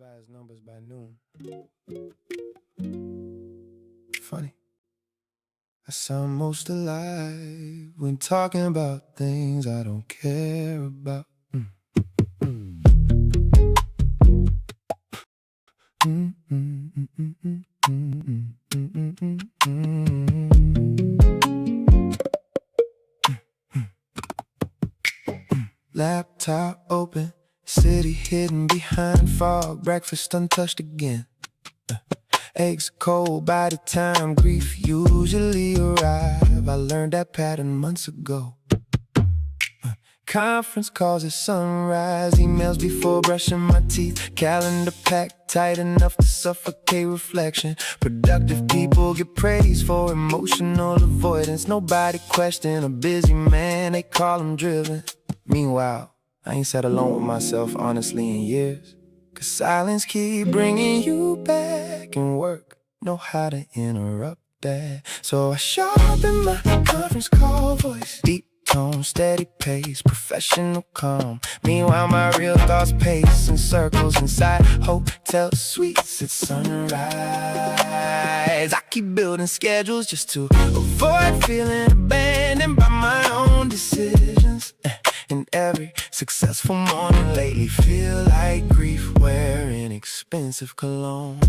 Revise numbers by noon. Funny. I sound most alive when talking about things I don't care about. Laptop open, city hidden behind fog, breakfast untouched again. Eggs cold by the time grief usually arrive. I learned that pattern months ago. Conference calls at sunrise, emails before brushing my teeth, calendar packed tight enough to suffocate reflection. Productive people get praised for emotional avoidance. Nobody question a busy man, they call him driven. Meanwhile, I ain't sat alone with myself honestly in years. Cause silence keep bringing you back, and work know how to interrupt that. So I sharpen my conference call voice, deep tone, steady pace, professional calm. Meanwhile my real thoughts pace in circles inside hotel suites at sunrise. I keep building schedules just to avoid feeling abandoned by my own decisions. And every successful morning lately feel like grief wearing expensive cologne.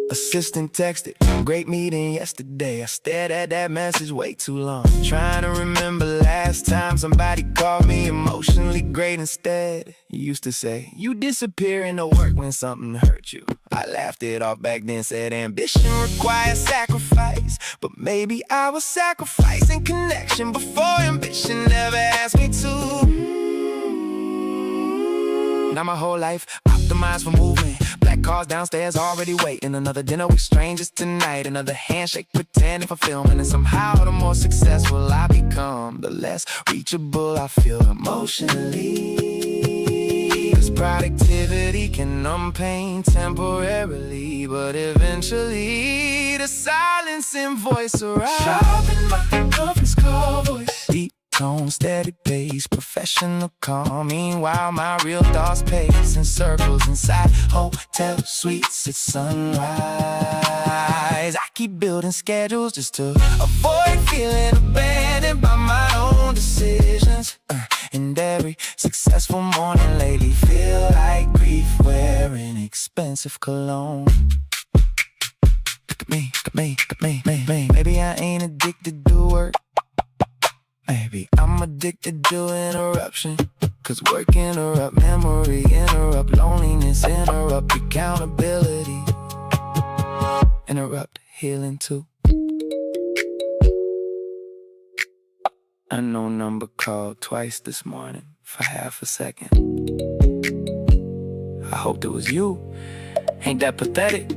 Assistant texted, great meeting yesterday. I stared at that message way too long, trying to remember last time somebody called me emotionally great instead. He used to say, you disappear into work when something hurt you. I laughed it off back then, said ambition requires sacrifice. But maybe I was sacrificing connection before ambition never asked me to. Now my whole life optimized for movement. Black cars downstairs already waiting. Another dinner with strangers tonight. Another handshake pretending fulfillment. And somehow the more successful I become, the less reachable I feel emotionally. Cause productivity can numb pain temporarily, but eventually the silencing voice arrives. Sharpen my conference call voice, deep tone, steady pace, professional calm. Meanwhile my real thoughts pace in circles inside hotel suites at sunrise. I keep building schedules just to avoid feeling abandoned by my own decisions. And every successful morning lately feel like grief wearing expensive cologne. Look at me, look at me, look at me, me. Maybe I ain't addicted to work. Maybe I'm addicted to interruption. Cause work interrupt memory, interrupt loneliness, interrupt accountability, interrupt healing too. Unknown number called twice this morning for half a second. I hoped it was you. Ain't that pathetic?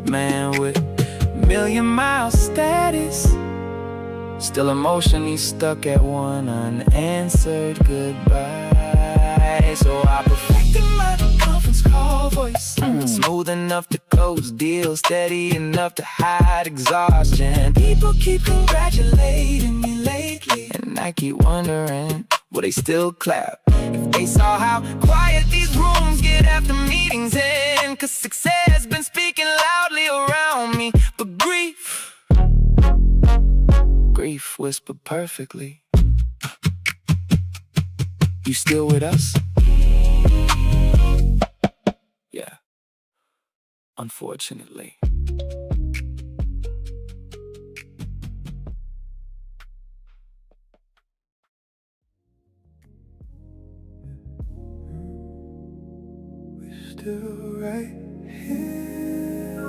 Man with million-mile status, still emotionally stuck at one unanswered goodbye. So I perfected my conference call voice, smooth enough to close deals, steady enough to hide exhaustion. People keep congratulating me lately, and I keep wondering, will they still clap if they saw how quiet these rooms get after meetings end? Cause success has been speaking loudly around me, but grief whispered perfectly. You still with us? Yeah, unfortunately. We're still right here.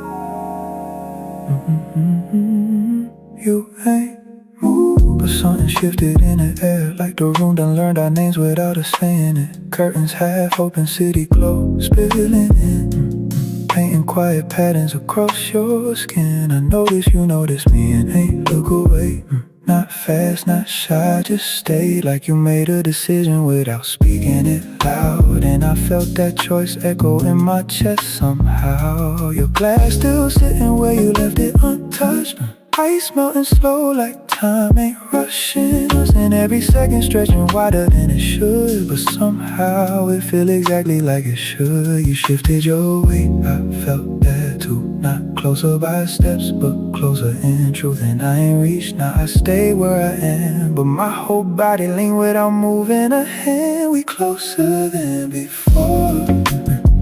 You ain't moved, but something shifted in the air, like the room done learned our names without us saying it. Curtains half open, city glow spilling in, painting quiet patterns across your skin. I notice you notice me and ain't look away. Not fast, not shy, just stay, like you made a decision without speaking it loud. And I felt that choice echo in my chest somehow. Your glass still sitting where you left it untouched. Ice melting slow like time ain't rushing us, and every second stretching wider than it should. But somehow it feel exactly like it should. You shifted your weight, I felt that too. Not closer by steps, but closer in truth. And I ain't reached, now I stay where I am, but my whole body lean without moving a hand. We closer than before,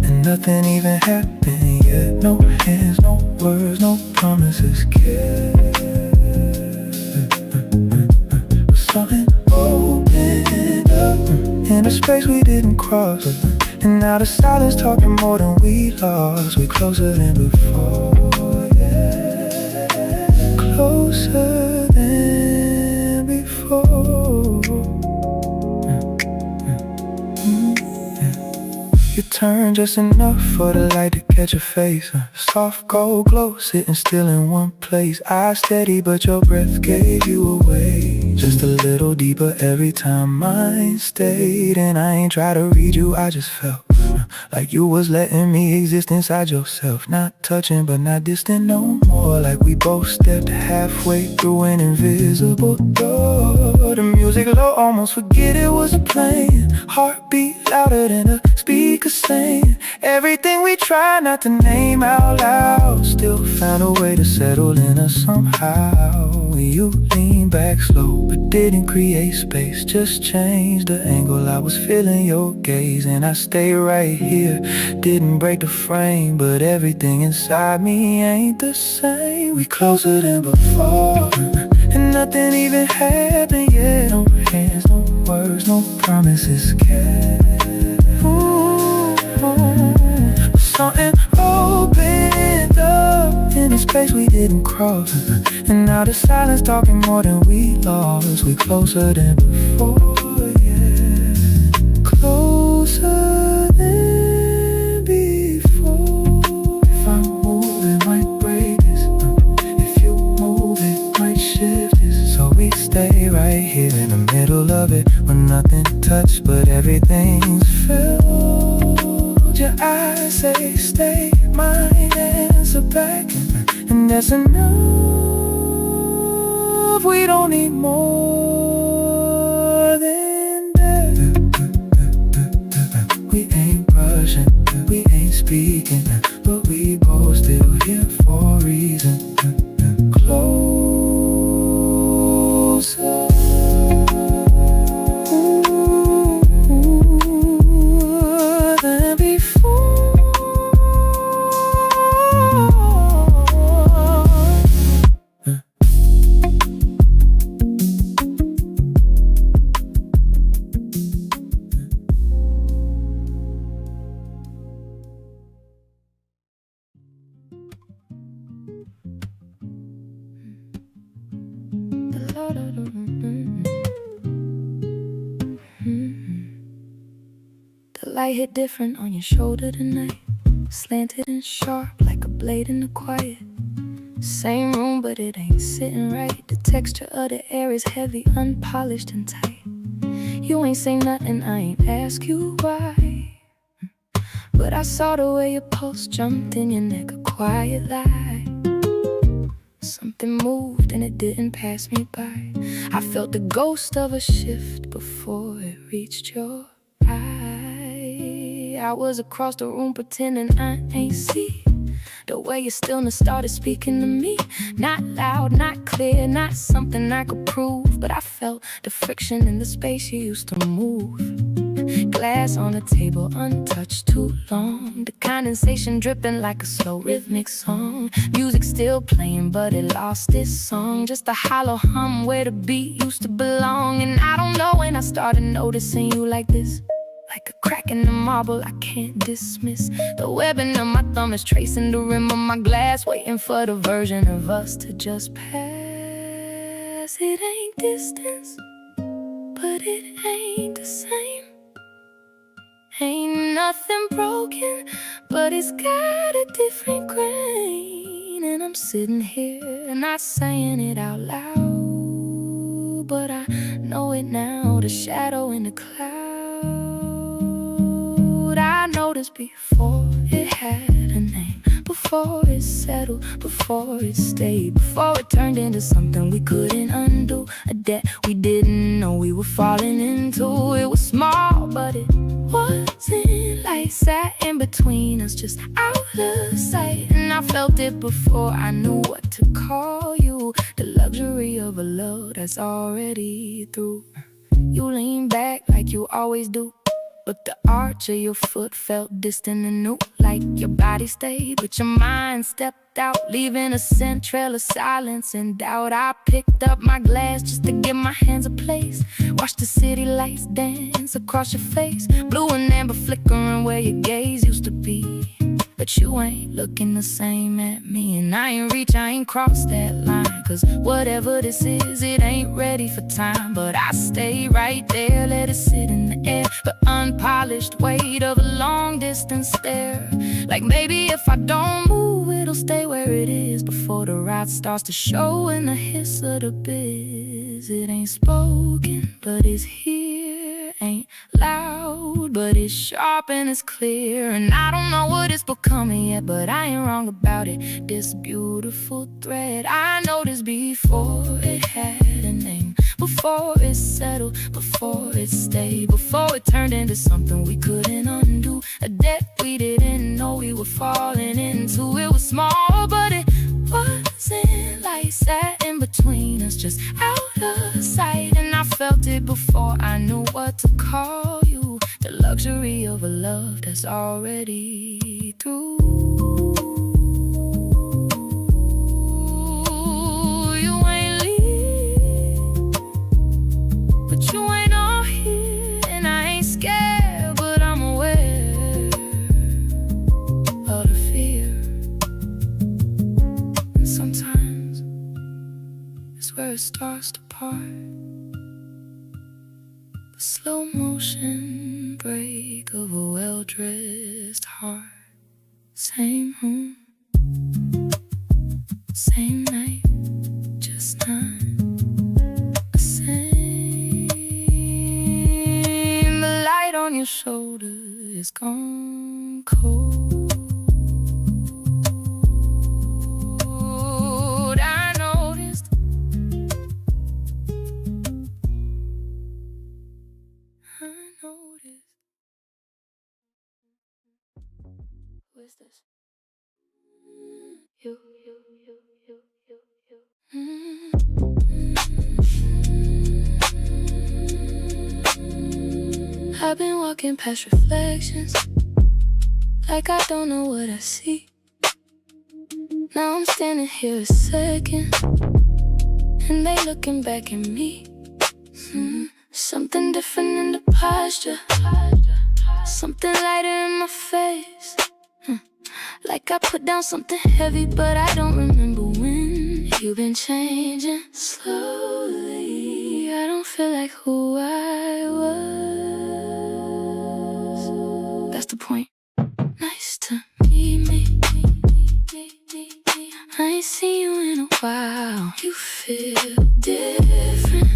and nothing even happened yet. No hands, no words, no promises kept. But something opened up in a space we didn't cross, and now the silence talking more than we lost. We closer than before, yeah. Closer than before. You turn just enough for the light to catch your face. Soft gold glow, sitting still in one place. Eyes steady, but your breath gave you away. Just a little deeper every time mine stayed. And I ain't try to read you, I just felt like you was letting me exist inside yourself. Not touching, but not distant no more. Like we both stepped halfway through an invisible door. The music low, almost forget it was playing. Heartbeat louder than a speaker saying everything we tried not to name out loud. Still found a way to settle in us somehow. You leaned back slow, but didn't create space. Just changed the angle, I was feeling your gaze. And I stayed right here, didn't break the frame. But everything inside me ain't the same. We closer than before, and nothing even happened yet. No hands, no words, no promises kept. Something opened up in a space we didn't cross, and now the silence talking more than we lost. We closer than before, yeah. Closer than before. If I move it might break this, if you move it might shift this. So we stay right here in the middle of it, where nothing touched but everything's filled. Your eyes say stay, mine answer back, and that's enough. We don't need more than that. We ain't rushing, we ain't speaking, but we both still here for a reason. Closer than before. The light hit different on your shoulder tonight, slanted and sharp like a blade in the quiet. Same room, but it ain't sitting right. The texture of the air is heavy, unpolished and tight. You ain't say nothing, I ain't ask you why, but I saw the way your pulse jumped in your neck, a quiet lie. Something moved and it didn't pass me by. I felt the ghost of a shift before it reached your eye. I was across the room pretending I ain't see the way your stillness started speaking to me. Not loud, not clear, not something I could prove, but I felt the friction in the space you used to move. Glass on the table, untouched too long. The condensation dripping like a slow rhythmic song. Music still playing, but it lost its song. Just a hollow hum where the beat used to belong. And I don't know when I started noticing you like this, like a crack in the marble I can't dismiss. The webbing of my thumb is tracing the rim of my glass, waiting for the version of us to just pass. It ain't distance, but it ain't the same. Ain't nothing broken, but it's got a different grain. And I'm sitting here, not saying it out loud, but I know it now, the shadow in the cloud. I noticed before it had a name, before before it settled, before it stayed, before it turned into something we couldn't undo. A debt we didn't know we were falling into. It was small, but it wasn't like sat in between us, just out of sight. And I felt it before I knew what to call you. The luxury of a love that's already through. You lean back like you always do, but the arch of your foot felt distant and new. Like your body stayed, but your mind stepped out, leaving a scent trail of silence and doubt. I picked up my glass just to give my hands a place. Watch the city lights dance across your face, blue and amber flickering where your gaze used to be. But you ain't looking the same at me, and I ain't crossed that line. Cause whatever this is, it ain't ready for time. But I stay right there, let it sit in the air, the unpolished weight of a long distance stare. Like maybe if I don't move, it'll stay where it is before the ride starts to show in the hiss of the biz. It ain't spoken, but it's here. Ain't loud, but it's sharp and it's clear. And I don't know what it's becoming yet, but I ain't wrong about it. This beautiful thread I noticed before it had a name, before it settled, before it stayed, before it turned into something we couldn't undo. A debt we didn't know we were falling into. It was small, but it wasn't like sat in between us, just out of sight. And I felt it before I knew what to call you. The luxury of a love that's already through. You ain't leave, but you ain't all here. And I ain't scared, but I'm aware of the fear. And sometimes it's where it starts to part. The slow motion break of a well-dressed heart. Same room, same night, just not the same. The light on your shoulder is gone cold. I noticed Who is this? You. I've been walking past reflections, like I don't know what I see. Now I'm standing here a second, and they looking back at me. Something different in the posture, something lighter in my face. Like I put down something heavy, but I don't remember when. You've been changing slowly. I don't feel like who I was. That's the point. Nice to meet me. I ain't seen you in a while. You feel different.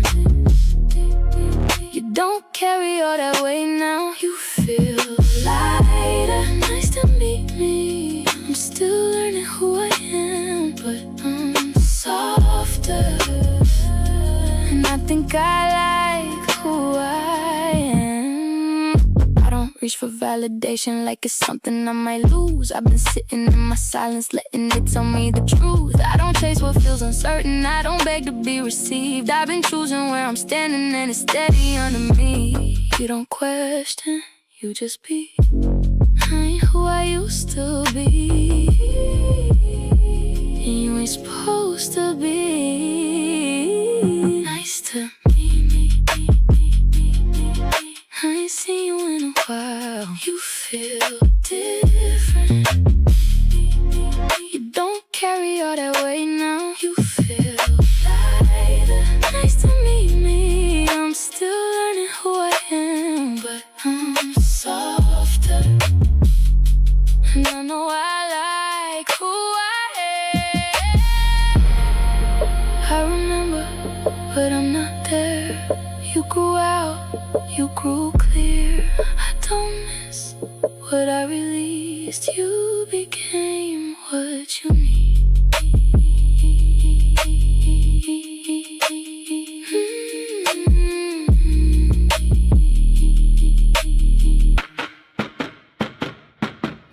You don't carry all that weight now. You feel lighter. Nice to meet me. I'm still learning who I am, but I'm softer. And I think I like who I am. I don't reach for validation like it's something I might lose. I've been sitting in my silence, letting it tell me the truth. I don't chase what feels uncertain, I don't beg to be received. I've been choosing where I'm standing and it's steady under me. You don't question, you just be. I ain't who I used to be, and you ain't supposed to be. Nice to meet me. I ain't seen you in a while. You feel different. You don't carry all that weight now. You feel lighter. Nice to meet me. I'm still learning who I am, but I'm softer. And I know I like who I am. I remember, but I'm not there. You grew out, you grew clear. I don't miss what I released. You became what what you need.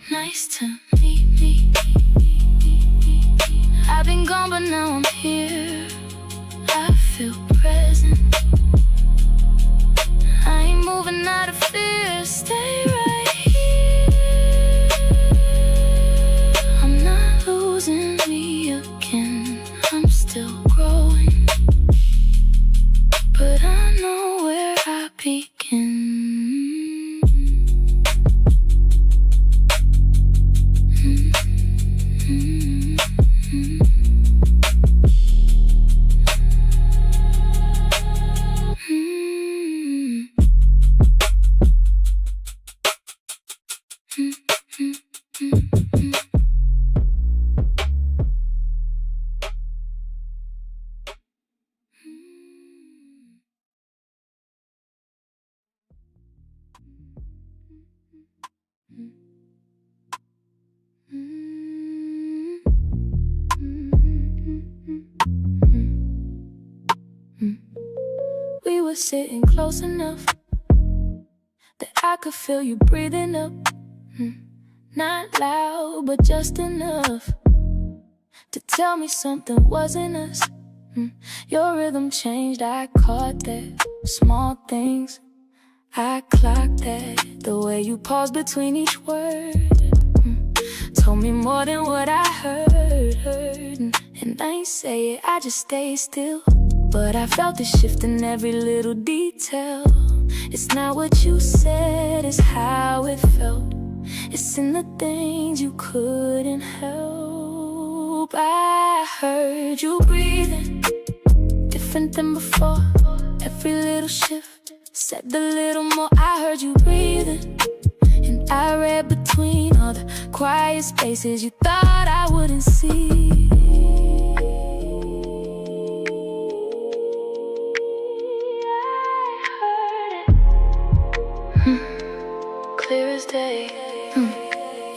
Nice to meet me. I've been gone, but now I'm here. I feel present. I ain't moving out of fear. Stay right here. I'm not losing me again. I'm still growing, but I know where I begin. We were sitting close enough that I could feel you breathing up. Not loud, but just enough to tell me something wasn't us. Your rhythm changed, I caught that. Small things, I clocked that. The way you paused between each word told me more than what I heard. And I ain't say it, I just stayed still. But I felt the shift in every little detail. It's not what you said, it's how it felt. It's in the things you couldn't help. I heard you breathing, different than before. Every little shift said a little more. I heard you breathing, and I read between all the quiet spaces you thought I wouldn't see. Clear as day.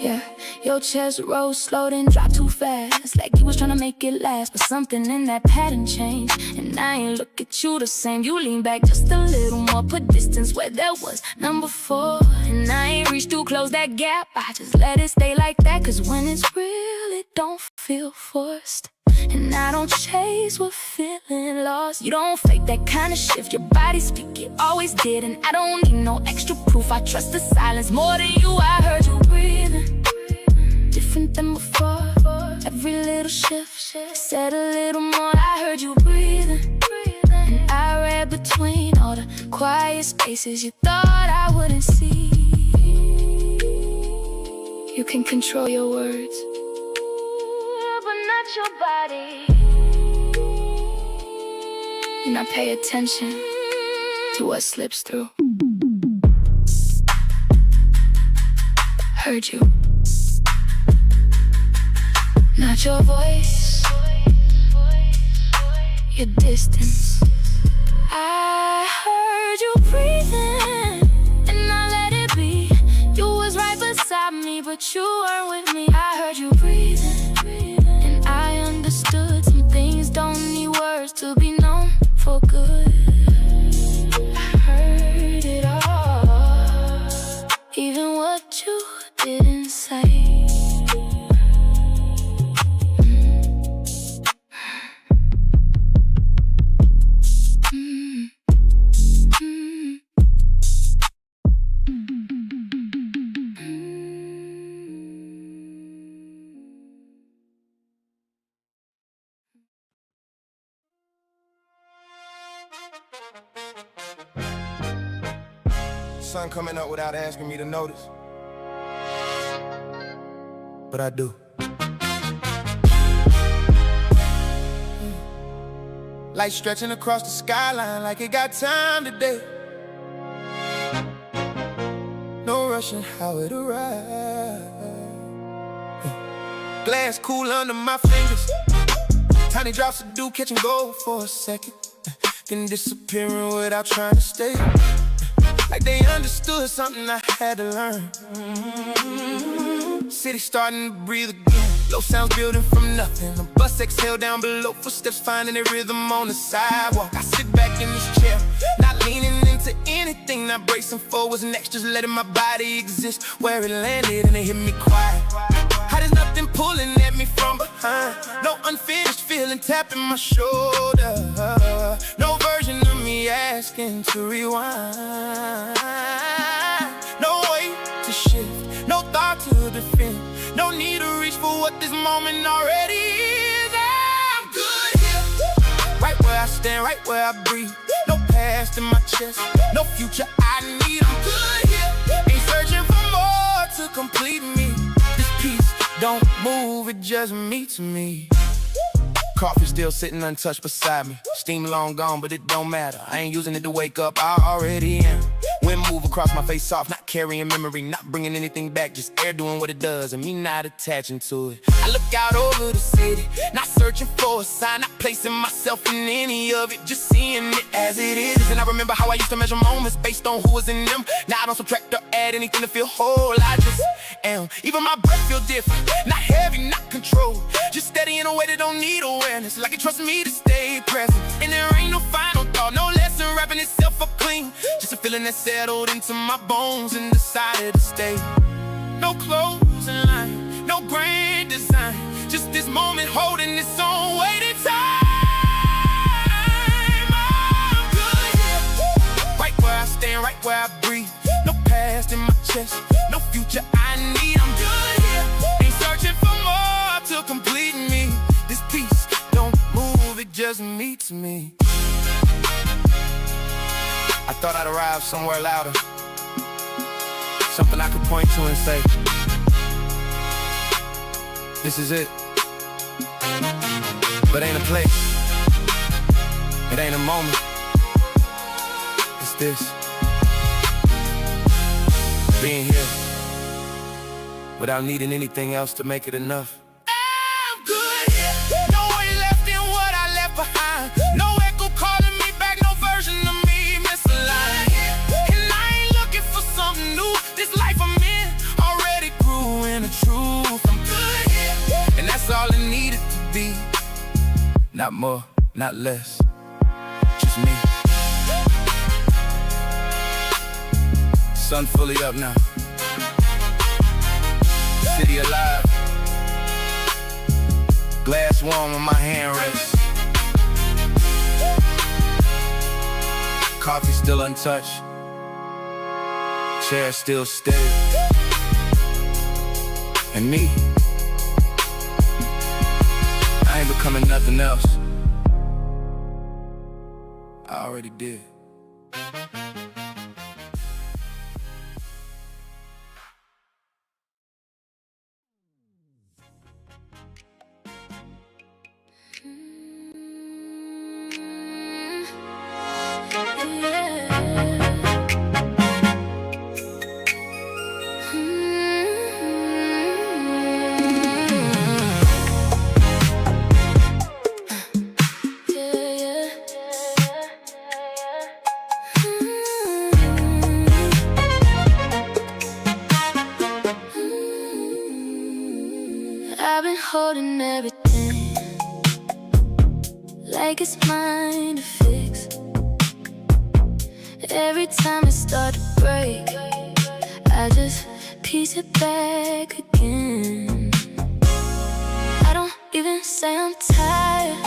Yeah, your chest rose slow, then dropped too fast, like you was trying to make it last. But something in that pattern changed, and I ain't look at you the same. You lean back just a little more, put distance where there was none before. And I ain't reached too close that gap, I just let it stay like that. Cause when it's real, it don't feel forced. And I don't chase what feeling lost. You don't fake that kind of shift, your body speak, it always did. And I don't need no extra proof, I trust the silence more than you. I heard you breathing, different than before. Every little shift said a little more. I heard you breathing, and I read between all the quiet spaces you thought I wouldn't see. You can control your words, but not your body. And I pay attention to what slips through. Heard you, not your voice, your distance. I heard you breathing, and I let it be. You was right beside me, but you weren't with me. I heard you breathing, and I understood some things don't need words to be known for good. I heard it all, even what you didn't say. Sun coming up without asking me to notice, but I do. Light stretching across the skyline like it got time today. No rushing how it arrived. Glass cool under my fingers, tiny drops of dew catching gold for a second, then disappearing without trying to stay. Like they understood something I had to learn. City starting to breathe again. Low sounds building from nothing. A bus exhale down below, footsteps finding their rhythm on the sidewalk. I sit back in this chair, not leaning into anything, not bracing for what's next, just letting my body exist where it landed, and it hit me quiet. How there's nothing pulling at me from behind, no unfinished feeling tapping my shoulder, no version of me asking to rewind, no way to shift, no thought to defend, no need to reach for what this moment already is. I'm good here, right where I stand, right where I breathe. No past in my chest, no future I need. I'm good here, ain't searching for more to complete me. This piece don't move, it just meets me. Coffee still sitting untouched beside me. Steam long gone, but it don't matter. I ain't using it to wake up, I already am. Wind move across my face soft, not carrying memory, not bringing anything back, just air doing what it does and me not attaching to it. I look out over the city, not searching for a sign, not placing myself in any of it, just seeing it as it is. And I remember how I used to measure moments based on who was in them. Now I don't subtract or add anything to feel whole, I just am. Even my breath feel different, not heavy, not controlled, just steady in a way that don't need awareness, like it trusts me to stay present. And there ain't no final thought, no lesson wrapping itself up clean, just a feeling that settled into my bones and decided to stay. No closing line, no grand design, just this moment holding its own weight in time. I'm good here, right where I stand, right where I breathe. No past in my chest, no future I need. I'm good here, ain't searching for more to complete me. This piece don't move, it just meets me. I thought I'd arrive somewhere louder, something I could point to and say, this is it. But ain't a place, it ain't a moment, it's this. Being here, without needing anything else to make it enough. I'm good here, no way left in what I left behind, no echo calling me back, no version of me misaligned. And I ain't looking for something new, this life I'm in already grew in the truth. I'm good here, and that's all it needed to be. Not more, not less, just me. Sun fully up now, city alive, glass warm on my hand rest, coffee still untouched, chair still steady, and me, I ain't becoming nothing else, I already did. I've been holding everything like it's mine to fix. Every time it starts to break, I just piece it back again. I don't even say I'm tired,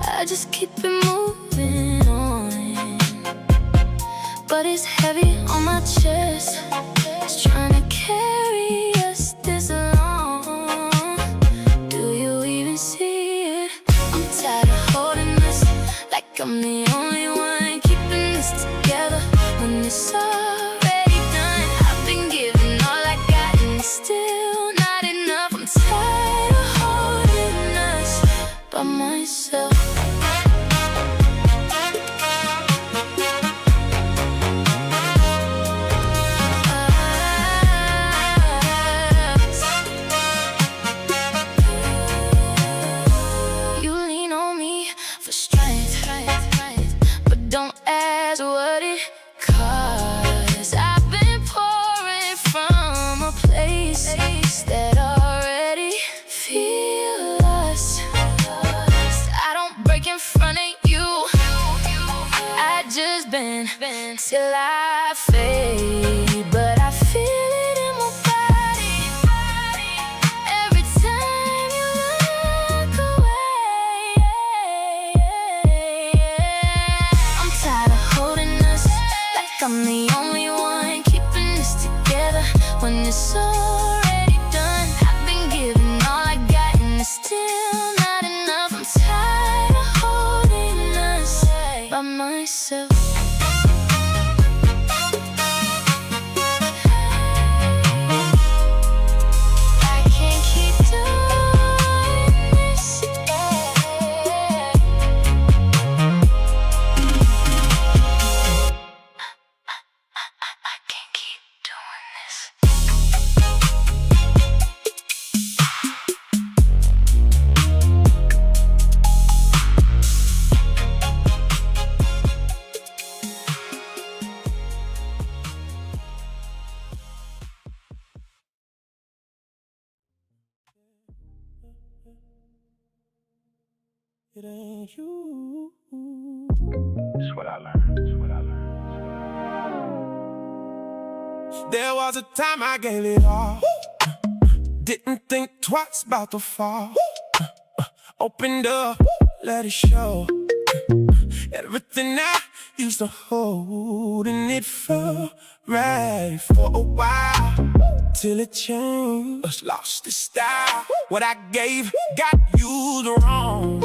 I just keep it moving on. But it's heavy on my chest, it's trying to carry us this long. Do you even see it? I'm tired of holding this like I'm the only one keeping this together when it's already done. I've been giving all I got and it's still not enough. I'm tired of holding us by myself. till I fade, but I feel it in my body every time you look away. I'm tired of holding us like I'm the only one keeping this together when it's already done. I've been giving all I got and it's still not enough. I'm tired of holding us by myself. It ain't you. It's what I learned. It's what I learned. There was a time I gave it all. Didn't think twice about the fall. Opened up, let it show. Everything I used to hold, and it felt right for a while, till it changed, lost its style. What I gave got used wrong.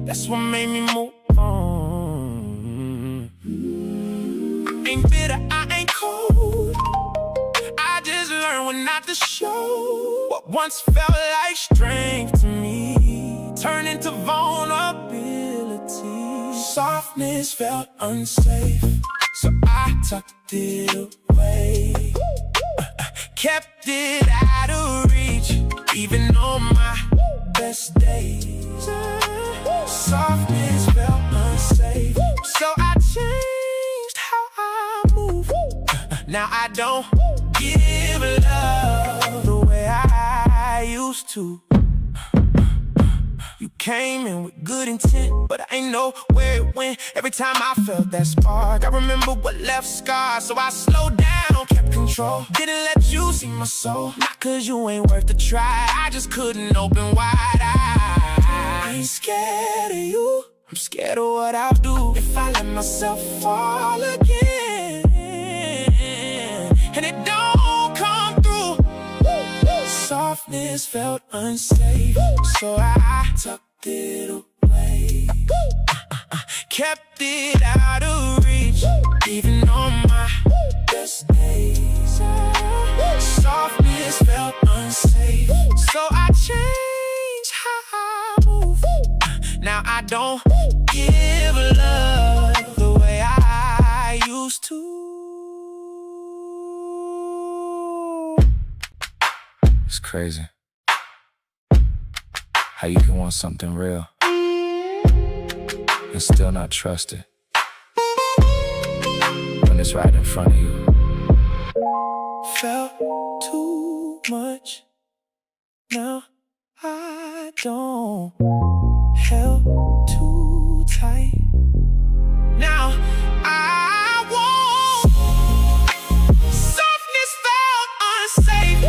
That's what made me move on. Ain't bitter, I ain't cold. I just learned when not to show what once felt like strength to me turned into vulnerability. Softness felt unsafe, so I tucked it away. Kept it out of reach, even on my best days. Softness felt unsafe, so I changed how I move. Now I don't give love the way I used to. You came in with good intent, but I ain't know where it went. Every time I felt that spark, I remember what left scars. So I slowed down, kept control, didn't let you see my soul. Not cause you ain't worth the try, I just couldn't open wide eyes. I ain't scared of you, I'm scared of what I'll do if I let myself fall again, and it don't come through. Softness felt unsafe, so I tucked it away. Kept it out of reach, even on my best days. Softness felt unsafe, so I changed how I move. Now I don't give love the way I used to. It's crazy how you can want something real and still not trust it when it's right in front of you. Felt too much, now I don't. Held too tight, now I won't. Softness felt unsafe,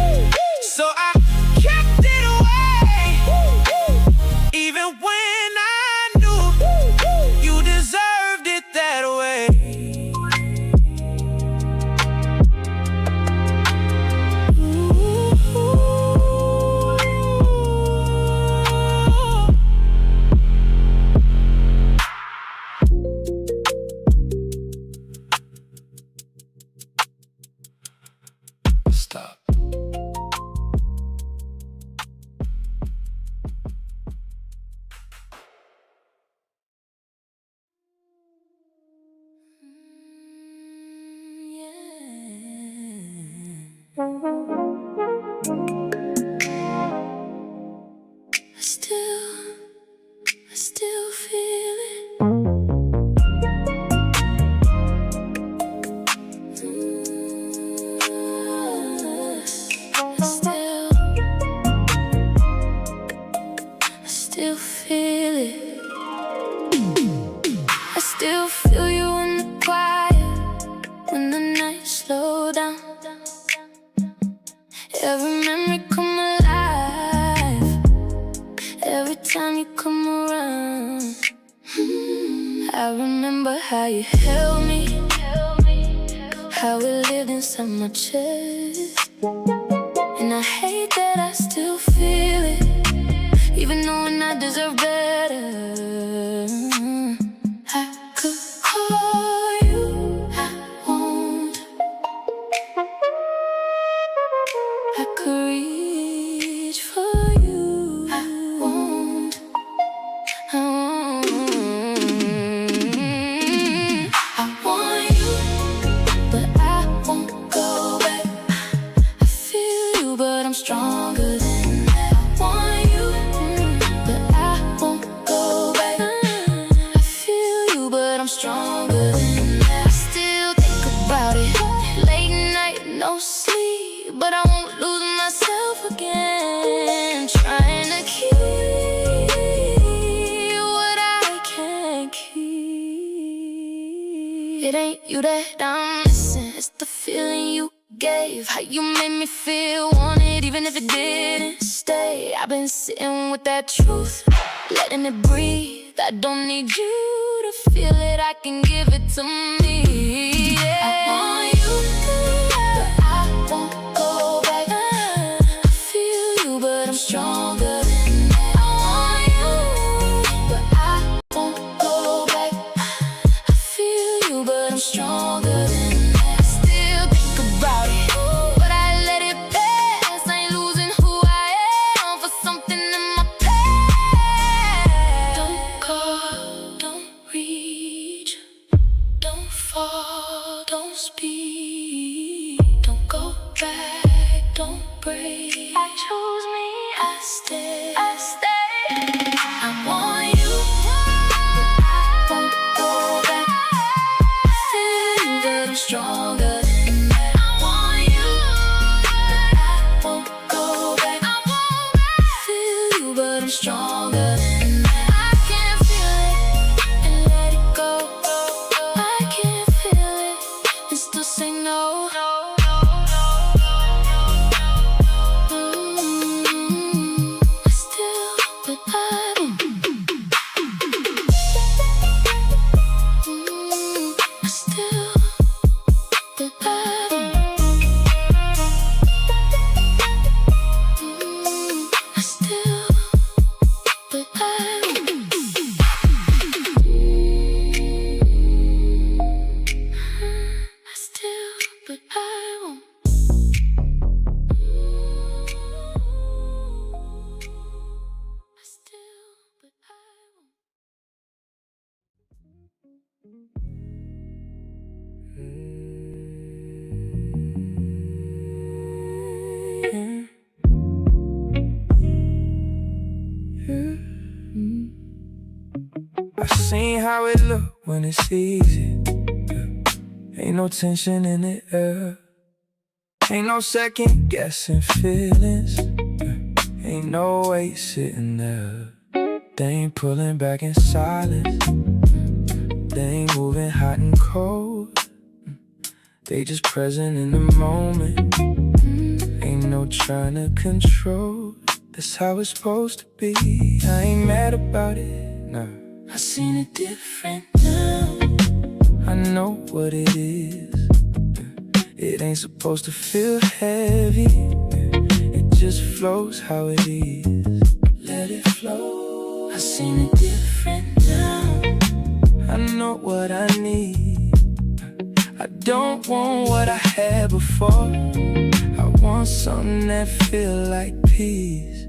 so I kept it away. Even when I knew you deserved it that way. Stop. I still feel it. Every memory come alive every time you come around. I remember how you held me, how we lived inside my chest. And I hate that I still feel it, even knowing I deserve better. I could call you, I won't. I could reach for you, I won't. I won't. I want you, but I won't go back. I feel you, but I'm stronger than that. I want you, but I won't go back. I feel you, but I'm stronger than that. I still think about it late night, no sleep, but I won't lose myself again, trying to keep what I can't keep. It ain't you that I'm missing, it's the feeling you gave. How you made me feel wanted, even if it didn't stay. I've been sitting with that truth, letting it breathe. I don't need you to feel it, I can give it to me. Yeah. I want you, but I won't go back. I feel you, but I'm stronger than that. I want you, but I won't go back. I feel you, but I'm stronger than that. I still think about it, but I let it pass. I ain't losing who I am for something in my past. Don't call, don't reach, don't fall, don't speak, don't go back, don't break. I choose me, I stay, I stay. I want you, I won't go back. I feel you, but I'm stronger than that. I want you, I won't go back. I feel you, but I'm stronger than that. I can't feel it and let it go. I can't feel it and still say no. I still, but I won't. I still, but I won't. I still, but I won't. I still, but I won't. I still, but I won't. I've seen how it look when it's easy. Ain't no tension in the air. Ain't no second guessing feelings. Ain't no weight sitting there. They ain't pulling back in silence. They ain't moving hot and cold. They just present in the moment. Ain't no trying to control. That's how it's supposed to be. I ain't mad about it, nah. I seen it different now. I know what it is. It ain't supposed to feel heavy. It just flows how it is. Let it flow. I seen it different now. I know what I need. I don't want what I had before. I want something that feel like peace.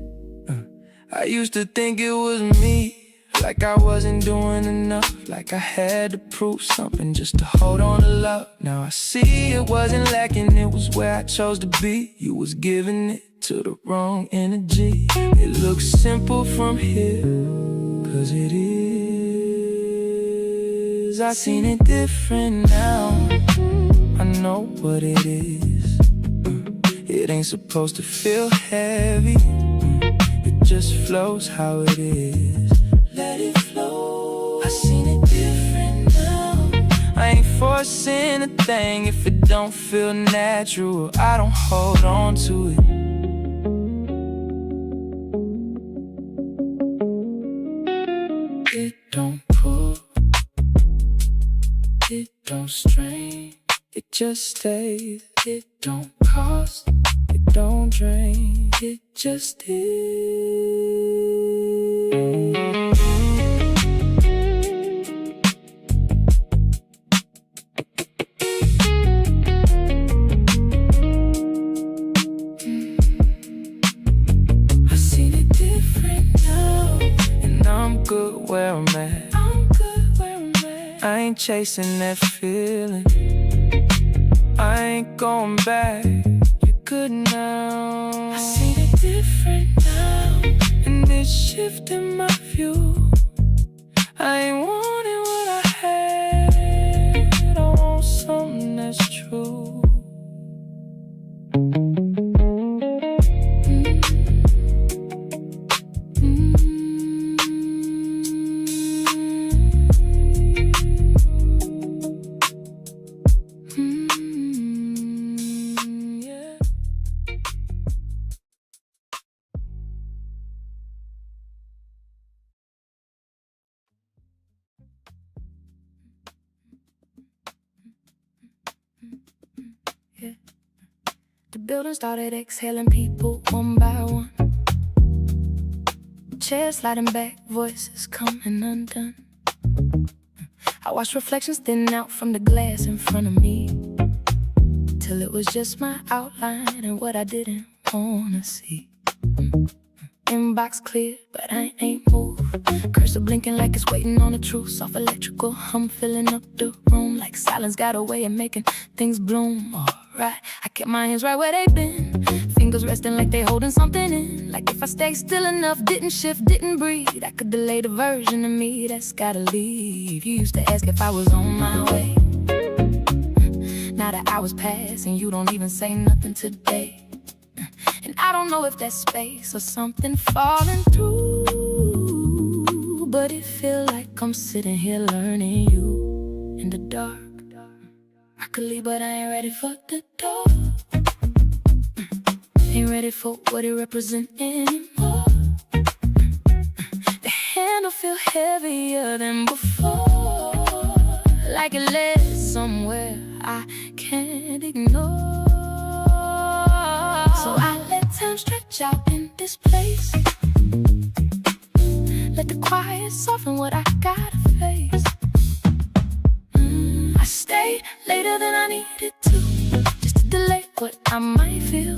I used to think it was me, like I wasn't doing enough, like I had to prove something just to hold on to love. Now I see it wasn't lacking, it was where I chose to be. You was giving it to the wrong energy. It looks simple from here, cause it is. I seen it different now. I know what it is. It ain't supposed to feel heavy. It just flows how it is. Let it flow. I seen it different now. I ain't forcing a thing if it don't feel natural. I don't hold on to it. strain. It just stays. It don't cost, it don't drain. It just is. I seen it different now, and I'm good where I'm at. I ain't chasing that feeling, I ain't going back. You're good now. I seen it different now, and it's shifting my view. I ain't wanting what I had, I want something that's true. The building started exhaling people one by one. Chairs sliding back, voices coming undone. I watched reflections thin out from the glass in front of me, till it was just my outline and what I didn't wanna see. Inbox clear, but I ain't moved. Cursor blinking like it's waiting on the truth. Soft electrical hum filling up the room, like silence got a way of making things bloom. Alright, I kept my hands right where they been, fingers resting like they holding something in. Like if I stayed still enough, didn't shift, didn't breathe, I could delay the version of me that's gotta leave. You used to ask if I was on my way. Now the hours pass and you don't even say nothing today. And I don't know if that's space or something falling through, but it feel like I'm sitting here learning you in the dark. I could leave, but I ain't ready for the door. Ain't ready for what it represents anymore. The handle feel heavier than before, like it led somewhere I can't ignore. So I let time stretch out in this place, let the quiet soften what I gotta face. I stayed later than I needed to, just to delay what I might feel.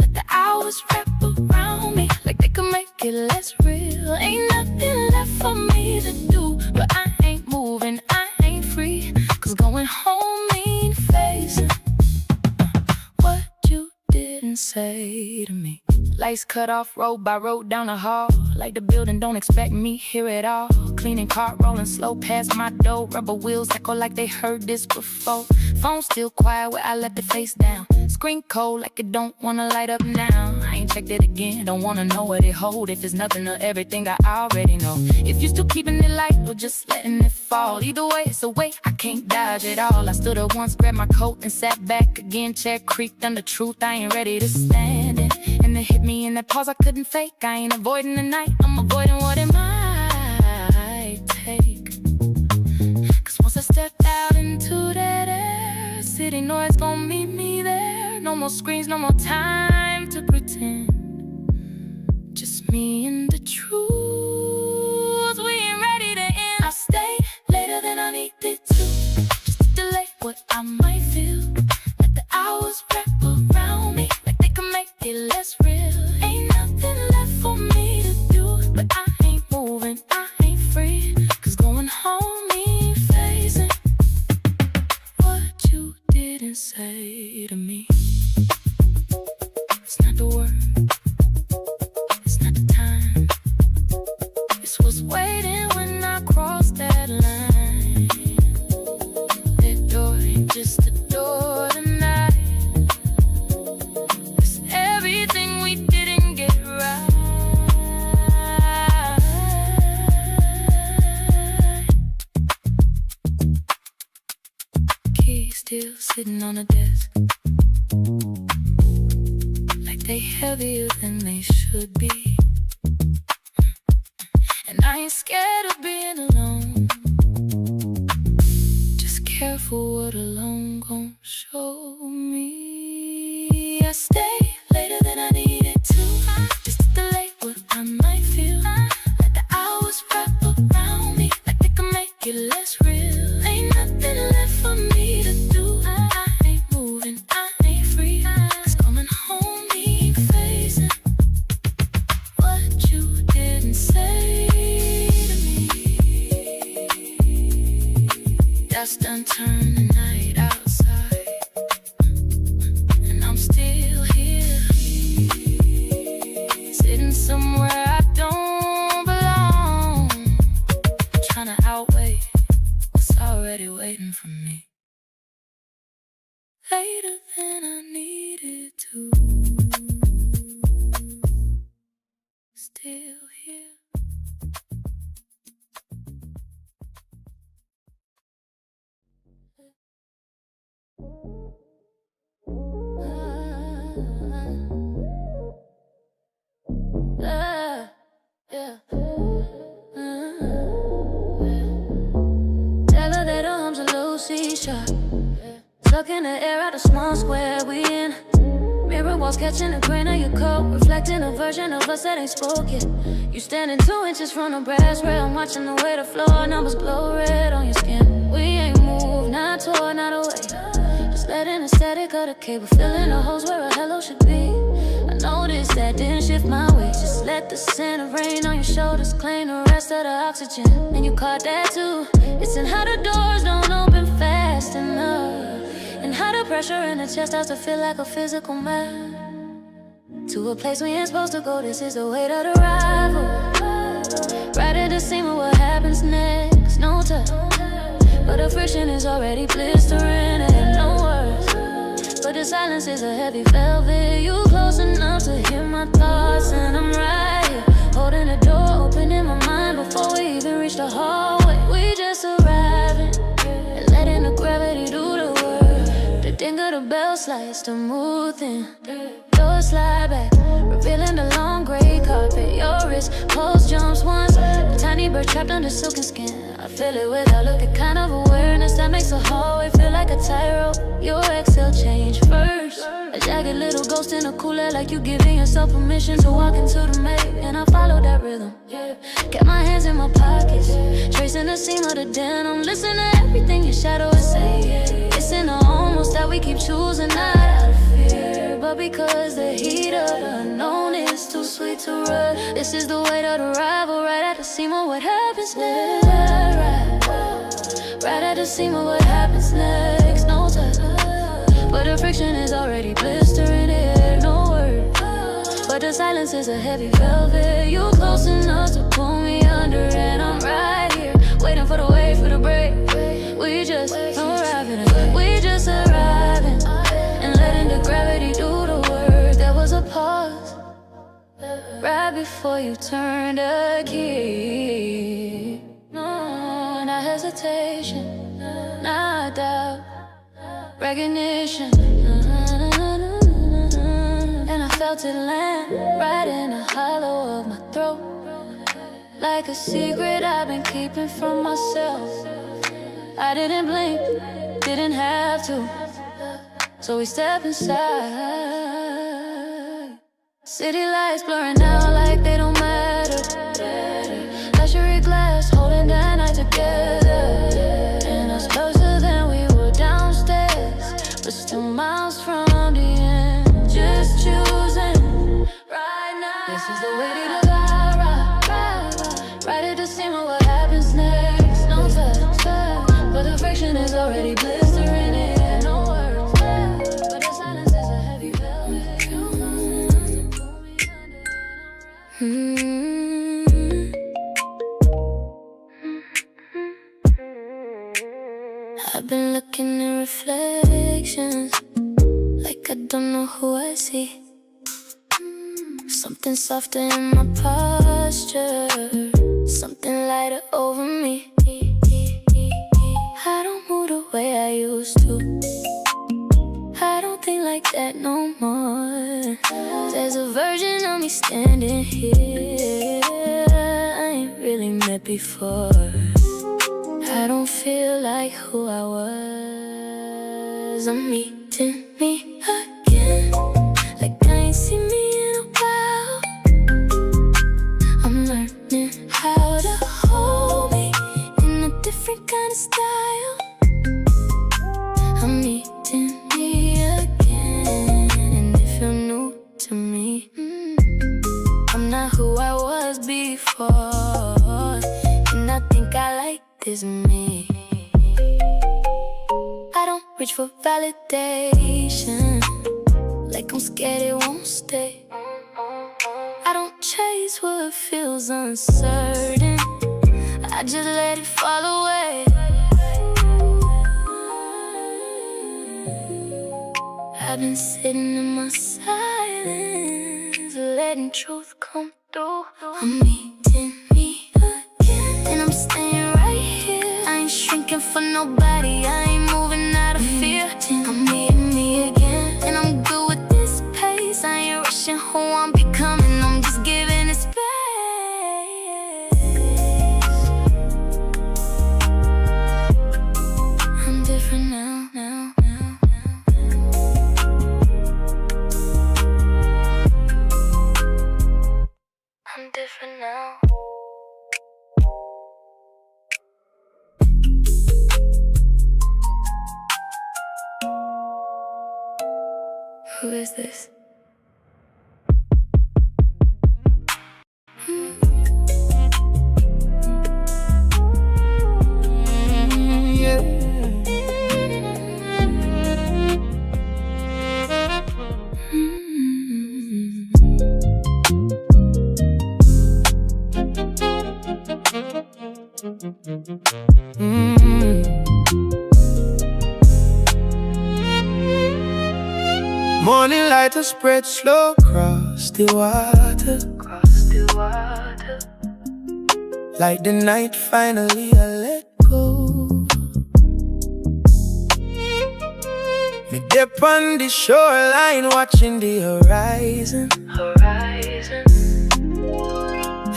Let the hours wrap around me like they could make it less real. Ain't nothing left for me to do, but I ain't moving, I ain't free, 'cause going home mean facing what you didn't say to me. Lights cut off road by road down the hall, like the building don't expect me here at all. Cleaning cart rolling slow past my door, rubber wheels echo like they heard this before. Phone still quiet where I left it face down, screen cold like it don't wanna light up now. I ain't checked it again, don't wanna know what it hold, if it's nothing or everything I already know. If you still keeping it light or just letting it fall, either way it's a way I can't dodge it all. I stood up once, grabbed my coat and sat back again. Chair creaked under truth, I ain't ready to stand it. And it hit me in that pause I couldn't fake. I ain't avoiding the night, I'm avoiding what it might take. 'Cause once I stepped out into that air, city noise gon' meet me there. No more screens, no more time to pretend, just me and the truth. We ain't ready to end. I stayed later than I needed to, just to delay what I might feel. Let the hours wrap around me like they can make it less real. Ain't nothing left for me to do, but I ain't moving, I ain't free, 'cause going home mean facing what you didn't say to me. It's not the word, it's not the time, it's what's waiting when I cross that line. That door ain't just a door tonight, it's everything we didn't get right. Keys still sitting on the desk, like they heavier than they should be. And I ain't scared of being alone, just careful for what alone gon' show me. I stay later than I needed to, just to delay what I might feel. Let the hours wrap around me like they can make it less real. Ain't nothing left for me to do. I ain't moving, I ain't free. 'Cause coming home means facing what you didn't say to me. Dust done turned the night outside, and I'm still here, sitting somewhere I don't belong, trying to outweigh what's already waiting for me. Later than I needed to, still here. Yeah. Tell her that her arms are low C-sharp, stuck in the air at a small square we in. Mirror walls catching the grain of your coat, reflecting a version of us that ain't spoke yet. You standing 2 inches from the brass rail, I'm watching the way the floor numbers glow red on your skin. We ain't moved, not torn, not away, just letting the static of the cable, filling the holes where a hello should be. I noticed that didn't shift my weight, just let the scent of rain on your shoulders claim the rest of the oxygen. And you caught that too. It's in how the doors don't open fast enough, and how the pressure in the chest starts to feel like a physical map. To a place we ain't supposed to go, this is the weight of the rival. Right at the seam of what happens next, no touch, but the friction is already blistering and no words. But the silence is a heavy velvet. You close enough to hear my thoughts, and I'm right here, holding the door open in my mind before we even reach the hallway. We just arriving and letting the gravity do the work. The ding of the bell slides the mood in. Doors slide back, revealing the long gray carpet. Your wrist pulse jumps once, a tiny bird trapped under silken skin. I feel it without looking, kind of awareness that makes the hallway feel like a tightrope. Your exhale change first, a jagged little ghost in a cooler, like you giving yourself permission to walk into the maze. And I follow that rhythm, kept my hands in my pockets, tracing the seam of the denim. Listen to everything your shadow is saying. It's in the almost that we keep choosing, not out of fear, but because the heat of the unknown is too sweet to run. This is the weight of the rival, right at the seam of what happens next. Right at the seam of what happens next. No touch, but the friction is already blistering it. No word, but the silence is a heavy velvet. You close enough to pull me under, and I'm right here, waiting for the wave, for the break. We just arriving, we just arriving, and letting the gravity do the work. There was a pause right before you turned a key. No, not hesitation, not doubt, recognition. And I felt it land right in the hollow of my throat, like a secret I've been keeping from myself. I didn't blink, didn't have to, so we step inside. City lights blurring out like they don't matter. Luxury glass holding that night together, and us closer than we were downstairs, but still miles from the end. Just choosing right now. This is the way to go, right at the seam of what happens next. No touch, but the friction is already blistering it. No words, but the silence is a heavy velvet. I've been looking in reflections, like I don't know who I see. Something softer in my posture, something lighter over me. I don't move the way I used to, I don't think like that no more. There's a version of me standing here I ain't really met before. I don't feel like who I was. 'cause I'm meeting me again, like I ain't seen me in a while. I'm learning how to hold me in a different kind of style. I'm meeting me again, and if you're new to me, I'm not who I was before, and I think I like this me. I don't reach for validation, like I'm scared it won't stay. I don't chase what feels uncertain, I just let it fall away. I've been sitting in my silence, letting truth come through. I'm meeting me again, and I'm staying right here. I ain't shrinking for nobody, I ain't moving out of fear. I'm meeting me again, and I'm good with this pace. I ain't rushing who I'm becoming, I'm just giving it space. I'm different now. I'm different now. Who is this? Yeah. Morning light to spread slow across the water. Like the night finally I let go. Me dip on the shoreline watching the horizon.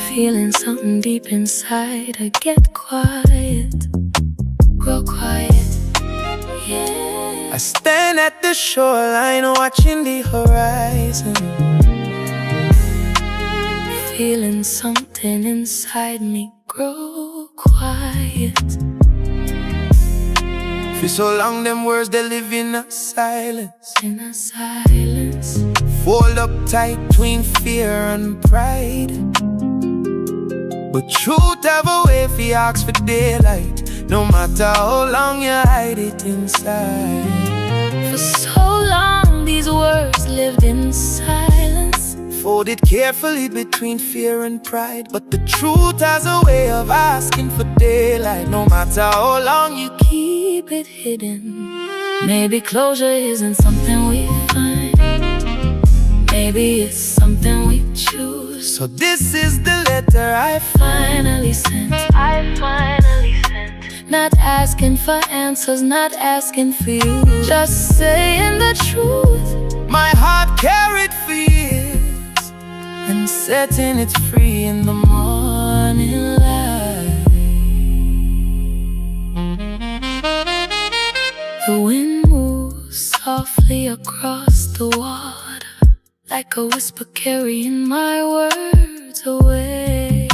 Feeling something deep inside, I get quiet, real quiet, yeah. I stand at the shoreline watching the horizon. Feeling something inside me grow quiet. For so long them words they live in a silence. In a silence, Fold up tight between fear and pride. But truth have a way for ask for daylight, no matter how long you hide it inside. for so long these words lived in silence. Folded carefully between fear and pride. But the truth has a way of asking for daylight, no matter how long you Keep it hidden. Maybe closure isn't something we find, maybe it's something we choose. So this is the letter I Finally sent, not asking for answers, not asking for you, just saying the truth, my heart carried for years, and setting it free in the morning light. The wind moves softly across the water, like a whisper carrying my words away.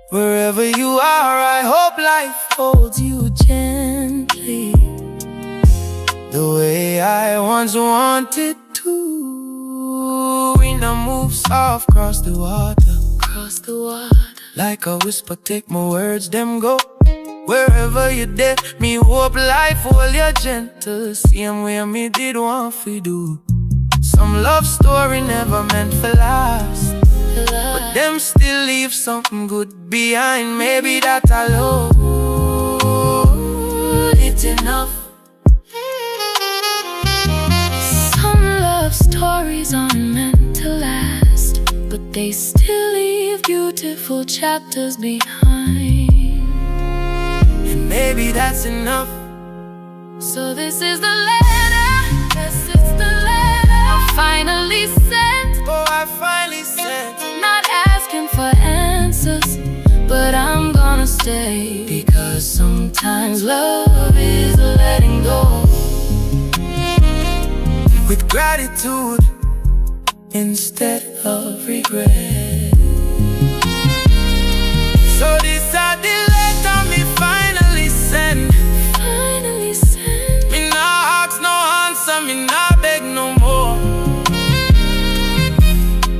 Wherever you are, I hope life holds you gently, the way I once wanted to. Wind moves soft across the water, like a whisper, take my words, them go. Wherever you're there, me hope life hold you gentle, same way me did want for do. Some love story never meant for last, but them still leave something good behind. Maybe that alone it's enough. Some love stories aren't meant to last, but they still leave beautiful chapters behind. And maybe that's enough. So this is the letter, yes, it's the letter I finally sent. Oh, I finally sent. Not asking for answers, but I'm gonna stay, because sometimes love is gratitude instead of regret. So this a the letter me finally send. Me nah ask no answer, me nah beg no more.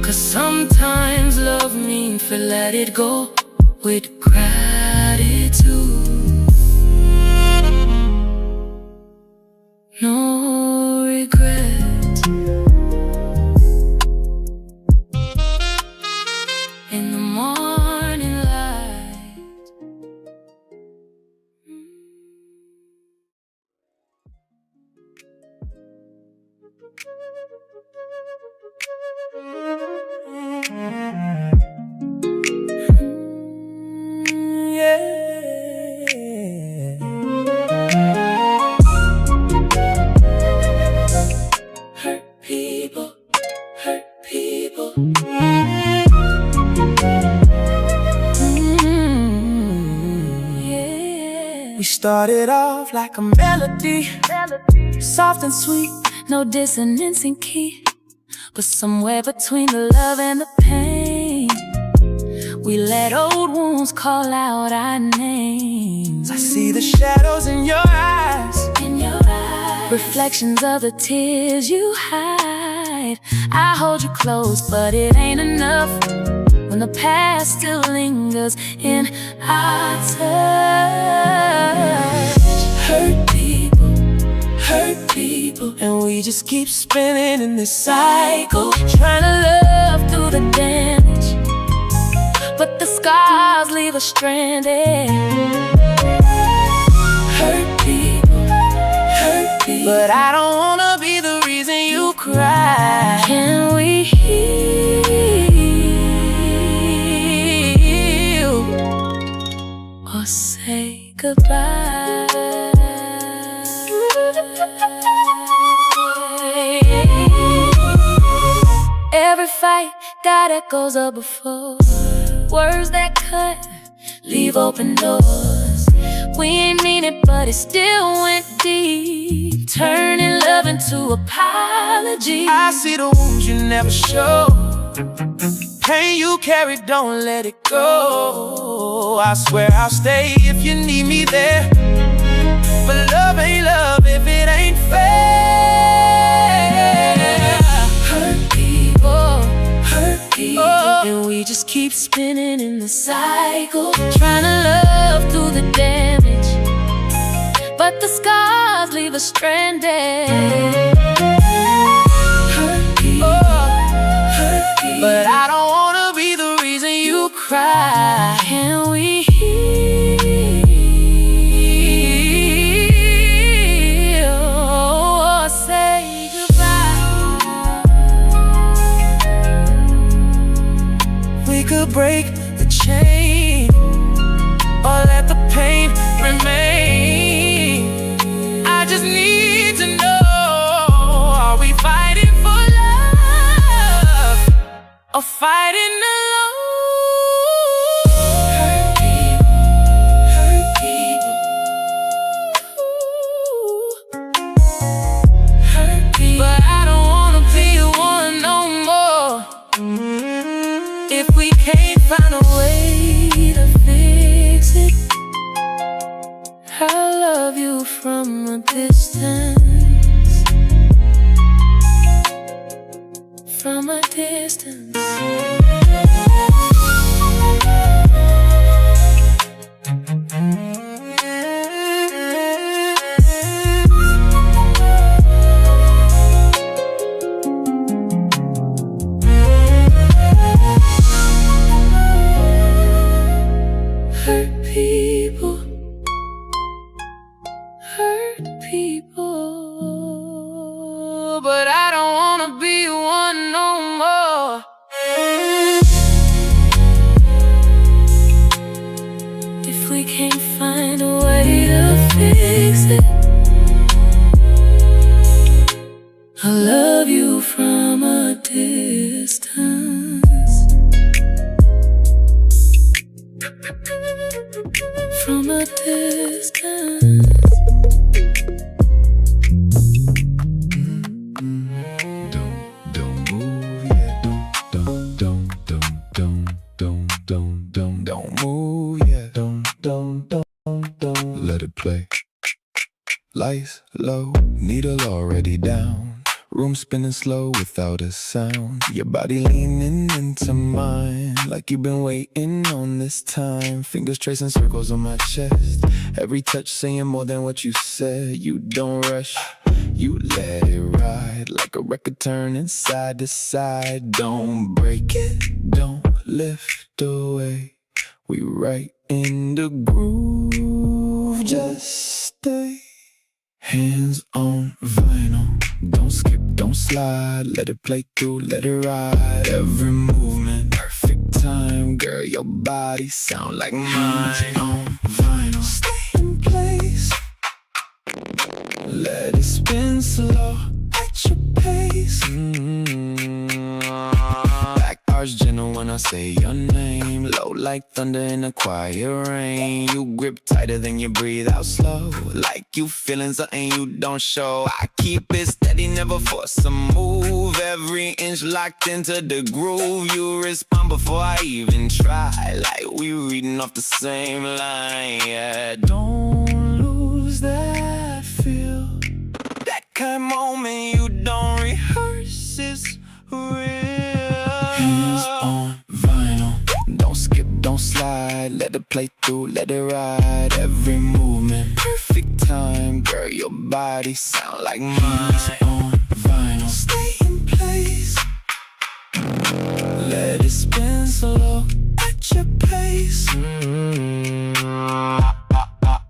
Cause sometimes love means to let it go with gratitude. No regret. In the morning light. We started off like a melody, soft and sweet, no dissonance in key. But somewhere between the love and the pain, we let old wounds call out our names. I see the shadows in your eyes, reflections of the tears you hide. I hold you close, but it ain't enough when the past still lingers in our touch. Hurt people, and we just keep spinning in this cycle, trying to love through the damage, but the scars leave us stranded. Hurt people, but I don't wanna be the reason you cry. Can we heal or say goodbye? Every fight got echoes of before, words that cut, leave open doors. We ain't mean it, but it still went deep, turning love into apology. I see the wounds you never show, pain you carry, don't let it go. I swear I'll stay if you need me there, but love ain't love if it ain't fair. Hurt people, and we just keep spinning in the cycle, trying to love through the damage, but the scars leave us stranded. Hurt people, but I don't wanna be the reason you cry. Can we heal or say goodbye? We could break the chain or let the pain remain. I just need to know, are we fighting for love or fighting alone? Hurt people, but I don't wanna be one no more. If we can't find a way to fix it, I'll love you from a distance, from a distance. Hurt people, but I don't wanna be one no more. low, needle already down. Room spinning slow without a sound. Your body leaning into mine, like you've been waiting on this time. Fingers tracing circles on my chest. Every touch saying more than what you said. You don't rush, you let it ride, like a record turning side to side. Don't break it, don't lift away. We right in the groove, just stay. Hands on vinyl, don't skip, don't slide. Let it play through, let it ride. Every movement, perfect time. Girl, your body sound like mine. Hands on vinyl, stay in place. Let it spin slow at your pace. Back arch gentle when I say your name. Low like thunder in a quiet rain. You grip tighter than you breathe out slow, like you feeling something you don't show. I keep it steady, never force a move. Every inch locked into the groove. You respond before I even try, like we reading off the same line. Yeah, don't lose that feel. That kind of moment you don't rehearse, it's real. Hands on vinyl, don't skip, don't slide. Let it play through, let it ride. Every movement, perfect time. Girl, your body sound like mine. Hands on vinyl, stay in place. Let it spin slow at your pace.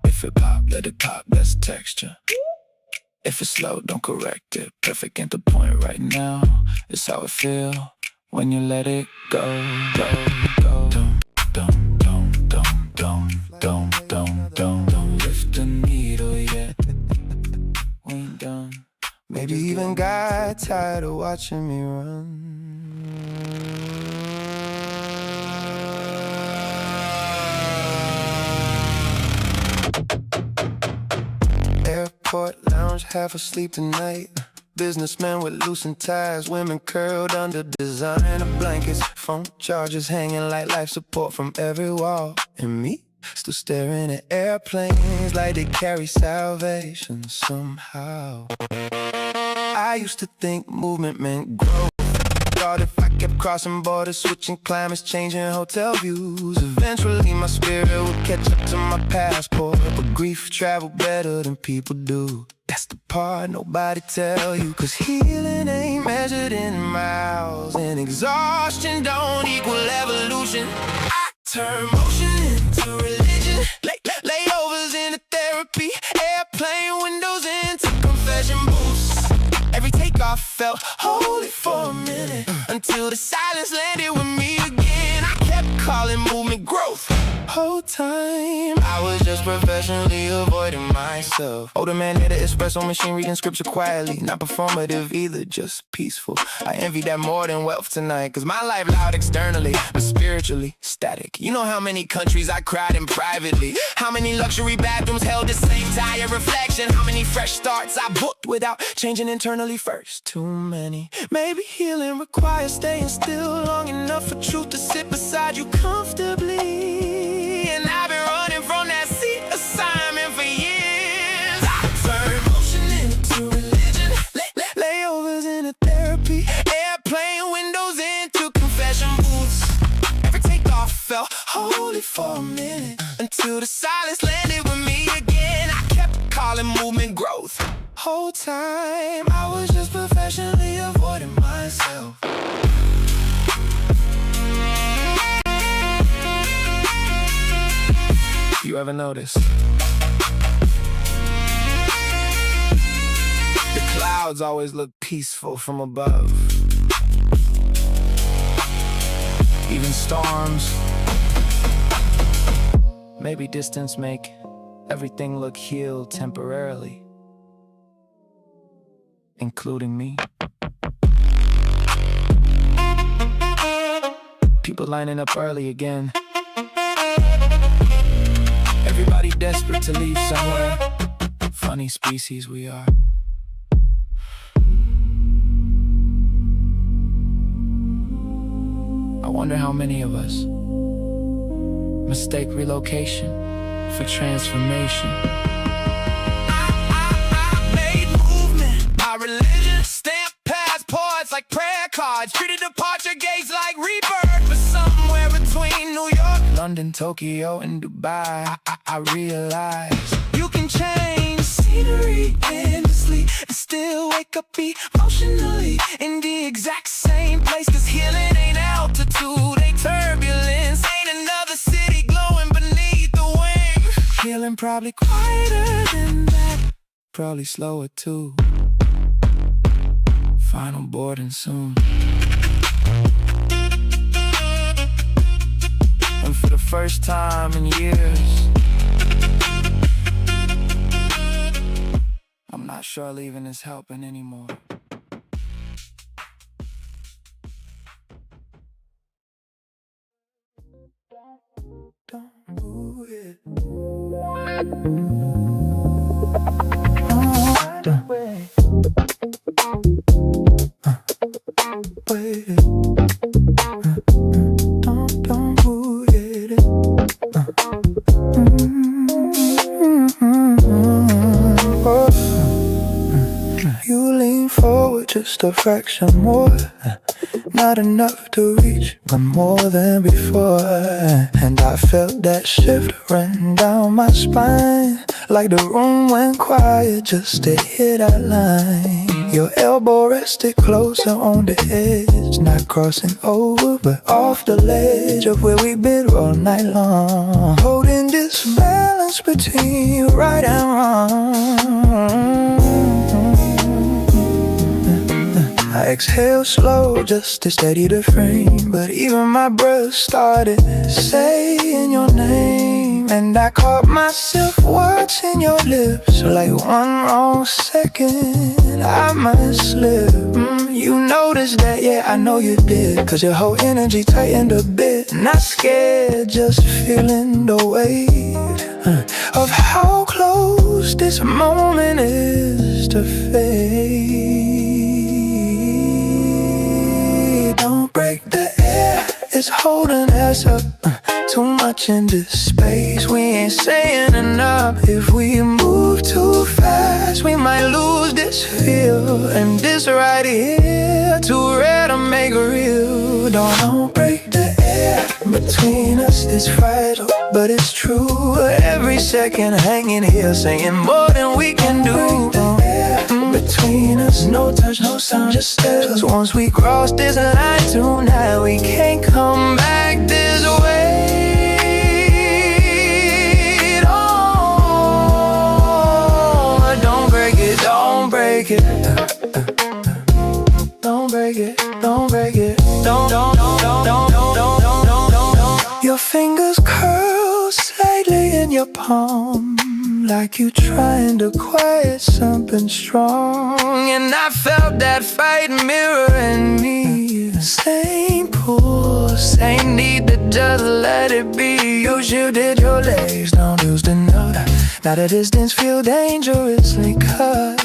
If it pop, let it pop, that's texture. If it's slow, don't correct it. Perfect at the point right now. It's how it feel when you let it go, go, go. Don't lift the needle yet. We ain't done. Maybe even got tired of watching me run. Airport lounge, half asleep tonight. Businessmen with loosened ties, women curled under designer blankets. Phone chargers hanging like life support from every wall. And me, still staring at airplanes like they carry salvation somehow. I used to think movement meant growth. Thought if I kept crossing borders, switching climates, changing hotel views, eventually my spirit would catch up to my passport. But grief traveled better than people do. That's the part nobody tell you, 'cause healing ain't measured in miles, and exhaustion don't equal evolution. I turn motion into religion, layovers into therapy, airplane windows into confession booths. Every takeoff felt holy for a minute, until the silence landed with me again. I kept calling movement growth. Whole time I was just professionally avoiding myself. Older man at an espresso machine reading scripture quietly. Not performative either, just peaceful. I envy that more than wealth tonight, 'cause my life loud externally, but spiritually static. You know how many countries I cried in privately, how many luxury bathrooms held the same tire reflection, how many fresh starts I booked without changing internally first. Too many. Maybe healing requires staying still long enough for truth to sit beside you comfortably. And I've been running from that seat assignment for years. I turn motion into religion, layovers into therapy, airplane windows into confession booths. Every takeoff felt holy for a minute, until the silence landed with me again. I kept calling movement growth. Whole time I was just professionally avoiding myself. You ever notice? The clouds always look peaceful from above. Even storms. Maybe distance make everything look healed temporarily, including me. People lining up early again. Everybody desperate to leave somewhere. Funny species we are. I wonder how many of us mistake relocation for transformation. I like prayer cards, treated departure gates like rebirth. But somewhere between New York, London, Tokyo, and Dubai, I realized you can change scenery endlessly and still wake up emotionally in the exact same place. Cause healing ain't altitude, ain't turbulence, ain't another city glowing beneath the wing. Healing probably quieter than that, probably slower too. Final boarding soon. And for the first time in years, I'm not sure leaving is helping anymore. Don't move it. Don't wait. Wait. Don't move it. You lean forward just a fraction more, not enough to reach, but more than before. And I felt that shift run down my spine, like the room went quiet just to hit that line. Your elbow rested closer on the edge, not crossing over, but off the ledge of where we've been all night long. Holding this balance between right and wrong. I exhale slow just to steady the frame, but even my breath started saying your name. And I caught myself watching your lips, like one wrong second I might slip. You noticed that, yeah, I know you did, cause your whole energy tightened a bit. Not scared, just feeling the weight of how close this moment is to fade. Don't break the air, it's holding us up. Too much in this space, we ain't saying enough. If we move too fast, we might lose this feel. And this right here, too rare to make real. Don't break the air between us, it's fragile, but it's true. Every second hanging here, saying more than we can do. Between us, no touch, no sound, just stare. Cause once we cross this line tonight, we can't come back this way. Oh, don't break it, don't break it. Don't break it, don't break it. Don't. Your fingers curl slightly in your palm, like you trying to quiet something strong. And I felt that fight mirroring me. Same pull, same need to just let it be. You shielded your legs, don't lose the note. Now the distance feel dangerously cut.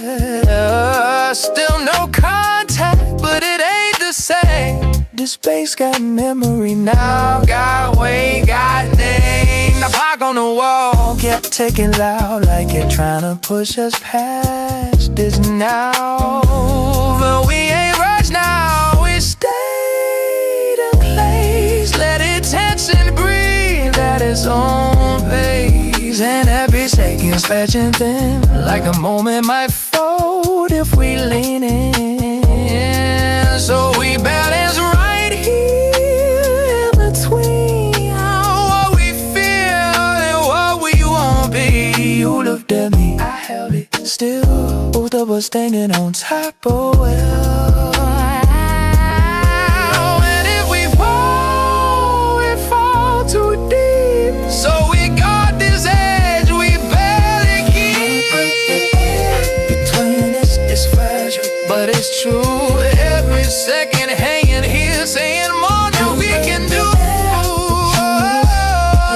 Still no contact, but it ain't the same. This space got memory now, got weight, got name. The clock on the wall kept ticking loud, like it trying to push us past this now. But we ain't rushed now, we stayed in place. Let it tense and breathe at its own pace. And every second stretching thin, like a moment might fold if we lean in. So we balance right here in between what we feel and what we won't be. You looked at me, I held it still. Both of us standing on top of well. And if we fall too deep. So we got this edge we barely keep. Between us, it's fragile, but it's true. Every second hanging here, saying more than we can do.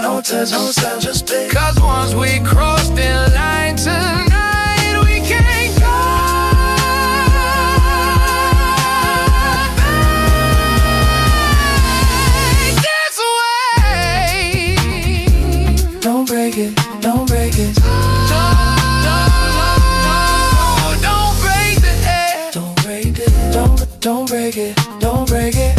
No touch, no sound, just stay. Cause once we cross the line tonight, we can't go break it, don't break it.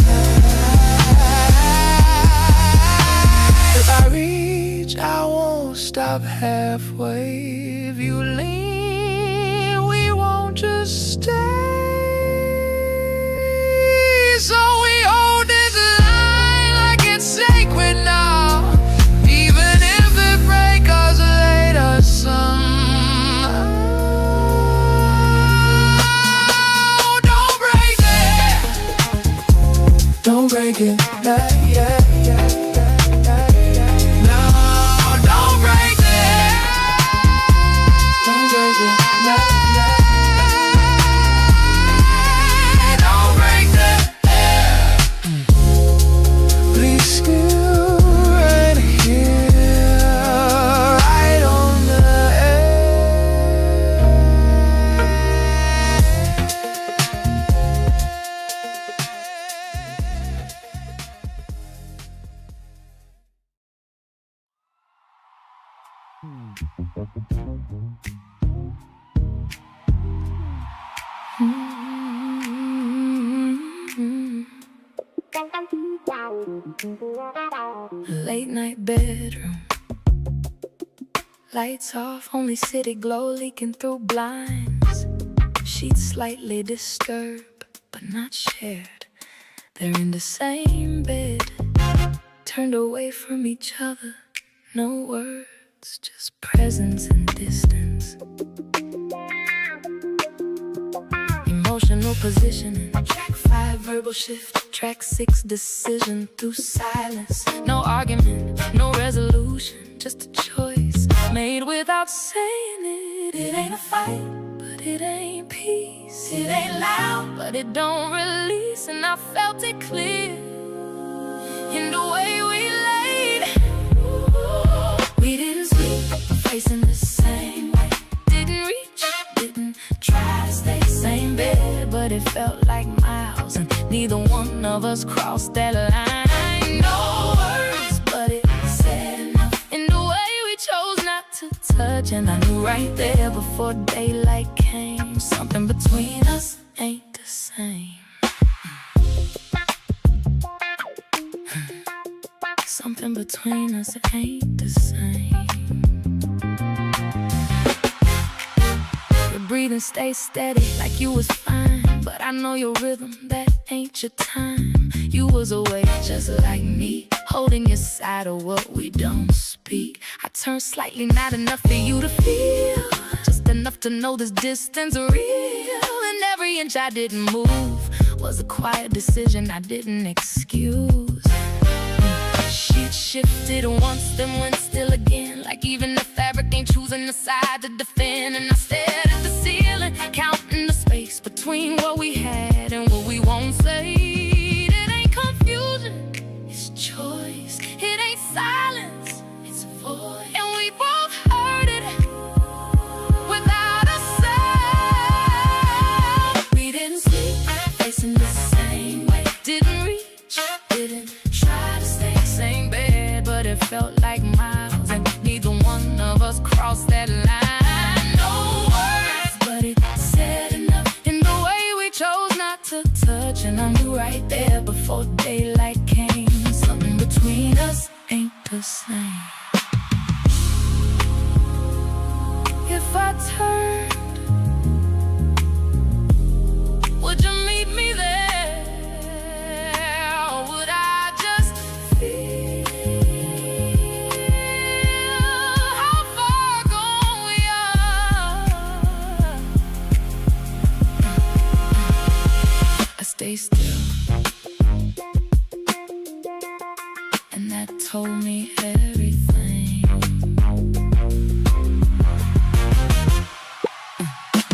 If I reach, I won't stop halfway. If you lean, we won't just stay. So we hold this line like it's sacred now, even if it breaks us later somehow. Don't break it, don't break it, yeah, yeah, yeah. Late night bedroom, lights off, only city glow leaking through blinds. Sheets slightly disturbed, but not shared. They're in the same bed, turned away from each other. No words, just presence and distance. Emotional positioning, track 5 verbal shift, track 6 decision through silence. No argument, no resolution, just a choice made without saying it. It ain't a fight, but it ain't peace. It ain't loud, but it don't release. And I felt it clear in the way we laid. We didn't sleep, facing the same way. Didn't reach, didn't try to stay same bed, but it felt like miles, and neither one of us crossed that line. No words, but it said enough in the way we chose not to touch. And I knew right there before daylight came, something between us ain't the same. Something between us ain't the same. Your breathing stays steady like you was fine, but I know your rhythm, that ain't your time. You was awake just like me, holding your side of what we don't speak. I turned slightly, not enough for you to feel, just enough to know this distance real. And every inch I didn't move was a quiet decision I didn't excuse. Sheet shifted once, then went still again, like even the fabric ain't choosing the side to defend. And I stared at the ceiling, counting the space between what we had and what we won't say. It ain't confusion, it's choice. It ain't silence, it's a voice. And we both heard it without a sound. We didn't sleep, facing the same way. Didn't reach, didn't try to stay same bed, but it felt like miles, and neither one of us crossed that line. No words, but it said enough in the way we chose not to touch. And I knew right there before daylight came, something between us ain't the same. If I turned, would you meet me there? Stay still, and that told me everything.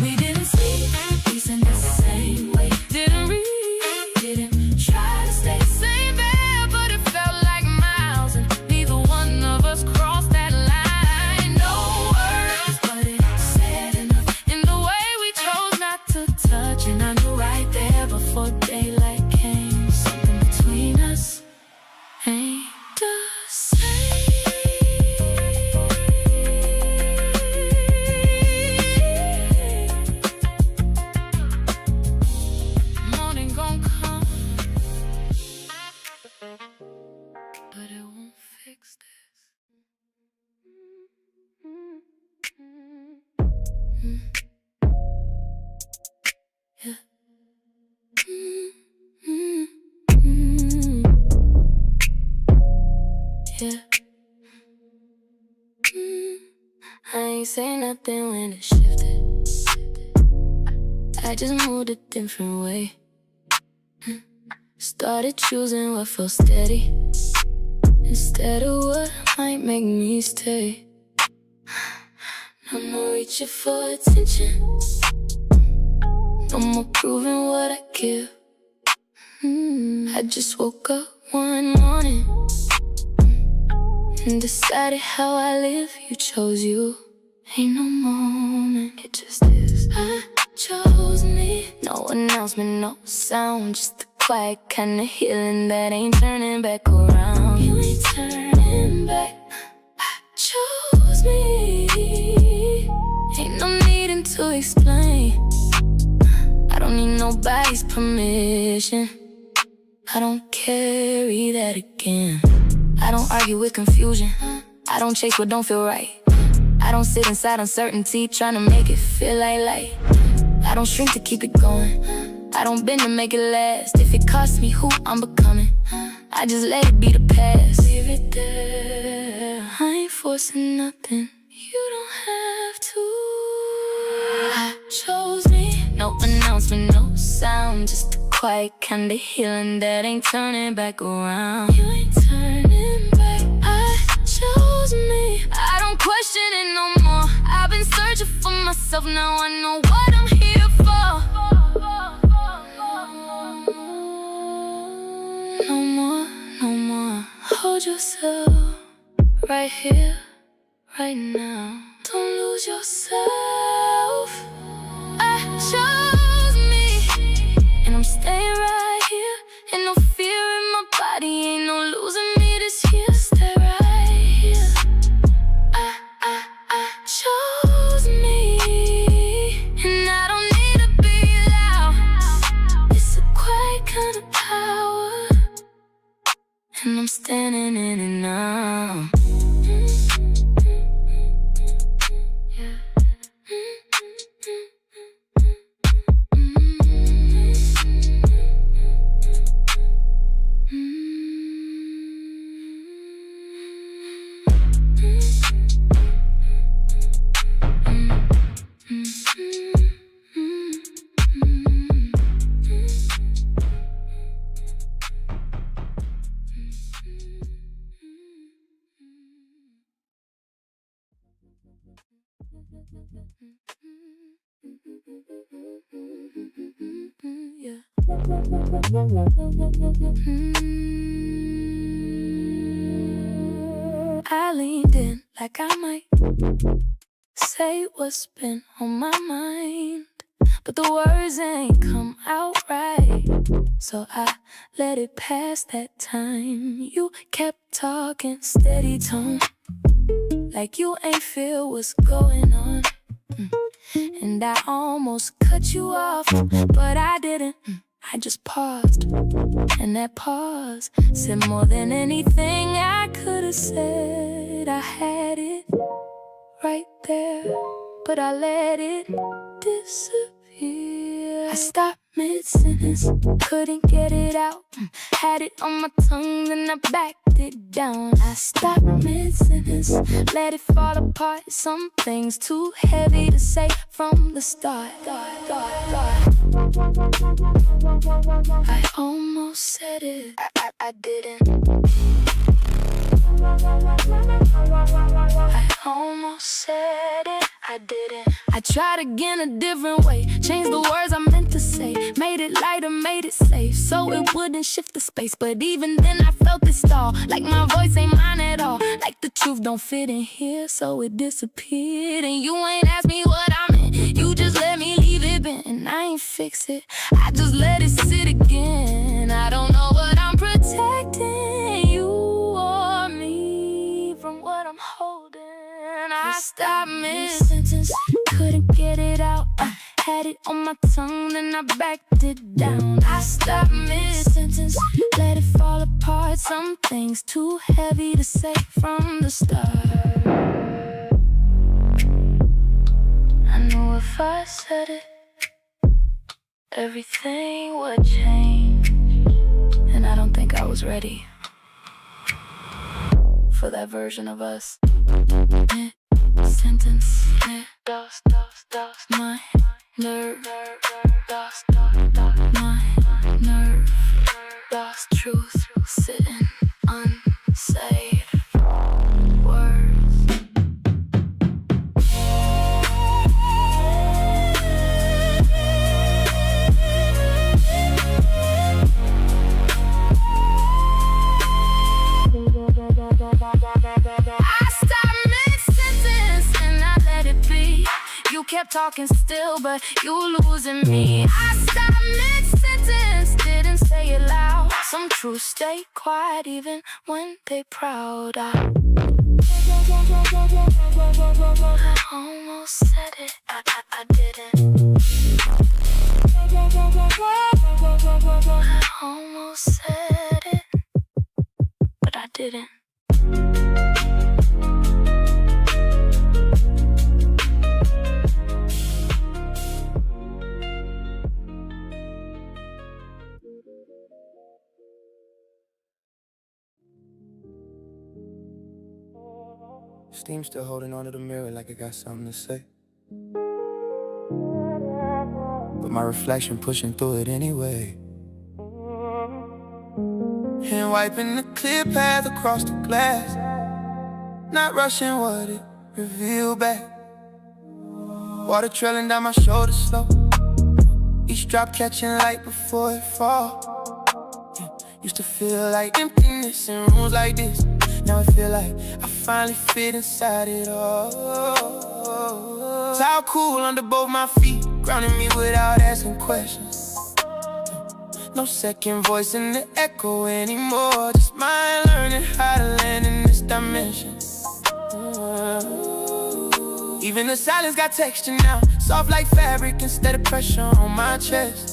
We didn't see peace in the same way. Didn't read, didn't try to stay same bed, but it felt like miles, and neither one of us crossed that line. No words, but it said enough in the way we chose not to touch. And I knew right there before daylight came, something between us ain't the same. nothing when it shifted. I just moved a different way. Started choosing what felt steady instead of what might make me stay. No more reaching for attention, no more proving what I give. I just woke up one morning and decided how I live. You chose you. Ain't no moment, it just is. I chose me. No announcement, no sound, just the quiet kind of healing that ain't turning back around. You ain't turning back. I chose me. Ain't no needing to explain. I don't need nobody's permission. I don't carry that again. I don't argue with confusion. I don't chase what don't feel right. I don't sit inside uncertainty trying to make it feel like light. I don't shrink to keep it going. I don't bend to make it last. If it costs me who I'm becoming, I just let it be the past. Leave it there. I ain't forcing nothing. You don't have to. I chose me. No announcement, no sound, just a quiet kind of healing that ain't turning back around. You ain't turning back. I chose me. I don't question it no more. I've been searching for myself, now I know what I'm here for. No more, no more. Hold yourself right here, right now. Don't lose yourself. I chose me, and I'm staying right here. Ain't no fear in my body, ain't no losing me this year. Stay right here. I chose me, and I don't need to be loud. It's a quiet kind of power, and I'm standing in it now. I leaned in like I might say what's been on my mind, but the words ain't come out right, so I let it pass that time. You kept talking steady tone, like you ain't feel what's going on. And I almost cut you off, but I didn't. I just paused, and that pause said more than anything I could have said. I had it right there, but I let it disappear. I stopped mid-sentence, couldn't get it out. Had it on my tongue, then I backed it down. I stopped mid-sentence, let it fall apart. Some things too heavy to say from the start. I almost said it, I didn't. I almost said it, I didn't. I tried again a different way, changed the words I meant to say, made it lighter, made it safe, so it wouldn't shift the space. But even then I felt it stall, like my voice ain't mine at all, like the truth don't fit in here, so it disappeared. And you ain't asked me what I meant, you just let me leave it bent. And I ain't fix it, I just let it sit again. I don't know what I'm protecting, you or me, from what I'm holding. I stopped mid-sentence, couldn't get it out. Had it on my tongue, then I backed it down. I stopped mid-sentence, let it fall apart. Some things too heavy to say from the start. I knew if I said it, everything would change. And I don't think I was ready for that version of us. Sentence, lit, my nerve, my nerve, truth, sitting unsaid words. I stopped mid-sentence and I let it be. You kept talking still, but you losing me. I stopped mid-sentence, didn't say it loud. Some truths stay quiet even when they proud. I almost said it, I didn't. I almost said it, but I didn't. Steam still holding onto the mirror like I got something to say, but my reflection pushing through it anyway. And wiping the clear path across the glass, not rushing what it revealed back. Water trailing down my shoulders slow, each drop catching light before it fall. Used to feel like emptiness in rooms like this. Now I feel like I finally fit inside it all. Cloud cool under both my feet, grounding me without asking questions. No second voice in the echo anymore, just mind learning how to land in this dimension. Even the silence got texture now, soft like fabric instead of pressure on my chest.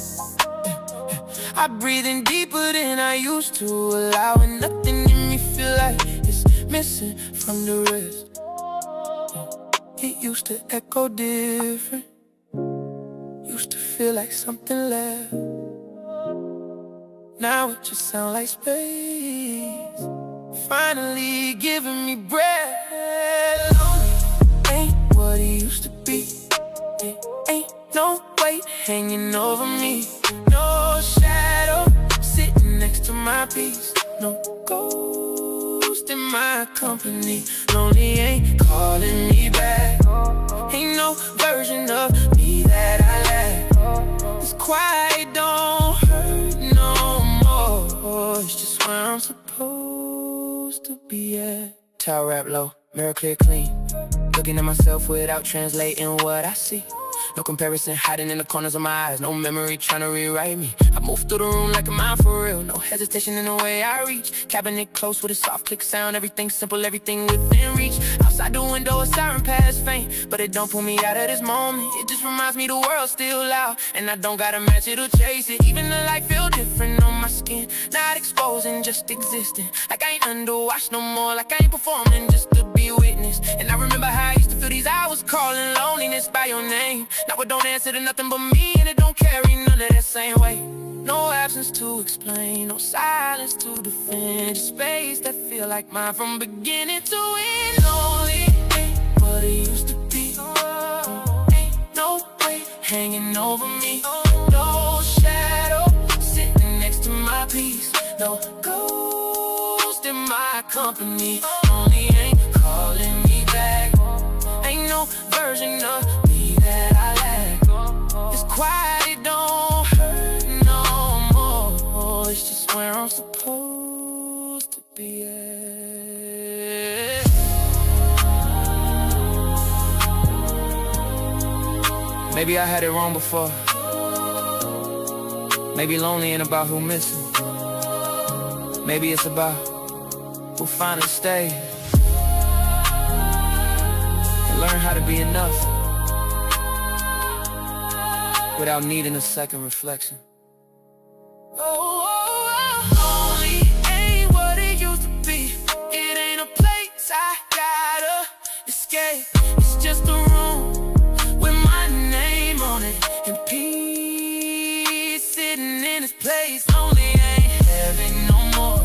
I breathe in deeper than I used to, allowing nothing in me feel like it's missing from the rest. It used to echo different, used to feel like something left. Now it just sounds like space, finally giving me breath. Lonely ain't what it used to be. It ain't no weight hanging over me, no shadow sitting next to my peace, no ghost in my company. Lonely ain't calling me back, ain't no version of me that I lack. This quiet don't hurt no more, it's just where I'm supposed to be at. Towel wrap low, mirror clear clean, looking at myself without translating what I see. No comparison hiding in the corners of my eyes, no memory trying to rewrite me. I move through the room like a mind for real, no hesitation in the way I reach. Cabinet close with a soft click sound, everything simple, everything within reach. Outside the window a siren pass faint, but it don't pull me out of this moment. It just reminds me the world's still loud, and I don't gotta match it or chase it. Even the light feel different on my skin, not exposing, just existing. Like I ain't underwatched no more, like I ain't performing just to be witnessed. And I remember how I used to feel these hours calling loneliness by your name. Now it don't answer to nothing but me, and it don't carry none of that same weight. No absence to explain, no silence to defend, just space that feel like mine from beginning to end. Lonely ain't what it used to be, ain't no weight hanging over me, no shadow sitting next to my peace, no ghost in my company. Lonely ain't calling me back, ain't no version of me that I lack. It's quiet, it don't hurt no more, it's just where I'm supposed to be at. Maybe I had it wrong before. Maybe lonely ain't about who missing. Maybe it's about who finally stayed and learn how to be enough without needing a second reflection. Lonely ain't what it used to be. It ain't a place I gotta escape. It's just a room with my name on it and peace sitting in its place. Lonely ain't heavy no more,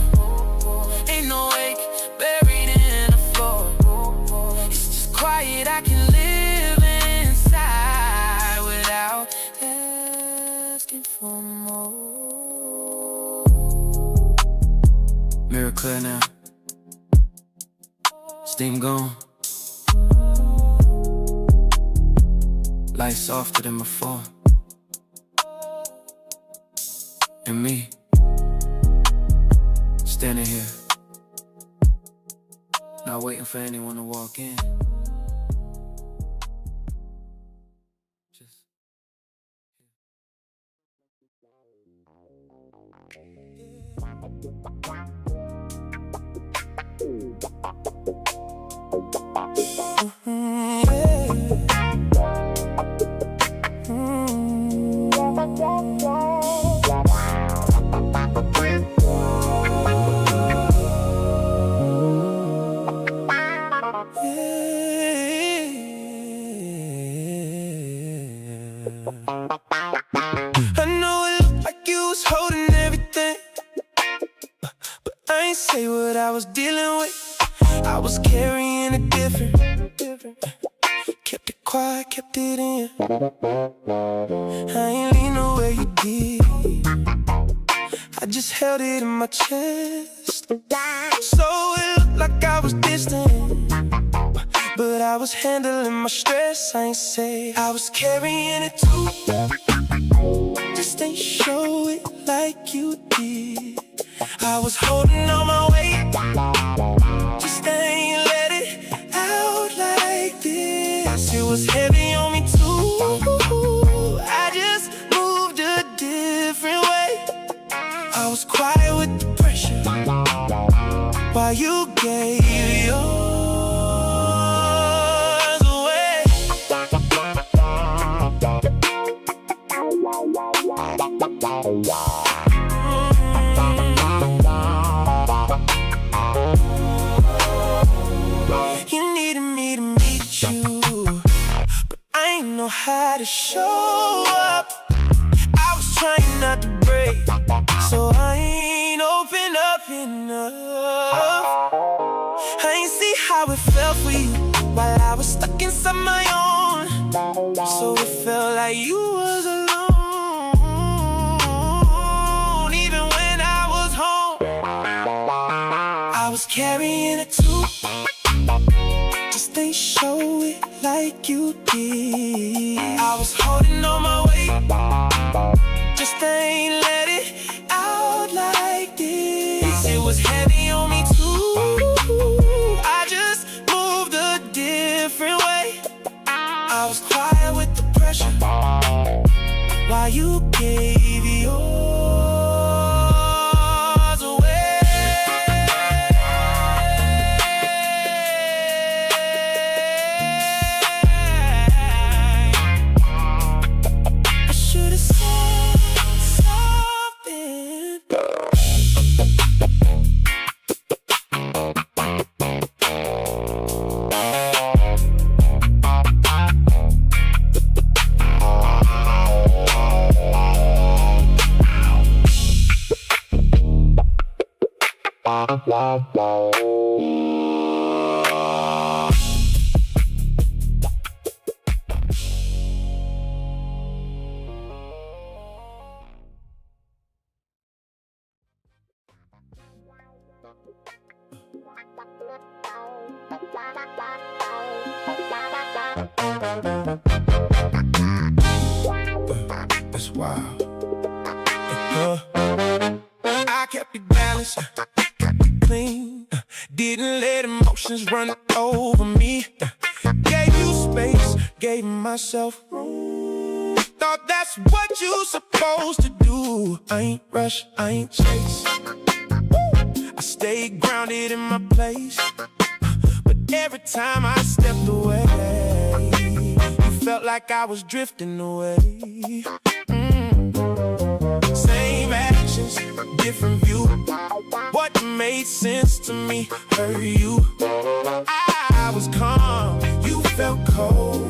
ain't no ache buried in the floor. It's just quiet Mirror clear now. Steam gone. Light softer than before. And me standing here, not waiting for anyone to walk in. I know it looked like you was holding everything, but I ain't say what I was dealing with. I was carrying it different. Kept it quiet, kept it in. I ain't lean the way you did. I just held it in my chest. So it looked like I was distant, but I was handling my stress. I ain't say I was carrying it too. Just ain't show it like you did. I was holding on my weight, just ain't let it out like this. It was heavy on me too. I just moved a different way. I was quiet with the pressure while you gave yours away. You needed me to meet you, but I ain't know how to show up. I was trying not to break, so I ain't open up enough. I ain't see how it felt for you while I was stuck inside my own. So it felt like you was alone, even when I was home. I was carrying it too. Just ain't show it like you did. I was holding on my weight, just ain't let it out like this. It was heavy on me too. I just moved a different way. I was quiet with the pressure while you gave yours away. I should've said something. That's wild. I kept it balanced, kept it clean. Didn't let emotions run over me. Gave you space, gave myself room. Thought that's what you supposed to do. I ain't rush, I ain't chase. I stayed grounded in my place. But every time I stepped away, you felt like I was drifting away. Same actions, different view. What made sense to me hurt you. I was calm, you felt cold.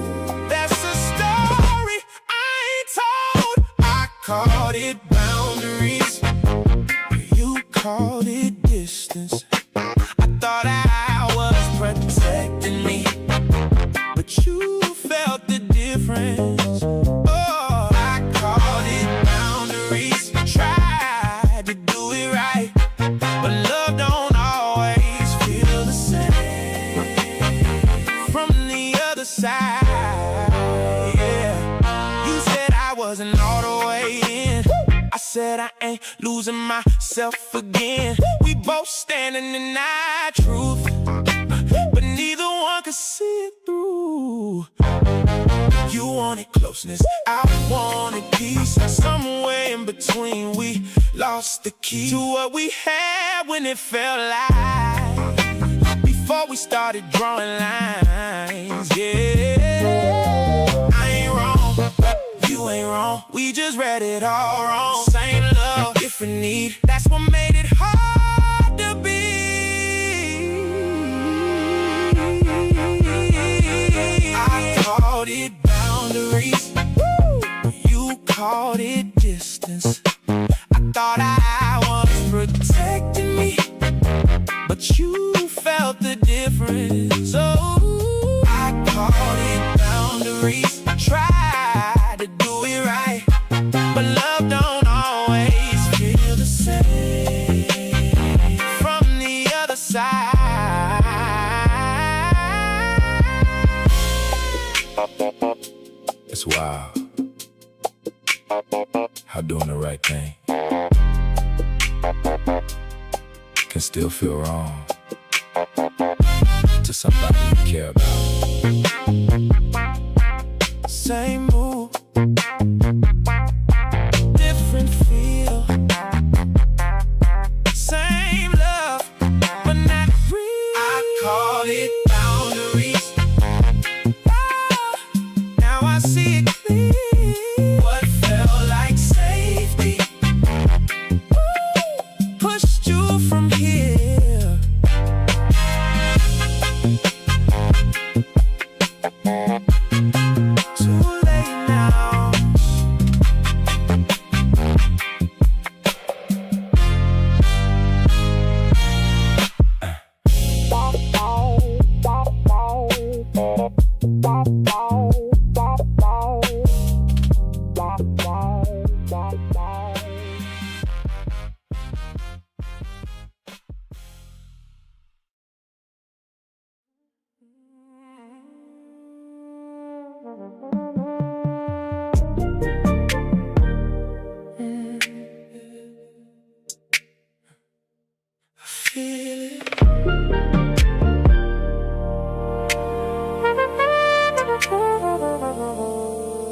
That's a story I ain't told. I called it boundaries, you called it distance. I thought I was protecting me, but you felt the difference. Oh, I called it boundaries, tried to do it right. but love don't always feel the same. From the other side, yeah. You said I wasn't all the way in. I said I ain't losing myself again. We both standing in our truth, but neither one could see it through. You wanted closeness, I wanted peace. Somewhere in between we lost the key to what we had when it felt like before we started drawing lines, yeah. I ain't wrong, you ain't wrong, we just read it all wrong. Same love, different need, that's what made it hard to be. I called it boundaries, you called it distance. I thought I was protecting me, but you felt the difference. So I called it boundaries. I tried to do it right, but love don't always feel the same from the other side. It's wild how doing the right thing can still feel wrong to somebody you care about. Same move, different feel. Same love, but not real. I call it boundaries. Now I see it clear. What felt like safety pushed you from here. Too late now.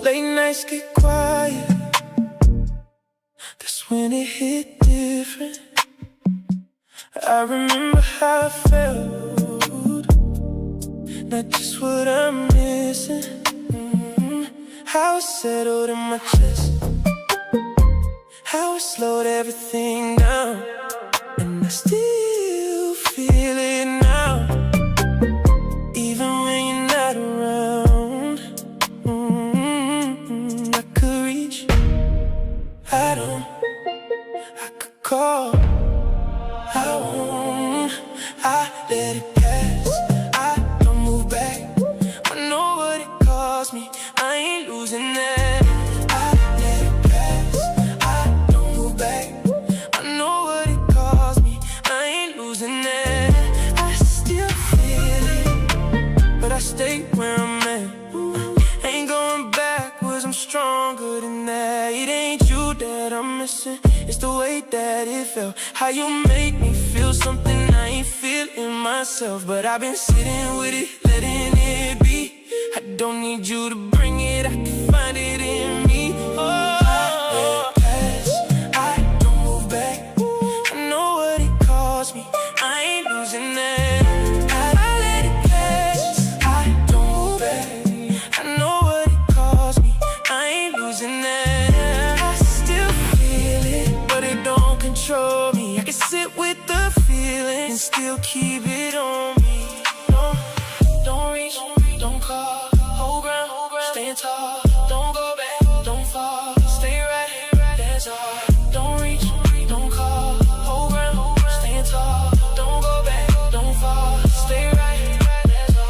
Late nights get quiet, that's when it hit different. I remember how I felt, not just what I'm missing. How it settled in my chest, how it slowed everything down, and I still feel it now, even when you're not around. I could reach, I could call, I won't, I let it pass, I don't move back. I know what it cost me, I ain't losing that. I let it pass, I don't move back. I know what it cost me, I ain't losing that. I still feel it, but I stay where I'm at. Ain't going backwards, I'm stronger than that. It ain't you that I'm missing, it's the way that it felt. How you make me feel something I ain't feeling myself, but I've been sitting with it, letting it be. I don't need you to bring it, I can find it in me. Oh, I let it pass, I don't move back. I know what it cost me, I ain't losing that. I let it pass, I don't move back. I know what it cost me, I ain't losing that. I still feel it, but it don't control me. I can sit with the feeling and still keep it on me. No, don't reach, don't call, hold ground, stand tall. Don't go back, don't fall, stay right, that's all. Don't reach, don't call, hold ground, stand tall. Don't go back, don't fall, stay right, that's all.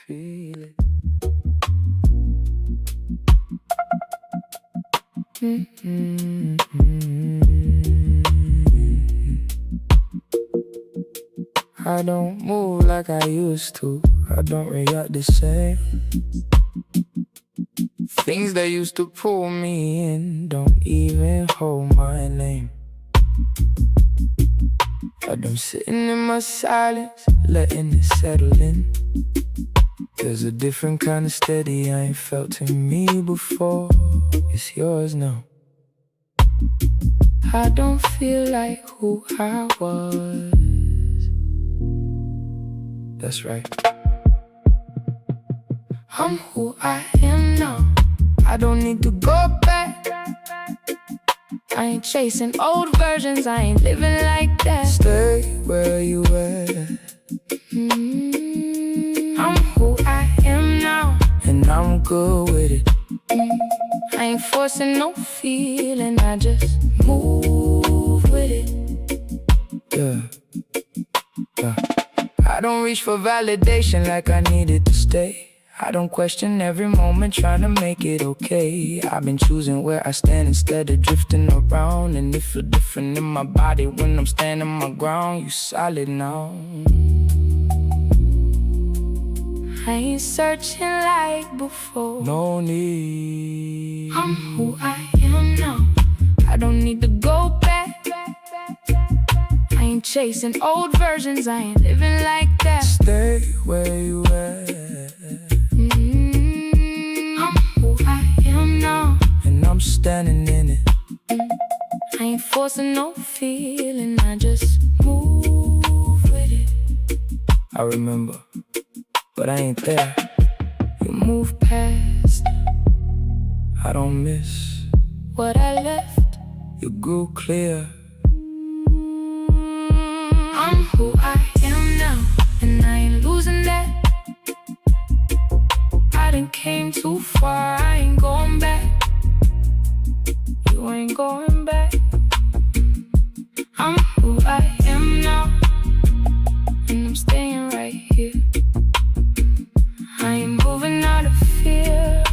feel it. I don't move like I used to. I don't react the same. Things that used to pull me in don't even hold my name. But I'm sitting in my silence, letting it settle in. There's a different kind of steady I ain't felt in me before. It's yours now. I don't feel like who I was. That's right. I'm who I am now. I don't need to go back. I ain't chasing old versions, I ain't living like that. Stay where you at. I'm who I am now, and I'm good with it. I ain't forcing no feeling, I just move with it. Yeah. I don't reach for validation like I needed to stay. I don't question every moment, trying to make it okay. I've been choosing where I stand instead of drifting around. And it feel different in my body when I'm standing my ground. You solid now. I ain't searching like before. No need. I'm who I am now. I don't need to go back. I ain't chasing old versions, I ain't living like that. Stay where you at. I'm who I am now, and I'm standing in it. I ain't forcing no feeling, I just move with it. I remember, but I ain't there. You move past. I don't miss what I left. You grew clear. I'm who I am now, and I ain't losing that. I done came too far, I ain't going back. You ain't going back. I'm who I am now, and I'm staying right here. I ain't moving out of fear,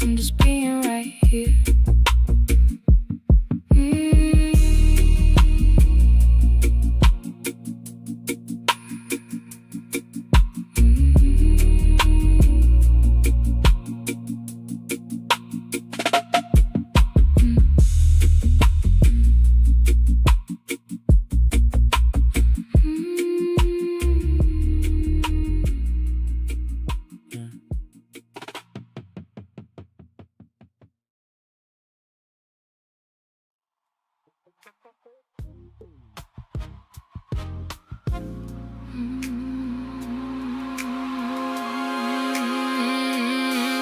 I'm just being right here.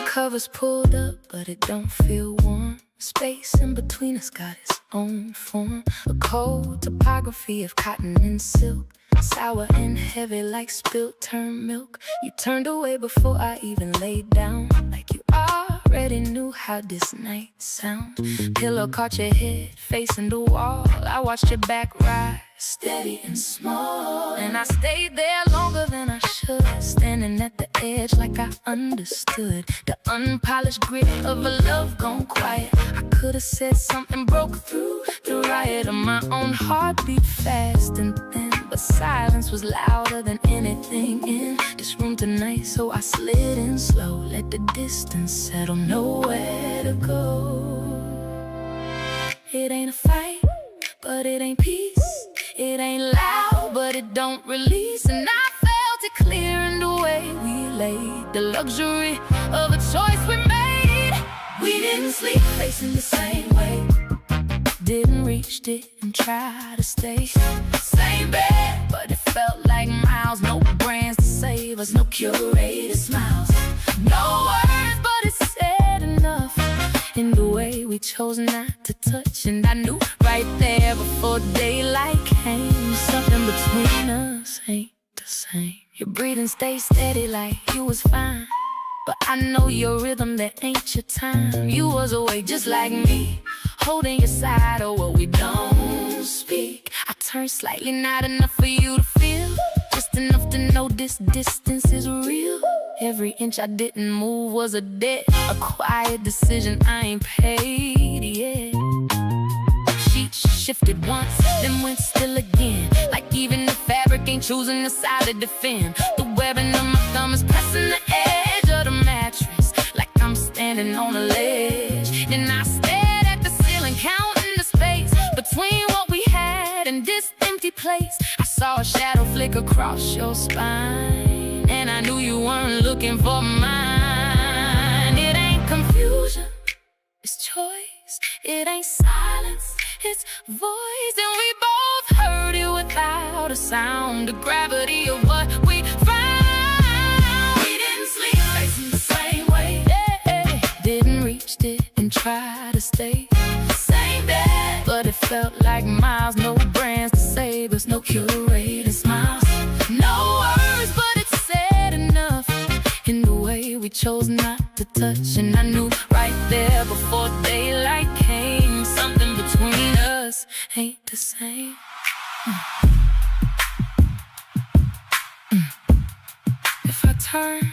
Covers pulled up, but it don't feel warm. Space in between us got its own form. A cold topography of cotton and silk, sour and heavy like spilt turned milk. You turned away before I even laid down, like you already knew how this night sound. Pillow caught your head facing the wall. I watched your back rise, steady and small. And I stayed there longer than I should, standing at the edge like I understood the unpolished grit of a love gone quiet. I could have said something, broke through the riot of my own heartbeat, fast and thin. But silence was louder than anything in this room tonight. So I slid in slow, let the distance settle, nowhere to go. It ain't a fight, but it ain't peace. It ain't loud, but it don't release. And I felt it clear in the way we laid, the luxury of a choice we made. We didn't sleep facing the same way, didn't reach, didn't try to stay same bed, but it felt like miles. No brands to save us, no curated smiles, no words, but it said enough in the way we chose not to touch. And I knew right there before daylight came, something between us ain't the same. Your breathing stayed steady like you was fine, but I know your rhythm, that ain't your time. You was awake just like me, holding your side, oh well, we don't speak. I turned slightly, not enough for you to feel, just enough to know this distance is real. Every inch I didn't move was a debt, a quiet decision I ain't paid yet. Sheets shifted once, then went still again. Like even the fabric ain't choosing the side to defend. The webbing of my thumb is pressing the edge of the mattress, like I'm standing on a ledge. Then I stared at the ceiling, counting the space between what we had and this empty place. I saw a shadow flick across your spine, and I knew you weren't looking for mine. It ain't confusion, it's choice. It ain't silence, it's voice. And we both heard it without a sound. The gravity of what we found. We didn't sleep facing the same way. Yeah. Didn't reach, didn't try to stay same bed, but it felt like miles. No brands to save us, no curated smiles. No words, but it said enough in the way we chose not to touch. And I knew right there before daylight came, something between us ain't the same. If I turn,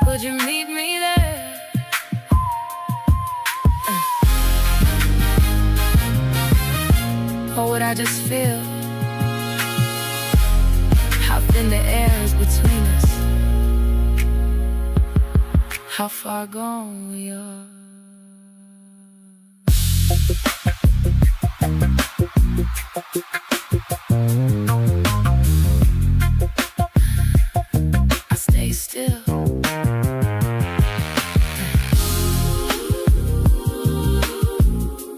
would you meet me there? Or would I just feel how thin the air is between us, how far gone we are? I stay still,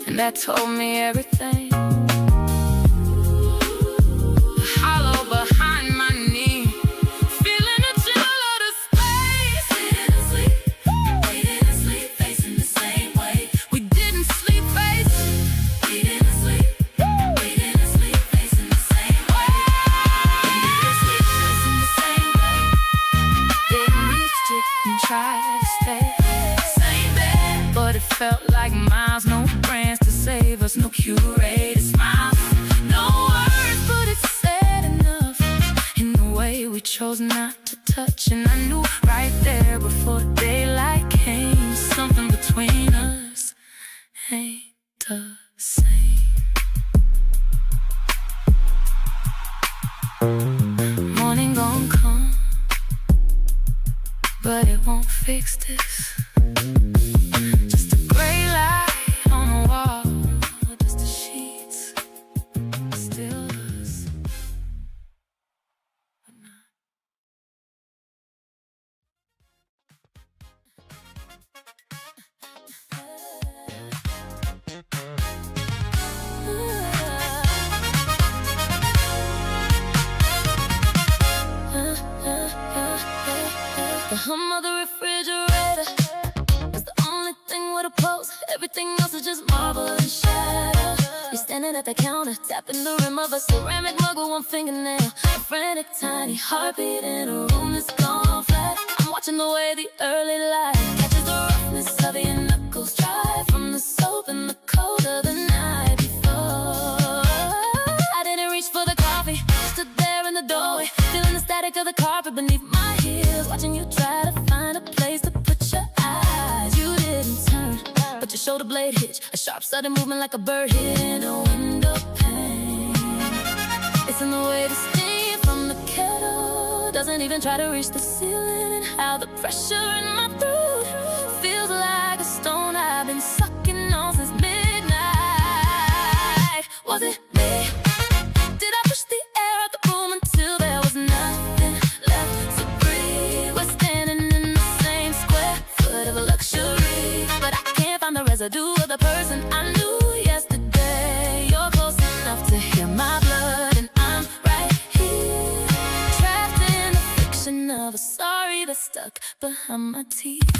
and that told me everything. Hollow behind my knee, feeling the chill of the space. We didn't sleep facing the same way. We didn't sleep facing. We didn't sleep facing the same way. We didn't sleep facing the same way. Didn't reach, didn't try to stay same bed, but it felt like miles. No brands to save us, no curated smiles. No words, but it said enough in the way we chose not to touch. And I knew right there before daylight came, something between us ain't the same. Morning gon' come, but it won't fix this. Just a gray light on the wall, just the sheets, still us, but not. The hum of the refrigerator is the only thing with a pulse. Everything else is just marble and shadow. You're standing at the counter, tapping the rim of a ceramic mug with one fingernail. A frantic, tiny heartbeat in a room that's gone flat. I'm watching the way the early light catches the roughness of your knuckles dry from the soap and the cold of the night before. I didn't reach for the coffee, stood there in the doorway, feeling the static of the carpet beneath my heels, watching you try to find a place to put your eyes. You didn't turn, but your shoulder blade hitch, a sharp sudden movement like a bird hitting a window pane. It's in the way the steam from the kettle doesn't even try to reach the ceiling, and how the pressure in my throat feels like a stone I've been sucking on since midnight. Was it me? Did I push the air out the room until there was nothing left to breathe? We're standing in the same square foot of a luxury, but I can't find the residue of the person I knew yesterday. You're close enough to hear my blood, and I'm right here, trapped in the fiction of a sorry that's stuck behind my teeth.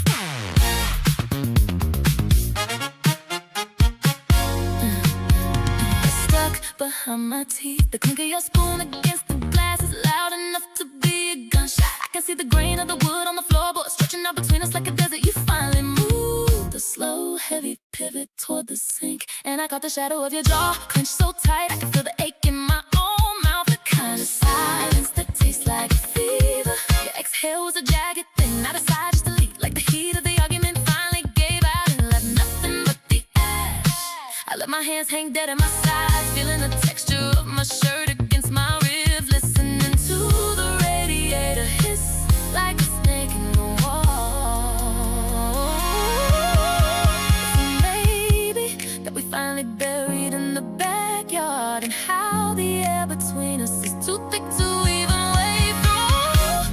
Stuck behind my teeth. The clink of your spoon against the glass is loud enough to be a gunshot. I can see the grain of the wood on the floorboard stretching out between us like a desert. You finally moved, the slow, heavy pivot toward the sink, and I caught the shadow of your jaw clenched so tight I can feel the ache in my own mouth. The kind my hands hang dead at my sides, feeling the texture of my shirt against my ribs, listening to the radiator hiss like a snake in the wall. Maybe that we finally buried in the backyard, and how the air between us is too thick to even wave through.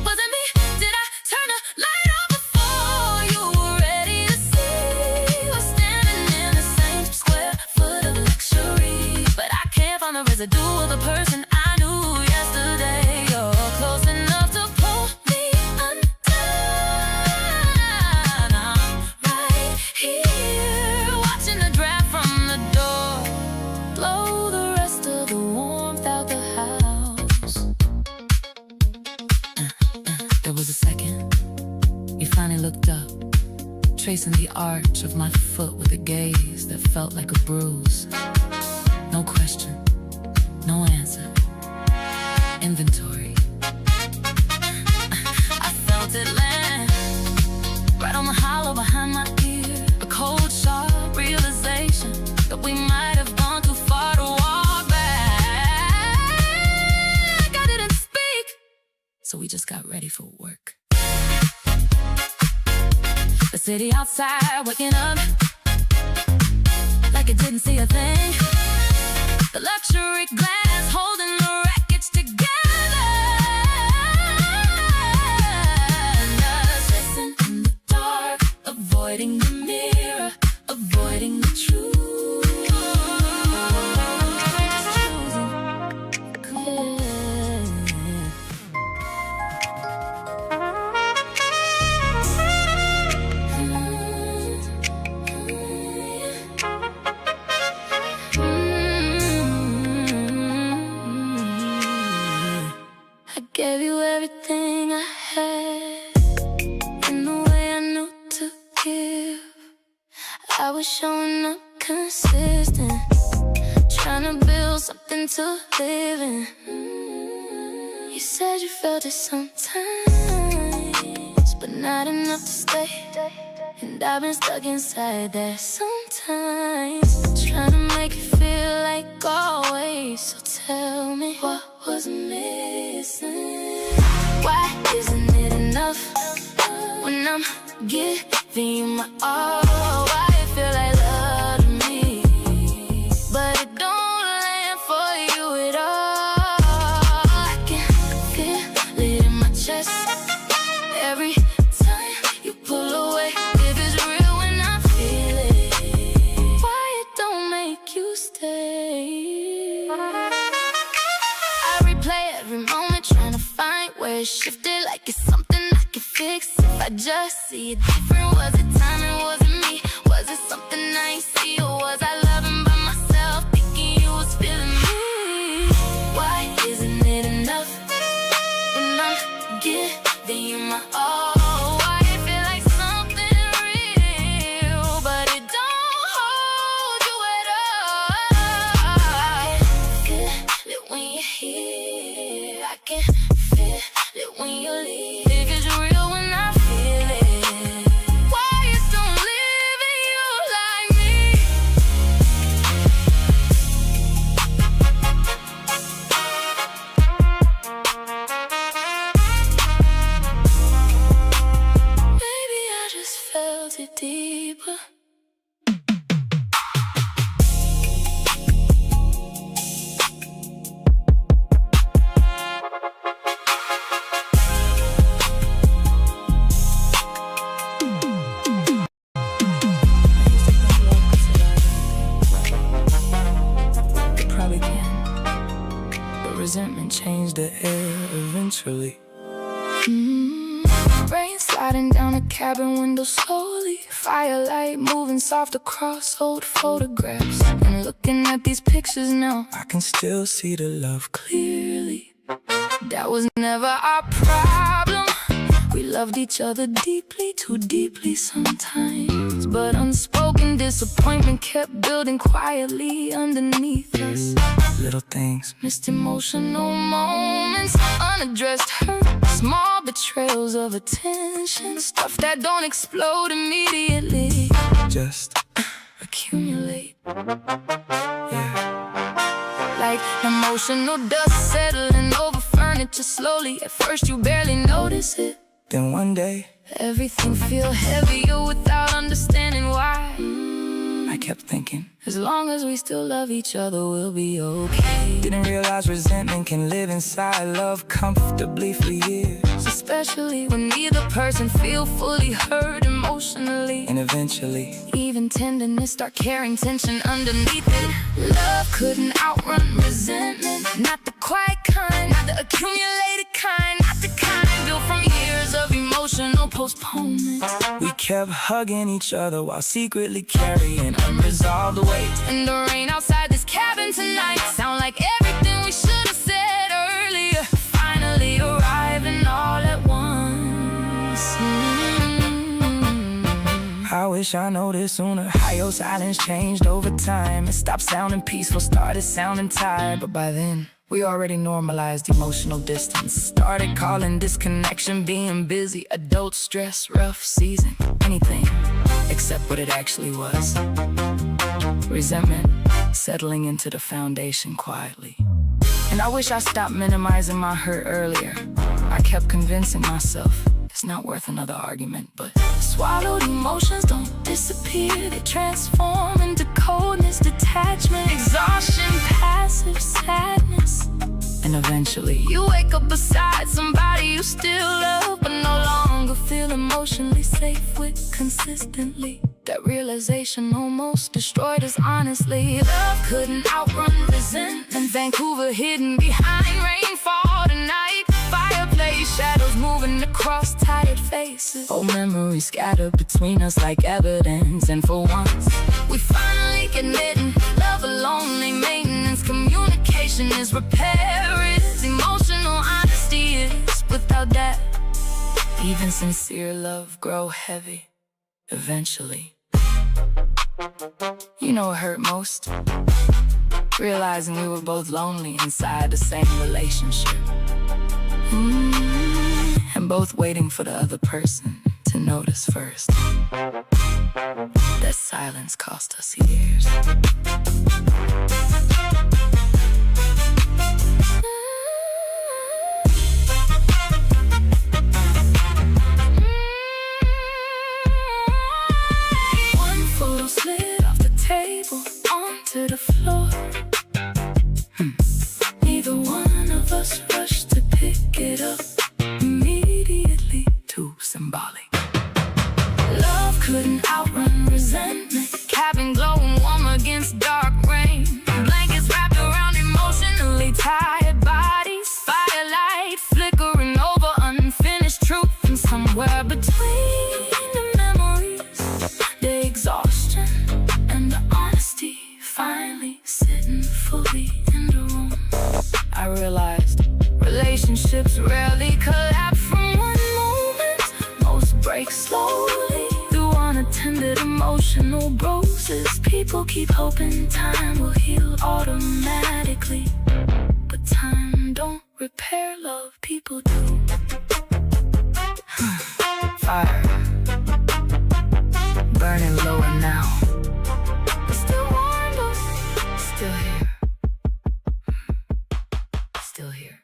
Was it me? Did I turn the light off before you were ready to see? We're standing in the same square foot of luxury, but I can't find the residue of the person I knew yesterday. You're close enough to pull me undone. I'm right here, watching the draft from the door blow the rest of the warmth out the house. There was a second. You finally looked up, tracing the arch of my foot with a gaze that felt like a bruise. No question, no answer. Inventory. I felt it land right on the hollow behind my ear. A cold, sharp realization that we might have gone too far to walk back. I didn't speak, so we just got ready for work. The city outside waking up like it didn't see a thing. The luxury glass holding the wreckage together, and us racing in the dark, avoiding the mirror, avoiding the truth. I gave you everything I had, in the way I knew to give. I was showing up consistent, trying to build something to live in. You said you felt it sometimes, but not enough to stay. And I've been stuck inside that sometimes, trying to make it feel like always. So tell me, what was missing? Why isn't it enough when I'm giving you my all? Why it feel like love to me, but it don't land for you at all? I can feel it in my chest every time you pull away. If it's real when I feel it, why it don't make you stay? I replay every moment, trying to find where it shifted, like it's something I can fix if I just see it different. Was it timing? Was it me? Was it something I ain't see? Or was I loving by myself, thinking you was feeling me? Why isn't it enough when I'm giving you my all? Why it feel like something real, but it don't hold you at all? I can feel it when you're here, I can feel it when you leave. If it's real when I feel it, why it don't live in you like me? Maybe I just felt it deeper. It probably can, but resentment changed the air eventually. Rain sliding down a cabin window slowly, firelight moving soft across old photographs. And looking at these pictures now, I can still see the love clearly. That was never our problem. We loved each other deeply, too deeply sometimes. But unspoken disappointment kept building quietly underneath us. Little things, missed emotional moments, unaddressed hurt, small betrayals of attention, stuff that don't explode immediately. Just accumulate. Like emotional dust settling over furniture slowly. At first you barely notice it, then one day everything feel heavier without understanding why. I kept thinking, as long as we still love each other, we'll be okay. Didn't realize resentment can live inside love comfortably for years. Especially when neither person feel fully heard emotionally. And eventually, even tenderness start carrying tension underneath it. Love couldn't outrun resentment. Not the quiet kind, not the accumulated kind, not the kind built from years of emotional postponement. we kept hugging each other while secretly carrying unresolved weight. And the rain outside this cabin tonight sound like everything we should have said earlier, finally arriving all at once. I wish I noticed sooner how your silence changed over time. It stopped sounding peaceful, started sounding tired. But by then, we already normalized emotional distance. Started calling disconnection being busy, adult stress, rough season, anything except what it actually was. Resentment settling into the foundation quietly. And I wish I stopped minimizing my hurt earlier. I kept convincing myself it's not worth another argument, but swallowed emotions don't disappear. They transform into coldness, detachment, exhaustion, passive sadness. and eventually You wake up beside somebody you still love, but no longer feel emotionally safe with consistently. That realization almost destroyed us honestly. Love couldn't outrun resentment. Vancouver hidden behind rainfall tonight. Fireplace shadows moving across tired faces. old memories scattered between us like evidence. And for once, we finally admitting love alone ain't maintenance. Communication is repair, is emotional honesty is. Without that, even sincere love grow heavy eventually. you know what hurt most? Realizing we were both lonely inside the same relationship. And both waiting for the other person to notice first. That silence cost us years. One photo slid off the table onto the floor. Neither one of us rushed to pick it up immediately. Too symbolic. Love couldn't outrun resentment. Cabin glowing warm against dark rain. Blankets wrapped around emotionally tired bodies. Firelight flickering over unfinished truth. And somewhere between the memories, the exhaustion and the honesty finally sitting fully in the room. I realized Relationships rarely collapse from one moment. Most break slowly through unattended emotional bruises. People keep hoping time will heal automatically, but time don't repair love, people do. fire burning lower now. Still warm, but Still here. Still here.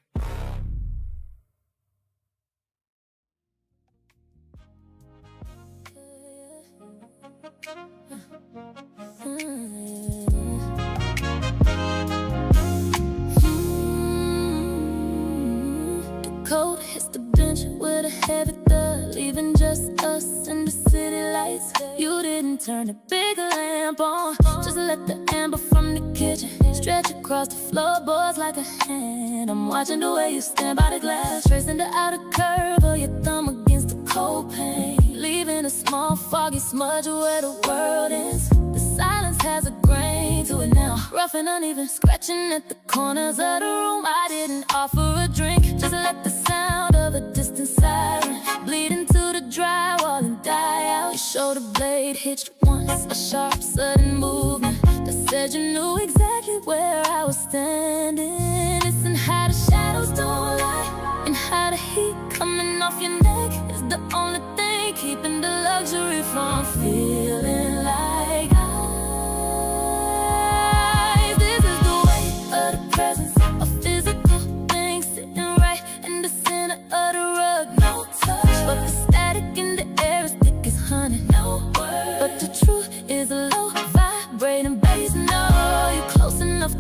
The cold hits the bench with a heavy thud, leaving just us and the city lights. You didn't turn the big lamp on, just let the amber from the kitchen stretch across the floorboards like a hand. I'm watching the way you stand by the glass, tracing the outer curve of your thumb against the cold pane, leaving a small foggy smudge where the world ends. The silence has a grain to it now, rough and uneven, scratching at the corners of the room. I didn't offer a drink, just let the sound of a distant siren bleed into the drywall and die out. Your shoulder blade hitched once, a sharp sudden movement that said you knew exactly where I was standing. Listen how the shadows don't lie, and how the heat coming off your neck is the only thing keeping the luxury from feeling like I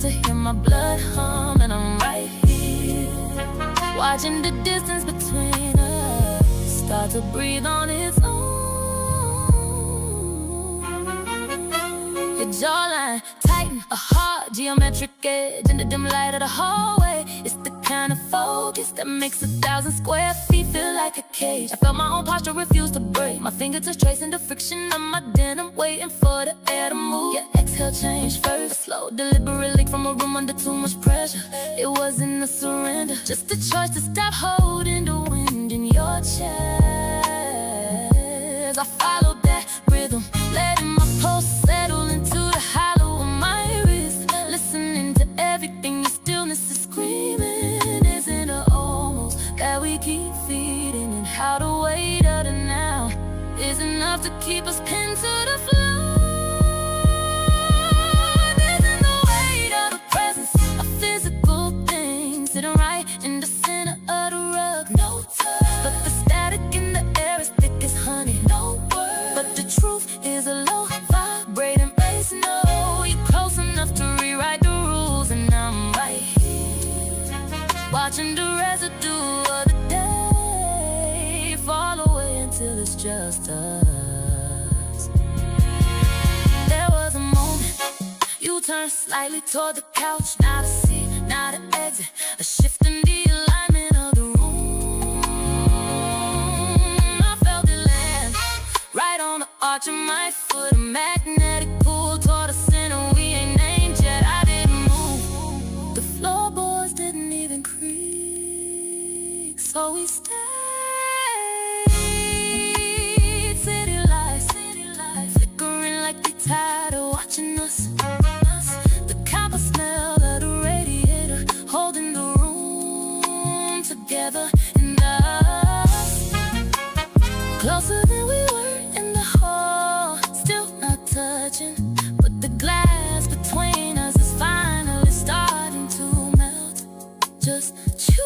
to hear my blood hum, and I'm right here, watching the distance between us start to breathe on its own. Your jawline tighten, a hard geometric edge in the dim light of the hallway. It's the kind of focus that makes 1,000 square feet feel like a cage. I felt my own posture refuse to break, my fingertips tracing the friction of my denim, waiting for the air to move. Your exhale changed first, slow, deliberately from a room under too much pressure. It wasn't a surrender, just a choice to stop holding the wind in your chest. I followed that rhythm, letting my pulse settle into the hollow of my wrist, listening to everything. Your stillness is screaming, isn't it almost that we keep feeding, and how the weight of the now is enough to keep us pinned to the floor. This is the weight of the presence, a physical thing sitting right in the center of the rug. No touch, but the static in the air is thick as honey. No word, but the truth is a low vibrating bass. No, you're close enough to rewrite the rules, and I'm right here, watching the residue of the day fall away until it's just us. There was a moment you turned slightly toward the couch, not a seat, not an exit, a shift in the alignment of the room. I felt it land right on the arch of my foot, a magnetic pull toward the center we ain't named yet. I didn't move, the floorboards didn't even creak, so we stayed. City lights flickering like they tired of watching us. The copper smell of the radiator holding the room together, and us closer than we were in the hall, still not touching, but the glass between us is finally starting to melt. Just choosing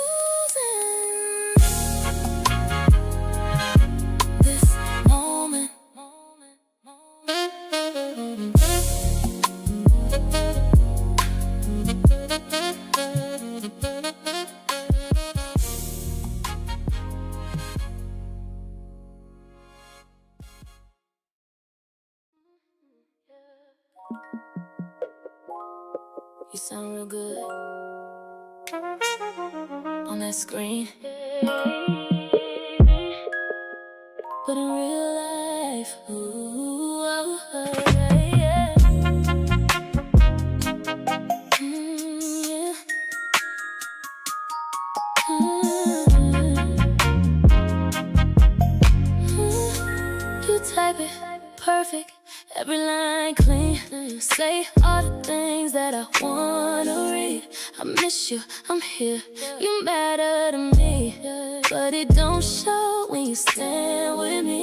this moment. You sound real good on that screen, but in real life, ooh, oh, yeah. Yeah. You type it perfect, every line clean. Say all the things that I wanna read. I miss you, I'm here, you matter to me, but it don't show when you stand with me.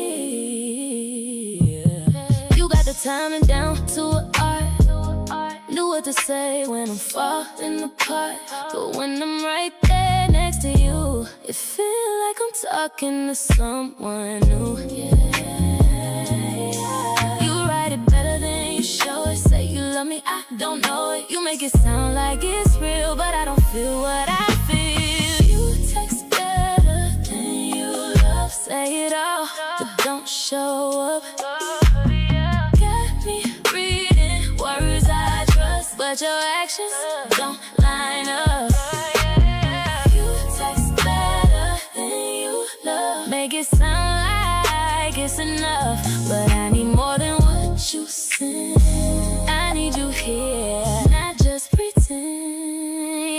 You got the timing down to an art, knew what to say when I'm falling apart. But when I'm right there next to you, it feels like I'm talking to someone new. You write it better than you show it. Say you love me, I don't know it. You make it sound like it's real, but I don't feel what I feel. You text better than you love. Say it all, but don't show up. Got me reading words I trust, but your actions don't line up. You text better than you love. Make it sound like it's enough, but I need more than what you send. I need you here, not just pretend.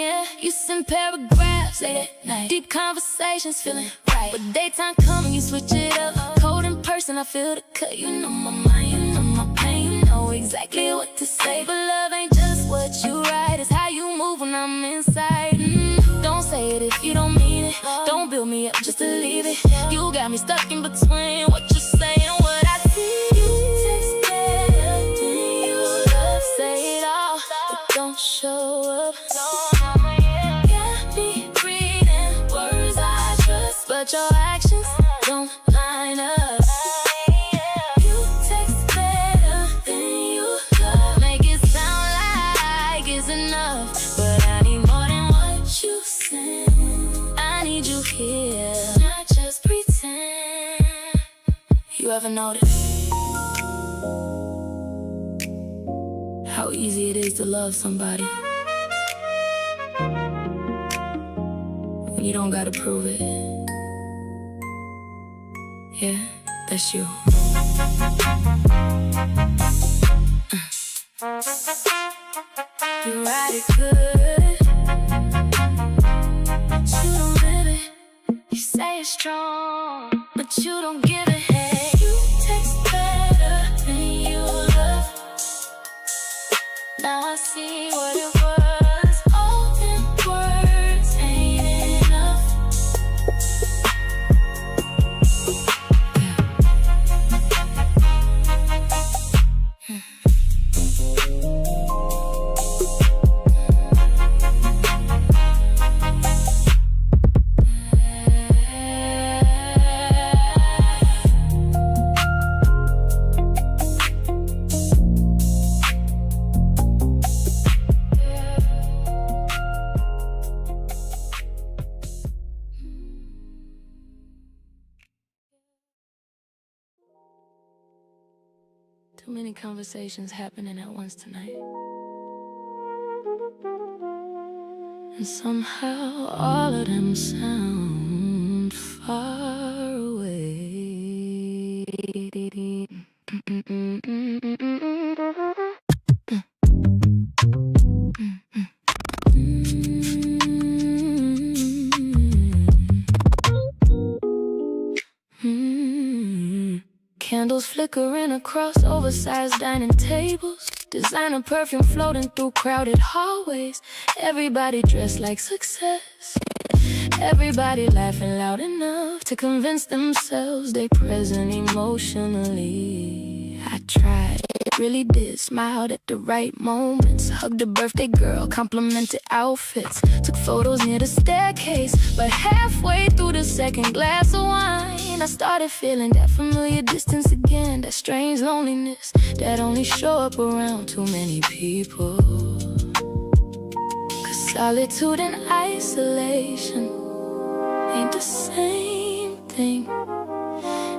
Yeah, you send paragraphs late at night, deep conversations feeling right, but daytime coming, you switch it up. Cold in person, I feel the cut. You know my mind, you know my pain, you know exactly what to say. But love ain't just what you write, it's how you move when I'm inside. Don't say it if you don't mean it. Don't build me up just to leave it. You got me stuck in between what you say and what I see. You text better than you love. Say it all, but don't show up. Got me reading words I trust, but your actions don't line up. You text better than you love. Make it sound like it's enough, ever notice how easy it is to love somebody when you don't gotta prove it? Yeah, that's you. You ride it good, you don't live it. You say it's strong, but you don't give it. Hey, you taste better than you love. Now I see what it was. All in words ain't enough. Too many conversations happening at once tonight. And somehow all of them sound far away. Candles flickering across oversized dining tables. Designer perfume floating through crowded hallways. Everybody dressed like success. Everybody laughing loud enough to convince themselves they present emotionally. I tried, really did, smiled at the right moments. Hugged a birthday girl, complimented outfits. Took photos near the staircase, but halfway through the second glass of wine, I started feeling that familiar distance again. That strange loneliness that only show up around too many people. Cause solitude and isolation ain't the same thing.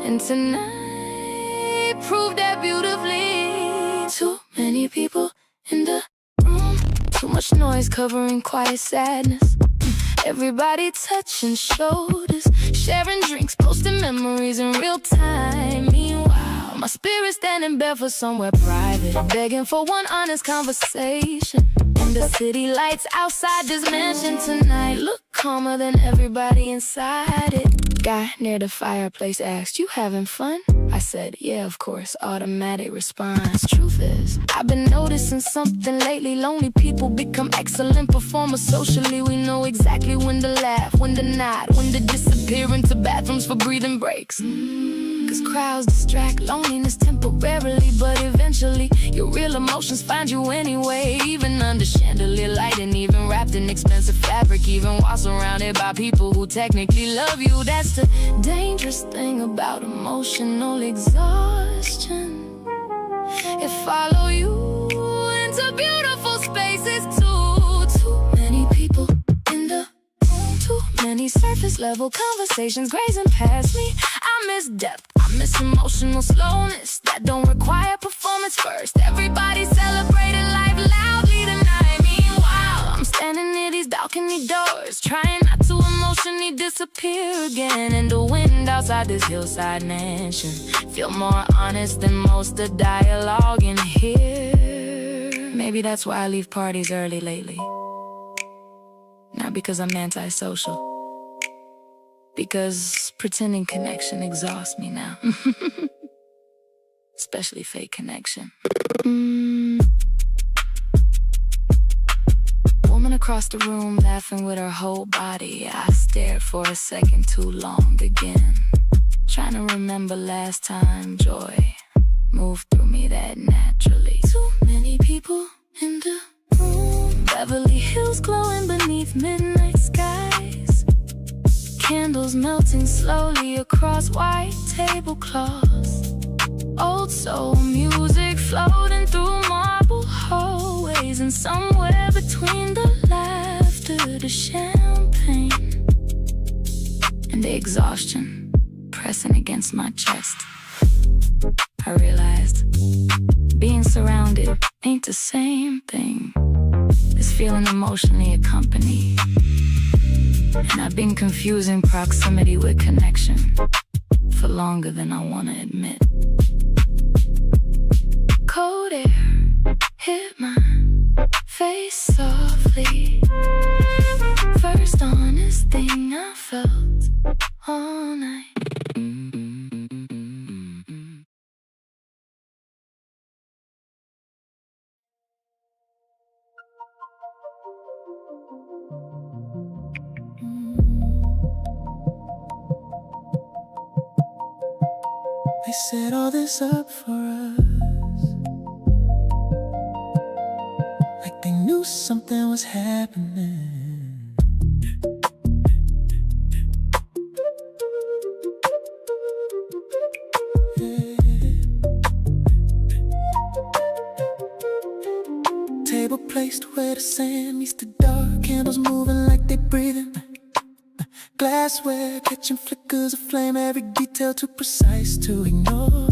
And tonight proved that beautifully. Too many people in the room, too much noise covering quiet sadness. Everybody touching shoulders, sharing drinks, posting memories in real time. Meanwhile, my spirit standing bare for somewhere private, begging for one honest conversation. And the city lights outside this mansion tonight look calmer than everybody inside it. Guy near the fireplace asked, "You having fun?" I said, "Yeah, of course," automatic response. Truth is, I've been noticing something lately. Lonely people become excellent performers socially. We know exactly when to laugh, when to nod, when to disappear into bathrooms for breathing breaks. Cause crowds distract loneliness temporarily, but eventually your real emotions find you anyway. Even under chandelier light and even wrapped in expensive fabric, even while surrounded by people who technically love you. That's the dangerous thing about emotional exhaustion. It follows you into beautiful spaces too. Too many people in the room, too many surface level conversations grazing past me. I miss depth, I miss emotional slowness that don't require performance first. Everybody celebrated life loudly tonight. Meanwhile, I'm standing near these balcony doors, trying not to emotionally disappear again. And the wind outside this hillside mansion feel more honest than most of the dialogue in here. Maybe that's why I leave parties early lately. Not because I'm antisocial, because pretending connection exhausts me now. Especially fake connection. Woman across the room laughing with her whole body. I stared for a second too long again, trying to remember last time joy moved through me that naturally. Too many people in the room, Beverly Hills glowing beneath midnight skies. Candles melting slowly across white tablecloths. Old soul music floating through marble hallways. And somewhere between the laughter, the champagne, and the exhaustion pressing against my chest, I realized being surrounded ain't the same thing as feeling emotionally accompanied. And I've been confusing proximity with connection for longer than I wanna admit. Cold air hit my face softly. First honest thing I felt all night. They set all this up for us, like they knew something was happening. Yeah. Table placed where the sand meets the dark, candles moving like they breathing. Glassware catching flickers of flame, every detail too precise to ignore.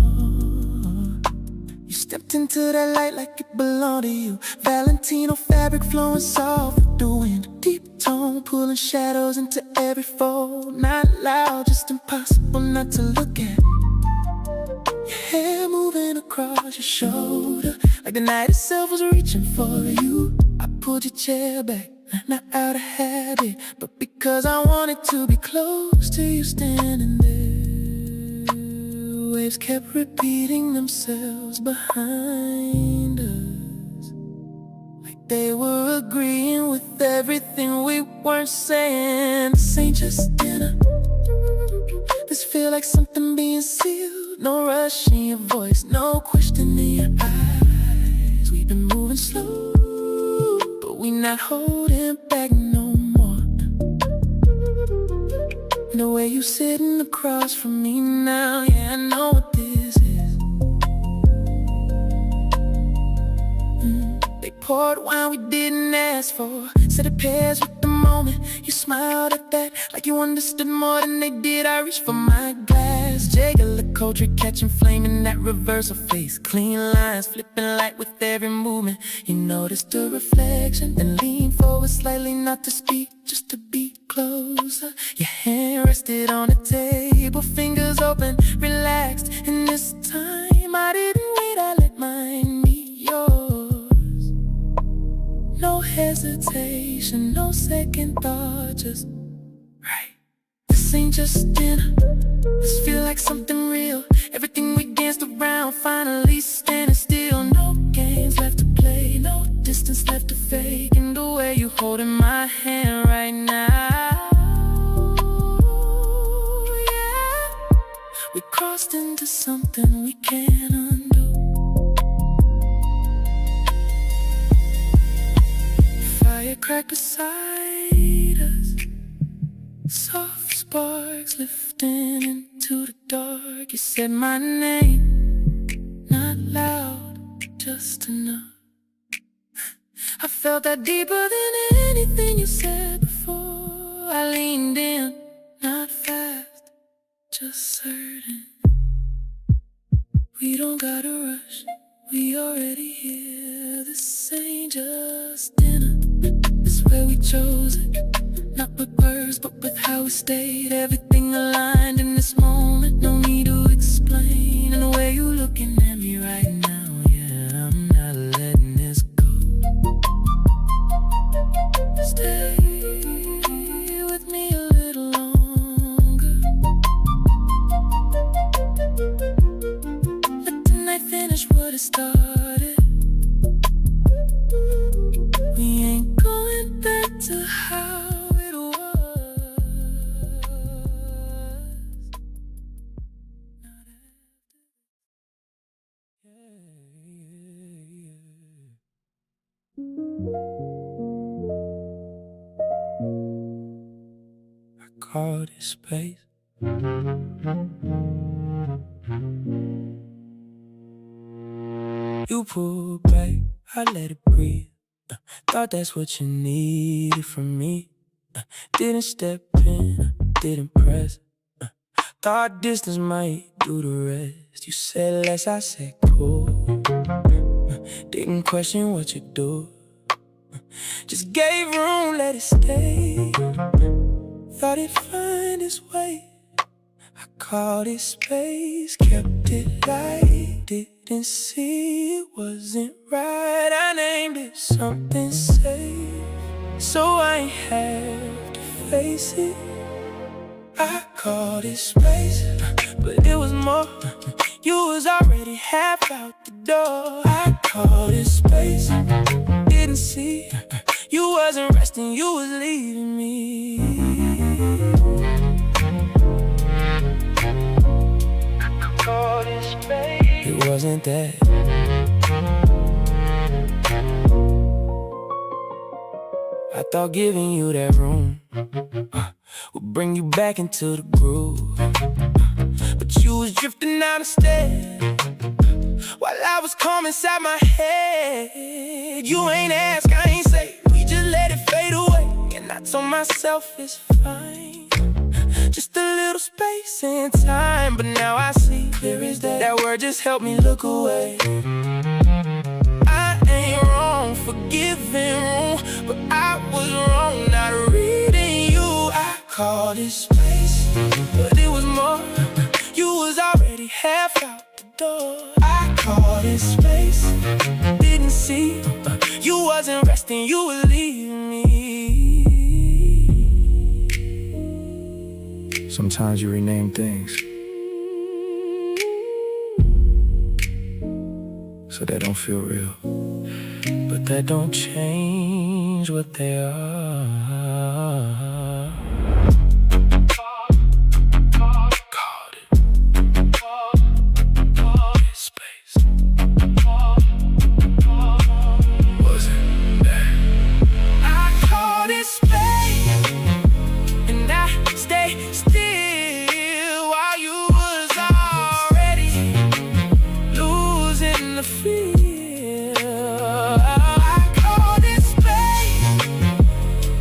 You stepped into that light like it belonged to you. Valentino fabric flowing soft with the wind. Deep tone pulling shadows into every fold. Not loud, just impossible not to look at. Your hair moving across your shoulder, like the night itself was reaching for you. I pulled your chair back, not out of habit, but because I wanted to be close to you standing there. Waves kept repeating themselves behind us, like they were agreeing with everything we weren't saying. This ain't just dinner, this feel like something being sealed. No rush in your voice, no question in your eyes. We've been moving slow, but we not holding back no more. The way you sitting across from me now, yeah, I know what this is. They poured wine we didn't ask for, said it pairs with the moment. You smiled at that like you understood more than they did. I reached for my glass, jiggle the culture catching flame in that reversal face. Clean lines flipping light with every movement. You noticed the reflection and leaned forward slightly, not to speak, just to be closer. Your hand rested on the table, fingers open, relaxed. And this time I didn't wait, I let mine be yours. No hesitation, no second thought, just right. This ain't just dinner, this feel like something real. Everything we danced around finally standing still. No games left to play, no distance left to fake. In the way you holding my hand right now, yeah. We crossed into something we can't undo. Fire cracked beside us, soft sparks lifting into the dark. You said my name, not loud, just enough. I felt that deeper than anything you said before. I leaned in, not fast, just certain. We don't gotta rush, we already here. This ain't just dinner, it's where we chose it. Not with words, but with how we stayed. Everything aligned in this moment, no need to explain. And the way you looking at me right now, yeah, I'm not letting this go. Stay with me a little longer. Let the night finish what it started. We ain't going back to how it was. Not after. I called it space. You pulled back, I let it breathe. Thought that's what you needed from me. Didn't step in, didn't press. Thought distance might do the rest. You said less, I said cool. Didn't question what you do. Just gave room, let it stay. Thought it'd find its way. I called it space, kept it light. Didn't see it wasn't right. I named it something safe, so I ain't have to face it. I called it space, but it was more. You was already half out the door. I called it space, didn't see you wasn't resting, you was leaving me. I called it space. It wasn't that. I thought giving you that room would bring you back into the groove, but you was drifting out instead, while I was calm inside my head. You ain't ask, I ain't say, we just let it fade away. And I told myself it's fine, just a little space and time. But now I see clear as day, that word just helped me look away. I ain't wrong for giving room, but I was wrong not reading you. I called it space, but it was more. You was already half out the door. I called it space, didn't see you wasn't resting, you were leaving me. Sometimes you rename things so they don't feel real, but that don't change what they are. Called it space. Wasn't that? I called it space, and I stayed still while you was already losing the feel. I called it space,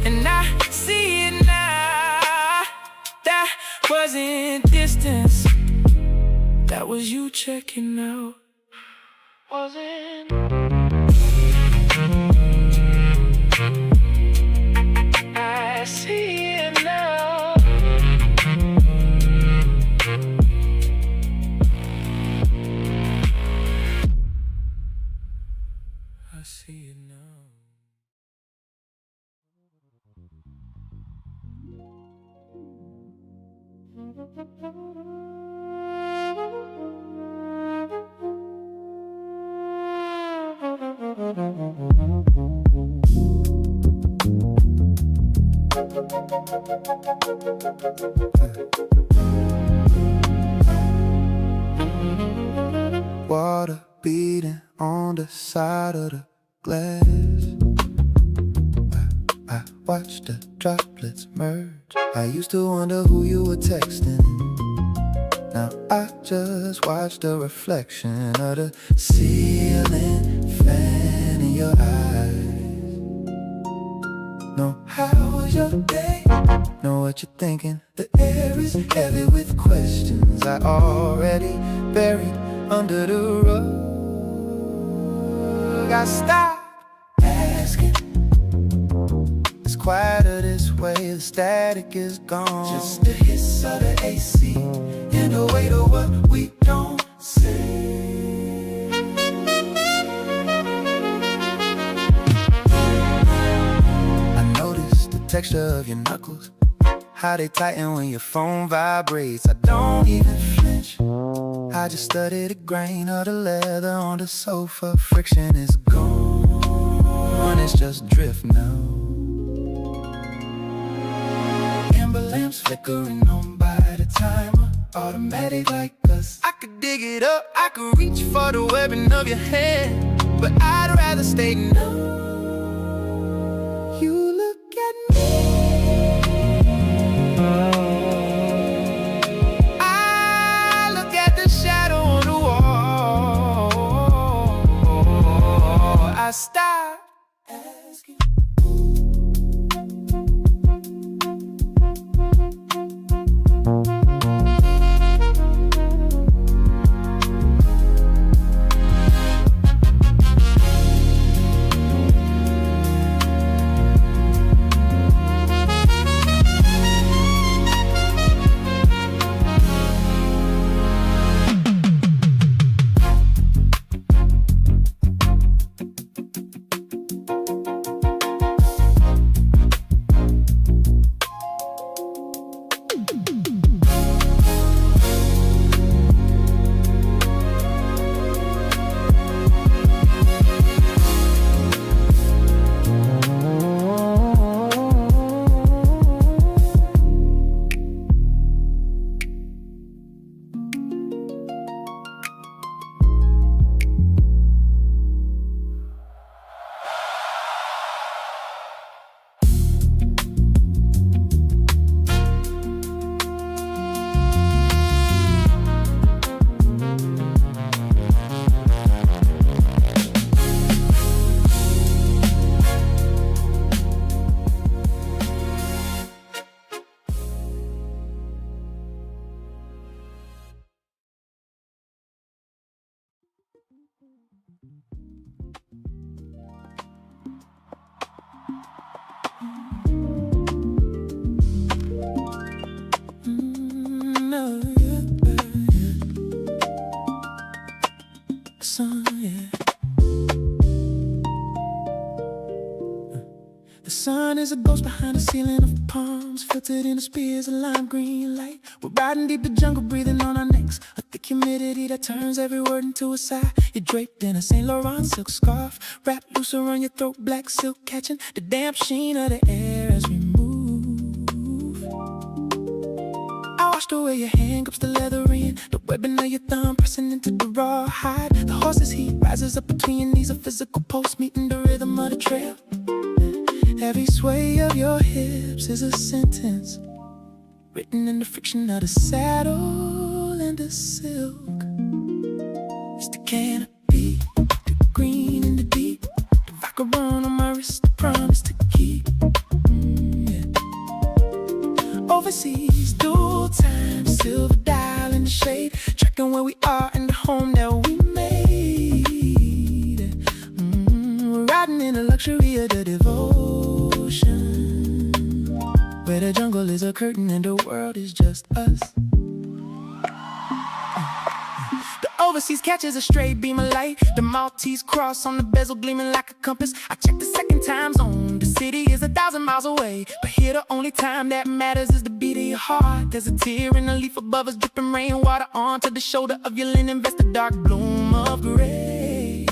and I see it now. That wasn't distance, that was you checking out. Wasn't. I see it now. I see it now. Water beating on the side of the glass. I watched the droplets merge. I used to wonder who you were texting. Now I just watch the reflection of the ceiling fan in your eyes. Know how was your day? Know what you're thinking. The air is heavy with questions I already buried under the rug. I stopped asking. It's quieter this way, the static is gone. Just the hiss of the AC and the weight of what we don't say. I noticed the texture of your knuckles, how they tighten when your phone vibrates. I don't even flinch, I just study the grain of the leather on the sofa. Friction is gone, it's just drift now. Amber lamps flickering on by the timer, automatic like us. I could dig it up, I could reach for the webbing of your hand, but I'd rather stay numb. You look at me, I look at the shadow on the wall. I stop asking. No, yeah. Sun, yeah. The sun is a ghost behind the ceiling of palms, filtered in the spears of lime green light. We're riding deep the jungle, breathing on our necks, a thick humidity that turns every word into a sigh. You're draped in a Saint Laurent silk scarf, wrapped loose around your throat, black silk catching the damp sheen of the air as we move. I washed away your hand grips, the leather in the webbing of your thumb, pressing into the raw hide. The horse's heat rises up between your knees, a physical pulse meeting the rhythm of the trail. Every sway of your hips is a sentence written in the friction of the saddle and the silk. It's the canopy, the green and the deep, the vodka run on my wrist, the promise to keep. Yeah. Overseas, dual time, silver dial in the shade, tracking where we are and the home that we made. We're riding in the luxury of the devotion, where the jungle is a curtain and the world is just us. The overseas catches a stray beam of light, the Maltese cross on the bezel gleaming like a compass. I checked the second time zone, the city is 1,000 miles away, but here the only time that matters is the beat of your heart. There's a tear in the leaf above us, dripping rainwater onto the shoulder of your linen vest, the dark bloom of gray.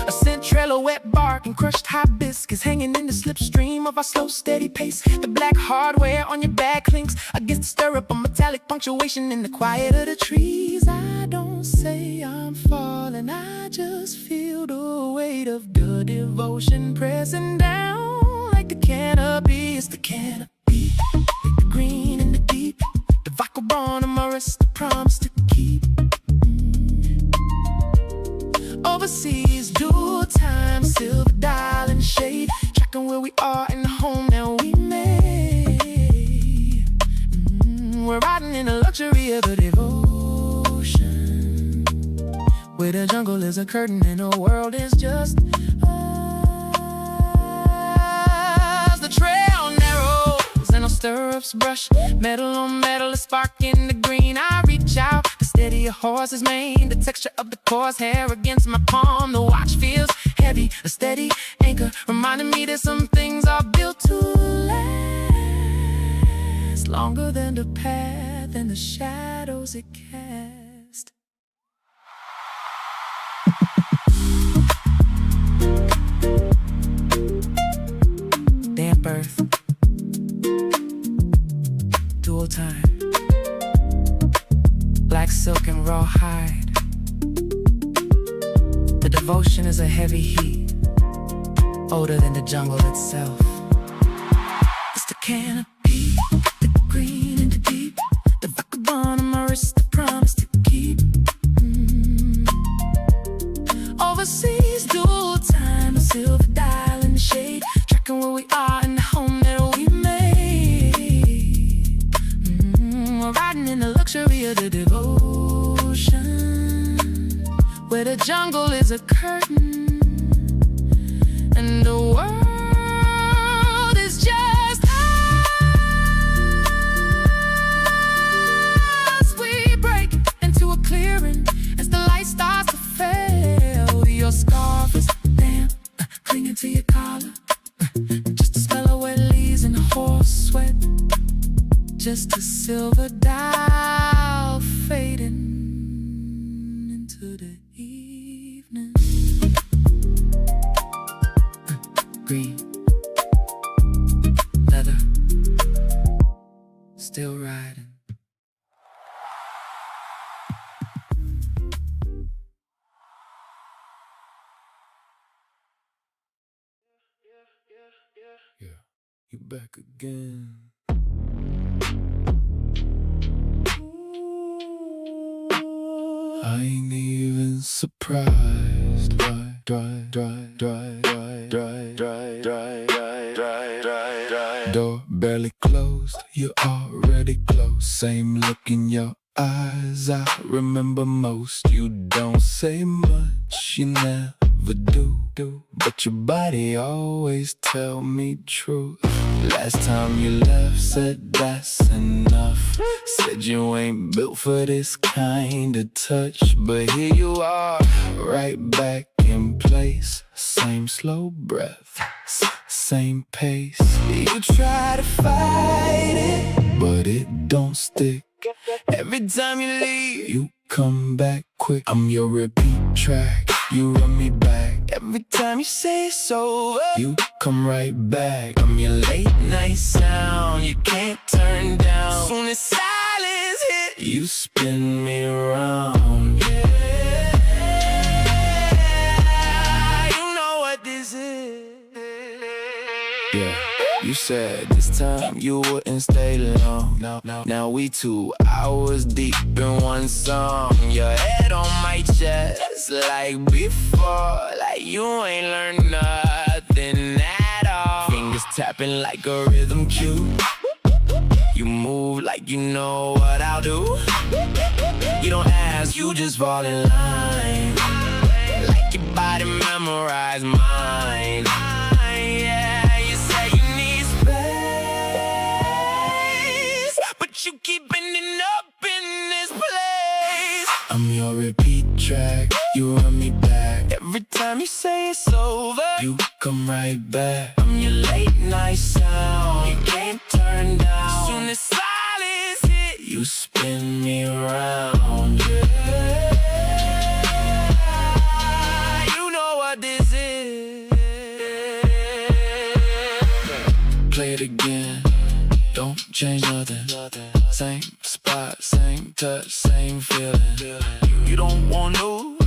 A centrella, wet bark and crushed hibiscus hanging in the slipstream of our slow, steady pace. The black hardware on your back clinks against the stirrup of metallic punctuation in the quiet of the trees. I don't say I'm falling, I just feel the weight of the devotion pressing down like the canopy. It's the canopy, the green and the deep, the vodka bond on my wrist, the promise to keep. Overseas, dual time, silver dial in the shade, tracking where we are in the home that we made. We're riding in the luxury of the devotion, where the jungle is a curtain and the world is just us. The trail narrows and our stirrups brush metal on metal, a spark in the green. I reach out to steady a horse's mane, the texture of the horsehair against my palm. The watch feels heavy, a steady anchor, reminding me that some things are built to last longer than the path and the shadows it cast. Damp earth, dual time, black silk and raw hide. The devotion is a heavy heat, older than the jungle itself. It's the canopy, the green and the deep, the vodka bond on my wrist, the promise to keep. Overseas, dual time, a silver dial in the shade, tracking where we are in the home that we made. We're riding in the luxury of the devotion, where the jungle is a curtain and the world is just us. We break into a clearing as the light starts to fail. Your scarf is damp, clinging to your collar, just the smell of wet leaves and horse sweat, just a silver dial fading into the evening. Green leather, still riding. Yeah, you back again. I ain't even surprised. Door barely closed, you're already close. Same look in your eyes I remember most. You don't say much, you never do. But your body always tell me truth. Last time you left, said that's enough. Said you ain't built for this kind of touch. But here you are, right back in place. Same slow breath, same pace. You try to fight it, but it don't stick. Every time you leave, you come back quick. I'm your repeat track, you run me back. Every time you say it's over, you come right back. I'm your late night sound, you can't turn down. Soon as silence hit, you spin me around. Yeah, you know what this is. Yeah. You said this time you wouldn't stay long. Now we 2 hours deep in one song. Your head on my chest like before. Like you ain't learned nothing at all. Fingers tapping like a rhythm cue. You move like you know what I'll do. You don't ask, you just fall in line. Like your body memorized mine. You keep ending up in this place. I'm your repeat track, you run me back. Every time you say it's over, you come right back. I'm your late night sound, you can't turn down. Soon as silence hit, you spin me around. Yeah, you know what this is. Play it again, don't change nothing. Same spot, same touch, same feeling. You don't want new,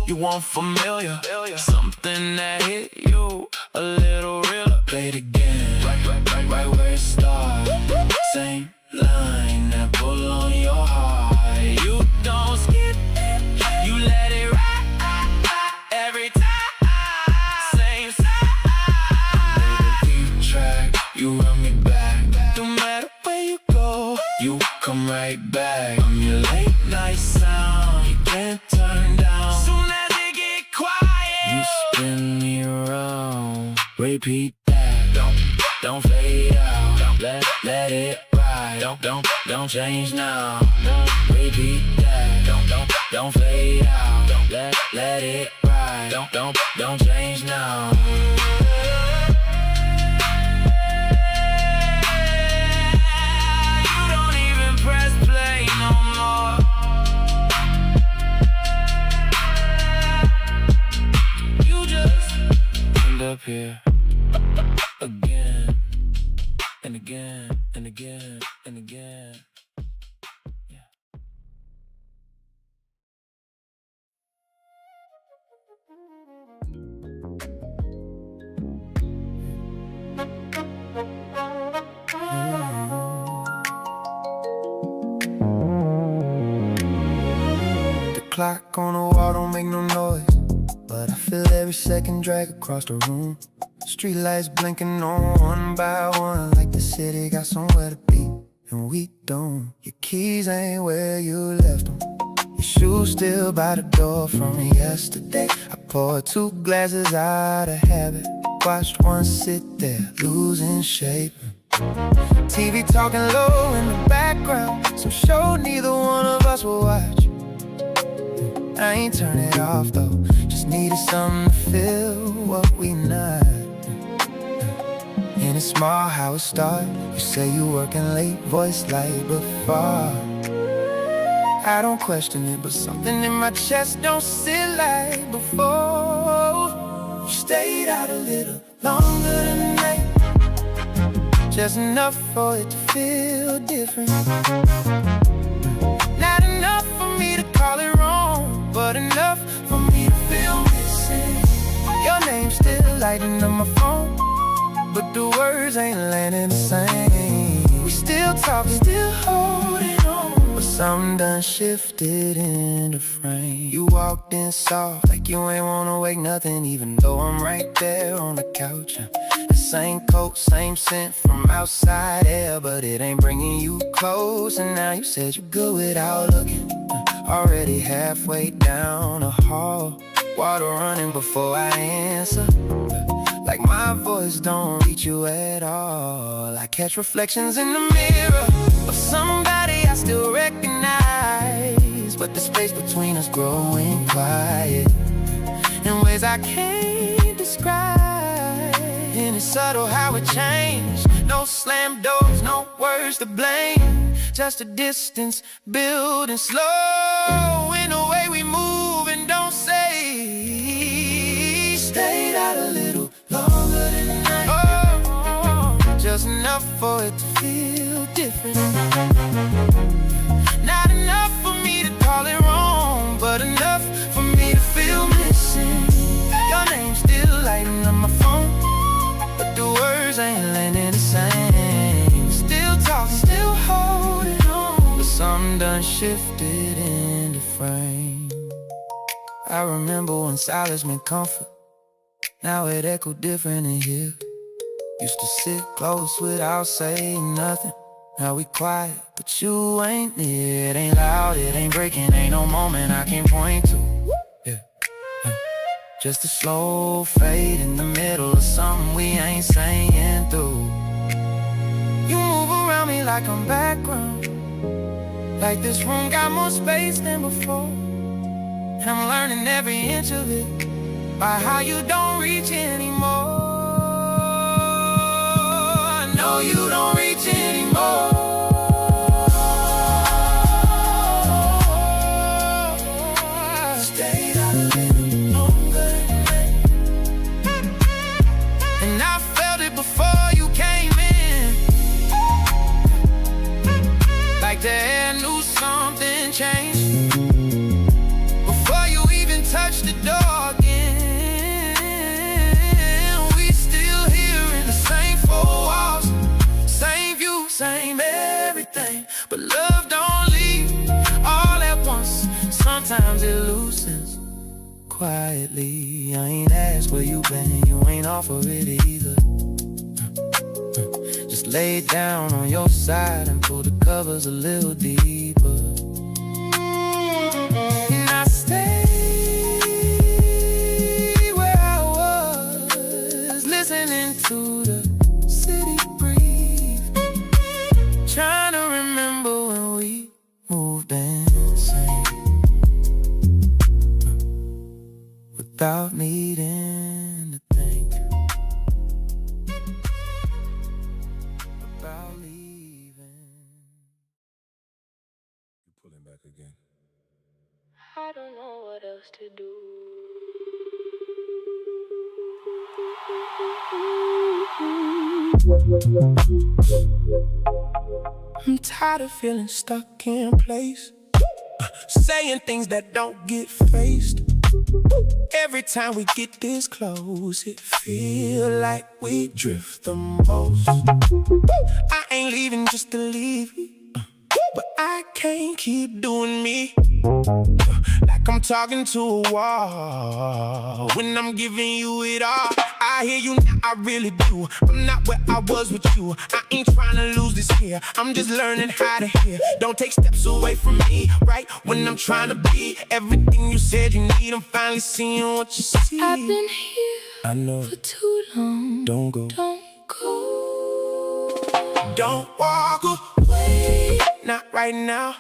you want familiar. Something that hit you a little realer. Play it again, right where it starts. Same line that pull on your heart. You don't skip, you let it ride every time. Same side, repeat track, you run me back. No matter where you go, you come right back. I'm your late night sound, you can't turn down. Soon as it get quiet, you spin me around. Repeat that, don't fade out. Let it ride. Don't change now. Repeat that, don't fade out. Let it ride. Don't change now. Up here again and again and again and again. Yeah. The clock on the wall don't make no noise, but I feel every second drag across the room. Streetlights blinking on one by one, like the city got somewhere to be, and we don't. Your keys ain't where you left them. Your shoes still by the door from yesterday. I poured 2 glasses out of habit, watched one sit there, losing shape. TV talking low in the background, some show neither one of us will watch. I ain't turn it off though, just needed something to fill what we not. And it's small how it started. You say you working late, voice like before. I don't question it, but something in my chest don't sit like before. You stayed out a little longer tonight, just enough for it to feel different. Not enough for me to call it wrong, but enough for me to feel missing. Your name's still lighting up my phone, but the words ain't landing the same. We still talking, still holding on, but Something done shifted in the frame. You walked in soft, like you ain't wanna wake nothing, even though I'm right there on the couch. The same coat, same scent from outside air, but it ain't bringing you close. And now you said you're good without looking, already halfway down the hall. Water running before I answer, like my voice don't reach you at all. I catch reflections in the mirror of somebody I still recognize, but the space between us growing quiet in ways I can't describe. And it's subtle how it changed. No slam doors, no words to blame, just a distance building slow in the way we move and don't say. Stayed out a little longer than the night. Oh, just enough for it to feel different. Not enough for me to call it wrong, but enough for me to feel missing. Your name's still lighting on my phone, but the words ain't landing the same. Still talking, still holding on, but something done shifted in the frame. I remember when silence meant comfort, now it echoed different in here. Used to sit close without saying nothing, now we quiet, but you ain't near. It ain't loud, it ain't breaking, ain't no moment I can point to. Yeah. Just a slow fade in the middle of something we ain't saying through. You move around me like I'm background, like this room got more space than before. And I'm learning every inch of it by how you don't reach anymore. I know you don't reach anymore. Stayed out a little longer than that, and I felt it before you came in, like the air knew something changed before you even touched the door again. We still here in the same four walls, same view, same everything, but love don't leave all at once. Sometimes it loosens quietly. I ain't asked where you been, you ain't offer it either. Just lay down on your side and pull the covers a little deeper. And I stay where I was, listening to the city breathe, trying to remember when we moved insane without needing to think about leaving. You pulling back again. I don't know what else to do. I'm tired of feeling stuck in place, saying things that don't get faced. Every time we get this close, it feel like we drift the most. I ain't leaving just to leave you, but I can't keep doing me like I'm talking to a wall when I'm giving you it all. I hear you now, I really do. I'm not where I was with you. I ain't trying to lose this here, I'm just learning how to hear. Don't take steps away from me, right when I'm trying to be everything you said you need. I'm finally seeing what you see. I've been here, I know, for too long. don't go, Don't go. don't walk away, not right now.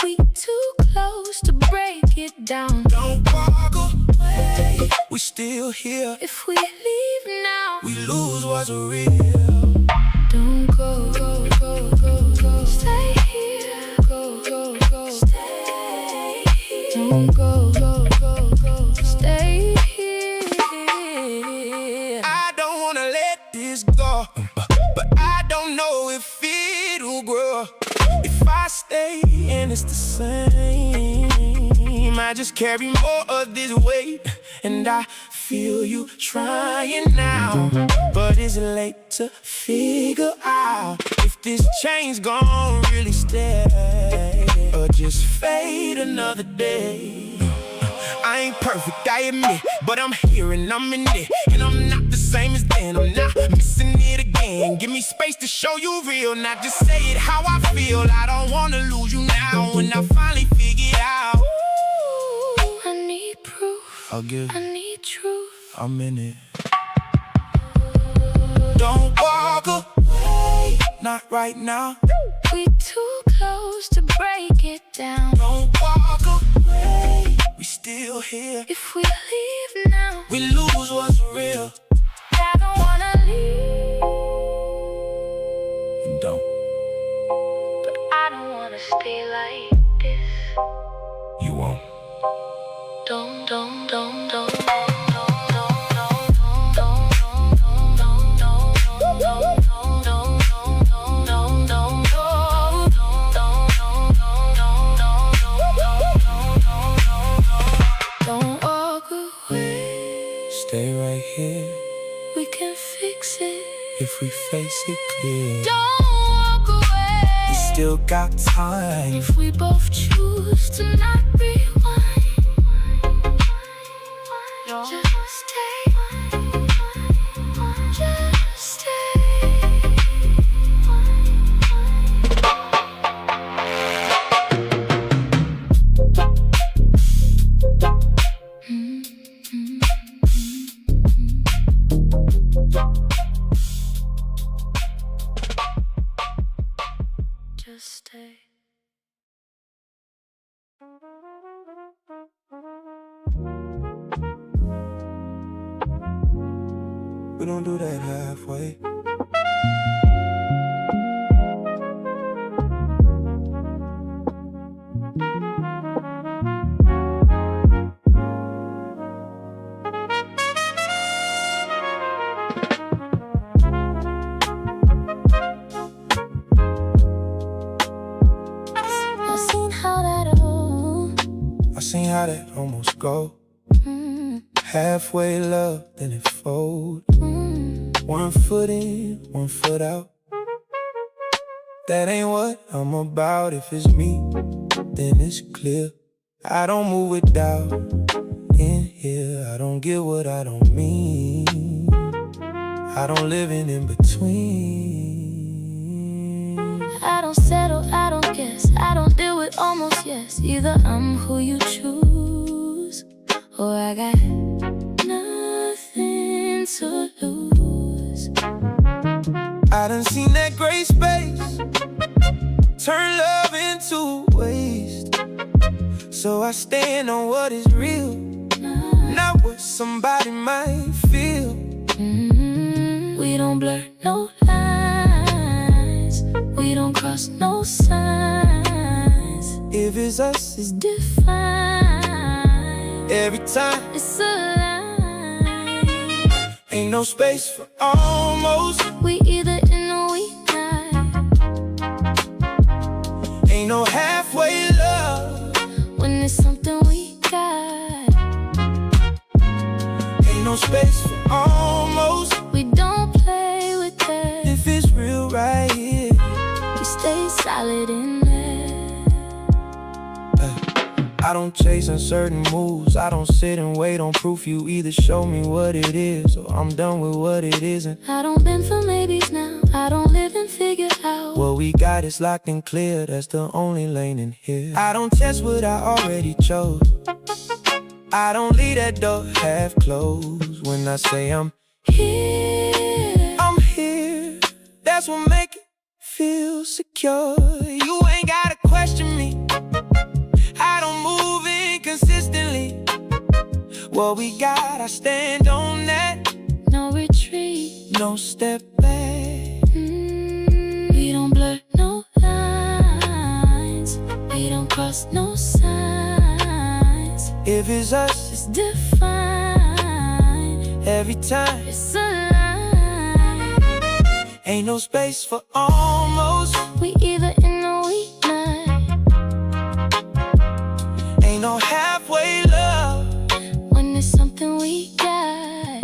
We too close to break it down. Don't walk away, we still here. If we leave now, We lose what's real. don't go, go, go, go, go. Stay here, go, go, go. Stay here. Don't go, go, go, go. Stay here. I don't wanna let this go, but I don't know if it'll grow. If I stay and it's the same, I just carry more of this weight. And I feel you trying now, but is it late to figure out if this change gon' really stay, or just fade another day. I ain't perfect, I admit, but I'm here and I'm in it. And I'm not the same as then, I'm not missing it again. Give me space to show you real, not just say it how I feel. I don't wanna lose you now when I finally figure it out. I need proof, I'll give, I need truth. I'm in it. Don't walk away, not right now. We too close to break it down. Don't walk away, we still here. If we leave now, We lose what's real. I don't wanna leave, You don't, but I don't wanna stay like this. you won't. Don't. Don't walk away. Stay right here We can fix it. if we face it clear. Don't walk away. We still got time. If we both choose to not rewind, just stay. Just stay. Just stay. We don't do that halfway. I seen how that almost go. Halfway love, then it fold. 1 foot in, 1 foot out. That ain't what I'm about. If it's me, then it's clear. I don't move with doubt in here. I don't get what I don't mean. I don't live in between. I don't settle, I don't guess, I don't deal with almost yes. Either I'm who you choose, or I got nothing to lose. I done seen that gray space turn love into waste. So I stand on what is real, not what somebody might feel. We don't blur no lines, we don't cross no signs. If it's us, It's defined, every time. it's a line. Ain't no space for almost. We either in or we not. Ain't no halfway love. When it's something we got, Ain't no space for almost. we don't play with that. If it's real right here, We stay solid in there. I don't chase uncertain moves. I don't sit and wait on proof. You either show me what it is, or I'm done with what it isn't. I don't bend for maybes now, I don't live and figure out. What we got is locked and clear. That's the only lane in here. I don't test what I already chose. I don't leave that door half closed. When I say I'm Here, I'm here, that's what make it feel secure. You ain't gotta question me. I don't move inconsistently. What we got, I stand on that. no retreat. No step back. We don't blur no lines, we don't cross no signs. If it's us, It's defined, every time. it's a line. Ain't no space for almost. We either in or we not. Ain't no halfway love. When it's something we got,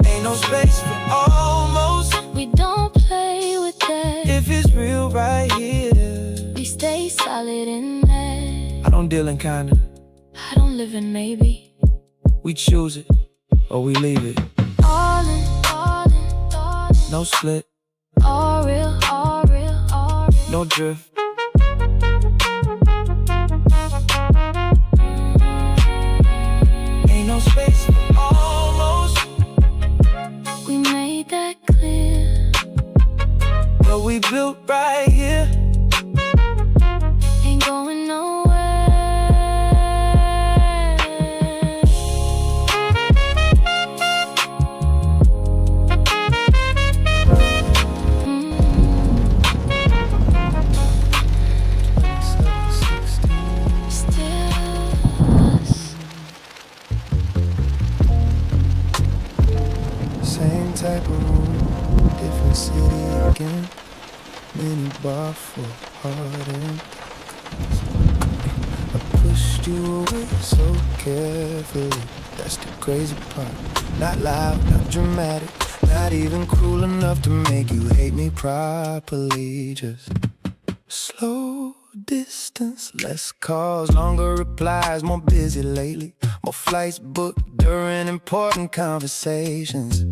Ain't no space for almost. we don't play with that. If it's real right here, We stay don't deal in kinda. I don't live in maybe. We choose it, or we leave it. All in, all in, all in. No split, All real, all real, all real. no drift. Ain't no space for almost. We made that clear. What we built right here. Ain't going nowhere. Same type of room, different city again. Mini bar for heartache. I pushed you away so carefully. That's the crazy part. Not loud, not dramatic, not even cruel enough to make you hate me properly. Just slow distance, less calls, longer replies, more busy lately. More flights booked during important conversations.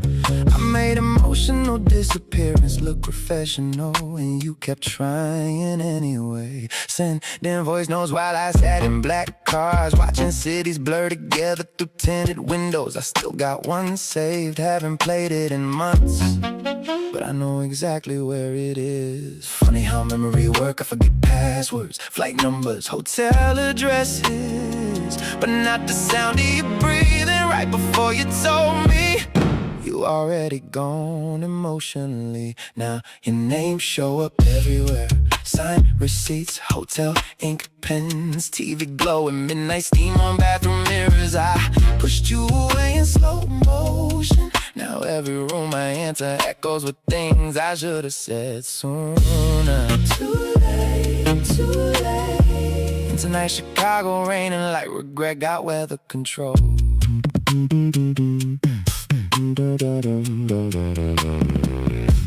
I made emotional disappearance look professional, and you kept trying anyway. Sending voice notes while I sat in black cars, watching cities blur together through tinted windows. I still got one saved, haven't played it in months, but I know exactly where it is. Funny how memory work, I forget passwords, flight numbers, hotel addresses, but not the sound of you breathing right before you told me you already gone emotionally. Now your name show up everywhere. Signed receipts, hotel ink pens, TV glowing, midnight steam on bathroom mirrors. I pushed you away in slow motion. Now every room I enter echoes with things I should have said sooner. Too late, too late. And tonight Chicago raining like regret got weather control.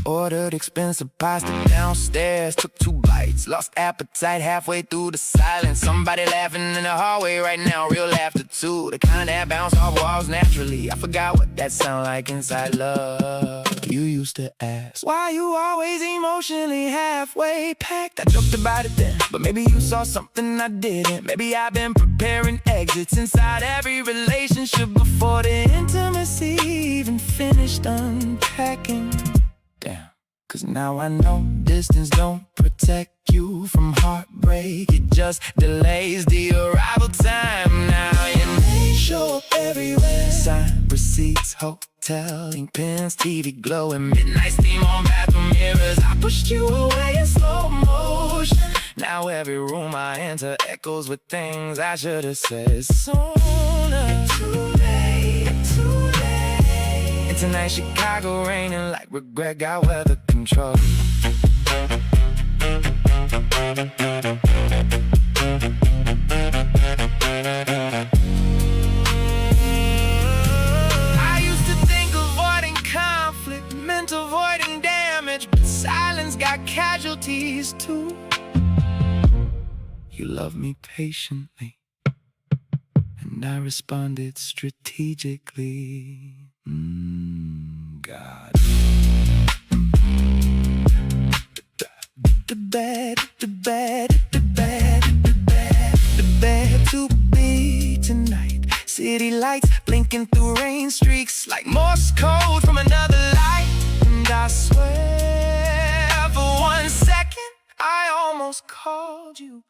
Ordered expensive pasta downstairs, took 2 bites, lost appetite halfway through the silence. Somebody laughing in the hallway right now, real laughter too, the kind that bounce off walls naturally. I forgot what that sound like inside love. You used to ask, why you always emotionally halfway packed? I joked about it then, but maybe you saw something I didn't. Maybe I've been preparing exits inside every relationship before the intimacy even finished unpacking. Damn, cause now I know distance don't protect you from heartbreak, it just delays the arrival time. Now your name show up everywhere. Signed receipts, hotel ink pens, TV glowing, midnight steam on bathroom mirrors. I pushed you away in slow motion. Now every room I enter echoes with things I should have said sooner. Too late, too late. And tonight Chicago raining like regret got weather control. I used to think avoiding conflict meant avoiding damage, but silence got casualties too. You loved me patiently, and I responded strategically. God. The bad to be tonight. City lights blinking through rain streaks like Morse code from another life. And I swear for 1 second I almost called you,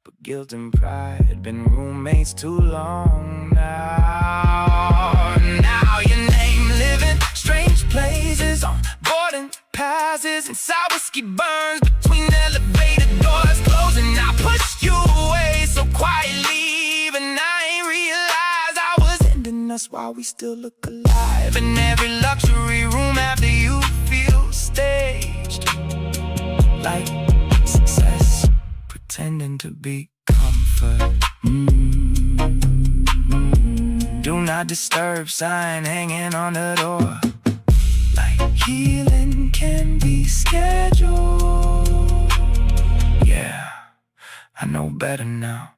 but guilt and pride had been roommates too long now. Now your name living strange places on boarding passes, inside whiskey burns between elevator doors closing. I pushed you away so quietly, but I ain't realized I was ending us while we still look alive. In every luxury room after you feel staged, like success pretending to be comfort. Do not disturb sign hanging on the door, like healing can be scheduled. Yeah, I know better now.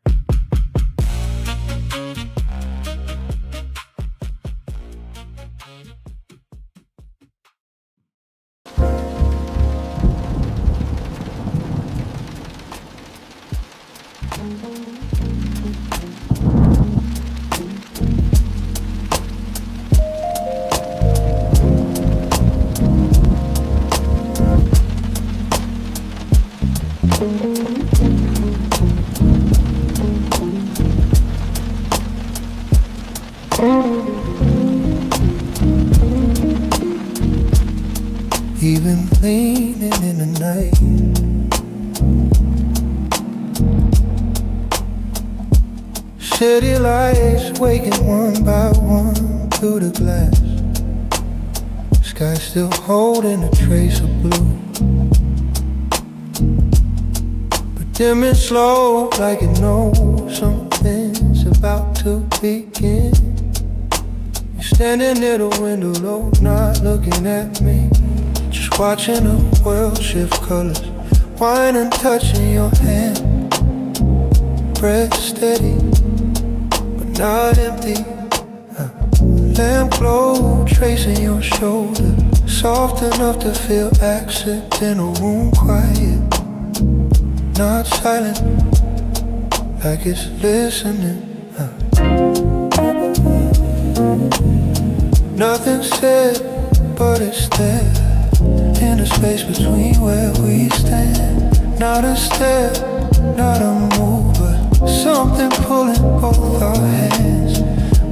even leaning in the night. City lights waking one by one through the glass. Sky still holding a trace of blue, but dimming slow like it knows something's about to begin. You're standing near the window low, not looking at me, just watching the world shift colors, wine and touching your hand. Breath steady, but not empty. Lamp glow tracing your shoulder, soft enough to feel accidental. Room quiet, not silent, like it's listening. Nothing said, but it's there, in the space between where we stand. Not a step, not a move, but something pulling both our hands.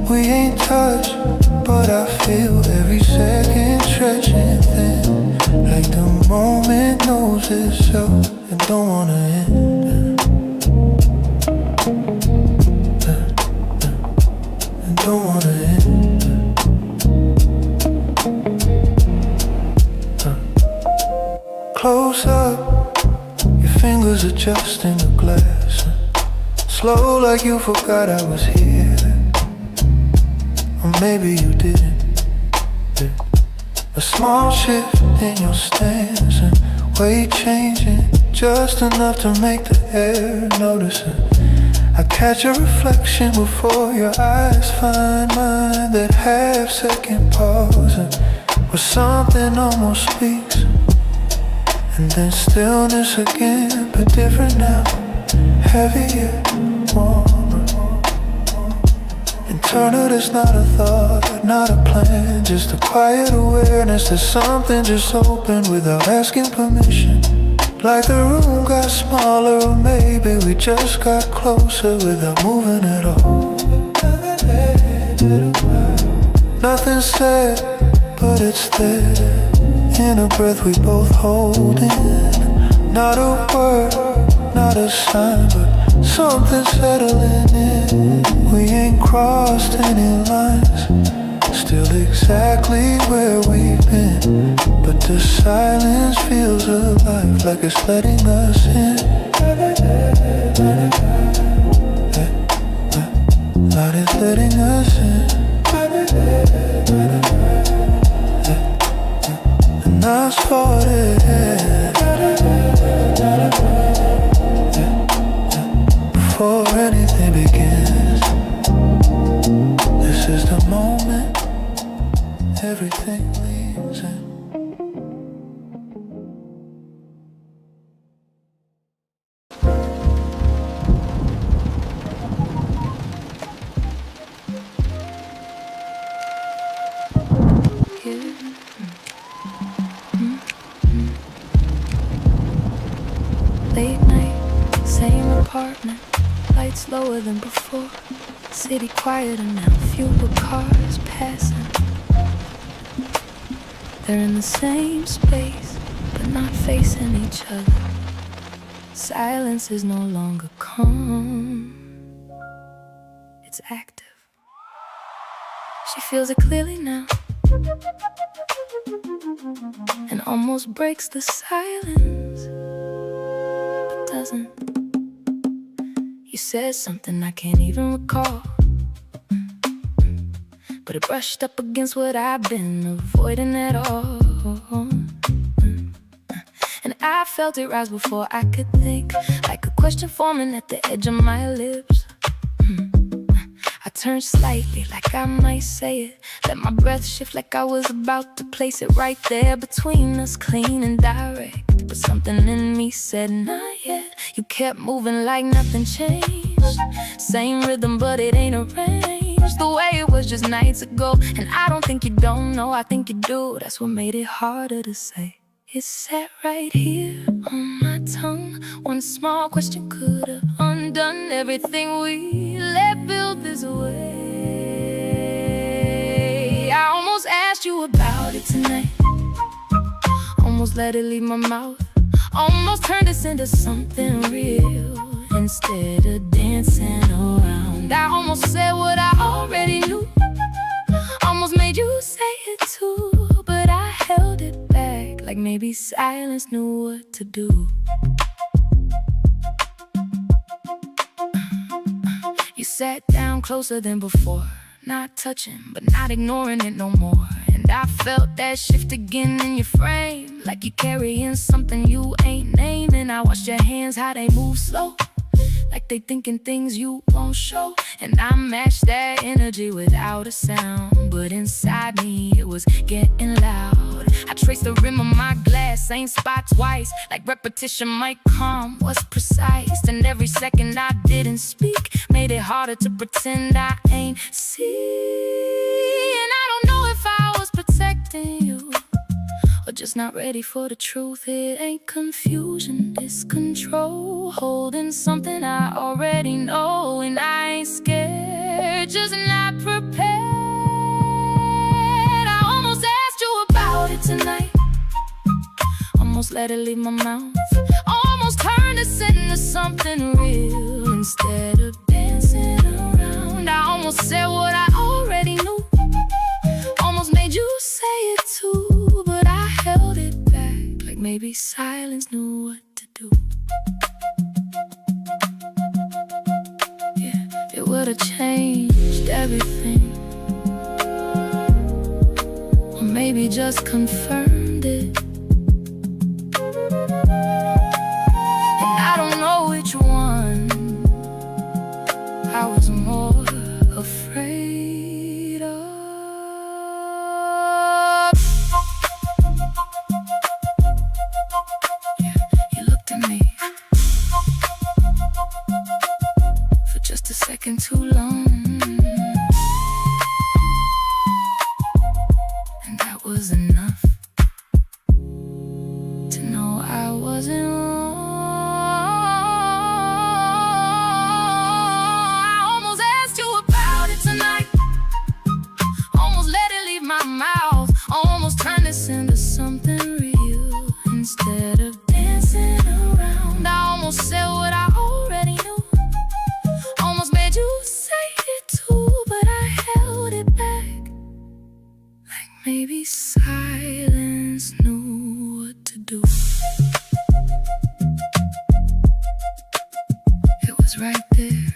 We ain't touched, but I feel every second stretching thin, like the moment knows itself and don't wanna end. And don't wanna end. Close up, your fingers adjusting the glass, slow like you forgot I was here. Or maybe you didn't. A small shift in your stance and weight changing, just enough to make the air notice it. I catch a reflection before your eyes find mine, that half-second pause where something almost speaks, and then stillness again, but different now, heavier, warmer. Internal, there's not a thought, not a plan, just a quiet awareness that something just opened without asking permission. Like the room got smaller, or maybe we just got closer without moving at all. Nothing said, but it's there, in a breath we both hold in. Not a word, not a sign, but something settling in. We ain't crossed any lines, still exactly where we've been, but the silence feels alive, like it's letting us in. Like it's letting us in. And I spotted before anything begins. This is the moment everything leaves in. Late night, same apartment, lights lower than before. City quieter now, fewer cars passing. They're in the same space, but not facing each other. Silence is no longer calm, it's active. She feels it clearly now, and almost breaks the silence, but doesn't. You said something I can't even recall, but it brushed up against what I've been avoiding at all. And I felt it rise before I could think, like a question forming at the edge of my lips. I turned slightly, like I might say it, let my breath shift like I was about to place it right there between us, clean and direct. But something in me said, not yet. You kept moving like nothing changed, same rhythm but it ain't arranged the way it was just nights ago. And I don't think you don't know, I think you do. That's what made it harder to say. It sat right here on my tongue. One small question could have undone everything we let build this way. I almost asked you about it tonight, almost let it leave my mouth. Almost turned this into something real instead of dancing around. I almost said what I already knew, almost made you say it too, but I held it back, like maybe silence knew what to do. You sat down closer than before, not touching, but not ignoring it no more. And I felt that shift again in your frame, like you're carrying something you ain't naming. I watched your hands, how they move slow, like they thinking things you won't show. And I matched that energy without a sound, but inside me it was getting loud. I traced the rim of my glass, same spot twice, like repetition might calm what's precise. And every second I didn't speak made it harder to pretend I ain't see. And I don't know if I was protecting you or just not ready for the truth. It ain't confusion, it's control, holding something I already know. And I ain't scared, just not prepared. I almost asked you about it tonight, almost let it leave my mouth, almost turned this into something real instead of dancing around. I almost said what I already knew, almost made you say it too, but I held it back, like maybe silence knew what to do. Yeah, it would've changed everything, or maybe just confirmed it. And I don't know which one I was more afraid of. Second too long, and that was enough to know I wasn't wrong. I almost asked you about it tonight, almost let it leave my mouth, almost turned this into something real instead of dancing around. I almost said what I already knew, you say it too, but I held it back, like maybe silence knew what to do. It was right there,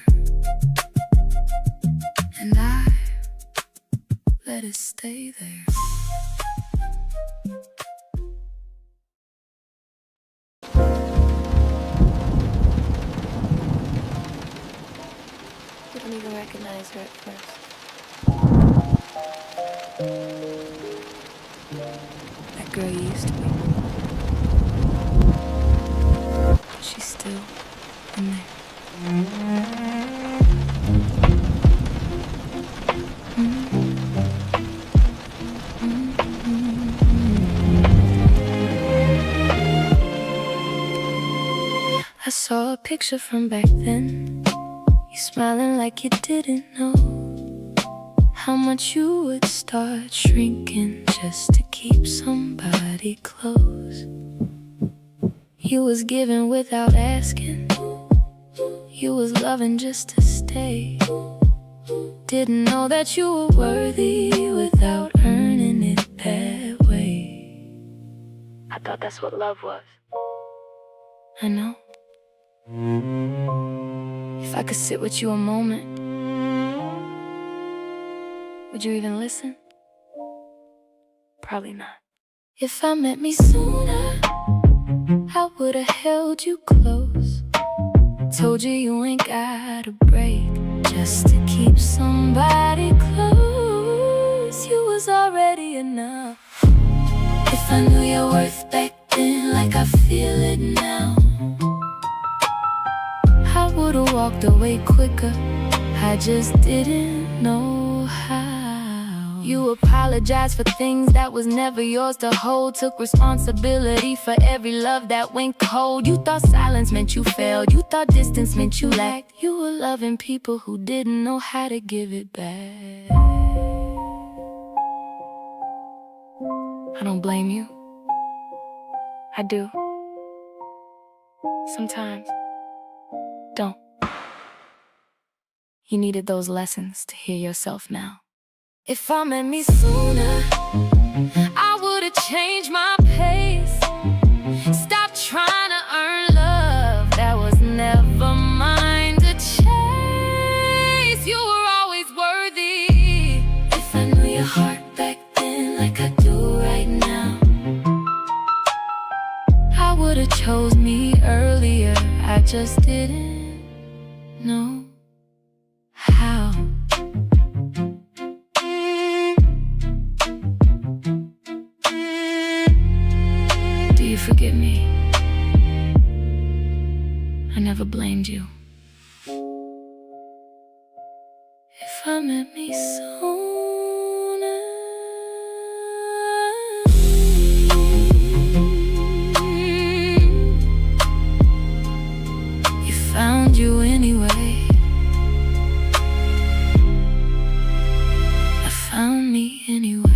and I let it stay there. I don't even recognize her at first. That girl you used to be, she's still in there. I saw a picture from back then, you smiling like you didn't know how much you would start shrinking just to keep somebody close. You was giving without asking, you was loving just to stay. Didn't know that you were worthy without earning it that way. I thought that's what love was. I know. If I could sit with you a moment, would you even listen? Probably not. If I met me sooner, I would've held you close, told you you ain't gotta break just to keep somebody close. You was already enough. If I knew your worth back then like I feel it now, I would've walked away quicker, I just didn't know how. You apologized for things that was never yours to hold, took responsibility for every love that went cold. You thought silence meant you failed, you thought distance meant you lacked. You were loving people who didn't know how to give it back. I don't blame you. I do. Sometimes. Don't. You needed those lessons to hear yourself now. If I met me sooner, I would've changed my pace. Stop trying to earn love that was never mine to chase. You were always worthy. If I knew your heart back then like I do right now, I would've chose me earlier. I just didn't know how. Do you forgive me? I never blamed you. If I met me sooner, you found you anyway. I found me anyway.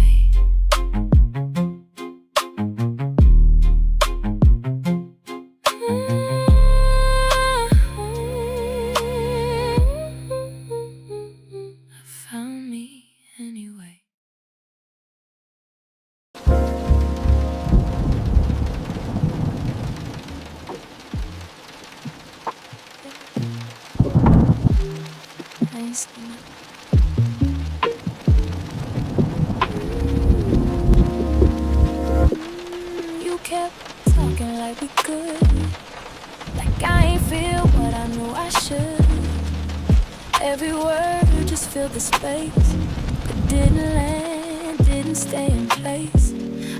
Found me anyway. I ain't seen it. You kept talking like we could, like I ain't feel what I knew I should. Every word just filled the space, but didn't land, didn't stay in place.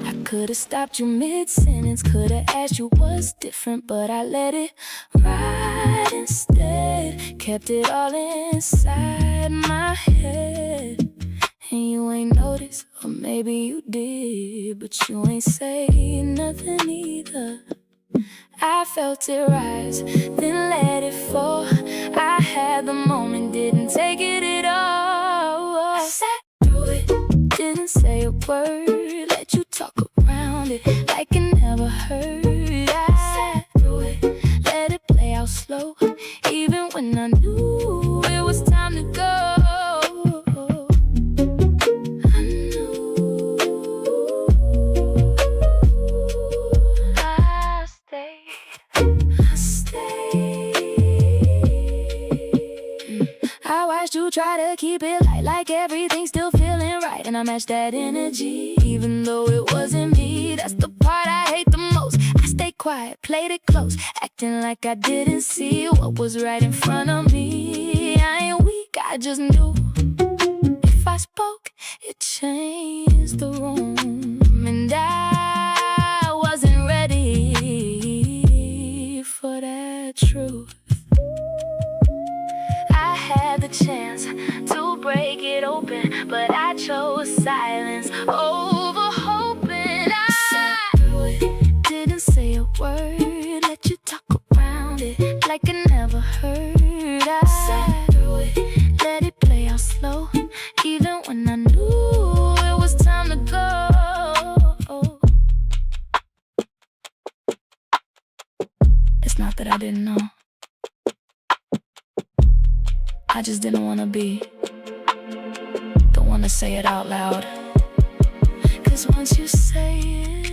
I could've stopped you mid-sentence, could've asked you what's different, but I let it ride instead. Kept it all inside my head. And you ain't noticed, or maybe you did, but you ain't say nothing either. I felt it rise, then let it fall. I had the moment, didn't take it at all. I sat through it, didn't say a word, let you talk around it like it never hurt. I sat through it, let it play out slow, even when I knew it was time to go. I knew I stayed. I watched you try to keep it light, like everything's still feeling right, and I matched that energy, even though it wasn't me. That's the part I hate the most. I stayed quiet, played it close, acting like I didn't see what was right in front of me. I ain't weak, I just knew if I spoke, it changed the room, and I wasn't ready for that truth. I had the chance to break it open, but I chose silence over hoping. I sat through it, didn't say a word, let you talk around it like I never heard. I sat through it, let it play out slow, even when I knew it was time to go. It's not that I didn't know, I just didn't want to be the one to say it out loud. 'Cause once you say it,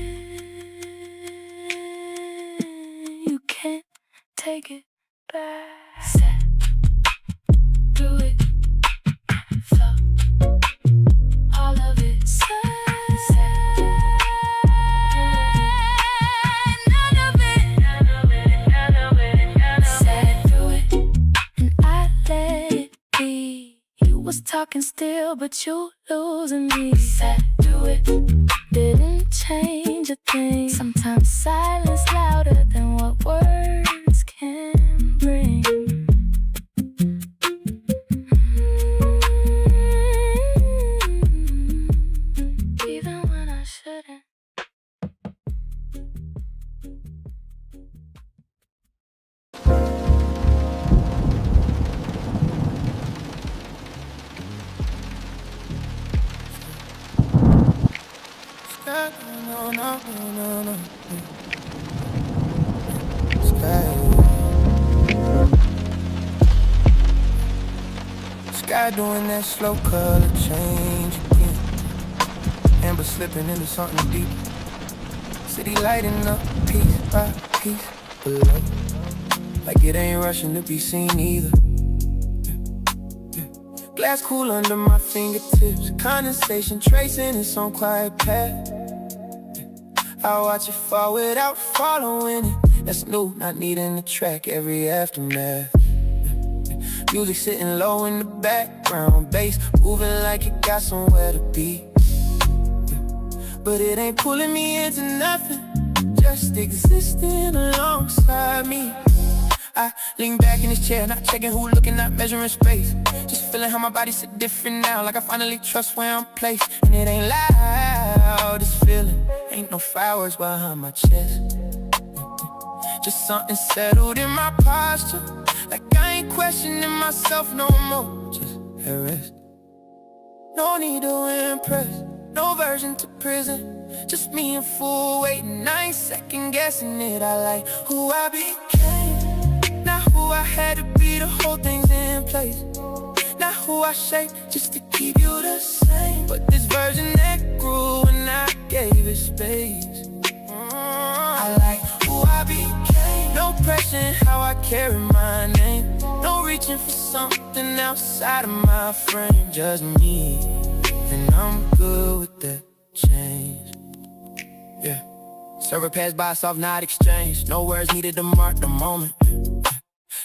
you can't take it back. Sat through it, felt all of it. Sat none of it. Sat through it, and I let it be. You was talking still, but you losing me. Sat through it, didn't change a thing. Sometimes silence louder than what words can bring. Even when I shouldn't. No. Sky doing that slow color change again. Amber slipping into something deep. City lighting up piece by piece below. Like it ain't rushing to be seen either. Glass cool under my fingertips. Condensation tracing its own quiet path. I watch it fall without following it. That's new, not needing the track every aftermath. Music sitting low in the background, bass moving like it got somewhere to be. But it ain't pulling me into nothing, just existing alongside me. I lean back in this chair, not checking who looking, not measuring space. Just feeling how my body sit different now, like I finally trust where I'm placed. And it ain't loud, this feeling, ain't no fireworks behind my chest. Just something settled in my posture, like I ain't questioning myself no more. Just at rest. No need to impress, no version to prison. Just me in full waiting, I ain't second guessing it. I like who I became, not who I had to be to hold things in place. Not who I shaped just to keep you the same, but this version that grew and I gave it space. I like who I became, no pressure in how I carry my name. No reaching for something outside of my frame, just me, and I'm good with that change. Yeah, server passed by, soft not exchanged. No words needed to mark the moment.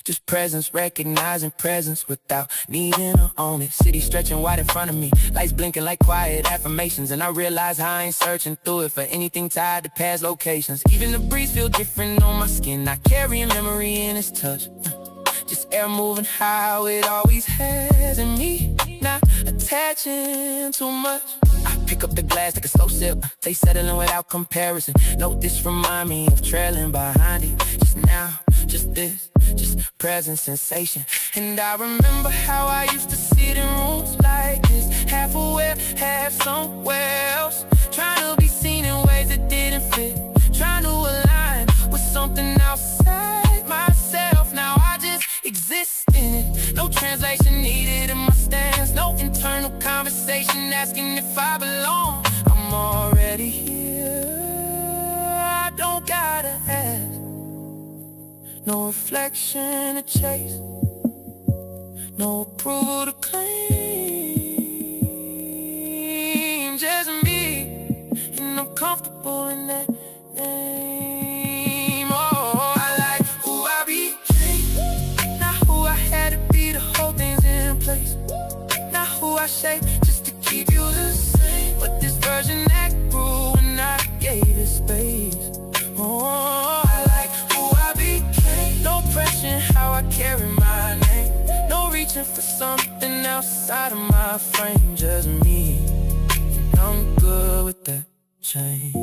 Just presence, recognizing presence without needing to own it. City stretching wide in front of me, lights blinking like quiet affirmations. And I realize how I ain't searching through it for anything tied to past locations. Even the breeze feel different on my skin, I carry a memory in its touch. Just air moving how it always has in me, not attaching too much. I pick up the glass like a slow sip, they settling without comparison. Note this remind me of trailing behind it. Just now, just this, just present sensation. And I remember how I used to sit in rooms like this, half aware, half somewhere else, trying to be seen in ways that didn't fit, trying to align with something outside myself. Now I just exist in it, no translation needed in my stance, no internal conversation asking if I belong. I'm already here, I don't gotta ask. No reflection to chase, no approval to claim. Just me, and I'm comfortable in that name. Oh, I like who I became, not who I had to be to hold things in place. Not who I shaped just to keep you the same, but this version that grew and I gave it space. Oh, I like who I became, no pressure in how I carry my name. No reaching for something outside of my frame, just me, and I'm good with that change.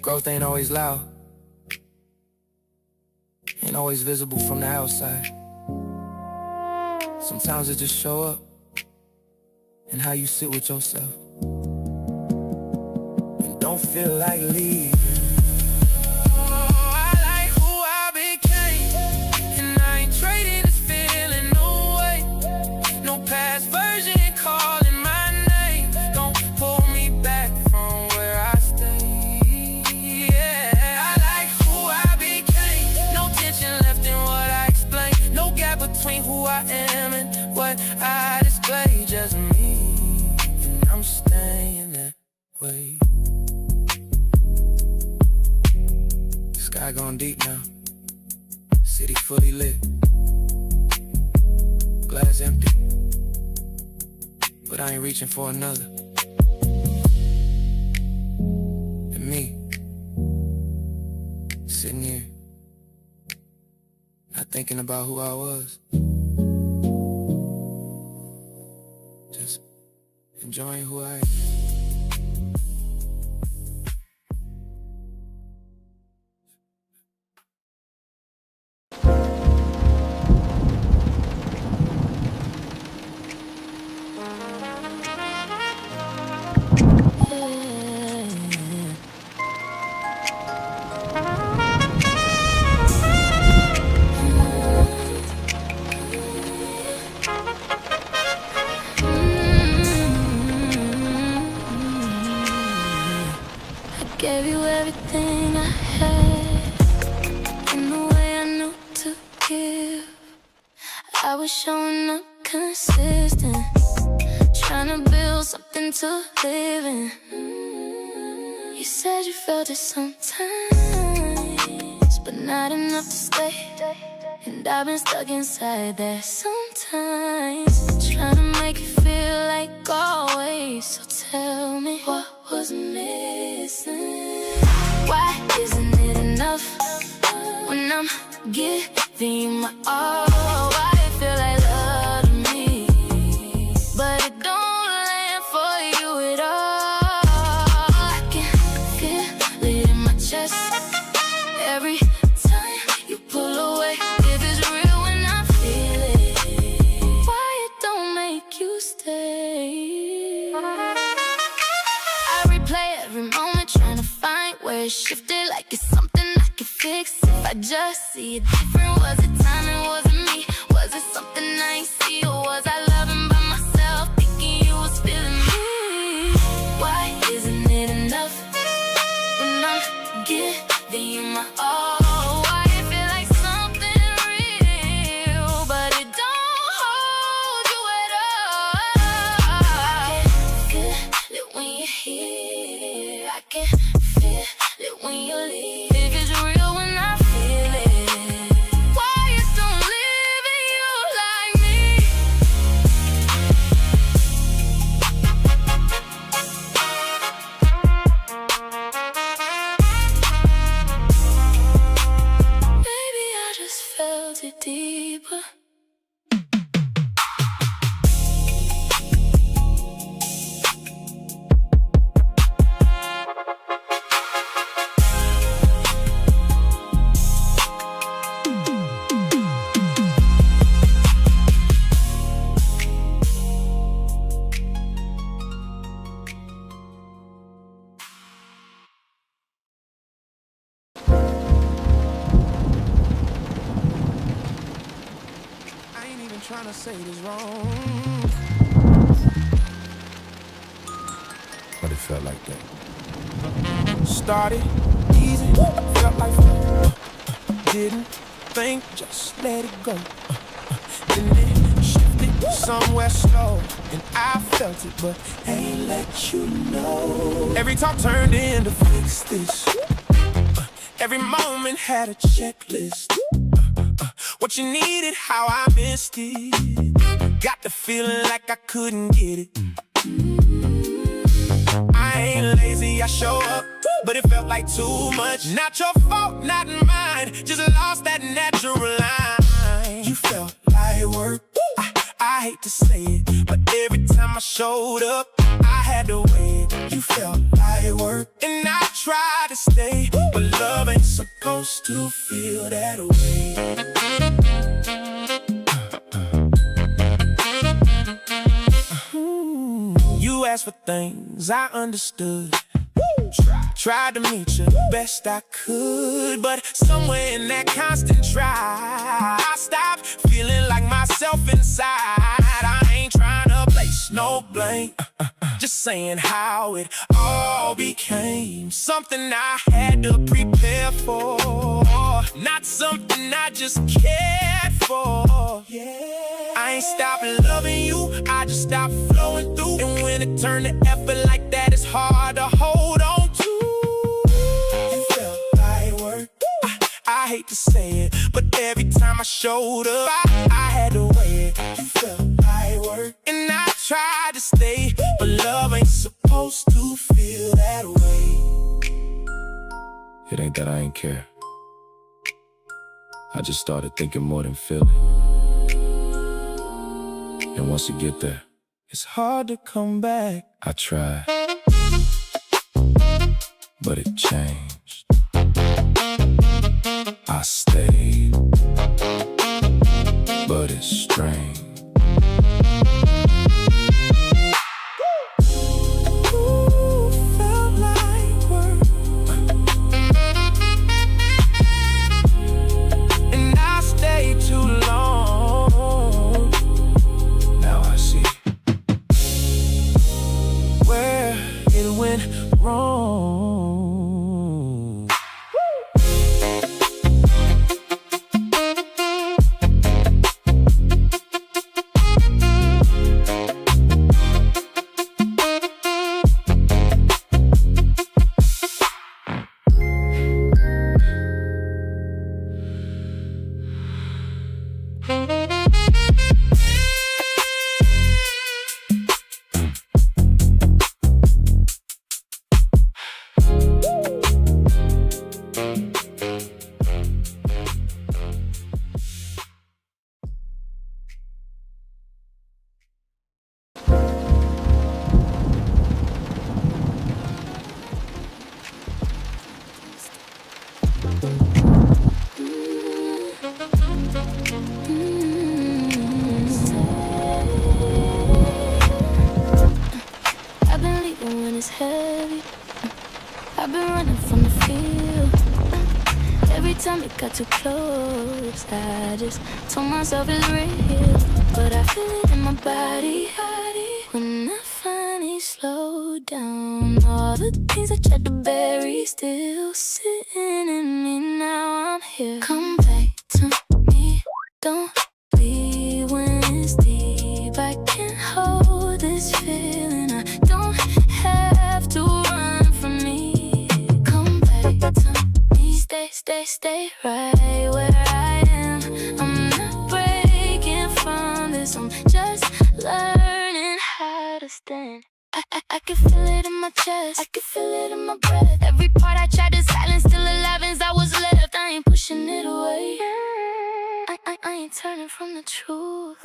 Growth ain't always loud, ain't always visible from the outside. Sometimes it just show up in how you sit with yourself and don't feel like leaving. Who I am and what I display, just me, and I'm staying that way. Sky gone deep now, city fully lit, glass empty, but I ain't reaching for another. And me, sitting here, not thinking about who I was, just enjoying who I am. gave you everything I had. In the way I knew to give, I was showing up consistent, trying to build something to live in. You said you felt it sometimes, but not enough to stay. And I've been stuck inside there sometimes, trying to make it feel like always. So tell me, what was missing? Why isn't it enough when I'm giving you my all? Why it feel like love to me, but it don't land for you at all? I can feel it in my chest every time you pull away. If it's real when I feel it, why it don't make you stay? I replay every moment, trying to find where it shifted, like it's something I can fix. If I just see it different, was it timing, was it me? Was it something I ain't see, or was I loving by myself, thinking you was feeling me? Why isn't it enough when I'm giving you my all? Why it feel like something real, but it don't hold you at all? I can feel it when you're here, I can feel it when you leave. If it's real when I feel it, why it don't live in you like me? Maybe I just felt it deeper. I ain't even trying to say this wrong, But it felt like that. started easy, felt like fun. Didn't think, just let it go. Then it shifted somewhere slow, and I felt it, but ain't let you know. Every talk turned into fix this. Every moment had a checklist. What you needed, how I missed it. Got the feeling like I couldn't get it. I ain't lazy, I show up, but it felt like too much. Not your fault, not mine, just lost that natural line. You felt like work, I hate to say it, but every time I showed up, I had to wait. You felt like work, and I tried to stay, but love ain't supposed to feel that way. You asked for things I understood. Tried to meet you best I could, but somewhere in that constant try, I stopped feeling like myself inside. I ain't trying to place no blame, just saying how it all became something I had to prepare for, not something I just cared for. I ain't stopped loving you, I just stopped flowing through. And when it turned to effort like that, it's hard to hold on to. You felt like work, I hate to say it, but every time I showed up, I had to wait. You felt like work, and I tried to stay, but love ain't supposed to feel that way. It ain't that I ain't care. I just started thinking more than feeling. And once you get there, It's hard to come back. I tried, but it changed. I stayed, but it's strange. Ooh, felt like work, and I stayed too long. Now I see. Where it went wrong. running from the field. Every time it got too close, I just told myself it's real. But I feel it in my body when I finally slow down. All the things I tried to bury still sitting in me. Now I'm here. Come back to me. Don't leave when it's deep. I can't hold this feeling. I don't have to run from me. Come back to me. Stay right where I am. I'm not breaking from this. I'm just learning how to stand. I can feel it in my chest. I can feel it in my breath. Every part I tried to silence, still alive as I was left. I ain't pushing it away. I ain't turning from the truth.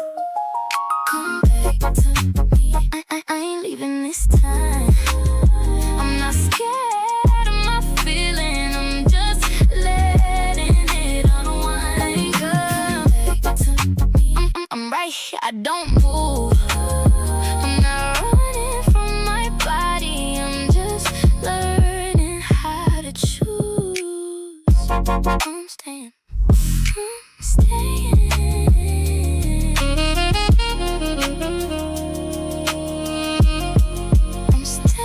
Come back to me. I ain't leaving this time. I'm not scared of my feeling. I'm just letting it unwind. Come back to me. I'm right here. I don't move. I'm not running from my body. I'm just learning how to choose. I'm staying. I'm staying. I'm staying.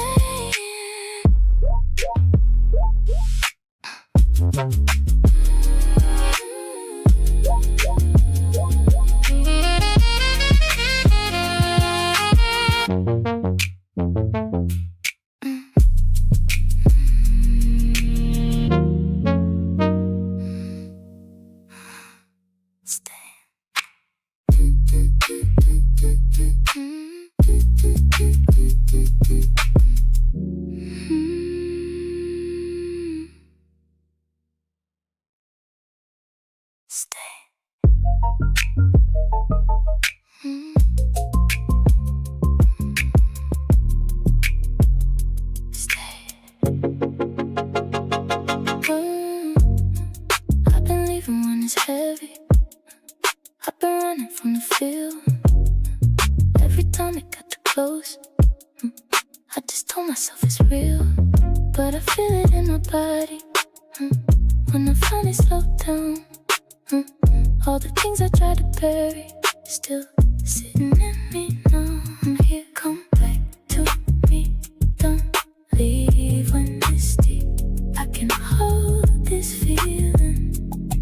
I've been leaving when it's heavy. I've been running from the field. Every time it got too close, I just told myself it's real. But I feel it in my body when I finally slow down. All the things I tried to bury still sitting in me. Now I'm here. Come back to me. Don't leave when it's deep. I can hold this feeling.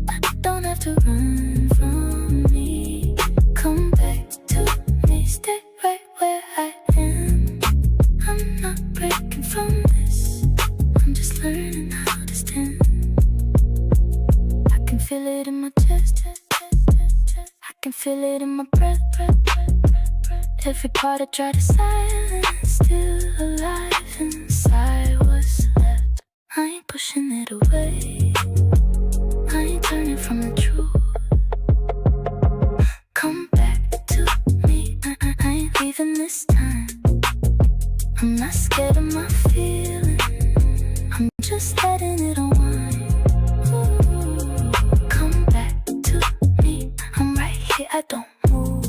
I don't have to run from me. Come back to me. Stay right where I am. I'm not breaking from this. I'm just learning how to stand. I can feel it in my chest. I can feel it in my breath. Every part I try to silence, still alive inside what's left. I ain't pushing it away. I ain't turning from the truth. Come back to me. I ain't leaving this time. I'm not scared of my feelings. I'm just letting it unwind. Come back to me. I'm right here. I don't move.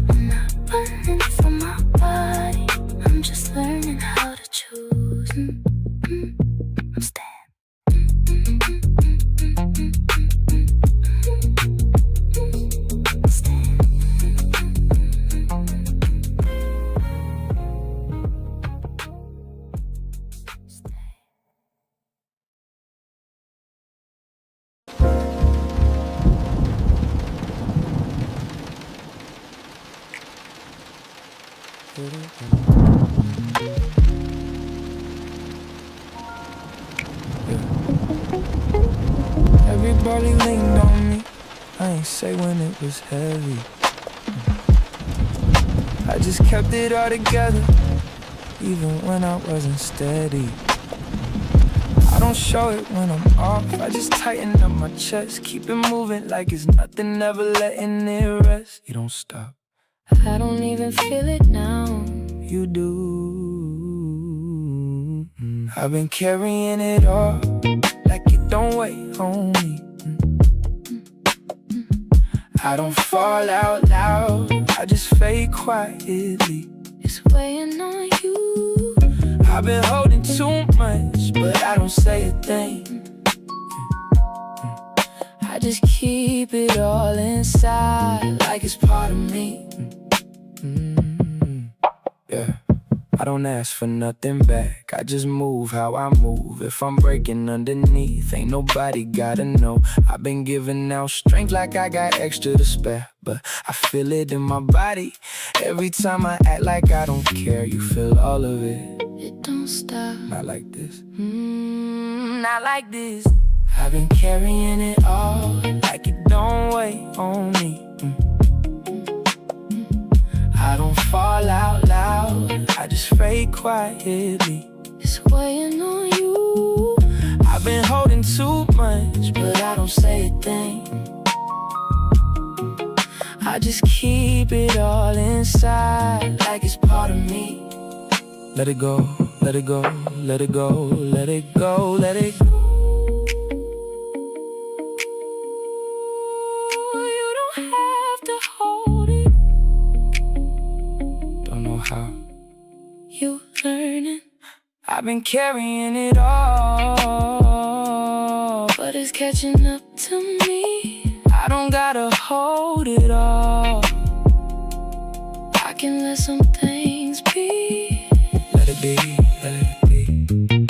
I'm not running from my body. I'm just learning how to choose. I'm staying. Everybody leaned on me. I ain't say when it was heavy. I just kept it all together, even when I wasn't steady. I don't show it when I'm off. I just tighten up my chest, keep it moving like it's nothing, never letting it rest. You don't stop. I don't even feel it now. You do. I've been carrying it all like it don't weigh on me. I don't fall out loud, I just fade quietly. It's weighing on you. I've been holding too much, but I don't say a thing. I just keep it all inside, like it's part of me. Yeah, I don't ask for nothing back, I just move how I move. If I'm breaking underneath, ain't nobody gotta know. I've been giving out strength like I got extra to spare, but I feel it in my body. Every time I act like I don't care, you feel all of it. It don't stop. Not like this. Not like this. I've been carrying it all, like it don't weigh on me. I don't fall out loud, I just fade quietly. It's weighing on you. I've been holding too much, but I don't say a thing. I just keep it all inside, like it's part of me. Let it go, let it go, let it go, let it go, let it go. You don't have to hold it. Don't know how. You learning, I've been carrying it all, but it's catching up to me. I don't gotta hold it all. I can let some things be. Let it be, let it be.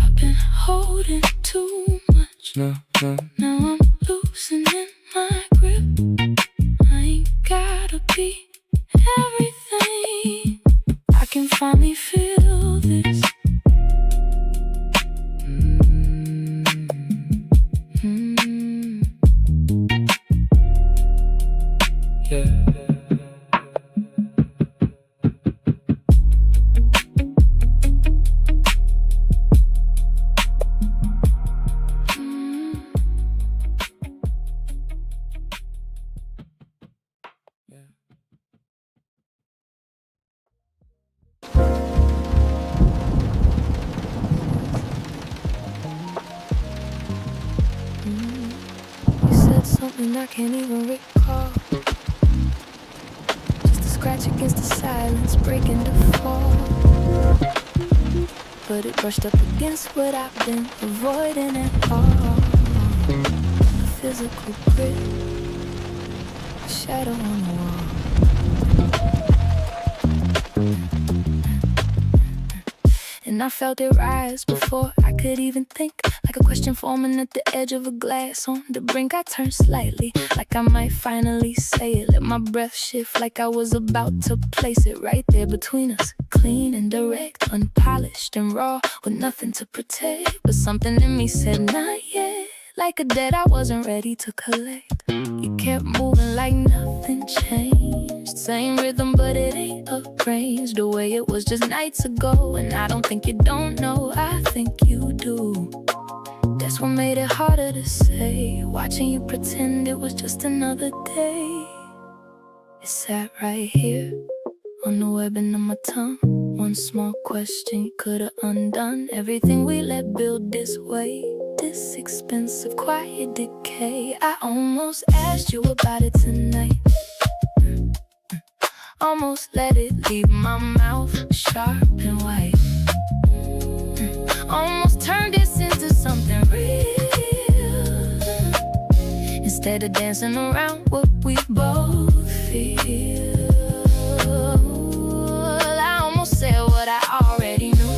I've been holding too much. No, no. Now I'm loosening my grip. I ain't gotta be everything. I can finally feel this. Yeah. You said something I can't even recall. Just a scratch against the silence, breaking the fall. But it brushed up against what I've been avoiding at all. A physical grip, a shadow on the wall. And I felt it rise before I could even think. Like a question forming at the edge of a glass on the brink. I turned slightly, like I might finally say it. Let my breath shift like I was about to place it right there between us. Clean and direct, unpolished and raw, with nothing to protect. But something in me said not yet. Like a debt I wasn't ready to collect. You kept moving like nothing changed. Same rhythm but it ain't arranged the way it was just nights ago. And I don't think you don't know, I think you do. That's what made it harder to say. Watching you pretend it was just another day. It sat right here on the webbing of my tongue. One small question you could've undone everything we let build this way. This expensive quiet decay. I almost asked you about it tonight. Almost let it leave my mouth sharp and white. Almost turned this into something real, instead of dancing around what we both feel. I almost said what I already knew.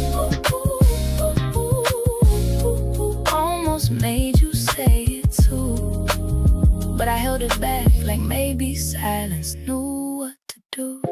Almost made you say it too, but I held it back like maybe silence knew what to do.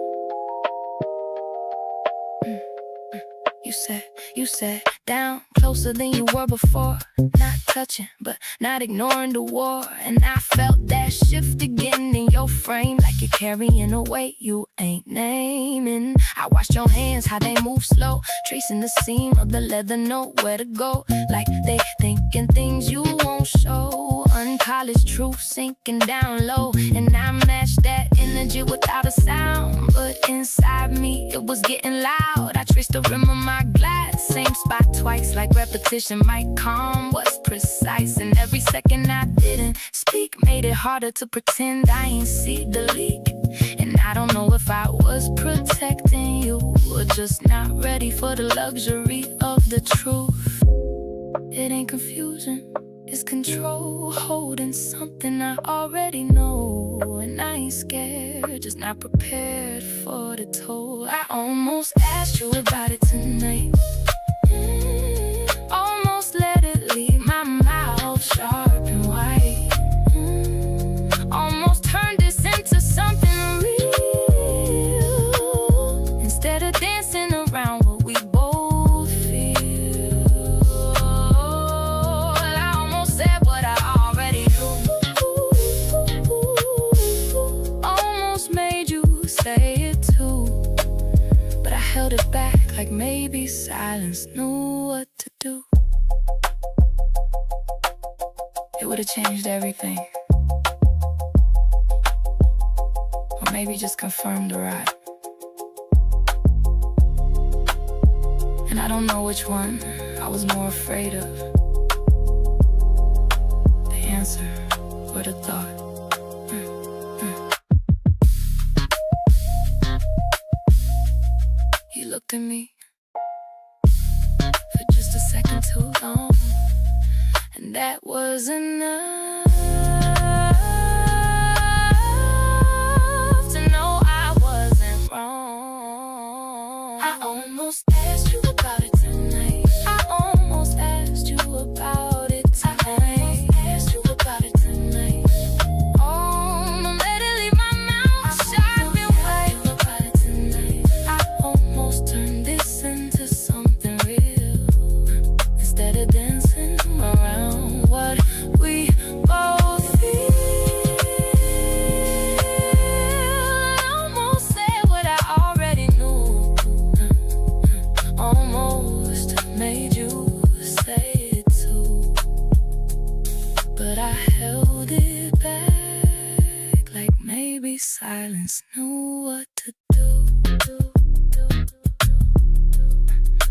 You sat down closer than you were before. Not touching, but not ignoring the war. And I felt that shift again in your frame, like you're carrying a weight you ain't naming. I watched your hands, how they move slow, tracing the seam of the leather, know where to go. Like they thinking things you won't show. Unpolished truth sinking down low. And I matched that energy without a sound, but inside me it was getting loud. I traced the rim of my glass, same spot twice, like repetition might calm what's precise. And every second I didn't speak made it harder to pretend I ain't see the leak. And I don't know if I was protecting you or just not ready for the luxury of the truth. It ain't confusion, it's control, holding something I already know. And I ain't scared, just not prepared for the toll. I almost asked you about it tonight. Almost let it leave my mouth sharp and white. Almost turned this into something real, instead of dancing around what we both feel. I almost said what I already knew. Almost made you say it too, but I held it back like maybe silence knew what to do. It would've changed everything, or maybe just confirmed the ride. And I don't know which one I was more afraid of, the answer or the thought. You looked at me for just a second too long, and that was enough to know I wasn't wrong. I almost asked you about it tonight. I almost asked you about it tonight. I almost asked you about it tonight. Oh, don't let it leave my mouth sharp and white. About it tonight. I almost turned this into something real, instead of dancing around what we both feel. I almost said what I already knew. Almost made you say it too, but I held it back like maybe silence knew what to do.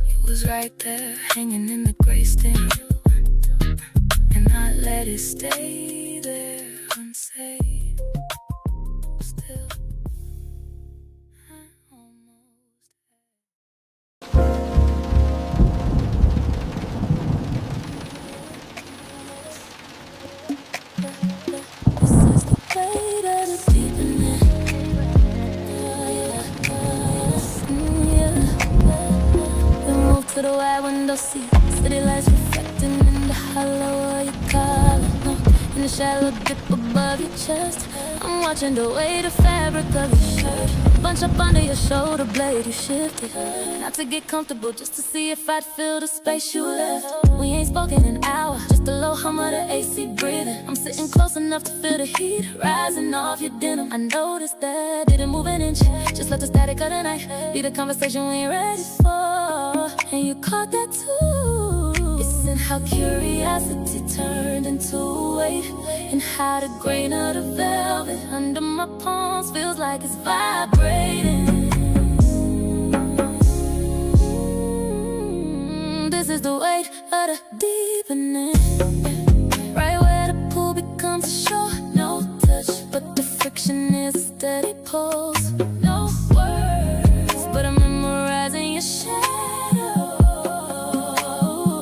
It was right there, hanging in the gray stain, and I let it stay there unsaid. Still, I almost. This is the weight of the deepening. We moved to the wide window seat, city lights reflecting in the hollow of your collar. No, in the shallow dip above your chest, I'm watching the way the fabric of your shirt bunch up under your shoulder blade. You shifted, not to get comfortable, just to see if I'd fill the space you left. We ain't spoken in an hour, just a low hum of the AC breathing. I'm sitting close enough to feel the heat rising off your denim. I noticed that, didn't move an inch, just let the static of the night be the conversation we ain't ready for. And you caught that too. It's in how curiosity turned into weight, and how the grain of the velvet under my palms feels like it's vibrating. This is the weight of the deepening, right where the pool becomes a shore. No touch, but the friction is a steady pulse. No words, but I'm memorizing your shadow.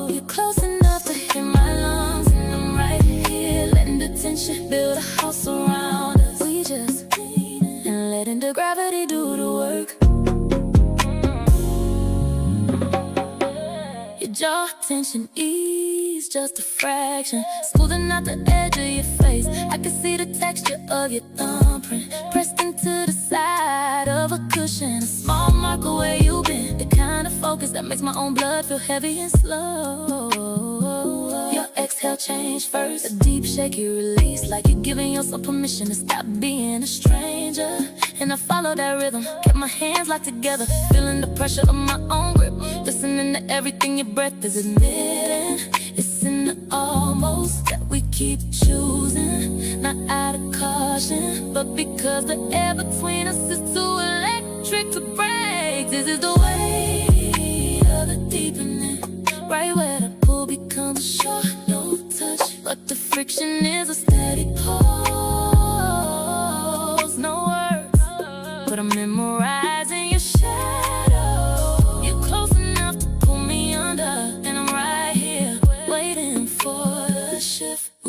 You're close enough to hear my lungs, and I'm right here letting the tension build a house around us. We just and letting the gravity do the work. Your jaw tension ease just a fraction, smoothing out the edge of your face. I can see the texture of your thumbprint pressed into the side of a cushion. A small marker where you've been, the kind of focus that makes my own blood feel heavy and slow. Your exhale change first, a deep shaky release, like you're giving yourself permission to stop being a stranger. And I followed that rhythm, kept my hands locked together, feeling the pressure of my own grip, listening to everything your breath is admitting. It's in the almost that we keep choosing, not out of caution, but because the air between us is too electric to break. This is the way of the deepening, right where the pool becomes a shore. No touch, but the friction is a steady pulse. No words,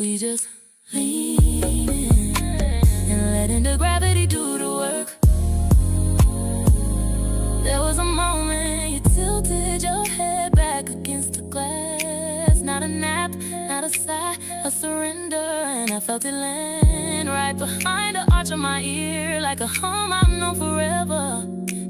we just lean in and letting the gravity do the work. There was a moment you tilted your head back against the glass. Not a nap, not a sigh, a surrender. And I felt it land right behind the arch of my ear, like a hum I've known forever.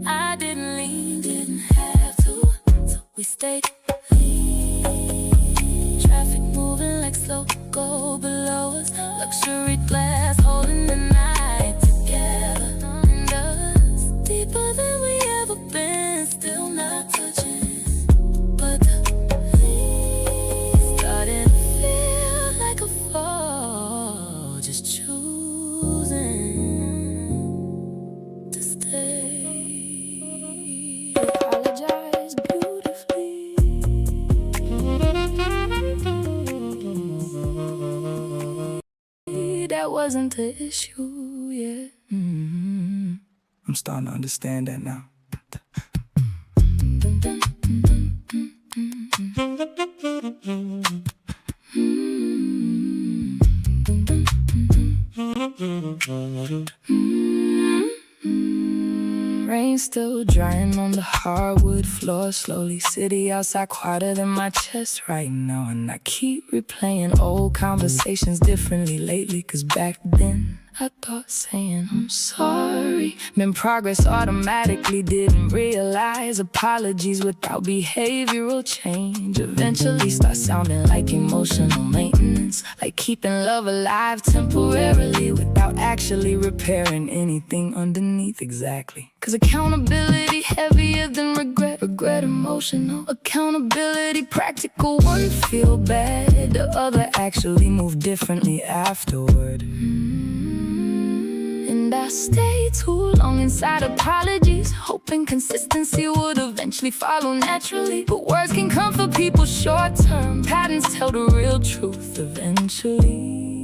I didn't lean, didn't have to, so we stayed lean. Traffic moving like slow go below us. Luxury glass holding the night together. And us deeper than we ever been, still not touching. But the lean started to feel like a fall, just choosing to stay. Apologize beautifully. That wasn't the issue, yeah. I'm starting to understand that now. Rain still drying on the hardwood floor. Slowly, city outside quieter than my chest right now. And I keep replaying old conversations differently lately. Cause back then I thought saying I'm sorry meant progress automatically. Didn't realize apologies without behavioral change eventually start sounding like emotional maintenance. Like keeping love alive temporarily without actually repairing anything underneath. Exactly. Cause accountability heavier than regret. Regret emotional. Accountability practical. One feel bad, the other actually move differently afterward. And I stayed too long inside apologies, hoping consistency would eventually follow naturally. But words can comfort people short term. Patterns tell the real truth eventually.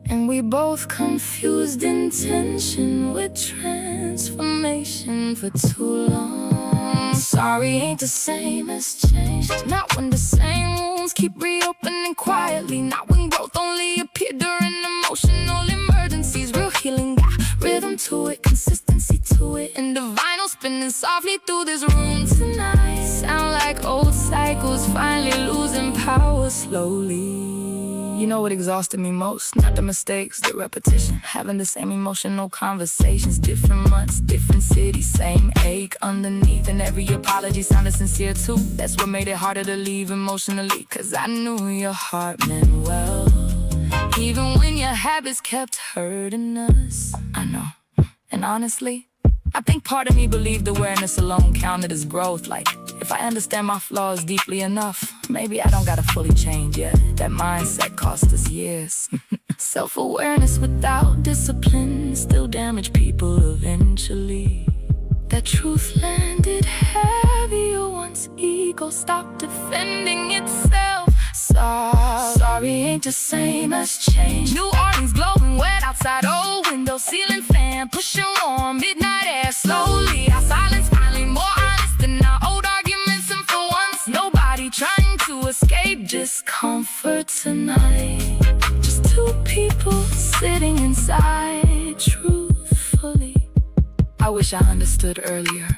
And we both confused intention with transformation for too long. Sorry ain't the same as change. Not when the same wounds keep reopening quietly. Not when growth only appear during emotional emergencies. Real healing got rhythm to it, consistency to it. And the vinyl spinning softly through this room tonight. Sound like old cycles finally losing power slowly. You know what exhausted me most? Not the mistakes, the repetition. Having the same emotional conversations. Different months, different cities, same ache underneath. And every apology sounded sincere too. That's what made it harder to leave emotionally. Cause I knew your heart meant well, even when your habits kept hurting us. I know. And honestly, I think part of me believed awareness alone counted as growth. Like, if I understand my flaws deeply enough, maybe I don't gotta fully change yet. That mindset cost us years. Self-awareness without discipline still damage people eventually. That truth landed heavier once ego stopped defending itself. Sorry ain't the same as change. New Orleans glowing wet outside, old window, ceiling fan pushing warm, midnight air slowly. Our silence finally more honest than our old arguments. And for once, nobody trying to escape discomfort tonight. Just two people sitting inside truthfully. I wish I understood earlier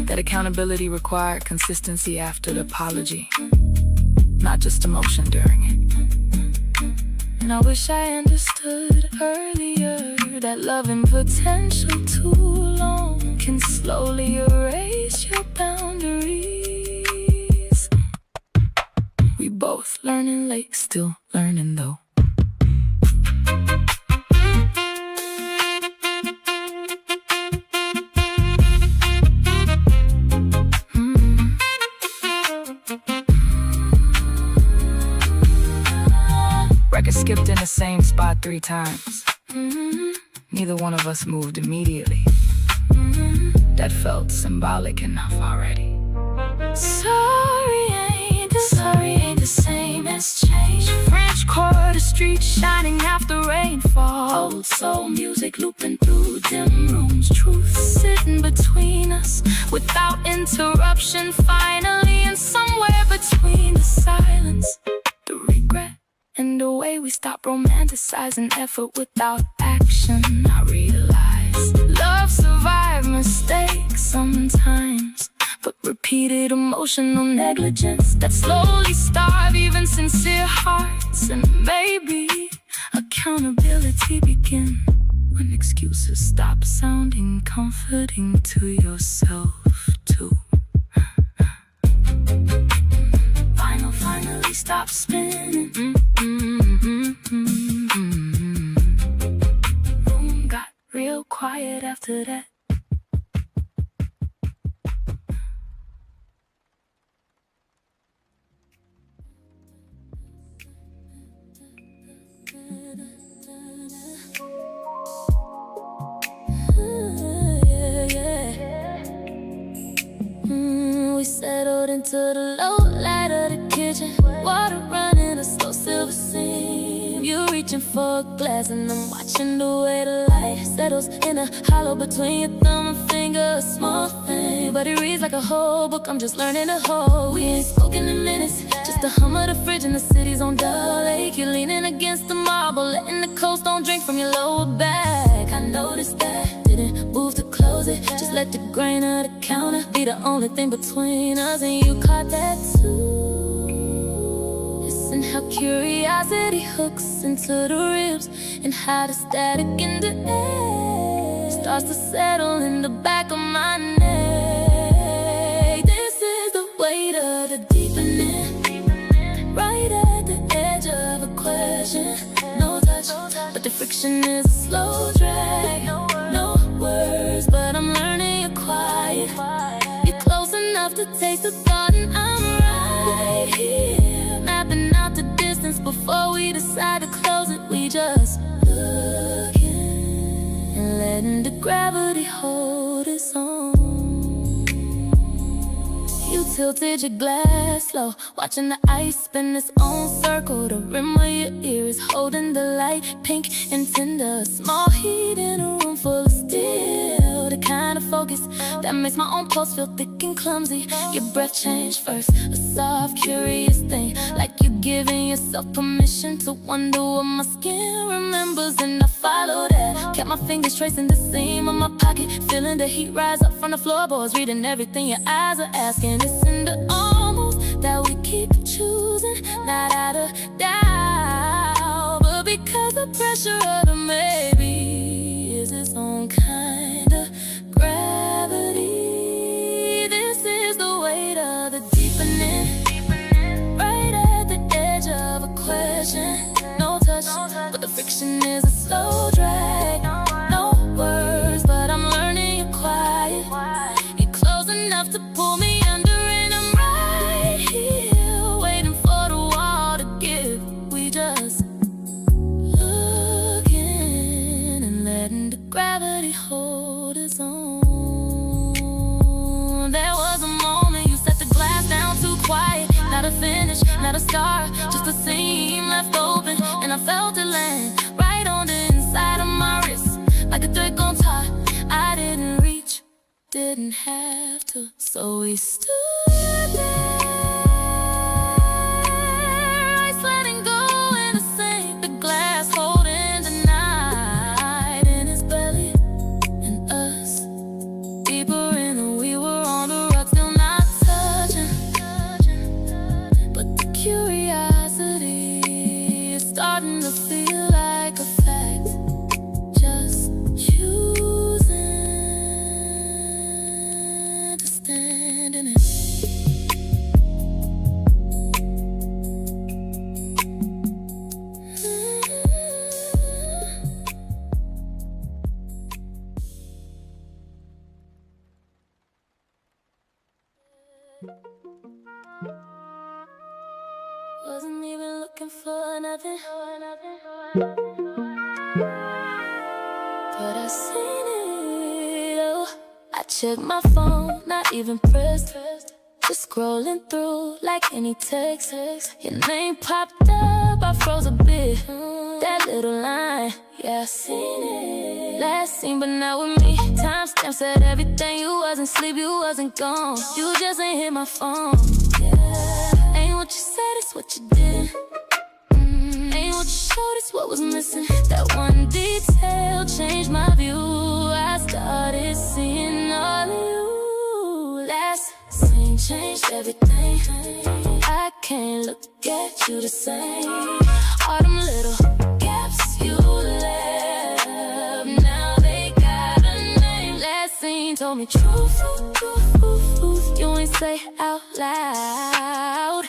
that accountability required consistency after the apology, not just emotion during it. And I wish I understood earlier that loving potential too long can slowly erase your boundaries. We both learning late, still learning though. Record skipped in the same spot 3 times. Neither one of us moved immediately. That felt symbolic enough already. Sorry ain't the same as change. French Quarter Street shining after rainfall. Old soul music looping through dim rooms. Truth sitting between us without interruption. Finally, and somewhere between the silence, the regret, day we stopped romanticizing effort without action. I realized love survives mistakes sometimes, but repeated emotional negligence that slowly starve even sincere hearts. And maybe accountability begin when excuses stop sounding comforting to yourself too. Finally stop spinning. Room got real quiet after that. We settled into the low light of the kitchen, water running a slow silver seam. You reaching for a glass and I'm watching the way the light settles in a hollow between your thumb and finger. A small thing, but it reads like a whole book I'm just learning to hold. We ain't spoken in minutes, just the hum of the fridge and the city's on dull lake. You're leaning against the marble, letting the coast don't drink from your lower back. I noticed that, didn't move to close it, just let the grain of the counter be the only thing between us. And you caught that too. Listen how curiosity hooks into the ribs, and how the static in the air starts to settle in the back of my neck. This is the weight of the deepening, right at the edge of a question. No touch, but the friction is a slow drag. No words, but I'm learning you're quiet. You're close enough to taste the thought, and I'm right here, mapping out the distance before we decide to close it. We just looking and letting the gravity hold its own. You tilted your glass low, watching the ice spin its own circle. The rim of your ear is holding the light, pink and tender. A small heat in a room full of steel, the kind of focus that makes my own pulse feel thick and clumsy. Your breath changed first, a soft, curious thing, like you're giving yourself permission to wonder what my skin remembers. And I followed that, kept my fingers tracing the seam of my pocket, feeling the heat rise up from the floorboards, reading everything your eyes are asking. It's in the almost that we keep choosing, not out of doubt, but because the pressure of the maybe is its own kind of gravity. This is the weight of the deepening, right at the edge of a question. No touch, but the friction is a slow drag. No words, but I'm learning you're quiet. You're close enough to pull me under, and I'm right here, waiting for the wall to give. We just looking and letting the gravity hold its own. There was a moment you set the glass down too quiet, not a finish, not a scar, just a seam left open. And I felt it land right on the inside of my wrist, like a thread gone taut. I didn't reach, didn't have to, so we stood there, ice letting go in the sink, the glass holding the night in its belly, and us deeper in, and we were on the rock, still not touching. But the curiosity is starting to feel like a fact, just choosing to stand in it. Wasn't even looking for nothing, but I seen it. Oh, I checked my phone, not even pressed, just scrolling through like any text. Your name popped up, I froze a bit. That little line, yeah, I seen it. Last seen, but not with me. Timestamp said everything. You wasn't sleep, you wasn't gone. You just ain't hit my phone. Yeah. Ain't what you said, it's what you did. Ain't what you guess what was missing? That one detail changed my view. I started seeing all of you. Last scene changed everything. I can't look at you the same. All them little gaps you left, now they got a name. Last scene told me truth, you ain't say out loud.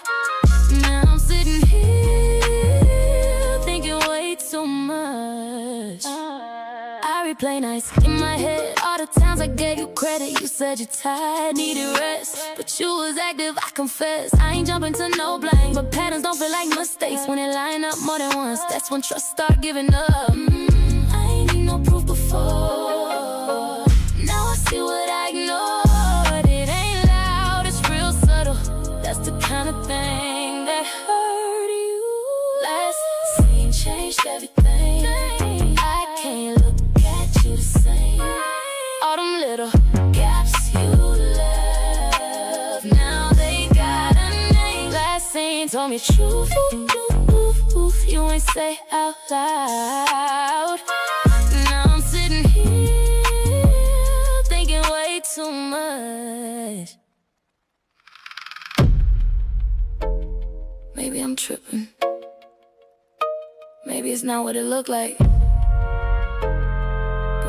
Now I'm sitting here thinking way too much. I replay nights in my head, all the times I gave you credit. You said you're tired, needed rest, but you was active, I confess. I ain't jumping to no blame, but patterns don't feel like mistakes when they line up more than once. That's when trust start giving up. I ain't need no proof before. Now I see what I ignored. It ain't loud, it's real subtle. That's the kind of thing that hurt you. Last scene changed everything. I can't look at you the same. All them little gaps you left, now they got a name. Last scene told me truth, you ain't say out loud. Now I'm sitting here thinking way too much. Maybe I'm tripping. Maybe it's not what it looked like, but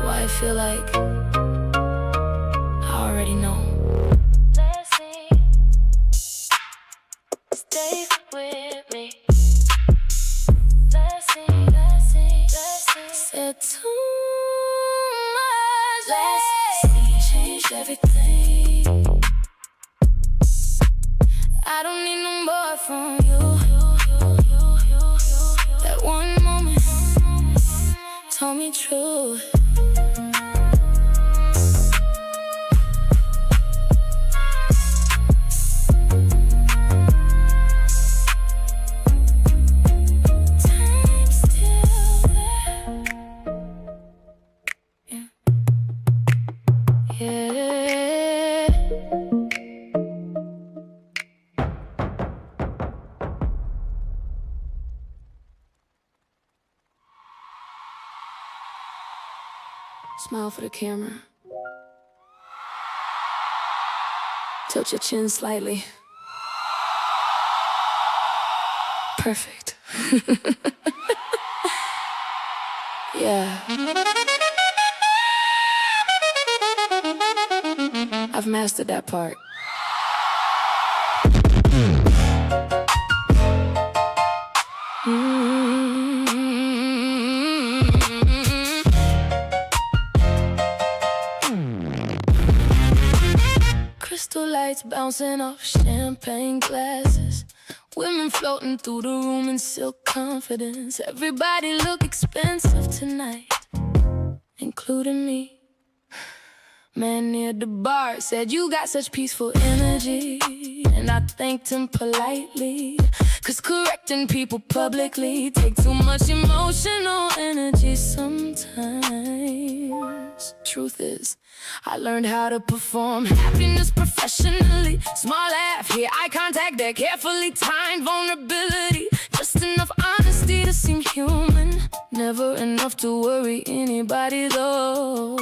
why I feel like I already know. Let's see. Stay with me. Let's see, let's see, let's see. Said too much. Let's see, changed everything. I don't need no more from you. That one moment told me truth. Time still there. Yeah. Smile for the camera. Tilt your chin slightly. Perfect. Yeah. I've mastered that part. Crystal lights bouncing off champagne glasses. Women floating through the room in silk confidence. Everybody look expensive tonight, including me. Man near the bar said you got such peaceful energy, and I thanked him politely, cause correcting people publicly take too much emotional energy sometimes. Truth is, I learned how to perform happiness professionally. Small laugh, here eye contact, that carefully timed vulnerability. Just enough honesty to seem human, never enough to worry anybody though.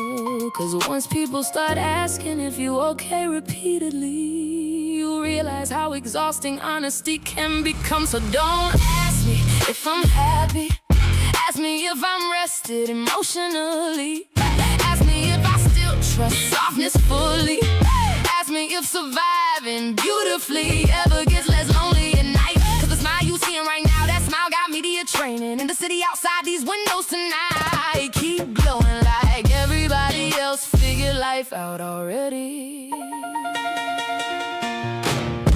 Cause once people start asking if you okay repeatedly, you realize how exhausting honesty can become. So don't ask me if I'm happy, ask me if I'm rested emotionally. Ask me if I still trust softness fully. Ask me if surviving beautifully ever gets less lonely at night. Cause the smile you seeing right now, that smile got media training in the city outside these windows tonight. Keep glowing like everybody else figured life out already.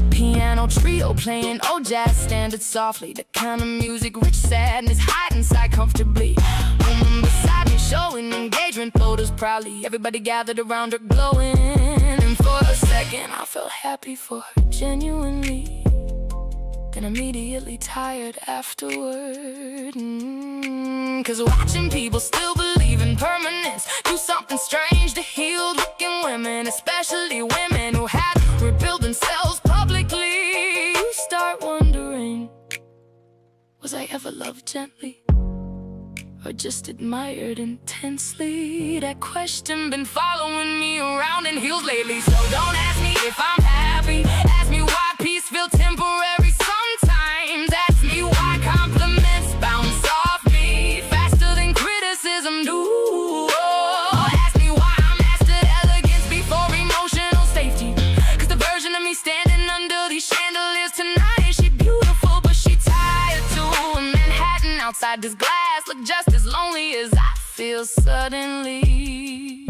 Piano trio playing old jazz standards softly, the kind of music rich sadness hide inside comfortably. Woman beside me showing engagement photos proudly. Everybody gathered around her glowing, and for a second I felt happy for her genuinely, then immediately tired afterward. Cause watching people still believe in permanence do something strange to healed looking women, especially women who had to rebuild themselves publicly. You start wondering, was I ever loved gently? or just admired intensely? That question been following me around in heels lately. So don't ask me if I'm happy, ask me why peace feel temporary sometimes. Ask me why compliments bounce off me faster than criticism do. Or ask me why I mastered elegance before emotional safety. Cause the version of me standing under these chandeliers tonight, she beautiful but she tired too. And Manhattan outside this glass look just as lonely as I feel suddenly.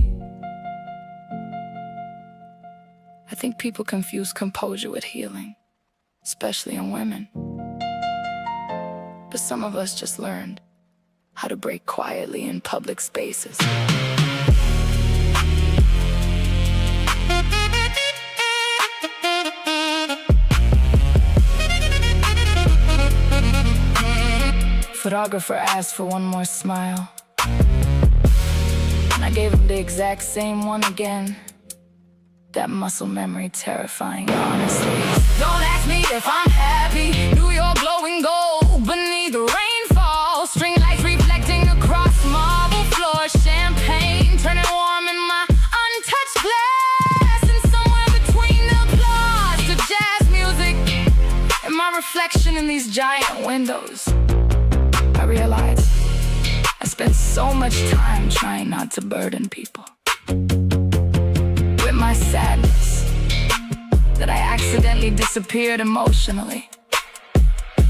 I think people confuse composure with healing, especially in women. But some of us just learned how to break quietly in public spaces. Photographer asked for one more smile, and I gave him the exact same one again. That muscle memory terrifying, honestly. Don't ask me if I'm happy. New York glowing gold beneath the rainfall. String lights reflecting across marble floors. Champagne turning warm in my untouched glass. And somewhere between the applause to jazz music and my reflection in these giant windows, I realized I spent so much time trying not to burden people with my sadness that I accidentally disappeared emotionally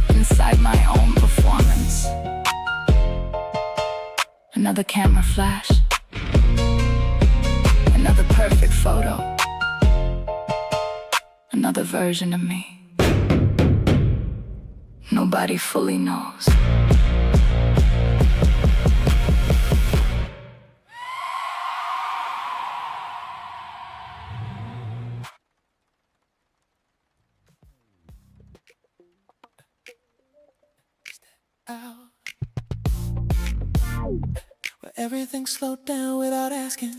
inside my own performance. Another camera flash, another perfect photo, another version of me nobody fully knows. Where everything slowed down without asking.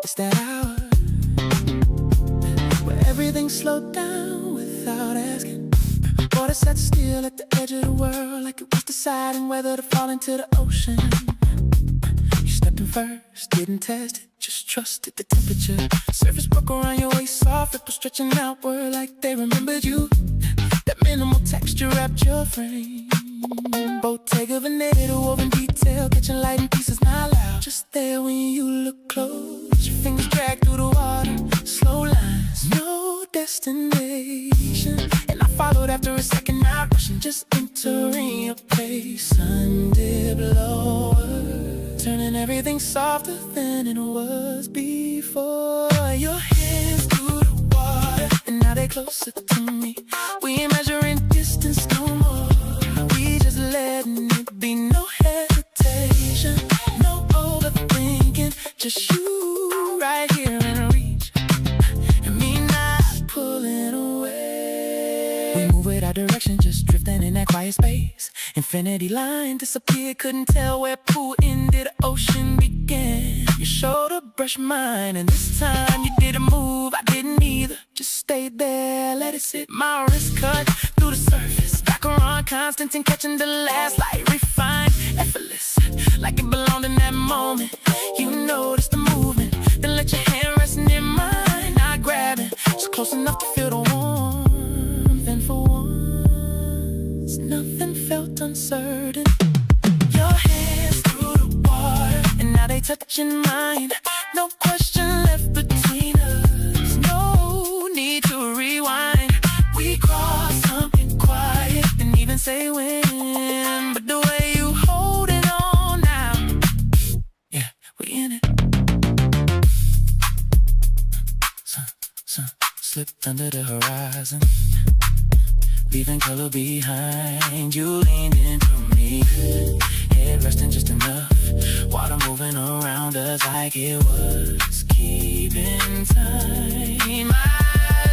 It's that hour where everything slowed down without asking. Water sat still at the edge of the world, like it was deciding whether to fall into the ocean. You stepped in first, didn't test it, just trusted the temperature. Surface broke around your waist, soft ripples stretching outward like they remembered you. That minimal texture wrapped your frame. Bottega Veneta, woven detail, catching light in pieces, not loud. Just there when you look close, your fingers drag through the water. Slow lines, no destination. And I followed after a second, not rushing, just entering your pace. Sun dip lower, turning everything softer than it was before. Your hands through the water, and now they're closer to me. We ain't measuring distance no more. We just letting it be, no hesitation, no overthinking. Just you right here in reach, and me not pulling away. We move without direction, just drifting in that quiet space. Infinity line disappeared, couldn't tell where pool ended, ocean began. Your shoulder brushed mine, and this time you didn't move, I didn't either. Just stayed there, let it sit. My wrist cut through the surface, back around constant and catching the last light, refined, effortless, like it belonged in that moment. You noticed the movement, then let your hand rest near mine. Not grabbing, just close enough to feel the warmth. And for once, nothing felt uncertain. Your hands through the water, and now they touching mine. No question left between us, no need to rewind. We crossed something quiet, didn't even say when, but the way you holding on now, yeah, we in it. Sun slipped under the horizon, leaving color behind. You leaned into me, head resting just enough, water moving around us like it was keeping time. I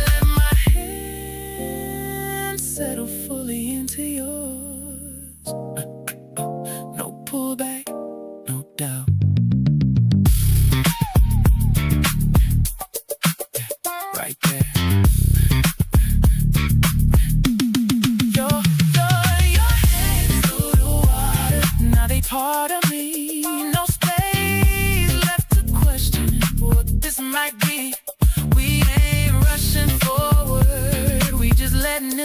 let my hand settle fully into yours. No pullback, no doubt. Right there. Your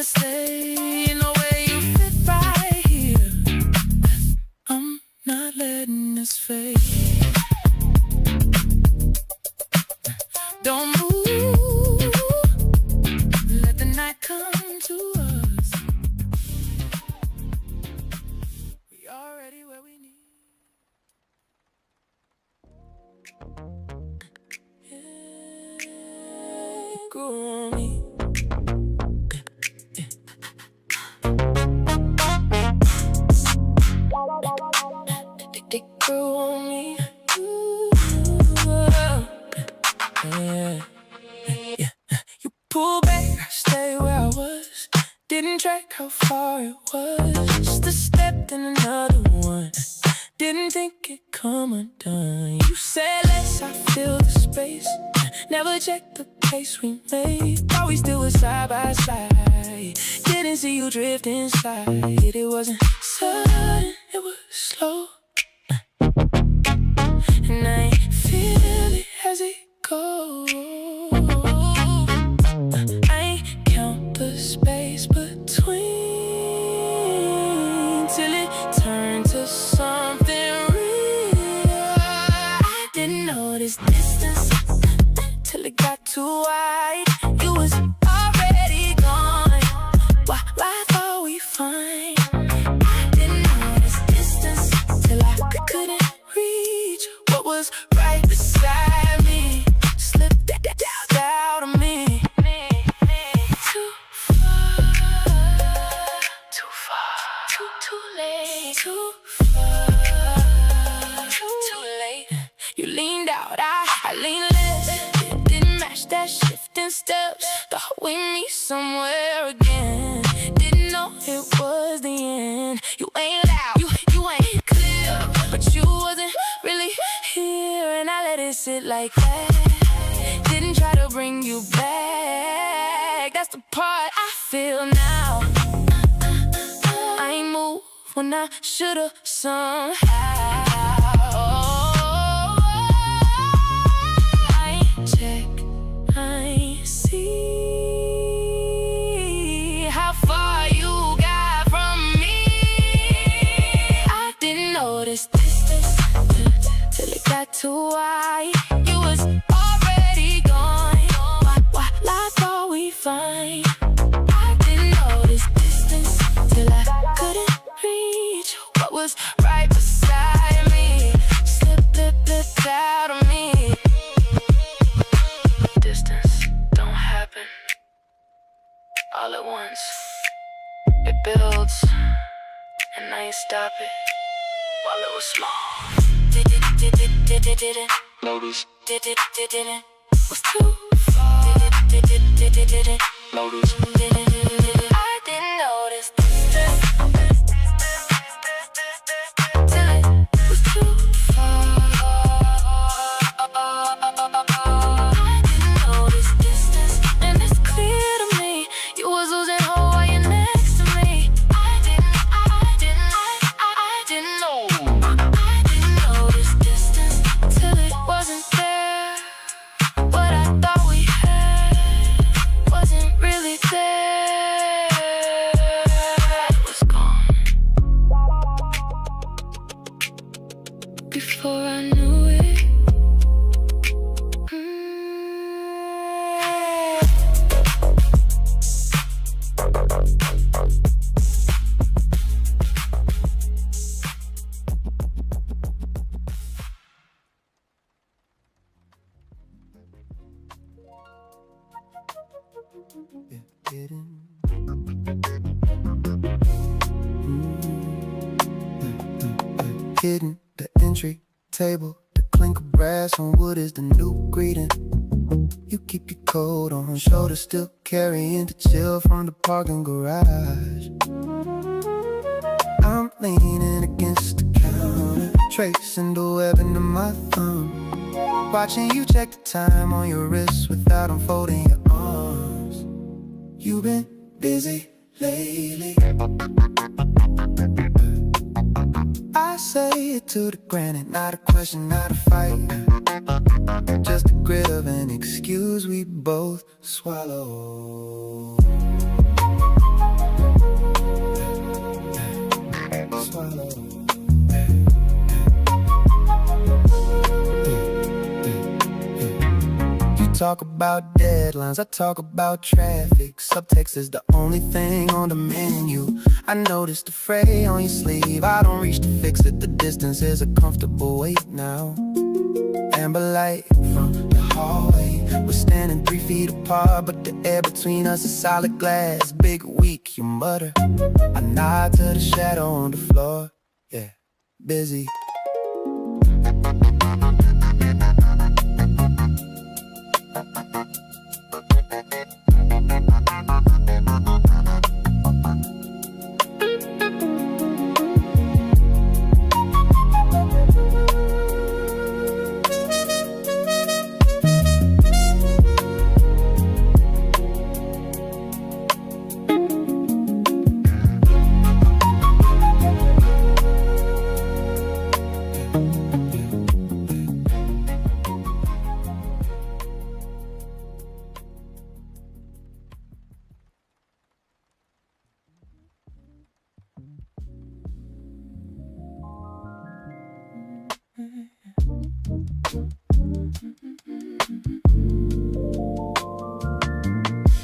to stay. In a way you fit right here. I'm not letting this fade. Don't move, let the night come to us. We already where we need. Grew on me. They grew on me. Ooh, yeah. You pull back, I stay where I was. Didn't track how far it was. Just a step, then another one. Didn't think it'd come undone. You said less, I fill the space. Never checked the pace we made. Thought we still was side by side. Didn't see you drift inside. It wasn't sudden, it was slow. And I ain't feel it as it goes. I ain't count the space between till it turned to something real. I didn't notice distance till it got too wide. You was already gone while I thought we fine. I didn't notice distance till I couldn't reach what was right beside me. Slipped out of me. Too far, too late. Too far, too late. You leaned out, I leaned less. Didn't match that shifting steps. Thought we'd meet somewhere again. Didn't know it was the end. You ain't loud, you ain't clear, but you wasn't really here, and I let it sit like that. Didn't try to bring you back. That's the part I feel now. I ain't moved when I should've somehow. I ain't check, I ain't see how far you got from me. I didn't notice distance till it got too wide. You was already gone while I thought we fine. I didn't notice distance till I couldn't reach what was right beside me. Slipped out of me. Distance don't happen all at once. It builds, and I ain't stop it while it was small. Didn't notice. Didn't was too far. Didn't notice. I didn't notice till it was too far. I didn't notice distance, and it's clear to me. You was losing hope while you're next to me. I didn't know. I didn't notice distance till it wasn't there. What I thought we had wasn't really there. It was gone before I knew it. Hidden, the entry table, the clink of brass on wood is the new greeting. You keep your coat on, shoulder still carrying the chill from the parking garage. I'm leaning against the counter, tracing the web into my thumb, watching you check the time on your wrist without unfolding your arms. You've been busy lately. I say it to the granite, not a question, not a fight. Just the grit of an excuse we both swallow. talk about deadlines, I talk about traffic. Subtext is the only thing on the menu. I noticed the fray on your sleeve. I don't reach to fix it, the distance is a comfortable wait now. Amber light from the hallway. We're standing 3 feet apart, but the air between us is solid glass. Big weak, you mutter. I nod to the shadow on the floor. Yeah, busy.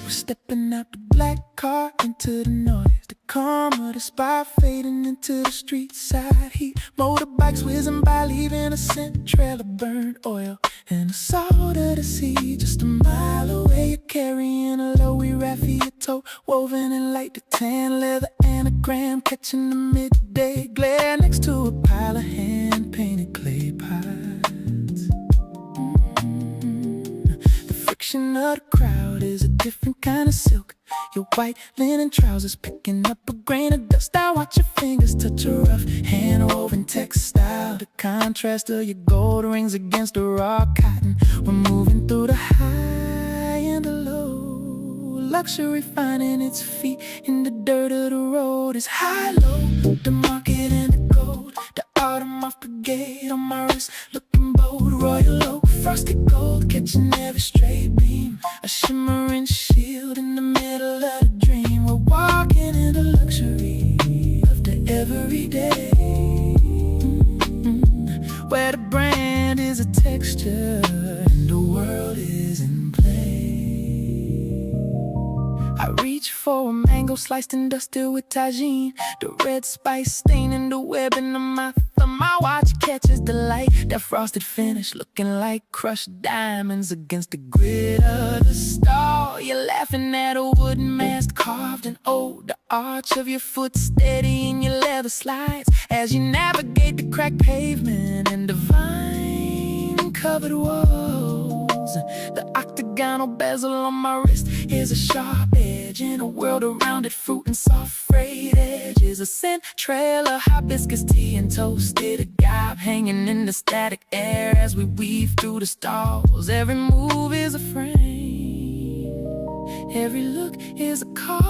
We're stepping out the black car into the noise. The calm of the spot fading into the street side heat. Motorbikes whizzing by, leaving a scent trail of burnt oil and the salt of the sea. Just a mile away, you're carrying a lowy raffia tote, woven in light to tan leather anagram, catching the midday glare next to a pile of hand-painted clay pots. The friction of the crowd is a different kind of silk. Your white linen trousers picking up a grain of dust. I watch your fingers touch a rough hand-woven textile. The contrast of your gold rings against the raw cotton. We're moving through the high and the low. Luxury finding its feet in the dirt of the road. It's high-low, the market and the gold. The autumn off brigade on my wrist, looking bold. Royal oak, frosted gold, catching every stray beam. A shimmering shield in the middle of the dream. We're walking in the luxury of the everyday, where the brand is a texture and the world is in play. I reach for a mango sliced and dusted with tagine, the red spice staining the webbing of my thumb. My watch catches the light, that frosted finish looking like crushed diamonds against the grid of the stall. You're laughing at a wooden mask carved in old. The arch of your foot steady in your leather slides as you navigate the cracked pavement and the vine-covered walls. The octagonal bezel on my wrist is a sharp edge in a world of rounded fruit and soft frayed edges. A scent trail of hibiscus tea and toasted agave hanging in the static air as we weave through the stalls. Every move is a frame, every look is a call.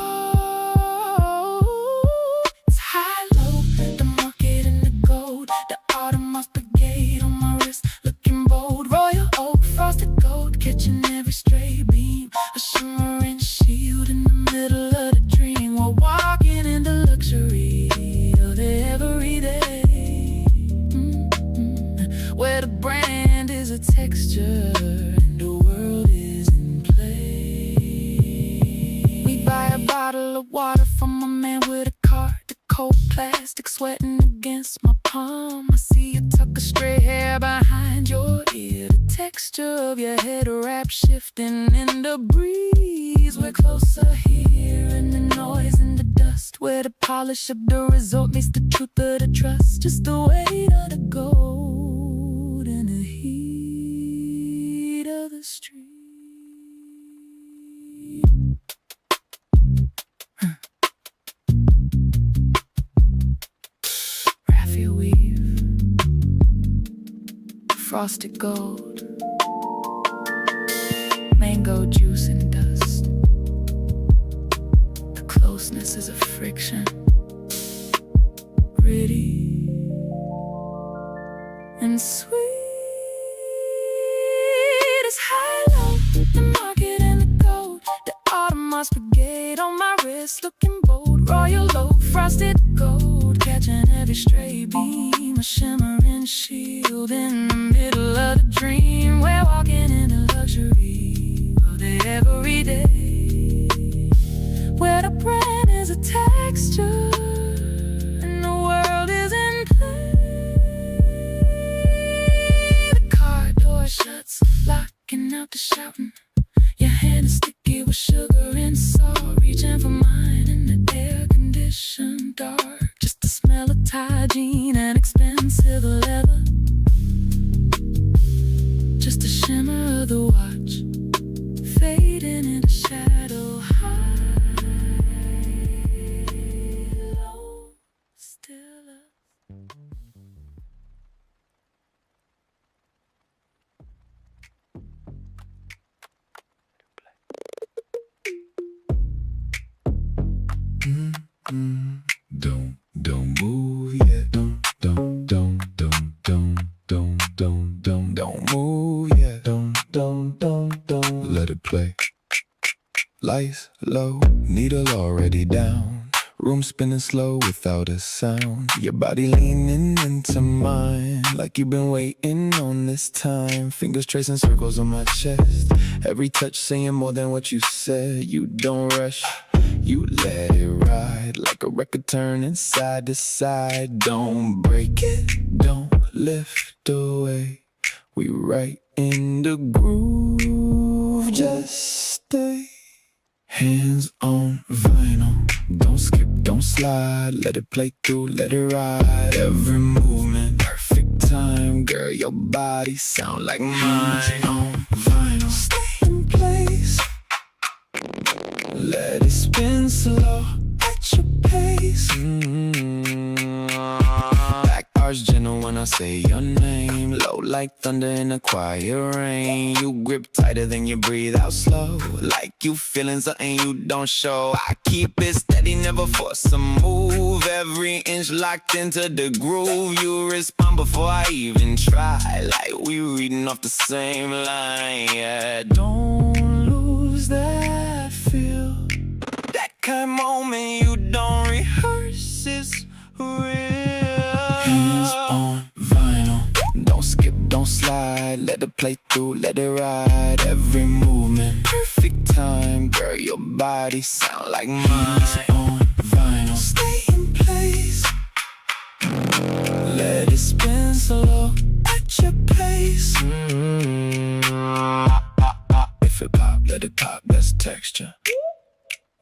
It's high-low, the market and the gold. The autumn moss brigade on my wrist, looking bold. Royal oak, frosted gold, catching every stray beam. A shimmering shield in the middle of the dream. We're walking in the luxury of the everyday, where the brand is a texture and the world is in play. We buy a bottle of water from a man with a cart. The cold plastic sweating against my palm. I see you tuck a stray hair behind your ear. The texture of your head wrap shifting in the breeze. We're closer here in the noise and the dust, where the polish of the result meets the truth of the trust. Just the weight of the gold and the heat of the street. Raffia weave, frosted gold, mango juice and dust. The closeness is a friction, gritty and sweet. It's high-low, the market and the gold. The autumn moss brigade on my wrist, looking bold. Royal oak, frosted gold, catching every stray beam. A shimmering shield in the middle of the dream. We're walking in the luxury day, every day, where the brand is a texture and the world is in play. The car door shuts, locking out the shouting. Your hand is sticky with sugar and salt, reaching for mine in the air-conditioned dark. Just the smell of hygiene and expensive leather. Just the shimmer of the watch, fading in the shadow. High, low, still us. Don't move yet. Don't move yet. Don't let it play. Lights low, needle already down. Room spinning slow without a sound. Your body leaning into mine, like you've been waiting on this time. Fingers tracing circles on my chest, every touch saying more than what you said. You don't rush, you let it ride, like a record turning side to side. Don't break it, don't lift away. We right in the groove, just stay. Hands on vinyl, don't skip, don't slide. Let it play through, let it ride. Every movement, perfect time. Girl, your body sound like mine. Hands on vinyl, stay in place. Let it spin slow at your pace. Back arch gentle when I say your name. Low like thunder in a quiet rain. You grip tighter than you breathe out slow, like you feeling something you don't show. I keep it steady, never force a move. Every inch locked into the groove. You respond before I even try, like we reading off the same line. Yeah, don't lose that feel. That kind of moment you don't rehearse, it's real. Hands on vinyl, don't skip, don't slide. Let it play through, let it ride. Every movement, perfect time. Girl, your body sound like mine. Hands on vinyl, stay in place. Let it spin slow at your pace. If it pop, let it pop, that's texture.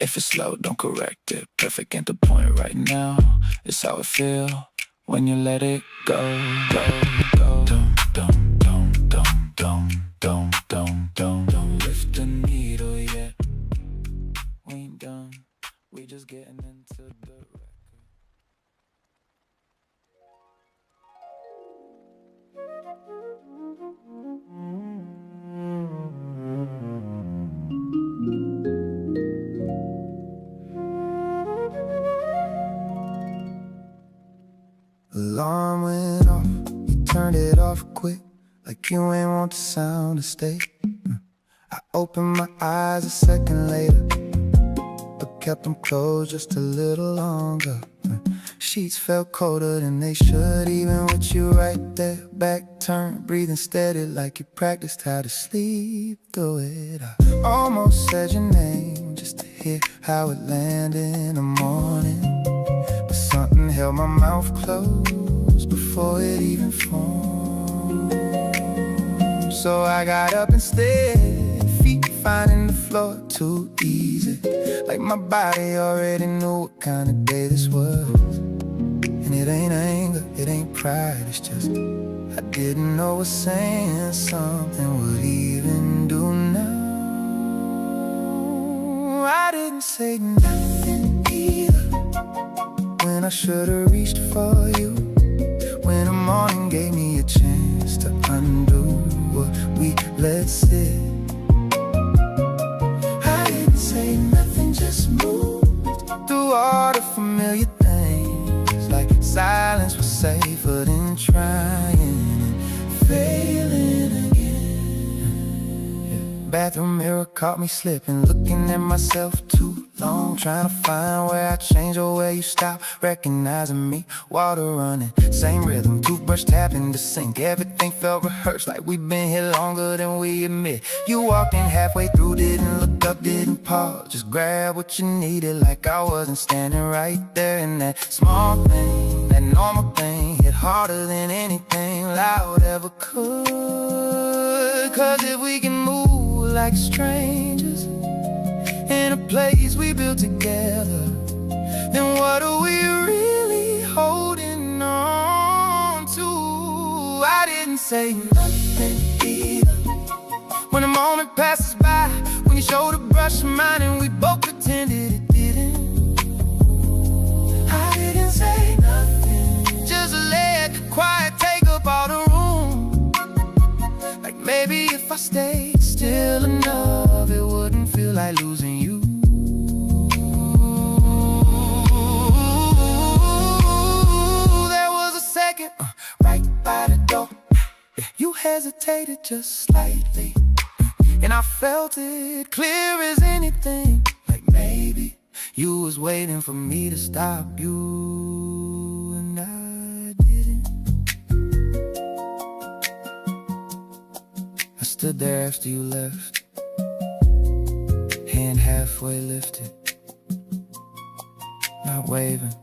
If it's slow, don't correct it. Perfect at the point right now. It's how it feel when you let it go, go, go. Don't lift the needle yet. We ain't done. We just getting into the record. Alarm went off, you turned it off quick, like you ain't want the sound to stay. I opened my eyes a second later, but kept them closed just a little longer. Sheets felt colder than they should, even with you right there. Back turned, breathing steady like you practiced how to sleep through it. I almost said your name just to hear how it landed in the morning, but something held my mouth closed before it even formed. So I got up instead, feet finding the floor too easy, like my body already knew what kind of day this was. And it ain't anger, it ain't pride, it's just I didn't know what saying something would even do now. I didn't say nothing either, when I should've reached for you, when the morning gave me a chance to undo what we let sit. I didn't say nothing, just moved through all the familiar things, like silence was safer than trying and failing again. Bathroom mirror caught me slipping, looking at myself too long. stone, trying to find where I change or where you stop. Recognizing me, water running, same rhythm, toothbrush tapping the sink. Everything felt rehearsed, like we've been here longer than we admit. You walked in halfway through, didn't look up, didn't pause, just grab what you needed, like I wasn't standing right there. And that small thing, that normal thing, hit harder than anything loud ever could. Cause if we can move like strangers in a place we built together, then what are we really holding on to? I didn't say nothing either when the moment passes by, when your shoulder brushed mine and we both pretended it didn't. I didn't say nothing, just let the quiet take up all the room. Like maybe if I stayed still enough, it wouldn't feel like losing you. There was a second, right by the door. You hesitated just slightly, and I felt it clear as anything. Like maybe you was waiting for me to stop you, and I didn't. I stood there after you left, hand halfway lifted, not waving,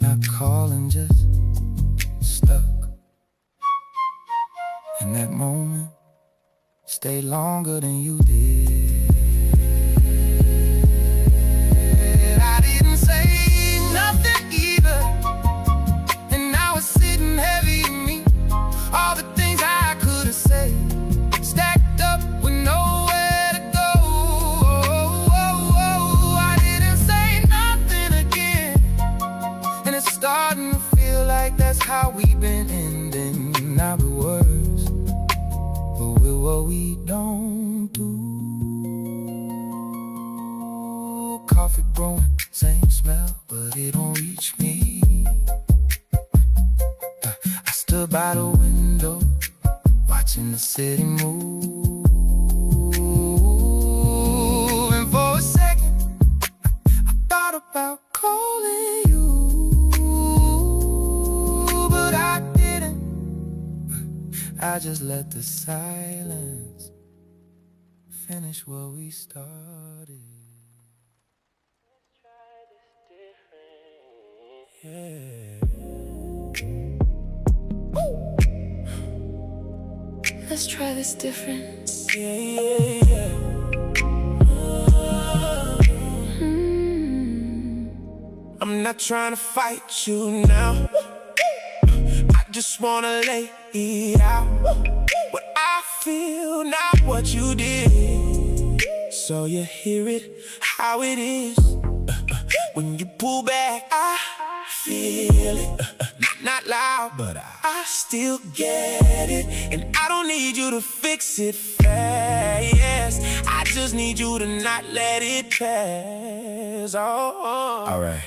not calling, just stuck. And that moment stayed longer than you did. I didn't say nothing either, and now it's sitting heavy in me. All the things I could have said, stacked up with nowhere to go. I didn't say nothing again, and it's starting to feel like that's how we've been ending. Not with words, but with what we don't do. Coffee brewing, same smell, but it don't reach me. I stood by the window, watching the city move. And for a second, I thought about calling you, but I didn't. I just let the silence finish what we started. Let's try this different. I'm not trying to fight you now. I just wanna lay it out. What I feel, not what you did. So you hear it, how it is. When you pull back, I feel it. Not loud, but I still get it. And I don't need you to fix it fast. I just need you to not let it pass. Alright.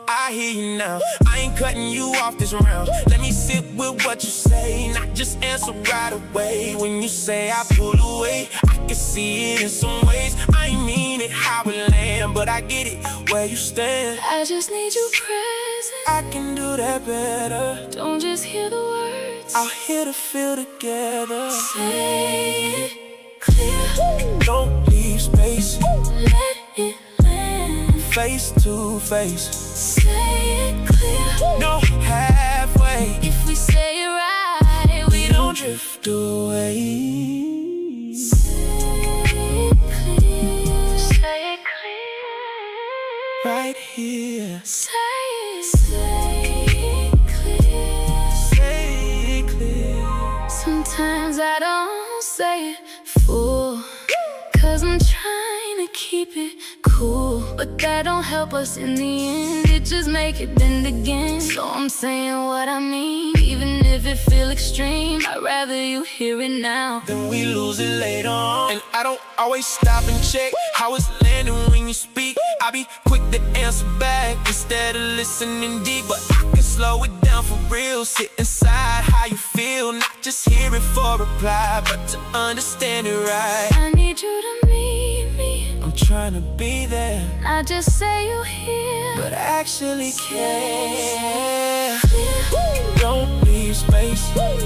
I hear you now. I ain't cutting you off this round. Let me sit with what you say, not just answer right away. When you say I pull away, I can see it in some ways. I ain't mean it how it land, but I get it where you stand. I just need you present. I can do that better. Don't just hear the words, I'll hear the feel together. say it clear. Don't leave space, Let it land. face to face. Say it clear. No halfway. If we say it right, We don't drift away. say it clear. Say it clear. Right here. Say it clear. Say it clear. Sometimes I don't say it full, 'cause I'm trying to keep it cool. But that don't help us in the end, it just make it bend again. So I'm saying what I mean, even if it feel extreme. I'd rather you hear it now. Then we lose it later on. And I don't always stop and check how it's landing when you speak. I be quick to answer back instead of listening deep. But I can slow it down for real, sit inside how you feel. Not just hear it for reply, but to understand it right. I need you to meet me. I'm trying to be there, Not just say you here, but actually care. clear. Don't leave space, Let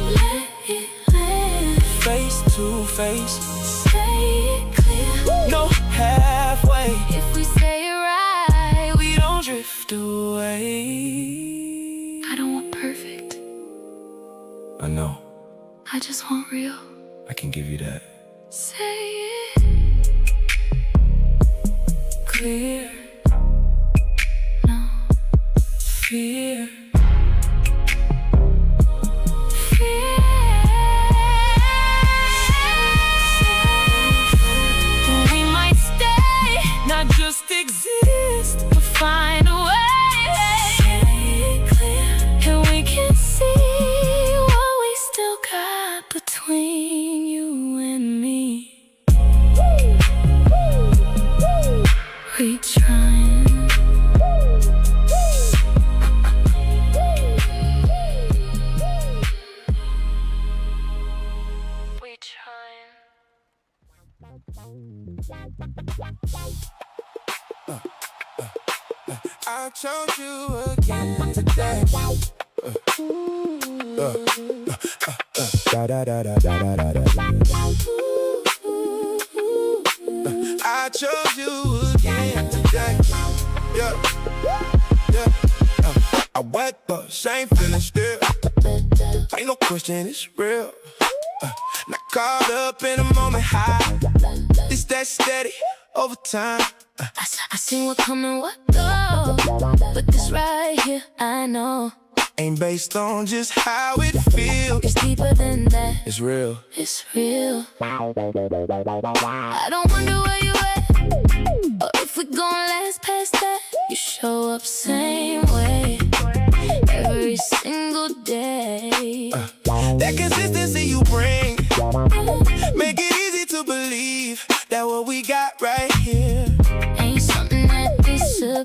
it land. face to face, Say it clear. no halfway. If we say it right, We don't drift away. I don't want perfect. I know, I just want real. I can give you that. Say it Clear, no fear. fear. We might stay, Not just exist, but find a way. Say it clear, and we can see what we still got between you and me. We trying. We trying. I chose you again today. I chose you again today. Yeah, yeah. I wake up, same feeling still. Ain't no question, it's real. Not caught up in a moment high. It's that steady over time. I seen what come and what go, but this right here, I know Ain't based on just how it feels. it's deeper than that. It's real. It's real. I don't wonder where you at, or if we gon' last past that. You show up same way every single day. That consistency you bring make it easy to believe that what we got right here Ain't something that disappears.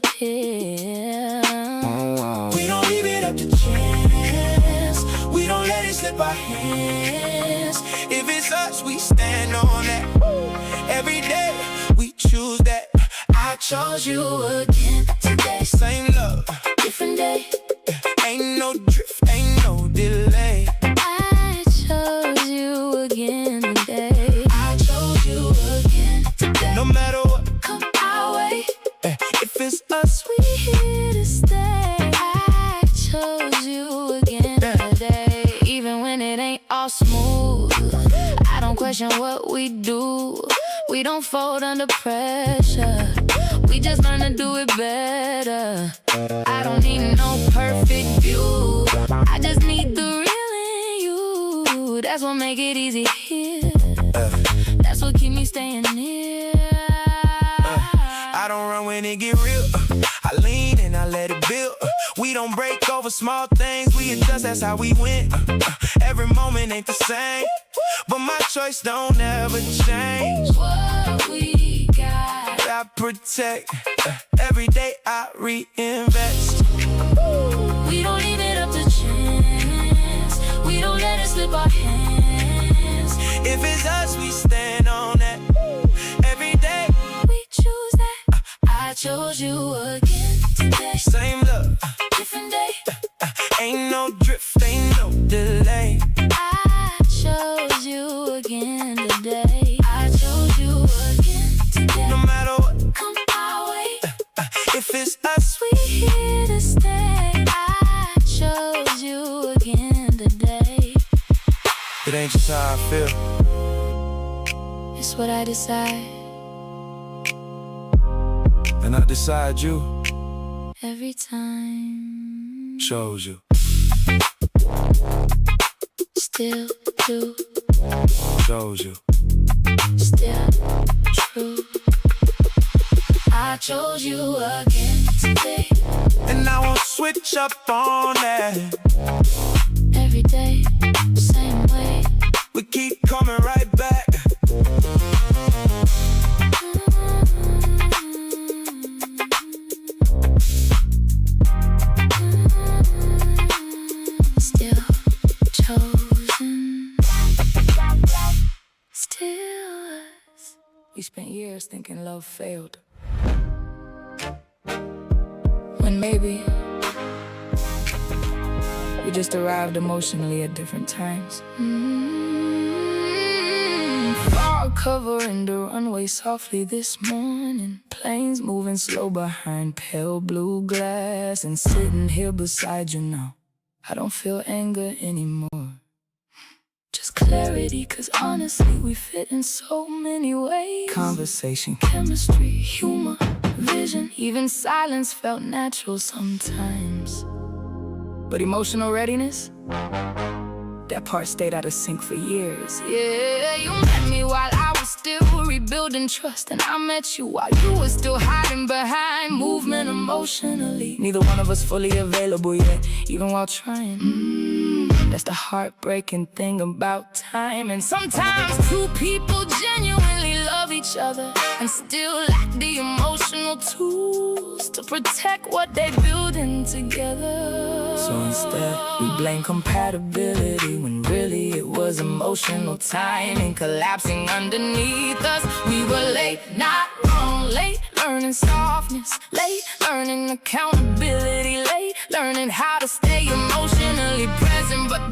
we don't leave it up to chance. We don't let it slip our hands. If it's us, we stand on that. Every day we choose that. I chose you again today. Same love, Different day. ain't no drift, ain't no delay. I chose you again today. I chose you again today. No matter what, Come our way, if it's us, we here to stay. I chose you again today. Even when it ain't all smooth, I don't question what we do. We don't fold under pressure. We just learn to do it better. I don't need no perfect view. I just need the real in you. That's what make it easy here. That's what keep me staying near. I don't run when it get real. I lean and I let it build. We don't break over small things. We adjust, that's how we win. Every moment ain't the same, but my choice don't ever change. What we got, I protect. Every day I reinvest. we don't leave it up to chance. We don't let it slip our hands. If it's us, we stand on that. Every day, We choose that. I chose you again today. same love, Different day. ain't no drift, ain't no delay. I chose you again today. I chose you again today. No matter what, Come our way, if it's us, we here to stay. I chose you again today. it ain't just how I feel. It's what I decide And I decide you every time. chose you, Still do, chose you. still true. I chose you again today. And I won't switch up on that. Every day, same way. We keep coming right back. Still chosen. Still us. We We spent years thinking love failed, when maybe we just arrived emotionally at different times. Fog covering the runway softly this morning. Planes moving slow behind pale blue glass. And sitting here beside you now, I don't feel anger anymore, just clarity, 'cause honestly we fit in so many ways. Conversation, chemistry, humor, vision, even silence felt natural sometimes. But emotional readiness, that part stayed out of sync for years. Yeah, you met me while I was still rebuilding trust, and I met you while you were still hiding behind movement emotionally. Neither one of us fully available yet, even while trying. That's the heartbreaking thing about time. And sometimes two people genuinely love each other and still lack the emotional tools to protect what they're building together. So instead, we blame compatibility when really it was emotional timing collapsing underneath us. We were late, not wrong, late learning softness, late learning accountability, late learning how to stay emotionally present. But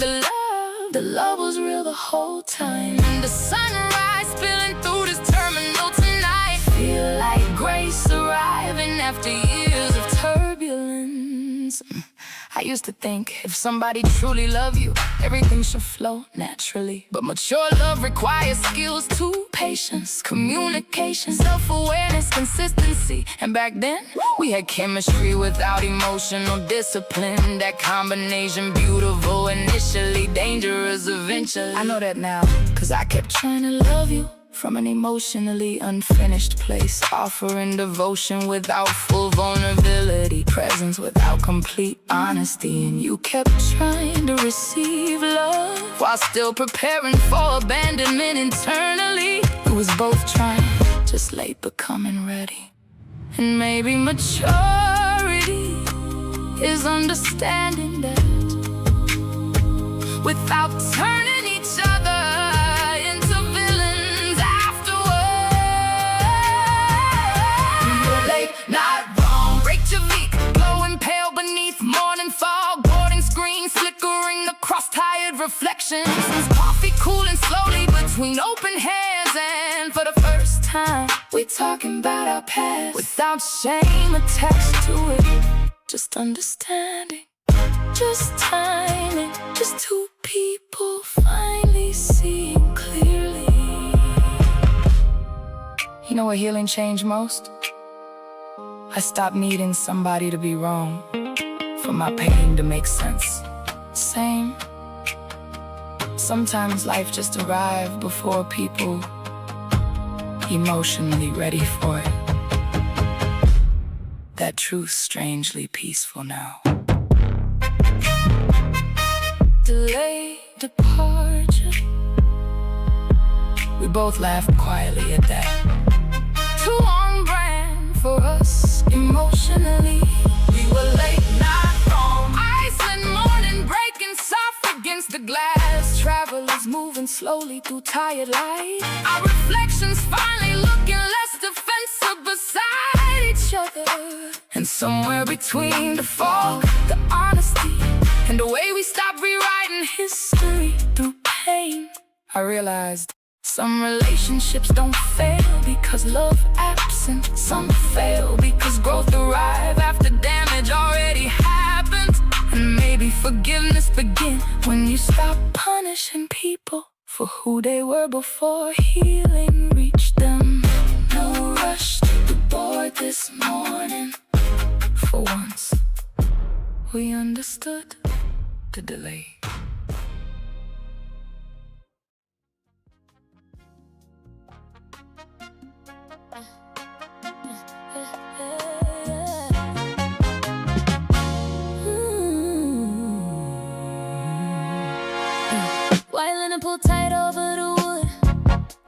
the love was real the whole time. And the sunrise spilling through this terminal tonight, feel like grace arriving after years of turbulence. I used to think if somebody truly loves you, everything should flow naturally. But mature love requires skills too: patience, communication, self-awareness, consistency. And back then, we had chemistry without emotional discipline. That combination, beautiful initially, dangerous eventually. I know that now, 'cause I kept trying to love you from an emotionally unfinished place, offering devotion without full vulnerability, presence without complete honesty. And you kept trying to receive love while still preparing for abandonment internally. We was both trying, just late becoming ready. And maybe maturity is understanding that without turning each other not wrong, Reykjavik, glowing pale beneath morning fog, boarding screens flickering across tired reflections, coffee cooling slowly between open hands. And for the first time, we talking about our past without shame attached to it. Just understanding, just timing, just two people finally seeing clearly. You know what healing changed most? I stopped needing somebody to be wrong for my pain to make sense. Same. Sometimes life just arrived before people emotionally ready for it. That truth's strangely peaceful now. Delayed departure, we both laughed quietly at that. Too on brand for us emotionally. We were late, not wrong. Iceland morning breaking soft against the glass. Travelers moving slowly through tired light. Our reflections finally looking less defensive beside each other. And somewhere between the fog, the honesty, and the way we stopped rewriting history through pain, I realized some relationships don't fail because love absent. Some fail because growth arrive after damage already happened. And maybe forgiveness begin when you stop punishing people for who they were before healing reached them. No rush to the board this morning. For once, we understood the delay. While pull tight over the wood,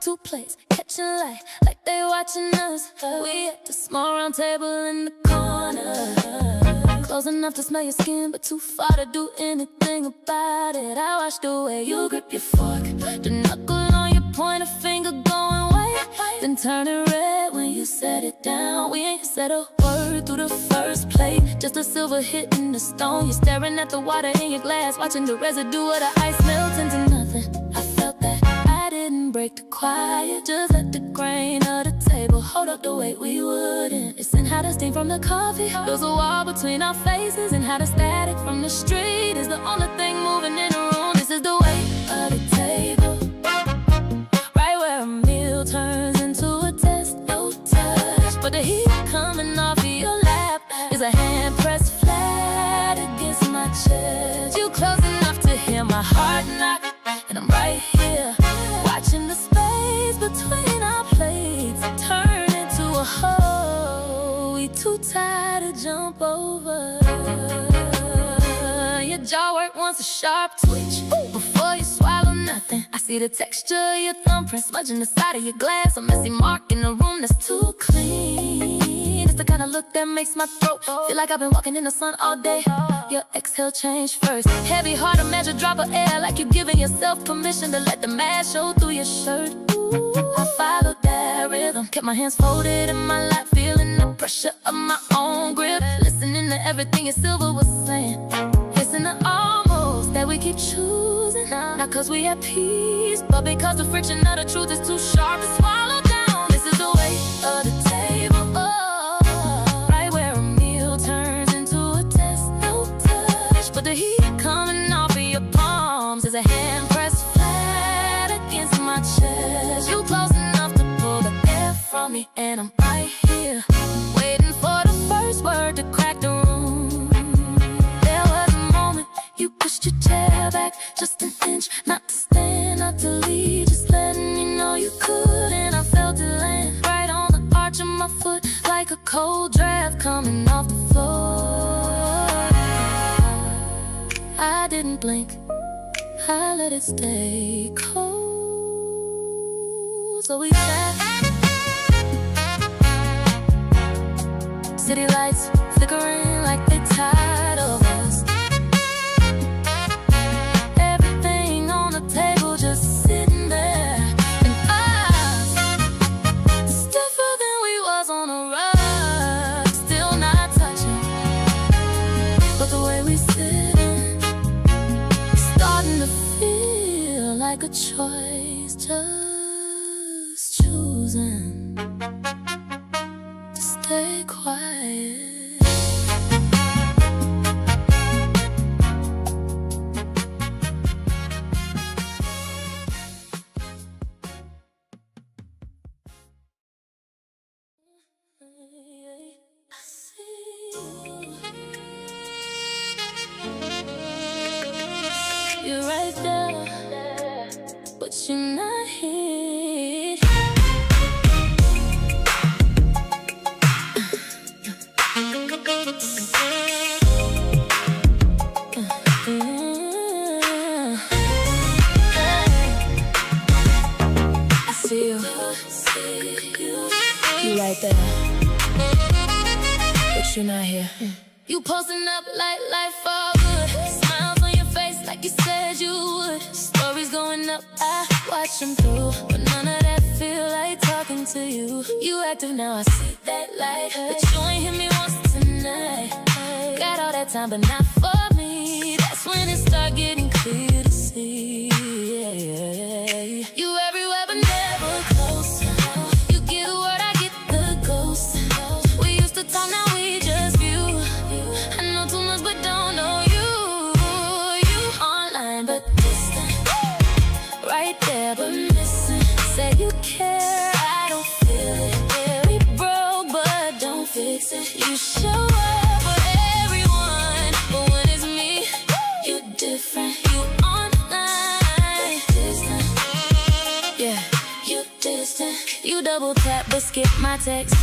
two plates catching light like they watching us. We at the small round table in the corner, close enough to smell your skin, but too far to do anything about it. I watch the way you grip your fork, the knuckle on your pointer finger going white. then turning red when you set it down. We ain't said a word through the first plate, just a silver hitting the stone. You're staring at the water in your glass, watching the residue of the ice melt into nothing. I felt that. I didn't break the quiet, just let the grain of the table hold up the weight we wouldn't. Listen how the steam from the coffee builds a wall between our faces, and how the static from the street is the only thing moving in the room. This is the weight of the table, right where a meal turns into a test, no touch. But the heat coming off of your lap is a hand pressed flat against my chest. You close enough to hear my heart knock, and I'm right here, watching the space between our plates turn into a hole we too tired to jump over. Your jaw work wants a sharp twitch before you swallow nothing. I see the texture of your thumbprint smudging the side of your glass, a messy mark in a room that's too clean. It's the kind of look that makes my throat feel like I've been walking in the sun all day. Your exhale changed first, heavy heart, a measure drop of air, like you're giving yourself permission to let the mask show through your shirt. Ooh, I followed that rhythm, kept my hands folded in my lap, feeling the pressure of my own grip, listening to everything your silver was saying. Listen to almost that we keep choosing, not cause we at peace, but because the friction of the truth is too sharp to swallow down. This is the weight of the table, oh, right where a meal turns into a test, no touch. But the heat coming off of your palms is a hand pressed flat against my chest. You close enough to pull the air from me, and I'm right here, waiting for the first word to crack the room. There was a moment you pushed your chair back just an inch, not to stand, not to leave, just letting me know you could. And I felt it land right on the arch of my foot, like a cold draft coming off the floor. I didn't blink, I let it stay cold. So we sat, city lights flickering like they tired of us. Everything on the table just sitting there, and us, stiffer than we was on a rug, still not touching. But the way we sitting, starting to feel like a choice, just choosing to stay quiet. You're right there, but you're not here. I see you. You right there, but you're not here. You posting up like life for good, smiles on your face like you said you would. Stories going up, I watch them through, but none of that feel like talking to you. You active now, I see that light, but you ain't hit me once tonight. Got all that time, but not for me. That's when it start getting clear to see. You everywhere, but never close. You get a word, I get the ghost. We used to talk, now we just view. I know too much, but don't know you. You online, but distant. Right there, but missing. Say you care, I don't feel it. Yeah, we broke, but don't fix it. You show up for everyone, but when it's me, you different. You online, but distant. Yeah, you distant. You double tap, but skip my text.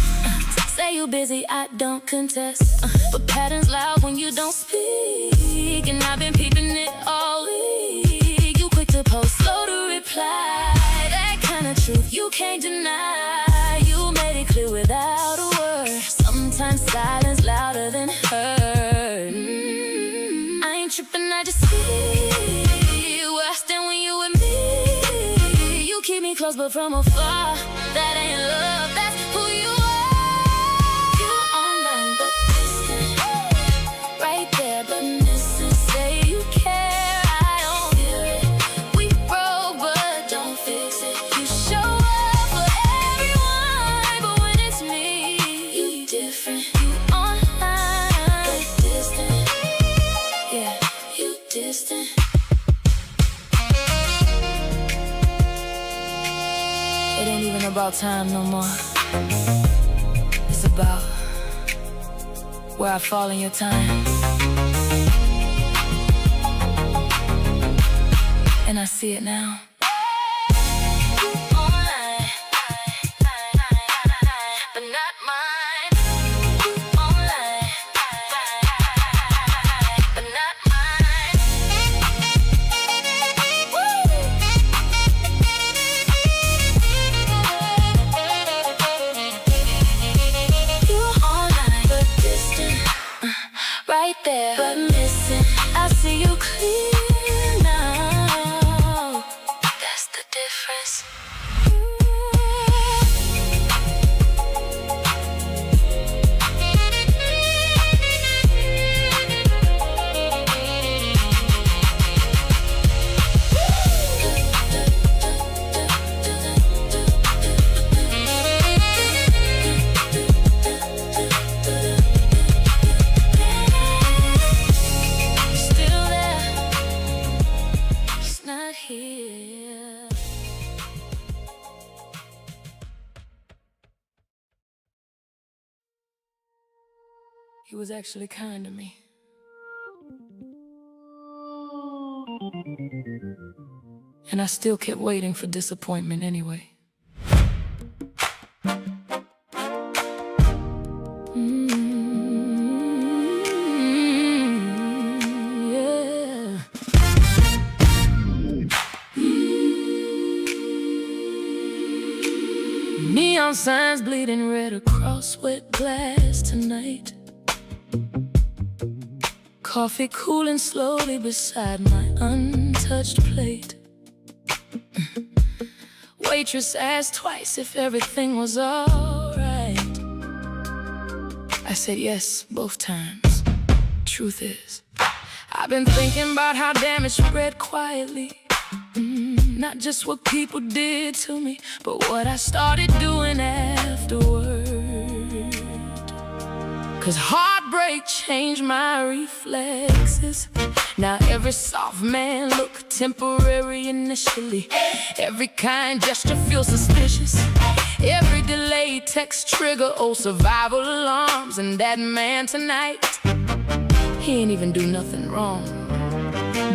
Say you busy, I don't contest. But patterns loud when you don't speak, and I've been peeping it all week. You quick to post, slow to reply. That kind of truth you can't deny. You made it clear without a word. Sometimes silence louder than hurt. I ain't tripping, I just see where I stand when you with me. You keep me close, but from afar. That ain't love, that's who you are. You're online but distant, right there but missing. Say you care, I don't feel it. We broke but don't fix it. You show up for everyone, but when it's me, you different. You online but distant, yeah, you distant. It ain't even about time no more. It's about where I fall in your time. And I see it now. Online, but not mine. Online, but not mine. Right there, but missing. I see you clear now. That's the difference. Here. He was actually kind to me. And I still kept waiting for disappointment anyway. Neon signs bleeding red across wet glass tonight. Coffee cooling slowly beside my untouched plate. Waitress asked twice if everything was alright. I said yes both times. Truth is, I've been thinking about how damage spread quietly. Not just what people did to me, but what I started doing afterward. 'Cause heartbreak changed my reflexes. Now every soft man look temporary initially. Every kind gesture feels suspicious. Every delayed text trigger old survival alarms. And that man tonight, he ain't even do nothing wrong.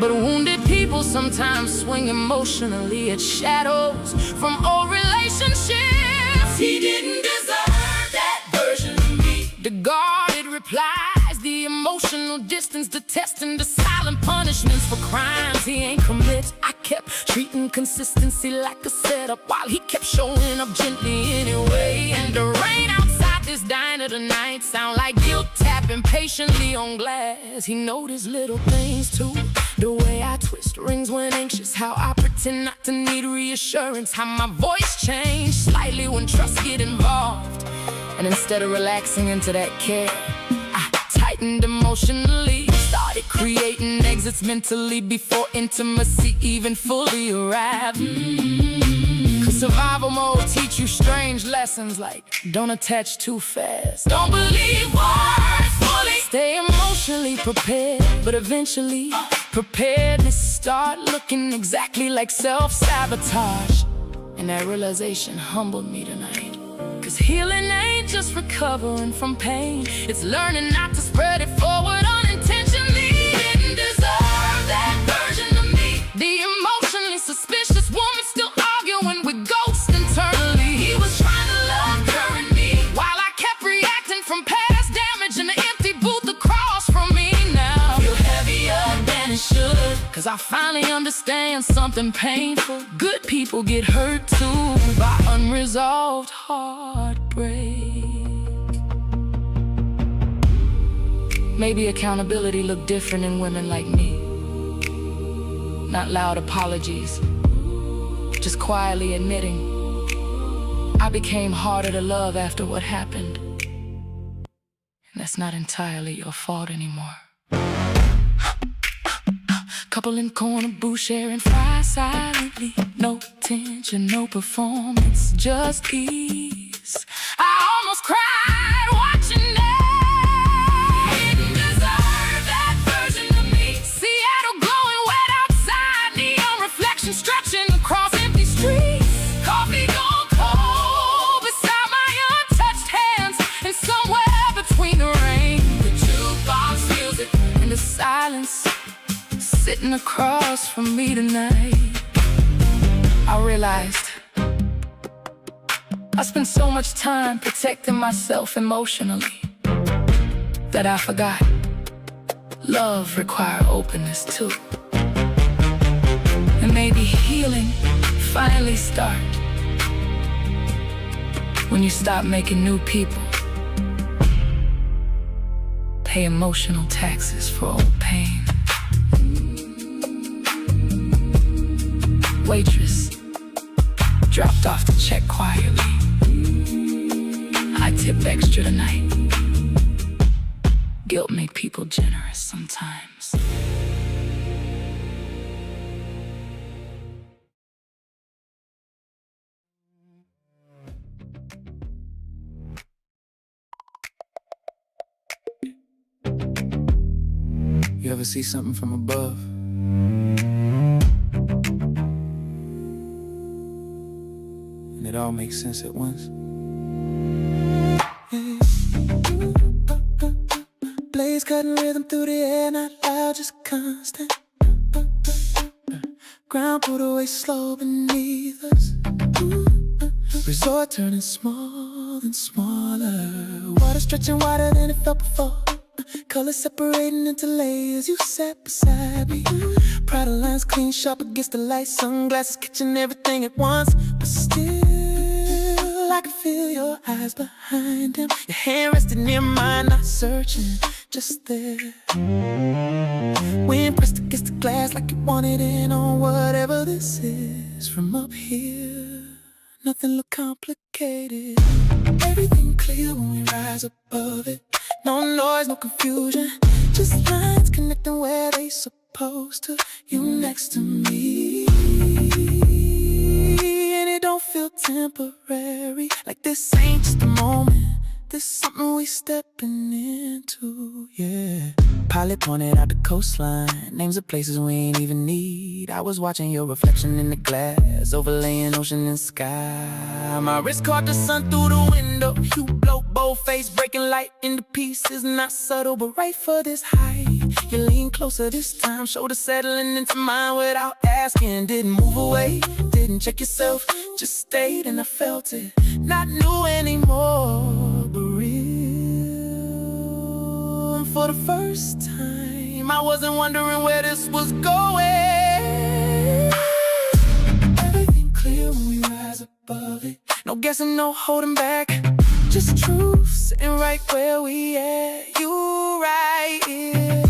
But wounded people sometimes swing emotionally at shadows from old relationships. He didn't deserve that version of me. The guarded replies, the emotional distance, the testing, the silent punishments for crimes he ain't commit. I kept treating consistency like a setup while he kept showing up gently anyway. And the rain outside this diner tonight sound like guilt tapping patiently on glass. He noticed little things too. The way I twist rings when anxious, how I pretend not to need reassurance, how my voice changed slightly when trust get involved. And instead of relaxing into that care, I tightened emotionally, started creating exits mentally before intimacy even fully arrived. 'Cause survival mode teach you strange lessons like don't attach too fast, don't believe words fully, stay emotionally prepared. But eventually preparedness start looking exactly like self-sabotage. And that realization humbled me tonight. 'Cause healing ain't just recovering from pain, it's learning not to spread it forward unintentionally. Didn't deserve that version of me. The emotionally suspicious woman still arguing with ghosts internally. He was trying to love her and me, while I kept reacting from past damage and the empty booth across from me. Now I feel heavier than it should, 'cause I finally understand something painful. Good people get hurt too by unresolved heartbreak. Maybe accountability looked different in women like me. Not loud apologies, just quietly admitting I became harder to love after what happened. And that's not entirely your fault anymore. Couple in corner booth sharing fries silently. No tension, no performance, just ease. I almost cried watching that. Didn't deserve that version of me. Seattle glowing wet outside, neon reflection stretching across empty streets. Coffee gone cold beside my untouched hands, and somewhere between the rain, the jukebox music, and the silence sitting across from me tonight, I realized I spent so much time protecting myself emotionally that I forgot love requires openness too. And maybe healing finally start when you stop making new people pay emotional taxes for old pain. Waitress dropped off the check quietly. I tip extra tonight. Guilt made people generous sometimes. You ever see something from above? And it all makes sense at once. Blaze cutting rhythm through the air, not loud, just constant. Ground pulled away slow beneath us. Resort turning small and smaller. Water stretching wider than it felt before. Colors separating into layers. You sat beside me. Prada lines clean, sharp against the light. Sunglasses catching everything at once. But still, I can feel your eyes behind them. Your hand resting near mine, not searching, just there. Wind pressed against the glass like you wanted in on whatever this is. From up here, nothing look complicated. Everything clear when we rise above it. No noise, no confusion, just lines connecting where they supposed to. You next to me, and it don't feel temporary. Like this ain't just a moment, this something we stepping into, yeah. Pilot pointed out the coastline, names of places we ain't even need. I was watching your reflection in the glass, overlaying ocean and sky. My wrist caught the sun through the window. You blow bold face, breaking light into pieces. Not subtle, but right for this height. You lean closer this time, shoulder settling into mine without asking. Didn't move away, didn't check yourself, just stayed and I felt it. Not new anymore, but real. And for the first time, I wasn't wondering where this was going. Everything clear when we rise above it. No guessing, no holding back, just truth sitting right where we at. You right here.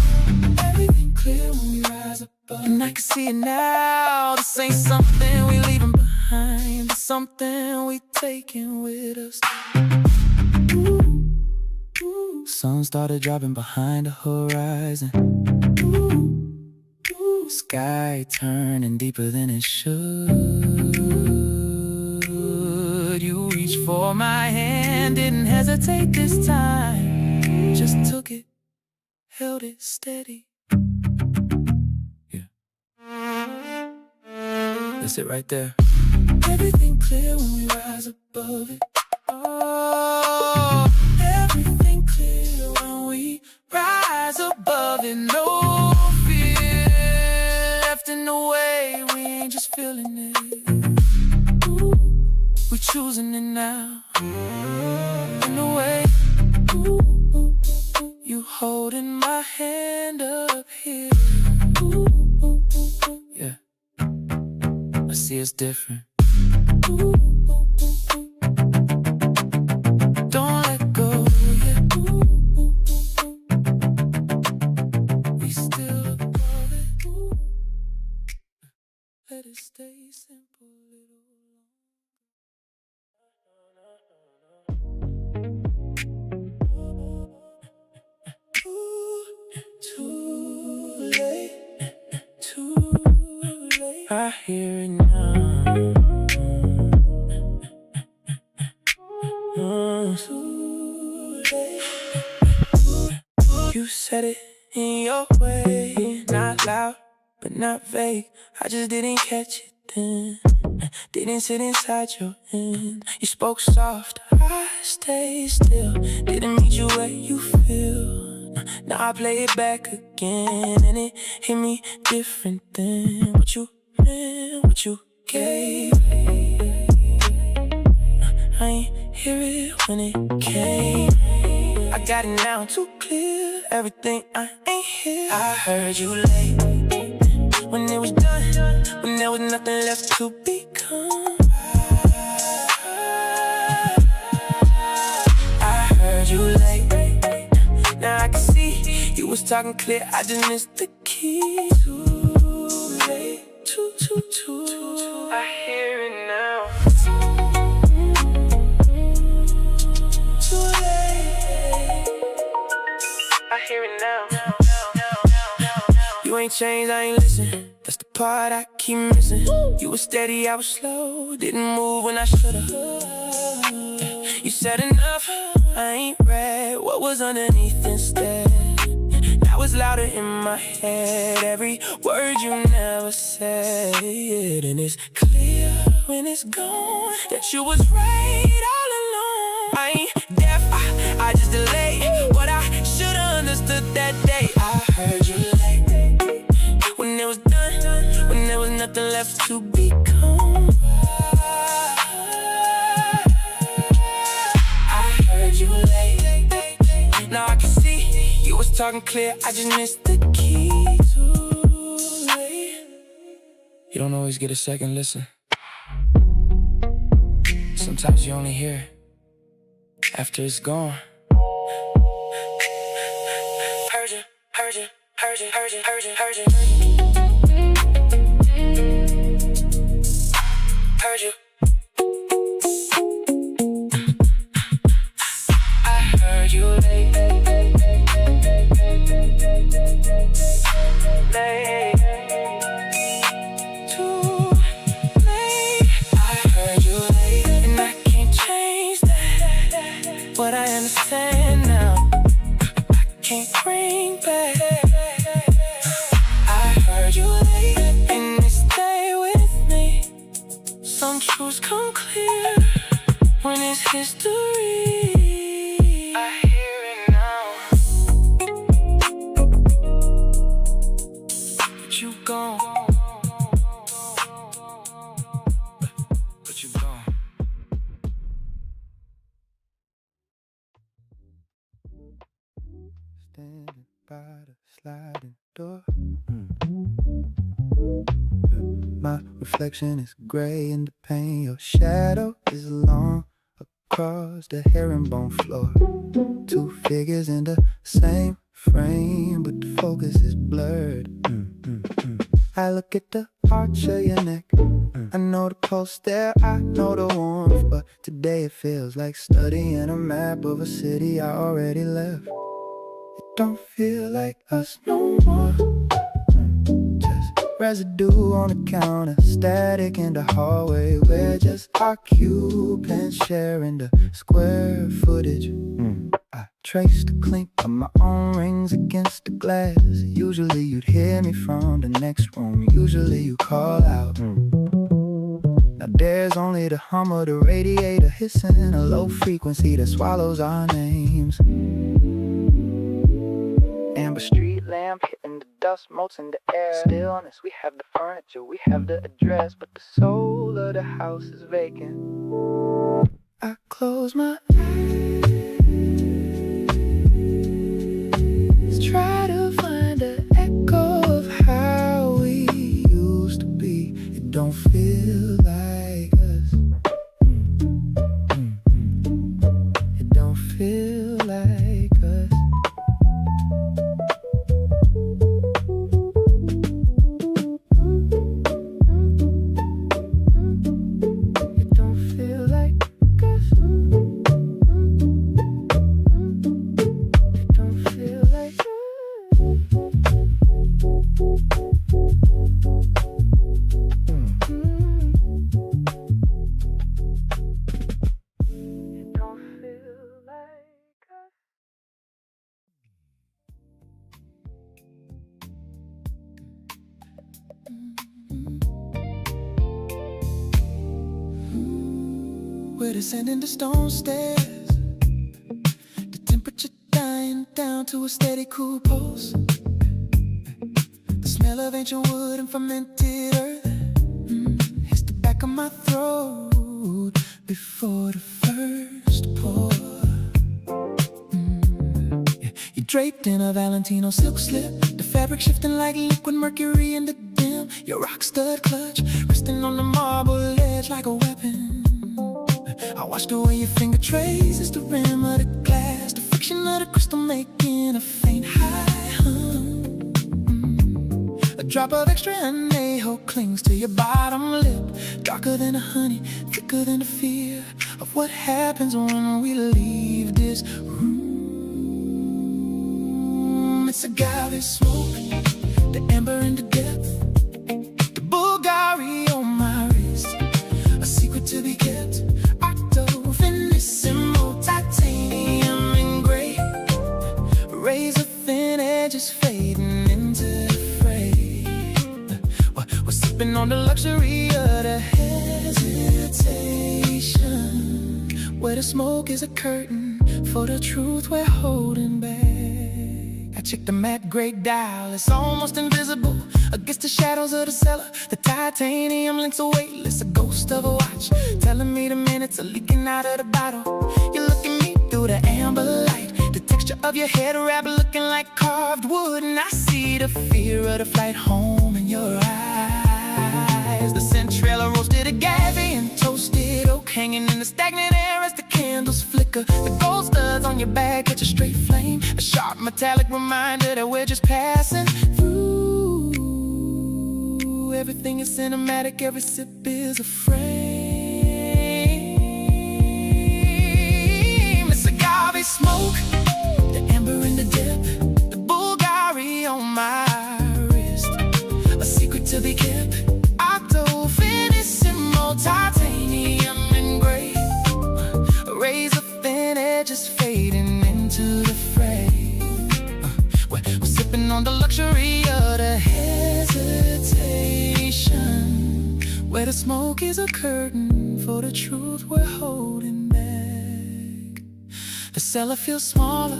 Everything clear when we rise above it. And I can see it now. This ain't something we leaving behind, it's something we taking with us. Ooh, ooh. Sun started dropping behind the horizon. Ooh, ooh. Sky turning deeper than it should. You reached for my hand, didn't hesitate this time. Just took it, held it steady. Yeah, that's it right there. Everything clear when we rise above it. Oh, everything clear when we rise above it. No fear left in the way, we ain't just feeling it. Ooh, we're choosing it now. In the way, ooh, ooh, ooh, you holding my hand up here. Ooh, ooh, ooh, ooh, yeah, I see it's different. Ooh, ooh, ooh, ooh. Don't let go, yeah. Ooh, ooh, ooh, ooh. We still above it. Ooh. Let it stay simple a little longer. hear it now. You said it in your way, not loud, but not vague. I just didn't catch it then. Didn't sit inside your end. You spoke soft, I stayed still. Didn't meet you where you feel. Now I play it back again, and it hit me different than what you meant, what you gave. I ain't hear it when it came. I got it now too clear. Everything I ain't here. I heard you late when it was done, when there was nothing left to become. I heard you late. Now I can see you was talking clear. I just missed the key. Too late, too. I hear it now. I hear it now. You ain't changed, I ain't listen. That's the part I keep missing. You was steady, I was slow. Didn't move when I should've. You said enough, I ain't read what was underneath instead. That was louder in my head. Every word you never said. And it's clear when it's gone that you was right all along. I ain't deaf, I just delayed what I should've understood that day. I heard you late when it was done, when there was nothing left to become. I heard you late. Now I can see you was talking clear. I just missed the key. Too late. You don't always get a second listen. Sometimes you only hear it after it's gone. Heard you. Heard you. I heard you late. Too late. I heard you late, and I can't change that. But I understand now. I can't bring back. I heard you late, and it stay with me. Some truths come clear when it's history. I hear it now. But you gone. But you gone. Standing by the sliding door. My reflection is gray in the pain. Your shadow is long across the herringbone floor. Two figures in the same frame, but the focus is blurred. I look at the arch of your neck. I know the pulse there, I know the warmth, but today it feels like studying a map of a city I already left. It don't feel like us no more. Just residue on the counter, static in the hallway. We're just occupants sharing the square footage. I trace the clink of my own rings against the glass. Usually you'd hear me from the next room. Usually you call out. Now there's only the hum of the radiator hissing, a low frequency that swallows our names. Amber street lamp hitting the dust motes in the air. Stillness, we have the furniture, we have the address, but the soul of the house is vacant. I close my eyes, try to find an echo of how we used to be. It don't feel like us. It don't feel like us. It don't feel like us. We're descending the stone stairs, the temperature dying down to a steady cool pulse. The smell of ancient wood and fermented earth hits the back of my throat before the first pour. You're draped in a Valentino silk slip, the fabric shifting like liquid mercury in the dim. Your rock stud clutch resting on the marble edge like a weapon. I watch the way your finger traces the rim of the glass, the friction of the crystal making a faint high hum. A drop of extra anejo clings to your bottom lip, darker than the honey, thicker than the fear of what happens when we leave this room. It's agave smoke, the amber in the depth, the Bulgari on my wrist, a secret to be kept. Titanium engraved, razor thin edges fading into the fray. We're sipping on the luxury of the hesitation, where the smoke is a curtain for the truth we're holding back. I checked the matte gray dial, it's almost invisible against the shadows of the cellar. The titanium links a weightless, a ghost of a watch, telling me the minutes are leaking out of the bottle. You look at me through the amber light, the texture of your head wrap looking like carved wood, and I see the fear of the flight home in your eyes. The scent trail of roasted agave and toasted oak hanging in the stagnant air as the candles flicker. The gold studs on your back catch a straight flame, a sharp metallic reminder that we're just passing through. Everything is cinematic, every sip is a frame. It's agave smoke, the amber in the depth, the Bulgari on my wrist, a secret to be kept. Octo finissimo, titanium engraved, razor thin edges fading into the fray. We're sipping on the luxury of the hesitation, where the smoke is a curtain for the truth we're holding back. The cellar feels smaller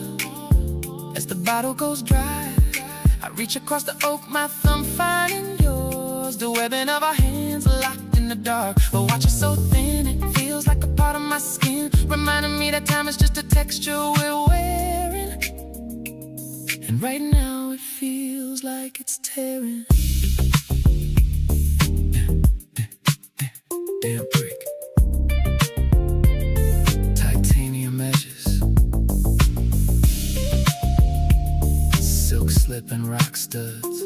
as the bottle goes dry. I reach across the oak, my thumb finding yours, the webbing of our hands locked in the dark. But watch it so thin, it feels like a part of my skin, reminding me that time is just a texture we're wearing. And right now it feels like it's tearing. Damn brick, titanium edges, silk slip and rock studs.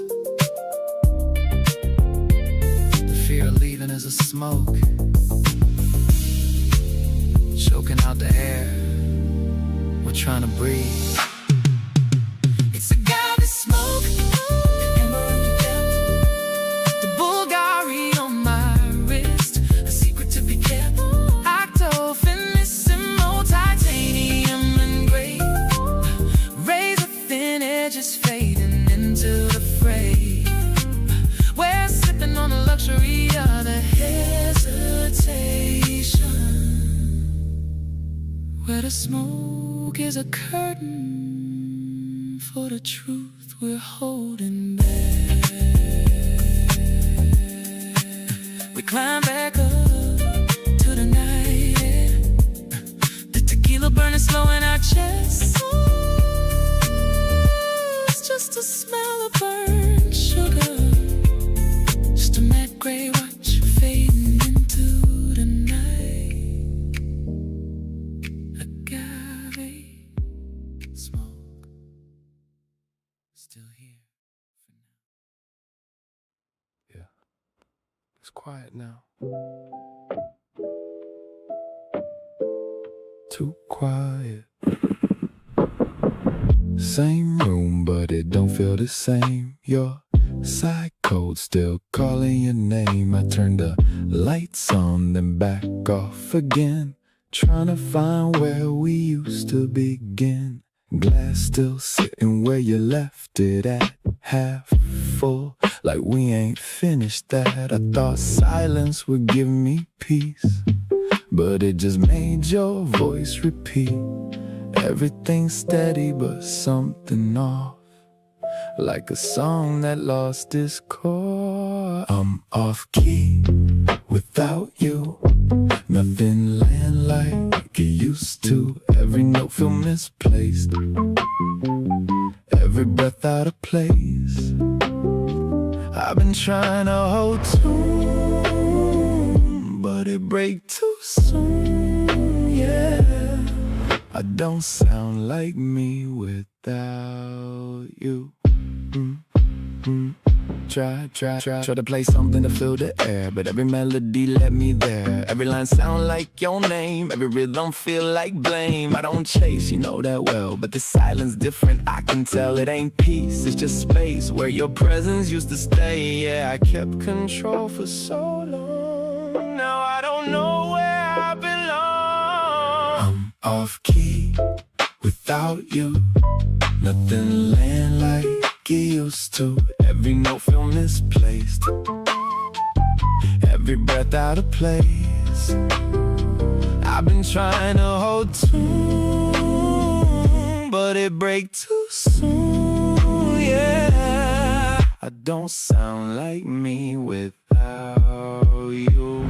The fear of leaving is a smoke, choking out the air we're trying to breathe. It's agave smoke, the amber in the depth, the Bulgari on my wrist, a secret to be kept. Octo finissimo, titanium engraved, razor thin edges fading into the fray. We're sipping on the luxury of the hesitation, where the smoke is a curtain for the truth we're holding back. We climb back up to the night air, the tequila burning slow in our chests. It's just a smell of burnt sugar, just a matte gray watch fading into the night. Agave smoke, still here for now. Yeah, it's quiet now. Too quiet. Same room, but it don't feel the same. Your side code still calling your name. I turn the lights on, then back off again, trying to find where we used to begin. Glass still sitting where you left it at, half full. like we ain't finished that. I thought silence would give me peace, but it just made your voice repeat. Everything's steady but something off, like a song that lost its chord. I'm off key without you, nothing land like it used to. Every note feel misplaced, every breath out of place. I've been trying to hold tune, but it break too soon, yeah. I don't sound like me without you. Try to play something to fill the air, but every melody led me there. Every line sound like your name, every rhythm feel like blame. I don't chase, you know that well, but the silence different, I can tell. It ain't peace, it's just space where your presence used to stay. Yeah, I kept control for so long, now I don't know where I belong. I'm off key without you, nothing land like it used to. Every note feel misplaced, every breath out of place. I've been trying to hold tune, but it break too soon, yeah. I don't sound like me without you.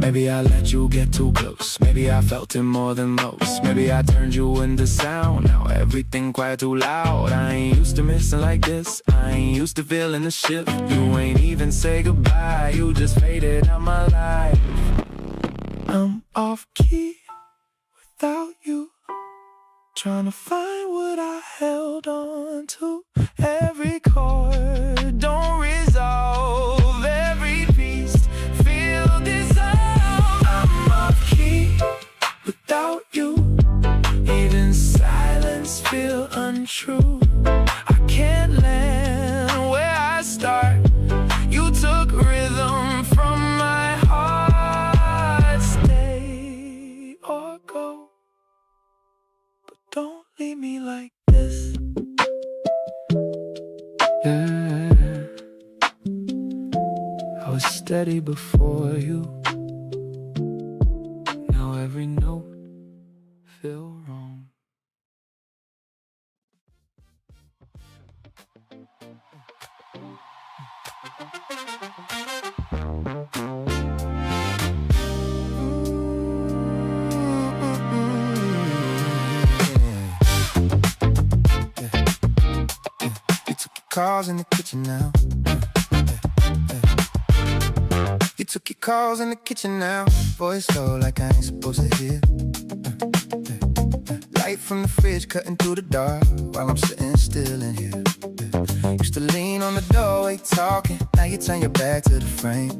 Maybe I let you get too close, maybe I felt it more than most. Maybe I turned you into sound, now everything quiet too loud. I ain't used to missing like this, I ain't used to feeling the shift. You ain't even say goodbye, you just faded out my life. I'm off key without you, trying to find what I held on to. Every chord don't resolve, every piece feel dissolved. I'm off key without you, even silence feel untrue. I can't land where I start, you took rhythm from my heart. Stay or go, but don't leave me like this. Yeah, I was steady before you, now every note feel wrong. You took your calls in the kitchen now. You took your calls in the kitchen now. Voice low like I ain't supposed to hear. Light from the fridge cutting through the dark while I'm sitting still in here. Used to lean on the doorway talking, now you turn your back to the frame.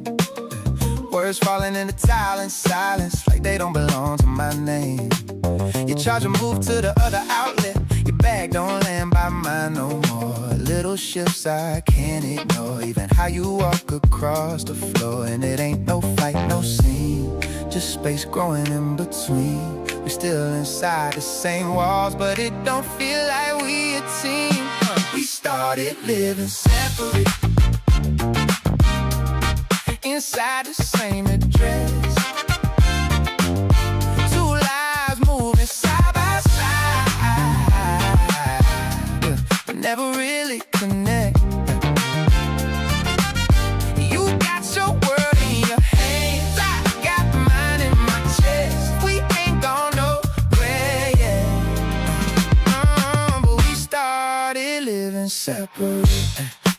Words falling in the tile in silence like they don't belong to my name. You charge a move to the other outlet, your bag don't land by mine no more. Little shifts I can't ignore, even how you walk across the floor. And it ain't no fight, no scene, just space growing in between. We're still inside the same walls, but it don't feel like we a team. We started living separate, inside the same address. Two lives moving side by side, but never really connect. You got your world in your hands, I got mine in my chest. We ain't gone nowhere yet, but we started living separate.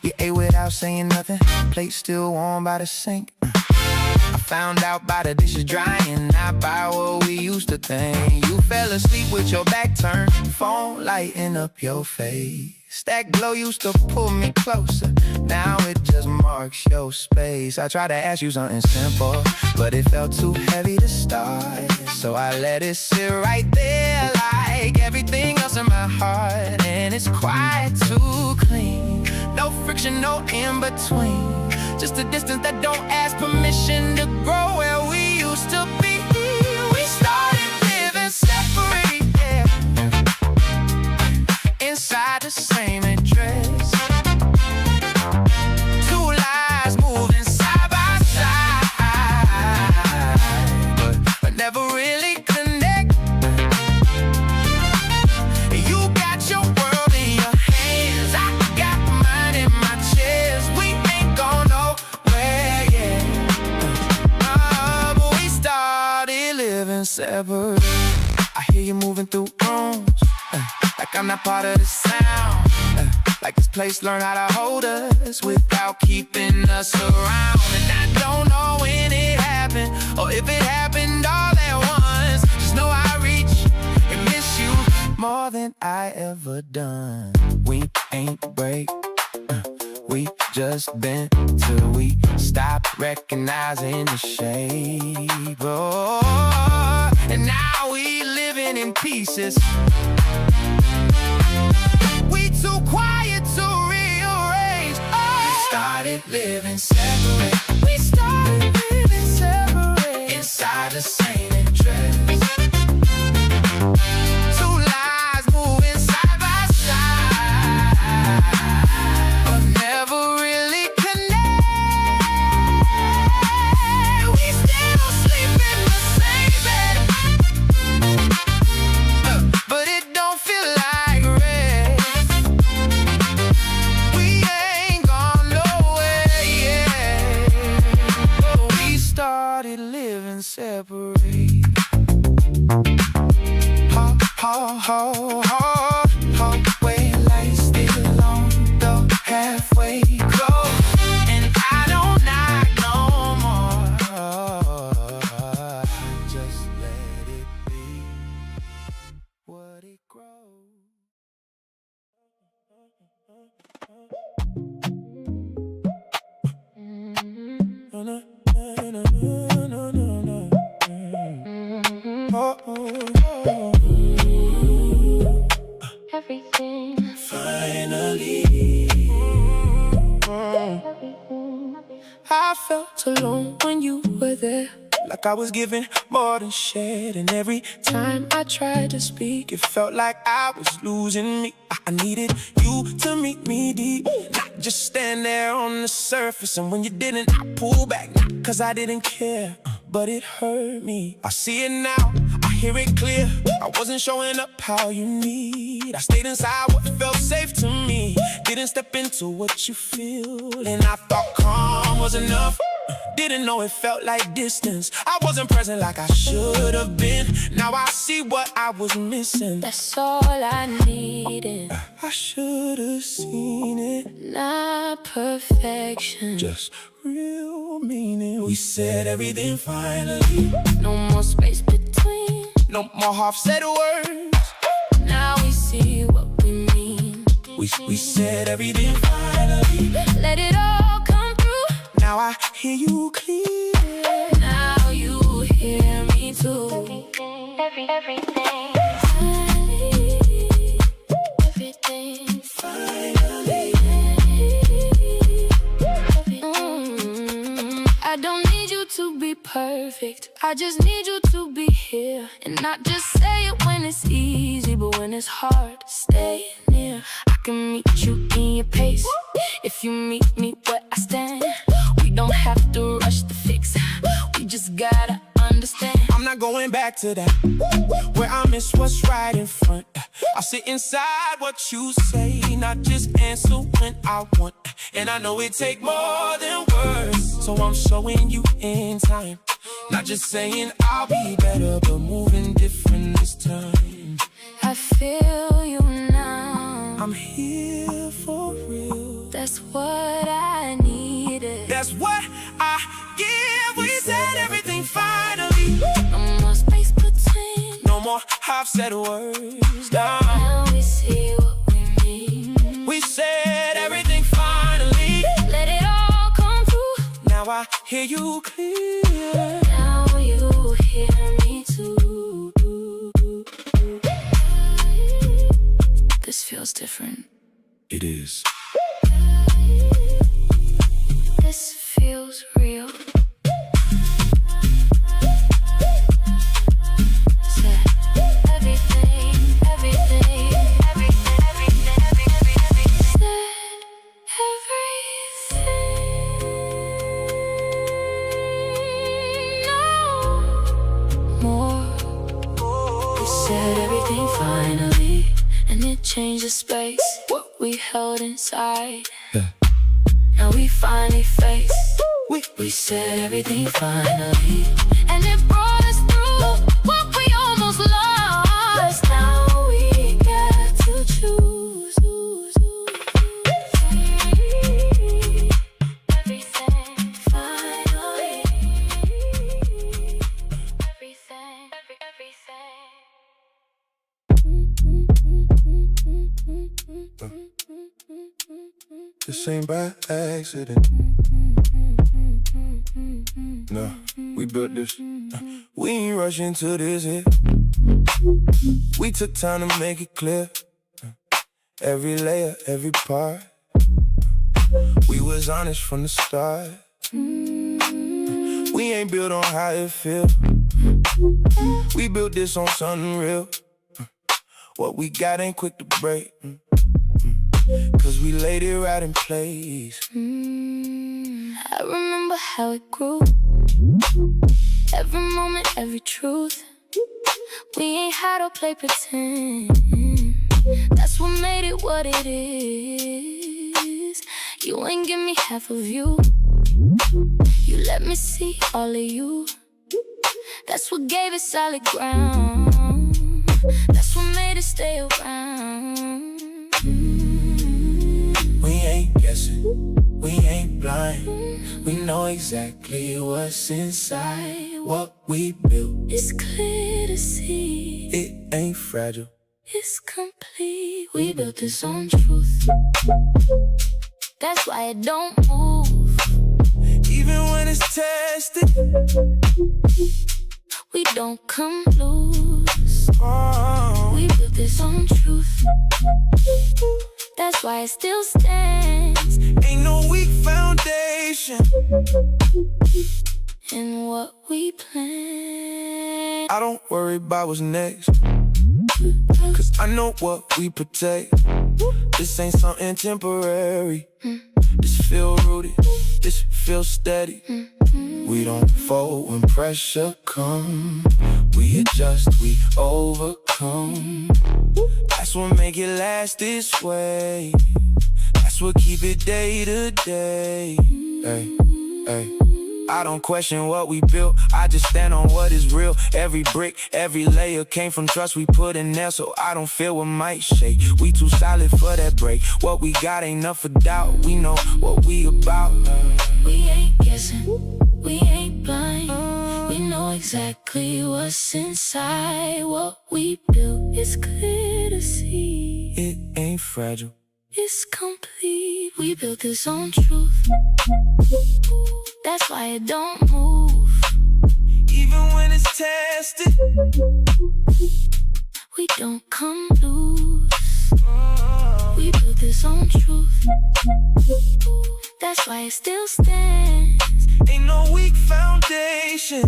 We ate without saying nothing, plate still warm by the sink. I found out by the dishes drying, not by what we used to think. You fell asleep with your back turned, phone lighting up your face. That glow used to pull me closer, now it just marks your space. I tried to ask you something simple, but it felt too heavy to start, so I let it sit right there like everything else in my heart. And it's quiet, too clean, no friction, no in between, just a distance that don't ask permission to grow where we used to be. We started living separate, yeah, inside the same address. separate. I hear you moving through rooms, like I'm not part of the sound. Like this place learned how to hold us without keeping us around. And I don't know when it happened, or if it happened all at once. Just know I reach and miss you more than I ever done. We ain't break, we just bent till we stop recognizing the shape. Oh, and now we living in pieces. We too quiet to rearrange. Oh. We started living separate. We started living separate. Inside the same address. Two lives moving side by side, but never really connect. We still sleep in the same bed, but it don't feel like rest. We ain't gone nowhere yet. We started living separate. Hallway lights still on the halfway close, and I don't knock no more. Just let it be what it grows. Everything. Finally, Everything. I felt alone when you were there, like I was giving more than shared. And every time I tried to speak, it felt like I was losing me. I needed you to meet me deep, not just stand there on the surface. And when you didn't, I pulled back, not cause I didn't care, but it hurt me. I see it now, I hear it clear. I wasn't showing up how you need. I stayed inside what felt safe to me, didn't step into what you feel. And I thought calm was enough, didn't know it felt like distance. I wasn't present like I should have been. Now I see what I was missing. That's all I needed. I should have seen it. Not perfection. Just real meaning. We said everything finally. No more space between. No more half-said words. Now we see what we mean. We said everything finally. Let it all come through. Now I hear you clear. Now you hear me too. Everything. Everything. Finally. I don't need you to be perfect. I just need you to be here. And not just say it when it's easy, but when it's hard, stay near. I can meet you in your pace. If you meet me where I stand, we don't have to rush to fix. We just gotta understand. I'm not going back to that, where I miss what's right in front. I sit inside what you say, not just answer when I want. And I know it take more than words, so I'm showing you in time. Not just saying I'll be better, but moving different this time. I feel you now. I'm here for real. That's what I needed. That's what I give. We said everything finally. No more space between. No more half-said words. Down. Now we see what we mean. We said everything finally. Let it all come through. Now I hear you clear. Now you hear me too. This feels different. It is. This feels real. Said everything. Said everything. No more. We said everything finally, and it changed the space, what we held inside. Yeah. Now we finally face. We said everything finally, and it brought us through what This ain't by accident. No, we built this. We ain't rushing to this hit. We took time to make it clear. Every layer, every part. We was honest from the start. We ain't built on how it feel. We built this on something real. What we got ain't quick to break. Cause we laid it right in place. I remember how it grew. Every moment, every truth. We ain't had to play pretend. That's what made it what it is. You ain't give me half of you. You let me see all of you. That's what gave it solid ground. That's what made it stay around. We ain't guessing, we ain't blind. We know exactly what's inside. What we built, It's clear to see. it ain't fragile. It's complete. We built this on truth. That's why it don't move. Even when it's tested, We don't come loose. oh, We built this on truth. That's why it still stands. ain't no weak foundation. In what we plan. I don't worry about what's next, cause I know what we protect. This ain't something temporary. This feel rooted, this feel steady. We don't fold when pressure come. We adjust, we overcome. That's what make it last this way. That's what keep it day to day. Hey, hey. I don't question what we built, I just stand on what is real. Every brick, every layer came from trust we put in there, so I don't feel what might shake. We too solid for that break. What we got ain't enough for doubt. We know what we about. We ain't guessing, we ain't blind. We know exactly what's inside. What we built is clear to see. It ain't fragile. It's complete. We built this on truth. That's why it don't move. Even when it's tested, We don't come loose. We built this on truth. That's why it still stands. ain't no weak foundation.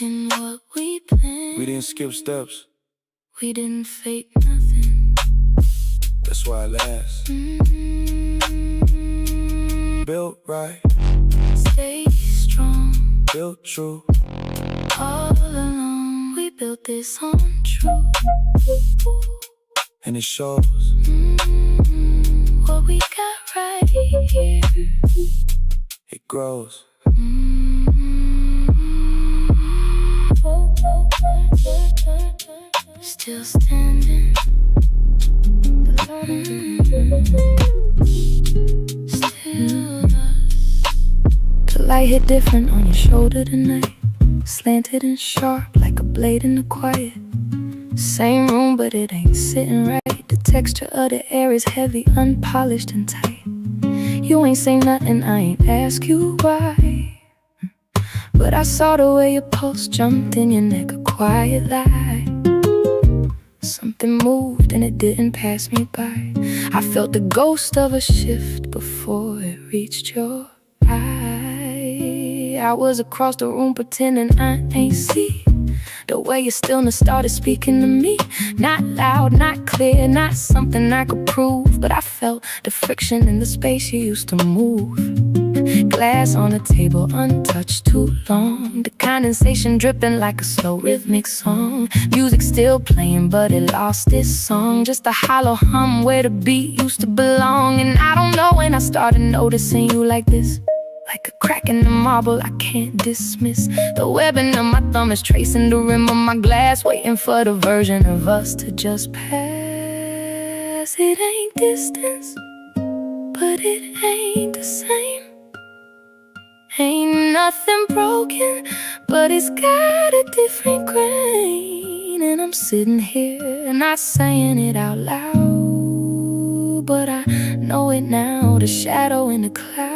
In what we planned. We didn't skip steps, We didn't fake nothing. that's why it lasts. Built right, Stay strong. built true. All along, we built this on truth. And it shows. What we got right here. It grows. Still standing. Still us. The light hit different on your shoulder tonight. Slanted and sharp like a blade in the quiet. Same room, but it ain't sitting right. The texture of the air is heavy, unpolished and tight. You ain't say nothing, I ain't ask you why. But I saw the way your pulse jumped in your neck, a quiet lie. Something moved and it didn't pass me by. I felt the ghost of a shift before it reached your eye. I was across the room pretending I ain't see the way your stillness started speaking to me. Not loud, not clear, not something I could prove, but I felt the friction in the space you used to move. Glass on the table, untouched too long. The condensation dripping like a slow rhythmic song. Music still playing, but it lost its song. Just a hollow hum where the beat used to belong. And I don't know when I started noticing you like this. Like a crack in the marble I can't dismiss. The webbing of my thumb is tracing the rim of my glass, waiting for the version of us to just pass. It ain't distance, but it ain't the same. Ain't nothing broken, but it's got a different grain. clean, and I'm sitting here, not saying it out loud, but I know it now, the shadow in the cloud.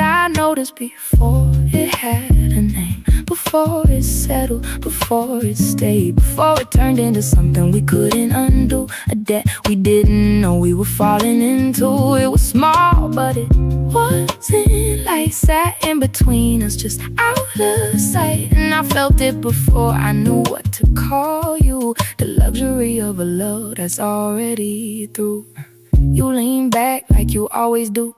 I noticed before it had a name, before it settled, before it stayed, before it turned into something we couldn't undo, a debt we didn't know we were falling into. It was small, but it wasn't like sat in between us, just out of sight. And I felt it before I knew what to call you, the luxury of a love that's already through. You lean back like you always do,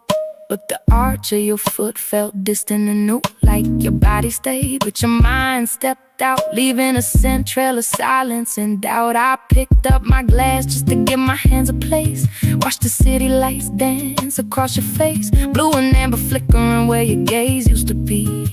but the arch of your foot felt distant and new, like your body stayed, but your mind stepped out, leaving a scent trail of silence and doubt. I picked up my glass just to give my hands a place, watch the city lights dance across your face, blue and amber flickering where your gaze used to be.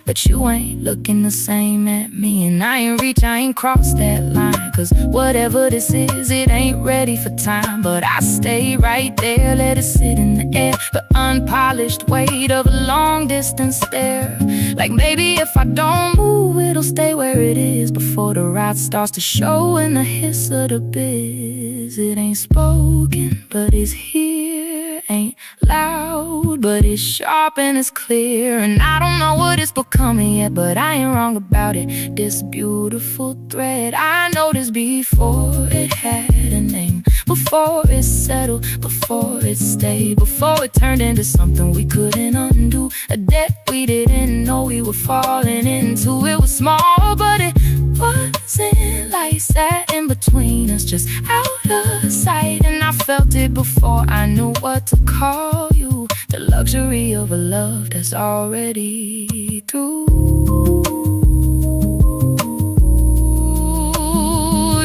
But you ain't looking the same at me, and I ain't crossed that line. Cause whatever this is, it ain't ready for time. But I stay right there, let it sit in the air, the unpolished weight of a long distance stare. Like maybe if I don't move, it'll stay where it is before the ride starts to show in the hiss of the biz. It ain't spoken, but it's here. Ain't loud, but it's sharp and it's clear. And I don't know what it's becoming yet, but I ain't wrong about it. This beautiful thread I noticed before it had a name, before it settled, before it stayed, before it turned into something we couldn't undo, a debt we didn't know we were falling into. It was small, but it wasn't like sat in between us, just out of sight. And I felt it before I knew what to call you, the luxury of a love that's already through.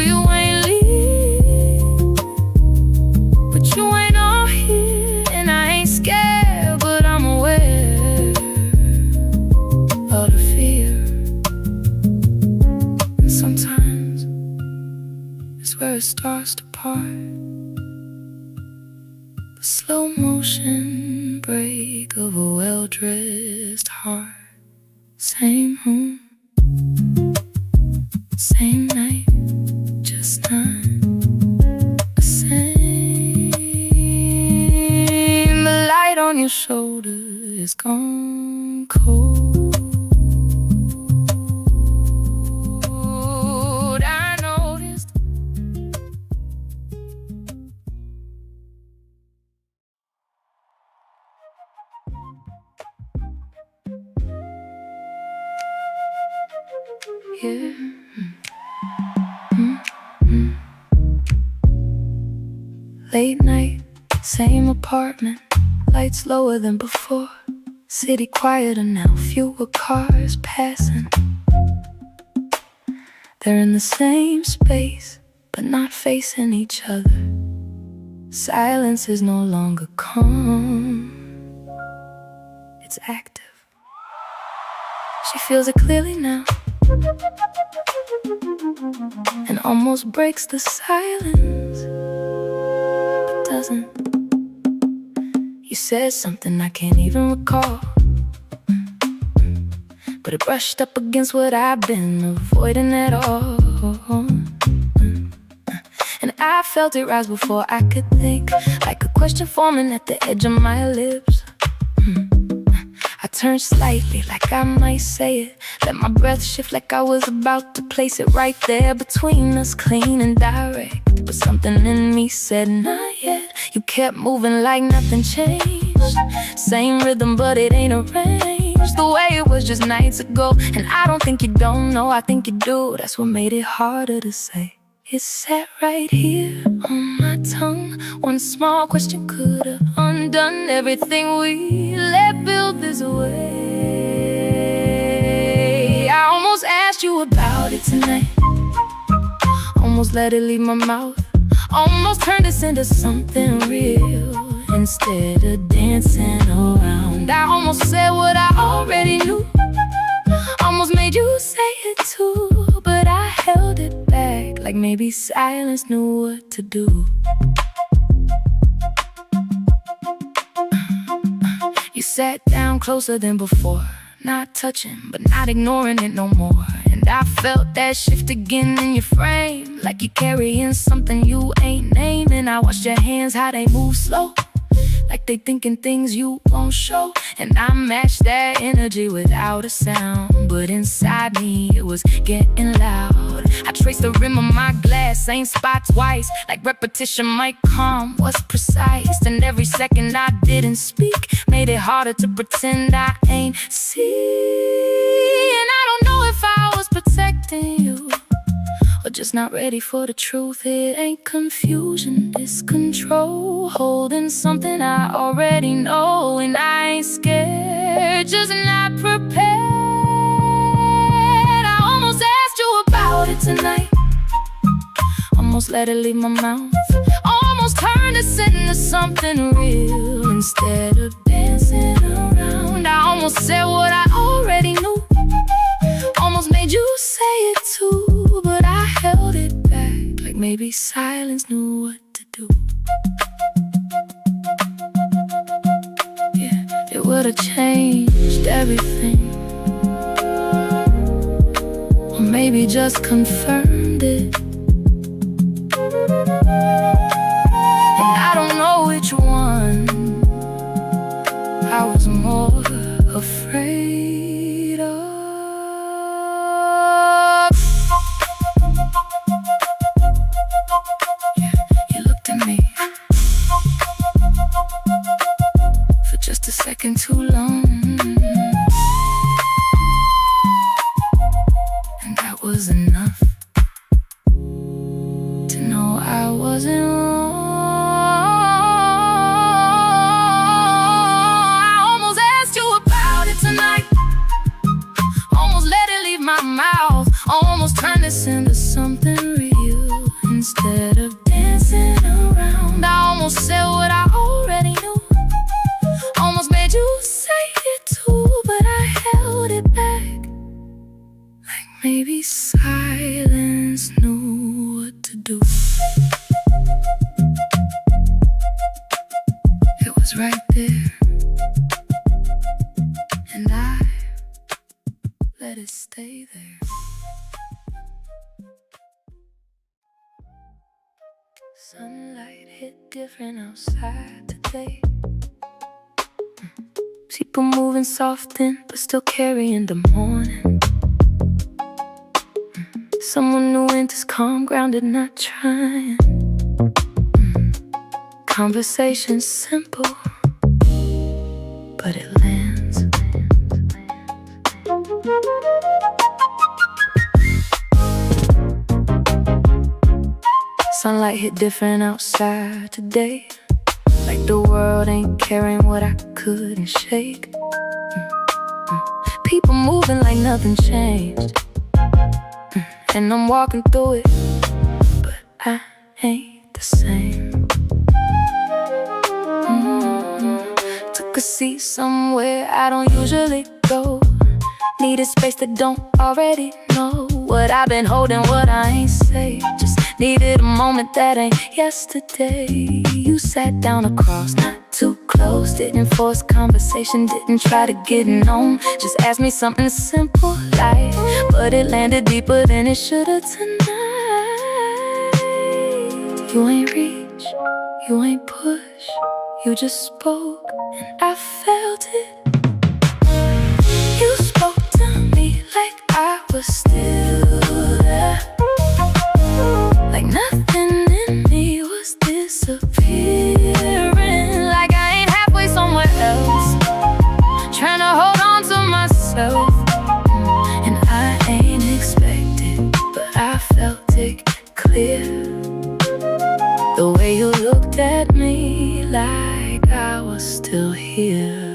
You ain't leave, but you ain't all here, and I ain't scared, but I'm aware of the fear. And sometimes it's where it starts to part, the slow motion break of a well-dressed heart. Same home, same night, just not the same. The light on your shoulder is gone cold. I noticed yeah. Late night, same apartment, lights lower than before, city quieter now, fewer cars passing. They're in the same space, but not facing each other. Silence is no longer calm, it's active. She feels it clearly now, and almost breaks the silence, but doesn't. You said something I can't even recall, but it brushed up against what I've been avoiding at all. And I felt it rise before I could think, like a question forming at the edge of my lips. I turned slightly, like I might say it, let my breath shift like I was about to place it right there between us, clean and direct. But something in me said, not yet. You kept moving like nothing changed, same rhythm but it ain't arranged the way it was just nights ago. And I don't think you don't know, I think you do. That's what made it harder to say. It sat right here on my tongue. One small question could have undone everything we let build this way. I almost asked you about it tonight, almost let it leave my mouth, almost turned this into something real instead of dancing around. I almost said what I already knew, almost made you say it too, but I held it back, like maybe silence knew what to do. You sat down closer than before, not touching, but not ignoring it no more. And And I felt that shift again in your frame, like you're carrying something you ain't naming. I watched your hands, how they move slow, like they thinking things you won't show. And I matched that energy without a sound, but inside me it was getting loud. I traced the rim of my glass, same spot twice, like repetition might calm what's precise. And every second I didn't speak made it harder to pretend I ain't see. And I don't know if I was protecting you or just not ready for the truth. It ain't confusion, it's control, holding something I already know. And I ain't scared, just not prepared. I almost asked you about it tonight, almost let it leave my mouth, almost turned this into something real instead of dancing around. I almost said what I already knew, almost made you say it too, but I held it back, like maybe silence knew what to do. Yeah, it would've changed everything, or maybe just confirmed it. And I don't know which one I was more afraid of. Just a second too long, and that was enough to know I wasn't wrong. I almost asked you about it tonight, almost let it leave my mouth, almost turned this into something real instead of dancing around. I almost said what I already knew, almost made you say it too, but I held it back, like maybe silence knew what to do. It was right there, and I let it stay there. Sunlight hit different outside today, people moving soft in, but still carrying the morning. Someone new enters calm, grounded, not trying. Conversation simple, but it lands. Sunlight hit different outside today, like the world ain't carrying what I couldn't shake. People moving like nothing changed, and I'm walking through it, but I ain't the same. Took a seat somewhere I don't usually go, needed space that don't already know what I've been holding, what I ain't say. Just needed a moment that ain't yesterday. You sat down across, not too close, didn't force conversation, didn't try to get known. Just asked me something simple like, but it landed deeper than it should've tonight. You ain't reach, you ain't push, you just spoke, and I felt it. You spoke to me like I was still there, like nothing in me was disappearing, like I ain't halfway somewhere else, trying to hold on to myself. And I ain't expected, but I felt it clear, the way you looked at me like I was still here.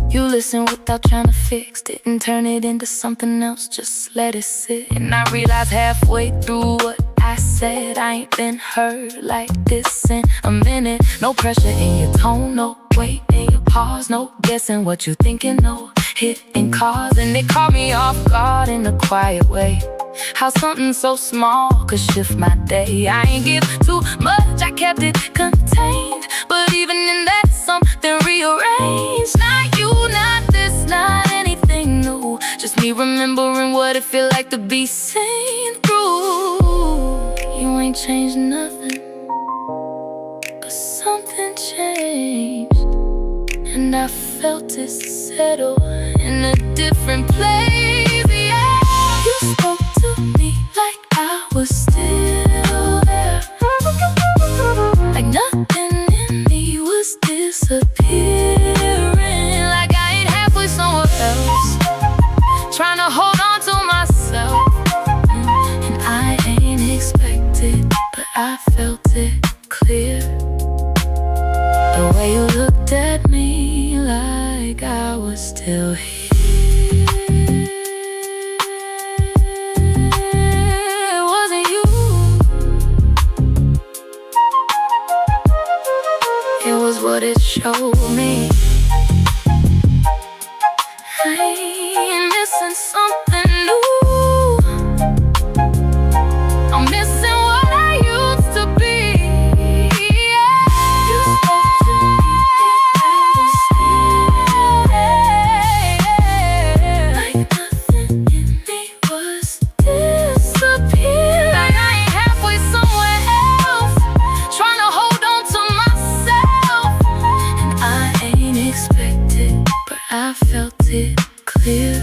You listened without trying to fix, didn't turn it into something else, just let it sit. And I realized halfway through what I said, I ain't been heard like this in a minute. No pressure in your tone, no weight in your pause, no guessing what you thinking, no hitting cause. And it caught me off guard in a quiet way, how something so small could shift my day. I ain't give too much, I kept it contained, but even in that something rearranged. Not you, not this, not anything new, Just me remembering what it feel like to be seen through. You ain't changed nothing, but something changed, and I felt it settle in a different place, yeah. You spoke to me like I was still there, like nothing in me was disappearing, like I ain't halfway somewhere else, trying to hold on to myself. And I ain't expected, but I felt it clear. The way you looked at me like I was still here. It wasn't you, it was what it showed me. I ain't missing something new, I'm missing what I used to be, yeah. You spoke to me like nothing in me was disappeared, like I ain't halfway somewhere else, trying to hold on to myself. And I ain't expected, but I felt it clear.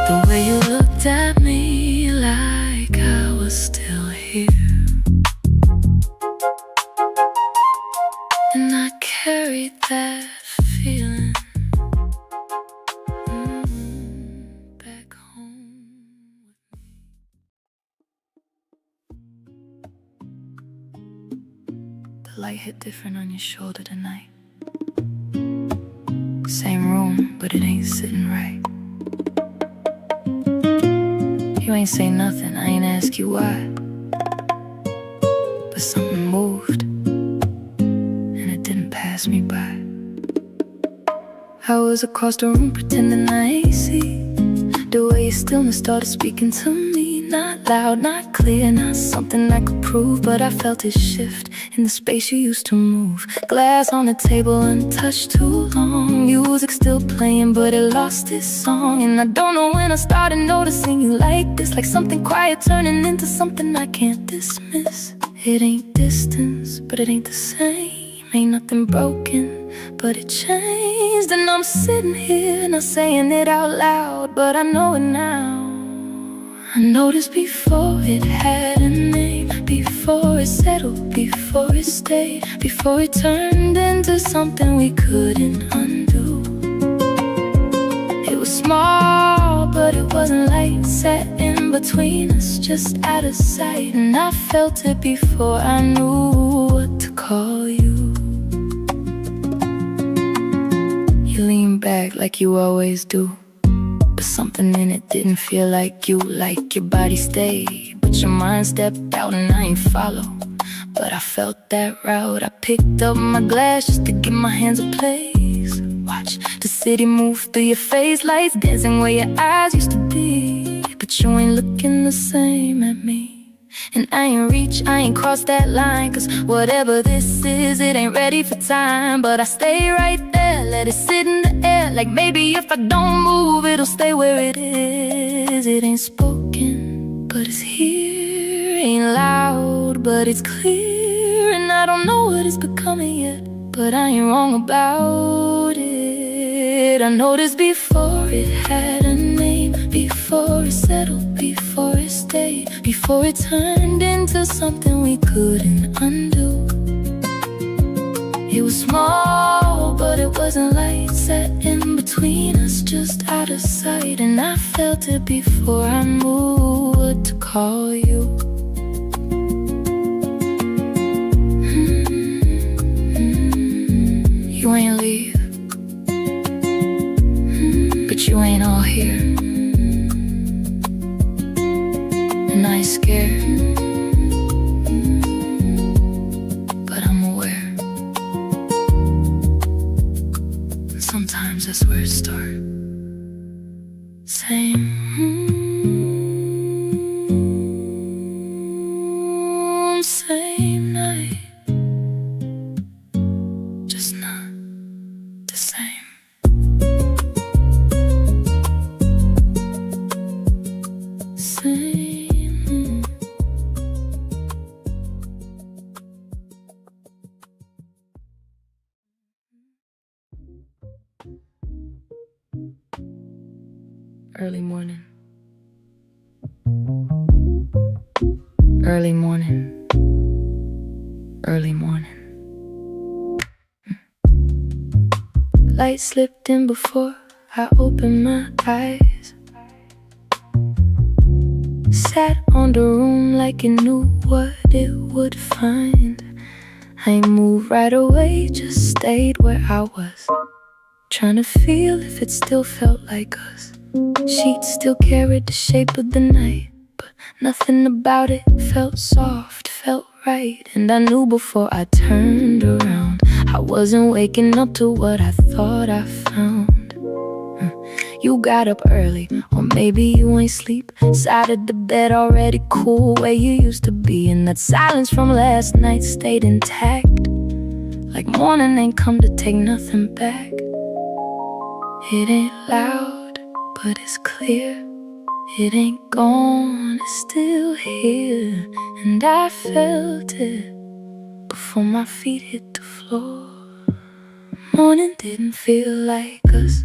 The way you looked at me like I was still here. And I carried that feeling back home. The light hit different on your shoulder tonight. Same room, but it ain't sitting right. You ain't say nothing, I ain't ask you why, but something moved, and it didn't pass me by. I was across the room pretending I ain't see the way your stillness started speaking to me. Not loud, not clear, not something I could prove, but I felt it shift in the space you used to move. Glass on the table, untouched too long. Music still playing, but it lost its song. And I don't know when I started noticing you like this, like something quiet turning into something I can't dismiss. It ain't distance, but it ain't the same. Ain't nothing broken, but it changed. And I'm sitting here, not saying it out loud, but I know it now. I noticed before it had a name, before it settled, before it stayed, before it turned into something we couldn't undo. It was small, but it wasn't light, set in between us, just out of sight. And I felt it before I knew what to call you. You leaned back like you always do, but something in it didn't feel like you, like your body stayed, but your mind stepped out and I ain't follow. But I felt that route, I picked up my glass just to give my hands a place. Watch the city move through your face, lights dancing where your eyes used to be, but you ain't looking the same at me. And I ain't reach, I ain't crossed that line, cause whatever this is, it ain't ready for time. But I stay right there, let it sit in the air, like maybe if I don't move, it'll stay where it is. It ain't spoken, but it's here. Ain't loud, but it's clear. And I don't know what it's becoming yet, but I ain't wrong about it. I noticed before it had a name, before it settled, before it stayed, before it turned into something we couldn't undo. It was small, but it wasn't light, set in between us, just out of sight. And I felt it before I knew what to call you. You ain't leave, but you ain't all here. And I ain't scared, but I'm aware. And sometimes that's where it starts. Same room, same night, just not the same. Early morning. Early morning. Early morning. Light slipped in before I opened my eyes. Sat on the room like it knew what it would find. I ain't moved right away, just stayed where I was, trying to feel if it still felt like us. Sheets still carried the shape of the night, but nothing about it felt soft, felt right. And I knew before I turned around, I wasn't waking up to what I thought I found. You got up early, or maybe you ain't sleep. Side of the bed already cool where you used to be, and that silence from last night stayed intact, like morning ain't come to take nothing back. It ain't loud, but it's clear. It ain't gone, it's still here. And I felt it before my feet hit the floor. Morning didn't feel like us,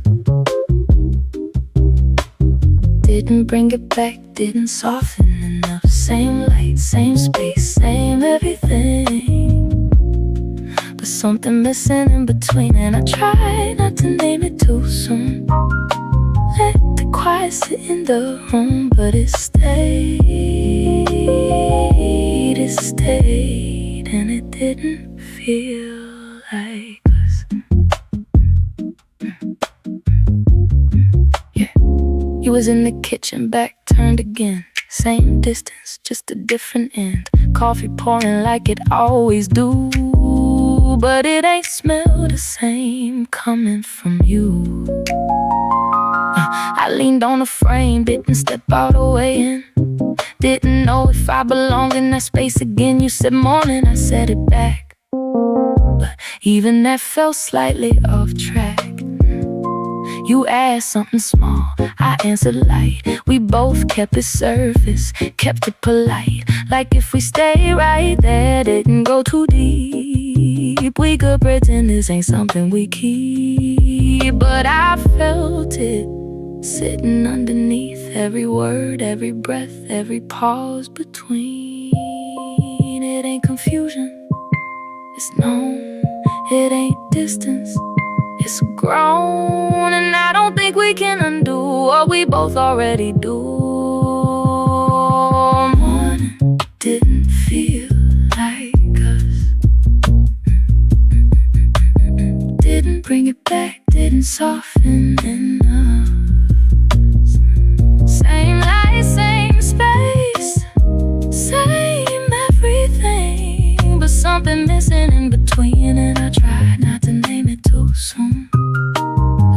didn't bring it back, didn't soften enough. Same light, same space, same everything, but something missing in between. And I tried not to name it too soon, let the quiet sit in the room, but it stayed, and it didn't feel like us. Yeah, you was in the kitchen, back turned again. Same distance, just a different end. Coffee pouring like it always do, but it ain't smell the same coming from you. I leaned on a frame, didn't step all the way in. Didn't know if I belonged in that space again. You said morning, I said it back, but even that felt slightly off track. You asked something small, I answered light. We both kept it surface, kept it polite, like if we stay right there, didn't go too deep. We could pretend this ain't something we keep, but I felt it sitting underneath every word, every breath, every pause between. It ain't confusion, it's known. It ain't distance, it's grown. And I don't think we can undo what we both already do. Morning didn't feel like us, didn't bring it back, didn't soften enough. Same light, same space, same everything, but something missing in between. And I tried not to name it too soon,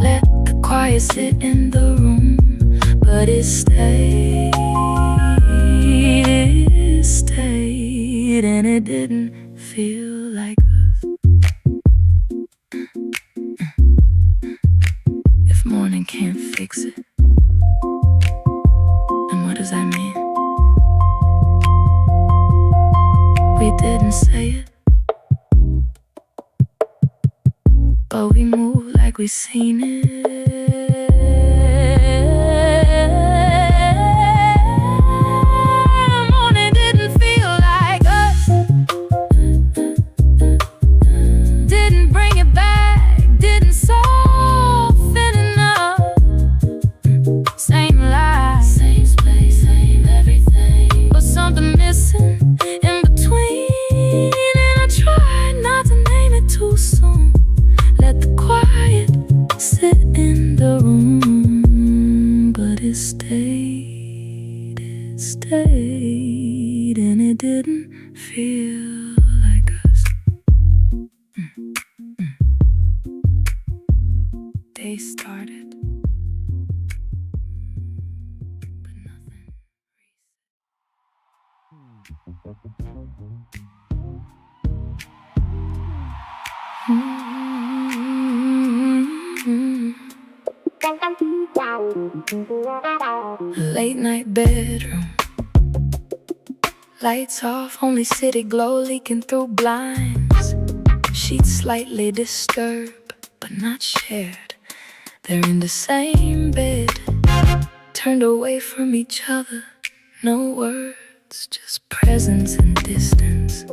let the quiet sit in the room, but it stayed, and it didn't feel like us. If morning can't fix it, then what does that mean? We didn't say it, but we move like we seen it. Morning didn't feel like us, didn't bring it back, didn't soften enough. Same light, same space, same everything, but something missing in between. And I tried not to name it too soon, let the quiet sit in the room, but it stayed, and it didn't feel like us. Day started, but nothing. Late night bedroom, lights off, only city glow leaking through blinds. Sheets slightly disturbed, but not shared. They're in the same bed, turned away from each other. No words, just presence and distance.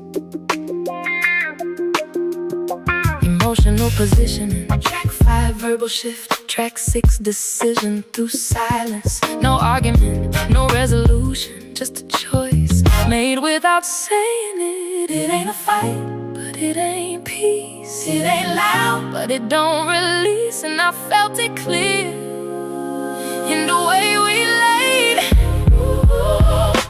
Emotional positioning. Track 5, verbal shift. Track 6, decision through silence. No argument, no resolution, just a choice made without saying it. It ain't a fight, but it ain't peace. It ain't loud, but it don't release. And I felt it clear in the way we laid.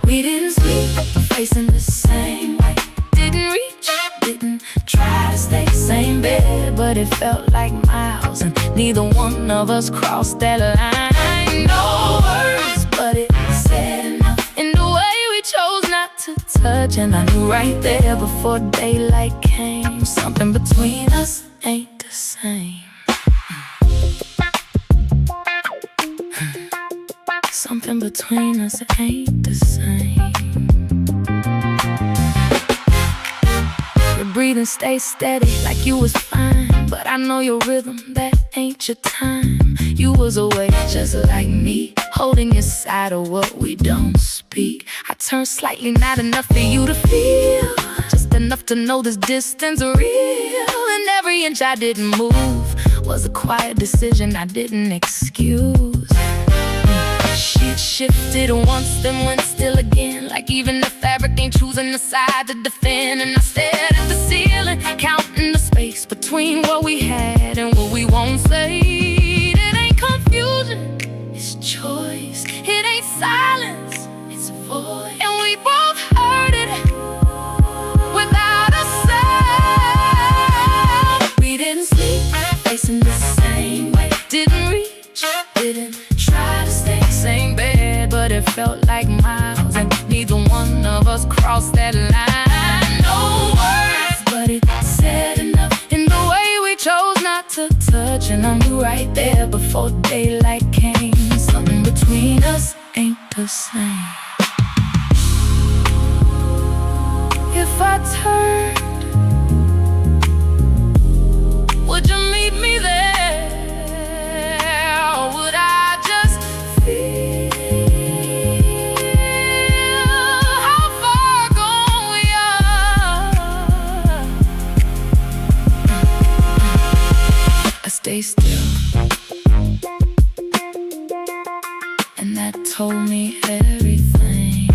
We didn't sleep, facing the same way. Didn't reach, didn't try to stay same bed, but it felt like miles, and neither one of us crossed that line. No words, but it said enough in the way we chose not to touch. And I knew right there before daylight came, something between us ain't the same. Something between us ain't the same. Your breathing stays steady like you was fine, but I know your rhythm, that ain't your time. You was away just like me, holding inside of what we don't speak. I turned slightly, not enough for you to feel, just enough to know this distance real. And every inch I didn't move was a quiet decision I didn't excuse. Sheet shifted once, then went still again, like even the fabric ain't choosing the side to defend. And I stared at the ceiling, counting the space between what we had and what we won't say. It ain't confusion, it's choice. It ain't silence, it's a voice. And we both heard it without a sound. We didn't sleep, facing the same way. Didn't reach, didn't try to stay same bed, but it felt like miles, and neither one of us crossed that line. No words, but it said enough in the way we chose not to touch. And I knew right there before daylight came, something between us ain't the same. If I turned, would you meet me there? Stay still, and that told me everything.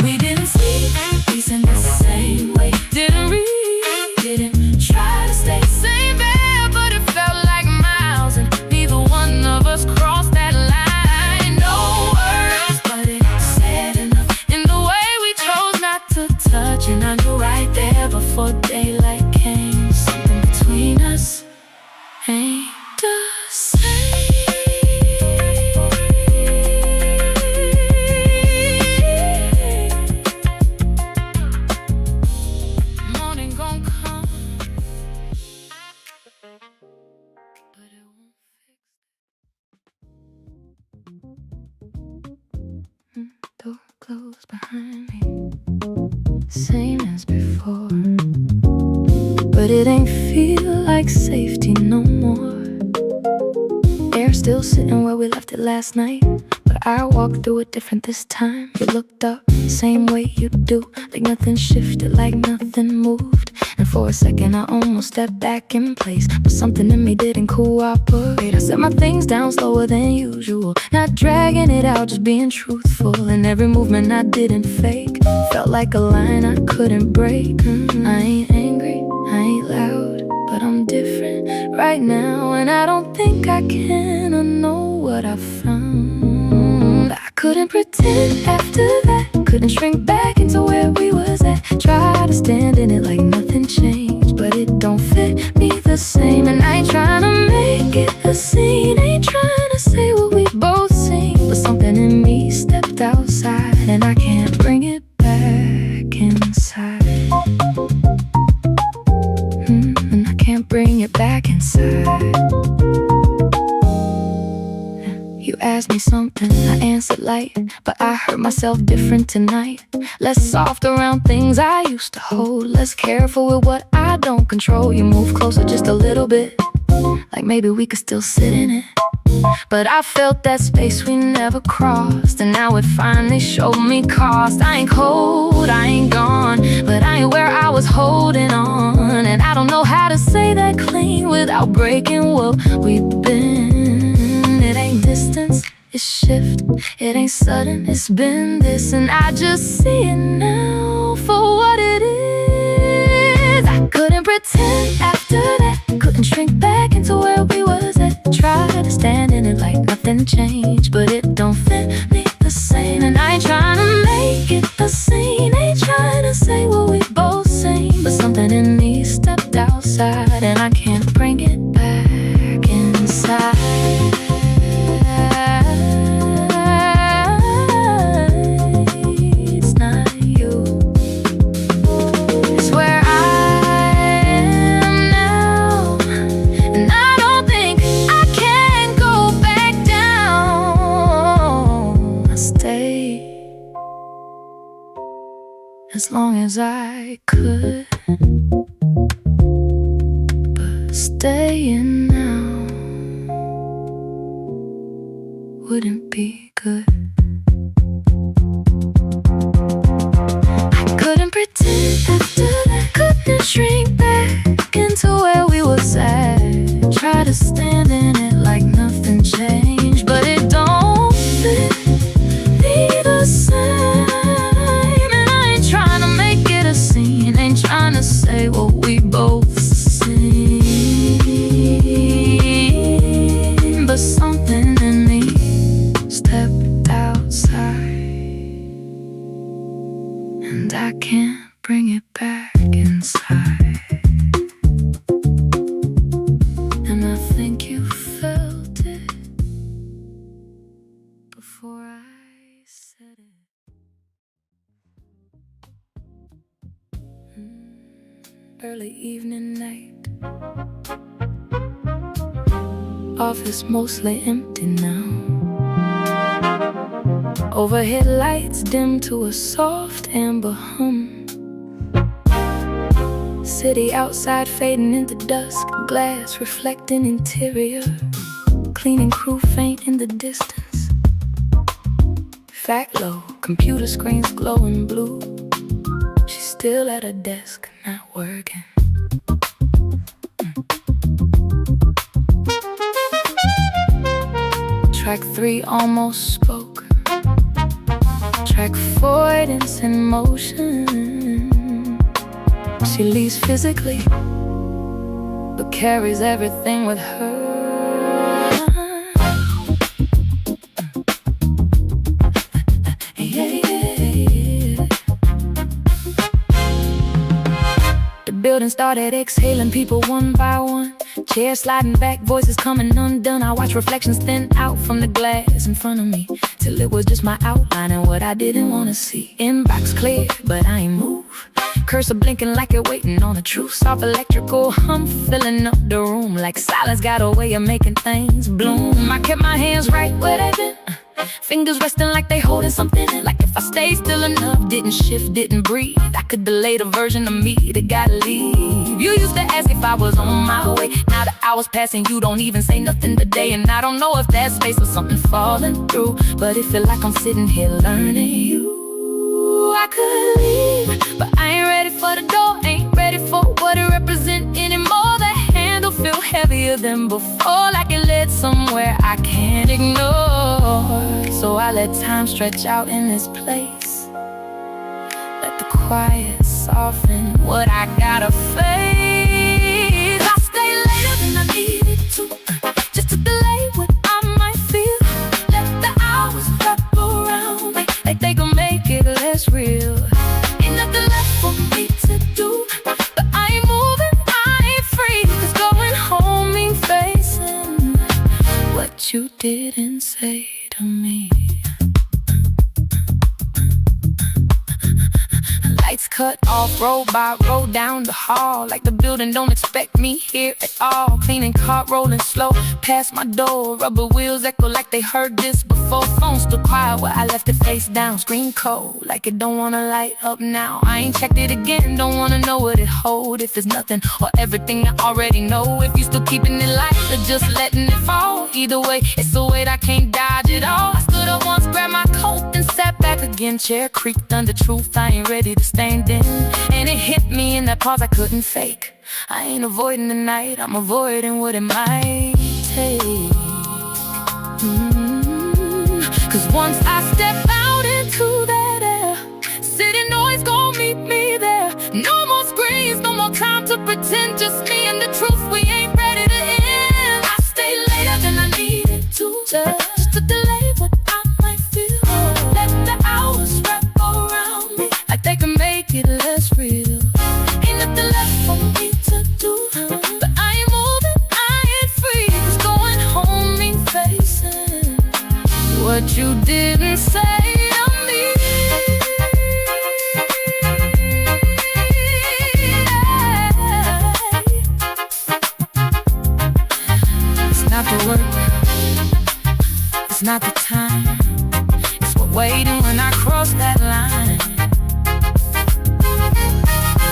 We didn't sleep, facing the same way. Didn't read, didn't try to stay same bed, but it felt like miles, and neither one of us crossed that line. No words, but it said enough in the way we chose not to touch. And I knew right there before daylight came, something between us ain't the same. Morning gon' come, but it won't fix it. Door closed behind me, same as before, but it ain't feel like safety no more. Air still sitting where we left it last night, but I walked through it different this time. You looked up, same way you do, like nothing shifted, like nothing moved. And for a second I almost stepped back in place, but something in me didn't cooperate. I set my things down slower than usual, not dragging it out, just being truthful. And every movement I didn't fake felt like a line I couldn't break. I ain't angry, I ain't loud, but I'm different right now. And I don't think I can unknow what I found. I couldn't pretend after that, couldn't shrink back into where we was at. Try to stand in it like nothing changed, but it don't fit me the same. And I ain't trying to make it a scene, ain't trying to say what we both seen, but something in me stepped outside, and I can't bring it back inside. And I can't bring it back inside. You asked me something, I answered light, but I heard myself different tonight. Less soft around things I used to hold, less careful with what I don't control. You move closer just a little bit, like maybe we could still sit in it. But I felt that space we never crossed, and now it finally showed me cost. I ain't cold, I ain't gone, but I ain't where I was holding on. And I don't know how to say that clean without breaking what we've been. It ain't distance, it's shift. It ain't sudden, it's been this. And I just see it now for what it is. I couldn't pretend after that, couldn't shrink back into where we was at. Try to stand in it like nothing changed, but it don't fit me the same. And I ain't trying to make it the same, ain't trying to say what we both sing. But something in me stepped outside, and I can't bring it back inside. It's not you, it's where I am now. And I don't think I can go back down. I stay as long as I could, but staying now wouldn't be good. I couldn't pretend after that, couldn't shrink back into where we was at. Try to stand in it like nothing changed, but it don't fit me the same. And I ain't trying to make it a scene, ain't trying to say what we both seen. But something in me stepped outside, and I can't bring it back inside. And I think you felt it before I said it. Early evening night, office mostly empty now. Overhead lights dim to a soft amber hum. City outside fading into dusk, glass reflecting interior. Cleaning crew faint in the distance. Fat low, computer screens glowing blue. She's still at her desk, not working. Track 3 almost spoke. Track 4 it's in motion. She leaves physically, but carries everything with her. The building started exhaling people one by one. Chairs sliding back, voices coming undone. I watch reflections thin out from the glass in front of me, till it was just my outline and what I didn't want to see. Inbox clear, but I ain't move. Cursor blinking like it waiting on a truth. Soft electrical hum filling up the room, like silence got a way of making things bloom. I kept my hands right where they been, fingers resting like they holding something in. Like if I stayed still enough, didn't shift, didn't breathe, I could delay the version of me that gotta leave. You used to ask if I was on my way. Now the hours passing, you don't even say nothing today. And I don't know if that space was something falling through, but it feel like I'm sitting here learning you. I could leave, but I ain't ready for the door, ain't ready for what it represents anymore. The handle feel heavier than before, like it led somewhere I can't ignore. So I let time stretch out in this place, let the quiet soften what I gotta face. I stay later than I needed to, just to delay what I might feel. Let the hours wrap around like they gon' make it less real. Ain't nothing left for me to do, but I ain't moving, I ain't free. 'Cause going home means facing what you didn't say to me. Lights cut off, roll by roll down the hall, like the building don't expect me here at all. Cleaning car rolling slow past my door, rubber wheels echo like they heard this before. before phones still quiet, where I left it face down, screen cold, like it don't wanna light up now. I ain't checked it again, don't wanna know what it hold. If it's nothing or everything I already know. If you still keeping it light or just letting it fall. Either way, it's a weight I can't dodge at all. I stood up once, grabbed my coat, then sat back again. Chair creaked under truth, I ain't ready to stand in. And it hit me in that pause I couldn't fake. I ain't avoiding the night, I'm avoiding what it might take. Cause once I step out into that air, city noise gon' meet me there. No more screens, no more time to pretend. Just me and the truth, we ain't ready to end. I stay later than I needed to, just to delay what I might feel. Let the hours wrap around me like they can make it less real. Ain't nothing left for me to do, but I ain't moving, I ain't free. Cause going home means facing what you didn't say to me. It's not the work, it's not the time, it's what waiting when I cross that line.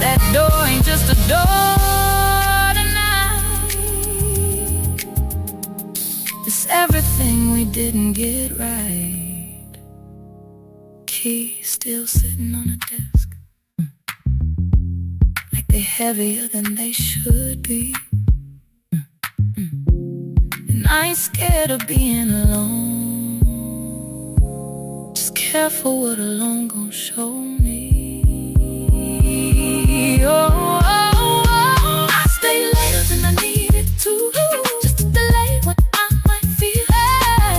That door ain't just a door tonight. It's everything we didn't get right. Keys still sitting on a desk, like they're heavier than they should be. And I ain't scared of being alone, just careful what alone gon' show me. I stay later than I needed to, just to delay what I might feel.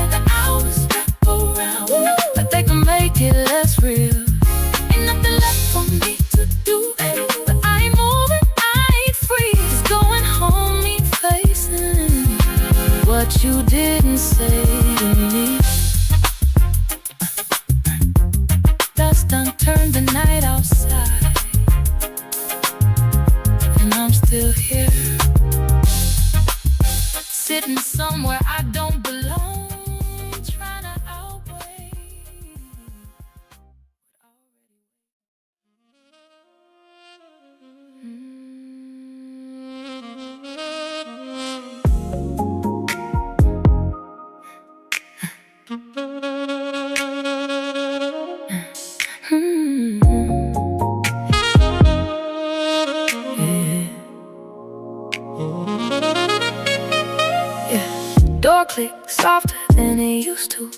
The hours wrap around me like they can make it less real. Ain't nothing left for me to do, but I ain't moving, I ain't free. Cause going home means facing what you didn't say to me. Dust done turned the night outside, I'm still here, sitting somewhere I don't belong, trying to outweigh. Door click softer than it used to,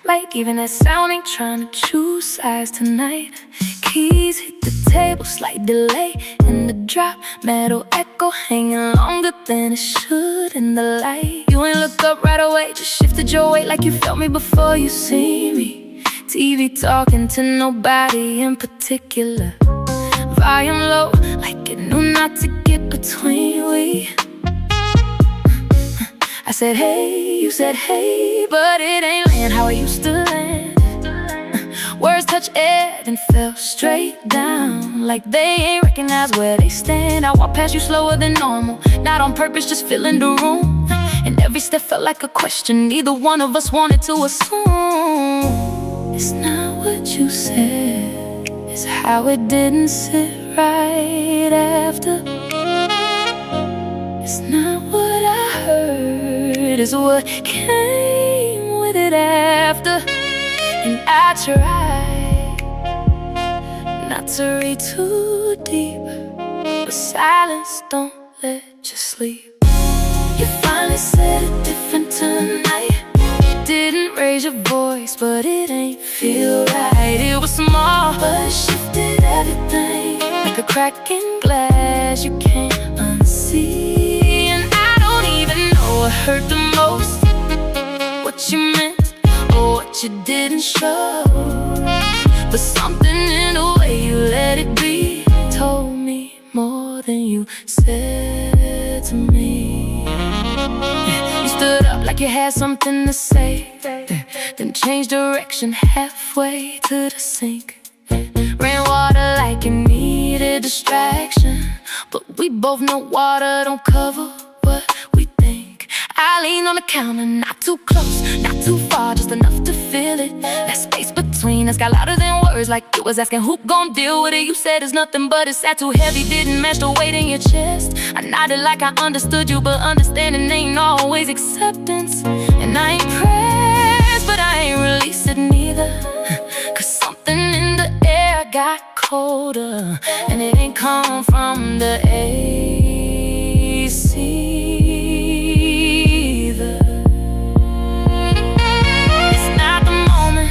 like even that sound ain't trying to choose sides tonight. Keys hit the table, slight delay in the drop. Metal echo hanging longer than it should in the light. You ain't look up right away, just shifted your weight like you felt me before you see me. TV talking to nobody in particular, volume low like it knew not to get between we. I said hey, you said hey, but it ain't land how it used to land. Words touch air and fell straight down, like they ain't recognize where they stand. I walk past you slower than normal, not on purpose, just filling the room. And every step felt like a question neither one of us wanted to assume. It's not what you said, it's how it didn't sit right after. It's not what I heard, it's what came with it after. And I tried not to read too deep, but silence don't let you sleep. You finally said it different tonight. You didn't raise your voice, but it ain't feel right. It was small, but it shifted everything, like a crack in glass you can't unsee. And I don't even know what hurt the most, what you meant or what you didn't show, but something in the way you let it be told me more than you said to me. You stood up like you had something to say, then changed direction halfway to the sink. Ran water like you needed distraction, but we both know water don't cover what we think. I lean on the counter, not too close, not too far, just enough to feel it. That space between us got louder than words, like you was asking who gon' deal with it. You said it's nothing but it sat too heavy, didn't match the weight in your chest. I nodded like I understood you, but understanding ain't always acceptance. And I ain't pressed, but I ain't released it neither, cause something in the air got colder, and it ain't come from the AC either. It's not the moment,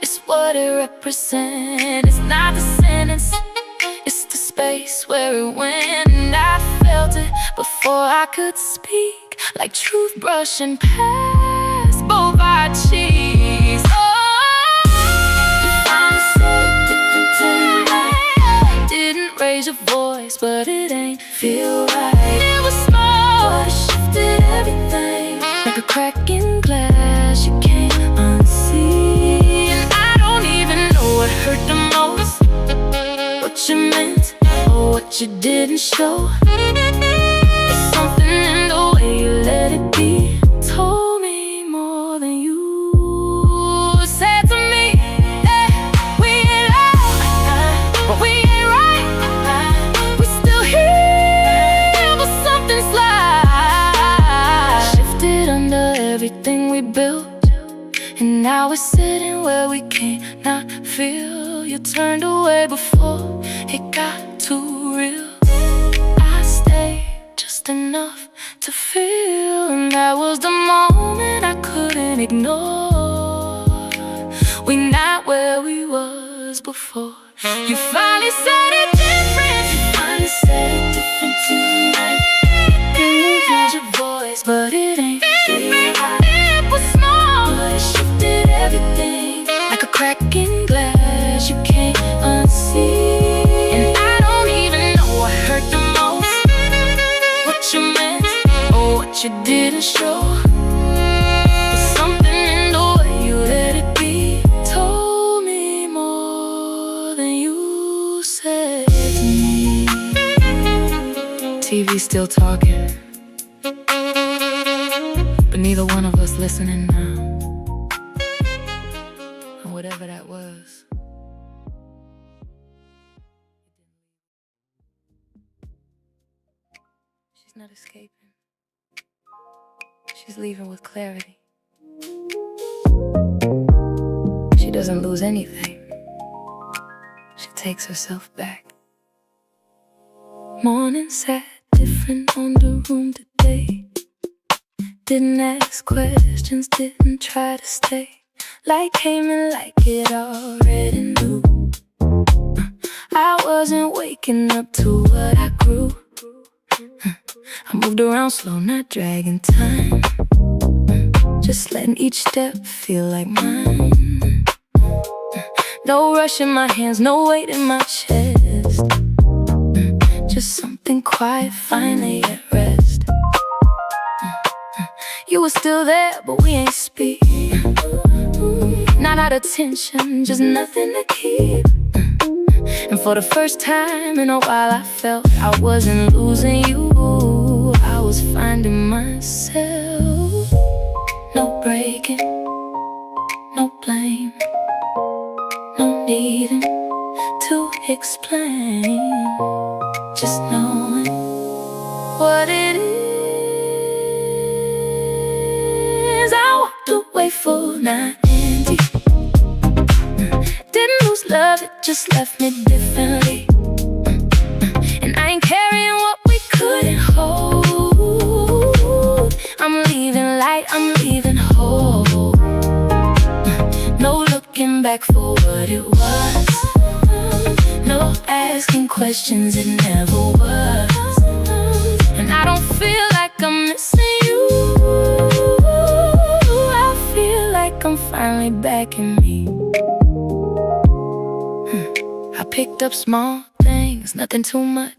it's what it represents. It's not the sentence, it's the space where it went. And I felt it before I could speak, like truth brushing past both our cheeks. Didn't raise your voice, but it ain't feel right. It was small, but it shifted everything, like a crack in glass you can't unsee. And I don't even know what hurt the most, what you meant or what you didn't show. It's something in the way you let it be. Told me more than you said to me. Hey, we ain't loud, but we ain't right. We still here, but something's slide shifted under everything we built, and now we're sitting where we can't not feel. You turned away before it got too real. I stayed just enough to feel, and that was the moment I couldn't ignore. We not where we was before. You finally said it different. You finally said it different tonight. Didn't raise your voice, but it ain't feel right. It was small, but it shifted everything, like a crack in glass you can't unsee. And I don't even know what hurt the most, what you meant or what you didn't show. There's something in the way you let it be. Told me more than you said to me. TV still talking, but neither one of us listening now. And whatever that was, she's not escaping. She's leaving with clarity. She doesn't lose anything. She takes herself back. Morning sat different on the room today. Didn't ask questions, didn't try to stay. Light came in like it already knew. I wasn't waking up to what I grew. I moved around slow, not dragging time, just letting each step feel like mine. No rush in my hands, no weight in my chest, just something quiet finally at rest. You were still there, but we ain't speak. Not out of tension, just nothing to keep. And for the first time in a while I felt I wasn't losing you, I was finding myself. No breaking, no blame, no needing to explain, just knowing what it is. I walked away full, not empty. Didn't lose love, it just left me differently. And I ain't carrying what we couldn't hold. I'm leaving light, I'm leaving whole. No looking back for what it was, no asking questions, it never was. And I don't feel like I'm missing you, I feel like I'm finally back in me. I picked up small things, nothing too much.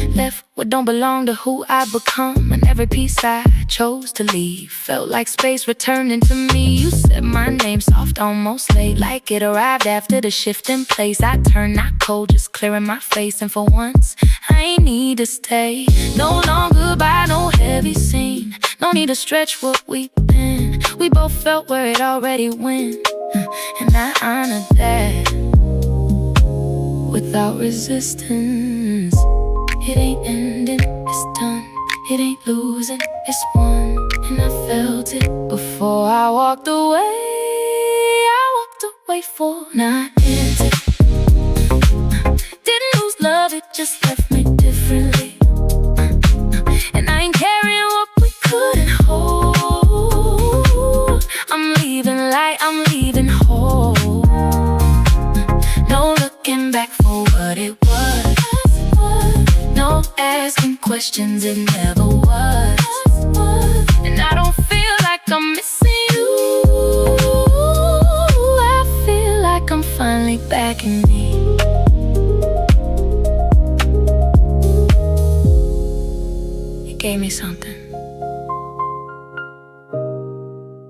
Left what don't belong to who I become, and every piece I chose to leave felt like space returning to me. You said my name soft, almost late, like it arrived after the shift in place. I turned not cold, just clearing my face, and for once I ain't need to stay. No long goodbye, no heavy scene, no need to stretch what we've been. We both felt where it already went, and I honored that without resistance. It ain't ending, it's done. It ain't losing, it's won. And I felt it before I walked away. I walked away for not ending. Didn't lose love, it just left me differently. And I ain't carrying what we couldn't hold. I'm leaving light, I'm leaving whole. No looking back for what it was. No asking questions, it never was. And I don't feel like I'm missing you. I feel like I'm finally back in me. You gave me something,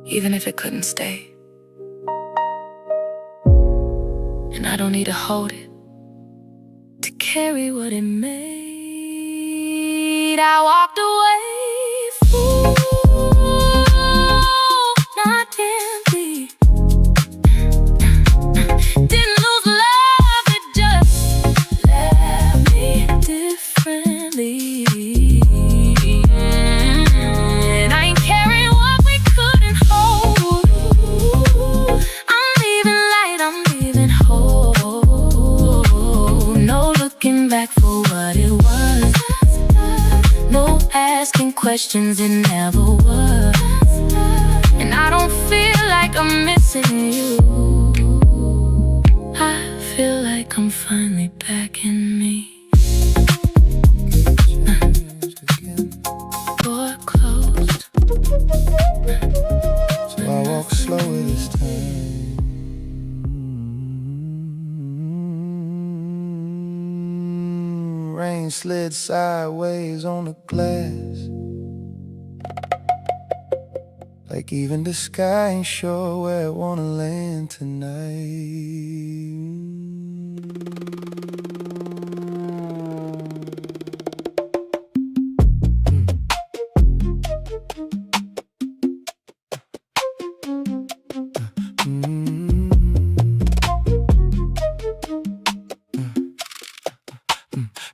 even if it couldn't stay. And I don't need to hold it to carry what it made. I walked away, fool, not empty. Didn't lose love, it just left me differently. And I ain't carrying what we couldn't hold. I'm leaving light, I'm leaving whole. No looking back for what it was. No asking questions, it never was. And I don't feel like I'm missing you. I feel like I'm finally back in me. Door closed. So I walk slower this time. Rain slid sideways on the glass, like even the sky ain't sure where it wanna land tonight.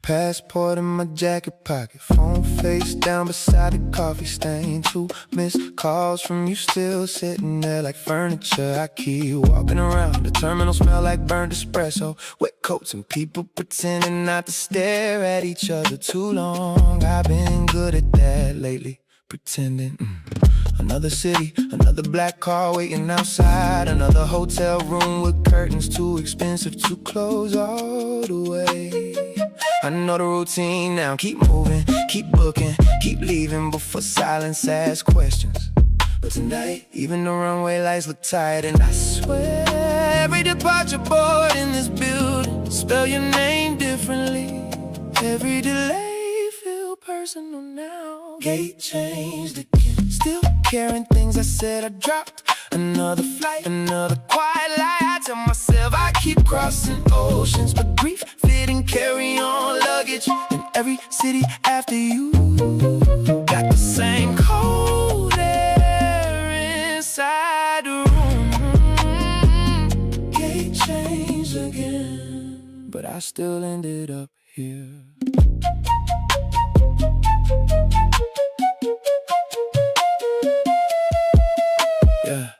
Passport in my jacket pocket, phone face down beside the coffee stain. 2 missed calls from you, still sitting there like furniture. I keep walking around, the terminal smell like burnt espresso. Wet coats and people pretending not to stare at each other too long. I've been good at that lately, pretending. Another city, another black car waiting outside. Another hotel room with curtains too expensive to close all the way. I know the routine now, keep moving, keep booking, keep leaving before silence asks questions. But tonight, even the runway lights look tired, and I swear every departure board in this building spell your name differently. Every delay feel personal now. Gate changed again, still carrying things I said I dropped. Another flight, another quiet lie. I tell myself I keep crossing oceans, but grief fit and carry on luggage in every city after you. Got the same cold air inside the room. Gate changed again, but I still ended up here. Yeah.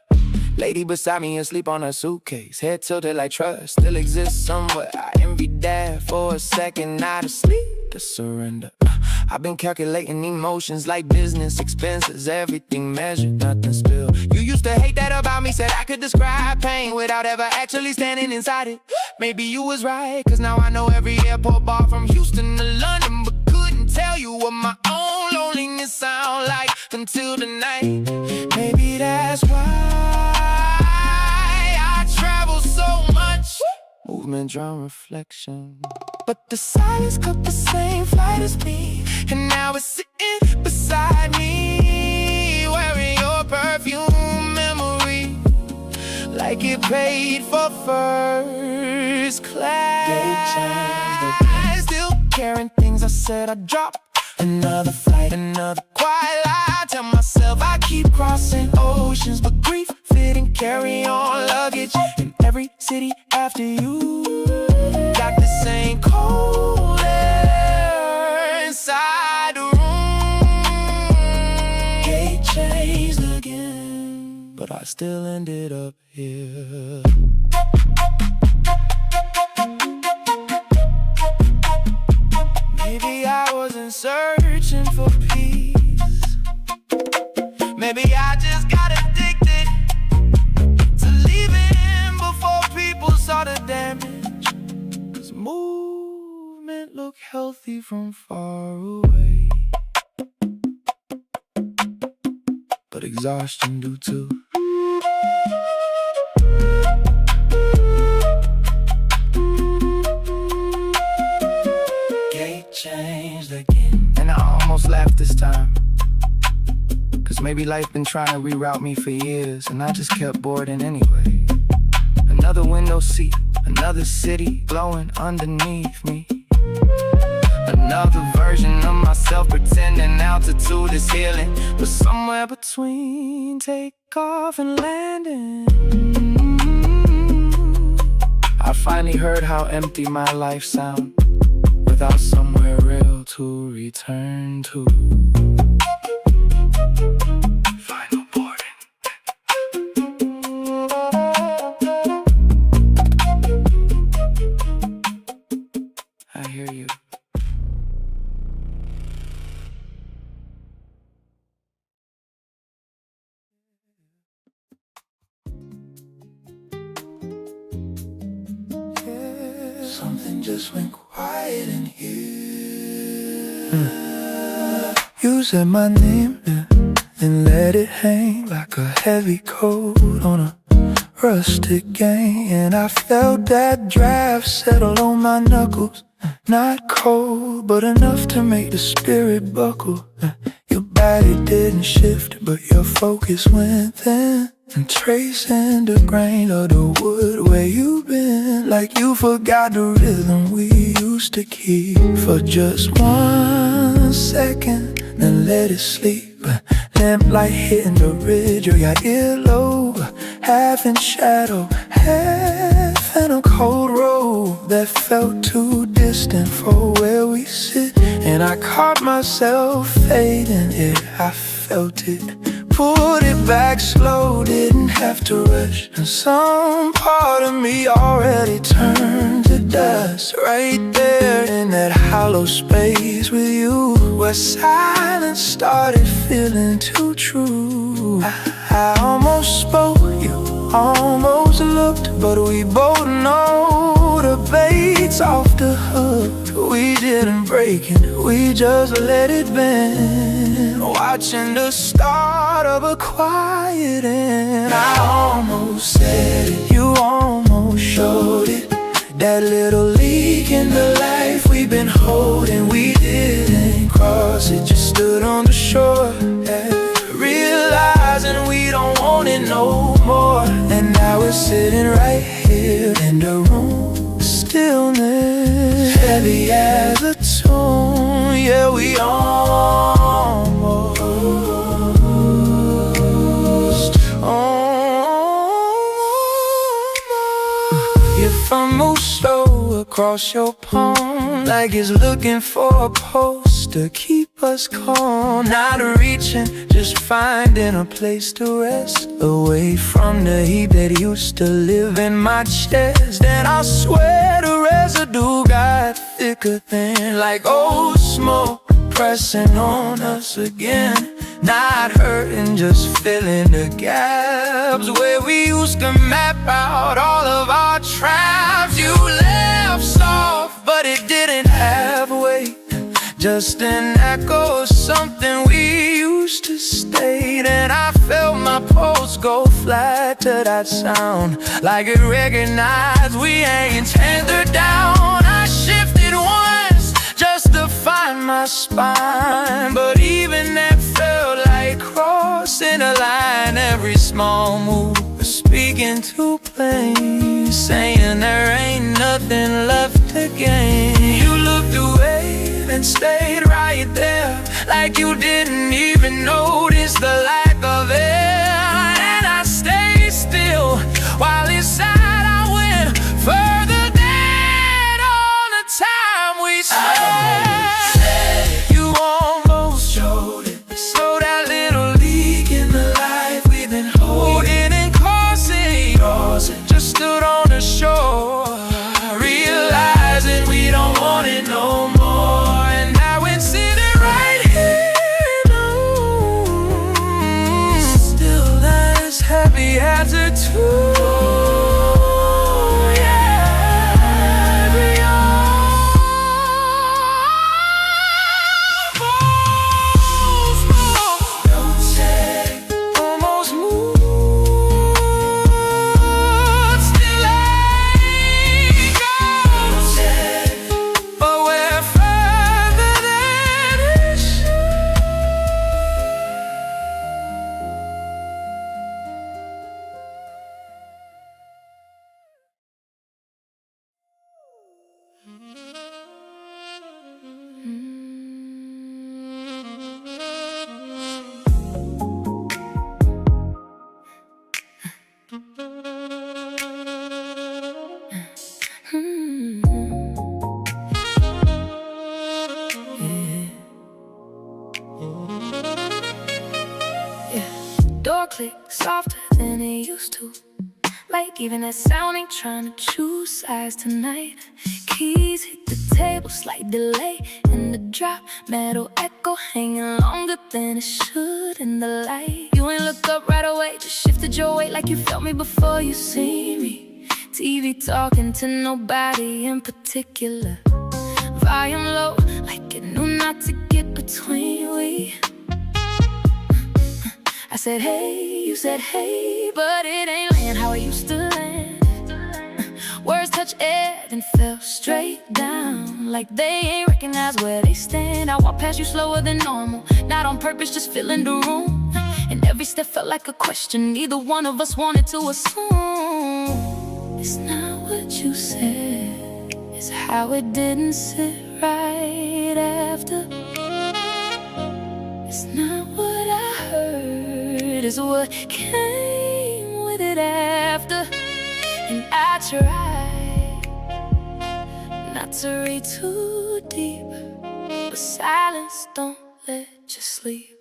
Lady beside me asleep on her suitcase, head tilted like trust still exists somewhere. I envy that for a second, not asleep to surrender. I've been calculating emotions like business expenses, everything measured, nothing spilled. You used to hate that about me, said I could describe pain without ever actually standing inside it. Maybe you was right, cause now I know every airport bar from Houston to London, but couldn't tell you what my own loneliness sound like until tonight. Maybe that's why I travel so much. Movement and drown reflection. But the silence cut the same flight as me, and now it's sitting beside me, wearing your perfume memory like it paid for first class. Still carrying things I said I'd drop. Another flight, another quiet lie. Tell myself I keep crossing oceans, but grief fit and carry on luggage in every city after you. Got the same cold air inside the room. Gate changed again, But I still ended up here. Maybe I wasn't searching for peace. Maybe I just got addicted to leaving before people saw the damage. 'Cause movement looked healthy from far away, But exhaustion do too. gate changed again. And I almost laughed this time, 'cause maybe life been trying to reroute me for years, and I just kept boarding anyway. Another window seat, another city glowing underneath me. Another version of myself pretending altitude is healing, but somewhere between takeoff and landing, I finally heard how empty my life sound without somewhere real to return to. Final boarding. I hear you. Something just went quiet in here. You said my name, yeah, and let it hang like a heavy coat on a rustic game. And I felt that draft settle on my knuckles. Not cold, but enough to make the spirit buckle. Your body didn't shift, but your focus went thin, and tracing the grain of the wood where you've been, like you forgot the rhythm we used to keep for just 1 second, then let it sleep. Lamplight hitting the ridge of your earlobe, half in shadow, half in a cold robe that felt too distant for where we sit. And I caught myself fading it, I felt it. Pulled it back slow, didn't have to rush. And some part of me already turned to dust, right there in that hollow space with you, where silence started feeling too true. I almost spoke, you almost looked, but we both know the bait's off the hook. We didn't break it, we just let it bend, watching the start of a quiet end. I almost said it, you almost showed it. That little leak in the life we've been holding, we didn't cross it, just stood on the shore, yeah. Realizing we don't want it no more. And now we're sitting right here in the room, stillness heavy as a tune. Yeah, we almost If I move slow across your palm, like it's looking for a post to keep us calm. Not reaching, just finding a place to rest, away from the heat that used to live in my chest. And I swear the residue got thicker thin, like old smoke pressing on us again. Not hurting, just filling the gaps where we used to map out all of our traps. You laughed soft, but it didn't have weight, just an echo of something we used used to state, and I felt my pulse go flat to that sound, like it recognized we ain't tethered down. I shifted once just to find my spine, but even that felt like crossing a line. Every small move was speaking too plain, saying there ain't nothing left to gain. You looked away and stayed right there, like you didn't even notice the lack of air. And I stayed still while inside I went further than all the time we spent. You almost showed it, so that little leak in the life we've been holding and causing. Just stood on the shore, realizing we don't want it no more. And now it's sitting right here, still as happy as a two. Door click softer than it used to, like even that sound ain't trying to choose sides tonight. Keys hit the table, slight delay in the drop, metal echo hanging longer than it should in the light. You ain't look up right away, just shifted your weight like you felt me before you seen me. TV talking to nobody in particular, volume low like it knew not to get between we. I said hey, you said hey, but it ain't land how it used to land. Words touch air and fell straight down, like they ain't recognize where they stand. I walk past you slower than normal, not on purpose, just filling the room. And every step felt like a question neither one of us wanted to assume. It's not what you said, it's how it didn't sit right after. It's not what I heard, it's what came with it after. And I tried not to read too deep, but silence don't let you sleep.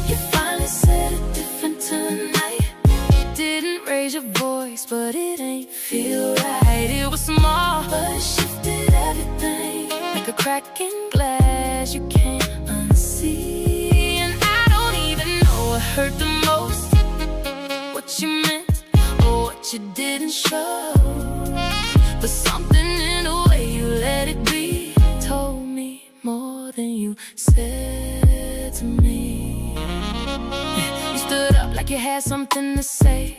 You finally said it different tonight. You didn't raise your voice, but it ain't feel right. It was small, but it shifted everything, like a crack in glass you can't unsee. And I don't even know what hurt the most, what you meant or what you didn't show, but something in the way you let it be told me more than you said to me. You stood up like you had something to say,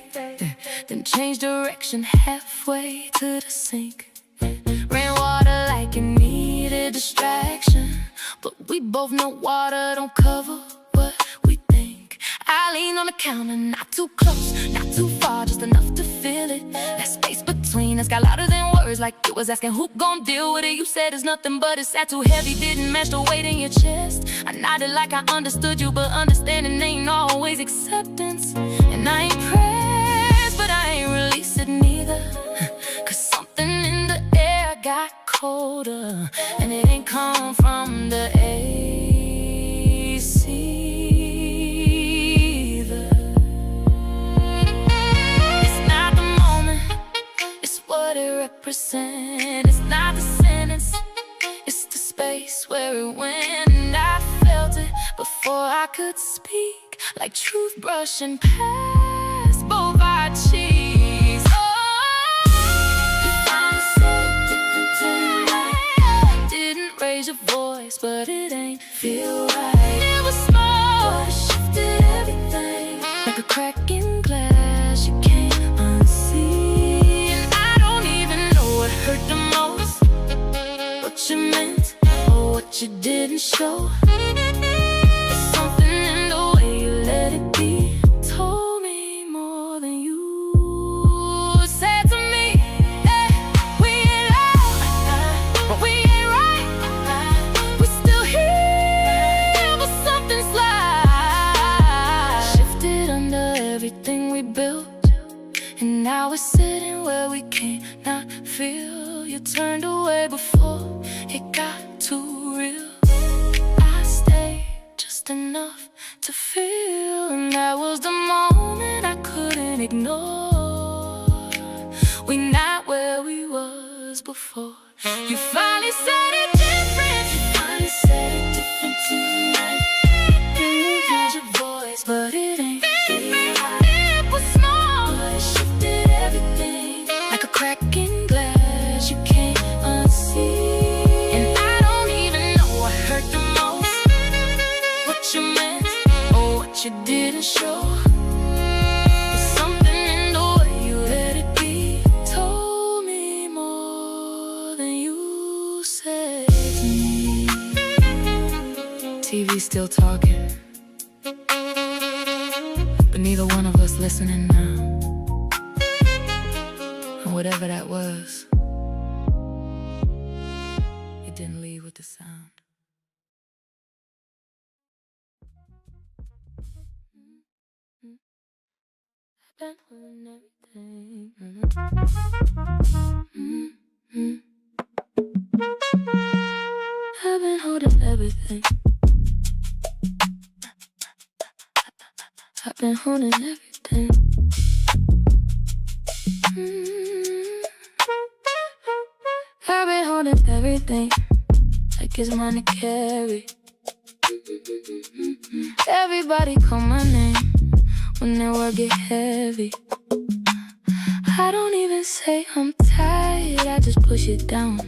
then changed direction halfway to the sink. Ran water like it needed distraction, but we both know water don't cover what we think. I leaned on the counter, not too close, not too far, just enough to feel it. That space between us got louder than words, like it was asking who gon' deal with it. You said it's nothing, but it sat too heavy, didn't match the weight in your chest. I nodded like I understood you, but understanding ain't always acceptance. And I ain't pressed, but I ain't releasing neither, cause something in the air got colder, and it ain't come from the AC either. It's not the moment, it's what it represents. It's not the sentence, it's the space where it went. And I felt it before I could speak, like truth brushing past both our cheeks. Didn't raise your voice, but it ain't feel right. It was small, show. There's something in the way you let it be. Told me more than you said to me. Hey, we ain't loud, but we ain't right. We still here, but something's like shifted under everything we built, and now we're sitting where we cannot feel. You turned away before it got too real. I stayed just enough to feel, and that was the moment I couldn't ignore. We not where we was before. You finally said it different. You finally said it different tonight. You got your voice, but it ain't big. It was small, but it shifted everything like a crack in glass you can't unsee. And I don't even know what hurt the most, what you meant or what you didn't show. There's something in the way you let it be. Told me more than you said to me. TV still talking, but neither one of us listening now. And whatever that was, it didn't leave with the sound. Been holding everything. I've been holding everything. I've been holding everything. I've been holding everything like it's mine to carry. Everybody call my name when their work get heavy. I don't even say I'm tired, I just push it down.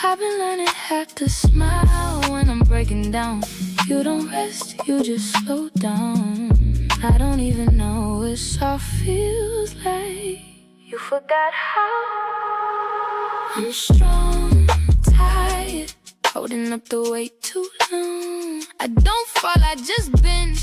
I've been learning how to smile when I'm breaking down. You don't rest, you just slow down. I don't even know what soft feels like. You forgot how I'm strong, tired, holding up the weight too long. I don't fall, I just bend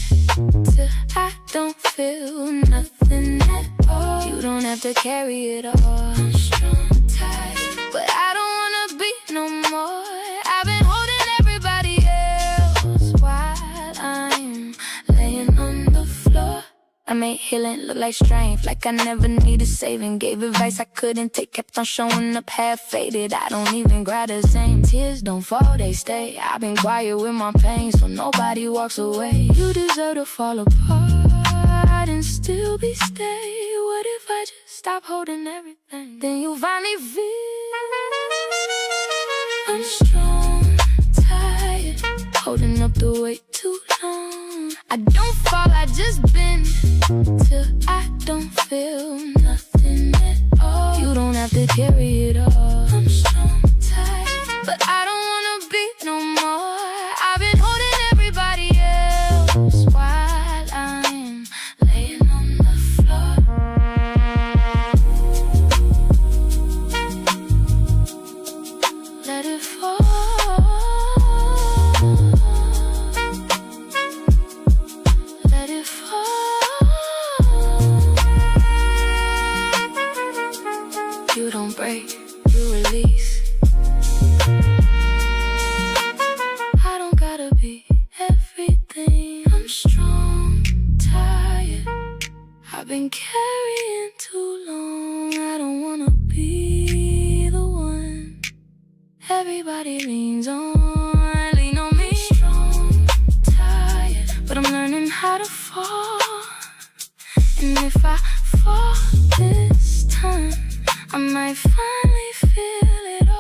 till I don't feel nothing at all. You don't have to carry it all. I'm strong, tired, but I don't wanna be no more. I've been holding everybody else while I'm laying on the floor. I made healing look like strength, like I never needed saving. Gave advice I couldn't take, kept on showing up half-faded. I don't even grab the same. Tears don't fall, they stay. I've been quiet with my pain, so nobody walks away. You deserve to fall apart and still be stay. What if I just stop holding everything? Then you finally feel I'm strong, tired, holding up the weight too long. I don't fall, I just bend till I don't feel nothing at all. You don't have to carry it all. I'm strong, tired, but I don't wanna be no more. I've been holding everybody else while I'm laying on the floor. Let it fall. Let it fall. You don't break, you release. I don't gotta be everything. I'm strong, tired, I've been carrying too long. I don't wanna be the one everybody leans on. Lean on me. Strong, tired, but I'm learning how to fall. And if I fall this time, I might finally feel it all.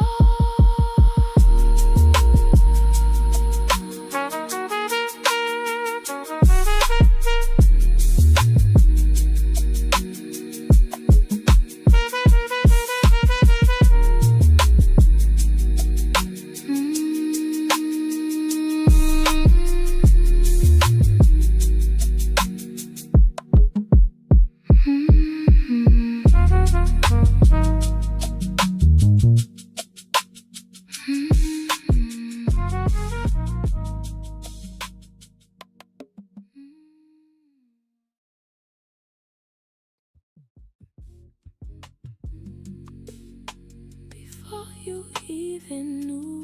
before you even knew.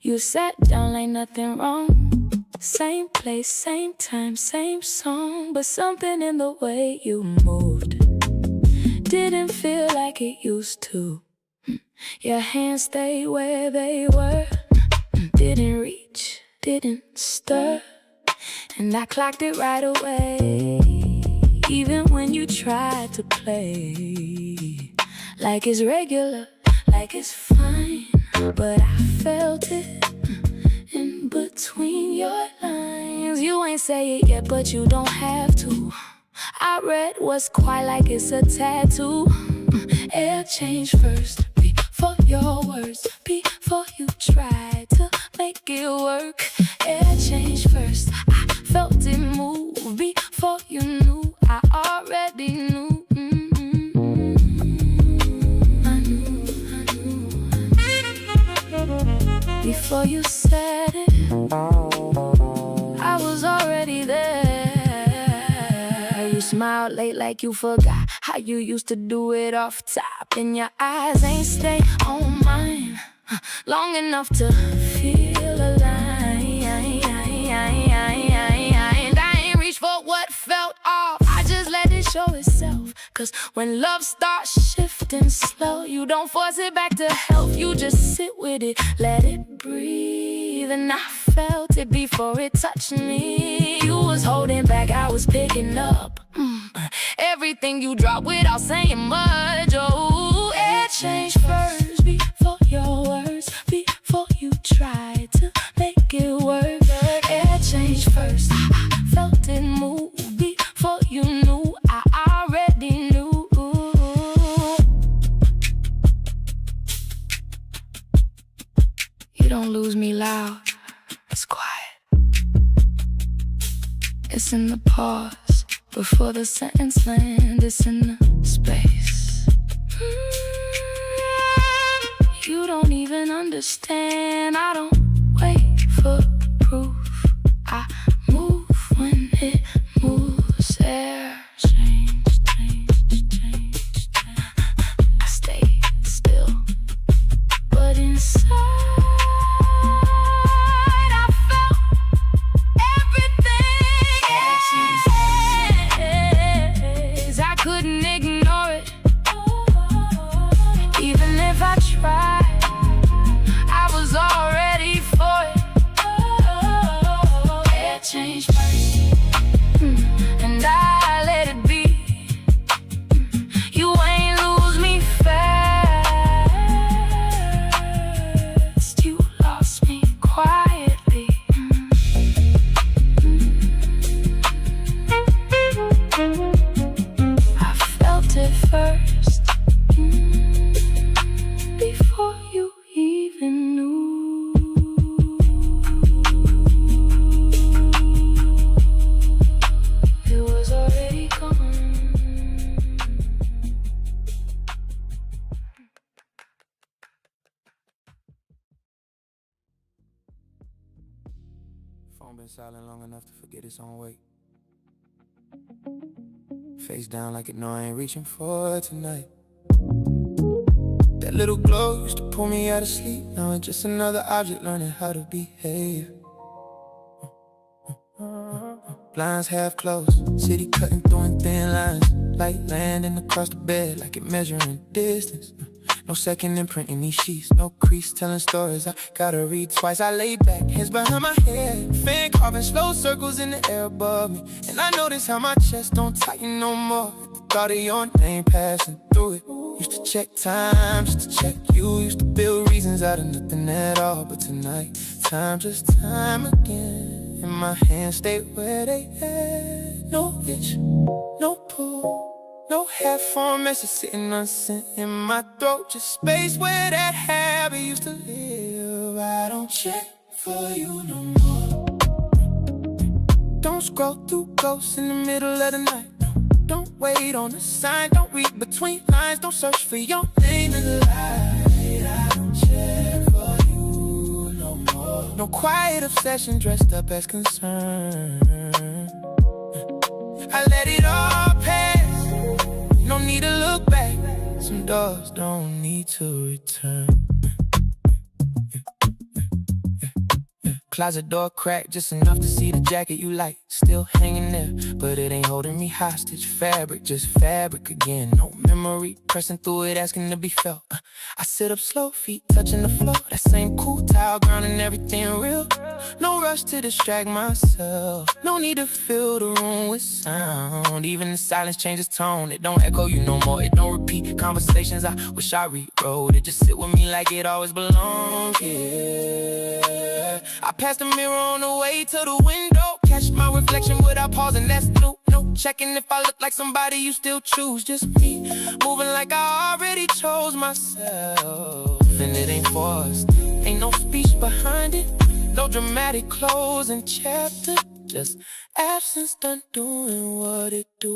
You sat down like nothing wrong. Same place, same time, same song. But something in the way you moved didn't feel like it used to. Your hands stayed where they were. Didn't reach, didn't stir. And I clocked it right away. Even when you tried to play like it's regular, like it's fine. But I felt it in between your lines. You ain't say it yet, but you don't have to. I read what's quiet like it's a tattoo. Air change first before your words, before you try to make it work. Air change first, I felt it move before you knew. I already knew. I knew. Before you said it, I was already there. You smiled late like you forgot how you used to do it off top. And your eyes ain't stay on mine long enough to feel alive. And I ain't reached for what felt off. I just let it show itself. Cause when love starts shifting slow, you don't force it back to health. You just sit with it, let it breathe. And I felt it before it touched me. You was holding back, I was picking up everything you dropped without saying much. Oh, air change first before your words, before you try to make it work. Air change first, I felt it move before you knew. I already knew. You don't lose me loud, it's quiet. It's in the pause before the sentence lands. It's in the space. You don't even understand. I don't wait for proof. I move when it moves. Air change, change, change. I stay still, but inside I felt everything. I couldn't ignore it. Even if I tried, I was already for it. Air change first, and I let it be. You ain't lose me fast. You lost me quietly. I felt it first before you even knew. It was already gone. Phone been silent long enough to forget its own weight. Face down like it know I ain't reaching for it tonight. That little glow used to pull me out of sleep. Now it's just another object learning how to behave. Blinds half closed, city cutting through in thin lines. Light landing across the bed like it measuring distance. No second imprint in these sheets, no crease telling stories I gotta read twice. I lay back, hands behind my head, fan carving slow circles in the air above me. And I notice how my chest don't tighten no more at the thought of your name passing through it. Used to check time just to check you. Used to build reasons out of nothing at all. But tonight, time just time again. And my hands stay where they at. No itch, no pull, no half-formed message sitting unsent in my throat. Just space where that habit used to live. I don't check for you no more. Don't scroll through ghosts in the middle of the night. Don't wait on a sign, don't read between lines. Don't search for your name in the light. I don't check for you no more. No quiet obsession dressed up as concern. I let it all pass. No need to look back. Some doors don't need to return. Closet door cracked just enough to see the jacket you like. Still hanging there, but it ain't holding me hostage. Fabric, just fabric again. No memory, pressing through it, asking to be felt. I sit up slow, feet touching the floor. That same cool towel, grounding everything real. No rush to distract myself. No need to fill the room with sound. Even the silence changes tone. It don't echo you no more, it don't repeat. Conversations I wish I rewrote. It just sit with me like it always belonged. Yeah, I passed the mirror on the way to the window. Catch my reflection without pausing, that's new. No checking if I look like somebody you still choose. Just me, moving like I already chose myself. And it ain't forced, ain't no speech behind it. No dramatic closing chapter. Just absence done doing what it do.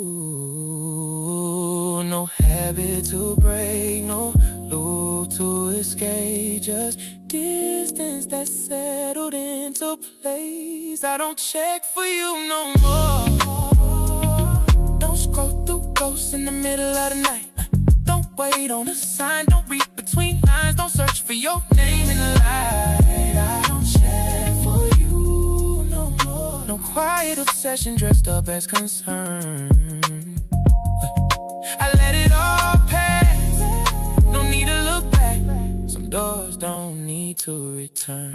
No habit to break, no loop to escape. Just distance that settled into place. I don't check for you no more. Don't scroll through ghosts in the middle of the night. Don't wait on a sign, don't read between lines. Don't search for your name in the light. I don't check for you no more. No quiet obsession dressed up as concern. I let it all pass. No need to look back. Some doors don't need to return.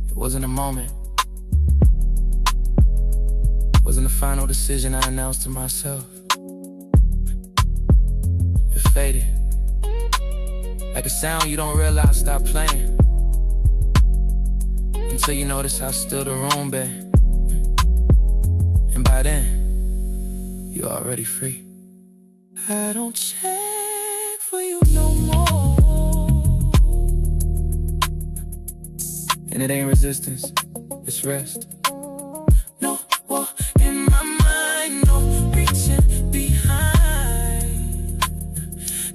It wasn't a moment. It wasn't the final decision I announced to myself. It faded. Like a sound you don't realize stop playing until you notice how still the room been. And by then, you're already free. I don't check for you no more. And it ain't resistance, it's rest. No war in my mind, no reaching behind.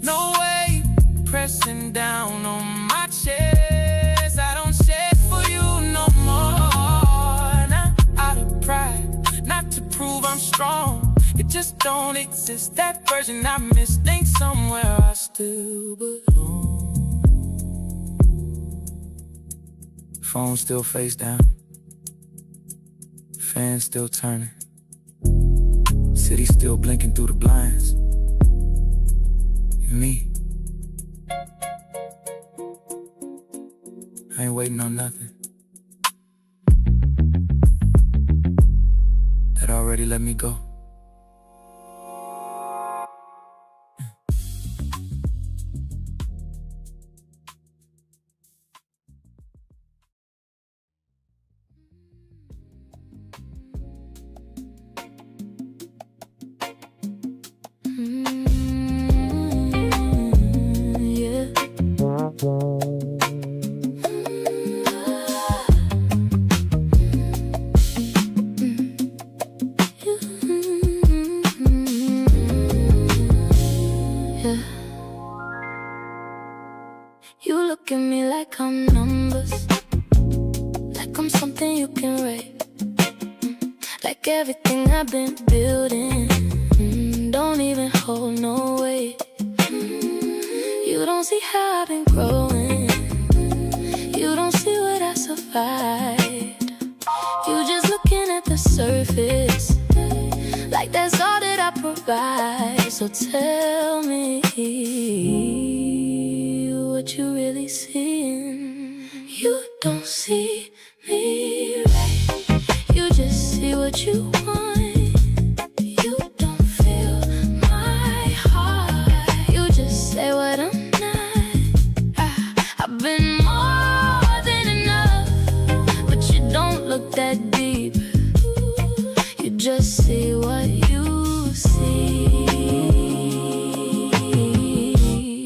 No way pressing down on my chest. I don't check for you no more. Not out of pride, not to prove I'm strong. It just don't exist, that version I miss. Think somewhere I still belong. Phone still face down, fan still turning, city still blinking through the blinds. And me, I ain't waiting on nothing. That already let me go. Yeah. Yeah. You look at me like I'm numbers, like I'm something you can rate, like everything I've been building don't even hold no weight. You don't see how I've been growing. You don't see what I survived. You just looking at the surface, like that's all that I provide. So tell me what you really seeing. You don't see me right, you just see what you want. Say what I'm not. I've been more than enough, but you don't look that deep. You just see what you see,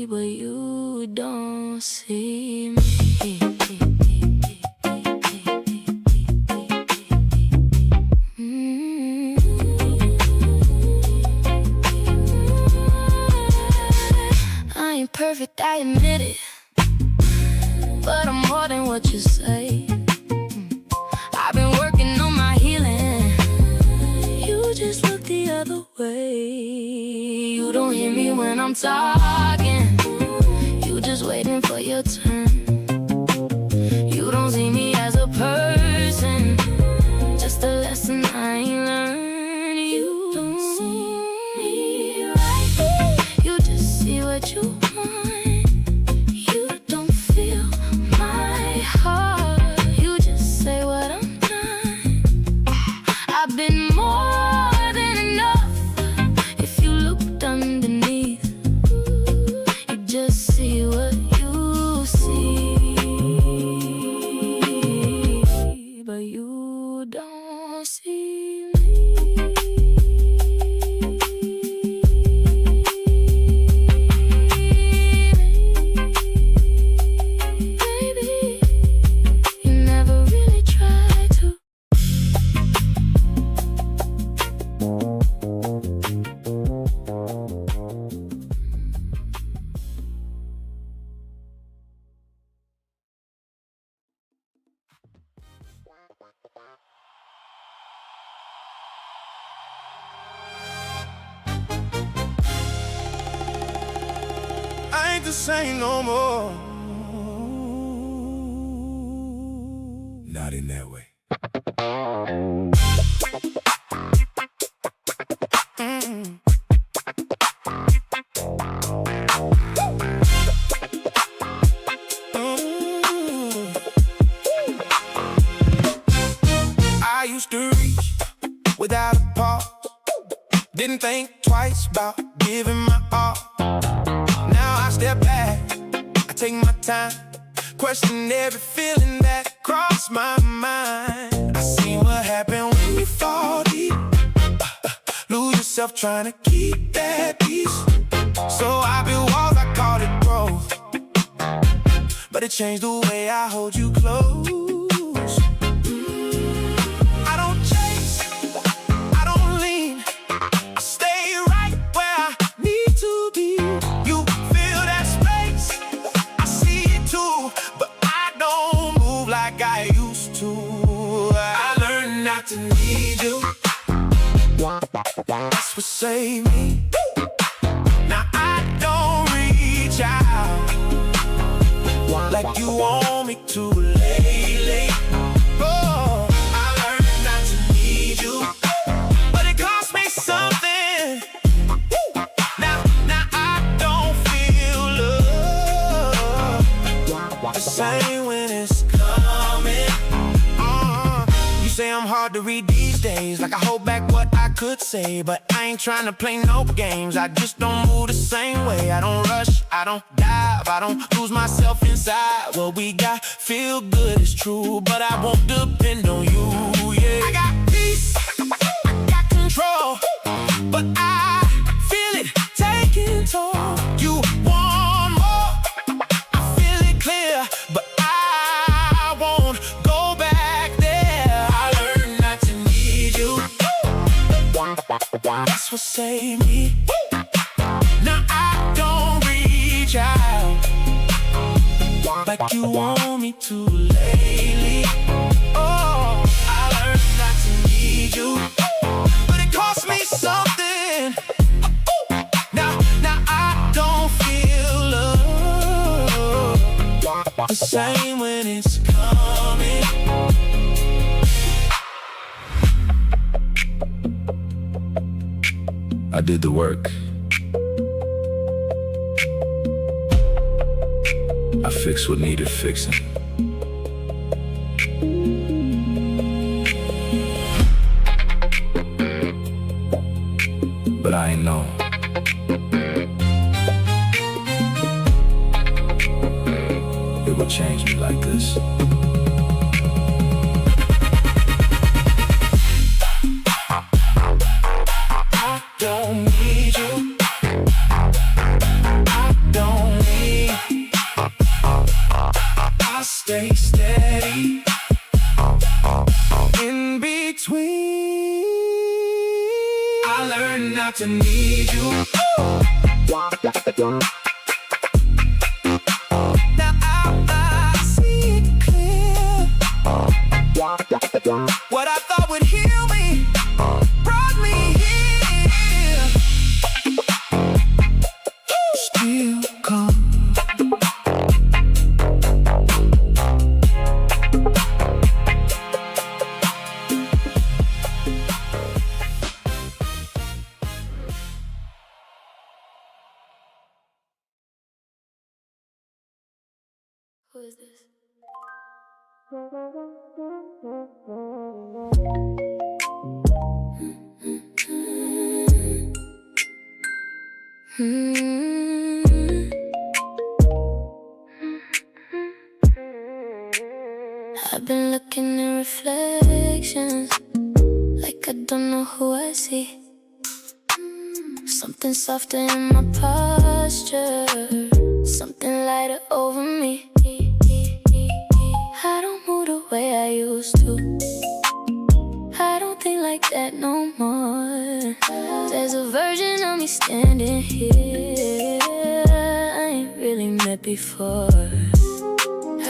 but you don't see me. Perfect, I admit it, but I'm more than what you say. I've been working on my healing, I'm talking. You just waiting for your turn. You don't see me as a person, just a lesson I ain't learned. You don't see me right, you just see what you want. You don't feel my heart, you just say what I'm not. I've been more than enough. If you looked underneath, you just see what you see, but you don't see me. Baby, you never really tried to. I ain't the same no more. Not in that way. I used to reach without a pause. Didn't think twice about giving my all. Now I step back, I take my time, question every feeling that crossed my mind. I see what happened when you fall deep, lose yourself trying to keep that peace. So I built walls, I called it growth, but it changed the way I hold you close. I don't chase, I don't lean, I stay right where I need to be. You feel that space, I see it too, but I don't move like I used to. I learned not to need you, that's what saved me. Now I don't reach out like you want me to lately. Oh, I learned not to need you, but it cost me something. Now I don't feel love the same when it's coming. You say I'm hard to read these days, like I hold back what I could say, but I ain't trying to play no games. I just don't move the same way. I don't rush, I don't dive, I don't lose myself inside. What we got feel good, it's true, but I won't depend on you, yeah. I got peace, I got control, but I feel it taking toll. You want more, I feel it clear, but I won't go back there. I learned not to need you, that's what saved me. Now I don't reach out like you want me to lately. Oh, I learned not to need you, but it cost me something. Now I don't feel love the same when it's coming. I did the work. I fixed what needed fixing. But I ain't know it would change me like this. I don't need you, I don't need, I stay steady in between. I learned not to need you. Now I see it clear. What I thought would heal me brought me here. I've been looking in reflections, like I don't know who I see. Something softer in my posture, something lighter over me. I don't move the way I used to, I don't think like that no more. There's a version of me standing here I ain't really met before.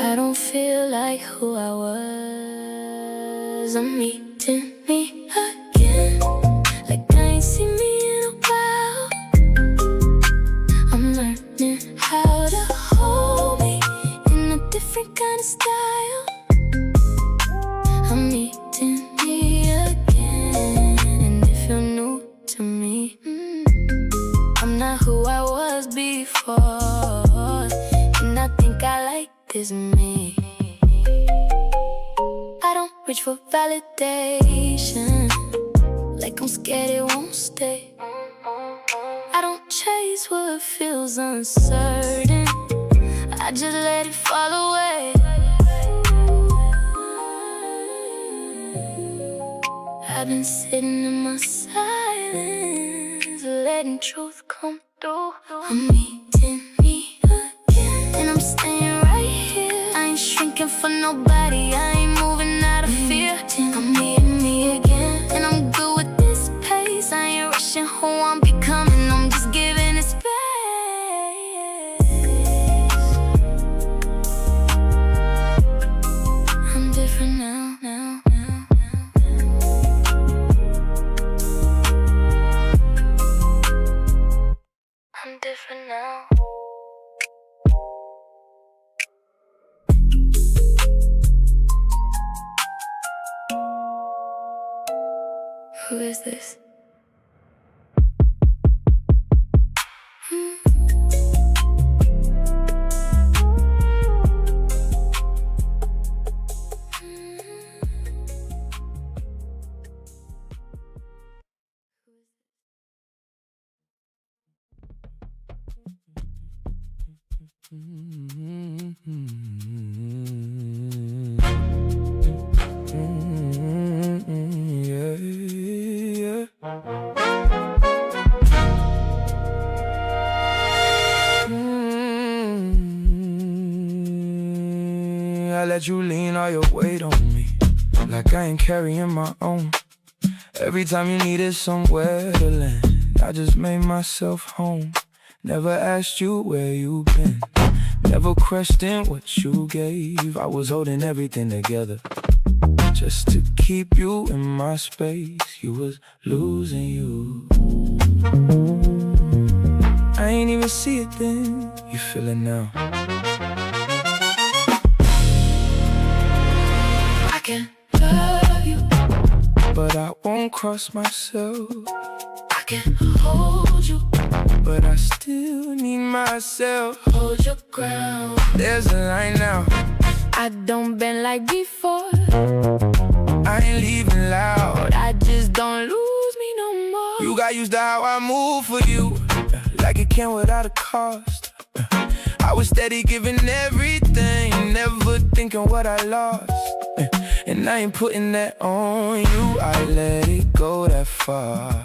I don't feel like who I was. I'm meeting me again, like I ain't seen me in a while. I'm learning how to hold me in a different kind of style. I'm meeting me again, and if you're new to me, I'm not who I was before, and I think I like this me. I don't reach for validation, like I'm scared it won't stay. I don't chase what feels uncertain, I just let it fall away. I've been sitting in my silence, letting truth come through. I'm meeting me again, and I'm staying right here. I ain't shrinking for nobody, I ain't moving out of fear. I'm meeting me again, and I'm good with this pace. I ain't rushing who I'm becoming, I'm just giving it space. I'm different now, now. I'm different now. Who is this? Yeah, yeah. I let you lean all your weight on me, like I ain't carrying my own. Every time you needed somewhere to land, I just made myself home. Never asked you where you been, never questioned what you gave. I was holding everything together just to keep you in my space. You was losing you. I ain't even see it then, you feel it now. I can love you, but I won't cross myself. I can hold you, but I still need myself. hold your ground. There's a line now, I don't bend like before, I ain't leaving loud. I just don't lose me no more. You got used to how I move for you, like it came without a cost. I was steady giving everything, never thinking what I lost. And I ain't putting that on you, I let it go that far.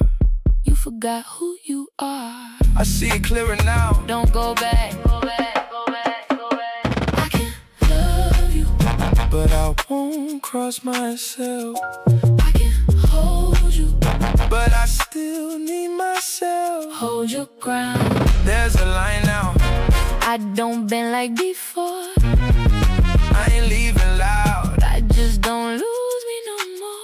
You forgot who you are, I see it clearer now. don't go back, go back, go back, go back. I can love you, but I won't cross myself. I can hold you, but I still need myself. hold your ground. There's a line now, I don't bend like before, I ain't leaving loud. I just don't lose me no more.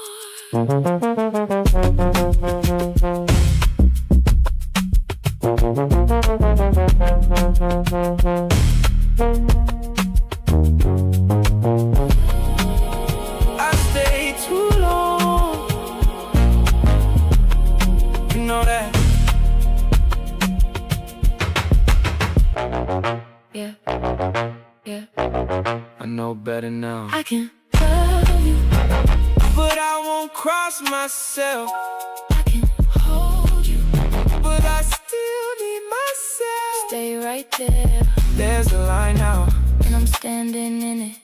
I stayed too long, you know that. Yeah, yeah. I know better now. I can love you, but I won't cross myself. I can hold you, But I still need myself. stay right there. There's a line now, And I'm standing in it,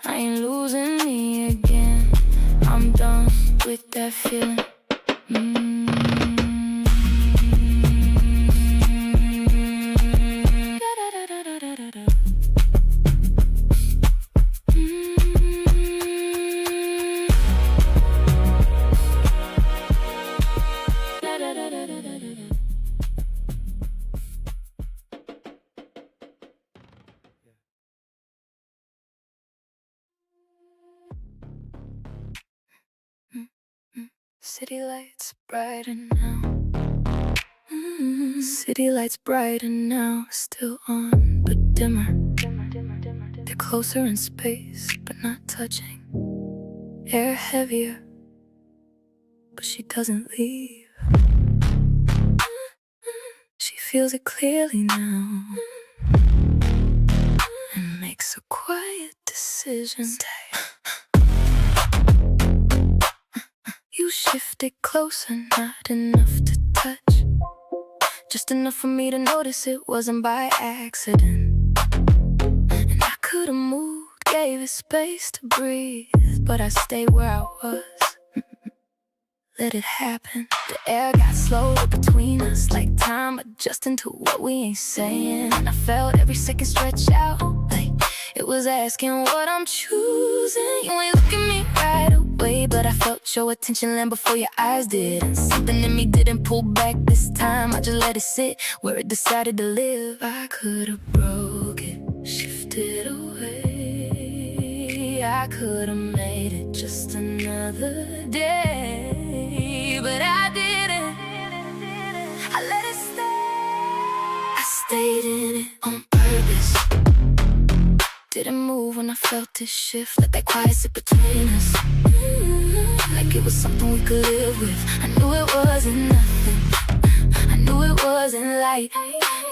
I ain't losing me again. I'm done with that feeling. Da-da-da-da-da-da-da. Da-da-da-da-da-da-da. City lights brighter now. City lights brighter now, still on, but dimmer. They're closer in space, but not touching. Air heavier, but she doesn't leave. She feels it clearly now and makes a quiet decision. You shifted closer, not enough to touch, just enough for me to notice it wasn't by accident. And I could've moved, gave it space to breathe, but I stayed where I was. Let it happen. The air got slower between us, like time adjusting to what we ain't saying. And I felt every second stretch out, like it was asking what I'm choosing. You ain't looking me right away, but I felt your attention land before your eyes did. And something in me didn't pull back this time, I just let it sit where it decided to live. I could've broke it, shifted away. I could've made it just another day, but I didn't. I let it stay. I stayed in it on purpose. Didn't move when I felt this shift, let that quiet sit between us. Like it was something we could live with. I knew it wasn't nothing, I knew it wasn't light,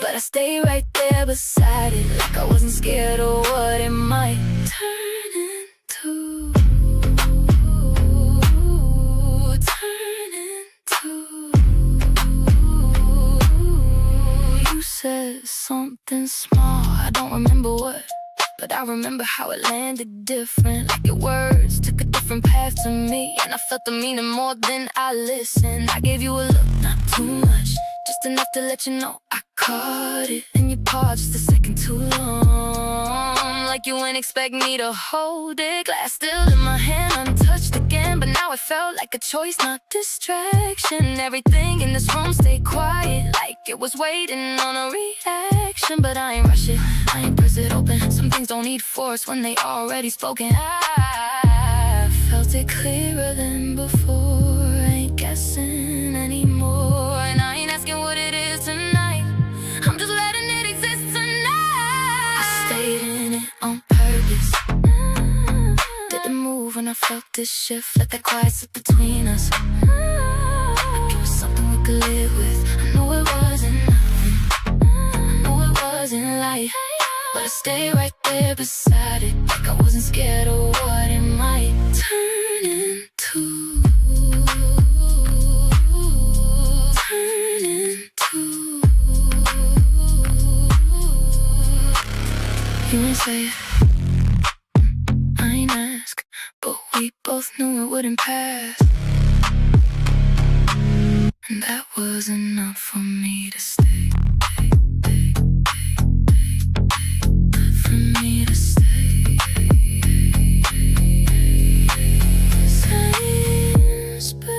but I stayed right there beside it, like I wasn't scared of what it might turn into. You said something small, I don't remember what, but I remember how it landed different. Like your words took a different path to me, and I felt the meaning more than I listened. I gave you a look, not too much, just enough to let you know I caught it. And you paused just a second too long, like you ain't expect me to hold it. Glass still in my hand, untouched again, but now it felt like a choice, not distraction. Everything in this room stayed quiet, like it was waiting on a reaction. But I ain't rush it, I ain't press it open. Some things don't need force when they already spoken. I felt it clearer than before, I ain't guessing anymore. And I ain't asking what it is tonight, I'm just letting it exist tonight. I stayed in it on purpose. Didn't move when I felt this shift, let that quiet sit between us. Like it was something we could live with. I knew it wasn't nothing, I knew it wasn't light, but I stayed right there beside it, like I wasn't scared of what it might turn into. Turn into. You ain't say it, I ain't ask, but we both knew it wouldn't pass. And that was enough for me to stay. For me to stay. Same space,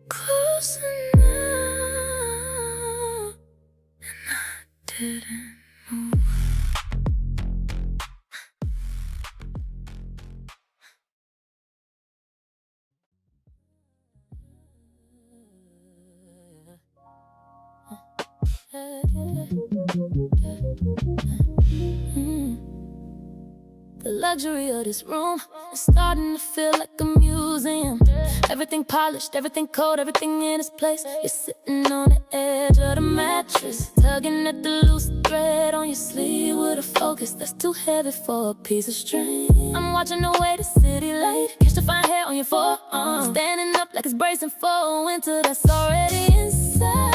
close enough, and I didn't move. The luxury of this room is starting to feel like a museum. museum. Everything polished, everything cold, everything in its place. You're sitting on the edge of the mattress, tugging at the loose thread on your sleeve with a focus that's too heavy for a piece of string. I'm watching the way the city light catch the fine hair on your forearm, standing up like it's bracing for a winter that's already inside.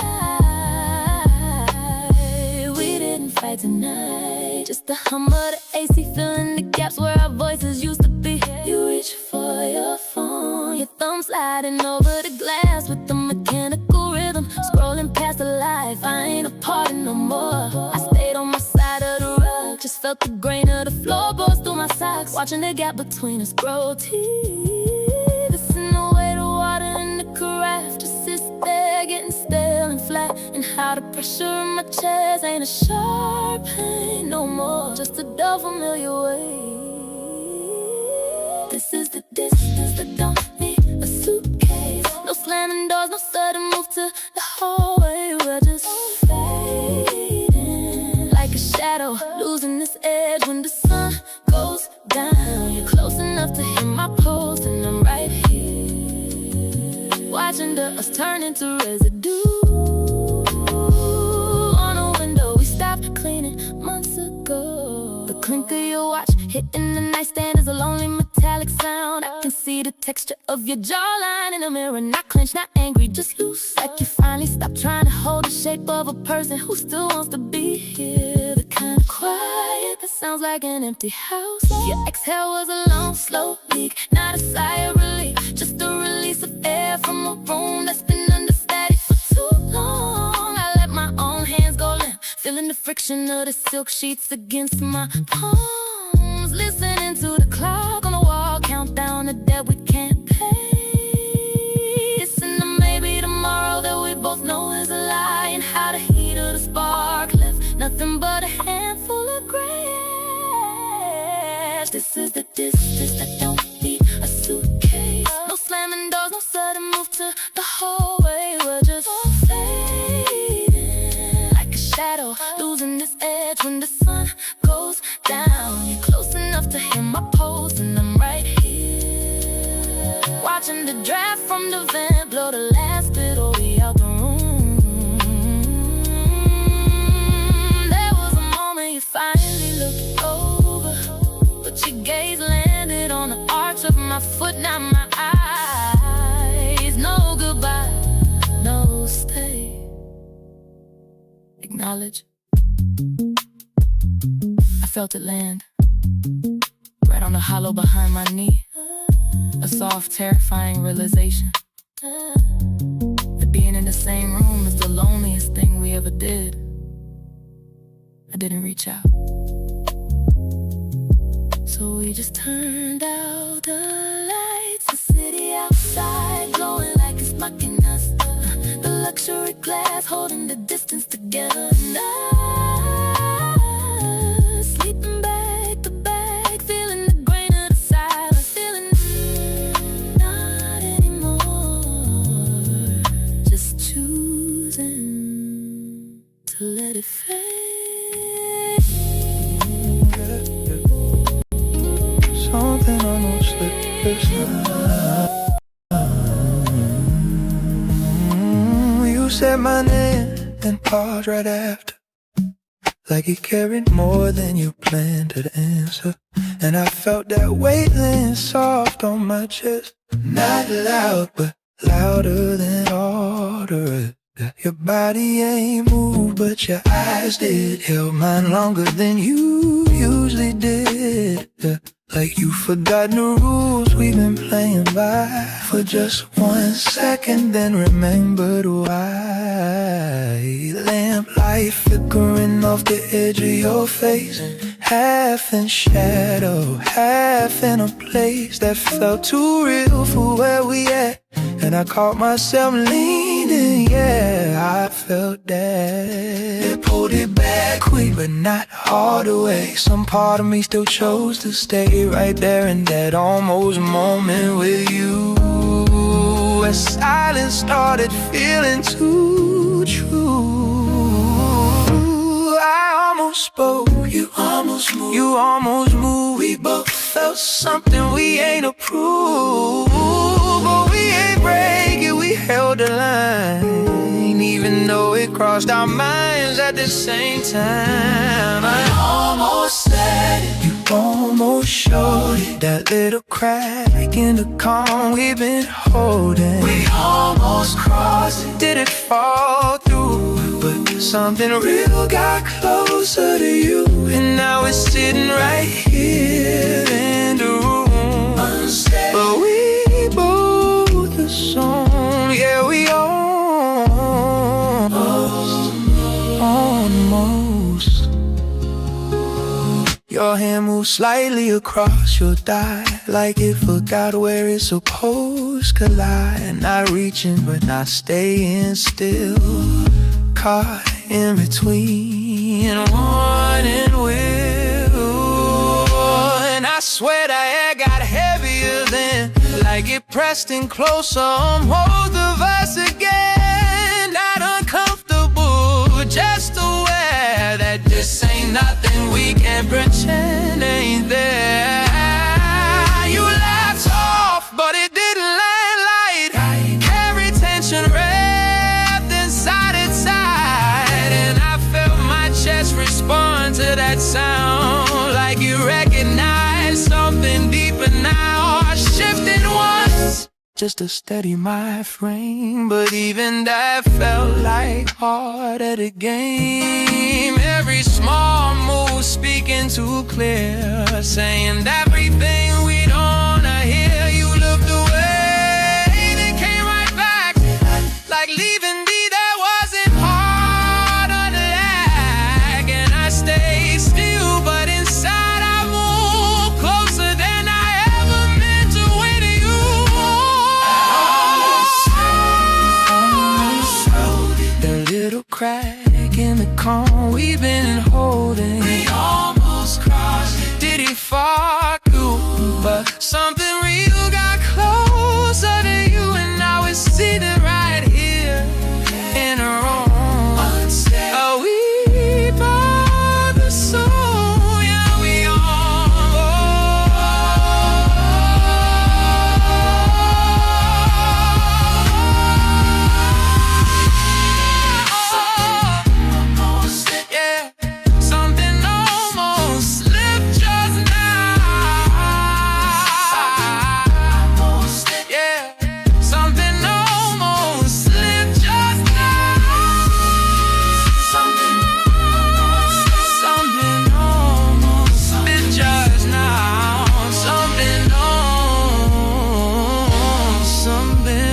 We didn't fight tonight, just the hum of the AC filling the gaps where our voices used to be. You reach for your phone, your thumb sliding over the glass with the mechanical rhythm, scrolling past the life. I ain't a part of no more. I stayed on my side of the rug, just felt the grain of the floorboards through my socks, watching the gap between us grow teeth. Listen the way the water in the carafe just sits there getting stale and flat, and how the pressure in my chest ain't a sharp pain no more, just a dull familiar weight. This is the distance that don't need a suitcase. No slamming doors, no sudden move to the hallway. We're just fading like a shadow, losing this edge when the sun goes down. You're close enough to hear my pulse, and I'm right here, watching us turn into residue on a window we stopped cleaning months ago. The clink of your watch hitting the nightstand is a lonely metallic sound. I can see the texture of your jawline in the mirror, not clenched, not angry, just loose, like you finally stopped trying to hold the shape of a person who still wants to be here. The kind of quiet that sounds like an empty house. Your exhale was a long, slow leak, not a sigh of relief, just a release of air from a room that's been understatic for too long. I let my own hands go limp, feeling the friction of the silk sheets against my palms, listening to the clock on the wall count down the debt we can't pay. Listen to maybe tomorrow that we both know is a lie, and how the heat of the spark left nothing but a handful of gray ash. This is the distance that don't need a suitcase. No slamming doors, no sudden move to the hallway. We're just fading like a shadow, losing this edge when the sun goes down. You're close enough to hear my pulse, and I'm right here, watching the draft from the vent blow the last bit of the out the room. There was a moment you finally looked over, but your gaze landed on the arch of my foot, not my eyes. No goodbye, no stay. Acknowledge. I felt it land right on the hollow behind my knee. A soft, terrifying realization that being in the same room is the loneliest thing we ever did. I didn't reach out, so we just turned out the lights. The city outside glowing like it's mocking us, the luxury glass holding the distance together. And I, sleeping back to back, feeling the grain of the silence, feeling not anymore, just choosing to let it fade. Something almost slipped this time. You said my name and paused right after, like it carried more than you planned to answer. And I felt that weight laying soft on my chest, not loud, but louder than order. Your body ain't moved, but your eyes did. Held mine longer than you usually did. Like you forgot the rules we've been playing by for just 1 second, then remembered why. Lamplight flickering off the edge of your face, half in shadow, half in a place that felt too real for where we at. And I caught myself leaning, yeah, I felt that. Pulled it back quick, but not all the way. Some part of me still chose to stay right there in that almost moment with you. As silence started feeling too true, I almost spoke, you almost moved, we both felt something we ain't approved. even know it crossed our minds at the same time. I almost said it, you almost showed it. That little crack in the calm we've been holding, we almost crossed it. Did it fall through? But something real got closer to you, and now it's sitting right here in the room. But we both assume, yeah, we almost. Your hand moves slightly across your thigh, like it forgot where it's supposed to lie. Not reaching but not staying still, caught in between one and will. And I swear the air got heavier then, like it pressed in closer on both of us again. Not uncomfortable, just aware that this ain't nothing we can pretend ain't there. You laughed off, but it didn't land light. Carry tension wrapped inside its side, and I felt my chest respond to that sound, like you recognized something deeper now. Shifting once, just to steady my frame, but even that felt like part of the game. Every small move speaking too clear, saying everything we don't wanna hear. You looked away, then came right back, like leaving me there wasn't hard on the lag. And I stayed still, but inside I moved closer than I ever meant to with you. The little crack in the calm we've been holding, we almost crossed it. Did it fall through? But something real got closer to you, and now it's sitting right here in a room. Oh, we both assume, yeah, we almost, yeah. Something almost slipped just now. Yeah, something almost slipped just now. Something almost slipped just now. Something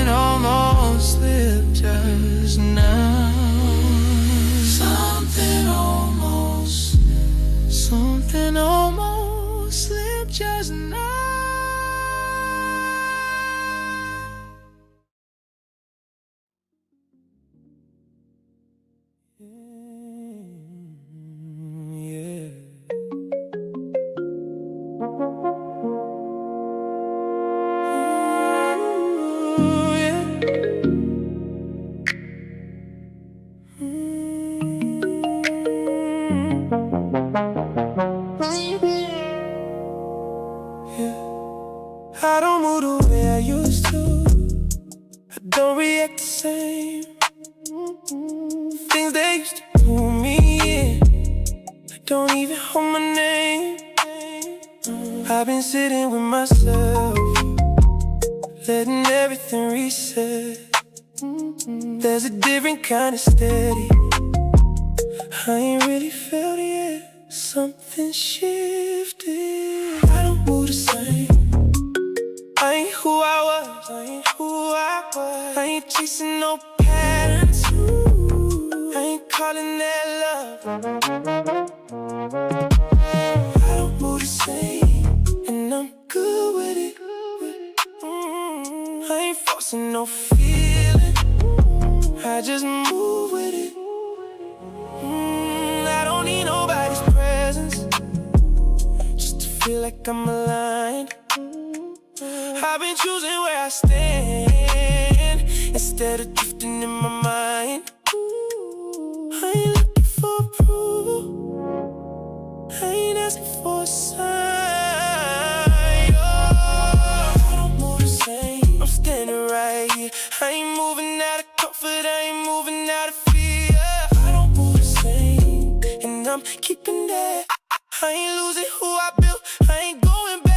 almost slipped just now. Something almost slipped just now. Yeah. Ooh, yeah. I don't move the way I used to. I don't react the same. Things they used to pull me in, I don't even hold my name. I've been sitting with myself, letting everything reset. There's a different kind of steady I ain't really felt it yet. Something shifted. I don't move the same. I ain't who I was, I ain't who I was. I ain't chasing no patterns, I ain't calling that love. I don't move the same, and I'm good with it. I ain't forcing no feeling, I just move with it. I don't need nobody's presence just to feel like I'm aligned. I've been choosing where I stand instead of drifting in my mind. I ain't looking for approval, I ain't asking for a sign. I don't move the same, I'm standing right here. I ain't moving out of comfort, I ain't moving out of yeah. I ain't losing who I built, I ain't going back.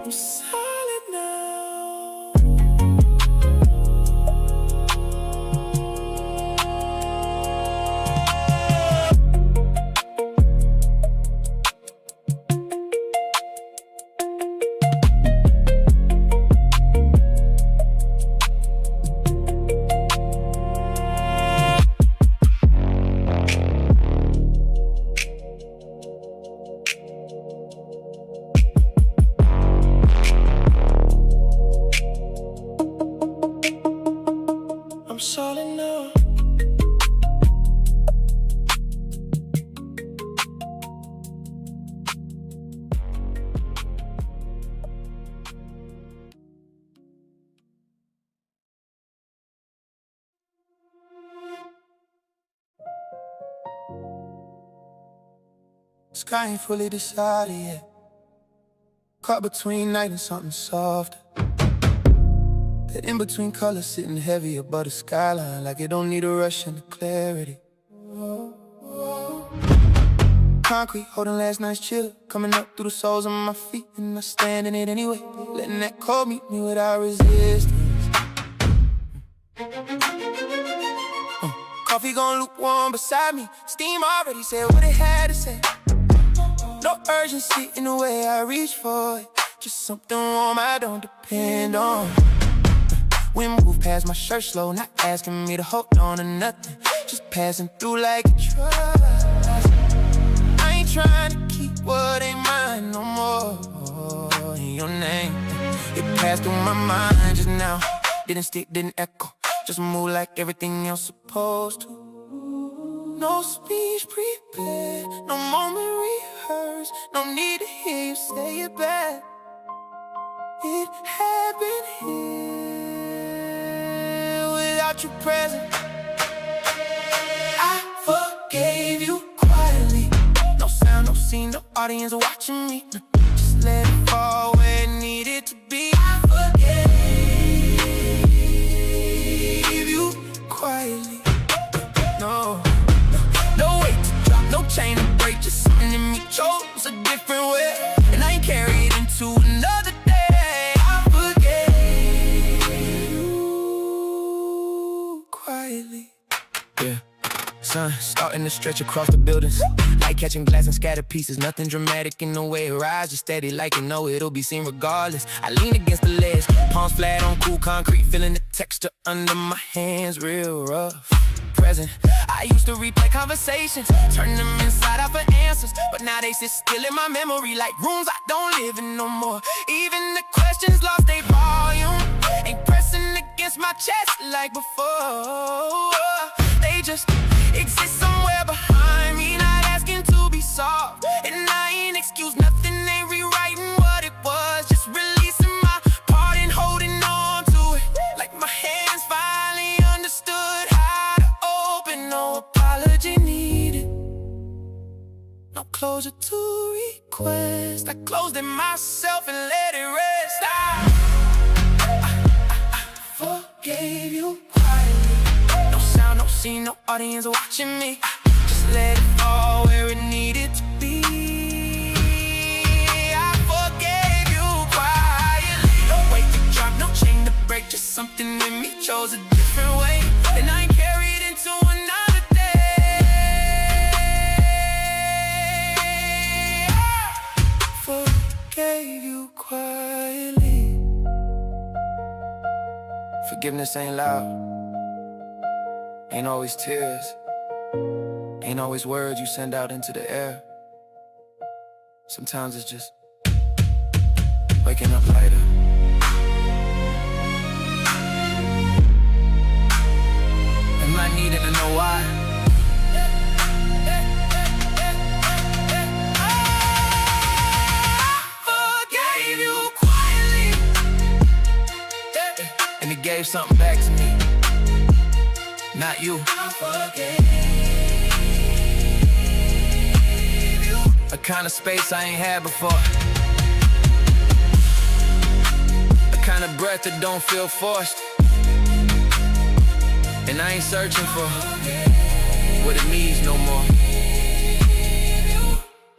I'm solid now. I'm solid now. Sky ain't fully decided yet. Caught between night and something soft. That in-between color sitting heavy above the skyline, like it don't need a rush into clarity. Concrete holding last night's chill, coming up through the soles of my feet, and I stand in it anyway, letting that cold meet me without resistance. Coffee gon' lukewarm beside me, steam already said what it had to say. No urgency in the way I reach for it, just something warm I don't depend on. Wind move past my shirt slow, not asking me to hold on to nothing, just passing through like a truck. I ain't trying to keep what ain't mine no more. In your name, it passed through my mind just now. Didn't stick, didn't echo, just move like everything else supposed to. No speech prepared, no moment rehearsed, no need to hear you say it back. It happened here without you present. I forgave you quietly. No sound, no scene, no audience watching me. Just let it fall where it needed to be. I forgave you quietly. No weight to drop, no chain to break, just something in me chose a different way, and I ain't carried into another day. I forgave you quietly. Yeah, sun starting to stretch across the buildings, light catching glass and scattered pieces. Nothing dramatic in the way it rises, just steady like you know it'll be seen regardless. I lean against the ledge, palms flat on cool concrete, feeling the texture under my hands real rough. Present, I used to replay conversations, turn them inside out for answers, but now they sit still in my memory like rooms I don't live in no more. Even the questions lost their volume, ain't pressing against my chest like before. They just exist somewhere behind me, not asking to be solved. And I ain't excuse nothing, ain't rewriting what it was, just releasing my part and holding on to it, like my hands finally understood how to open. No apology needed, no closure to request. I closed it myself and let it rest. I forgave you quietly. No sound, no scene, no audience watching me. Just let it fall where it needed to be. I forgave you quietly. No weight to drop, no chain to break, just something in me chose a different way, and I ain't carried into another day. I forgave you quietly. Forgiveness ain't loud, ain't always tears, ain't always words you send out into the air. Sometimes it's just waking up lighter. Am I needing to know why? Forgave you quietly, and it gave something back to me, not you. I forgave you. A kind of space I ain't had before, a kind of breath that don't feel forced. And I ain't searching for what it means no more.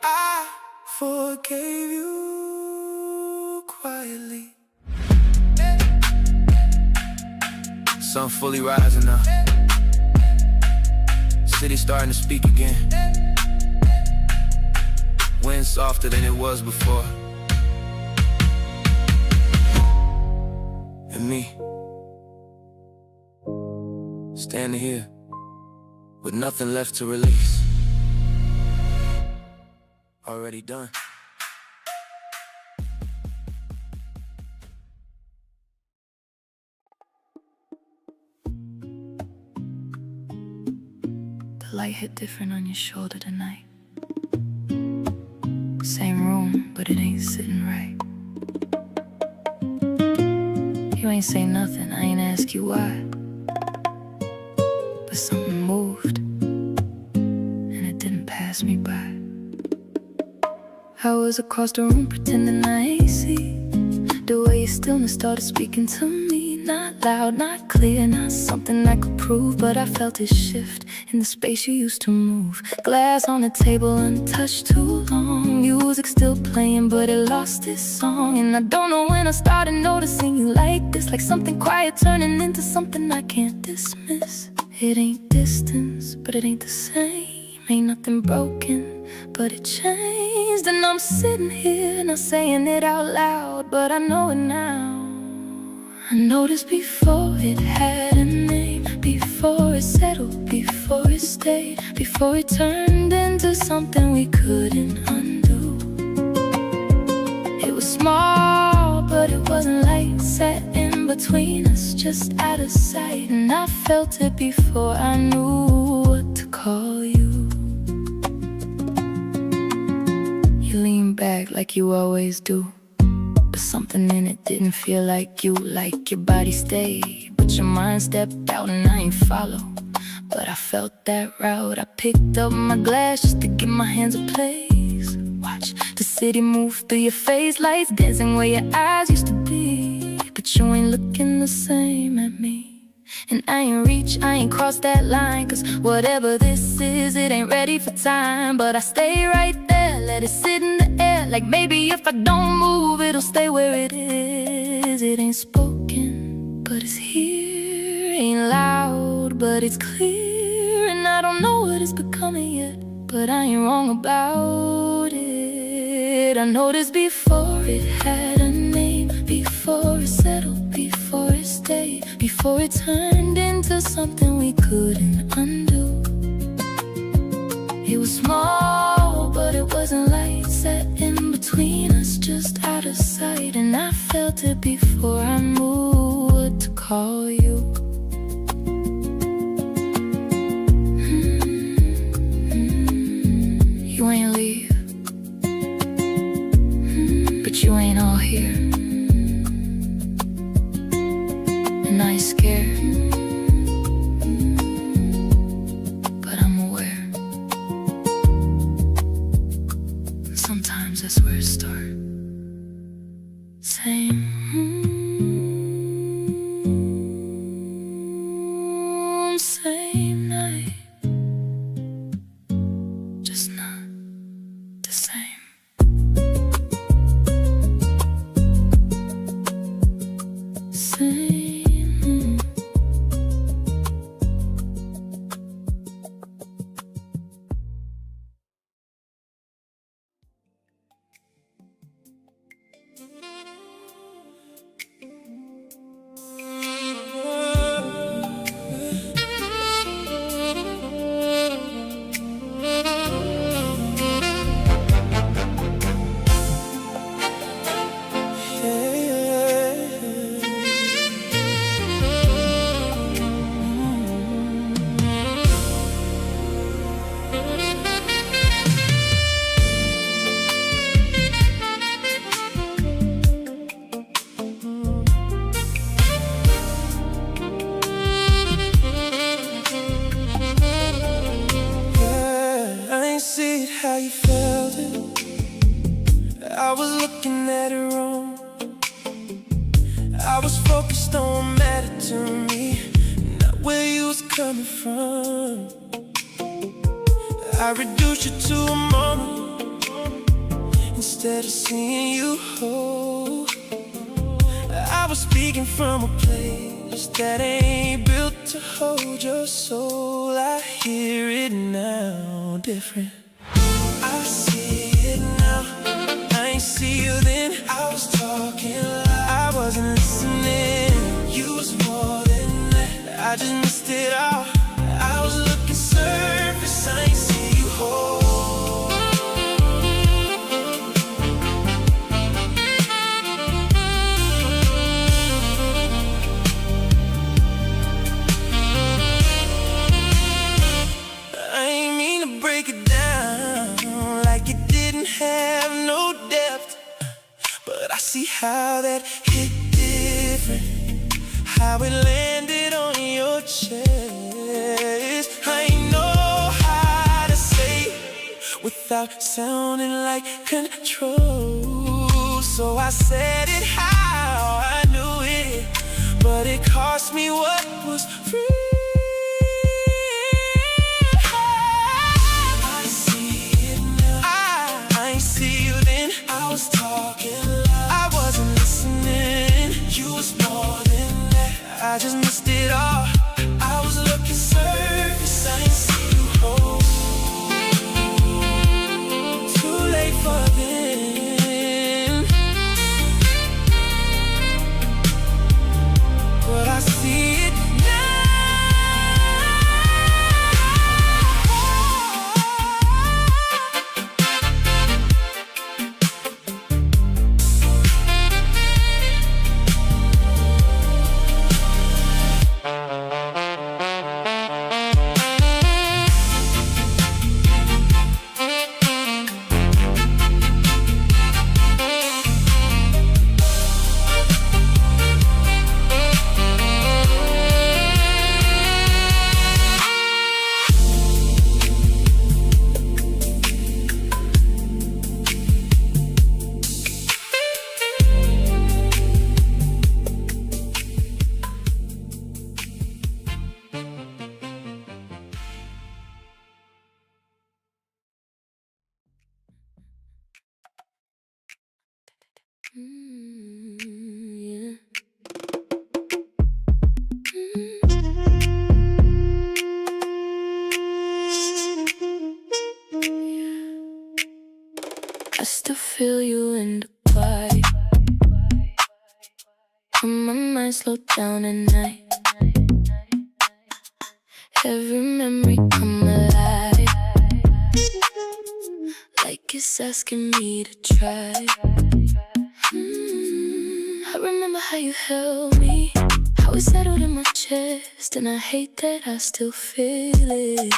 I forgave you quietly. Sun fully rising now. City starting to speak again. Wind softer than it was before. And me, standing here with nothing left to release. Already done. The light hit different on your shoulder tonight. Same room, but it ain't sitting right. You ain't say nothing, I ain't ask you why. But something moved, and it didn't pass me by. I was across the room pretending I ain't see the way your stillness started speaking to me. Not loud, not clear, not something I could prove, but I felt it shift in the space you used to move. Glass on the table, untouched too long. Music still playing, but it lost its song. And I don't know when I started noticing you like this, like something quiet turning into something I can't dismiss. It ain't distance, but it ain't the same. Ain't nothing broken, but it changed. And I'm sitting here, not saying it out loud, but I know it now. I noticed before it had a name, before it settled, before it stayed, before it turned into something we couldn't undo. It was small, but it wasn't light, set in between us, just out of sight. And I felt it before I knew what to call you. You lean back like you always do, but something in it didn't feel like you. Like your body stayed, but your mind stepped out and I ain't follow. But I felt that route. I picked up my glass just to give my hands a place. Watch the city move through your face, lights dancing where your eyes used to be. But you ain't looking the same at me. And I ain't reach, I ain't crossed that line, cause whatever this is, it ain't ready for time. But I stay right there, let it sit in the air, like maybe if I don't move, it'll stay where it is. It ain't spoken, but it's here. Ain't loud, but it's clear. And I don't know what it's becoming yet, but I ain't wrong about it. I noticed before it had a name, before it settled, before it stayed, before it turned into something we couldn't undo. It was small, but it wasn't light, set in between us, just out of sight. And I felt it before I knew what to call you. You ain't leave, but you ain't all here. And I ain't scared, but I'm aware. Sometimes that's where it starts. Same room, same night, just not the same. Same. How you felt it, I was looking at it wrong. I was focused on what mattered to me, not where you was coming from. I reduced you to a moment instead of seeing you whole. I was speaking from a place that ain't built to hold your soul. I hear it now, different. I see it now. I ain't see you then. I was talking loud. I wasn't listening. You was more than that. I just missed it all. I was looking surface. I ain't see you whole. Break it down like it didn't have no depth, but I see how that hit different, how it landed on your chest. I ain't know how to say without sounding like control, so I said it how I knew it, but it cost me what was free. I was talking loud. I wasn't listening. You was more than that. I just missed it all. I was looking surface. I ain't see you whole. Too late for then, but I see it yeah. I still feel you in the quiet. When my mind slowed down at night, every memory come alive, like it's asking me to try. I remember how you held me, how it settled in my chest, and I hate that I still feel it.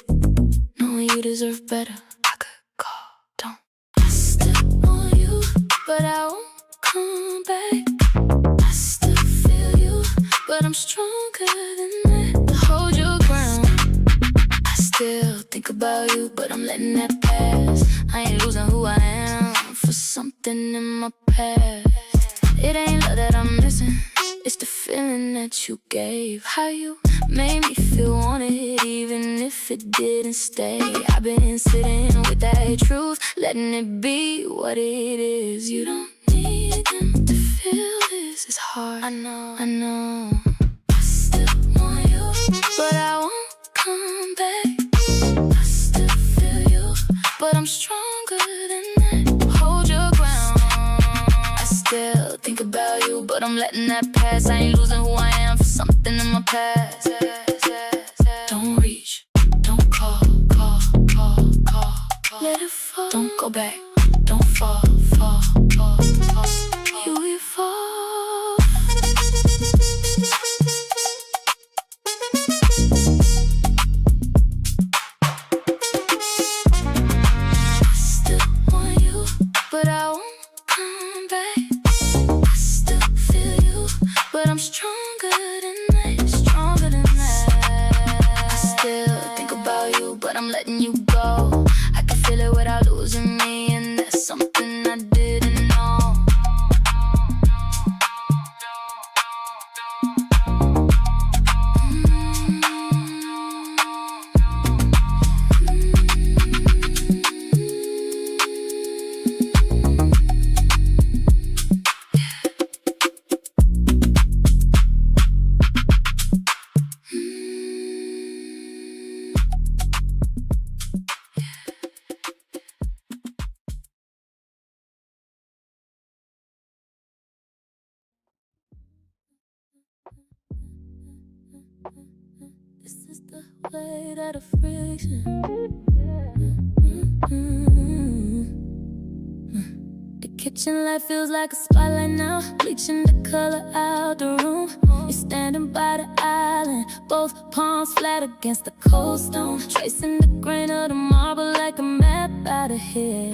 Knowing you deserve better, I could call, don't. I still want you, but I won't come back. I still feel you, but I'm stronger than that. Hold your ground. I still think about you, but I'm letting that pass. I ain't losing who I am for something in my past. It ain't love that I'm missing, it's the feeling that you gave. How you made me feel wanted, even if it didn't stay. I've been sitting with that truth, letting it be what it is. You don't need them to feel this, it's hard. I know, I know. I still want you, but I won't come back. I still feel you, but I'm stronger than that. Hold your ground. I still think about you, but I'm letting that pass. I ain't losing who I am for something in my past. Don't reach, don't call. Let it fall. Don't go back, don't fall. You evolve. I still want you, but I won't come back. I still feel you, but I'm stronger than that. Stronger than that. I still think about you, but I'm letting you go. I can feel it without losing me, and that's something I didn't know. played at a friction. The kitchen light feels like a spotlight now, bleaching the color out the room. You're standing by the island, both palms flat against the cold stone, tracing the grain of the marble like a map out of here.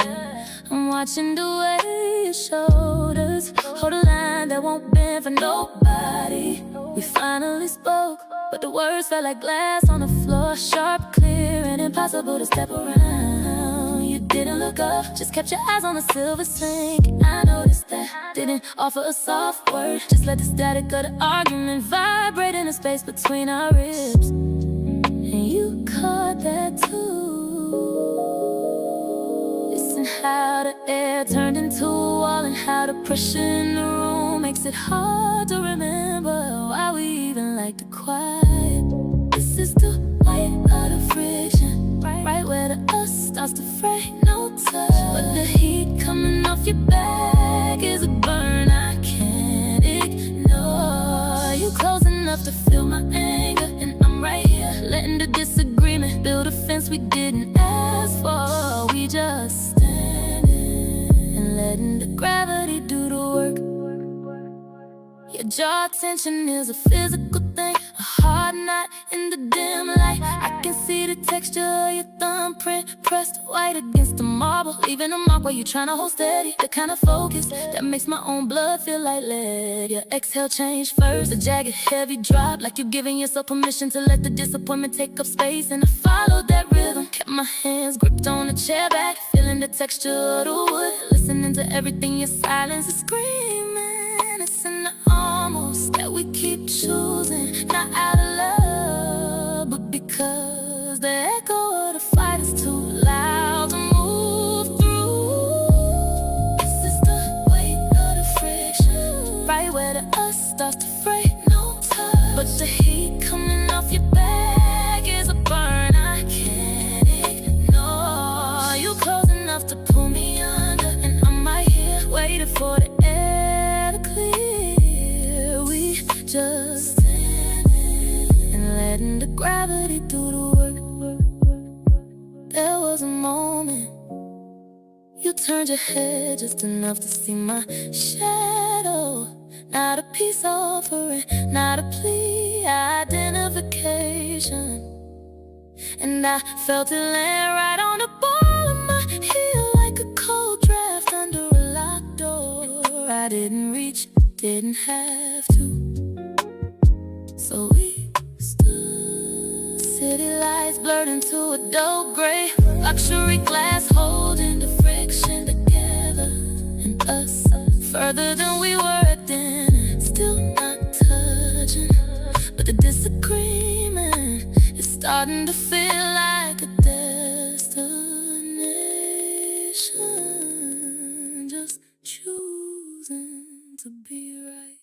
I'm watching the way your shoulders hold a line that won't bend for nobody. We finally spoke, but the words felt like glass on the floor, sharp, clear, and impossible to step around. You didn't look up, just kept your eyes on the silver sink. I noticed that, didn't offer a soft word, just let the static of the argument vibrate in the space between our ribs. And you caught that too. Listen how the air turned into a wall, and how the pressure in the room makes it hard to remember why we even like the quiet. This is the way of the friction, right where the us starts to fray, no touch, but the heat coming off your back is a burn I can't ignore. You close enough to feel my anger, and I'm right here letting the disagreement build a fence we didn't ask for. We just standing and letting the gravity do the work. Your jaw tension is a physical thing, a hard knot in the dim light. I can see the texture of your thumbprint pressed white against the marble, leaving a mark where you're trying to hold steady. The kind of focus that makes my own blood feel like lead. Your exhale changed first, a jagged heavy drop, like you're giving yourself permission to let the disappointment take up space. And I followed that rhythm, kept my hands gripped on the chair back, feeling the texture of the wood, listening to everything your silence is screaming. It's in the almost that we keep choosing, not out of love, but because the echo of the fight is too loud to move through. This is the weight of the friction, right where the us starts to fray, no touch, but the heat coming off your back is a burn I can't ignore. You close enough to pull me under, and I'm right here waiting for the air to clear. We just standing and letting the gravity do the work. There was a moment you turned your head just enough to see my shadow. Not a peace offering, not a plea, identification. And I felt it land right on the ball of my heel, like a cold draft under a locked door. I didn't reach, didn't have to, so we stood. City lights blurred into a dull gray, luxury glass holding the friction together, and us further than we were at dinner, still not touching, but the disagreement is starting to feel like a destination, just choosing to be right.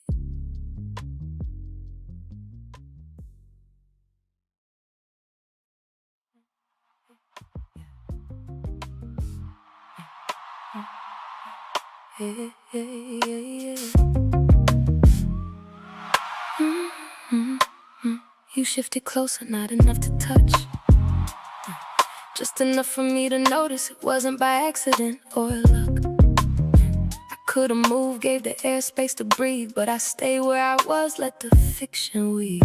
Yeah, yeah, yeah, yeah. You shifted closer, not enough to touch, just enough for me to notice it wasn't by accident or luck. I could've moved, gave the air space to breathe, but I stayed where I was, let the fiction weave.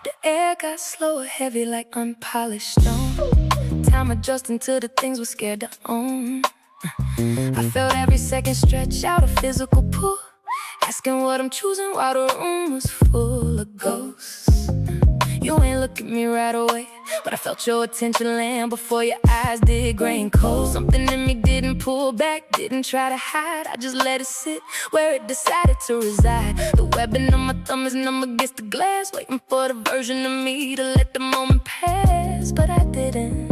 The air got slower, heavy like unpolished stone, time adjusting to the things we're scared to own. I felt every second stretch out a physical pull, asking what I'm choosing while the room was full of ghosts. You ain't look at me right away, but I felt your attention land before your eyes did, grain cold. Something in me didn't pull back, didn't try to hide, I just let it sit where it decided to reside. The webbing on my thumb is numb against the glass, waiting for the version of me to let the moment pass, but I didn't.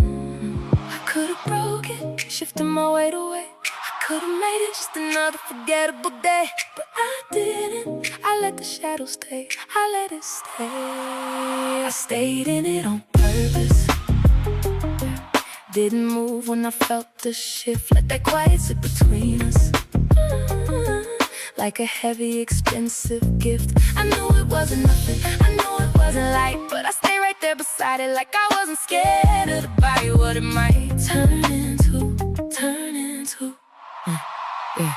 I could've broke it, shifting my weight away, I could've made it just another forgettable day, but I didn't. I let the shadow stay, I let it stay. I stayed in it on purpose, didn't move when I felt the shift, let that quiet sit between us, like a heavy, expensive gift. I knew it wasn't nothing, I knew it wasn't light, but I stayed right there beside it like I wasn't scared of the body, what it might turn into, turn into. Yeah.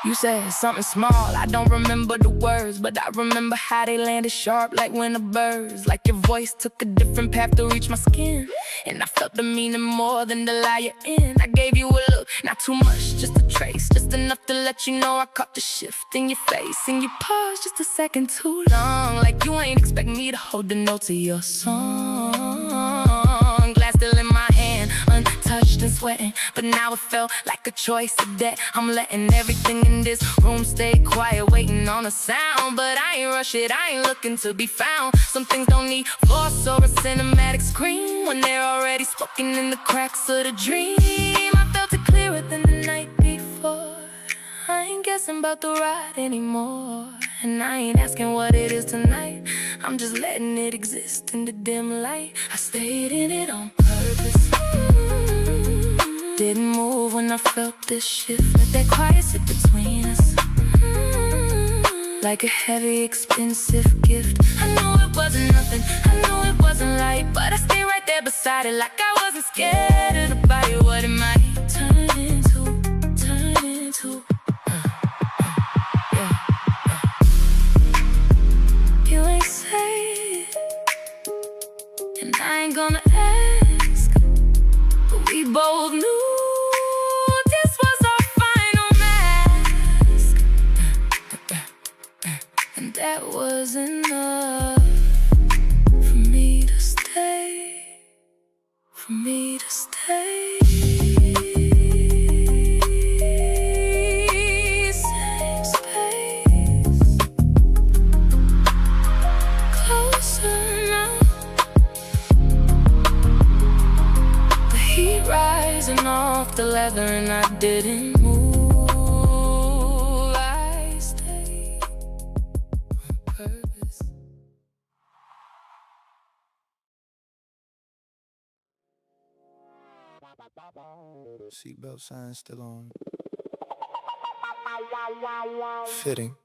You said something small, I don't remember the words, but I remember how they landed sharp like winter birds. Like your voice took a different path to reach my skin, and I felt the meaning more than the lie you're in. I gave you a look, not too much, just a trace, just enough to let you know I caught the shift in your face. And you paused just a second too long, like you ain't expect me to hold the notes of your song. Glass still in my hand, untouched and sweating, but now it felt like a choice of that. I'm letting everything in this room stay quiet, waiting on a sound. But I ain't rush it, I ain't looking to be found. Some things don't need force or a cinematic screen when they're already spoken in the cracks of the dream. I felt it clearer than the night before. I ain't guessing about the ride anymore, and I ain't asking what it is tonight. I'm just letting it exist in the dim light. I stayed in it on purpose. Didn't move when I felt this shift. Let that quiet sit between us, like a heavy, expensive gift. I know it wasn't nothing, I know it wasn't light, but I stayed right there beside it like I wasn't scared of the body, what it might turn into, turn into. You ain't say it, and I ain't gonna ask, but we both knew this was our final mask, and that was enough for me to stay, for me to stay. Same space, closer now. The heat rising off the leather and I didn't move. I stayed on purpose. Seatbelt sign still on. Fitting.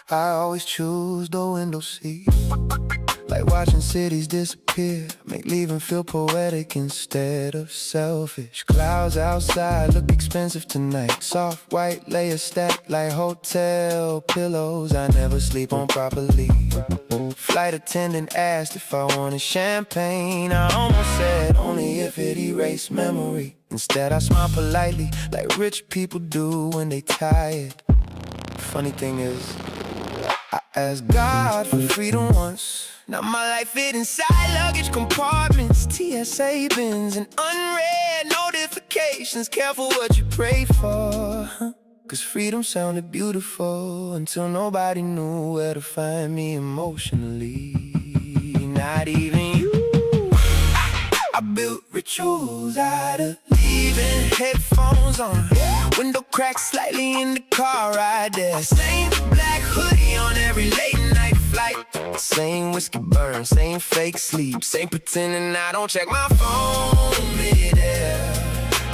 I always choose the window seat, like watching cities disappear, make leaving feel poetic instead of selfish. Clouds outside look expensive tonight, soft white layers stacked like hotel pillows I never sleep on properly. Flight attendant asked if I wanted champagne. I almost said only if it erased memory. Instead I smiled politely like rich people do when they tired. Funny thing is, I asked God for freedom once. Now my life fit inside luggage compartments, TSA bins, and unread notifications. Careful what you pray for, huh? Cause freedom sounded beautiful until nobody knew where to find me emotionally. Not even you. I built rituals out of leaving headphones on, window cracked slightly in the car ride there. Same black hoodie on every late night flight, same whiskey burn, same fake sleep, same pretending I don't check my phone mid-air.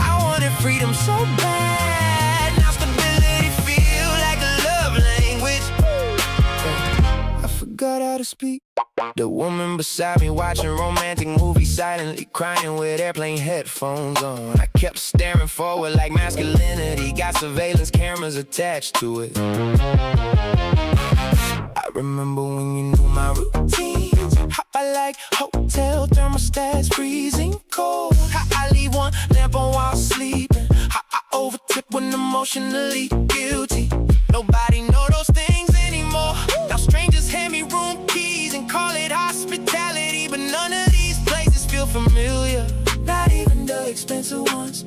I wanted freedom so bad, now stability feel like a love language. I forgot how to speak. The woman beside me watching romantic movies, silently crying with airplane headphones on. I kept staring forward like masculinity got surveillance cameras attached to it. I remember when you knew my routines, how I like hotel thermostats freezing cold, how I leave one lamp on while sleeping, how I overtip when emotionally guilty. Nobody know those things anymore. Now strangers hand me room keys and call it hospitality, but none of these places feel familiar. Not even the expensive ones,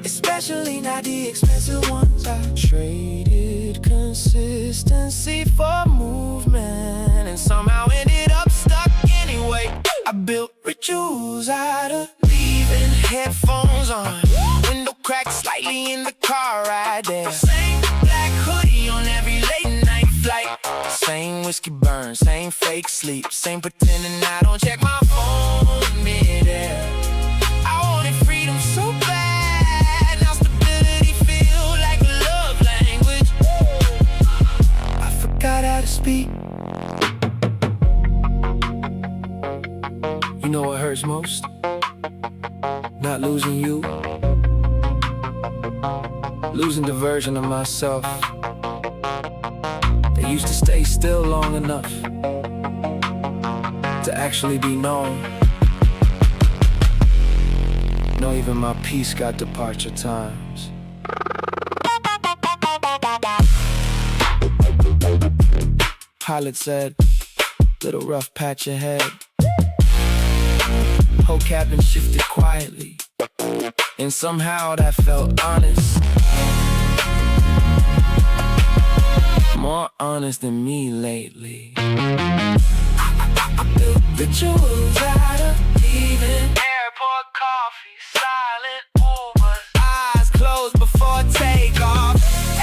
especially not the expensive ones. I traded consistency for movement and somehow ended up stuck anyway. I built rituals out of leaving headphones on, window cracked slightly in the car ride there. Same black hoodie on every late night flight, same whiskey burn, same fake sleep, same pretending I don't check my phone mid-air. I wanted freedom so bad, now stability feel like a love language. I forgot how to speak. You know what hurts most? Not losing you, losing the version of myself that used to stay still long enough to actually be known. No, even my peace got departure times. Pilot said, little rough patch ahead. Whole cabin shifted quietly, and somehow that felt honest. More honest than me lately. I built rituals out of leaving. Airport coffee, silent Ubers, eyes closed before takeoff.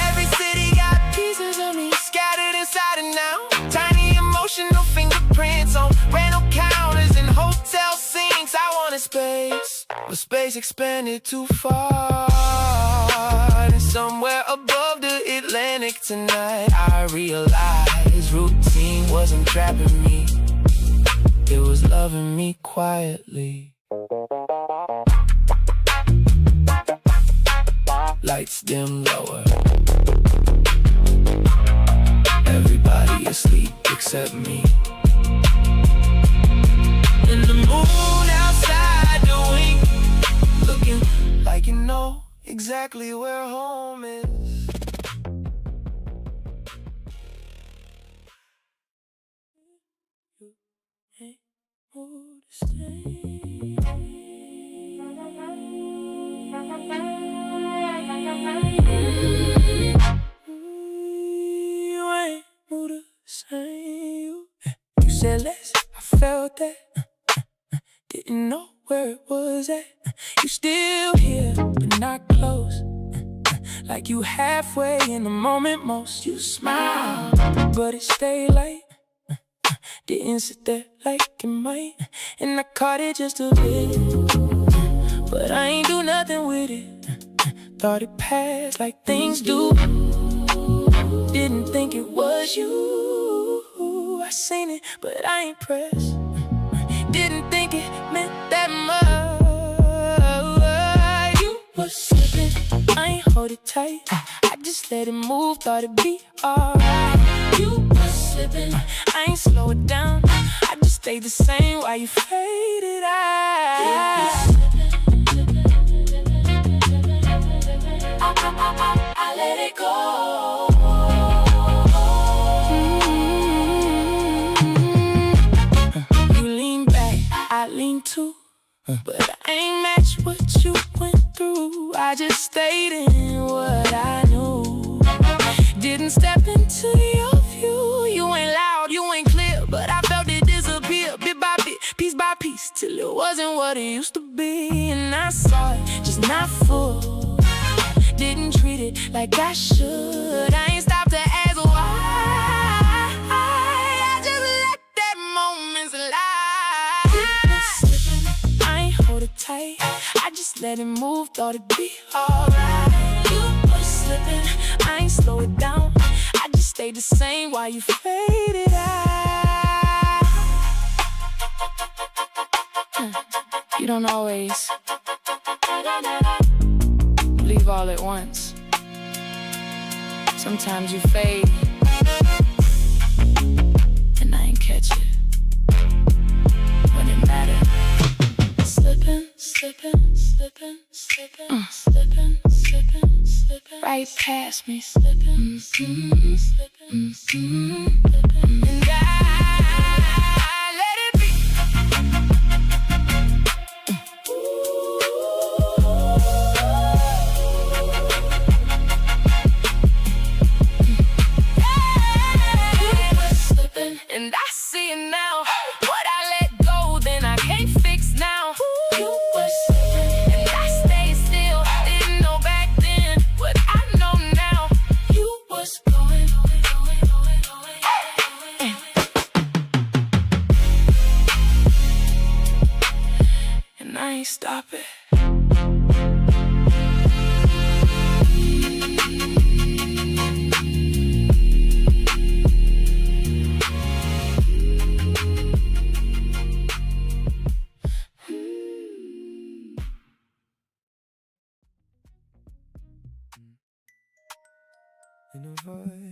Every city got pieces of me scattered inside and now. Tiny emotional fingerprints on rental counters and hotel sinks. I wanted space, but space expanded too far. And somewhere above the Atlantic tonight, I realized routine wasn't trapping me, it was loving me quietly. Lights dim lower, everybody asleep except me. And the moon outside the wing, looking like you know exactly where home is. You ain't moved to stay. You ain't moved to say. You said less, I felt that. Didn't know where it was at. You still here, but not close. Like you halfway in the moment most. You smile, but it stayed light. Didn't sit there like it might. And I caught it just a bit, but I ain't do nothing with it. Thought it passed like things do. Didn't think it was you. I seen it, but I ain't pressed. Didn't think it meant that much. You was slipping, I ain't hold it tight. I just let it move, thought it'd be alright. You was slipping, I ain't slow it down. I just stayed the same while you faded out. I let it go. I lean too, but I ain't matched what you went through. I just stayed in what I knew. Didn't step into your view. You ain't loud, you ain't clear, but I felt it disappear bit by bit, piece by piece, till it wasn't what it used to be. And I saw it, just not full. Didn't treat it like I should. I ain't stopped to ask why. I just let that moment slide. Tight. I just let it move, thought it'd be alright. You were slipping, I ain't slow it down. I just stayed the same while you faded out. You don't always leave all at once. Sometimes you fade, and I ain't catch it when it mattered. Slipping, slipping, slipping, slipping, slipping, slipping, slipping, right past me. Slipping, slipping, slipping, slipping, and I let it be. Slipping, and I see it now. What I let go, then I can't fix now. You were slipping, and I stayed still. Didn't know back then what I know now. You was going. and I ain't stopping. In a voice,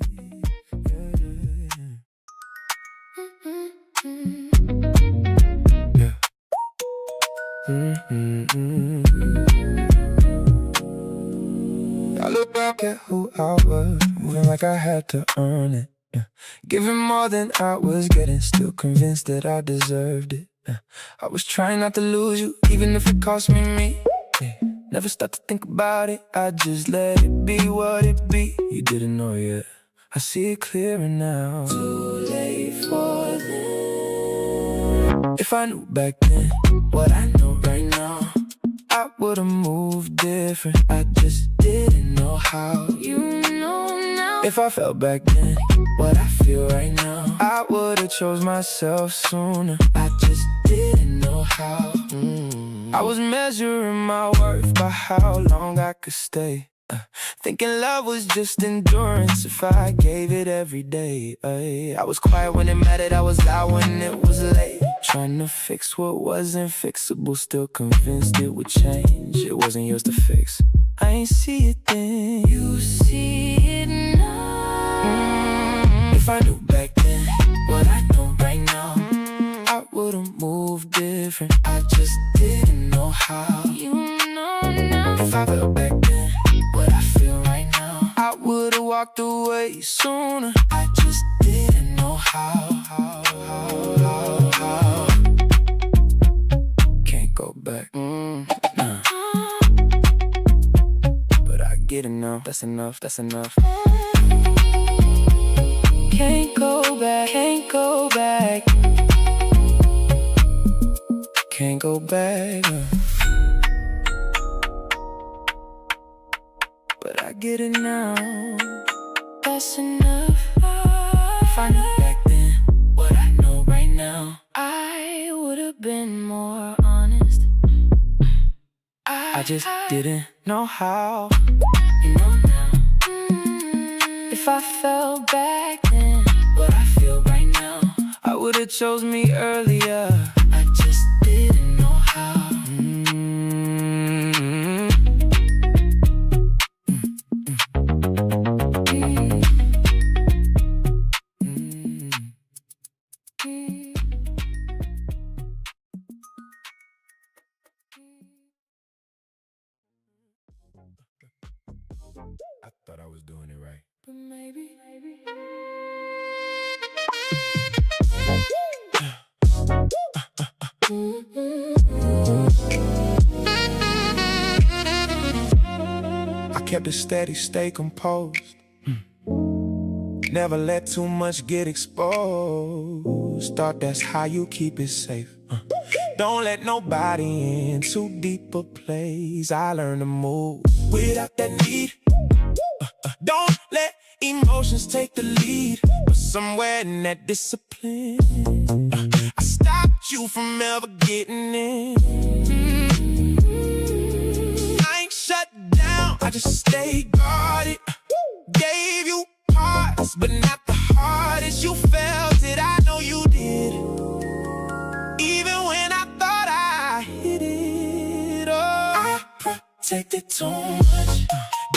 yeah. I look back at who I was, moving like I had to earn it. Yeah. Giving more than I was getting, still convinced that I deserved it. Yeah. I was trying not to lose you, even if it cost me. Yeah. Never stop to think about it, I just let it be what it be. You didn't know yet, I see it clearer now. Too late for this. If I knew back then what I know right now, I would've moved different, I just didn't know how. You know now. If I felt back then what I feel right now, I would've chose myself sooner, I just didn't know how. I was measuring my worth by how long I could stay, thinking love was just endurance if I gave it every day. I was quiet when it mattered, I was loud when it was late, trying to fix what wasn't fixable, still convinced it would change. It wasn't yours to fix, I ain't see it then. You see it now. If I knew back then what I know right now, I would've moved different, I just didn't know how. You know now. If I felt back then what I feel right now, I would've walked away sooner, I just didn't know how. Can't go back, nah. But I get it now, that's enough, that's enough. Can't go back, can't go back, can't go back. But I get it now, That's enough. if I knew back then what I know right now, I would've been more honest. I just didn't know how. You know now. If I felt back then What I feel right now, I would've chose me earlier, I just didn't know how. I thought I was doing it right, but maybe. I kept it steady, stay composed. Never let too much get exposed. Thought that's how you keep it safe. Don't let nobody in too deep a place. I learned to move without that need. Don't let emotions take the lead, but somewhere in that discipline, I stopped you from ever getting in. I ain't shut down, I just stayed guarded. Gave you parts, but not the hardest. You felt it, I know you did. Even when I thought I hid it, oh, I protected too much.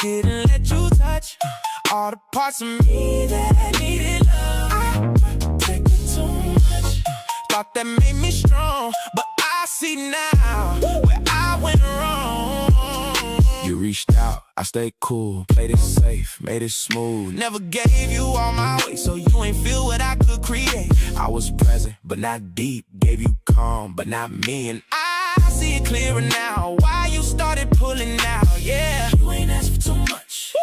Didn't let you touch all the parts of me that needed love. I protected too much. Thought that made me strong, but I see now where I went wrong. You reached out, I stayed cool, played it safe, made it smooth. Never gave you all my weight, so you ain't feel what I could create. I was present, but not deep. Gave you calm, but not me. And I see it clearer now, why you started pulling out, yeah. You ain't asked for too much,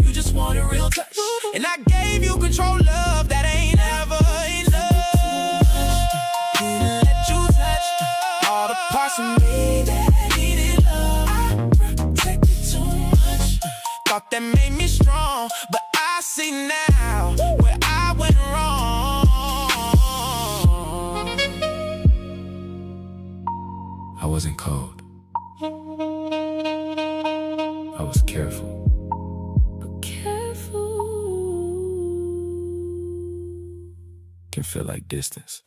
you just want a real touch. And I gave you control, love that ain't ever enough. Didn't let you touch all the parts of me that needed love. I protected too much. Thought that made me strong, but I see now where I went wrong. I wasn't wasn't cold. I was careful. But careful. Can feel like distance.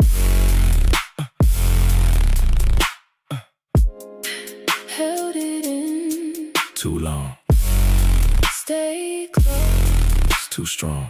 Held it in. Too long. Stay close. It's too strong.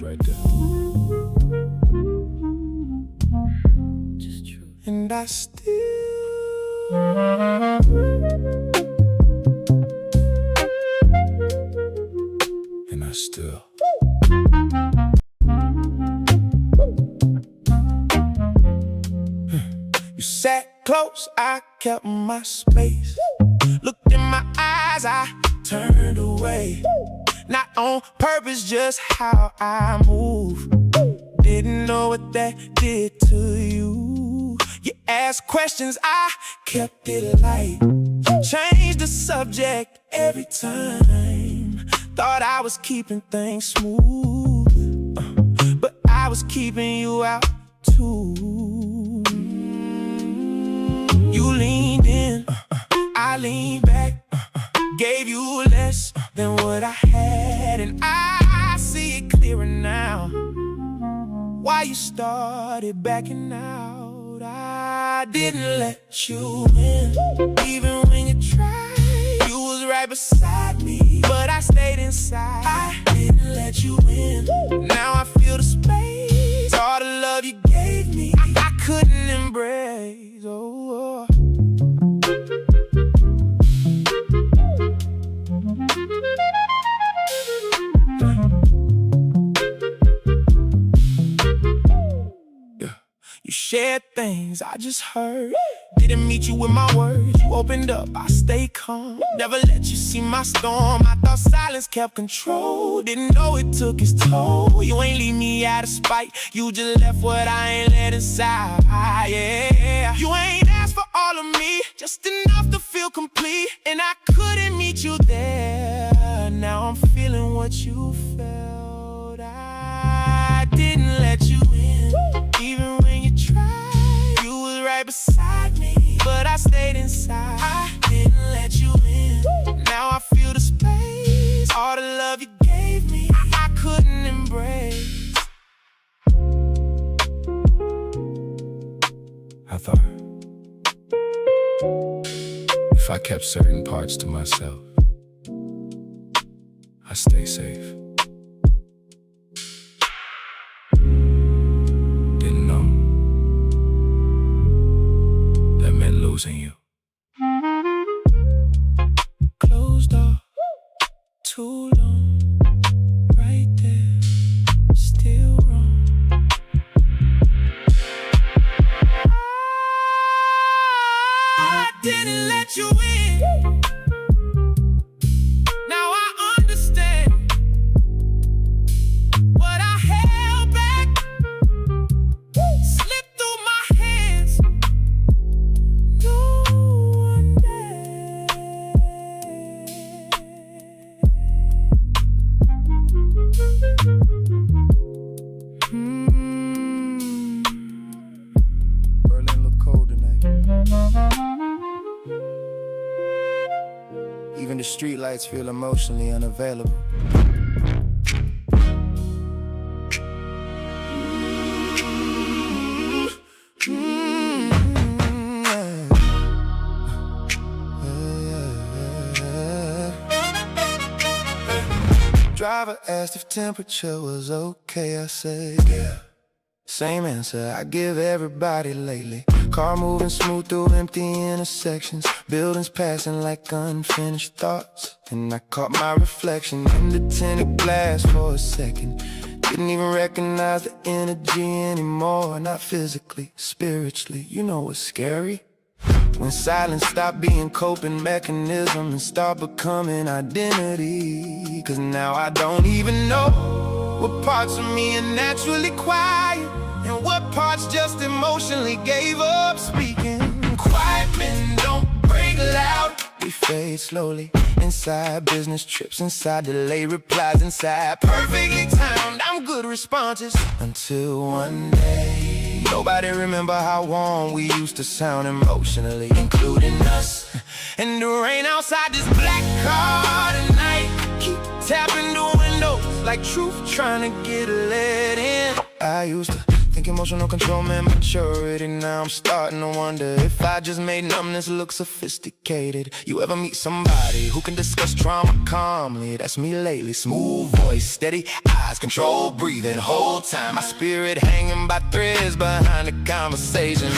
Right there. Just true. And I still And I still You sat close, I kept my space. Looked in my eyes, I turned away. Not on purpose, just how I move. Didn't know what that did to you. You asked questions, I kept it light. Changed the subject every time. Thought I was keeping things smooth, but I was keeping you out too. You leaned in, I leaned back. Gave you less than what I had, and I see it clearer now. Why you started backing out? I didn't let you in, even when you tried. You was right beside me, but I stayed inside. I didn't let you in. Now I feel the space. All the love you gave me, I couldn't embrace. Oh. You shared things I just heard. Didn't meet you with my words. You opened up, I stayed calm. Never let you see my storm. I thought silence kept control. Didn't know it took its toll. You ain't leave me out of spite. You just left what I ain't let inside. Yeah. You ain't asked for all of me, just enough to feel complete. And I couldn't meet you there. Now I'm feeling what you felt. I didn't let you in, even when you tried. You was right beside me, but I stayed inside. I didn't let you in. Now I feel the space. All the love you gave me, I couldn't embrace. I thought if I kept certain parts to myself, I'd stay safe. Didn't know that meant losing you. Closed off too long, right there, still wrong. I didn't let you in. Now I understand what I held back. Slipped through my hands. No one there. Berlin look cold tonight. Even the street lights feel emotionally unavailable. Driver asked if temperature was okay. I said, yeah. Same answer I give everybody lately. Car moving smooth through empty intersections, buildings passing like unfinished thoughts. And I caught my reflection in the tinted glass for a second. Didn't even recognize the energy anymore. Not physically, spiritually. You know what's scary? When silence stop being coping mechanism and start becoming identity. Cause now I don't even know what parts of me are naturally quiet and what parts just emotionally gave up speaking. Quiet men don't break loud. We fade slowly inside business trips, inside delayed replies, inside perfectly timed I'm good responses. Until one day nobody remember how warm we used to sound emotionally, including us. And the rain outside this black car tonight keep tapping the windows like truth trying to get let in. I used to think emotional control meant maturity. Now I'm starting to wonder if I just made numbness look sophisticated. You ever meet somebody who can discuss trauma calmly? That's me lately. Smooth voice, steady eyes, controlled breathing, whole time my spirit hanging by threads behind the conversation.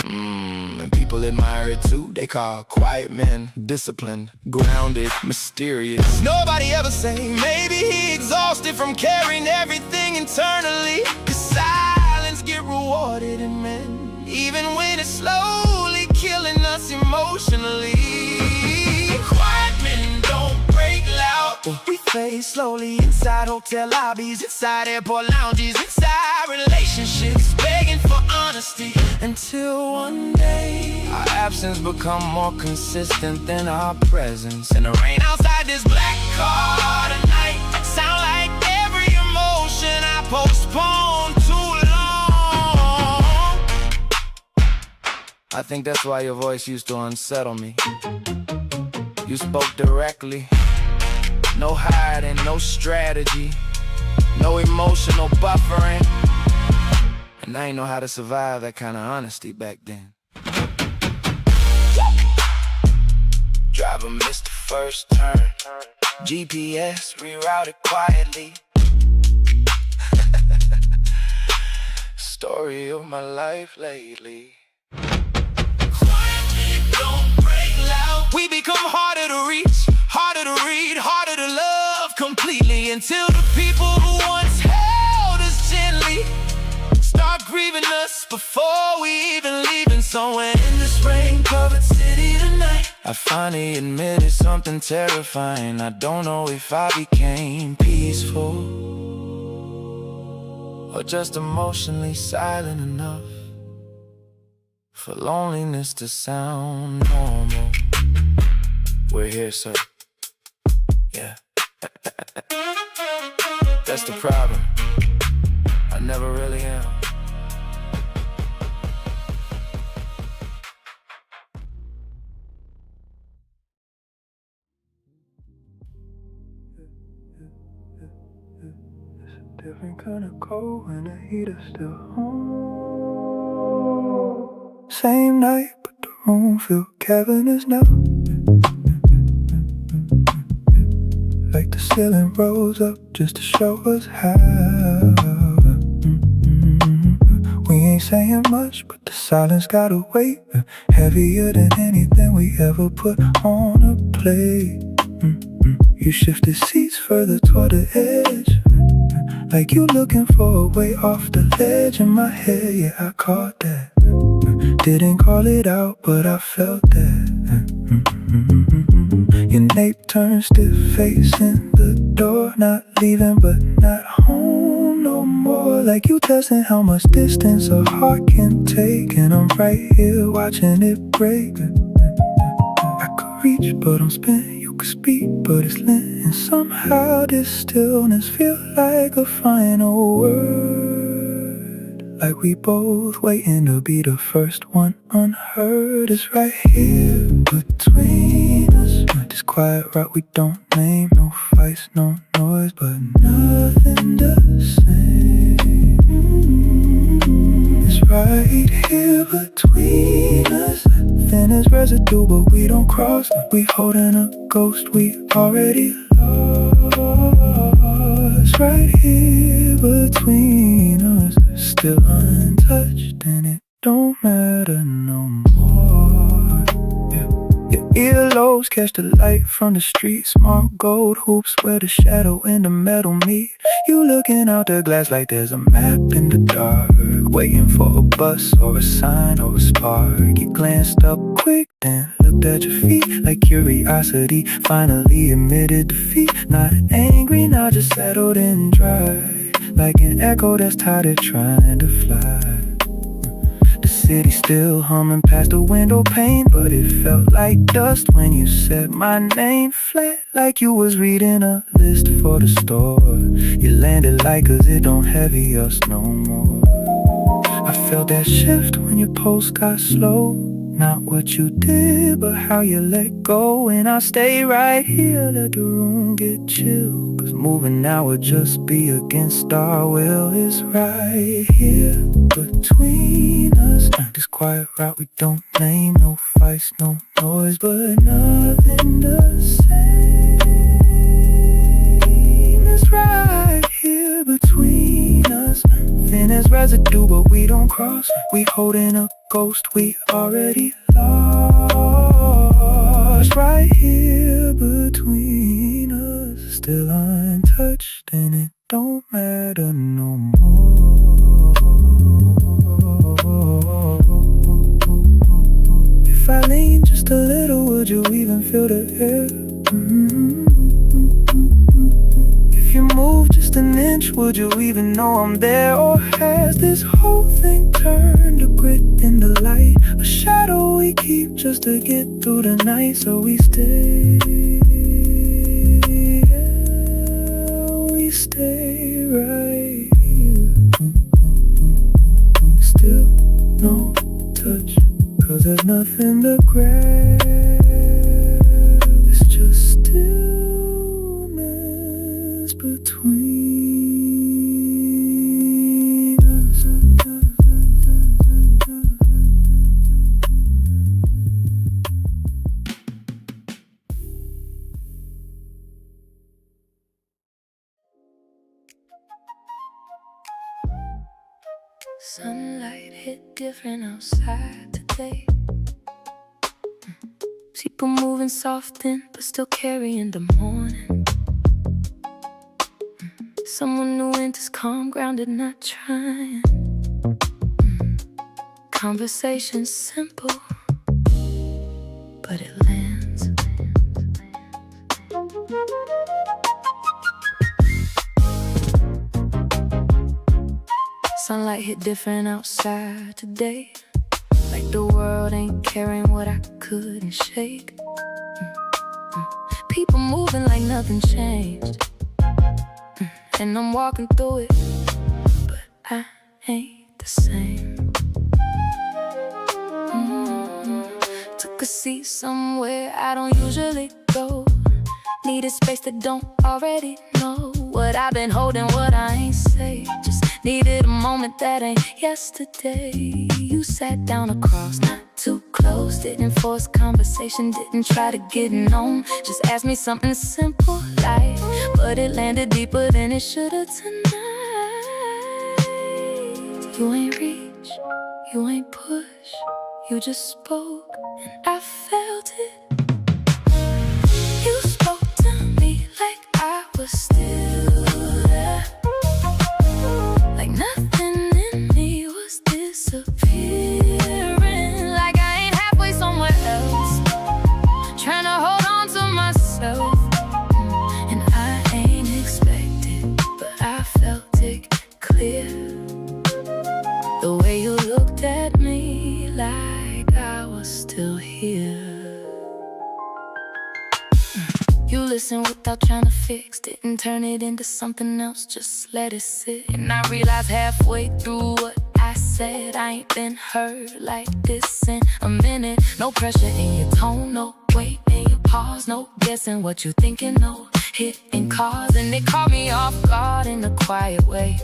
And people admire it too. They call quiet men disciplined, grounded, mysterious. Nobody ever say maybe he exhausted from carrying everything internally. Cause silence get rewarded in men, even when it's slowly killing us emotionally. Quiet men don't break loud. We fade slowly inside hotel lobbies, inside airport lounges, inside relationships, begging for honesty. Until one day our absence become more consistent than our presence. And the rain outside this black car tonight sound like every emotion I postponed too long. I think that's why your voice used to unsettle me. You spoke directly, no hiding, no strategy, no emotional buffering. And I ain't know how to survive that kind of honesty back then. Driver missed the first turn, GPS rerouted quietly. Story of my life lately. We become harder to reach, harder to read, harder to love completely, until the people who once held us gently start grieving us before we even leaving. Somewhere in this rain-covered city tonight I finally admitted something terrifying. I don't know if I became peaceful or just emotionally silent enough for loneliness to sound normal. We're here, sir. Yeah. That's the problem. I never really am. It's a different kind of cold when the heater's still on. Same night, but the room feel cavernous now. Like the ceiling rose up just to show us how. We ain't saying much, but the silence got a weight heavier than anything we ever put on a plate. You shifted seats further toward the edge, like you looking for a way off the ledge. In my head, yeah, I caught that. Didn't call it out, but I felt that. Your nape turned stiff, facing the door. Not leaving, but not home no more. Like you testing how much distance a heart can take. And I'm right here watching it break. I could reach, but I'm spent. You could speak, but it's lent. And somehow this stillness feels like a final word. Like we both waiting to be the first one unheard. It's right here between us. This quiet route we don't name. No fights, no noise, but nothing the same. It's right here between us. Thin as residue, but we don't cross. We holding a ghost we already lost. Right here between us. still untouched, and it don't matter no more. Yeah. Your earlobes catch the light from the street. Smart gold hoops where the shadow and the metal meet. You looking out the glass like there's a map in the dark, waiting for a bus or a sign or a spark. You glanced up quick, then looked at your feet like curiosity finally admitted defeat. Not angry, not just settled and dry, like an echo that's tired of trying to fly. The city still humming past the window pane, but it felt like dust when you said my name. Flat like you was reading a list for the store. You landed light cause it don't heavy us no more. I felt that shift when your pulse got slow. Not what you did, but how you let go. And I'll stay right here, let the room get chill, cause moving now would just be against our will. It's right here between us, this quiet route we don't name. No fights, no noise, but nothing the same. It's right here between us, thin as residue, but we don't cross. We holding a ghost we already lost. Right here between us, still untouched, and it don't matter no more. If I lean just a little, would you even feel the air? If you move just an inch, would you even know I'm there? Or has this whole thing turned to grit in the light? A shadow we keep just to get through the night. So we stay right here. Still no touch, cause there's nothing to grab. It's just stillness between us. Sunlight hit different outside today. People moving soft in, but still carrying the morning. Someone new enters calm, grounded, not trying. Conversation simple, but it lands. Sunlight hit different outside today, like the world ain't carrying what I couldn't shake. People moving like nothing changed, and I'm walking through it, but I ain't the same. Took a seat somewhere I don't usually go. Needed space that don't already know what I've been holding, what I ain't say. Just needed a moment that ain't yesterday. You sat down across, not too close. Didn't force conversation, didn't try to get known. Just asked me something simple like, but it landed deeper than it should've tonight. You ain't reach, you ain't push, you just spoke, and I felt it. You spoke to me like I was still there, like nothing in me was disappearing, like I ain't halfway somewhere else, trying to hold on to myself. And I ain't expected, but I felt it clear. The way you looked at me like I was still here. You listened without trying to fix, didn't turn it into something else, just let it sit. And I realized halfway through what I said, I ain't been heard like this in a minute. No pressure in your tone, no weight in your pause, no guessing what you thinking, no hitting cause. And it caught me off guard in a quiet way,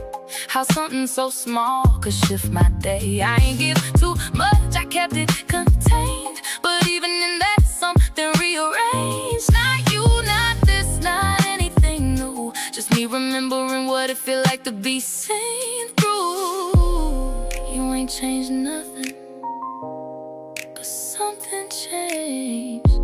how something so small could shift my day. I ain't give too much, I kept it contained, but even in that something rearranged. Not you, not this, not anything new, just me remembering what it feel like to be seen through. changed nothing, but something changed,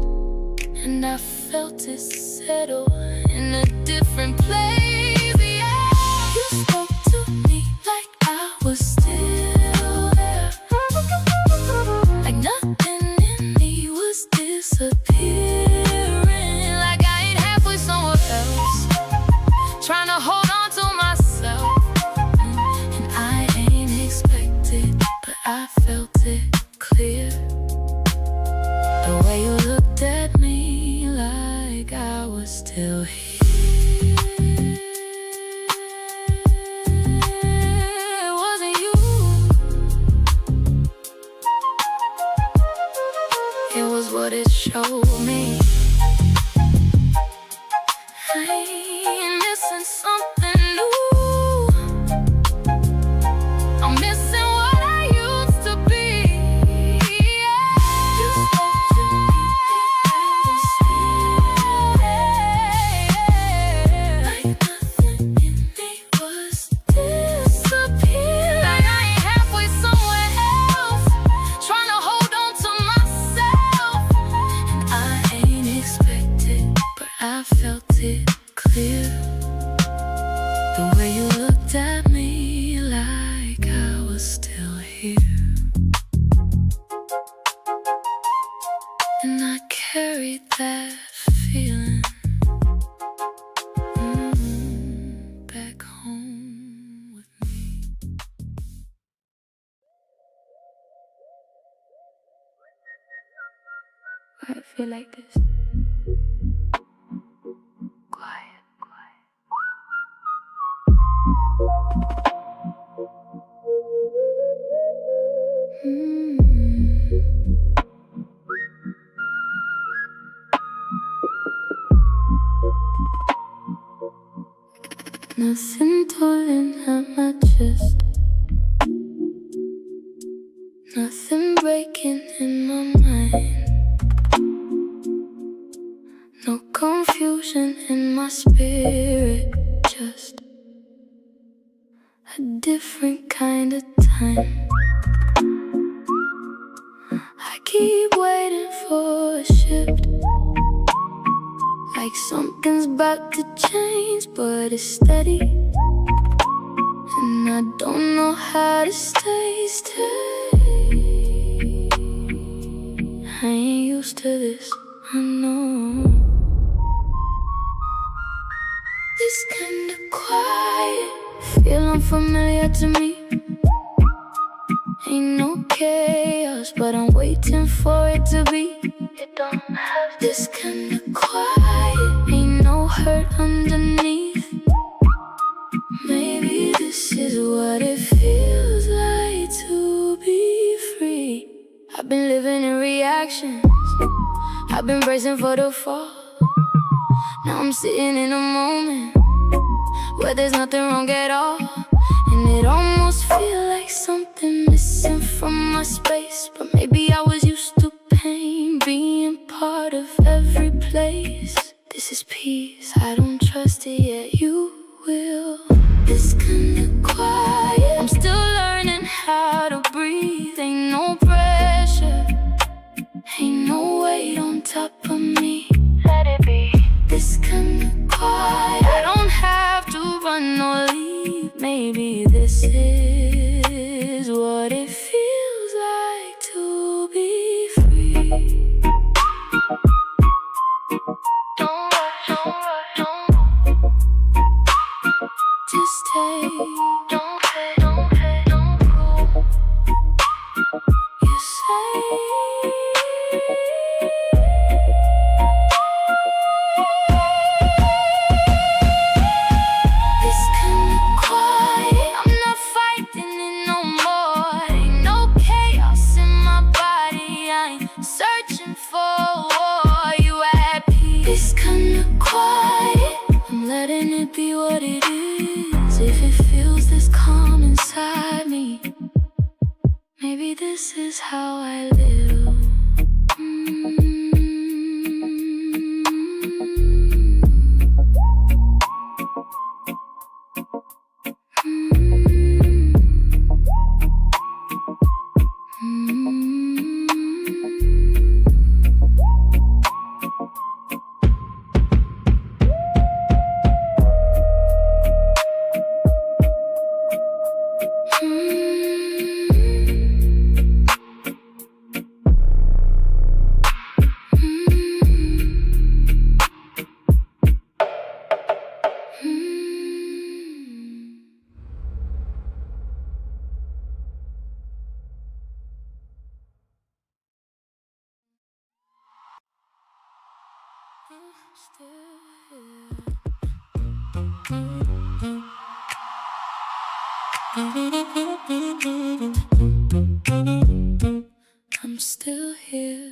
and I felt it settle in a different place. Yeah, you spoke to me like I was still there, like nothing in me was disappearing, like I ain't halfway somewhere else, trying to hold on to myself. And I ain't expected, but I felt it clear. The way you looked at me like I was still here. It wasn't you, it was what it showed me. I ain't missing something new, I'm missing what I used to be. You spoke to me like nothing in me was disappearing, like I ain't halfway somewhere else, trying to hold on to myself. And I ain't expected, but I felt it clear. The way you looked at me like I was still here. And I carried that feeling back home with me. Why I feel like this? Quiet, quiet. Nothing pulling at my chest, nothing breaking in my mind, no confusion in my spirit, just a different kind of time. I keep waiting for a shift, like something's about to change, but it's steady, and I don't know how to stay steady. I ain't used to this, I know. This kind of quiet feel unfamiliar to me. Ain't no chaos, but I'm waiting for it to be. It don't have this kind of quiet, ain't no hurt underneath. Maybe this is what it feels like to be free. I've been living in reactions, I've been bracing for the fall. Now I'm sitting in a moment where there's nothing wrong at all, and it almost feels like something missing from my space. But maybe I was used to pain being part of every place. This is peace, I don't trust it yet, you will. This kind of quiet, I'm still learning how to breathe. Ain't no pressure, ain't no weight on top of me. Let it be. This kind of quiet, I don't have to run or leave. Maybe this is what it feels like to be free. Don't rush, don't rush, don't. Just take, don't pay, don't pay, don't go. You say this kind of quiet, I'm not fighting it no more. Ain't no chaos in my body, I ain't searching for war. You at peace. This kind of quiet, I'm letting it be what it is. If it feels this calm inside me, maybe this is how I live. I'm still here.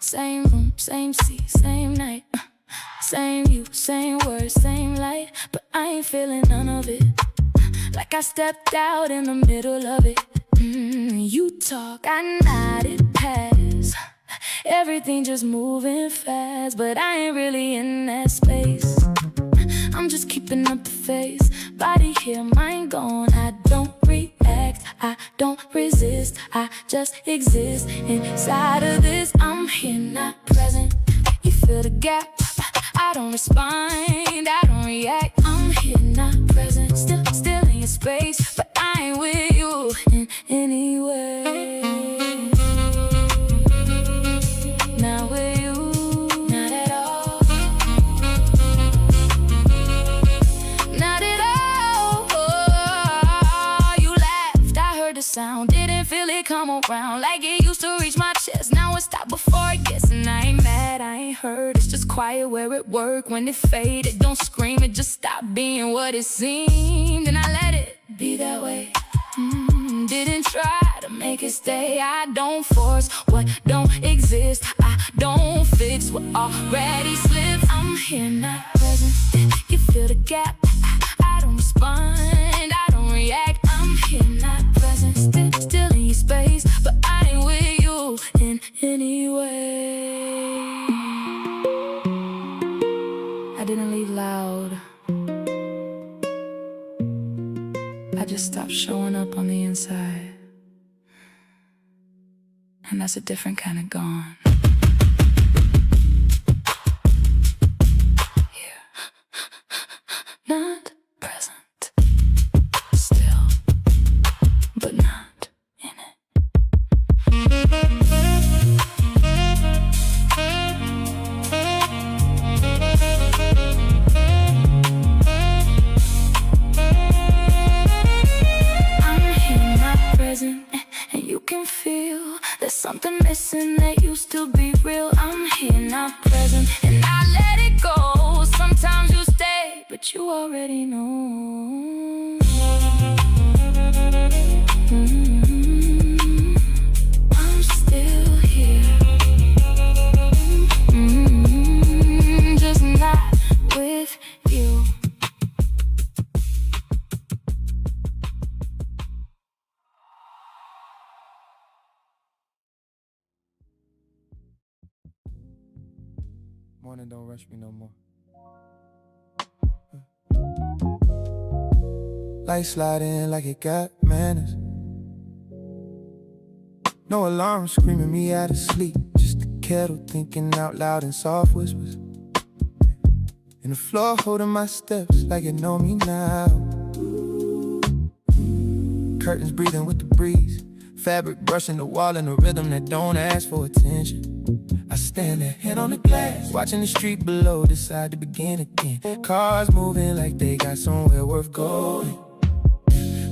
Same room, same seat, same night. Same you, same words, same light. But I ain't feeling none of it. Like I stepped out in the middle of it. You talk, I nodded past. Everything just moving fast, but I ain't really in that space. I'm just keeping up the face. Body here, mind gone. I don't react, I don't resist. I just exist inside of this. I'm here, not present. You feel the gap. I don't respond, I don't react. I'm here, not present. Still in your space, but I ain't with you in any way. Not with you, not at all. Not at all. You laughed, I heard the sound. Didn't feel it come around like it used to reach my chest. Now it stopped before it gets, and I ain't mad, I ain't hurt. It's just quiet where it worked. When it faded, don't scream, it just stopped being what it seemed. And I let it be that way. Didn't try to make it stay. I don't force what don't exist. I don't fix what already slipped. I'm here, not present. You feel the gap. I don't respond, I don't react. I'm here, not present. Still in your space, but I ain't with you in any way. I didn't leave loud. I just stopped showing up on the inside. And that's a different kind of gone. Here. Not present. Still. But not in it. And you can feel there's something missing that used to be real. I'm here, not present, and I let it go. Sometimes you stay, but you already know. I'm still here. Just not with you. Morning don't rush me no more. Light sliding like it got manners. No alarm screaming me out of sleep. Just the kettle thinking out loud in soft whispers. And the floor holding my steps like it know me now. Curtains breathing with the breeze. Fabric brushing the wall in a rhythm that don't ask for attention. I stand there, hand on the glass, watching the street below decide to begin again. Cars moving like they got somewhere worth going.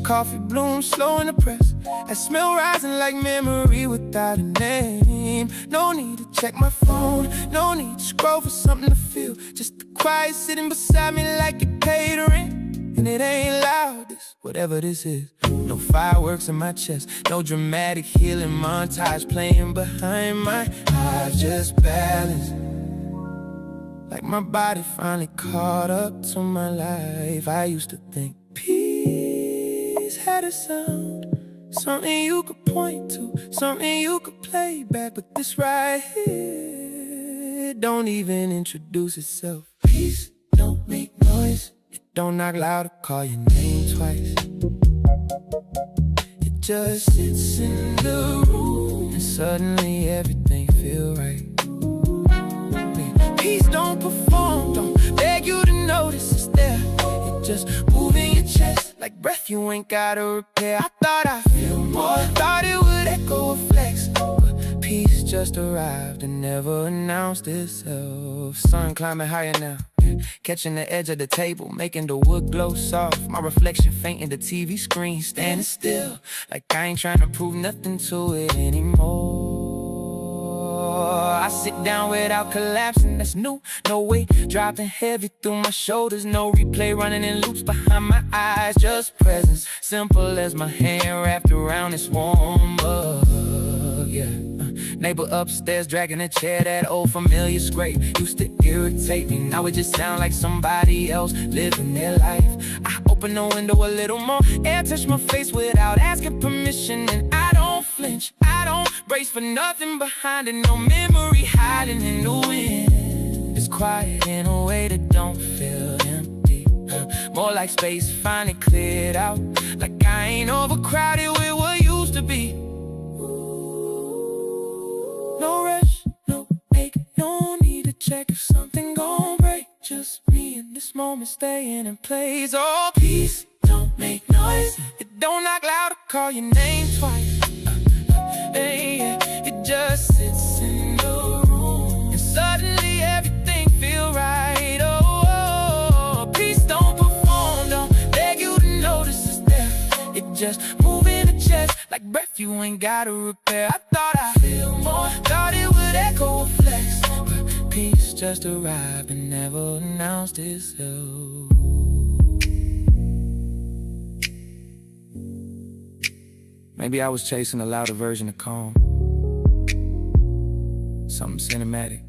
Coffee blooms slow in the press. That smell rising like memory without a name. No need to check my phone, no need to scroll for something to feel. Just the quiet sitting beside me like it paid rent. And it ain't loud, this, whatever this is. No fireworks in my chest, no dramatic healing montage playing behind my eyes. Just balance, like my body finally caught up to my life. I used to think peace had a sound, something you could point to, something you could play back. But this right here don't even introduce itself. Peace don't make noise, it don't knock loud or call your name twice. It just sits in the room, and suddenly everything feel right. Peace don't perform, don't beg you to notice it's there. It just move in your chest like breath you ain't gotta repair. I thought I'd feel more, thought it would echo a flex, but peace just arrived and never announced itself. Sun climbing higher now, Catching the edge of the table, making the wood glow soft. My reflection fainting the TV screen, standing still, like I ain't trying to prove nothing to it anymore. I sit down without collapsing, that's new, no weight dropping heavy through my shoulders. No replay running in loops behind my eyes, just presence, simple as my hand wrapped around this warm mug. Yeah. Neighbor upstairs dragging a chair, that old familiar scrape used to irritate me. Now it just sounds like somebody else living their life. I open the window a little more, air touch my face without asking permission, and I don't flinch, I don't brace for nothing behind it. No memory hiding in the wind. It's quiet in a way that don't feel empty, more like space finally cleared out, like I ain't overcrowded with what used to be. No rush, no ache, no need to check if something gon' break. Just me in this moment staying in place. Oh, please don't make noise. It don't knock loud or call your name twice. Hey, yeah, it just sits in the room, and suddenly everything feel right. Oh, peace don't perform, don't beg you to notice it's there. It just move in the chest like breath you ain't gotta repair. I thought I'd feel more, thought it would echo a flex, but peace just arrived and never announced itself. Maybe I was chasing a louder version of calm, something cinematic,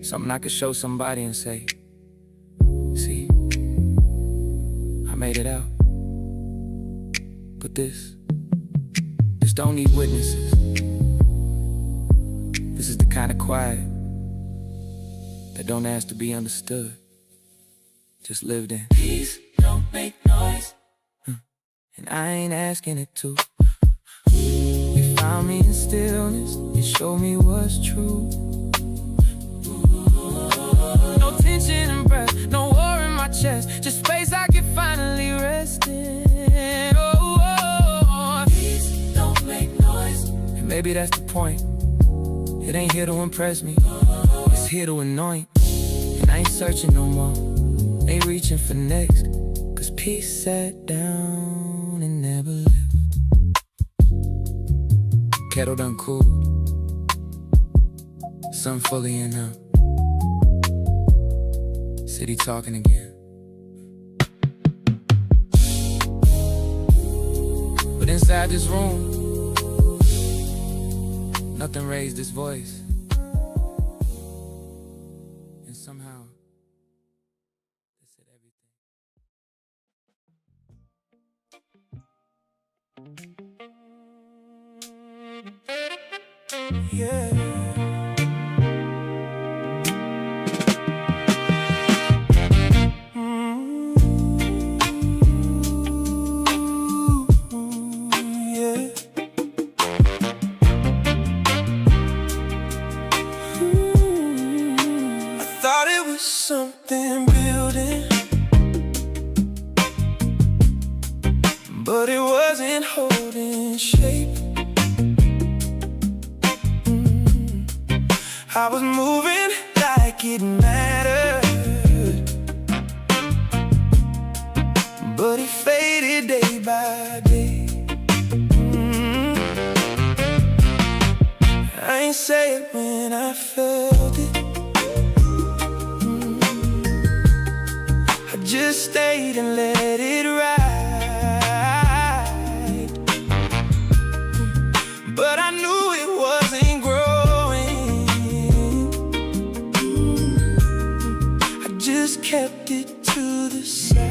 something I could show somebody and say, see, I made it out. But this don't need witnesses. This is the kind of quiet that don't ask to be understood, just lived in. Please don't make noise, and I ain't asking it to. It found me in stillness, it showed me what's true. No tension in breath, no war in my chest, just space I can finally rest in. Maybe that's the point. It ain't here to impress me, it's here to anoint. And I ain't searching no more, ain't reaching for next, cause peace sat down and never left. Kettle done cooled, sun fully in now, city talking again. But inside this room, nothing raised its voice, and somehow they said everything. Yeah. Something building, but it wasn't holding shape. I was moving like it mattered, but it faded day by day. I ain't say it when I felt it, just stayed and let it ride. But I knew it wasn't growing, I just kept it to the side.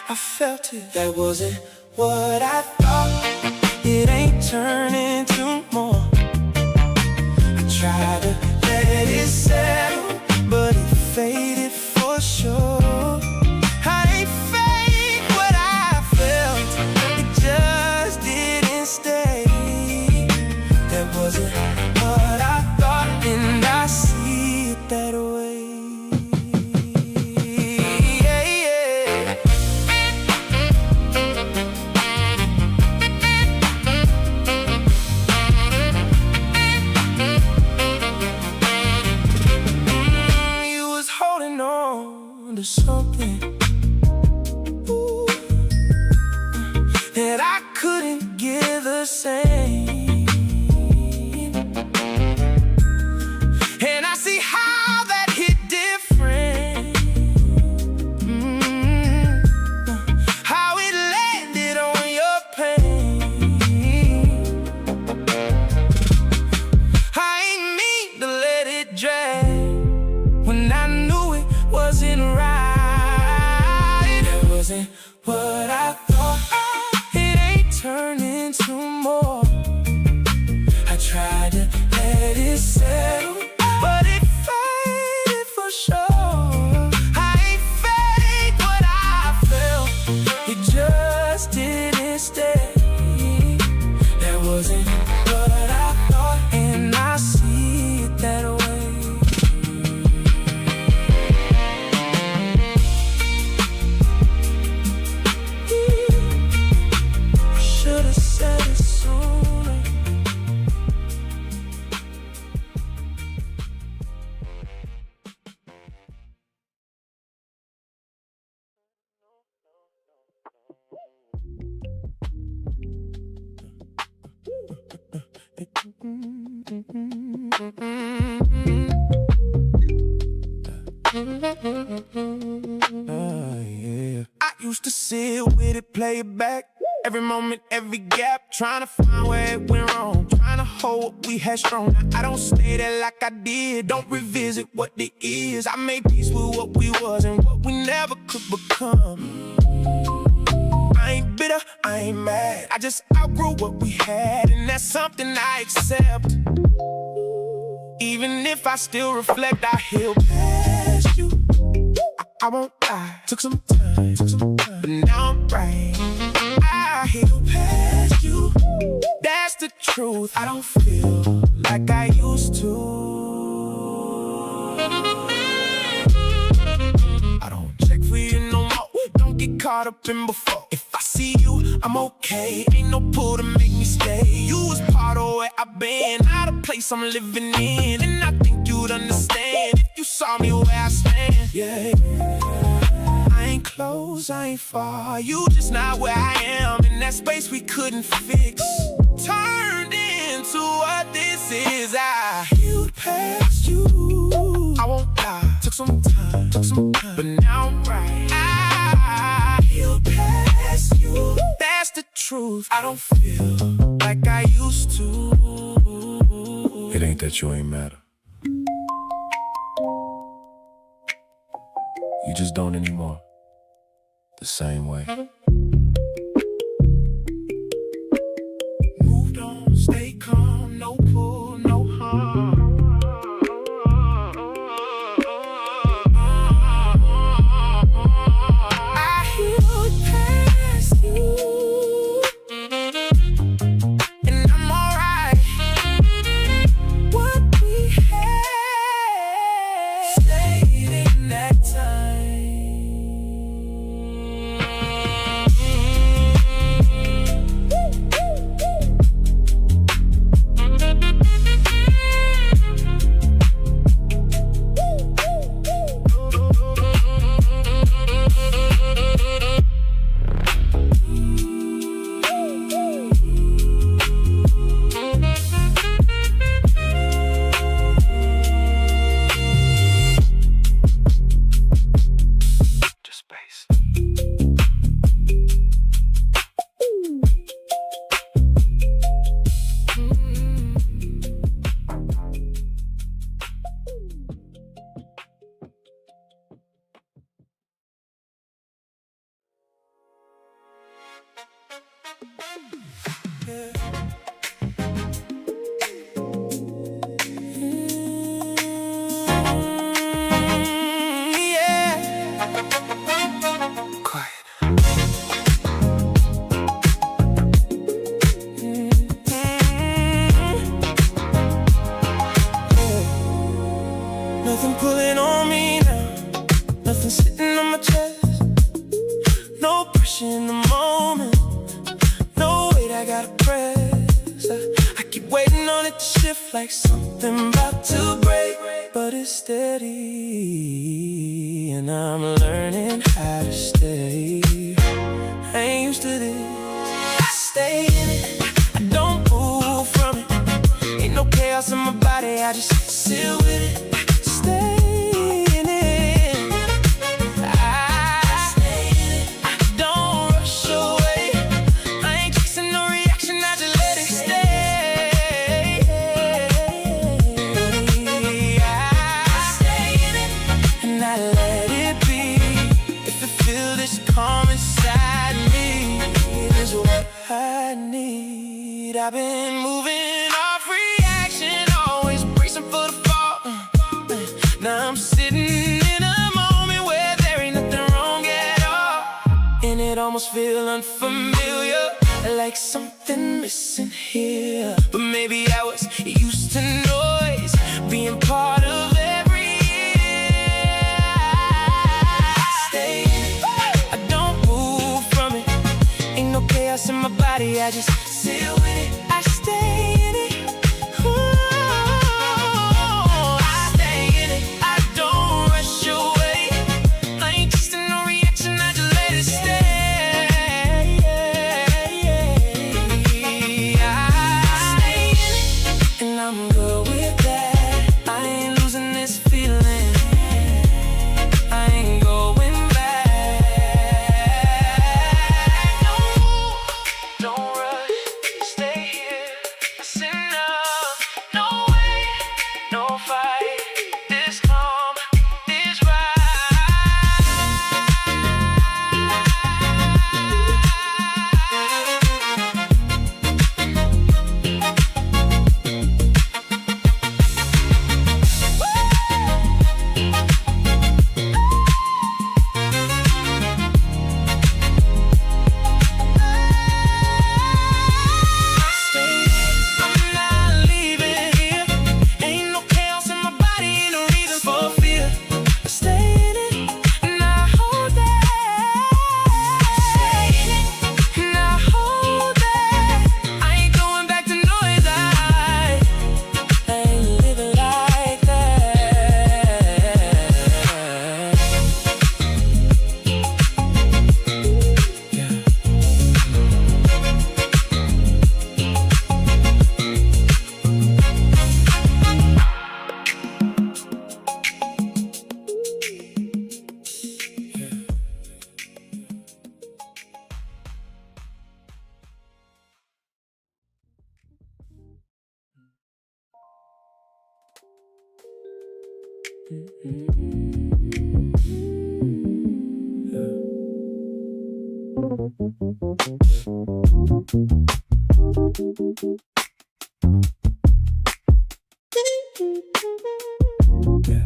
I felt it, that wasn't what I thought. It ain't turning to more. I tried to let it settle, but it faded for sure. I ain't fake what I felt, it just didn't stay. That wasn't what I thought, and I see it that way. Yeah, yeah. tried to let it settle, but it faded for sure. I ain't fake what I felt, it just didn't stay. That wasn't what I thought, and I see it that way. Should've said it sooner. Yeah. I used to sit with it, play it back. Every moment, every gap, trying to find where it went wrong, trying to hold what we had strong. Now I don't stay there like I did, don't revisit what it is. I made peace with what we was and what we never could become. I ain't bitter, I ain't mad, I just outgrew what we had, and that's something I accept. Even if I still reflect, I heal past you. I won't lie, took some time, but now I'm right. I heal past you, that's the truth. I don't feel like I used to. I don't check for you no more, don't get caught up in before. If I see you, I'm okay, ain't no pull to make me stay. You was part of where I've been, not a place I'm living in, and I think you'd understand if you saw me where I stand. Yeah, I ain't close, I ain't far, you just not where I am, in that space we couldn't fix. Turned into what this is. I healed past you, I won't lie, took some time, but now I'm right. I healed past you, that's the truth. I don't feel like I used to. It ain't that you ain't matter, you just don't anymore, the same way. Moved on, stay calm, no pull, no harm. I healed past you, and I'm alright. What we had stayed in that time. Just space. Yeah. Quiet. Nothing pulling on me now, nothing sitting on my chest, no pressure in the moment, no weight I gotta press. I keep waiting on it to shift like something about to break, but it's steady, and I'm learning how to stay. I ain't used to this, I stay in it, I don't move from it. Ain't no chaos in my body, I just sit with it. Stay in it, I stay in it, I don't rush away. I ain't chasing no reaction, I just let it stay. I stay in it, and I let it be. If it feel this calm inside me, it is what I need. I've been moving off reaction I'm sitting in a moment where there ain't nothing wrong at all, and it almost feels unfamiliar, like something missing here. But maybe I was used to noise being part of every stay. I don't move from it. Ain't no chaos in my body, I just sit with it. I stay in it. Ooh, I stay in it. I don't rush away. I ain't chasing no reaction, I just let it stay. I stay in it, and I'm good with that. I ain't losing this feeling. I ain't going back. Don't move, don't rush, stay here. Listen up, no way, no fight. This calm, this I'm not leaving here. Ain't no chaos in my body, ain't no reason for fear. Stay in it, and I hold that. Stay in it, and I hold that. I ain't going back to noise. I ain't living like that. Yeah.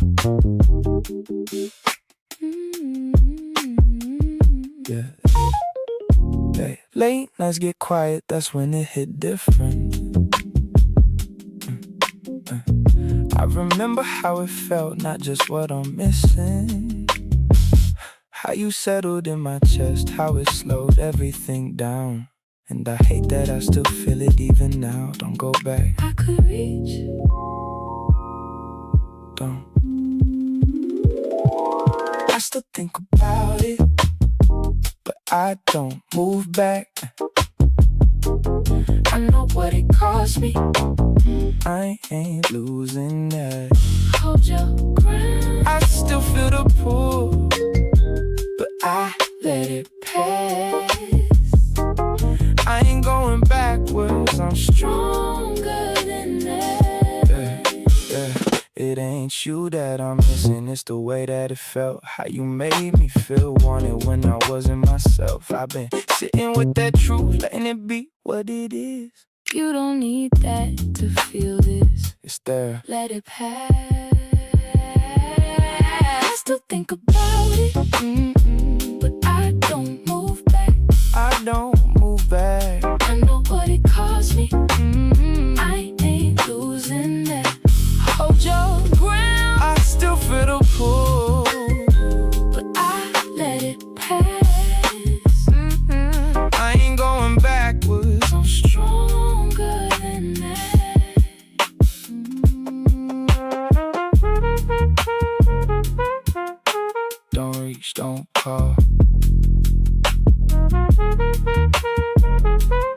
Yeah. Hey, late nights get quiet, that's when it hit different. I remember how it felt, not just what I'm missing. How you settled in my chest, how it slowed everything down. And I hate that I still feel it even now. Don't go back, I could reach. don't. I still think about it, but I don't move back. I know what it cost me. I ain't losing that. Hold your ground. I still feel the pull, but I Let it pass. I ain't going backwards. I'm strong. Stronger than that. Yeah. It ain't you that I'm missing, it's the way that it felt. How you made me feel wanted when I wasn't myself. I've been sitting with that truth, letting it be what it is. You don't need that to feel this. It's there. Let it pass. I still think about it, but I don't move back. I don't move back. I know what it cost me. I ain't losing that. Hold your ground, I still feel the pull, but I let it pass. I ain't going backwards. I'm stronger than that. Don't reach, don't call.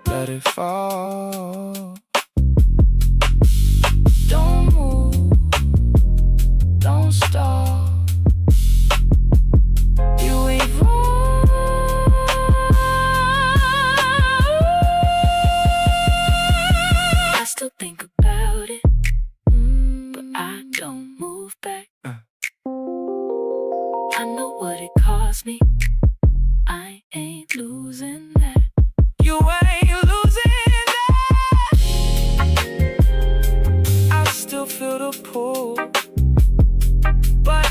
Let it fall. Don't move, don't stop. You ain't wrong. I still think about it, but I don't move back. I know what it cost me. I ain't losing that. You ain't losing that. I still feel the pull, but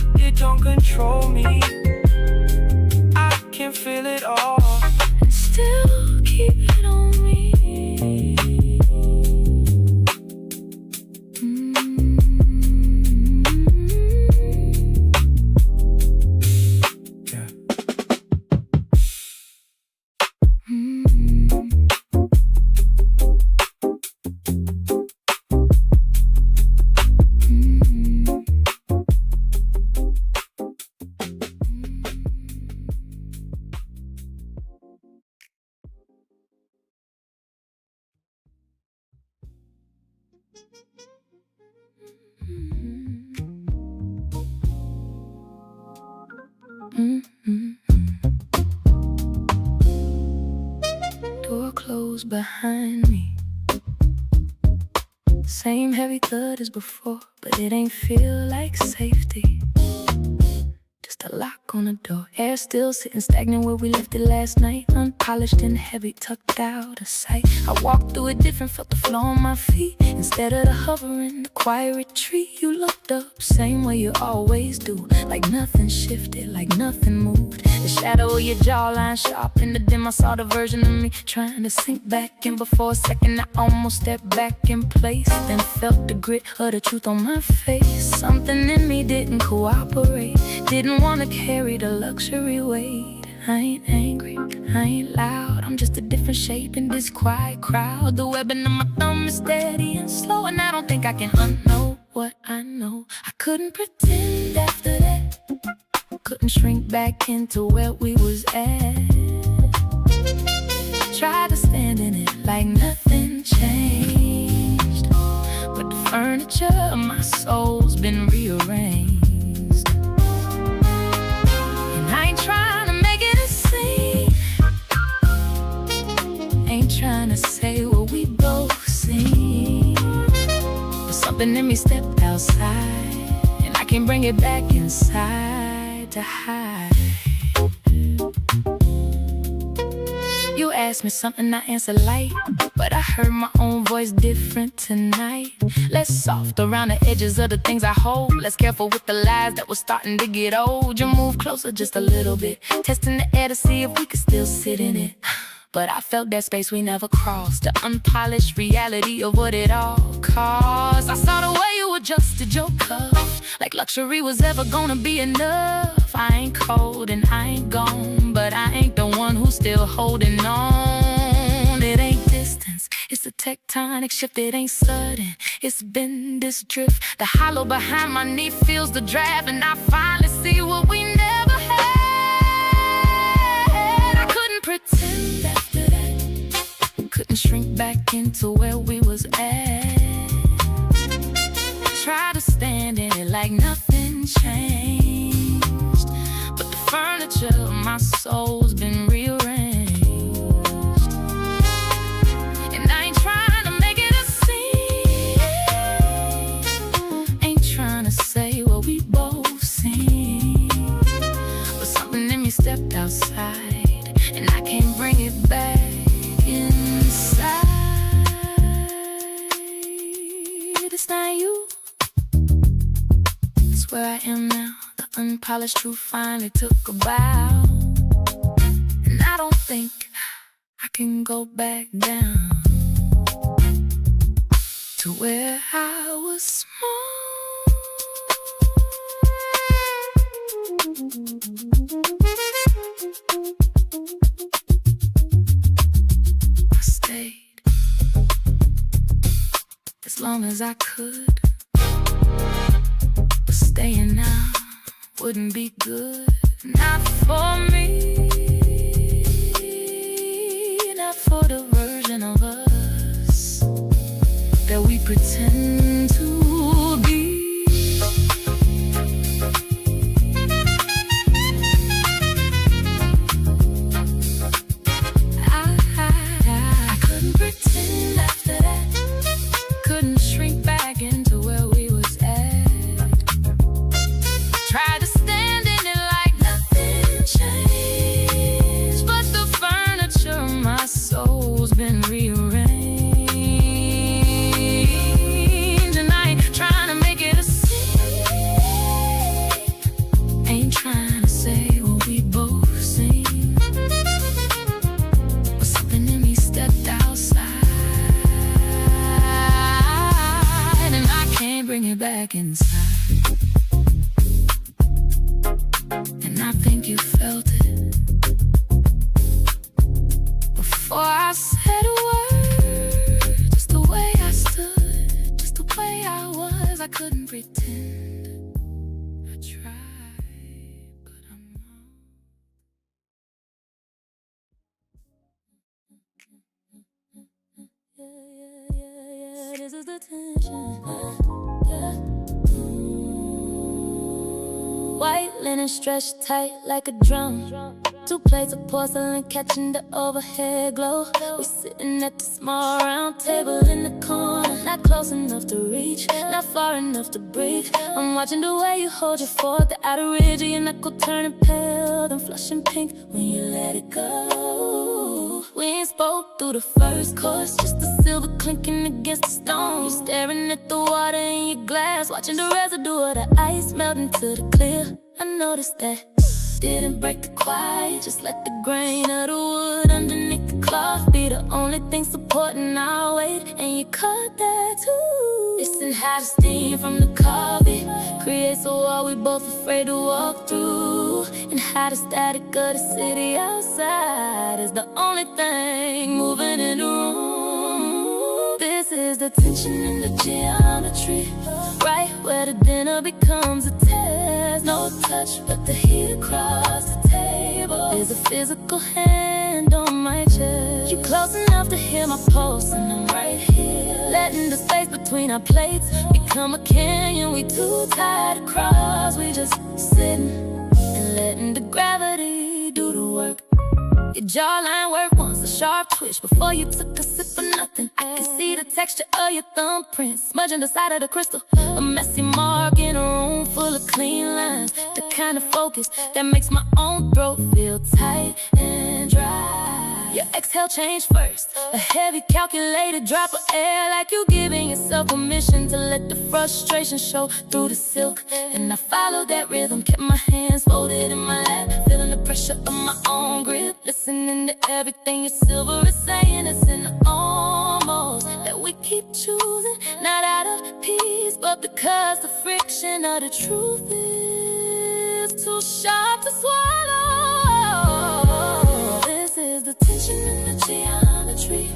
close behind me. Same heavy thud as before, but it ain't feel like safety. Just a lock on the door, air still sitting stagnant where we left it last night. Unpolished and heavy, tucked out of sight. I walked through it different, felt the floor on my feet. Instead of the hovering, the quiet retreat. You looked up, same way you always do. Like nothing shifted, like nothing moved. The shadow of your jawline sharp in the dim. I saw the version of me trying to sink back in. Before a second I almost stepped back in place, then felt the grit of the truth on my face. Something in me didn't cooperate, didn't wanna carry the luxury weight. I ain't angry, I ain't loud, I'm just a different shape in this quiet crowd. The webbing of my thumb is steady and slow, and I don't think I can unknow what I know. I couldn't pretend after that, couldn't shrink back into where we was at. Tried to stand in it like nothing changed, but the furniture of my soul's been rearranged. And I ain't trying to make it a scene, ain't trying to say what we both seen. But something in me stepped outside, and I can't bring it back inside to hide. You asked me something, I answered light, but I heard my own voice different tonight. Less soft around the edges of the things I hold, less careful with the lies that were starting to get old. You move closer just a little bit, testing the air to see if we could still sit in it. But I felt that space we never crossed, the unpolished reality of what it all cost. I saw the way you adjusted your cup, like luxury was ever gonna be enough. I ain't cold and I ain't gone, but I ain't the one who's still holding on. It ain't distance, it's a tectonic shift. It ain't sudden, it's been this drift. The hollow behind my knee feels the draft, and I finally see what we never had. I couldn't pretend after that, couldn't shrink back into where we was at. Try to stand in it like nothing changed, but the furniture of my soul's been rearranged. And I ain't trying to make it a scene, ain't trying to say what we both seen. But something in me stepped outside, and I can't bring it back inside. It's not you, it's where I am now. The unpolished truth finally took a bow, and I don't think I can go back down to where I was small. I stayed as long as I could, but staying now wouldn't be good. Not for me, not for the version of us that we pretend to be. I couldn't pretend after that, couldn't shrink back into where we was at. Tried to stand in it like nothing changed, but the furniture of my soul's been rearranged. And I ain't trying to make it a scene, ain't trying to say what we both seen. But something in me stepped outside, and I can't bring it back inside. And I think you felt it before I said a word. Just the way I stood, just the way I was. I couldn't pretend. I tried, but I'm not. Yeah, this is the tension. Yeah. White linen stretched tight like a drum. 2 plates of porcelain catching the overhead glow. We sitting at the small round table in the corner, not close enough to reach, not far enough to breathe. I'm watching the way you hold your fork, the outer ridge of your knuckle turning pale, then flushing pink when you let it go. We ain't spoke through the first course, just the silver clinking against the stone. You're staring at the water in your glass, watching the residue of the ice melt into the clear. I noticed that didn't break the quiet, just let the grain of the wood underneath the cloth be the only thing supporting our weight. And you cut that too. Listen how the steam from the coffee creates a wall we both afraid to walk through, and how the static of the city outside is the only thing moving in the room. This is the tension in the geometry, right where the dinner becomes a test. No touch but the heat across the table. There's a physical hand on my chest. You close enough to hear my pulse, and I'm right here, letting the space between our plates become a canyon. We too tired to cross, we just sitting and letting the gravity do the work. Your jawline worked once, a sharp twitch before you took a sip of nothing. I can see the texture of your thumbprint smudging the side of the crystal, a messy mark in a room full of clean lines, the kind of focus that makes my own throat feel tight and dry. Your exhale changed first, a heavy calculated drop of air, like you giving yourself permission to let the frustration show through the silk. And I followed that rhythm, kept my hands folded in my lap, feeling the pressure of my own grip, listening to everything your silver is saying. It's in the almost that we keep choosing, not out of peace, but because the friction of the truth is too sharp to swallow. This is the tension in the geometry,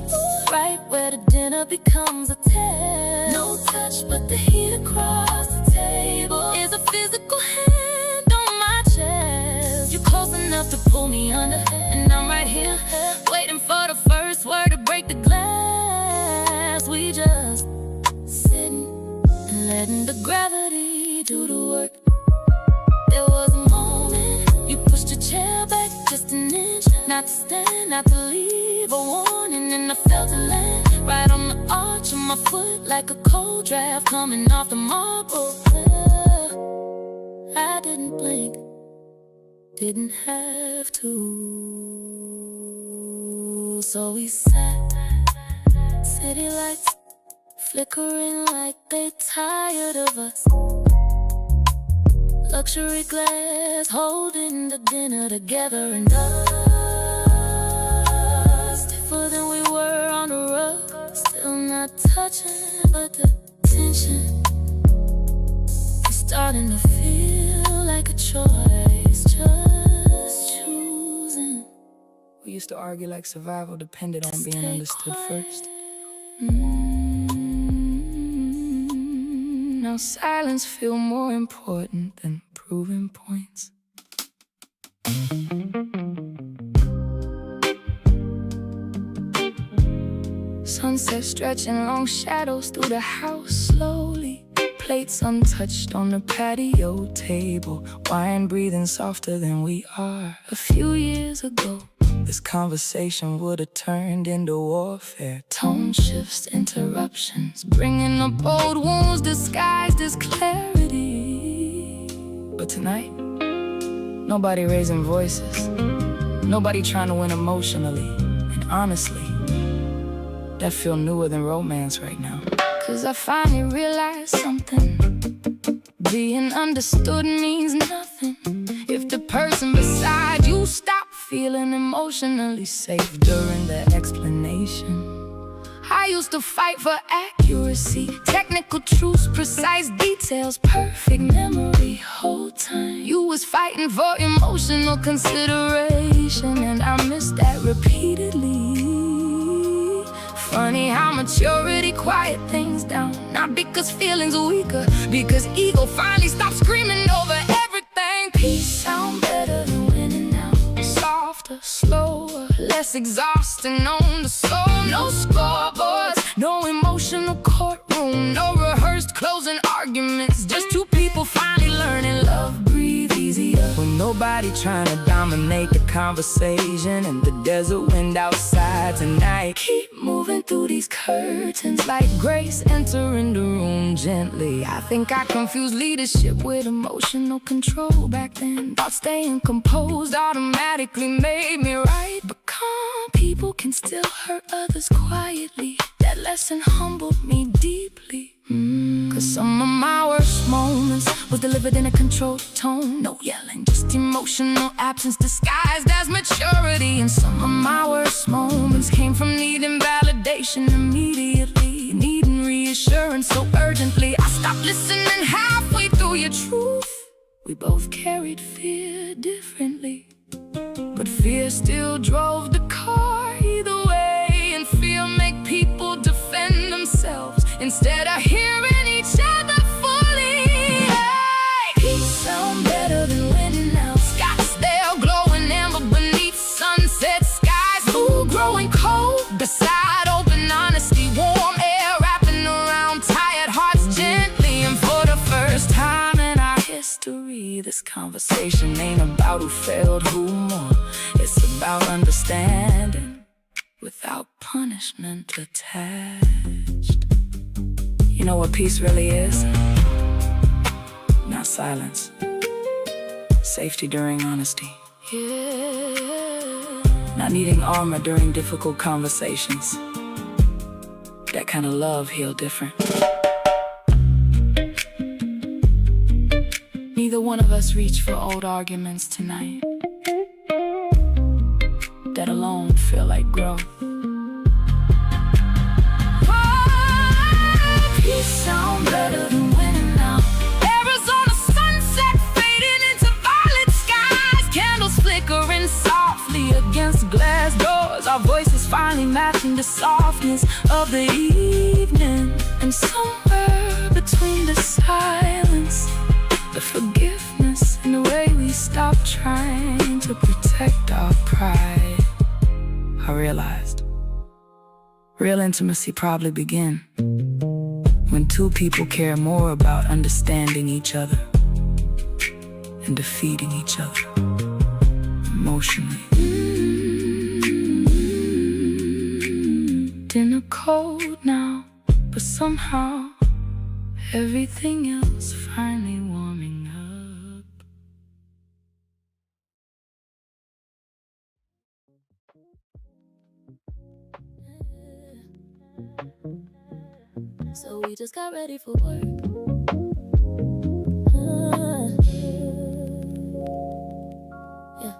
right where the dinner becomes a test. No touch but the heat across the table. Is a physical hand on my chest. You're close enough to pull me under, and I'm right here, waiting for the first word to break the glass. We just sitting and letting the gravity do the work. There was a moment you pushed your chair back just an inch, not to stand, not to leave a warning, and I felt it land right on the arch of my foot, like a cold draft coming off the marble floor. I didn't blink, didn't have to. So we sat, city lights flickering like they tired of us. Luxury glass holding the dinner together, and us stiffer than we were on the rug, still not touching, but the tension is starting to feel like a choice, just choosing. We used to argue like survival depended on being understood first. Now silence feels more important than proving points. Sunset stretching long shadows through the house slowly. Plates untouched on the patio table, wine breathing softer than we are. A few years ago, this conversation would have turned into warfare. Tone shifts, interruptions, bringing up old wounds disguised as clarity. But tonight, nobody raising voices, nobody trying to win emotionally. And honestly, that feel newer than romance right now. Cause I finally realized something. Being understood means nothing if the person beside you stop feeling emotionally safe during the explanation. I used to fight for accuracy, technical truths, precise details, perfect memory. Whole time you was fighting for emotional consideration, and I missed that repeatedly. Funny how maturity quiet things down, not because feelings are weaker, because ego finally stopped screaming over everything. Peace sound better than winning now, softer, slower, less exhausting on the soul. No scoreboards, no emotional courtroom, no rehearsed closing arguments, just two people finally learning love breathe easier when no Nobody trying to dominate the conversation in the desert wind outside tonight. Keep moving through these curtains like grace entering the room gently. I think I confused leadership with emotional control back then. Thought staying composed automatically made me right. But calm people can still hurt others quietly. That lesson humbled me deeply. Cause some of my worst moments was delivered in a controlled tone. No yelling, just emotional absence disguised as maturity. And some of my worst moments came from needing validation immediately, needing reassurance so urgently. I stopped listening halfway through your truth. We both carried fear differently, but fear still drove the car either way. And fear make people defend themselves instead of hearing each other fully. Hey, peace sound better than winning now. Scottsdale glowing amber beneath sunset skies. Ooh, growing cold beside open honesty. Warm air wrapping around tired hearts gently. And for the first time in our history, this conversation ain't about who failed, who won. It's about understanding without punishment attached. You know what peace really is? Not silence. Safety during honesty. Not needing armor during difficult conversations. That kind of love heal different. Neither one of us reached for old arguments tonight. That alone feel like growth. Peace sound better than winning now. Arizona sunset fading into violet skies. Candles flickering softly against glass doors. Our voices finally matching the softness of the evening. And somewhere between the silence, the forgiveness, and the way we stop trying to protect our pride, I realized real intimacy probably begins when two people care more about understanding each other and defeating each other emotionally. Dinner cold now, but somehow everything else finally warming up. So we just got ready for work. Yeah.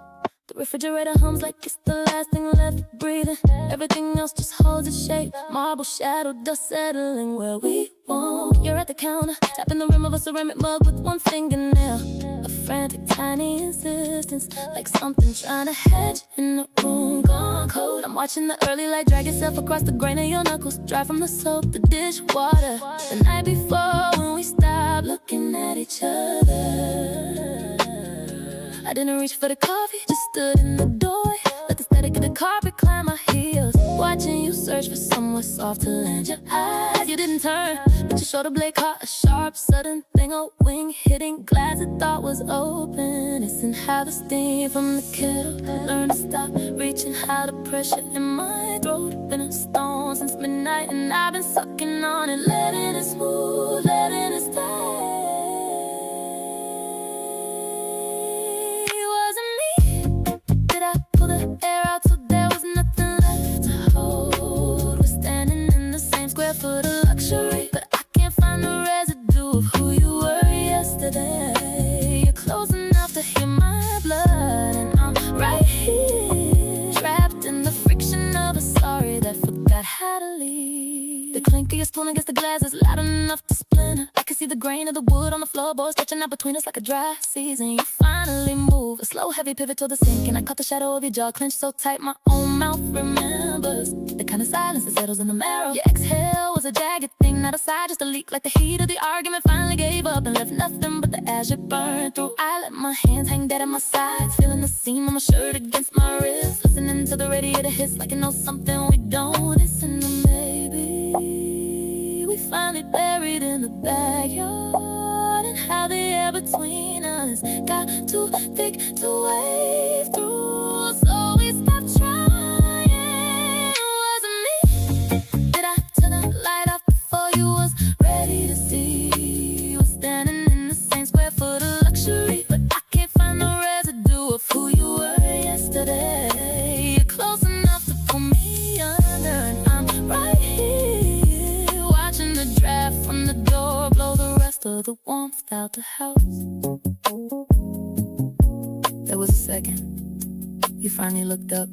The refrigerator hums like it's the last thing left breathing. Everything else just holds its shape. Marble shadow, dust settling where we won't. You're at the counter, tapping the rim of a ceramic mug with one fingernail. A frantic, tiny insistence, like something trying to hedge in the room gone cold. I'm watching the early light drag itself across the grain of your knuckles, dry from the soap, the dishwater. The night before when we stopped looking at each other, I didn't reach for the coffee, just stood in the doorway. Let the static of the carpet climb my heels, watching you search for somewhere soft to land your eyes. You didn't turn, but your shoulder blade caught a sharp, sudden thing. A wing hitting glass I thought was open. Isn't how the steam from the kettle learn to stop reaching. How the pressure in my throat been a stone since midnight, and I've been sucking on it, letting it smooth, letting it stay. Air out till there was nothing left to hold. We're standing in the same square foot of luxury, but I can't find the residue of who you were yesterday. You're close enough to hear my blood, and I'm right here, trapped in the friction of a sorry that forgot how to leave. The clink of your spoon against the glass is loud enough to splinter. I can see the grain of the wood on the floorboard stretching out between us like a dry season. You finally move, a slow heavy pivot toward the sink, and I caught the shadow of your jaw clenched so tight my own mouth remembers the kind of silence that settles in the marrow. Your exhale was a jagged thing, not a sigh, just a leak, like the heat of the argument finally gave up and left nothing but the ash it burned through. I let my hands hang dead at my sides, feeling the seam on my shirt against my wrist, listening to the radiator hiss like it knows something we don't. Listen to maybe we finally buried in the backyard, and how the air between us got too thick to wave through. So we stopped trying. Wasn't me. Did I turn the light off before you was ready to see? You were standing in the same square foot of luxury, but I can't find the residue of who you were yesterday. You're close enough to pull me under, and I'm right here watching the draft from the door blow the rest of the warmth out the house. There was a second. You finally looked up,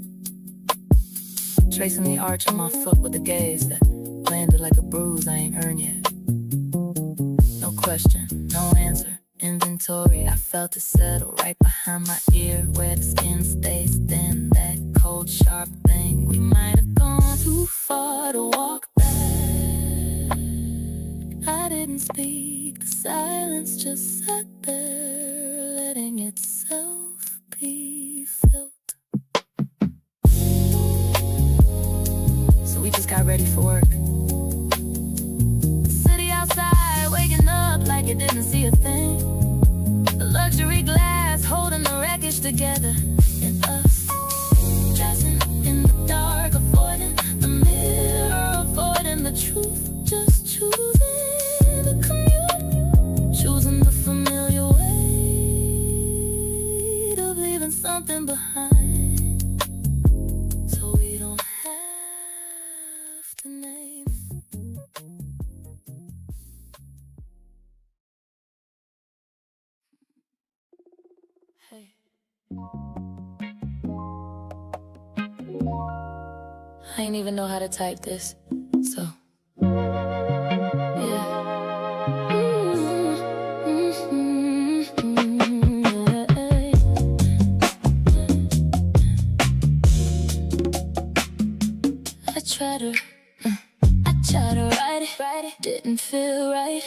tracing the arch of my foot with a gaze that landed like a bruise I ain't earned yet. No question, no answer. Inventory, I felt it settle right behind my ear, where the skin stays thin. That cold, sharp thing. We might have gone too far to walk back. I didn't speak, the silence just sat there, letting itself be felt. So we just got ready for work. The city outside, waking up like it didn't see a thing. The luxury glass holding the wreckage together. And us, dressing in the dark, avoiding the mirror, avoiding the truth. Just choosing the commute, choosing the familiar weight of leaving something behind, so we don't have to name. Hey, I ain't even know how to type this, so yeah. I tried to write it, didn't feel right.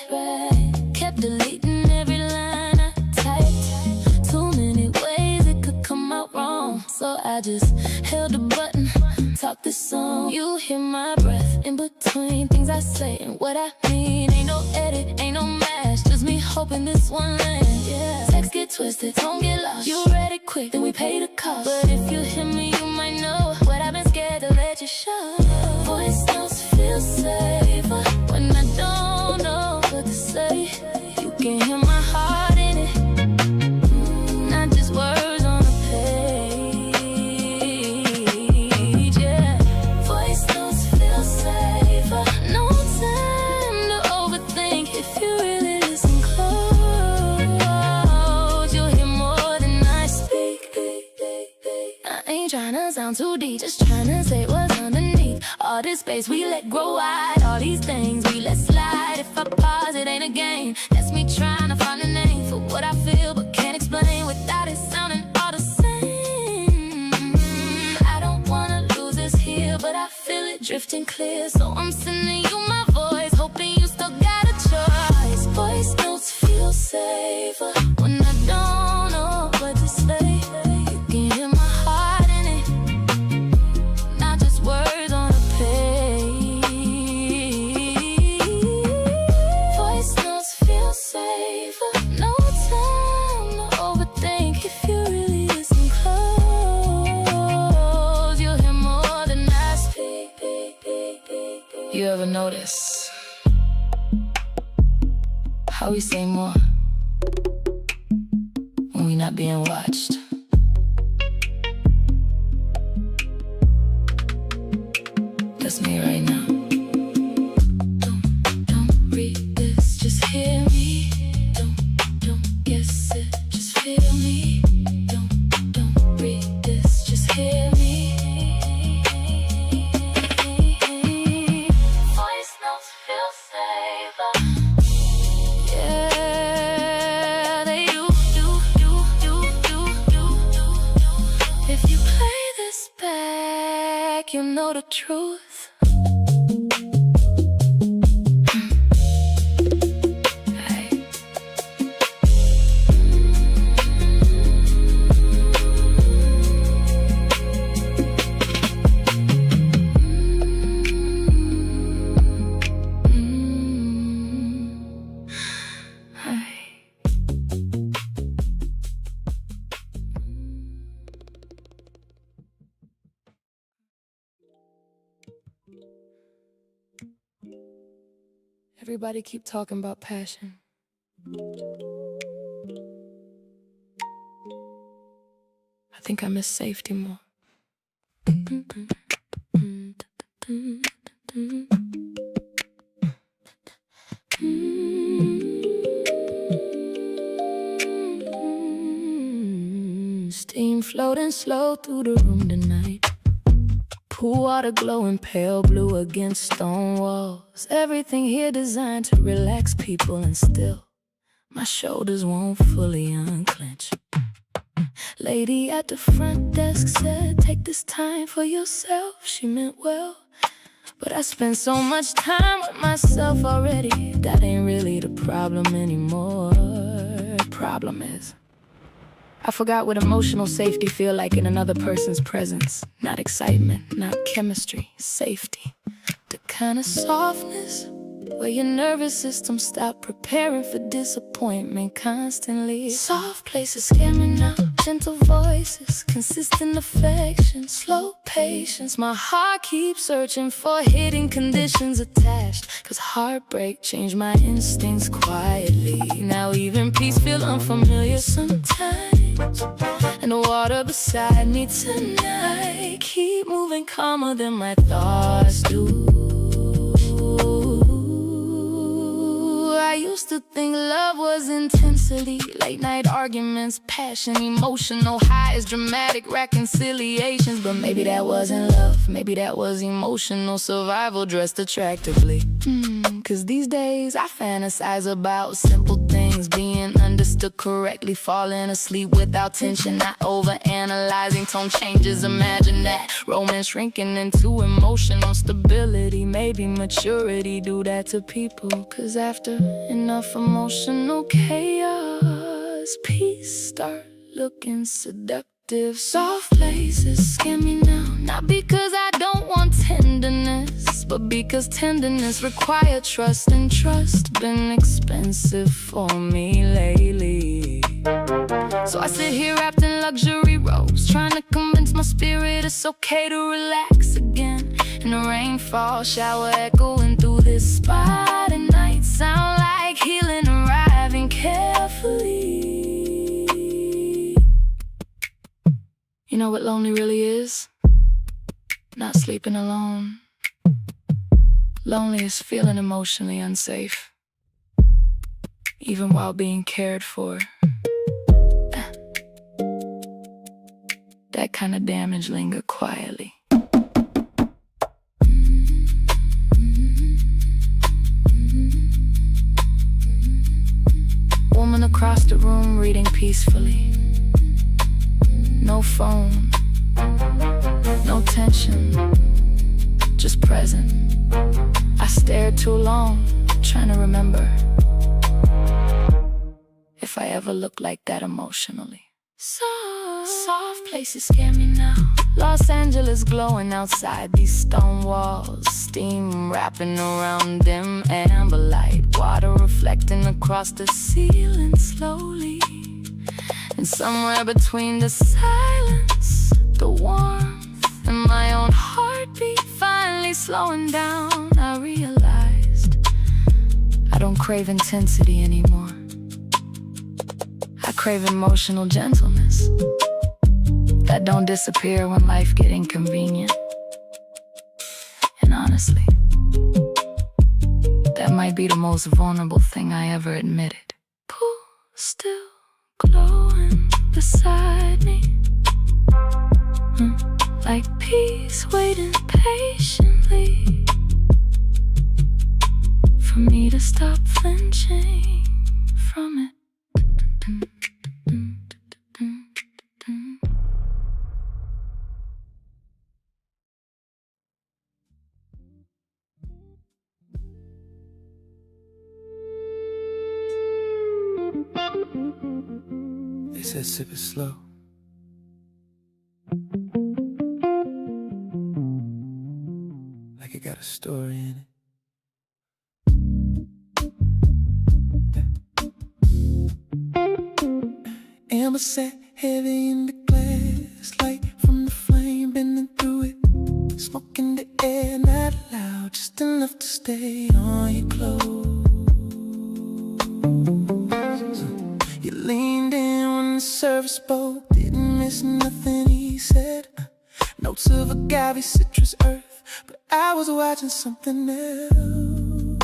Kept deleting every line I typed. Too many ways it could come out wrong, so I just held the button, talked this song. You hear my breath in between things I say and what I mean. Ain't no edit, ain't no match, just me hoping this one lands. Yeah. Text get twisted, don't get lost. You read it quick, then we pay the cost. But if you hear me, you might know what I've been scared to let you show. Voice notes feel safer when I don't know what to say. You can hear my heart in it, not just words on a page. Yeah. Voice notes feel safer. No time to overthink. If you really listen close, you'll hear more than I speak. I ain't tryna sound too deep, just tryna say what's underneath. All this space we let grow wide, all these things we let slide. If I pause, it ain't a game. That's me trying to find a name for what I feel but can't explain without it sounding all the same. I don't wanna lose this here, but I feel it drifting clear. So I'm sending you my voice, hoping you still got a choice. Voice notes feel safer when I don't know what to say. You can hear my heart in it, not just words on a page. Voice notes feel safer. No time to overthink. If you really listen close, you'll hear more than I speak. You ever notice how we say more when we not being watched? That's me right now. Don't read this, just hear me. Don't guess it, just feel me. Don't read this, just hear me. Voice notes feel safer. Yeah, they do. If you play this back, you know the truth. everybody keep talking about passion? I think I miss safety more. Steam floating slow through the room tonight. Pool water glowing pale blue against stone walls. Everything here designed to relax people, and still my shoulders won't fully unclench. Lady at the front desk said, take this time for yourself. She meant well, but I spend so much time with myself already. That ain't really the problem anymore. Problem is, I forgot what emotional safety feel like in another person's presence. Not excitement, not chemistry, safety. The kind of softness where your nervous system stop preparing for disappointment constantly. Soft places scare me now. Gentle voices, consistent affection, slow patience. My heart keeps searching for hidden conditions attached, 'cause heartbreak changed my instincts quietly. Now even peace feel unfamiliar sometimes, and the water beside me tonight keep moving calmer than my thoughts do. I used to think love was intensity, late night arguments, passion, emotional highs, dramatic reconciliations. But maybe that wasn't love, maybe that was emotional survival dressed attractively. 'Cause these days I fantasize about simple things, being understood correctly, falling asleep without tension, not overanalyzing tone changes. Imagine that romance shrinking into emotional stability. Maybe maturity do that to people, 'cause after enough emotional chaos, peace start looking seductive. Soft places scare me now, not because I don't want tenderness, but because tenderness require trust, and trust been expensive for me lately. So I sit here wrapped in luxury robes, trying to convince my spirit it's okay to relax again. And the rainfall shower echoing through this spot at night sound like healing arriving carefully. You know what lonely really is? Not sleeping alone. Lonely is feeling emotionally unsafe, even while being cared for. That kind of damage linger quietly. Woman across the room reading peacefully. No phone, no tension, just present. I stared too long, trying to remember if I ever looked like that emotionally. Soft places scare me now. Los Angeles glowing outside these stone walls, steam wrapping around them, amber light, water reflecting across the ceiling slowly. And somewhere between the silence, the warmth, and my own heartbeat finally slowing down, I realized I don't crave intensity anymore. I crave emotional gentleness that don't disappear when life get inconvenient. And honestly, that might be the most vulnerable thing I ever admitted. Pool still glowing beside me, like peace waiting patiently for me to stop flinching from it. They said sip it slow. Like it got a story in it. Amber sat heavy in the glass, light from the flame bending through it. Smoke in the air, not loud, just enough to stay on your clothes. service boat. Didn't miss nothing he said. Notes of agave, citrus, earth. But I was watching something else.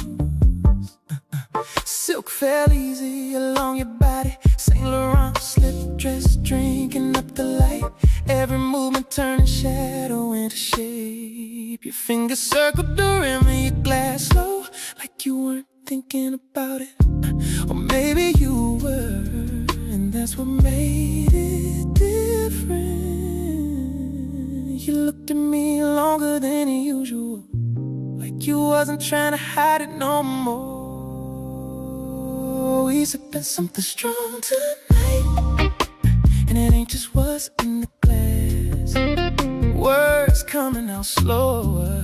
Silk fell easy along your body. Saint Laurent slip dress, drinking up the light. Every movement turning shadow into shape. Your fingers circled the rim of your glass slow, like you weren't thinking about it. Or maybe you were, and that's what made it different. You looked at me longer than usual, like you wasn't trying to hide it no more. We sipping something strong tonight, and it ain't just what's in the glass. Words coming out slower,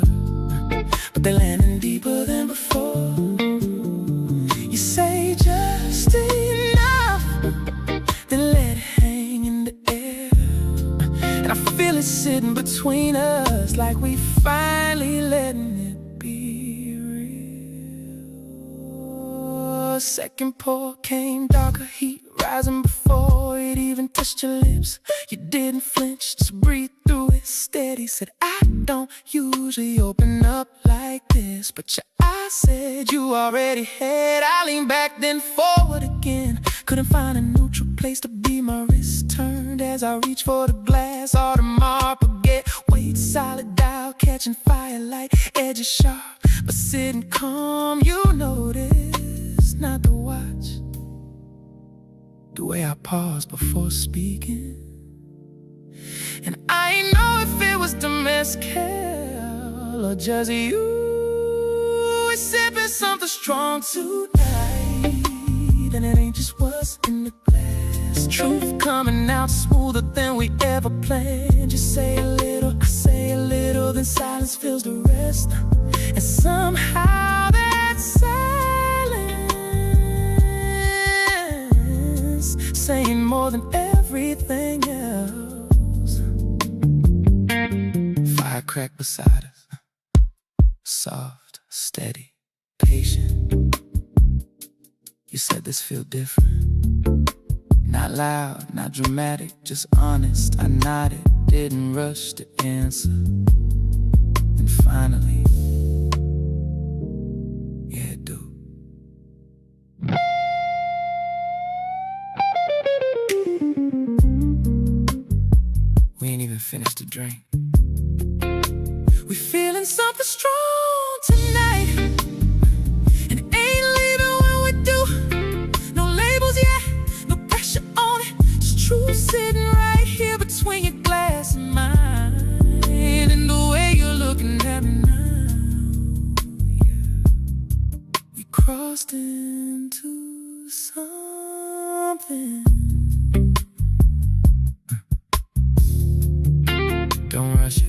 but they're landing deeper than before. You say just enough, then let it hang in the air. And I feel it sitting between us, like we finally letting it be real. Second pour came, darker heat rising before it even touched your lips. You didn't flinch, just breathe through it steady. Said, I don't usually open up like this, but your eyes said you already had. I leaned back, then forward again. Couldn't find a neutral place to be. My wrist turned as I reached for the glass. Audemars Piguet, weight solid dial, catching firelight, edges sharp, but sitting calm. You notice, not the watch, the way I paused before speaking. And I ain't know if it was the mezcal or just you. We're sipping something strong tonight, and it ain't just what's in the glass. Truth coming out smoother than we ever planned. Just say a little, I say a little, then silence fills the rest. And somehow that silence saying more than everything else. Fire cracked beside us, soft, steady, patient. You said this feel different. Not loud, not dramatic, just honest. I nodded, didn't rush to answer. And finally, yeah, dude. We ain't even finished the drink. We feeling something strong tonight, and it ain't leaving when we do. No labels yet, no pressure on it. Just truth sitting right here between your glass and mine. And the way you're looking at me now, yeah. We crossed into something. Don't rush it.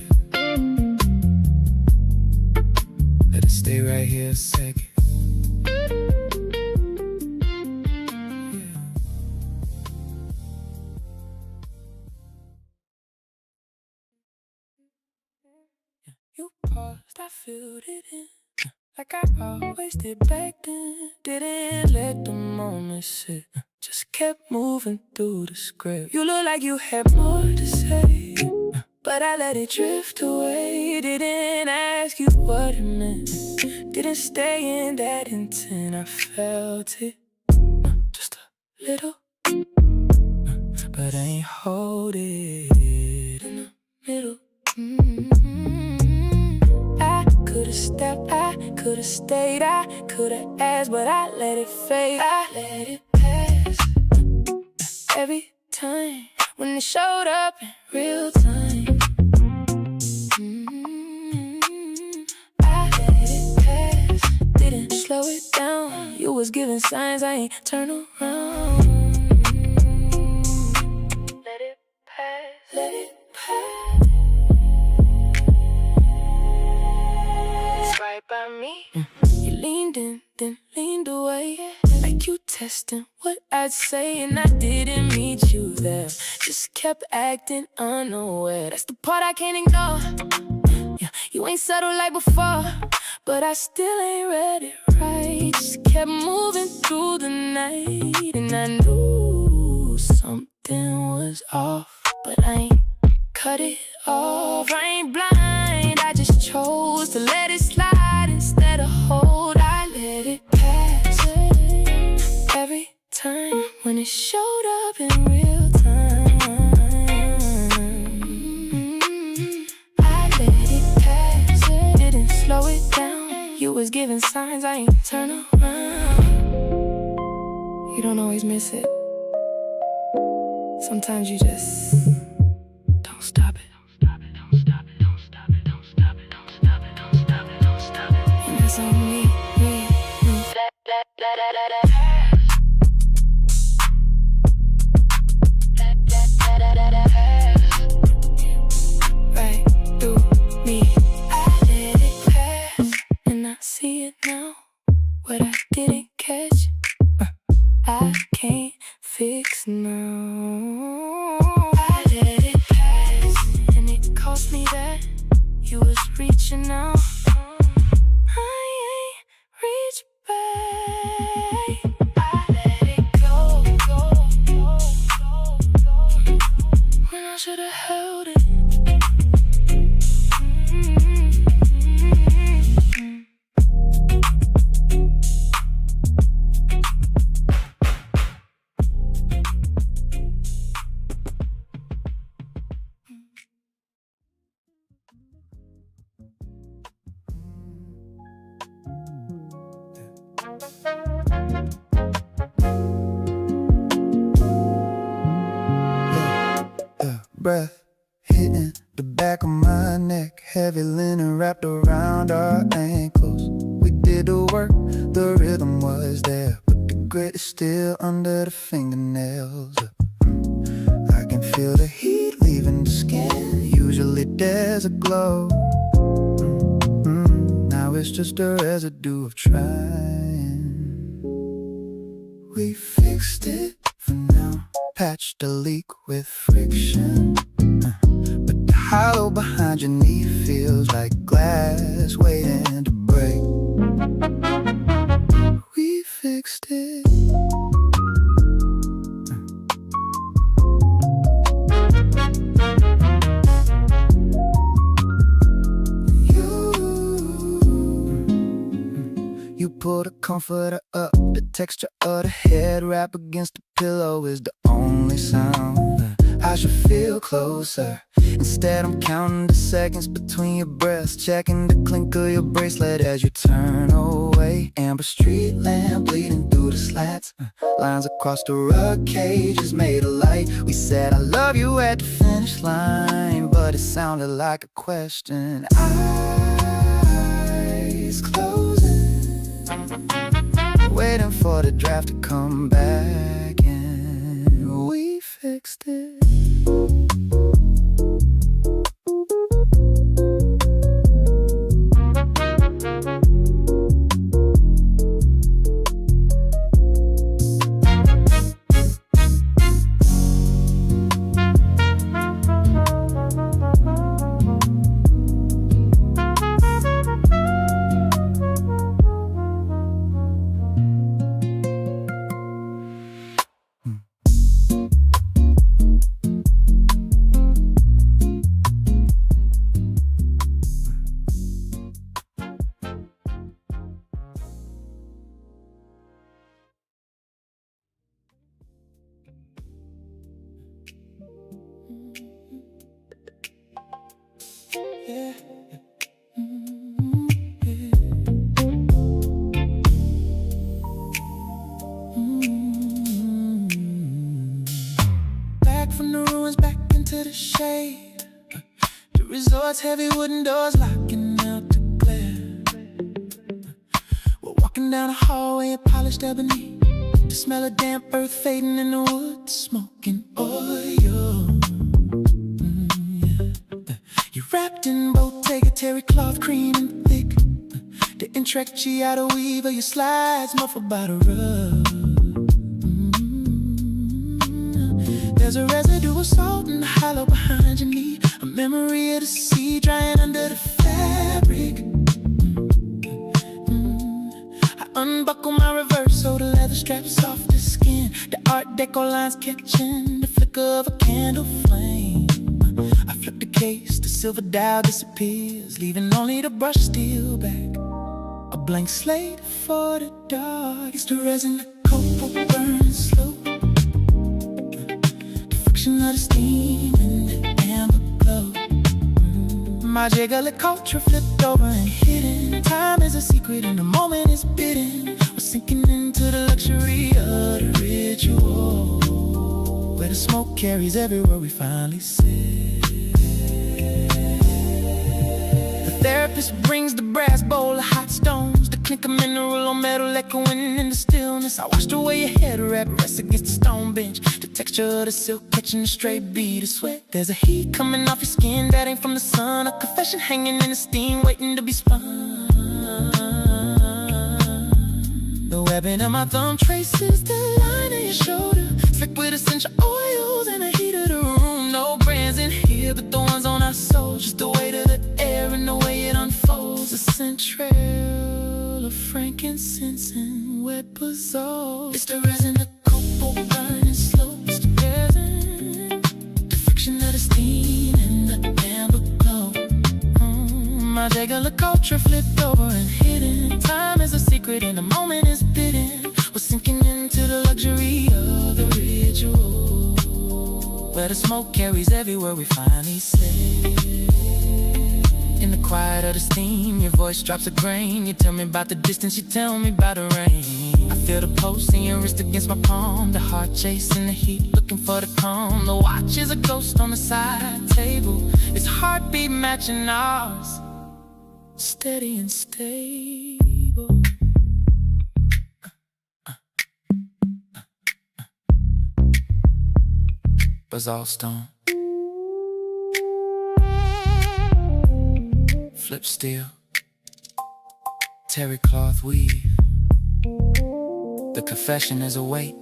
Let it stay right here a second. Yeah. You paused, I filled it in, like I always did back then. Didn't let the moment sit, just kept moving through the script. You look like you had more to say, but I let it drift away. Didn't ask you what it meant, didn't stay in that intent. I felt it, just a little, but I ain't hold it in the middle. I could've stepped, I could've stayed, I could've asked, but I let it fade. I let it pass every time when it showed up in real time. I let it pass, didn't slow it down. You was giving signs, I ain't turn around. Let it pass, let it pass. It's right by me. You leaned in, then leaned away, like you testing what I'd say, and I didn't meet you there. Just kept acting unaware. That's the part I can't ignore. Yeah, you ain't settled like before, but I still ain't read it right. Just kept moving through the night, and I knew something cut it off. I ain't blind, I just chose to let it slide instead of hold. I let it pass every time when it showed up in real time. I let it pass, didn't slow it down. You was giving signs, I ain't turn around. You don't always miss it. Sometimes you just don't stop it. And that's on me. Right through me. I let it pass, and I see it now. What I didn't catch, I can't fix now. I let it pass, and it cost me that. You was reaching out, I ain't reach back. I let it go, when I should've held it. Breath hitting the back of my neck, heavy linen wrapped around our ankles. We did the work, the rhythm was there, but the grit is still under the fingernails. I can feel the heat leaving the skin. Usually there's a glow. Now it's just a residue of trying. We fixed it for now, patched the leak with friction, but the hollow behind your knee feels like glass waiting to break. We fixed it. You pull the comforter up, the texture of the head wrap against the pillow is the only sound. I should feel closer. Instead I'm counting the seconds between your breaths, checking the clink of your bracelet as you turn away. Amber street lamp bleeding through the slats, lines across the rug cages made of light. We said I love you at the finish line, but it sounded like a question. Eyes closing, waiting for the draft to come back, and we fixed it. Yeah. Back from the ruins, back into the shade. The resort's heavy wooden doors locking out the glare. We're walking down a hallway of polished ebony. The smell of damp earth fading in the wood, smoking oil. You're wrapped in Bottega terry cloth, cream and thick. The intrecciato weave of your slides muffled by the rug. There's a residue of salt in the hollow behind your knee, a memory of the sea drying under the fabric. I unbuckle my reverse so the leather straps soft as skin. The art deco lines catching the flicker of a candle flame. I flip the case, the silver dial disappears, leaving only the brush steel back. A blank slate for the dark. It's the resin, the copal burning slow. The friction of the steam and the amber glow. My jiggle culture flipped over and hidden. Time is a secret and the moment is bidden. We're sinking into the luxury of the ritual, where the smoke carries everywhere we finally sit. The therapist brings the brass bowl of hot stones, the clink of mineral on metal echoing in the stillness. I watched away your head wrap rests against the stone bench, the texture of the silk catching a stray bead of sweat. There's a heat coming off your skin that ain't from the sun, a confession hanging in the steam waiting to be spun. The webbing of my thumb traces the line of your shoulder, slick with essential oils and the heat of the room. No brands in here but the ones on our souls, just the weight of the air and the way it unfolds. A scent trail of frankincense and wet basil. It's the resin, the copal burning slow. It's the resin, the friction of the steam and the amber glow. My jiggle culture flipped over and hidden. Time is a secret and the moment is bidden. We're sinking into the luxury of the ritual, where the smoke carries everywhere we finally sit. In the quiet of the steam, your voice drops a grain. You tell me about the distance, you tell me about the rain. I feel the pulse in your wrist against my palm, the heart chasing the heat, looking for the calm. The watch is a ghost on the side table, its heartbeat matching ours, steady and stable. Basalt stone, flip steel, terry cloth weave. The confession is a weight,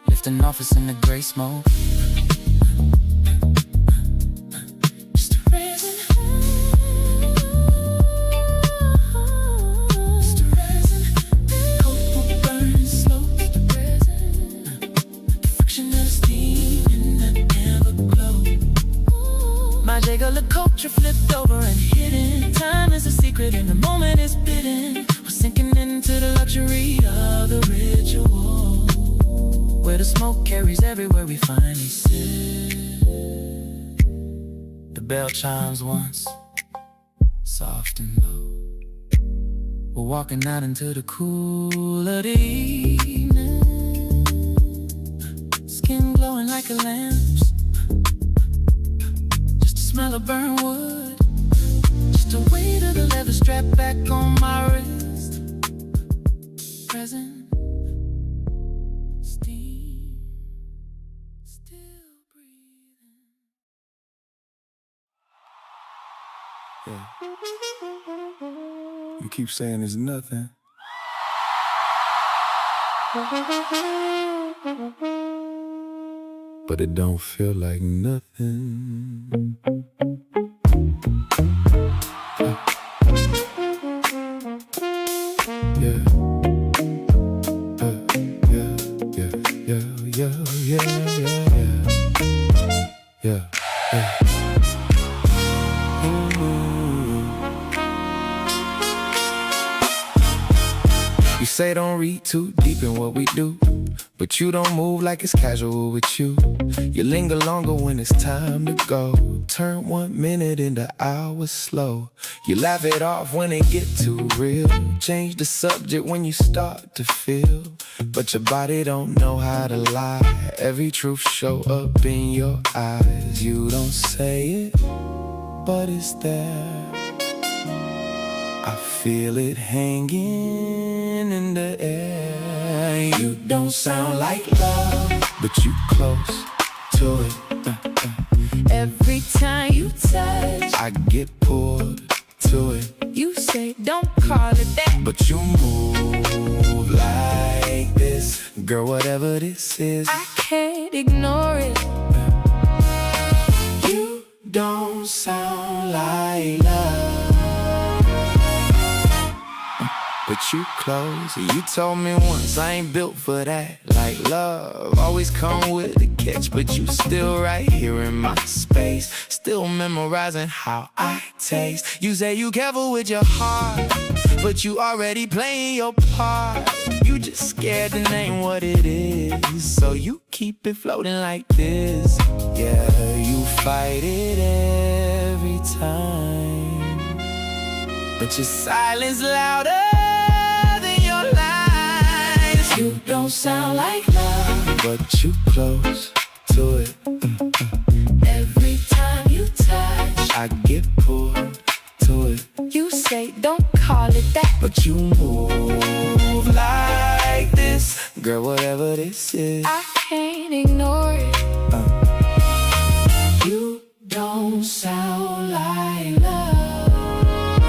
lifting off us in the gray smoke. Just a resin, just a resin, copal burning slow. Just a resin, the friction of the steam and the amber glow. My jiggle culture flipped over and hidden. Time is a secret and the moment is bidden. We're sinking into the luxury of the ritual, where the smoke carries everywhere we finally sit. The bell chimes once, soft and low. We're walking out into the cool of the evening, skin glowing like a lamp's, just the smell of burnt wood, just the weight of the leather strap back on my wrist. Present, steam, still breathing. Yeah. You keep saying it's nothing, but it don't feel like nothing. Yeah. Yeah. You say don't read too deep in what we do, but you don't move like it's casual with you. You linger longer when it's time to go. Turn 1 minute into hours slow. You laugh it off when it get too real. Change the subject when you start to feel, but your body don't know how to lie. Every truth show up in your eyes. You don't say it, but it's there. I feel it hanging in the air. You don't sound like love, but you close to it. Every time you touch, I get pulled to it. you say don't call it that, but you move like this. Girl, whatever this is, I can't ignore it. you don't sound like love, but you close. You told me once I ain't built for that life. like love always come with a catch, but you still right here in my space, still memorizing how I taste. You say you careful with your heart, but you already playing your part. You just scared to name what it is, so you keep it floating like this. Yeah, you fight it every time, but your silence louder than your lies. You don't sound like love, But you close to it. every time you touch. I get pulled to it, You say don't call it that, but you move like this. Girl, whatever this is, I can't ignore it. You don't sound like love,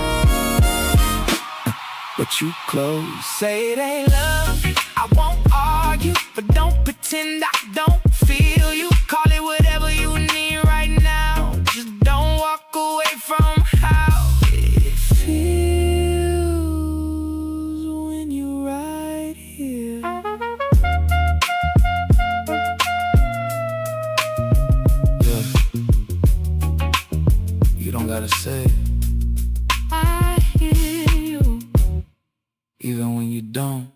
but you close. Say it ain't love, I won't argue, but don't pretend I don't feel you. Call it whatever you need right now, just don't walk away from how it feels when you're right here. Yeah, you don't gotta say it, I hear you. even when you don't.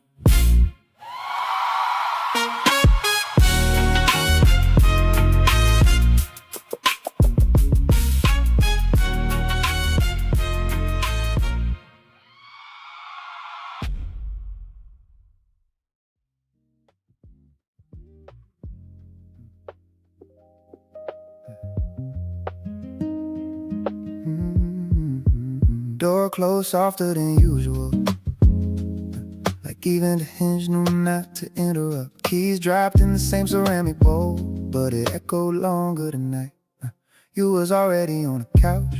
Door closed softer than usual, like even the hinge knew not to interrupt. Keys dropped in the same ceramic bowl, but it echoed longer tonight. You was already on the couch,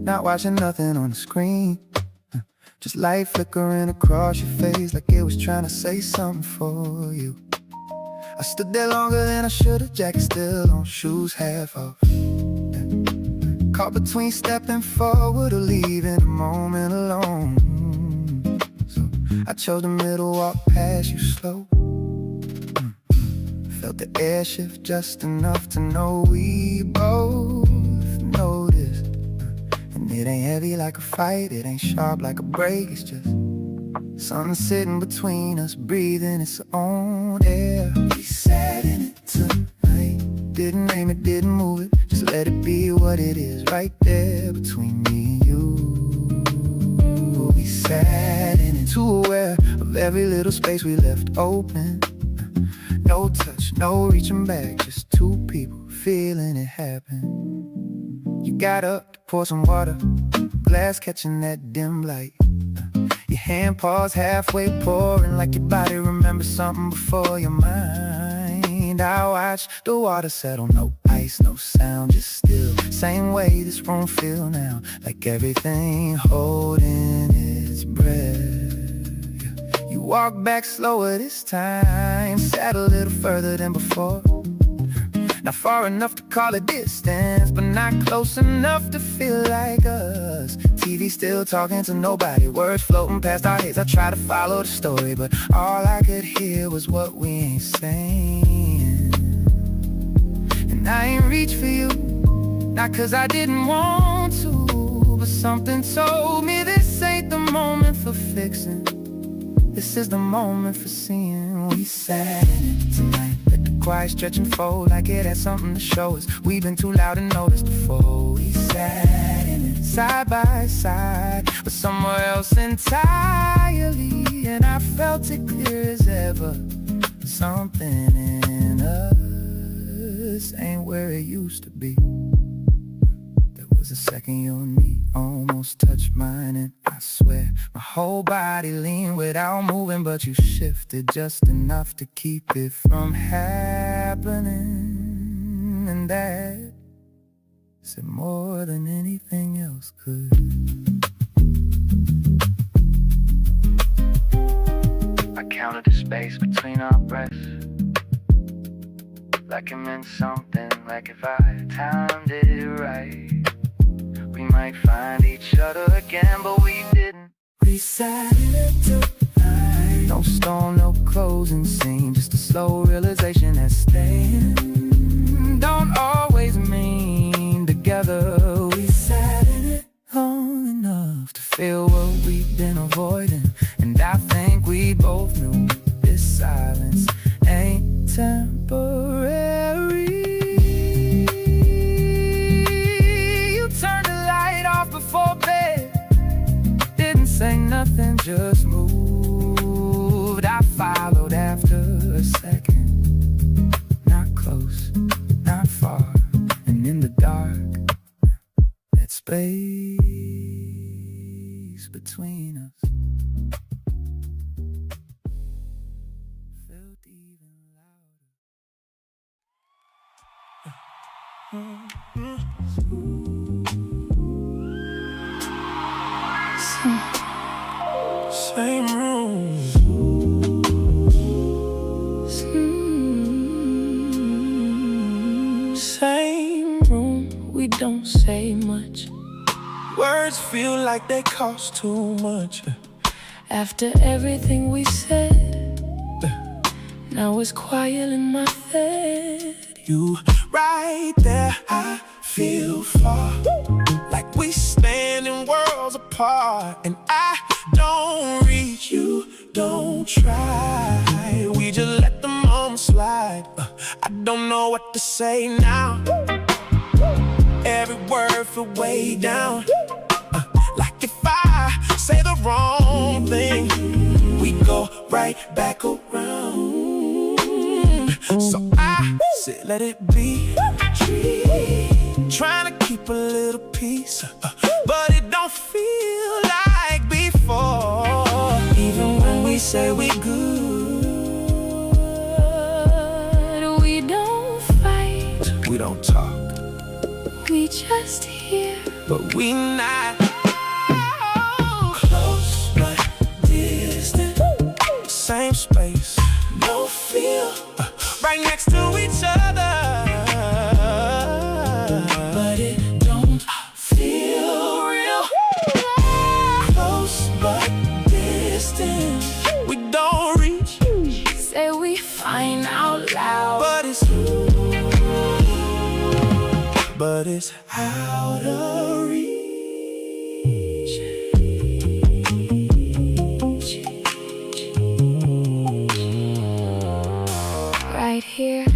not watching nothing on the screen, just light flickering across your face like it was trying to say something for you. I stood there longer than I should've, jacket still on, shoes half off. Caught between stepping forward or leaving the moment alone. So I chose the middle, walk past you slow. Felt the air shift just enough to know we both noticed. And it ain't heavy like a fight, it ain't sharp like a break. It's just something sitting between us, breathing its own air. We sat in it tonight, didn't name it, didn't move it, just let it be what it is, right there between me and you. We sat in it, too aware of every little space we left open. No touch, no reaching back, just two people feeling it happen. You got up to pour some water, glass catching that dim light. Your hand paused halfway pouring, like your body remembers something before your mind. I watched the water settle, no ice, no sound, just still. Same way this room feel now, like everything holding its breath. You walk back slower this time, sat a little further than before. Not far enough to call it distance, but not close enough to feel like us. TV still talking to nobody, words floating past our heads. I try to follow the story, but all I could hear was what we ain't saying. And I ain't reach for you, not cause I didn't want to, but something told me this ain't the moment for fixing. This is the moment for seeing. We sat in it tonight, let the quiet stretch and fold like it had something to show us. We've been too loud to notice before. We sat in it side by side, but somewhere else entirely. And I felt it clear as ever, something in us ain't where it used to be. There was a second your knee almost touched mine, and I swear my whole body leaned without moving, but you shifted just enough to keep it from happening. And that said more than anything else could. I counted the space between our breaths, like it meant something, like if I timed it right, we might find each other again, but we didn't. We sat in it tonight, No storm, no closing scene, just a slow realization that staying don't always mean together. We sat in it long enough to feel what we've been avoiding, and I think we both knew this silence ain't temporary. You turned the light off before bed, didn't say nothing, just moved. I followed after a second, not close, not far, and in the dark, that space between us felt even louder. Same room. Same room. We don't say much. Words feel like they cost too much. After everything we said, now it's quiet in my head. You right there, I feel far, like we standing worlds apart. And I don't reach, you don't try. We just let the moment slide. I don't know what to say now. Every word feel way down, like if I say the wrong thing, we go right back around. So I sit, let it be, trying to keep a little peace, but it don't feel like before. Even when we say we good, We don't fight, we don't talk, we just hear. but we not close but distant. Same space, no feel, right next to each other, but it don't feel real. Close but distant, we don't reach, Say we find out loud, but it's out of reach. right here.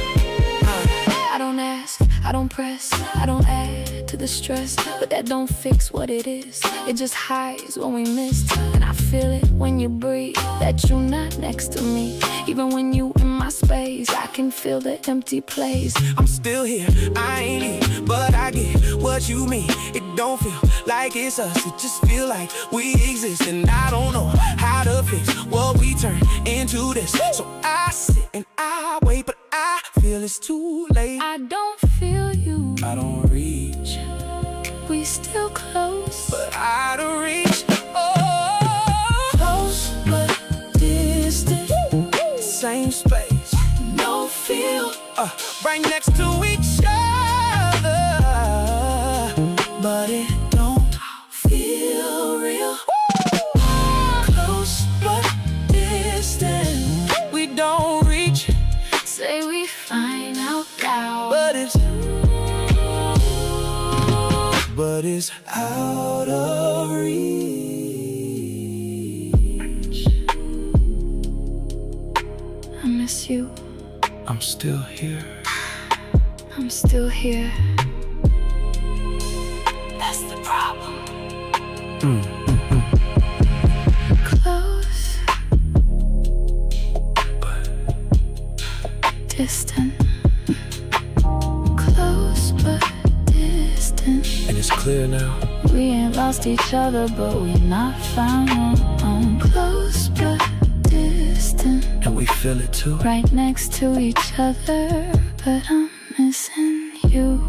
I don't ask, I don't press, I don't add to the stress, but that don't fix what it is. It just hides when we missed, and I feel it when you breathe, that you're not next to me. Even when you in my space, I can feel the empty place. I'm still here, I ain't here, but I get what you mean. It don't feel like it's us, it just feel like we exist. And I don't know how to fix what we turn into this. So I sit and I wait, but I feel it's too late. I don't feel you, I don't reach, we still close, but out of reach. Oh, close but distant, same space, no feel, right next to each other, but it don't feel real. Close but distant, we don't reach, say we find out loud, but it's out of reach. I miss you, I'm still here. I'm still here. That's the problem. Close But distant, close but distant. and it's clear now. We ain't lost each other, but we not found no home. Close but distant, And we feel it too. right next to each other, but I'm missing you.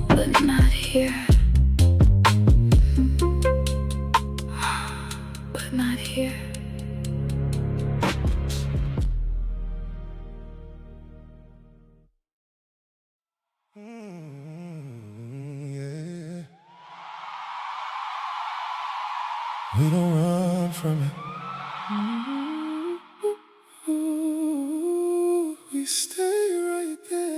But not here. But not here. We don't run from it. We stay right there.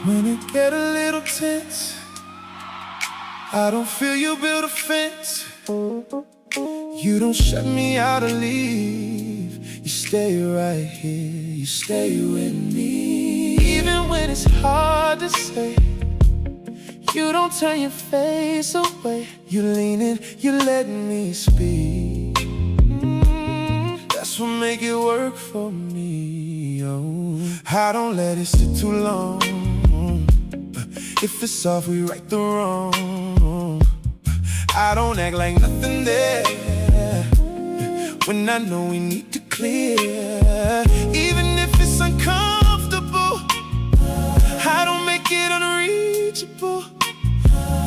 When it get a little tense, I don't feel you build a fence. You don't shut me out or leave. You stay right here, you stay with me. Even when it's hard to say, you don't turn your face away. You lean in, you let me speak. That's what make it work for me. Oh, I don't let it sit too long. If it's off, we right the wrong. I don't act like nothing there when I know we need to clear. Even if it's uncomfortable, I don't make it unreachable.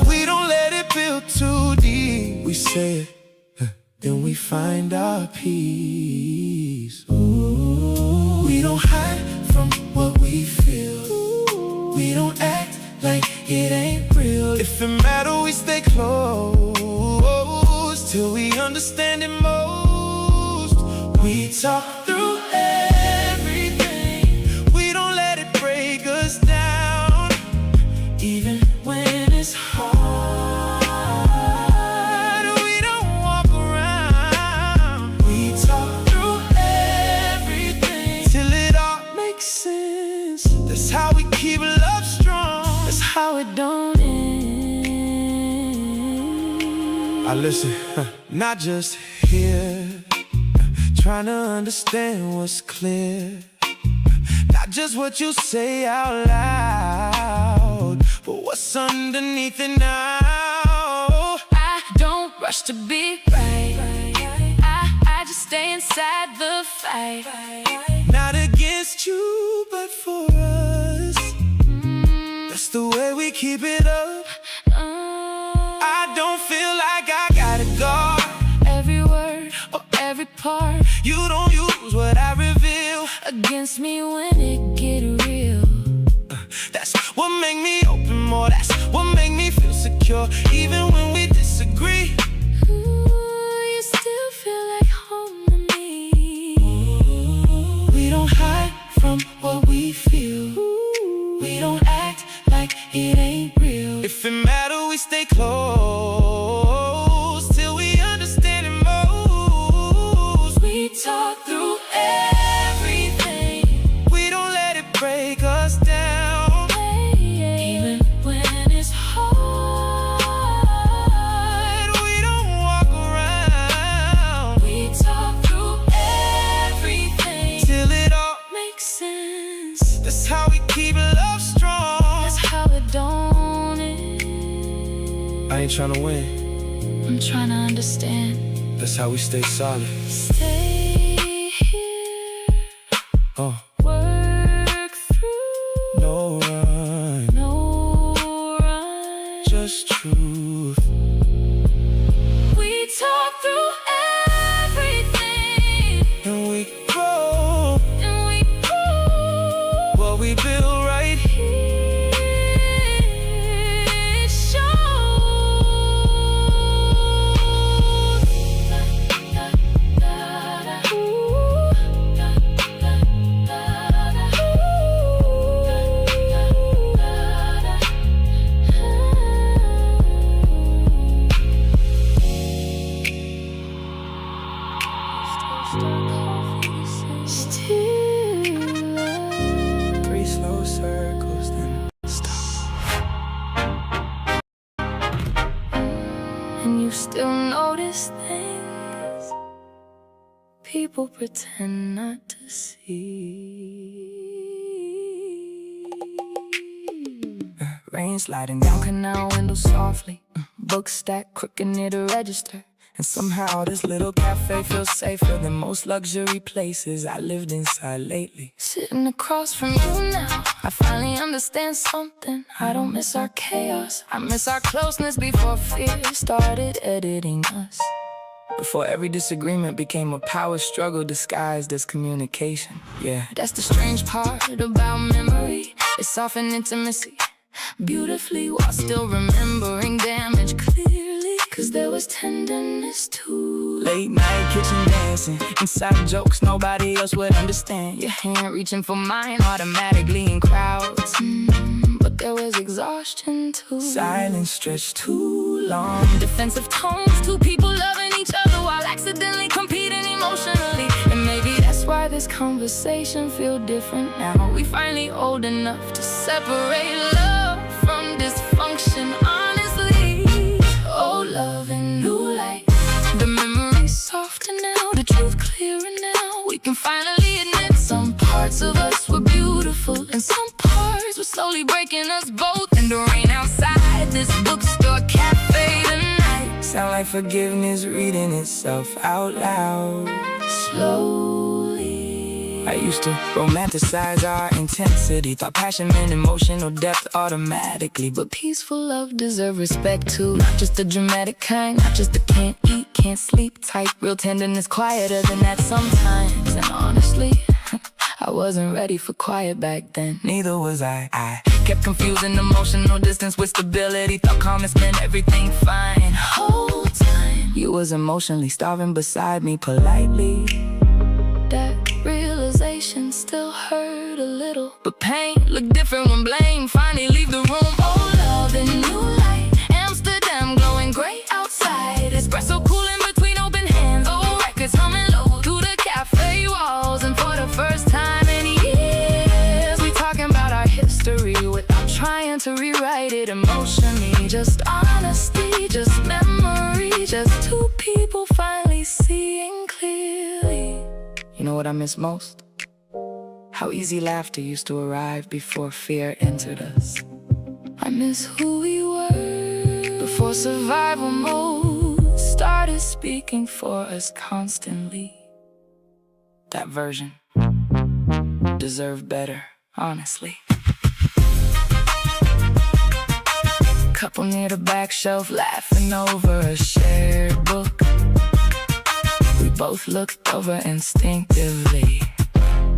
We don't let it build too deep. We say it, then we find our peace. Ooh. We don't hide from what we feel. We don't act like it ain't real. If it matters, we stay close till we understand it most. We talk through everything. We don't let it break us down. Even when it's hard, we don't walk around. We talk through everything till it all makes sense. That's how we keep love strong. That's how it don't end. I listen, not just here, trying to understand what's clear. Not just what you say out loud, but what's underneath it now. I don't rush to be right. I just stay inside the fight. Not against you, but for us. That's the way we keep it up. I don't feel like I gotta guard every word or every part. You don't use what I reveal against me when it get real. That's what make me open more. That's what make me feel secure. Even when we disagree, you still feel like home to me. We don't hide from what we feel. We don't act like it ain't real. If it matters, we stay close till we understand it most. We talk through everything. We don't let it break us down. Even when it's hard, we don't walk around. we talk through everything till it all makes sense. That's how we keep love strong. That's how it don't end. I ain't tryna win. I'm trying to understand. That's how we stay solid. Stay here. Work through. No rhyme, No rhyme. just truth. We talk through everything. And we grow what we build right here. It shows. Still 3 slow circles, then stop. and you still notice things people pretend not to see. Rain sliding down canal windows softly. Books stacked crooked near the register. And somehow this little cafe feels safer than most luxury places I lived inside lately. Sitting across from you now, I finally understand something. I don't miss our chaos, I miss our closeness before fear started editing us. Before every disagreement became a power struggle disguised as communication. Yeah, that's the strange part about memory. It softens intimacy beautifully while still remembering damage clearly. Cause there was tenderness too. Late night kitchen dancing, inside jokes nobody else would understand. Your hand reaching for mine automatically in crowds. But there was exhaustion too. Silence stretched too long. Defensive tones, two people loving each other while accidentally competing emotionally. And maybe that's why this conversation feels different now. We finally old enough to separate love from dysfunction, honestly. Old love and new light. The memory's softer now, the truth clearer now. We can finally admit some parts of us were beautiful and some parts were slowly breaking us both. And the rain outside this bookstore cafe tonight sound like forgiveness reading itself out loud. Slowly I used to romanticize our intensity, thought passion meant emotional depth automatically. But peaceful love deserves respect too. Not just the dramatic kind, not just the can't eat, can't sleep type. Real tenderness quieter than that sometimes. And honestly, I wasn't ready for quiet back then. Neither was I kept confusing emotional distance with stability. Thought calmness meant everything fine. Whole time you was emotionally starving beside me politely. That realization still hurt a little, but pain looked different when blame finally leave the room. Oh, love and new light. Amsterdam glowing great outside. Espresso cooling between open hands. Old records humming low through the cafe walls. And for the first time in years, we talking about our history without trying to rewrite it emotionally. Just honesty, just memory, just two people finally seeing clearly. You know what I miss most? How easy laughter used to arrive before fear entered us. I miss who we were before survival mode started speaking for us constantly. That version deserved better, honestly. Couple near the back shelf laughing over a shared book. We both looked over instinctively,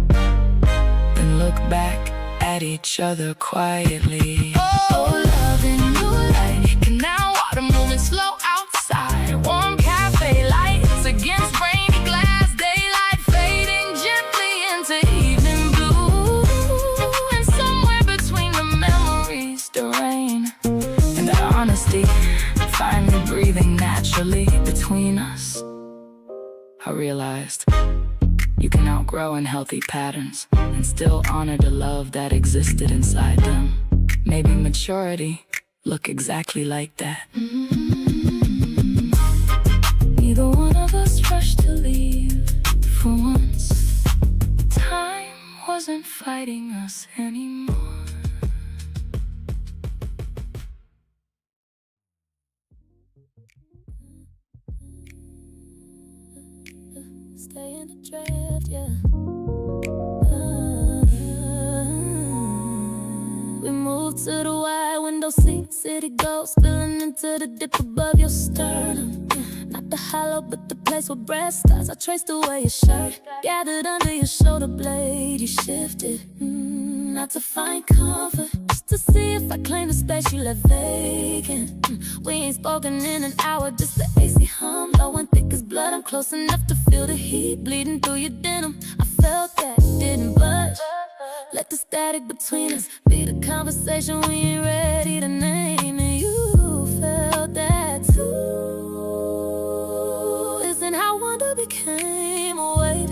then looked back at each other quietly. Oh, love and new light. Can now water moving slow outside. Warm cafe lights against rainy glass. Daylight fading gently into evening blue. And somewhere between the memories, the rain and the honesty finally breathing naturally between us. I realized you can outgrow unhealthy patterns and still honor the love that existed inside them. Maybe maturity look exactly like that. Neither one of us rushed to leave. For once, time wasn't fighting us anymore. Stay in the draft, yeah. We moved to the wide window seat, city gold spilling into the dip above your sternum. Not the hollow, but the place where breath starts. I traced away your shirt, gathered under your shoulder blade. You shifted, not to find comfort, just to see if I claim the space you left vacant. We ain't spoken in an hour, just the AC hum, low and thick as blood. I'm close enough to feel the heat bleeding through your denim. I felt that, didn't budge. Let the static between us be the conversation we ain't ready to name. And you felt that too. Isn't how wonder became a weight?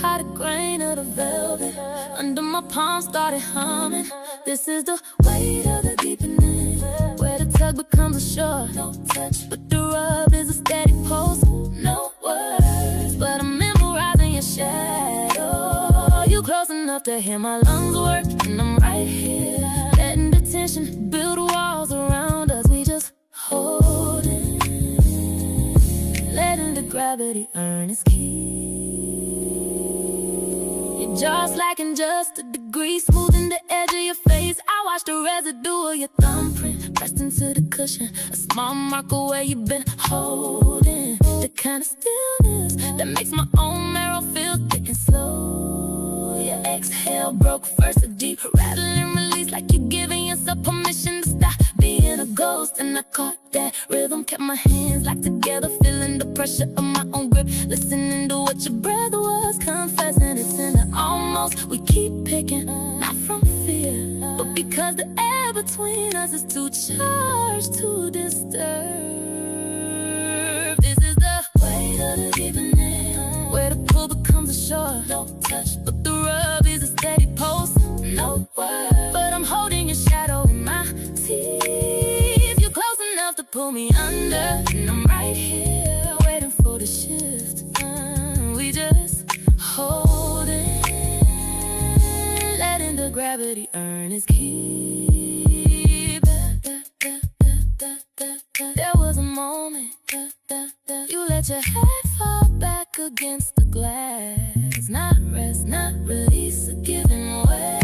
How the grain of the velvet under my palm started humming. This is the weight of the deepening, where the tug becomes a shore. No touch, but the rub is a steady pulse. No words, but I'm memorizing your shadow. You close enough to hear my lungs work, and I'm right here, letting the tension build walls around us. We just holding, letting the gravity earn its key. Your jaw slacking just a degree, smoothing the edge of your face. I watch the residue of your thumbprint pressed into the cushion, a small marker where you've been holding. The kind of stillness that makes my own marrow feel thick and slow. Your exhale broke first, a deep rattling release, like you're giving yourself permission to stop being a ghost. And I caught that rhythm, kept my hands locked together, feeling the pressure of my own grip, listening to what your breath was confessing. It's in the almost we keep picking, not from fear, but because the air between us is too charged to disturb. This is the weight of the evening, where the pull becomes a shore. No touch, but the rub is a steady pulse. No word, but I'm holding your shadow in my teeth. You're close enough to pull me under, and I'm right here waiting for the shift. We just holding, letting the gravity earn its keep. There was a moment you let your head fall back against the glass. Not rest, not release, a giving way.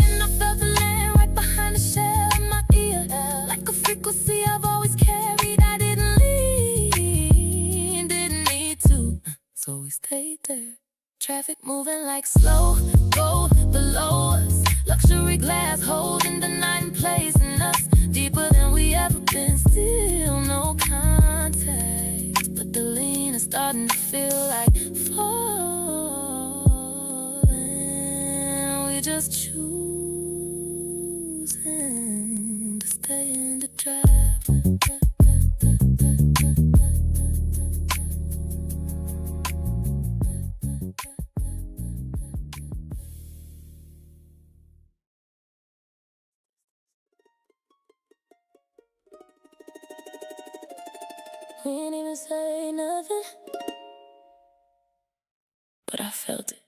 And I felt the land right behind the shell of my ear, like a frequency I've always carried. I didn't leave, didn't need to, so we stayed there. Traffic moving like slow go below us. Luxury glass holding the night in place, and us deeper than we ever been. Still no contact, but the lean is starting to feel like falling. We just choosing to stay in the trap. We ain't even say nothing, but I felt it.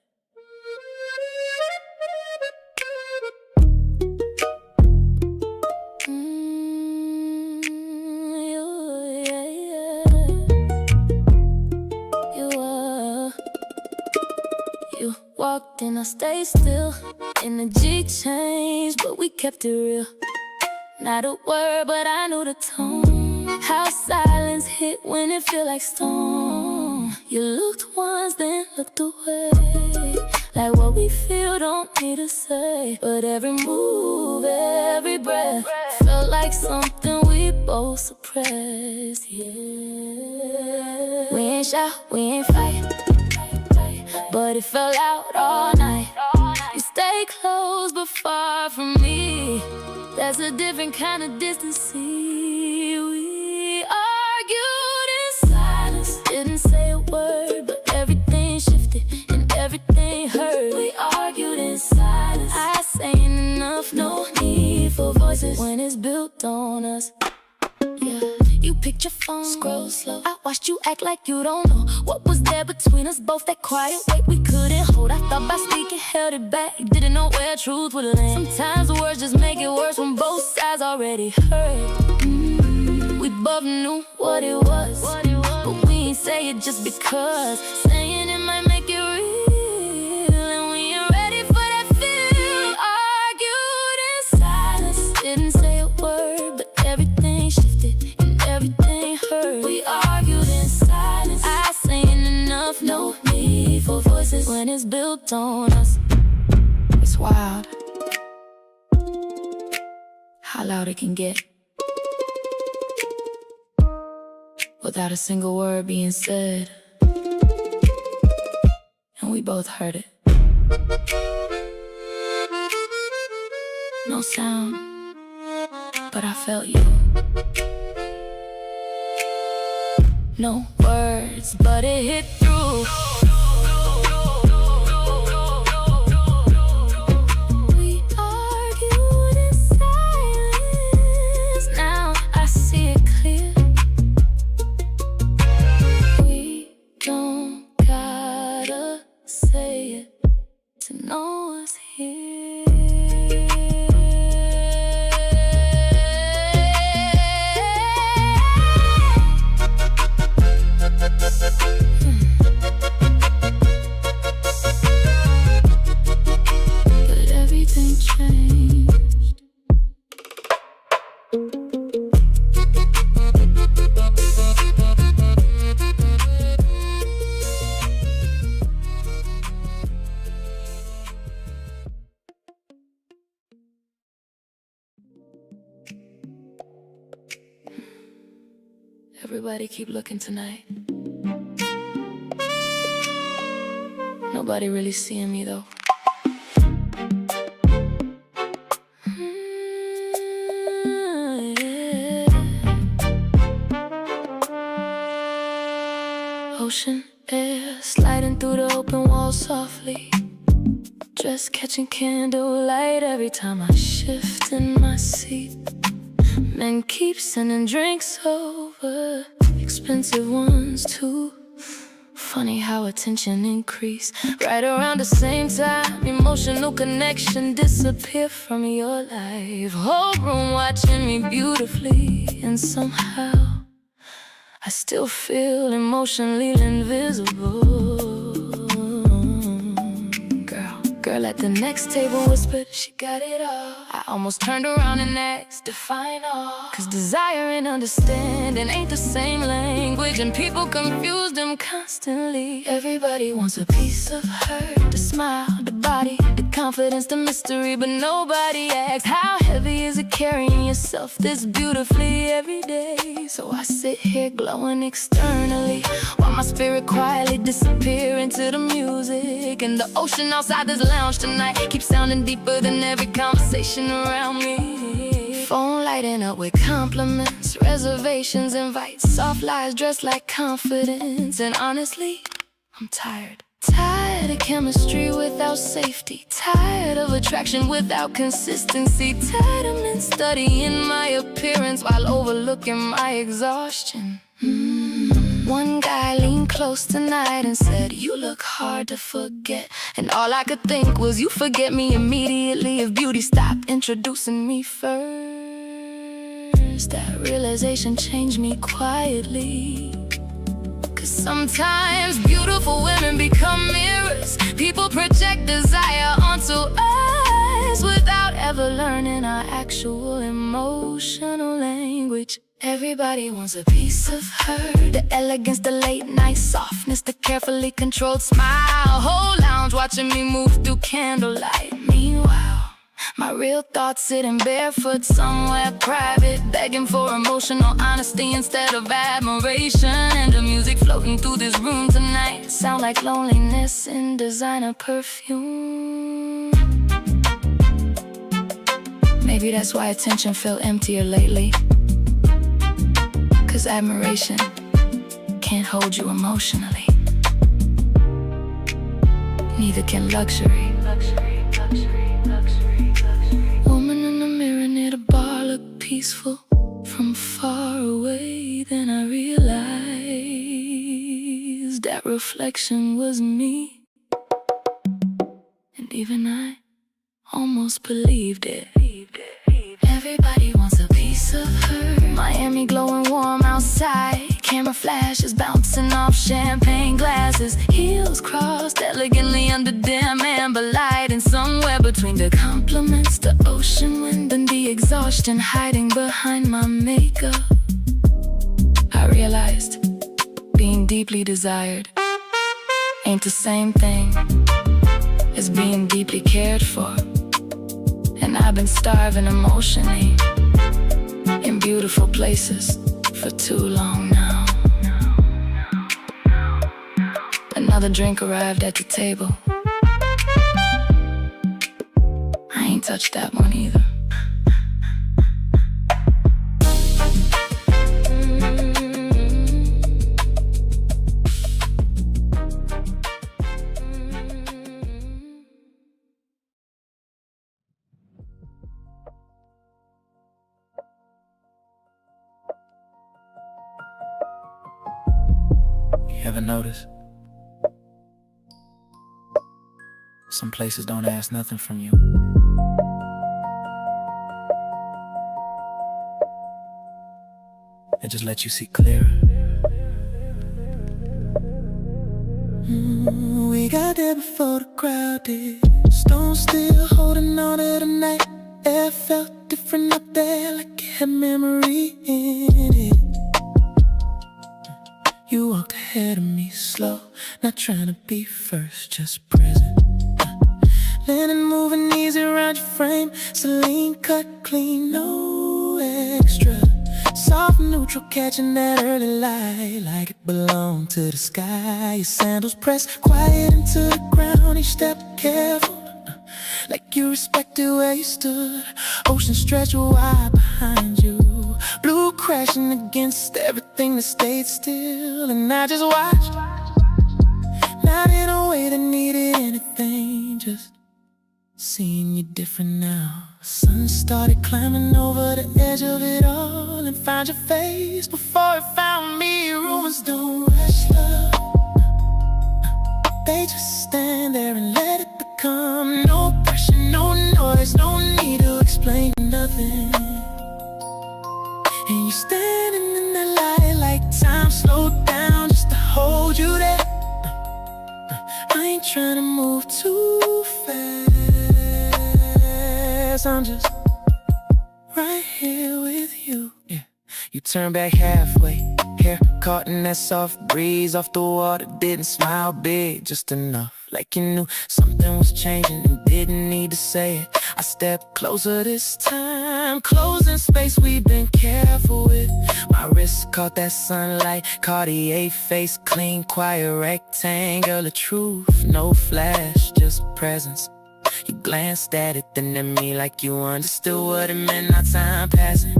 You walked in, I stayed still. Energy changed, but we kept it real. Not a word, but I knew the tone. How silence hit when it feel like stone. You looked once, then looked away, like what we feel don't need to say. But every move, every breath felt like something we both suppressed. Yeah, we ain't shout, we ain't fight, but it fell out all night. You stay close but far from me. There's a different kind of distance. We argued in silence, didn't say a word, but everything shifted and everything hurt. We argued in silence, I saying enough, no need for voices when it's built on us. Yeah, you picked your phone, scroll slow. I watched you act like you don't know what was there between us both. That quiet weight we couldn't hold. I thought by speaking held it back. You didn't know where truth would land. Sometimes the words just make it worse when both sides already hurt. We both knew what it was, but we ain't say it just because. Saying it might make it real, and we ain't ready for that feel. Argued in silence, didn't say a word, but everything shifted and everything hurt. We argued in silence, I saying enough, no need for voices when it's built on us. It's wild how loud it can get without a single word being said, and we both heard it. No sound, but I felt you. No words, but it hit through. We argued in silence, now I see it clear. We don't gotta say it to know us here. But everything changed. Everybody keep looking tonight. Nobody really seeing me though. Ocean air sliding through the open wall softly. Dress catching candlelight every time I shift in my seat. Men keep sending drinks over, expensive ones too. Funny how attention increase right around the same time. Emotional connection disappear from your life. Whole room watching me beautifully, and somehow I still feel emotionally invisible. Girl at the next table whispered she got it all. I almost turned around and asked, define all. Cause desire and understanding ain't the same language, and people confuse them constantly. Everybody wants a piece of her, the smile, the body, the confidence, the mystery. But nobody asks, how heavy is it carrying yourself this beautifully every day? So I sit here glowing externally, while my spirit quietly disappear into the music. And the ocean outside this lounge tonight keeps sounding deeper than every conversation around me. Phone lighting up with compliments, reservations, invites, soft lies dressed like confidence. And honestly, I'm tired. Tired of chemistry without safety. Tired of attraction without consistency. Tired of men studying my appearance while overlooking my exhaustion. One guy leaned close tonight and said, you look hard to forget. And all I could think was, you forget me immediately if beauty stopped introducing me first. That realization changed me quietly. Cause sometimes beautiful women become mirrors. People project desire onto us without ever learning our actual emotional language. Everybody wants a piece of her, the elegance, the late night softness, the carefully controlled smile. Whole lounge watching me move through candlelight. Meanwhile, my real thoughts sitting barefoot somewhere private, begging for emotional honesty instead of admiration. And the music floating through this room tonight sound like loneliness in designer perfume. Maybe that's why attention felt emptier lately. Cause admiration can't hold you emotionally. Neither can luxury. Woman in the mirror near the bar looked peaceful from far away. Then I realized that reflection was me. And even I almost believed it. Everybody wants a piece of her. Miami glowing warm outside. Camera flashes bouncing off champagne glasses. Heels crossed elegantly under dim amber light. And somewhere between the compliments, the ocean wind, and the exhaustion hiding behind my makeup, I realized being deeply desired ain't the same thing as being deeply cared for. And I've been starving emotionally in beautiful places for too long now. Another drink arrived at the table. I ain't touched that one either. You ever notice? Some places don't ask nothing from you. They just let you see clearer. We got there before the crowd did. Stone still holding on to the night. Air felt different up there, like it had memory in it. You walked ahead of me slow, not trying to be first, just present. Landing moving easy around your frame. Celine cut clean, no extra. Soft neutral, catching that early light like it belonged to the sky. Your sandals pressed quiet into the ground, each step careful, like you respected where you stood. Ocean stretched wide behind you, blue crashing against everything that stayed still. And I just watched, not in a way that needed anything, just seeing you different now. The sun started climbing over the edge of it all and found your face before it found me. Rumors don't rush love, they just stand there and let it become. No pressure, no noise, no need to explain nothing. And you standing in the light like time slowed down just to hold you there. I ain't trying to move too fast, I'm just right here with you. Yeah. You turn back halfway, hair caught in that soft breeze off the water. Didn't smile big, just enough, like you knew something was changing and didn't need to say it. I stepped closer this time, closing space we've been careful with. My wrist caught that sunlight, Cartier face, clean, quiet rectangle of truth. No flash, just presence. You glanced at it, then at me, like you understood what it meant. Not time passing,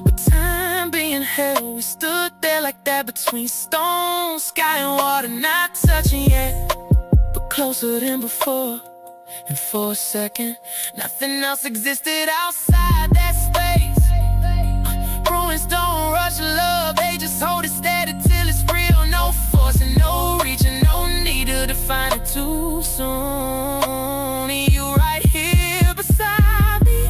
but time being held. We stood there like that between stone, sky and water, not touching yet, but closer than before. And for a second, nothing else existed outside that space. Ruins don't rush love, they just hold it steady till it's real. No force and no reaching, no need to define it too soon. And you right here beside me,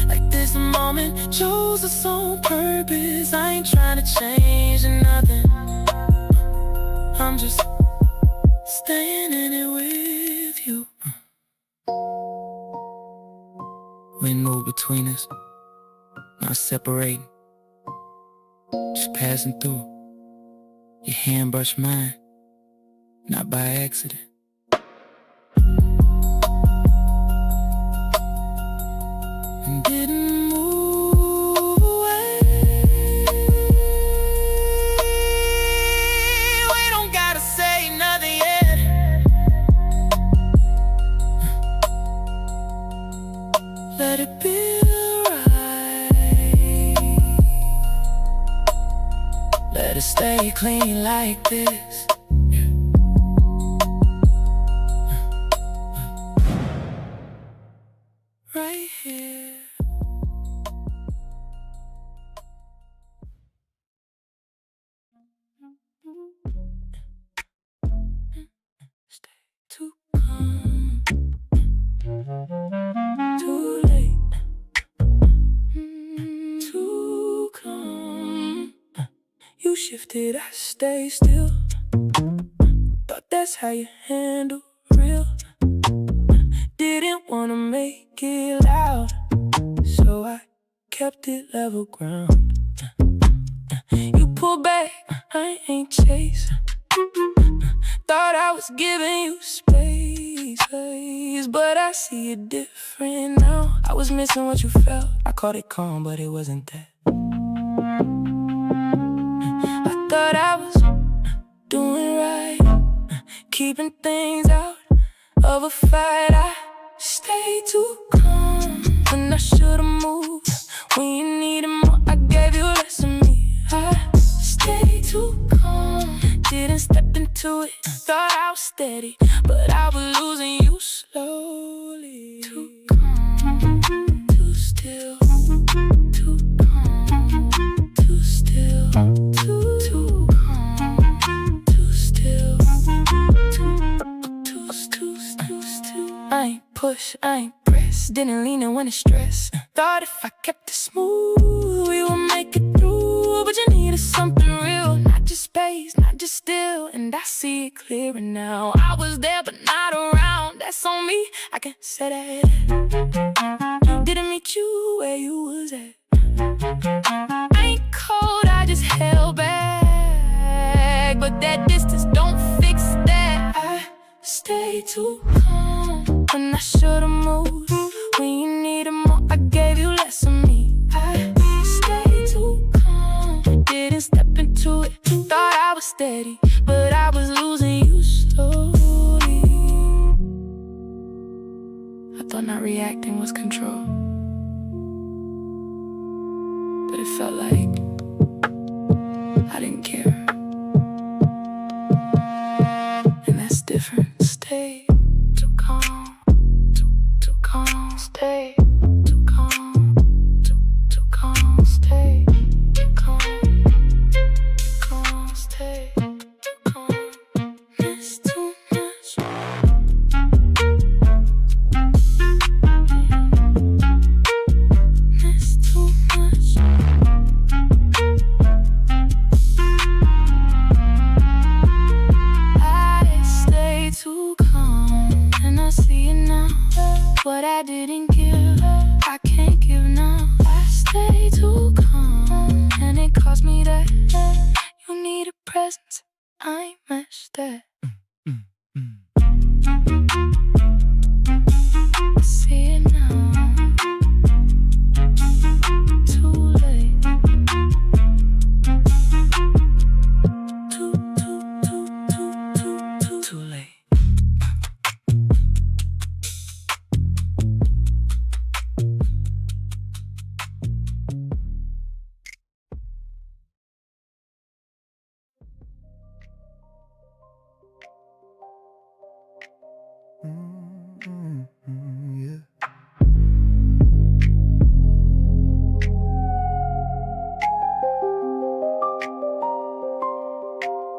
like this moment chose us on purpose. I ain't trying to change nothing, I'm just staying in it with you. We moved between us, not separating, just passing through. Your hand brushed mine, not by accident. And didn't move away. We don't gotta say nothing yet. Let it be right. Let it stay clean like this. Right here. Stay too calm, too late, too calm. You shifted, I stay still. Thought that's how you handle real. Didn't wanna make it loud, so I kept it level ground. You pull back, I ain't chasing. Thought I was giving you space, but I see it different now. I was missing what you felt, I called it calm, but it wasn't that. I thought I was doing right, keeping things out of a fight. I stayed too calm when I should've moved. When you needed more, I gave you less of me. I stayed too calm, didn't step into it. Thought I was steady, but I was losing you slowly. Too calm, too still, too calm, too still, too calm, too still, too still. I ain't push, I ain't press, didn't lean in when it's stress. Thought if I kept it smooth, we would make it through. But you needed something real, not just space, not just still. And I see it clearer now. I was there but not around, that's on me, I can say that. Didn't meet you where you was at. I ain't cold, I just held back, but that distance don't fix that. I stayed too calm when I should've moved. When you needed more, I gave you less of me. I stayed too steady, but I was losing you slowly. I thought not reacting was control, but it felt like I didn't care. And that's different. Stay too calm, too calm. Stay too calm, too calm. Stay too calm, calm. Stay too calm. It's too much. It's too much. I stay too calm, and I see it now. What I didn't give, I can't give now. I stay too calm, and it cost me that. You need a presence, I ain't matched that. I see it now. Too late. Too late. Yeah.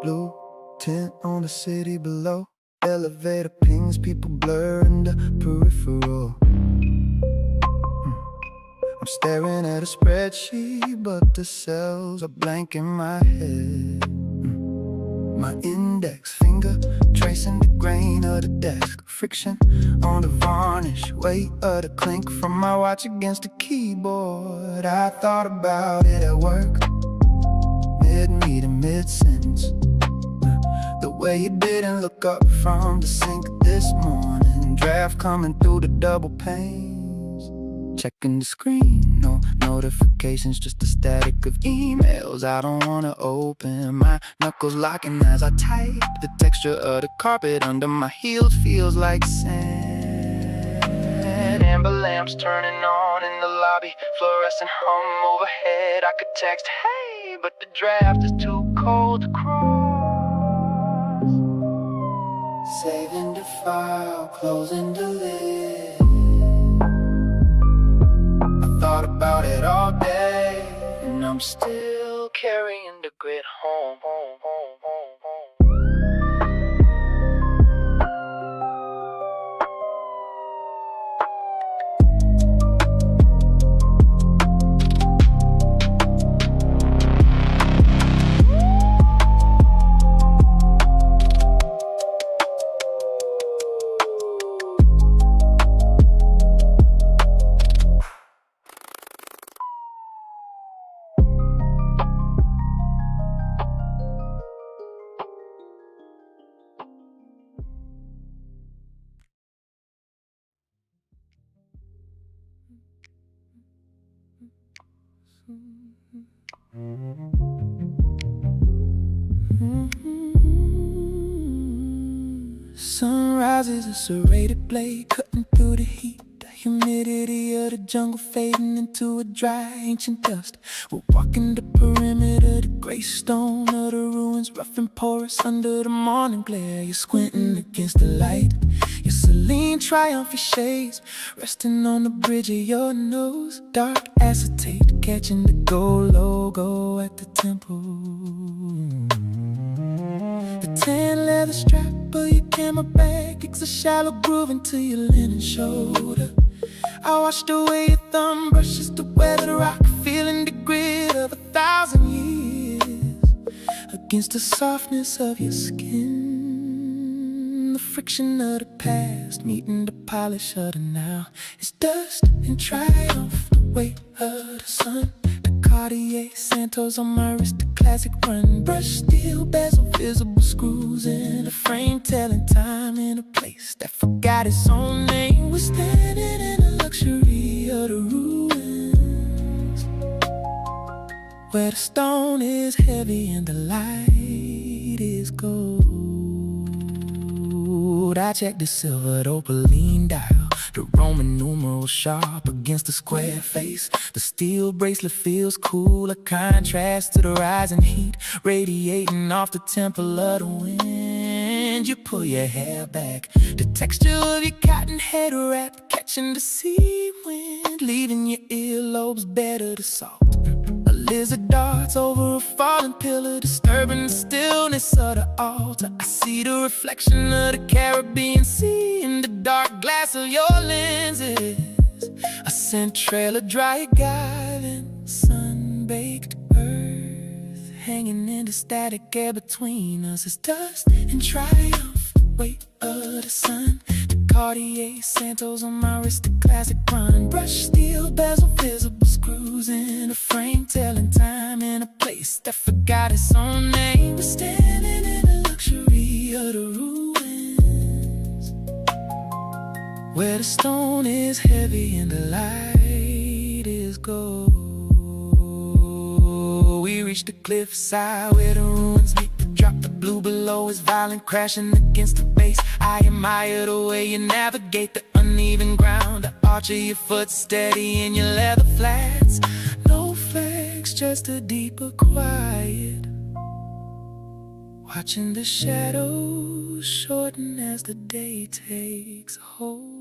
Blue tint on the city below. Elevator pings, people blur in the peripheral. I'm staring at a spreadsheet, but the cells are blank in my head. My index finger tracing the grain of the desk. Friction on the varnish, weight of the clink from my watch against the keyboard. I thought about it at work, mid-meeting, mid-sentence. The way you didn't look up from the sink this morning. Draft coming through the double panes. Checking the screen, no notifications, just the static of emails I don't wanna open. My knuckles locking as I type. The texture of the carpet under my heels feels like sand. Amber lamps turning on in the lobby, fluorescent hum overhead. I could text, hey, but the draft is too cold to cross. Saving the file, closing the lid. Thought about it all day, and I'm still carrying the grit home. Sunrise is a serrated blade cutting through the heat. The humidity of the jungle fading into a dry ancient dust. We're walking the perimeter, the gray stone of the ruins, rough and porous under the morning glare. You're squinting against the light, your Celine triumphant shades resting on the bridge of your nose. Dark acetate catching the gold logo at the temple. The tan leather strap of your camera bag kicks a shallow groove into your linen shoulder. I washed away your thumb brushes to weather the rock, feeling the grit of 1,000 years against the softness of your skin. The friction of the past meeting the polish of the now. It's dust and triumph, the weight of the sun. The Cartier Santos on my wrist, the classic run. Brush steel bezel, visible screws in a frame, telling time in a place that forgot its own name. We're standing in the luxury of the ruins, where the stone is heavy and the light is gold. I checked the silvered opaline dial, the Roman numeral sharp against the square face. The steel bracelet feels cool, a contrast to the rising heat radiating off the temple of the wind. You pull your hair back, the texture of your cotton head wrap catching the sea wind, leaving your earlobes bare to the salt. A lizard darts over a fallen pillar, disturbing the stillness of the altar. I see the reflection of the Caribbean Sea in the dark glass of your lenses. A scent trail of dry agave and sun-baked earth, hanging in the static air between us is dust and triumph. Weight of the sun, the Cartier Santos on my wrist, a classic run. Brush steel bezel, visible screws in a frame, telling time in a place that forgot its own name. We're standing in the luxury of the ruins, where the stone is heavy and the light is gold. We reach the cliffside where the ruins meet the drop. The blue below is violent, crashing against the base. I admire the way you navigate the uneven ground, the arch of your foot steady in your leather flats. No flex, just a deeper quiet, watching the shadows shorten as the day takes hold.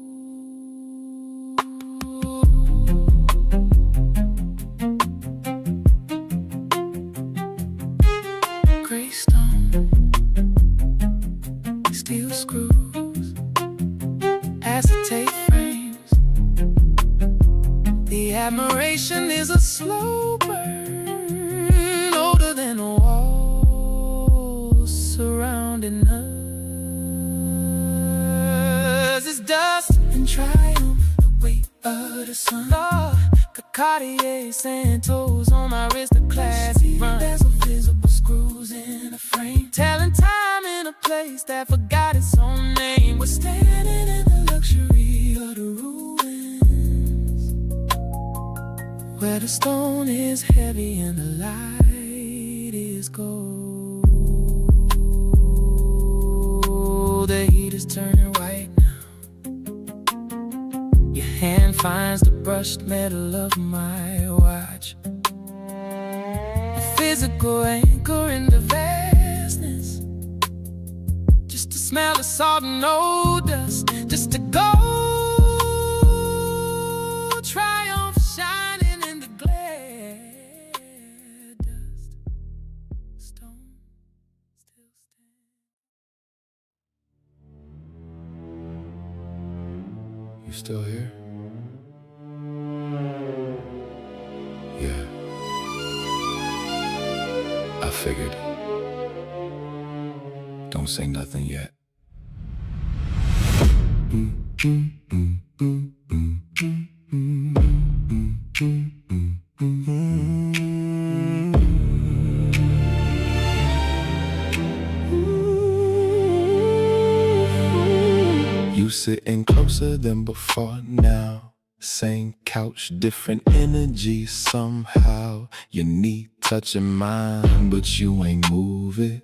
Gray stone, steel screws, acetate frames. The admiration is a slow burn, older than the walls surrounding us. It's dust and triumph, the weight of the sun. Cartier Santos on my wrist, a classic run. Bezel, visible screws in a frame, telling time in a place that forgot its own name. We're standing in the luxury of the ruins, where the stone is heavy and the light is gold. The heat is turning white now. Your hand finds the brushed metal of my watch, a physical anchor in the vastness. Just to smell the salt and no dust, just to go. Triumph shining in the glare. Dust, stone, still stand. You still here? Yeah, I figured. Don't say nothing yet. You sitting closer than before now. Same couch, different energy somehow. Your knee touching mine, but you ain't move it.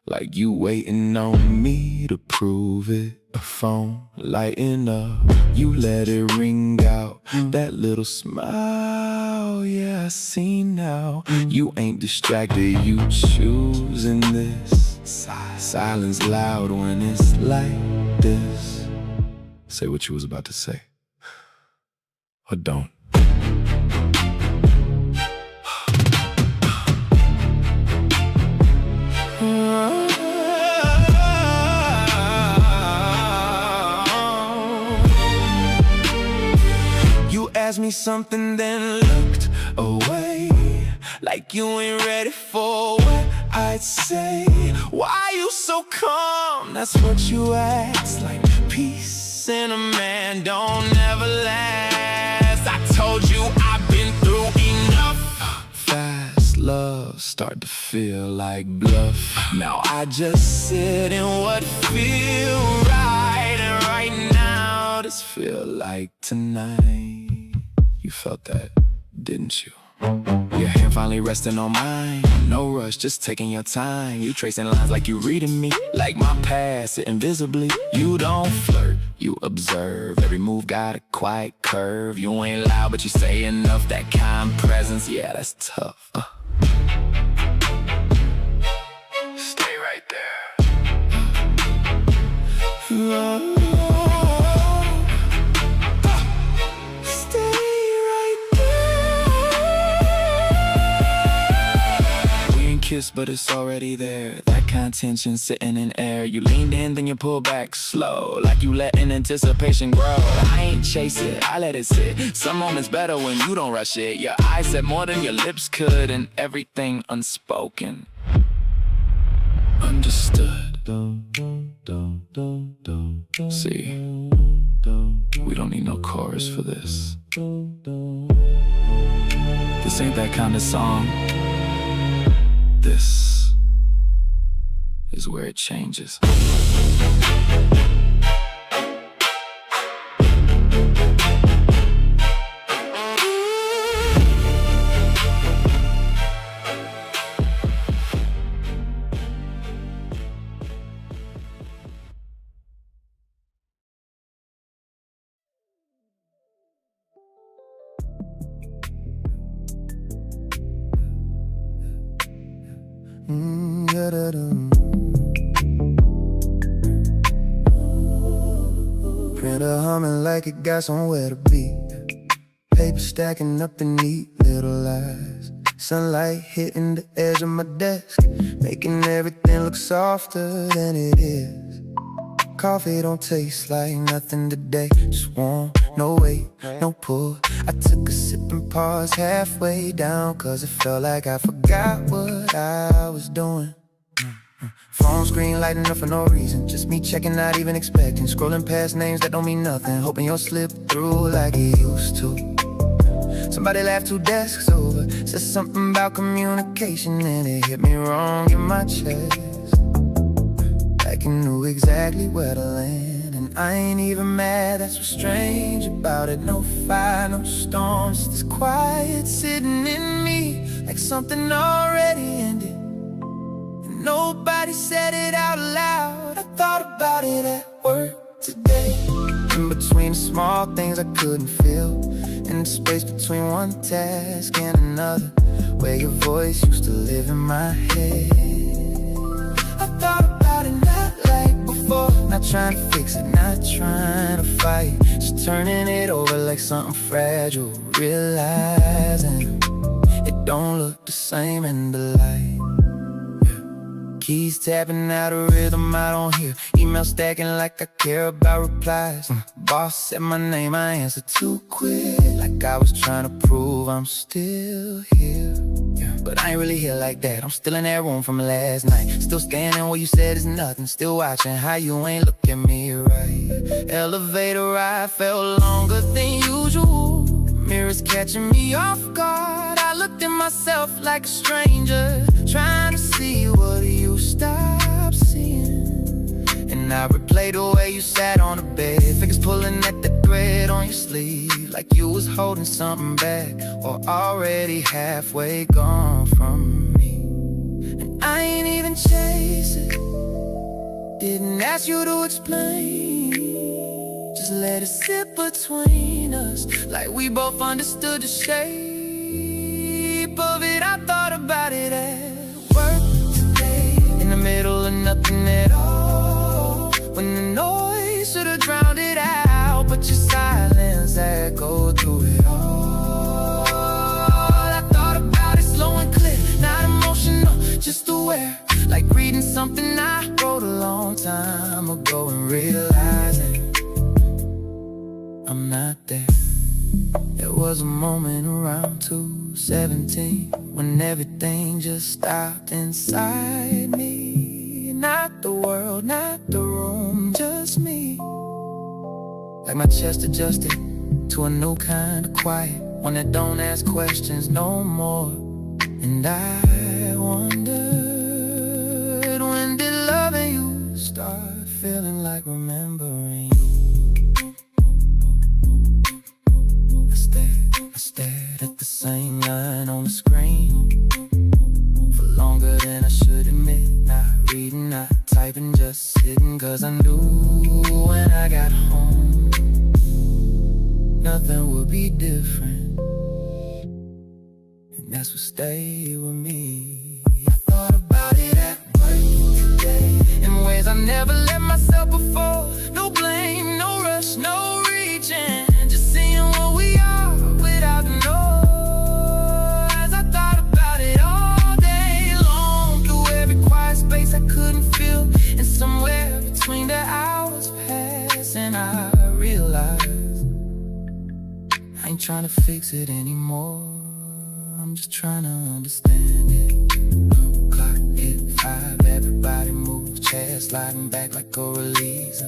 Like you waiting on me to prove it. A phone lighting up, you let it ring out. That little smile, yeah, I see now. You ain't distracted, you choosing this. Silence loud when it's like this. Say what you was about to say. Or don't. You asked me something, then looked away, like you ain't ready for what I'd say. Why you so calm? That's what you asked. Like peace in a man don't ever last. I told you I've been through enough. Fast love start to feel like bluff. Now I just sit in what feel right, and right now this feel like tonight. You felt that, didn't you? Your hand finally resting on mine. No rush, just taking your time. You tracing lines like you reading me. Like my past, sitting visibly. You don't flirt, you observe. Every move got a quiet curve. You ain't loud, but you say enough. That kind presence, yeah, that's tough. Stay right there. Kiss, but it's already there. That kind of tension sitting in air. You leaned in, then you pull back slow, like you letting anticipation grow. I ain't chase it, I let it sit. Some moments better when you don't rush it. Your eyes said more than your lips could, and everything unspoken. Understood. See, we don't need no chorus for this. This ain't that kind of song. This is where it changes. Printer humming like it got somewhere to be. Paper stacking up in neat little lies. Sunlight hitting the edge of my desk, making everything look softer than it is. Coffee don't taste like nothing today. Just warm, no weight, no pull. I took a sip and paused halfway down, cause it felt like I forgot what I was doing. Phone screen lighting up for no reason. Just me checking, not even expecting. Scrolling past names that don't mean nothing, hoping you'll slip through like it used to. Somebody laughed 2 desks over, said something about communication, and it hit me wrong in my chest. Like you knew exactly where to land. And I ain't even mad, that's what's strange about it. No fire, no storms, just this quiet sitting in me, like something already ended. Nobody said it out loud. I thought about it at work today. In between the small things I couldn't feel, in the space between one task and another, where your voice used to live in my head. I thought about it not like before, not trying to fix it, not trying to fight, just turning it over like something fragile, realizing it don't look the same in the light. Keys tapping out a rhythm I don't hear. Email stacking like I care about replies. Boss said my name, I answered too quick, like I was trying to prove I'm still here. But I ain't really here like that. I'm still in that room from last night, still scanning what you said is nothing, still watching how you ain't look at me right. Elevator ride felt longer than usual, mirrors catching me off guard. I looked at myself like a stranger, trying to see what you stopped seeing. And I replayed the way you sat on the bed, fingers pulling at the thread on your sleeve, like you was holding something back, or already halfway gone from me. And I ain't even chase it, didn't ask you to explain, just let it sit between us, like we both understood the shape of it. I thought about it at work today, in the middle of nothing at all, when the noise should've drowned it out, but your silence echoed through it all. I thought about it slow and clear, not emotional, just aware, like reading something I wrote a long time ago and realizing I'm not there. There was a moment around 2:17 when everything just stopped inside me. Not the world, not the room, just me. Like my chest adjusted to a new kind of quiet, one that don't ask questions no more. And I wondered, when did loving you start feeling like remembering you? I stared at the same line something would be different, and that's what stayed with me. I thought about it at work today, in ways I never let myself before. No blame, no rush, no reaching, just seeing what we are without the noise. I thought about it all day long, through every quiet space I couldn't feel, and somewhere between the hours passing I realized I ain't trying to fix it anymore. I'm just trying to understand it. Clock hit 5, everybody moves, chairs sliding back like a release.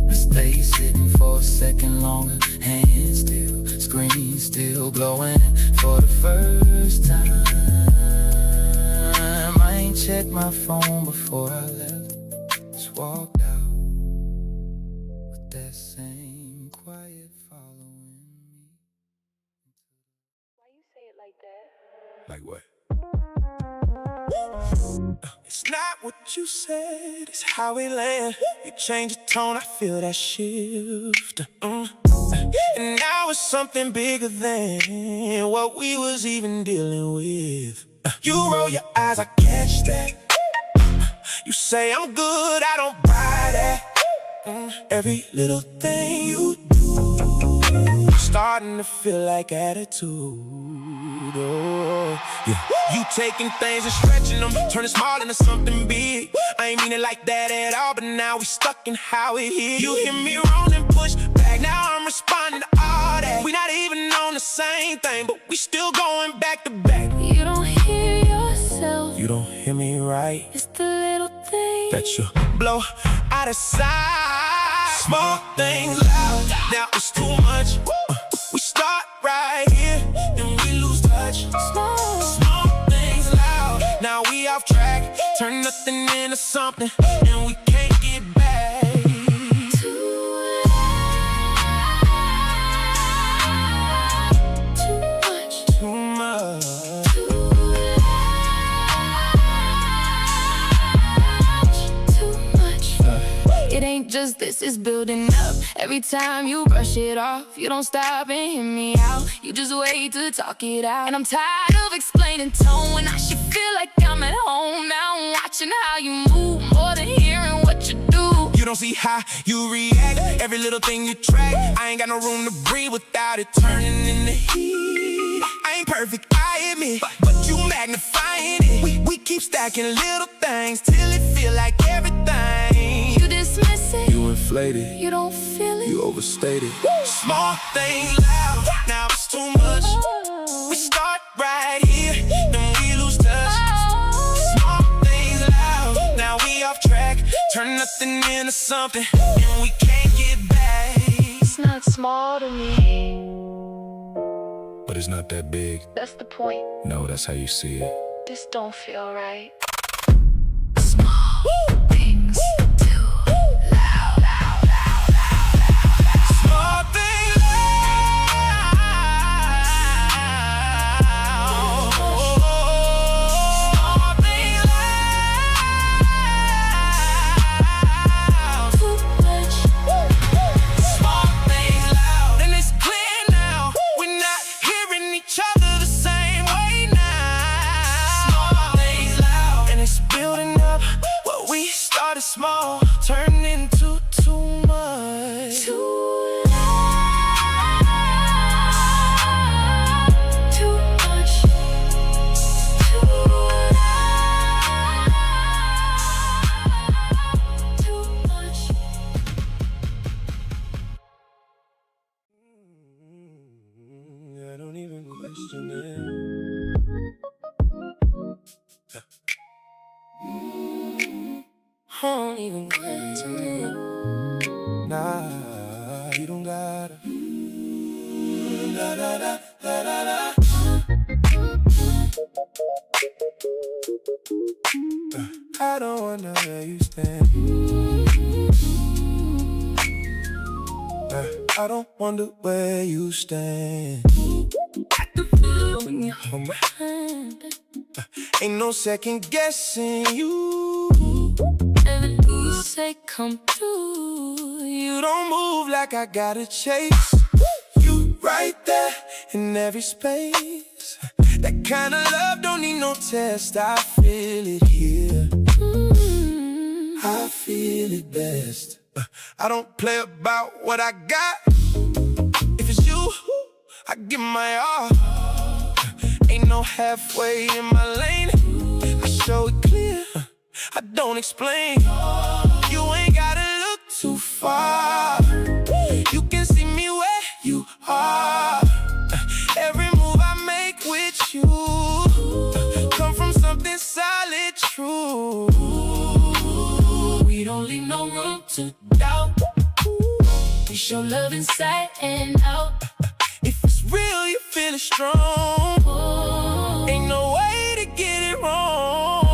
I stay sitting for a second longer, hands still, screen still glowing. For the first time, I ain't checked my phone before I left. Just walked out with that same quiet following me. Why you say it like that? Like what? It's not what you said, it's how we land. You change the tone, I feel that shift. And now it's something bigger than what we was even dealing with. You roll your eyes, I catch that. You say I'm good, I don't buy that. Every little thing you do starting to feel like attitude. Oh, yeah. You taking things and stretching them, turning small into something big. I ain't mean it like that at all, but now we stuck in how it hit. You hit me wrong and push back, now I'm responding to all that. We not even on the same thing, but we still going back to back. You don't hear yourself, You don't hear me right, it's the little thing that you blow out of sight. Small things loud, now it's too much. We start right here, then we lose touch. Small things loud, now we off track. Turn nothing into something, and we can't get back. Too much. It ain't just this, it's building up. Every time you brush it off, you don't stop and hear me out. You just wait to talk it out. And I'm tired of explaining tone when I should feel like I'm at home. Now I'm watching how you move more than hearing what you do. You don't see how you react, every little thing you track. I ain't got no room to breathe without it turning into heat. I ain't perfect, I admit, but you magnifying it. We keep stacking little things till it feel like everything. You dismiss it, You inflated, you don't feel it. you overstated. Small things loud, now it's too much. We start right here, then we lose touch. Small things loud, now we off track. Turn nothing into something, and we can't get back. It's not small to me. But it's not that big. That's the point. No, that's how you see it. This don't feel right. Things too loud. Small things loud. Small things loud. Too much. Small things loud. And it's clear now, we're not hearing each other the same way now. Small things loud. And it's building up. What we started small, turned into too much. Too loud. Too much. Too loud. Too much. I don't even question it. I don't even question it. Nah, you don't gotta. Da, da, da, da, da, da. I don't wonder where you stand. I don't wonder where you stand. When you hold my hand, Ain't no second guessing you. everything you say come true. You don't move like I gotta chase. You right there in every space. That kind of love don't need no test. I feel it here. I feel it best. I don't play about what I got. If it's you, I give my all. Ain't no halfway in my lane. I show it clear, I don't explain. You ain't gotta look too far. You can see me where you are. Every move I make with you come from something solid, true. We don't leave no room to doubt. We show love inside and out. If it's real, you feel it strong. Ain't no way to get it wrong.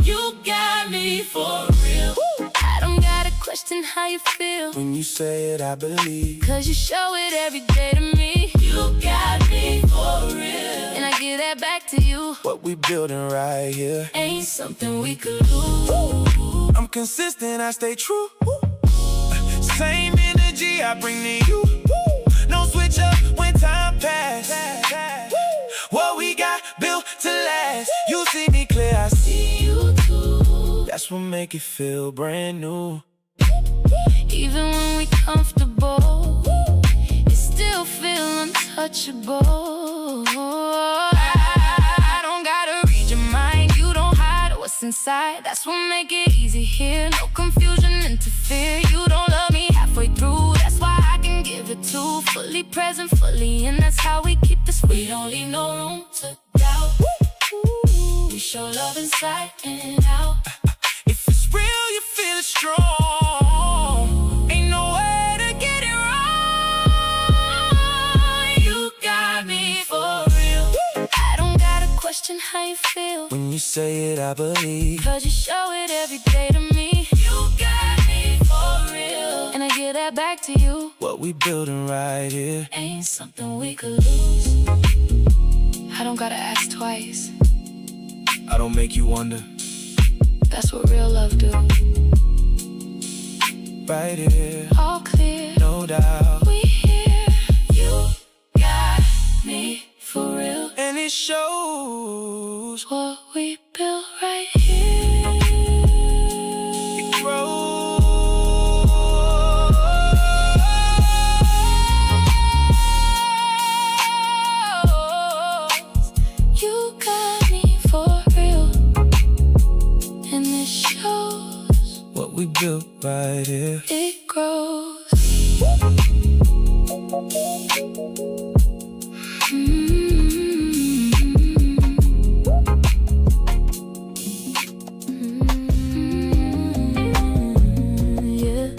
You got me for real. I don't gotta question how you feel. When you say it, I believe. Cause you show it every day to me. You got me for real. And I give that back to you. What we building right here ain't something we could lose. I'm consistent, I stay true. Same energy I bring to you. No switch up when time pass. What we got built to last. You see me clear, I see you too. That's what make it feel brand new. Even when we comfortable, it still feel untouchable. I don't gotta read your mind. You don't hide what's inside. That's what make it easy here. No confusion, interfere. You don't love me halfway through. That's why I can give it to. Fully present, fully in. That's how we keep this. We don't leave no room to doubt. We show love inside and out. If it's real, you feel it strong. Ain't no way to get it wrong. You got me for real. I don't gotta question how you feel. When you say it, I believe. Cause you show it every day to me. You got me for real. And I give that back to you. What we building right here ain't something we could lose. I don't gotta ask twice. I don't make you wonder. That's what real love do. Right here, all clear, no doubt. We here. You got me for real. And it shows what we built right here. It grows. You got me for real. And it shows what we built right here. It grows. Yeah,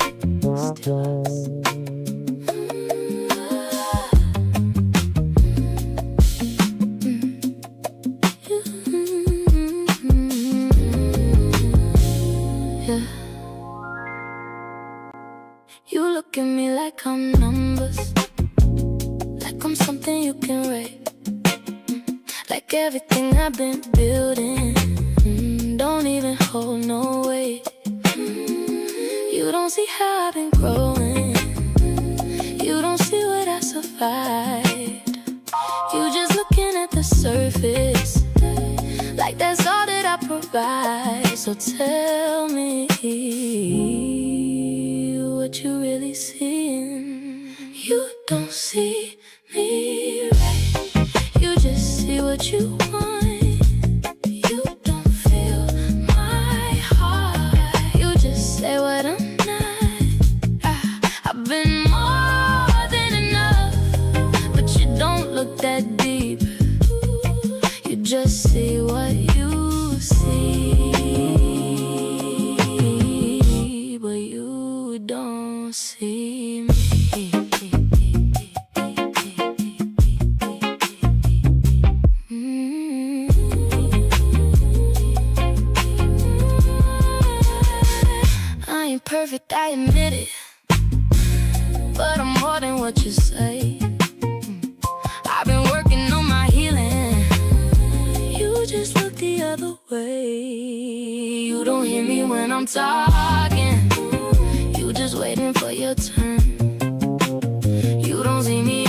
still us. Yeah. You look at me like I'm numbers, like I'm something you can rate, like everything I've been building don't even hold no weight. You don't see how I've been growing. You don't see what I survived. You just looking at the surface, like that's all that I provide. So tell me what you really seeing. You don't see me right. You just see what you want. You don't feel my heart. You just say what I'm not. I've been more than enough, but you don't look that deep. You just see what you see, but you don't see me. I ain't perfect, I admit it, but I'm more than what you say. I've been working on my healing. You just look the other way. You don't hear me when I'm talking. You just waiting for your turn. You don't see me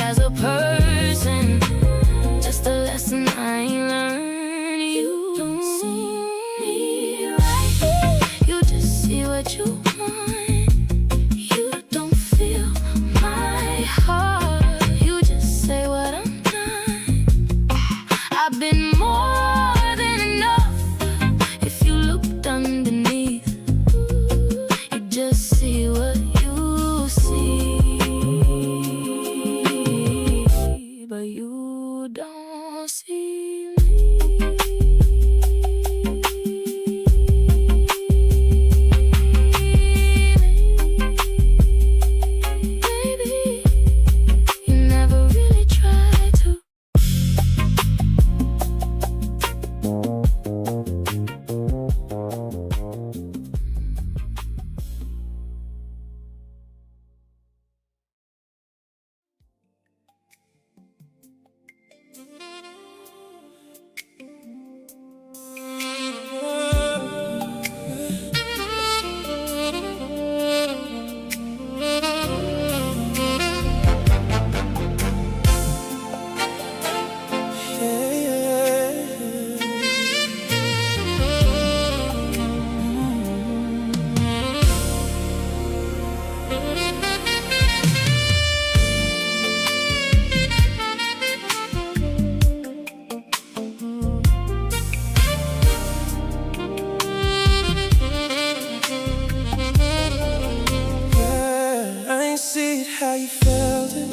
you felt it.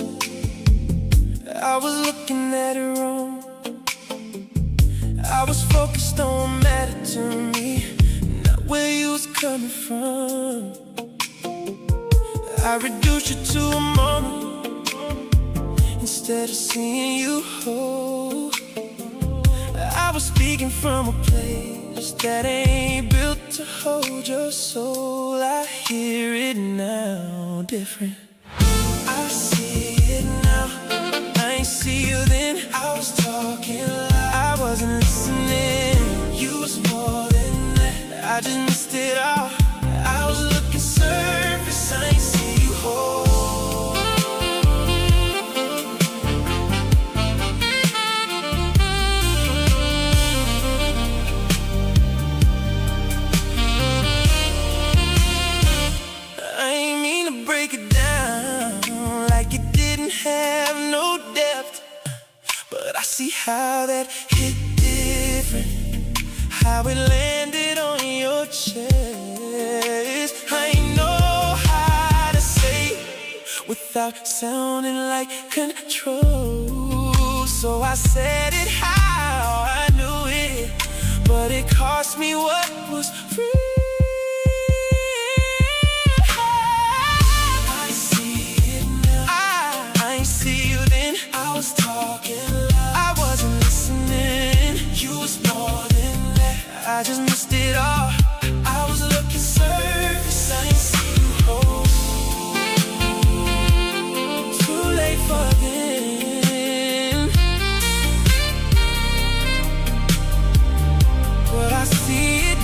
I was looking at it wrong. I was focused on what mattered to me, not where you was coming from. I reduced you to a moment instead of seeing you whole. I was speaking from a place that ain't built to hold your soul. I hear it now, different. I see it now. I ain't see you then. I was talking loud. I wasn't listening. You was more than that. I just missed it all. I was looking surface. I ain't see you whole. Break it down like it didn't have no depth, but I see how that hit different, how it landed on your chest. I ain't know how to say without sounding like control, so I said it how I knew it, but it cost me what was free. I wasn't listening. You was more than that. I just missed it all. I was looking surface. I ain't see you whole. Too late for then, but I see it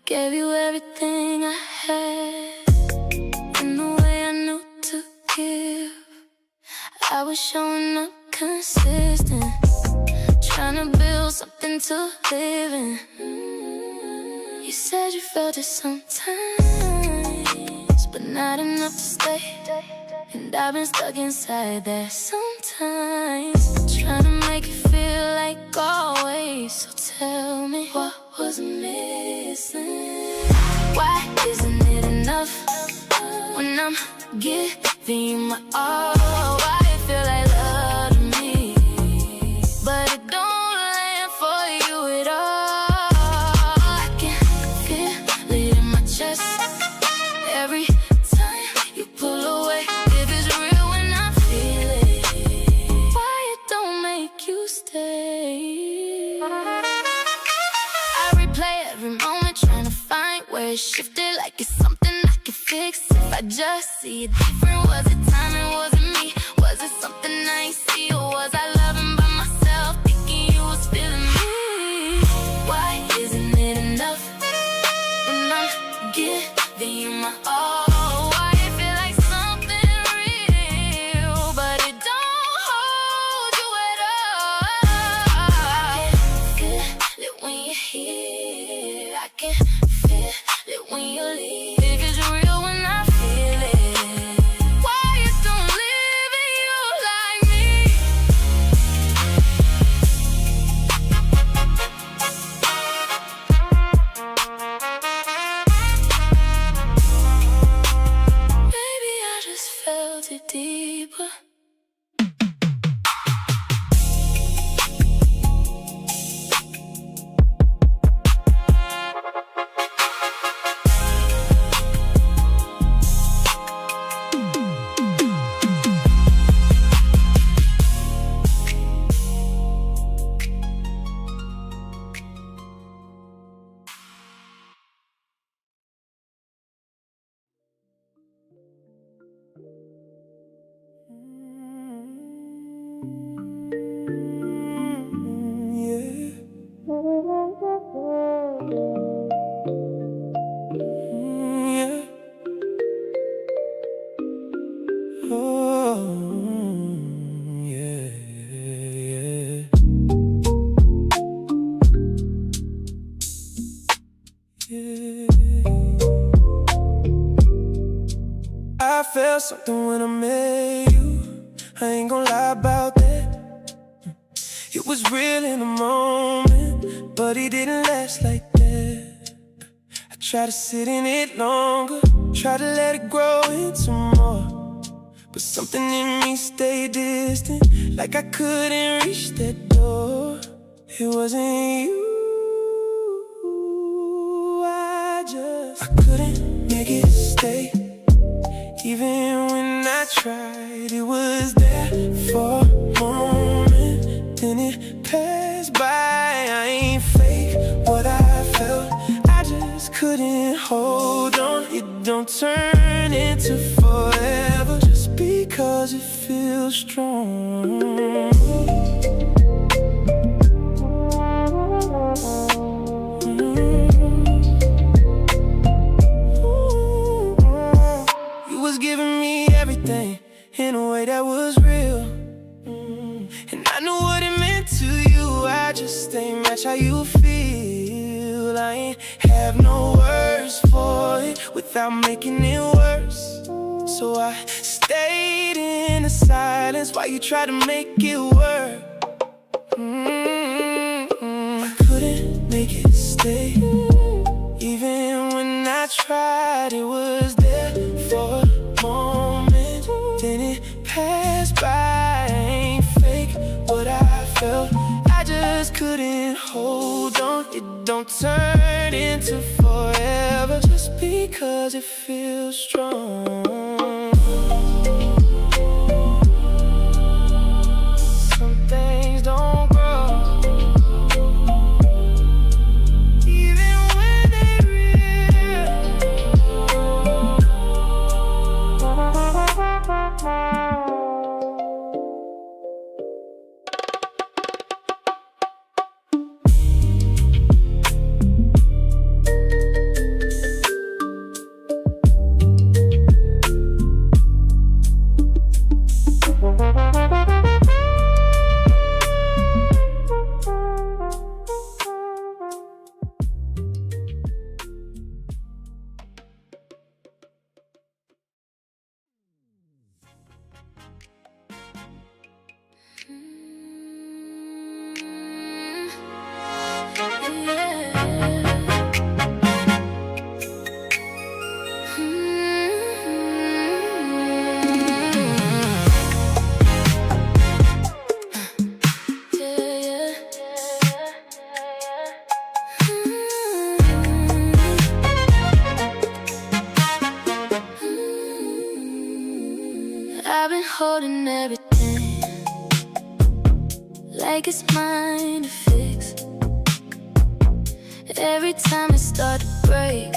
gave you everything I had, in the way I knew to give. I was showing up consistent, trying to build something to live in. You said you felt it sometimes, but not enough to stay. And I've been stuck inside that sometimes, trying to make it feel like always. So tell me, what was missing? Why isn't it enough when I'm giving you my all? Why it feel like love to me, but it don't land for you at all? I can feel it in my chest every time you pull away. If it's real when I feel it, why it don't make you stay? I replay every moment, trying to find where it shifted, like it's something I can fix if I just see it different. Was it timing? Was it me? Was it something I ain't see? Or was I loving by myself, thinking you was feeling me? Why isn't it enough when I'm giving you my all? Why it feel like something real, but it don't hold you at all? I can feel it when you're here, I can feel it when you leave. If it's real when I feel it, why it don't live in you like me? felt it deeper. I felt something when I met you. I ain't gonna lie about that. It was real in the moment, but it didn't last like that. I tried to sit in it longer, try to let it grow into more, but something in me stayed distant, like I couldn't reach that door. It wasn't you, I couldn't make it stay. Even when I tried, it was there for a moment, then it passed by. I ain't fake what I felt, I just couldn't hold on. It don't turn into forever just because it feels strong. Giving me everything in a way that was real, and I knew what it meant to you. I just ain't match how you feel. I ain't have no words for it without making it worse, so I stayed in the silence while you tried to make it work. I couldn't make it stay. Even when I tried, it was there for a moment, then it passed by. I ain't fake what I felt, I just couldn't hold on. It don't turn into forever just because it feels strong. Some things don't grow even when they're real. I've been holding everything like it's mine to fix. Every time it starts to break,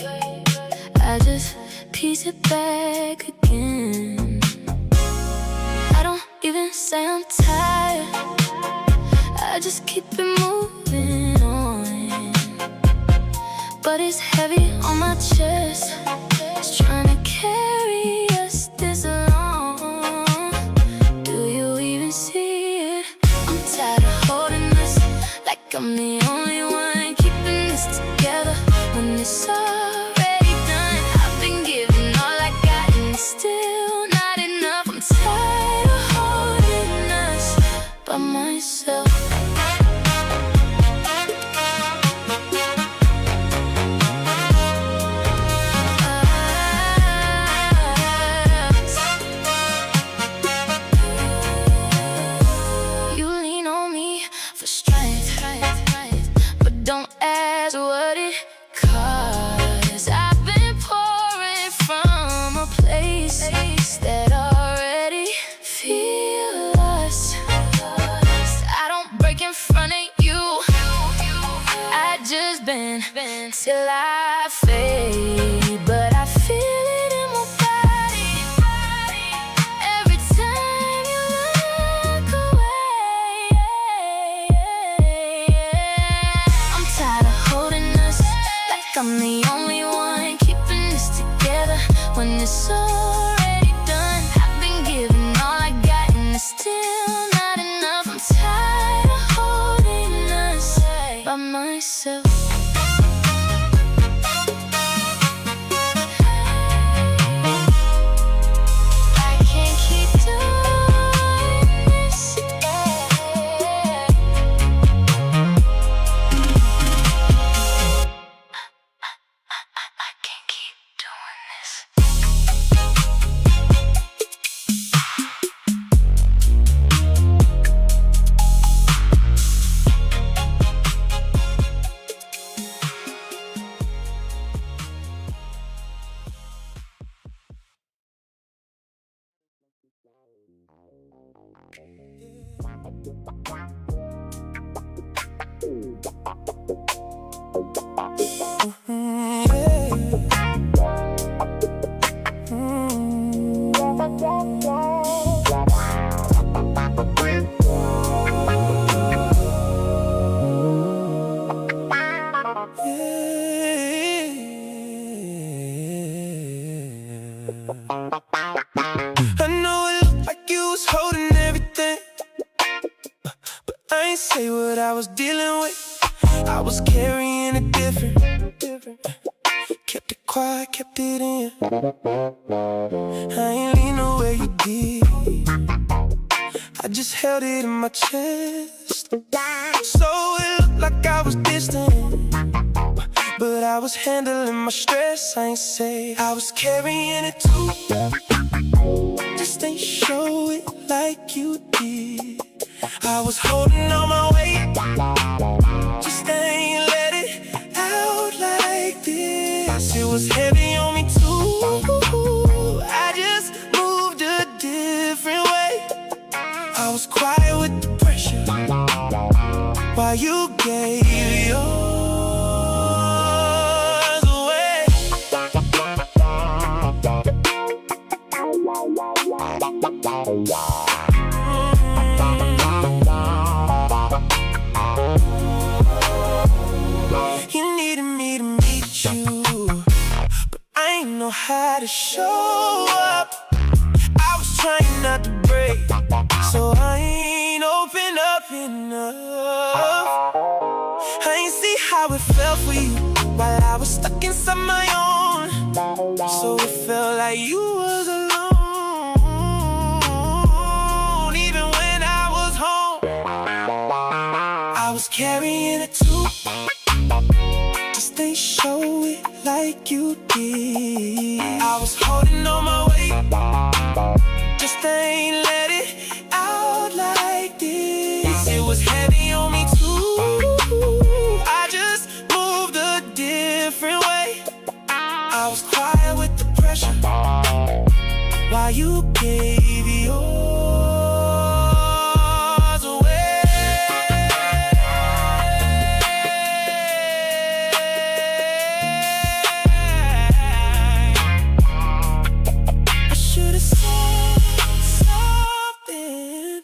I just piece it back again. I don't even say I'm tired, I just keep it moving on. But it's heavy on my chest, it's trying to carry us this long. Do you even see it? I'm tired of holding this like I'm the only one keeping this together when it's already done. I've been giving all I got and it's still not enough. I'm tired of holding us by myself. till I fade, but I feel it in my body every time you look away. I'm tired of holding us like I'm the only one keeping this together when it's already done. I've been giving all I got and it's still not enough. I'm tired of holding us by myself. I know it looked like you was holding everything, but I ain't say what I was dealing with. I was carrying it different. Kept it quiet, kept it in. I ain't lean the way you did. I just held it in my chest. So it looked like I was distant, but I was handling my stress. I ain't say I was carrying it too. Just ain't show it like you did. I was holding on my weight, just ain't let it out like this. It was heavy on me too. I just moved a different way. I was quiet with the pressure while you gave yours away. You needed me to meet you, but I ain't know how to show up. I was trying not to break, so I ain't open up enough. I ain't see how it felt for you while I was stuck inside my own. So it felt like you was alone, even when I was home. I was carrying it too. Just ain't show it like you did. I was holding on my weight, just ain't let it out like this. It was heavy on me too. I just moved a different way. I was quiet with the pressure while you gave yours away. I should've said something.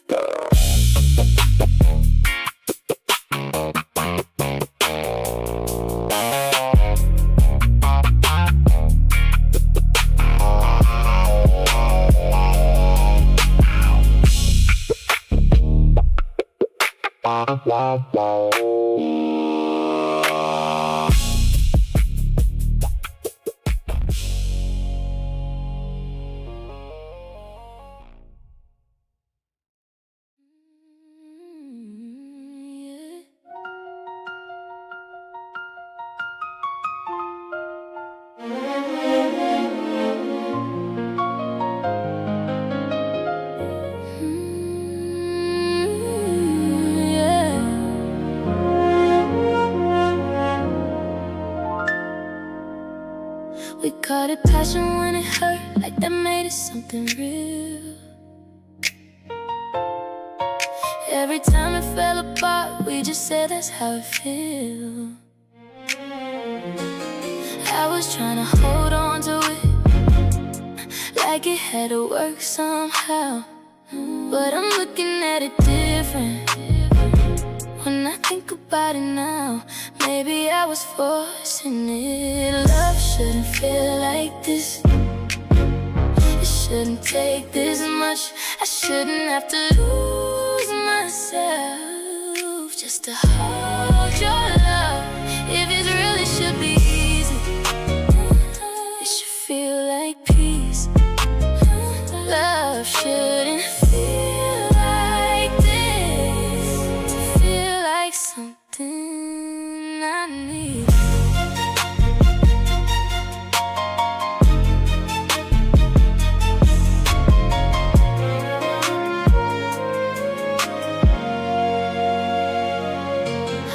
We called it passion when it hurt, like that made it something real. Every time it fell apart, we just said that's how it feels. I was trying to hold on to it like it had to work somehow. But I'm looking at it different when I think about it now. Maybe I was forcing it. Love shouldn't feel like this. It shouldn't take this much. I shouldn't have to lose myself just to hold your love. If it really should be easy, it should feel like peace. Love shouldn't feel like this. To feel like something I need.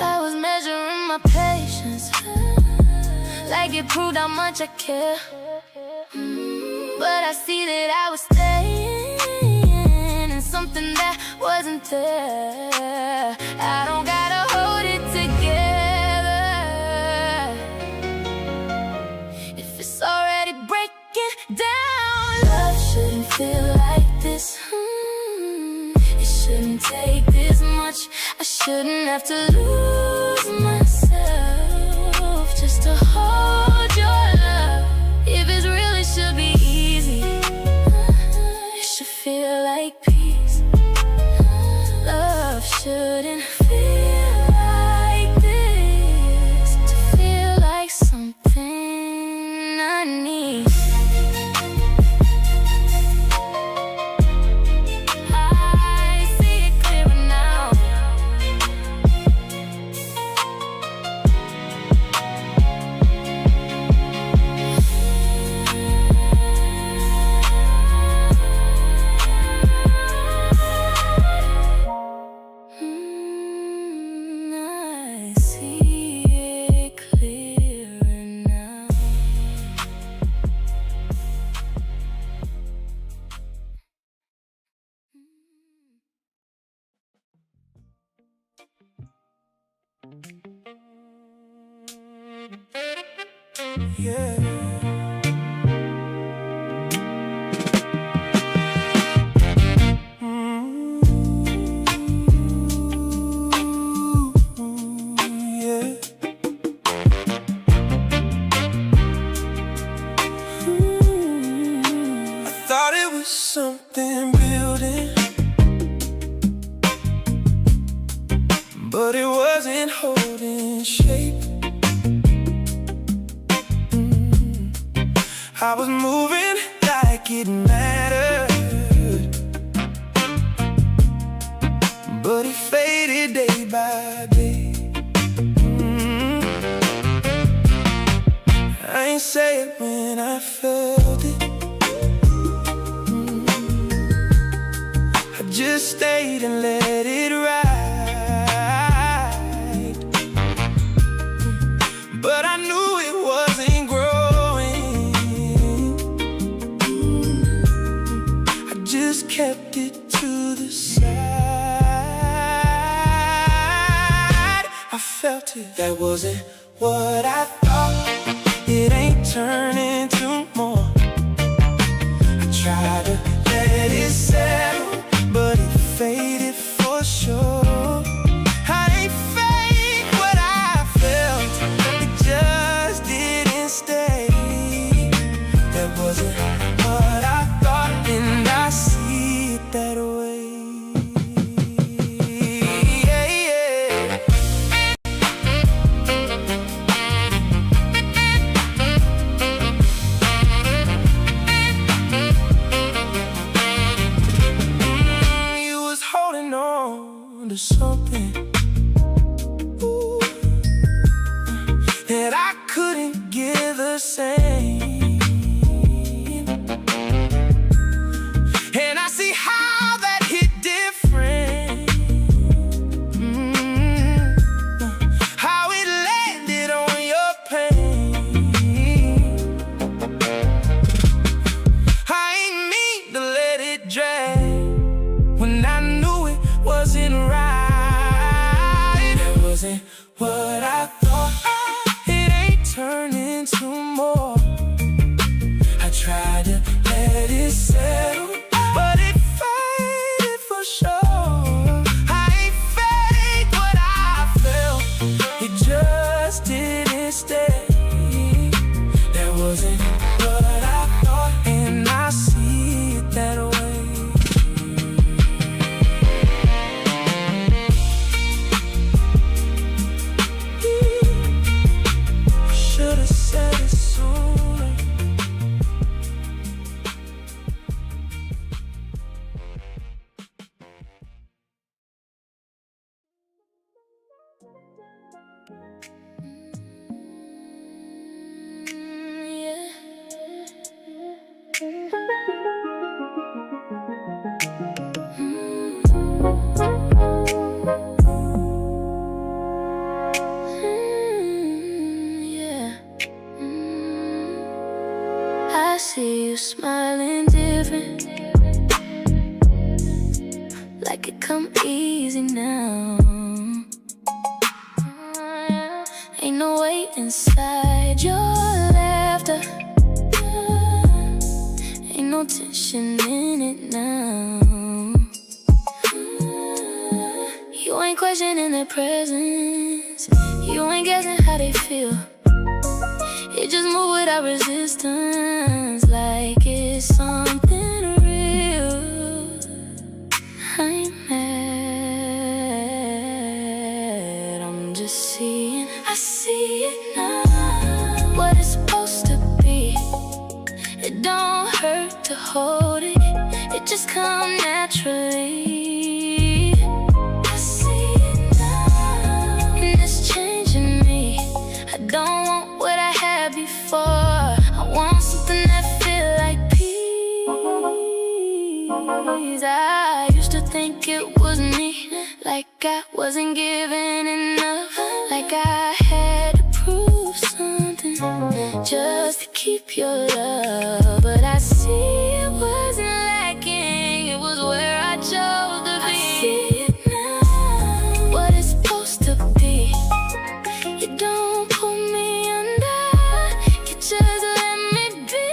I was measuring my patience, like it proved how much I care. But I see that I was staying in something that wasn't there. I don't gotta hold it together if it's already breaking down. Love shouldn't feel like this. It shouldn't take this much. I shouldn't have to lose myself just to hold your love. If it really should be easy, it should feel like peace. Love shouldn't feel like this. To feel like something I need. I see it clearer now. I see it clearer now. Yeah. Yeah. I thought it was something building, but it wasn't holding shape. I was moving like it mattered, but it faded day by day. I ain't say it when I felt it. I just stayed and let it ride, but I knew it wasn't growing. I just kept it to the side. I felt it, that wasn't what I thought. It ain't turning to more. I tried to let it settle, but it faded for sure. I ain't fake what I felt, it just didn't stay. That wasn't what I thought, and I see it that way. Yeah, yeah. You was holding on to something, ooh, that I couldn't give the same. And I see how that hit different. How it landed on your pain. I ain't mean to let it drag when I knew it wasn't right. it come easy now. Ain't no weight inside your laughter. Ain't no tension in it now. You ain't questioning their presence. You ain't guessing how they feel. You just move without resistance, like it's something real. I ain't mad, I'm just seeing. I see it now. What it's supposed to be. It don't hurt to hold it. It just come naturally. I see it now, and it's changing me. I don't want what I had before. I want something that feel like peace. I used to think it was me, like I wasn't giving enough, like I had to prove something just to keep your love. But I see it wasn't lacking, it was where I chose to be. I see it now, what it's supposed to be. You don't pull me under, you just let me be.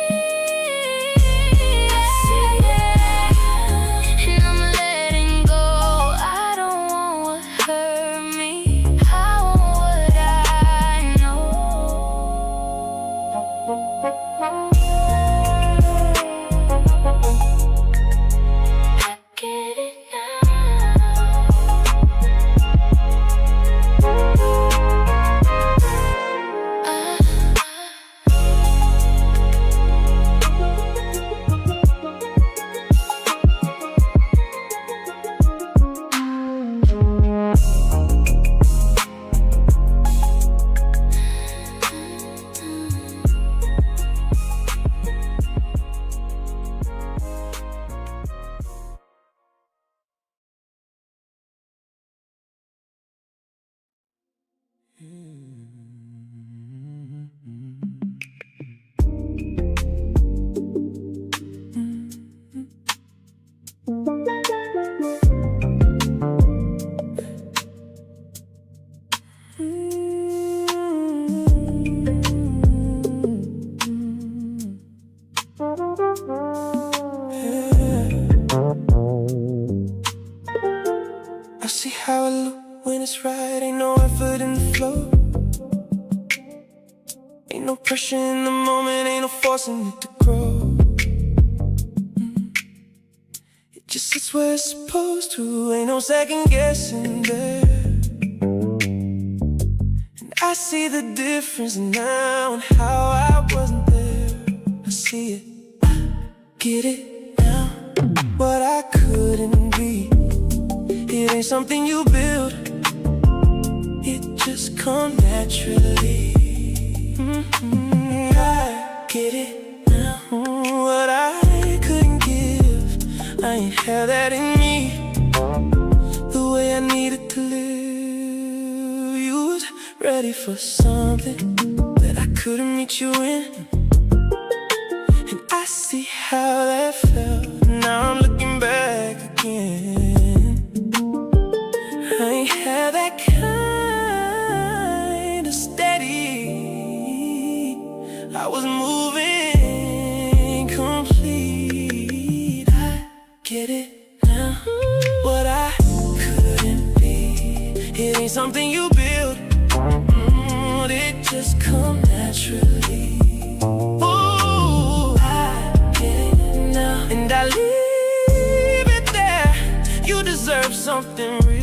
I see it, and I'm letting go. I don't want what hurt me, I want what I know. I get it now. I see how I look when it's right. Ain't no effort in the flow. Ain't no pressure in the moment. Ain't no forcing it to grow. It just sits where it's supposed to. Ain't no second guessing there. And I see the difference now and how I wasn't there. I see it, I get it now. What I couldn't be, it ain't something you build, it just come naturally. I get it now. What I couldn't give, I ain't had that in me. The way I needed to live, you was ready for something that I couldn't meet you in. And I see how that felt. Now I'm looking back again. I ain't had that kind of steady. I was moving complete. I get it now. What I couldn't be, it ain't something you build. It just come naturally. Ooh, I get it now, and I leave it there. You deserve something real.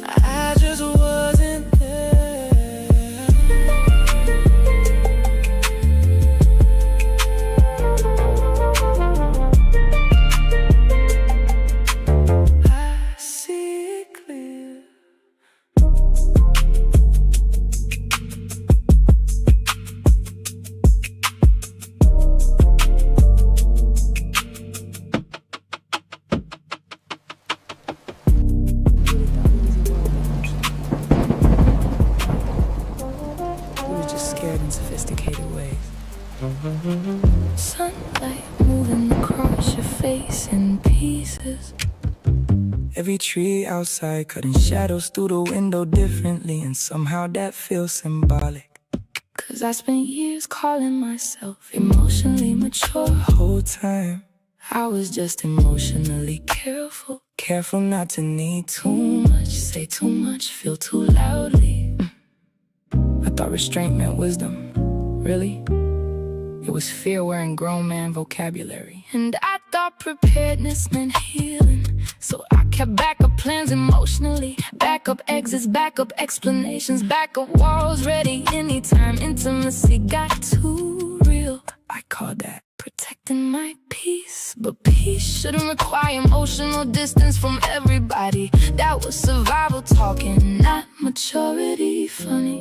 I just wasn't there. I see it clear. face in pieces. Every tree outside cutting shadows through the window differently, and somehow that feels symbolic. 'Cause I spent years calling myself emotionally mature. Whole time I was just emotionally careful. Careful not to need too much, say too much, feel too loudly. I thought restraint meant wisdom. Really? It was fear wearing grown man vocabulary. And I thought preparedness meant healing. So I kept backup plans emotionally. Backup exits, backup explanations, backup walls ready anytime intimacy got too real. I called that protecting my peace. But peace shouldn't require emotional distance from everybody. That was survival talking, not maturity. Funny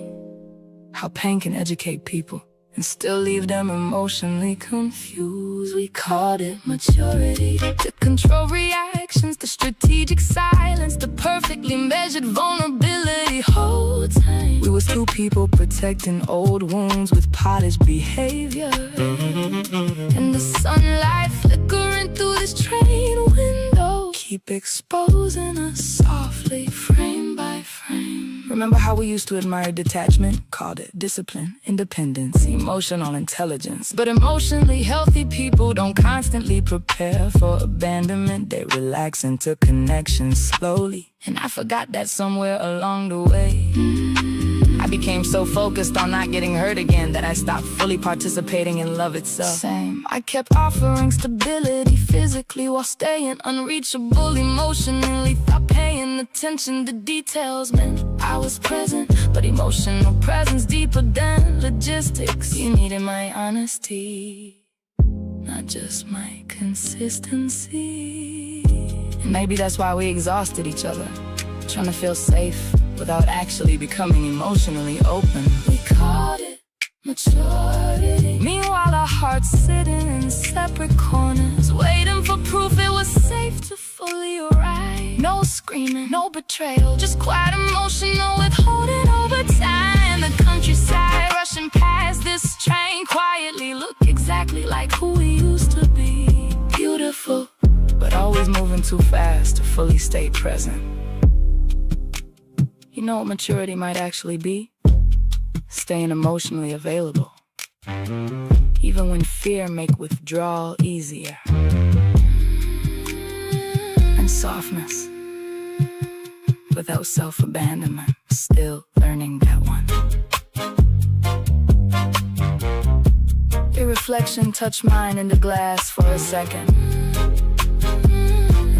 how pain can educate people and still leave them emotionally confused. We called it maturity. To control reactions, the strategic silence, the perfectly measured vulnerability. Whole time we was two people protecting old wounds with polished behavior. And the sunlight flickering through this train window keep exposing us softly, frame by frame. Remember how we used to admire detachment? Called it discipline, independence, emotional intelligence. But emotionally healthy people don't constantly prepare for abandonment. They relax into connection slowly. And I forgot that somewhere along the way. I became so focused on not getting hurt again that I stopped fully participating in love itself. Same. I kept offering stability physically while staying unreachable emotionally. Thought paying attention to details meant I was present, but emotional presence deeper than logistics. You needed my honesty, not just my consistency. And maybe that's why we exhausted each other, trying to feel safe without actually becoming emotionally open. We called it maturity. Meanwhile, our hearts sitting in separate corners, waiting for proof it was safe to fully arrive. No screaming, no betrayal, just quiet emotional withholding over time. The countryside rushing past this train quietly look exactly like who we used to be. Beautiful, but always moving too fast to fully stay present. You know what maturity might actually be? Staying emotionally available, even when fear make withdrawal easier. And softness, without self-abandonment. Still learning that one. Your reflection touched mine in the glass for a second.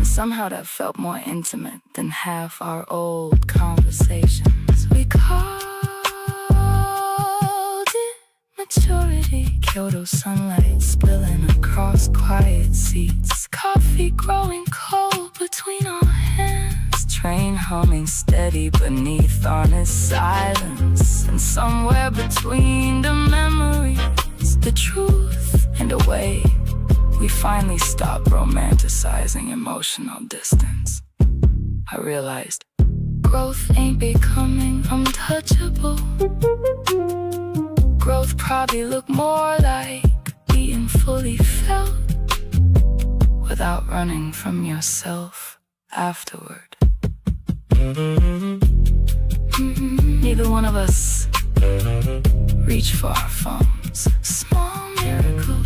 Somehow that felt more intimate than half our old conversations. We called it maturity. Kyoto sunlight spilling across quiet seats. Coffee growing cold between our hands. Train humming steady beneath honest silence. And somewhere between the memories, the truth and the way, we finally stopped romanticizing emotional distance. I realized growth ain't becoming untouchable. Growth probably look more like being fully felt without running from yourself afterward. Neither one of us reach for our phones. Small miracle.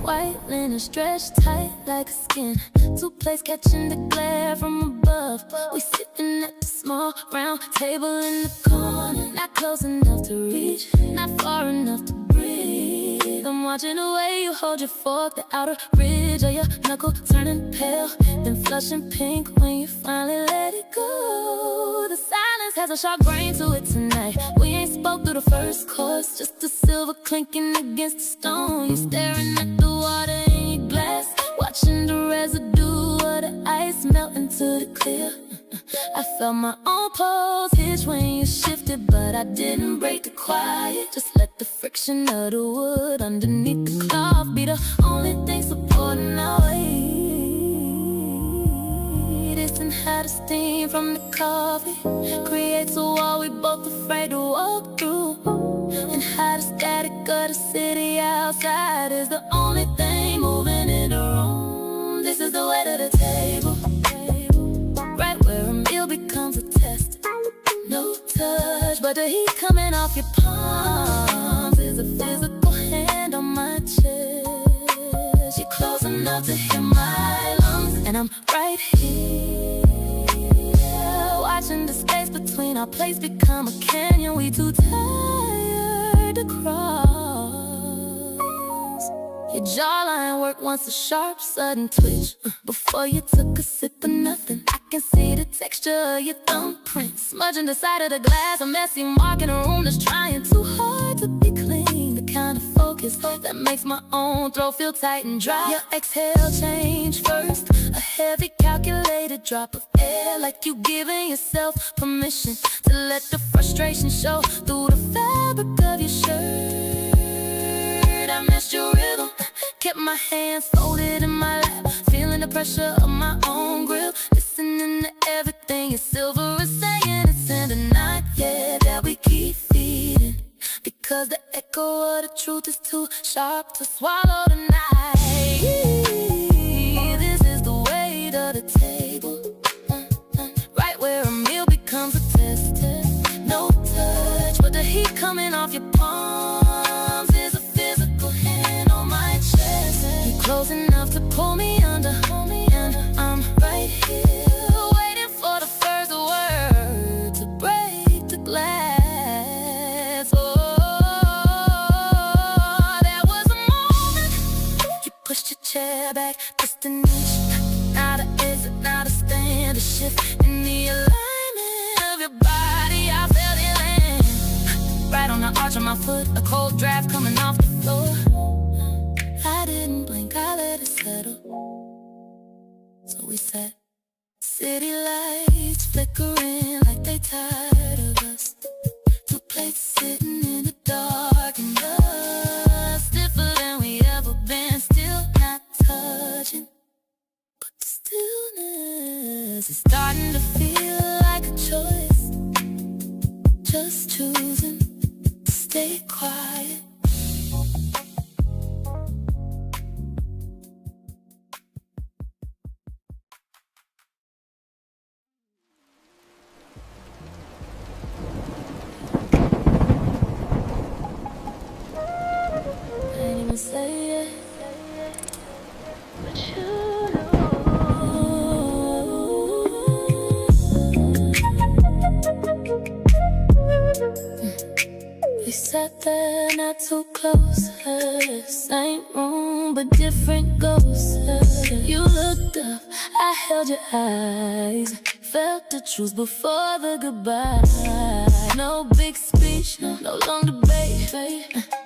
White linen stretched tight like a skin. Two plates catching the glare from above. We sitting at the small round table in the corner. Not close enough to reach, not far enough to breathe. I'm watching the way you hold your fork, the outer ridge of your knuckle turning pale, then flushing pink when you finally let it go. The silence has a sharp grain to it tonight. We ain't spoke through the first course, just the silver clinking against the stone. You staring at the water in your glass, watching the residue of the ice melt into the clear. I felt my own pulse hitch when you shifted, but I didn't break the quiet. Just let the friction of the wood underneath the cloth be the only thing supporting our weight. And how the steam from the coffee creates a wall we both afraid to walk through. And how the static of the city outside is the only thing moving in the room. This is the weight of the table, right where a meal becomes a test. No touch, but the heat coming off your palms is a physical hand on my chest. You're close enough to hear my lungs, and I'm right here, watching the space between our plates become a canyon we too tired to cross. Your jawline worked once, a sharp, sudden twitch before you took a sip of nothing. I can see the texture of your thumbprint smudging the side of the glass, a messy mark in a room that's trying too hard to be clean. The kind of focus that makes my own throat feel tight and dry. Your exhale change first, a heavy calculated drop of air, like you giving yourself permission to let the frustration show through the fabric of your shirt. I missed your rhythm, kept my hands folded in my lap, feeling the pressure of my own grip, listening to everything your silver is saying. It's in the night, yeah, that we keep feeding, because the echo of the truth is too sharp to swallow tonight. This is the weight of the table, right where a meal becomes a test. No touch, but the heat coming off your palms is a physical hand on my chest. You're close enough to pull me under, and I'm right here, waiting for the first word to break the glass. There was a moment you pushed your chair back just an inch. Now the exit, now the stand, a shift in the alignment of your body. I felt it land right on the arch of my foot, a cold draft coming off the floor. I didn't blink, I let it settle. So we sat, city lights flickering like they tired of us. Two plates sitting in the dark and dust, stiffer than we ever been, still not touching. But the stillness is starting to feel like a choice, just choosing to stay quiet. I ain't even say it, but you we sat there not too close, same room but different ghosts. You looked up, I held your eyes, felt the truth before the goodbye. No big speech, no long debate,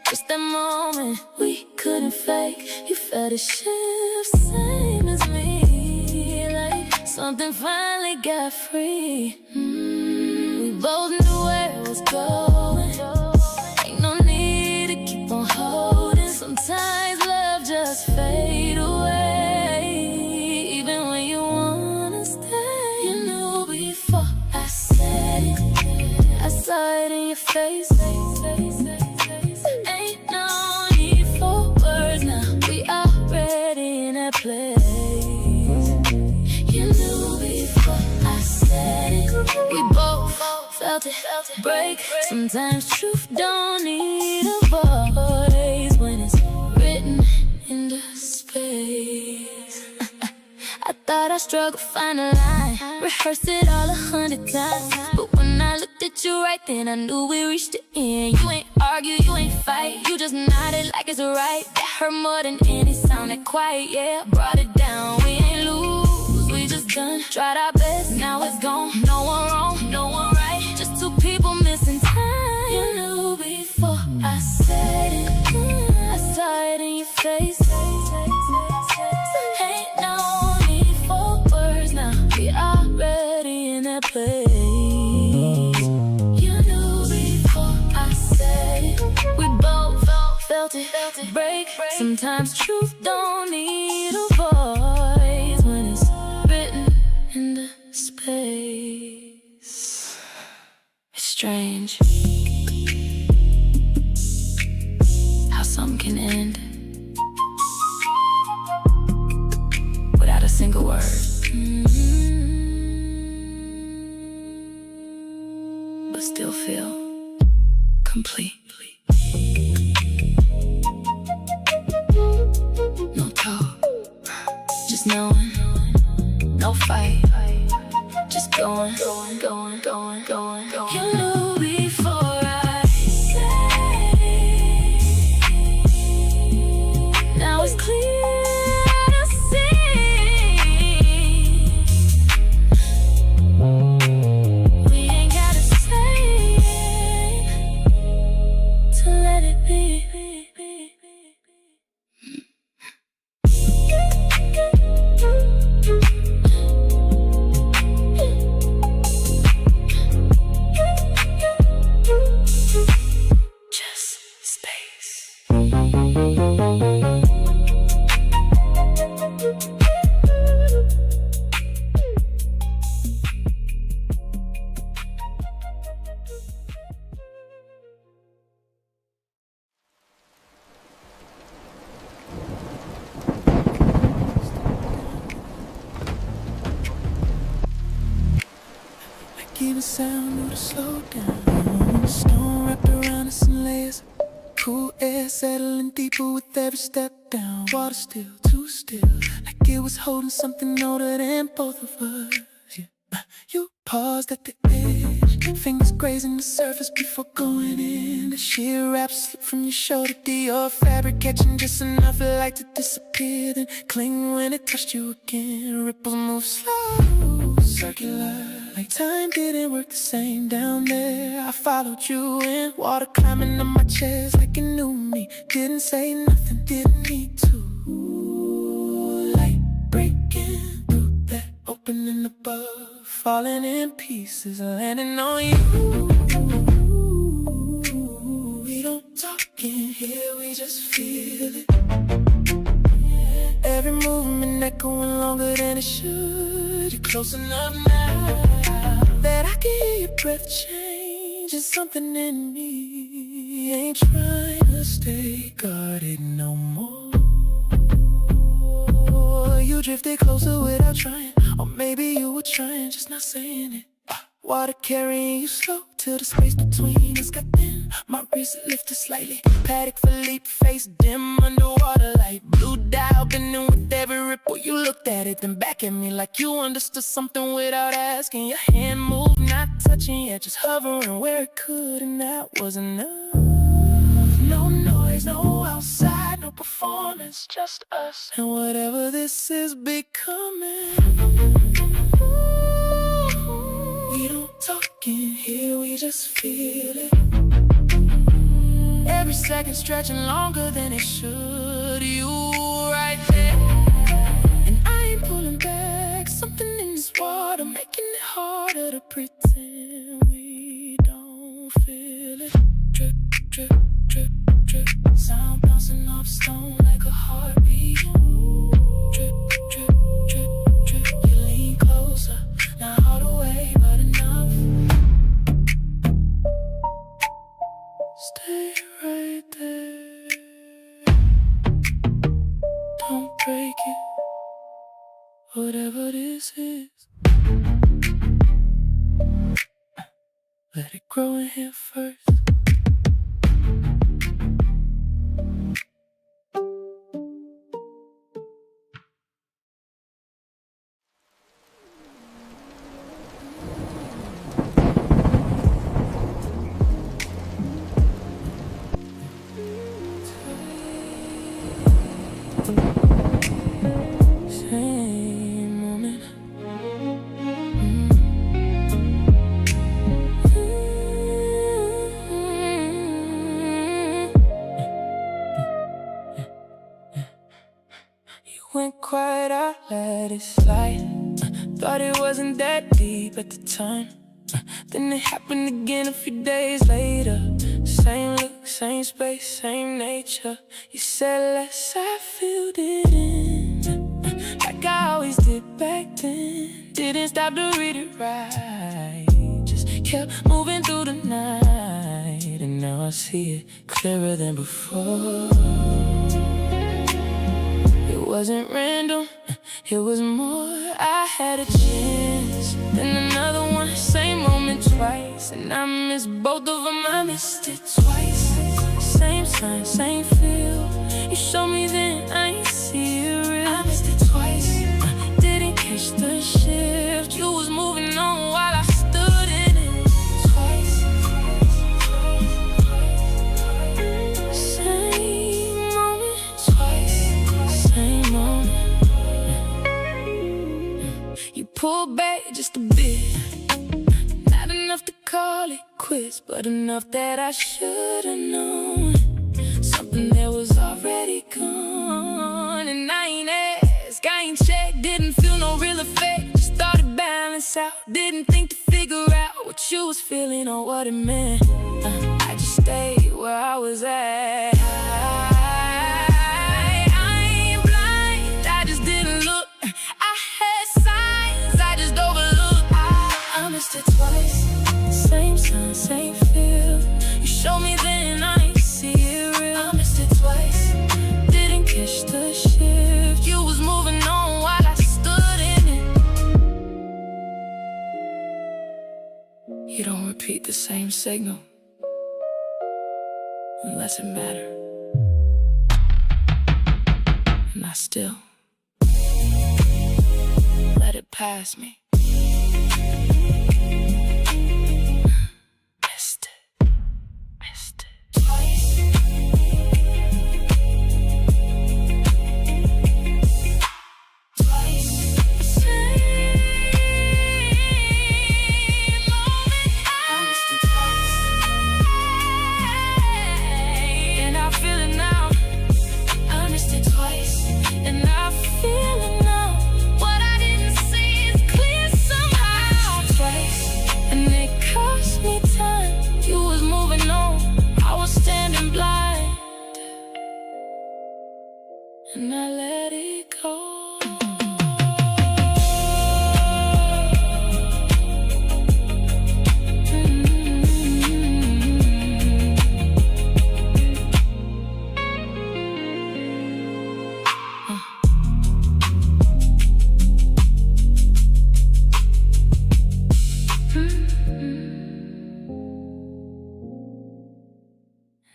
just that moment we couldn't fake. You felt a shift, same as me, like something finally got free. We both knew where it was going, ain't no need to keep on holding. Sometimes love just fade away, even when you wanna stay. You knew before I said it, I saw it in your face. Ain't no need for words now, we already in that place. You knew before I said it, we both felt it break. Sometimes truth don't need a voice when it's written in the space. I thought I struggled to find a line, rehearsed it all 100 times, but when I looked at you right then, I knew we reached the end. You ain't argue, you ain't fight, you just nodded like it's right. That hurt more than any sound, that quiet, yeah, brought it down. We ain't lose, we just done tried our best, now it's gone. No one wrong, no one right, just two people missing time. You knew before I said it, I saw it in your face. Ain't no need for words now, we already in that place. You knew before I said it, we both felt it break. Sometimes truth don't need a voice when it's written in the space. It's strange how something can end without a single word. But still feel complete. No talk, just knowing. No fight, just going. You knew before I say. Now it's clear to see. We ain't gotta say it to let it be. Just space. Like even sound knew to slow down. Stone wrapped around us in layers. Cool air settling deeper with every step down. Water still, too still, like it was holding something older than both of us. Yeah. You paused at the edge, fingers grazing the surface before going in. The sheer wrap slipped from your shoulder to your fabric, catching just enough light to disappear, then cling when it touched you again. Ripples move slow, circular, like time didn't work the same down there. I followed you in, water climbing on my chest like it knew me. Didn't say nothing, didn't need to. Light breaking through that opening above, falling in pieces, landing on you. We don't talk in here, we just feel it. Every movement echoing longer than it should. You're close enough now that I can hear your breath change. It's something in me ain't trying to stay guarded no more. You drifted closer without trying, or maybe you were trying, just not saying it. Water carrying you slow till the space between us got thin. My wrist lifted slightly, paddock for leap, face dim underwater light. Blue dial bending with every ripple. You looked at it, then back at me like you understood something without asking. Your hand moved, not touching yet, just hovering where it could, and that was enough. No noise, no outside, no performance, just us and whatever this is becoming. We don't talk in here, we just feel it. Every second stretching longer than it should. You right there, and I ain't pulling back. Something in this water making it harder to pretend we don't feel it. Drip, drip, drip, drip, sound bouncing off stone like a heartbeat. Drip, drip, drip, drip, you lean closer, not all the way, but enough. Stay right there, don't break it, whatever this is. Let it grow in here first. Same moment. You went quiet, I let it slide. Thought it wasn't that deep at the time. Then it happened again a few days later. Same look, same space, same nature. You said less, I filled it in, like I always did back then. Didn't stop to read it right, just kept moving through the night. And now I see it clearer than before. It wasn't random, it was more. I had a chance, then another one, same moment twice. And I missed both of them, I missed it twice. Same sign, same feel. You showed me then, I ain't see it real. I missed it twice, didn't catch the shift. You was moving on while I stood in it twice. Same moment twice, same moment. You pulled back just a bit, not enough to call it quits, but enough that I should've known something that was already gone. And I ain't asked, I ain't checked, didn't feel no real effect. Just thought it balanced out, didn't think to figure out what you was feeling or what it meant. I just stayed where I was at. I ain't blind, I just didn't look. I had signs, I just overlooked. I missed it twice, same sign, same feel. You showed me then, I ain't see it real. I missed it twice, didn't catch the shift. You was moving on while I stood in it. You don't repeat the same signal unless it matters. And I still let it pass me. Missed it, missed it twice. Twice. Same moment. I missed it twice, and I feel it now. I missed it twice, and I feel it now. What I didn't see is clear somehow. Twice, and it cost me time. You was moving on, I was standing blind, and I let it go.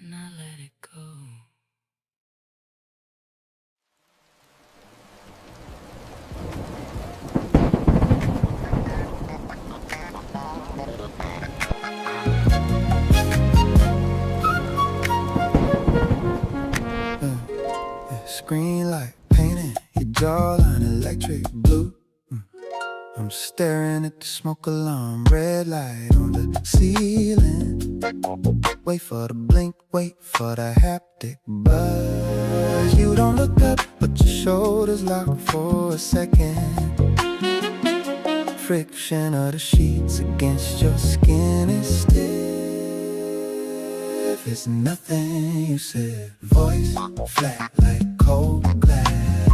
And I let it go. Screen light painting your jawline electric blue. I'm staring at the smoke alarm, red light on the ceiling. Wait for the blink, wait for the haptic buzz. You don't look up, but your shoulders lock for a second. Friction of the sheets against your skin is stiff. It's nothing you said. Voice flat like cold glass,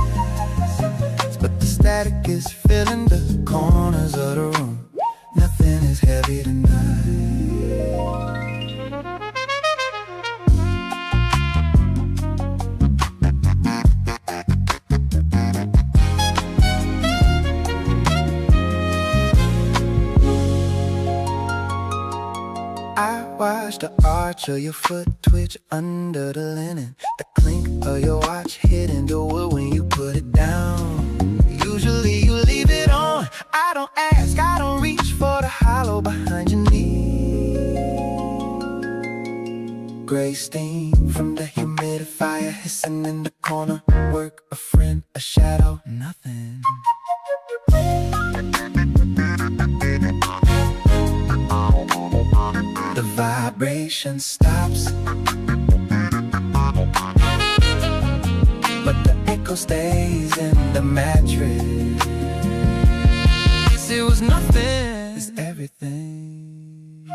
but the static is filling the corners of the room. Nothing is heavy tonight. I watch the arch of your foot twitch under the linen. The clink of your watch hitting the wood when you put it down. Usually you leave it on. I don't ask, I don't reach for the hollow behind your knee. Gray steam from the humidifier hissing in the corner. Work, a friend, a shadow, nothing. The vibration stops, but the echo stays in the mattress. It was nothing, it's everything.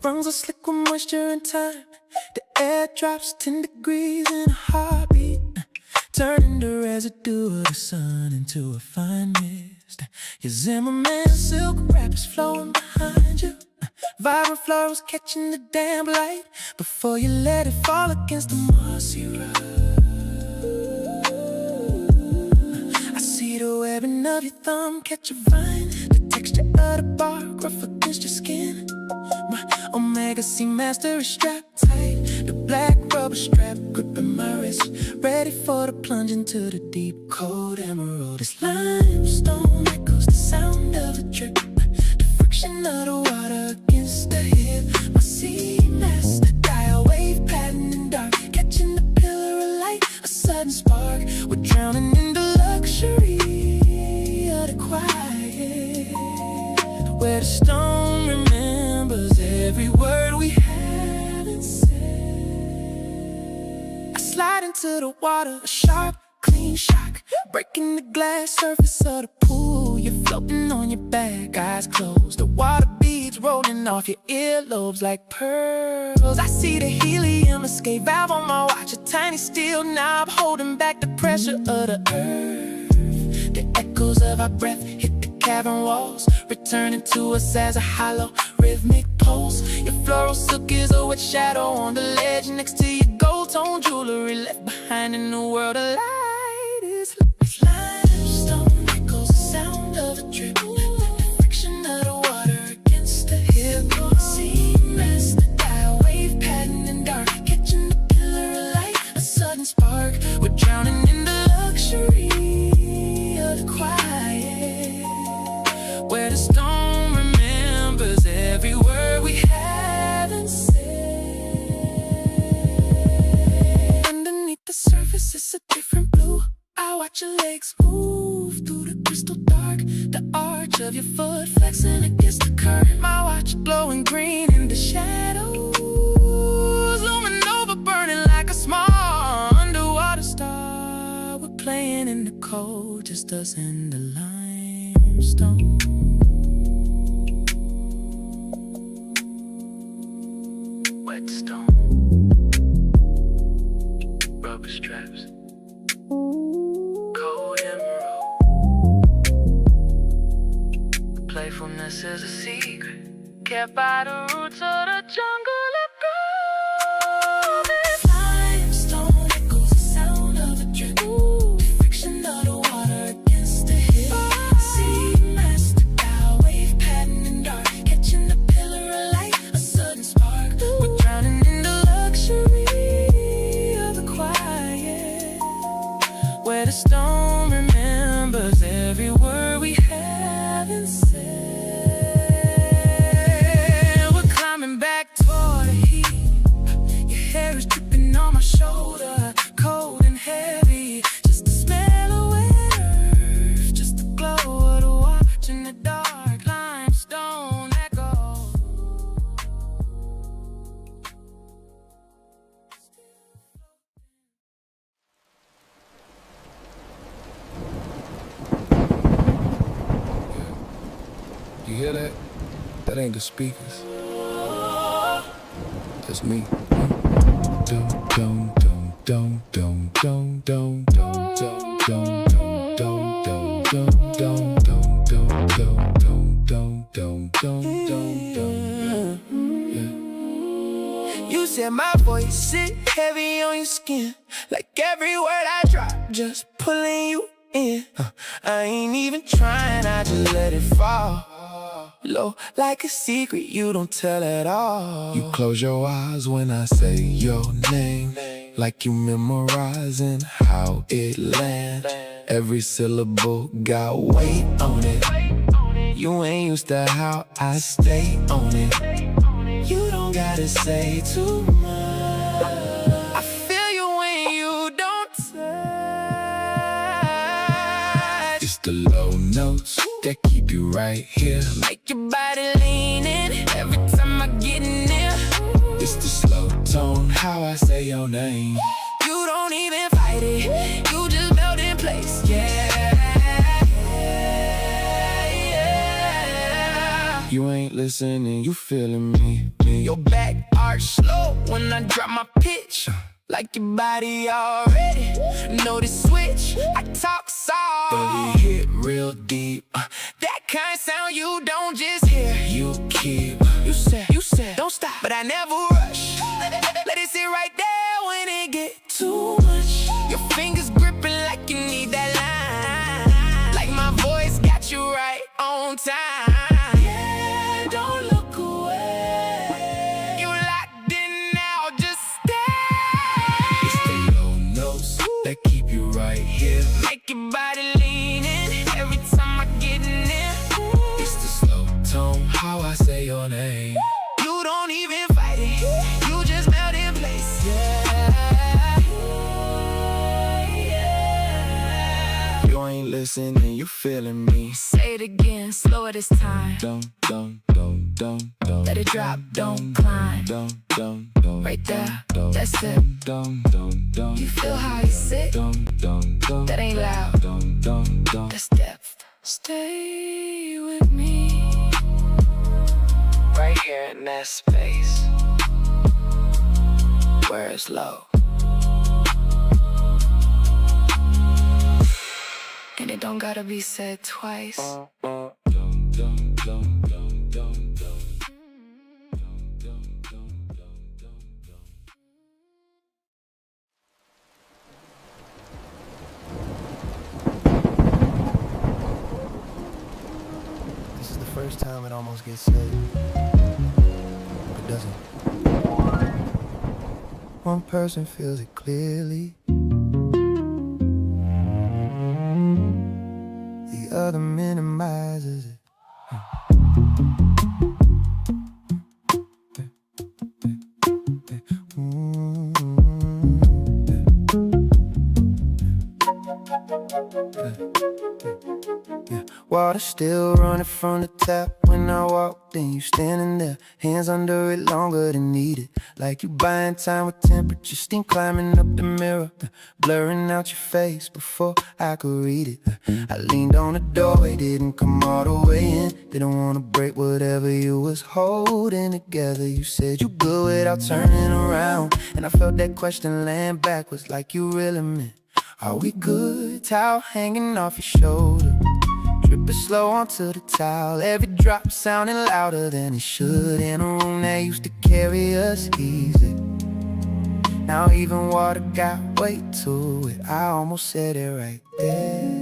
Rungs are slick with moisture and time. The air drops 10 degrees in a heartbeat, turning the residue of the sun into a fine mist. Your Zimmerman silk wrap is flowing behind you, vibrant florals catching the damp light before you let it fall against the mossy rug. I see the webbing of your thumb catch a vine, the texture of the bark rough against your skin. My Omega Seamaster is strapped tight, the black rubber strap gripping my wrist, ready for the plunge into the deep cold emerald. This limestone echoes the sound of a drip, the friction of the water against the hip. My Seamaster dial wave pattern in dark, catching the pillar of light, a sudden spark. We're drowning in the luxury of the quiet, where the stone remembers every word we haven't said. I slide into the water, a sharp, clean shock, breaking the glass surface of the pool. You're floating on your back, eyes closed, the water beads rolling off your earlobes like pearls. I see the helium escape valve on my watch, a tiny steel knob holding back the pressure of the earth. The echoes of our breath hit the cavern walls, returning to us as a hollow, rhythmic pulse. Your floral silk is a wet shadow on the ledge next to your gold-tone jewelry, left behind in a world of light. It's limestone echoes the sound of a drip, the friction of the water against the hip. Seamaster dial wave pattern in dark, catching the pillar of light, a sudden spark. We're drowning in the luxury of the quiet, where the stone remembers every word we haven't said. Underneath the surface it's a different blue. I watch your legs move through the crystal dark, the arch of your foot flexing against the current. My watch glowing green in the shadows, looming over, burning like a small underwater star. We're playing in the cold, just us and the limestone. Wet stone, rubber straps, cold emerald. Playfulness is a secret kept by the roots of the jungle of gold. Limestone echoes the sound of a drip, the friction of the water against the hip. Seamaster dial wave pattern in dark, catching the pillar of light, a sudden spark. We're drowning in the luxury of the quiet, where the stone remembers every word we haven't said. We're climbing back toward the heat, your hair is dripping on my shoulder, cold and heavy. Just the smell of wet earth, just the glow of the watch in the dark, limestone echo. You hear that? That ain't the speakers. That's me. Dum dum dum dum dum dum dum dum dum dum dum dum dum dum dum dum dum dum dum dum. Yeah. You said my voice sit heavy on your skin, like every word I drop just pulling you in. I ain't even trying, I just let it fall low, like a secret you don't tell at all. You close your eyes when I say your name, like you memorizing how it lands. Every syllable got weight on it. You ain't used to how I stay on it. You don't gotta say too much. I feel you when you don't touch. It's the low notes that keep you right here. Make your body leaning every time I get near. It's the slow tone, how I say your name. You don't even fight it, you just melt in place. Yeah, yeah. You ain't listening, you feeling me. Your back arch slow when I drop my pitch. Like your body already know the switch. I talk soft, But it hit real deep. that kind of sound you don't just hear. You keep. You said, don't stop, but I never rush. Let it sit right there when it get too much. Your fingers gripping like you need that line. Like my voice got you right on time. Yeah, don't look away. You locked in now, just stay. It's the low notes that keep you right here. Make your body leaning every time I get in there. It's the slow tone, how I say your name. You don't even fight it, you just melt in place. You ain't listening, you feeling me. Say it again, slower this time. Don't. Let it drop, don't climb. Don't. Right there, that's it. You feel how you sit? That ain't loud, that's depth. Stay with me. Right here in that space where it's low. And it don't gotta be said twice. This is the first time it almost gets said, but doesn't. One person feels it clearly, the other minimizes it. Water still running from the tap when I walked in. You standing there, hands under it longer than needed. Like you buying time with temperature, steam climbing up the mirror, blurring out your face before I could read it. I leaned on the doorway, didn't come all the way in. Didn't wanna break whatever you was holding together. You said you good without turning around, and I felt that question land backwards like you really meant. Are we good? Towel hanging off your shoulder, dripping slow onto the towel. Every drop sounding louder than it should in a room that used to carry us easy. Now even water got weight to it. I almost said it right there,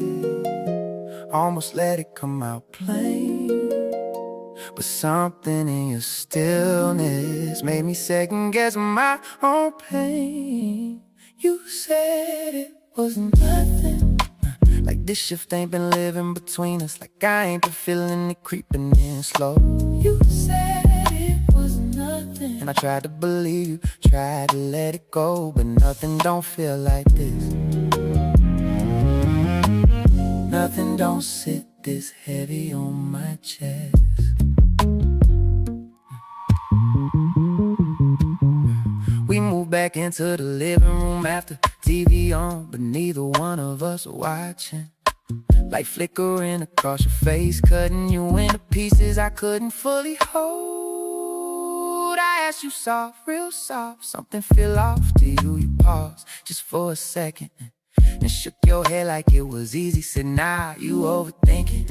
almost let it come out plain. But something in your stillness made me second guess my own pain. You said it was nothing, like this shift ain't been living between us, like I ain't been feeling it creeping in slow. You said it was nothing, and I tried to believe you, tried to let it go, but nothing don't feel like this. Nothing don't sit this heavy on my chest. We moved back into the living room after TV on, but neither one of us are watching. Light flickering across your face, cutting you into pieces I couldn't fully hold. I asked you soft, real soft, something fell off to you. You paused just for a second and shook your head like it was easy. Said, nah, you overthinking,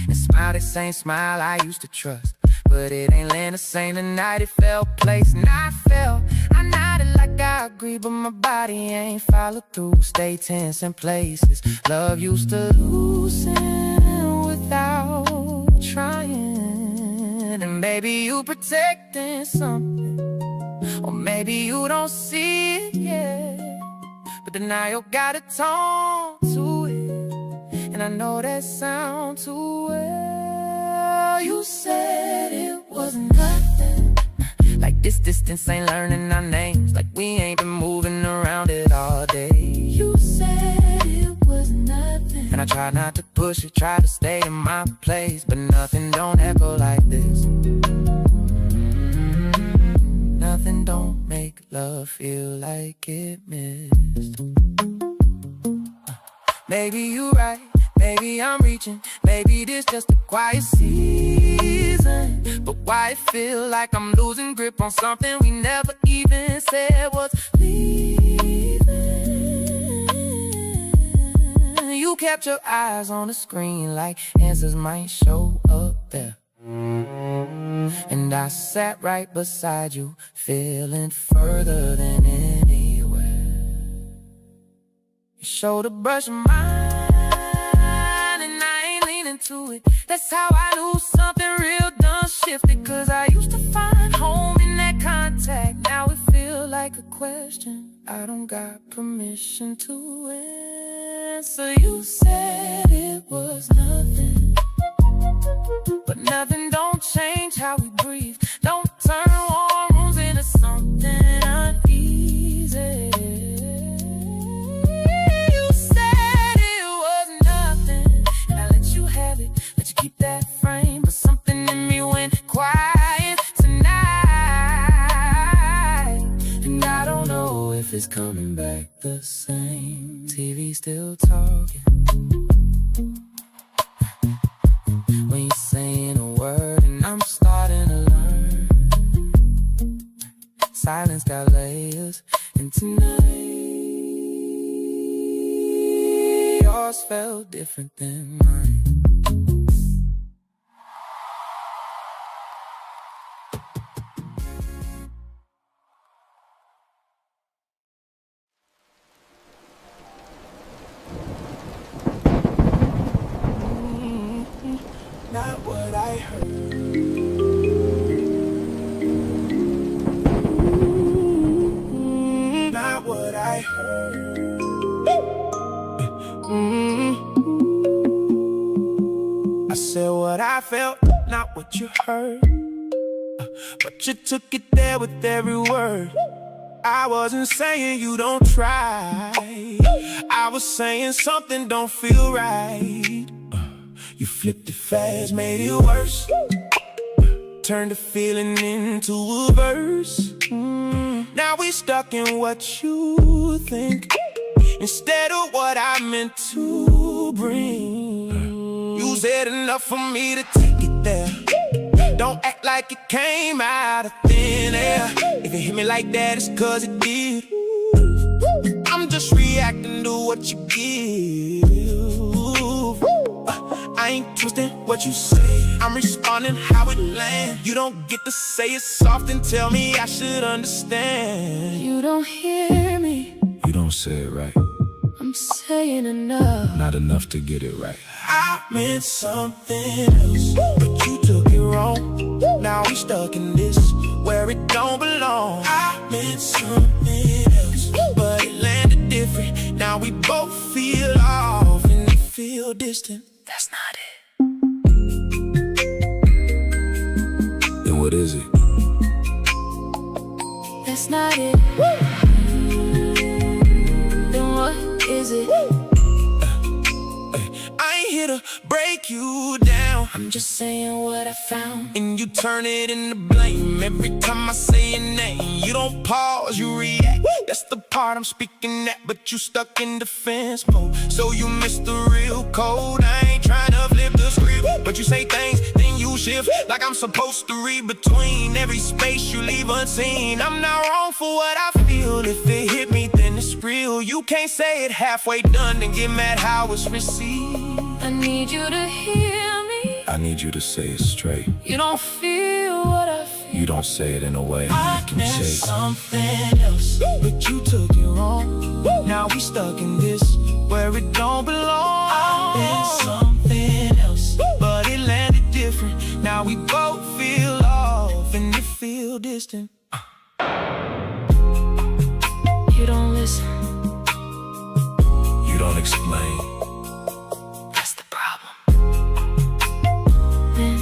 and smiled the same smile I used to trust. But it ain't land the same tonight, it fell place, and I nodded like I agree, but my body ain't followed through. Stay tense in places love used to loosen without trying. And maybe you protecting something, or maybe you don't see it yet, but denial got a tone to it, and I know that sound too well. You said it was nothing, like this distance ain't learning our names, like we ain't been moving around it all day. You said it was nothing, and I tried not to push it, tried to stay in my place, but nothing don't echo like this. Nothing don't make love feel like it missed. Maybe you right, maybe I'm reaching, maybe this just a quiet season. But why it feel like I'm losing grip on something we never even said was leaving? You kept your eyes on the screen like answers might show up there. And I sat right beside you, feeling further than anywhere. Your shoulder brushed mine, and I ain't leaning to it. That's how I knew something real done shifted. Cause I used to find home in that contact. Now it feels like a question I don't got permission to answer. You said it was nothing, but nothing don't change how we breathe. Don't turn warm rooms into something uneasy. You said it was nothing, and I let you have it, let you keep that frame. But something in me went quiet tonight, and I don't know if it's coming back the same. TV still talking when you're saying a word, and I'm starting to learn. Silence got layers, and tonight yours felt different than mine. Not what I heard. Not what I heard. I said what I felt, not what you heard. But you took it there with every word. I wasn't saying you don't try. I was saying something don't feel right. You flipped it fast, made it worse. Turned the feeling into a verse. Now we stuck in what you think instead of what I meant to bring. You said enough for me to take it there. Don't act like it came out of thin air. If it hit me like that, it's cause it did. I'm just reacting to what you give. I ain't twisting what you say, I'm responding how it lands. You don't get to say it soft and tell me I should understand. You don't hear me, You don't say it right, I'm saying enough. not enough to get it right. I meant something else, but you took it wrong. Now we stuck in this where it don't belong. I meant something else, but it landed different. Now we both feel off and we feel distant. That's not it. Then what is it? That's not it. Then what is it? I ain't here to break you down, I'm just saying what I found. and you turn it into blame every time I say your name. You don't pause, you react. That's the part I'm speaking at, but you stuck in defense mode. So you miss the real code. I ain't trying to flip the script, but you say things, then you shift like I'm supposed to read between every space you leave unseen. I'm not wrong for what I feel. If it hit me, then it's real. You can't say it halfway done and get mad how it's received. I need you to hear me. I need you to say it straight. You don't feel what I feel. You don't say it in a way I can meant say something else, but you took it wrong. Now we stuck in this where it don't belong. I meant something else, but it landed different. Now we both feel off and it feel distant. You don't listen. You don't explain. That's the problem. Then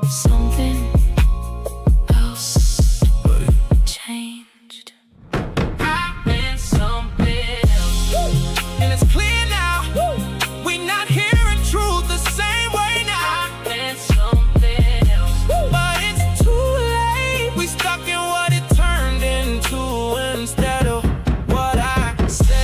something else But it changed. I meant something else, and it's clear now. We not hearing truth the same way now. I meant something else, but it's too late. We stuck in what it turned into instead of what I say.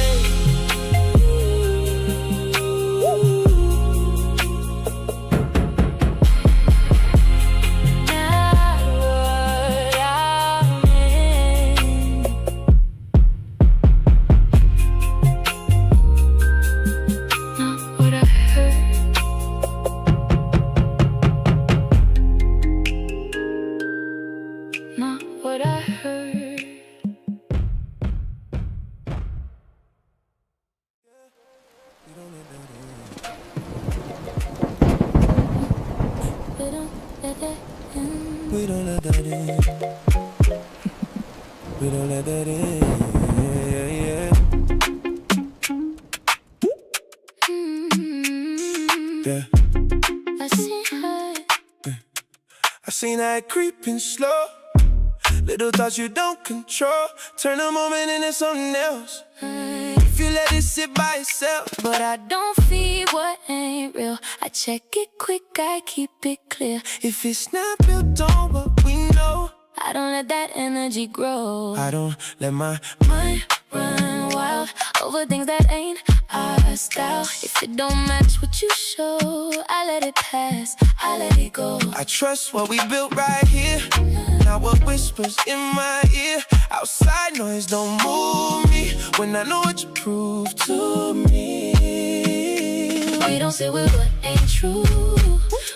let that in. We don't let that in. We don't let that in. Yeah. Yeah. I seen her. I seen that creeping slow. Little thoughts you don't control. Turn a moment into something else. If you let it sit by itself. But I don't feed what ain't real. I check it quick, I keep it clear. If it's not built on what we know, I don't let that energy grow. I don't let my mind run wild over things that ain't our style. If it don't match what you show, I let it pass, I let it go. I trust what we built right here, not what whispers in my ear. Outside noise don't move me when I know what you proved to me. We don't sit with what ain't true.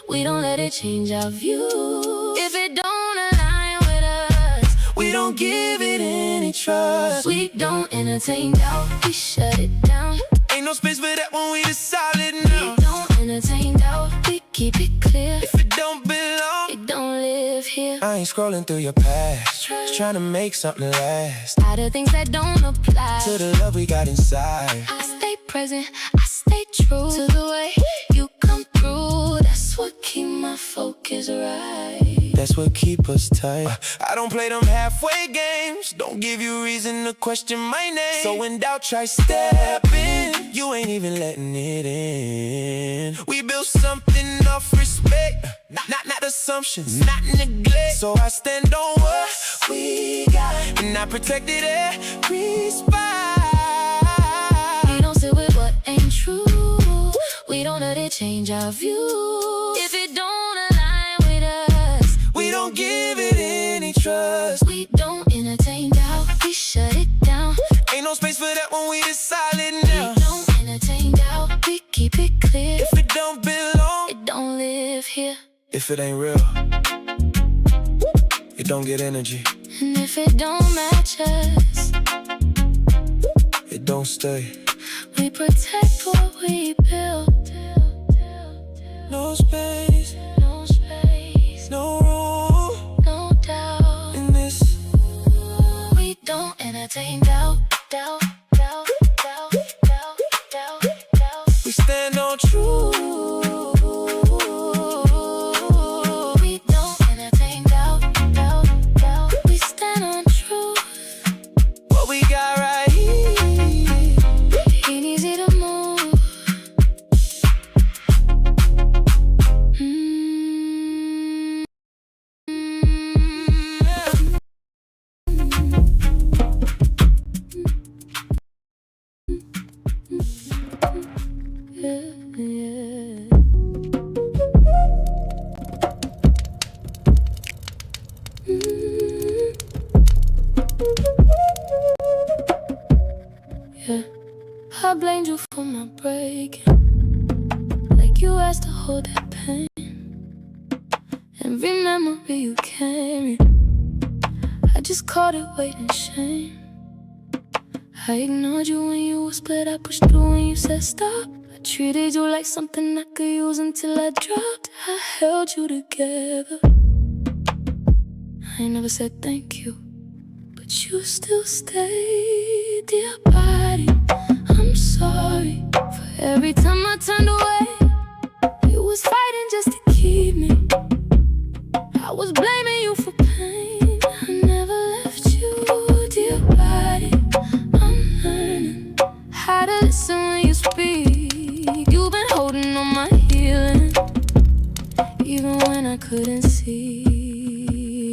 We don't let it change our view. If it don't align with us, we don't give it any trust. We don't entertain doubt, we shut it down. Ain't no space for that when we decided We now. don't entertain doubt, we keep it clear. If it don't belong, it don't live here. I ain't scrolling through your past, just trying to make something last. Out of things that don't apply to the love we got inside. I stay present, I stay true to the way you come through. That's what keep my focus right. That's what keep us tight. I don't play them halfway games. Don't give you reason to question my name. So in doubt, try step in. You ain't even letting it in. We built something off respect, not assumptions, not neglect. So I stand on what we got, and I protected every spot. We don't sit with what ain't true. We don't let it change our view. If it don't align with us, we don't give it any trust. We don't entertain doubt, we shut it down. Ain't no space for that when we decided now. We don't entertain doubt, we keep it clear. If it don't belong, it don't live here. If it ain't real, it don't get energy. And if it don't match us, it don't stay. We protect what we built. No space, no space, no room, no doubt in this. We don't entertain doubt, doubt, doubt, doubt, doubt, doubt, doubt. We stand on truth. We don't entertain doubt, doubt, doubt. We stand on truth. What we got right here ain't easy to move. I blamed you for my breaking, like you asked to hold that pain. Every memory you carry, I just caught it waiting shame. I ignored you when you whispered, I pushed through when you said stop. I treated you like something I could use until I dropped. I held you together. I ain't never said thank you, but you still stayed. Dear body, I'm sorry for every time I turned away. You was fighting just to keep me. I was blaming you for pain. I never left you, dear body. I'm learning how to listen when you speak. You've been holding on my healing, even when I couldn't see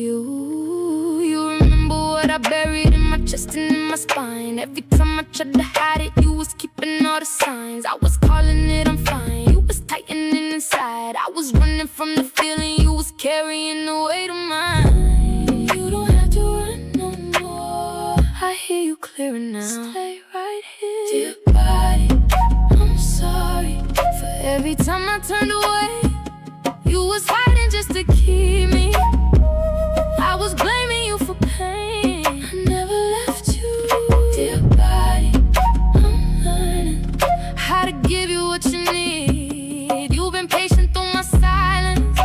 you. You remember what I buried in my chest and in my spine. Every time I tried to hide it, you was keeping all the signs. I was calling it I'm fine, you was tightening inside. I was running from the feeling, you was carrying the weight of mine. You don't have to run no more, I hear you clearing now. Stay right here, dear body, I'm sorry for every time I turned away. You was fighting just to keep me. I was blaming you for pain. I never left you, dear body. I'm learning how to give you what you need. You've been patient through my silence.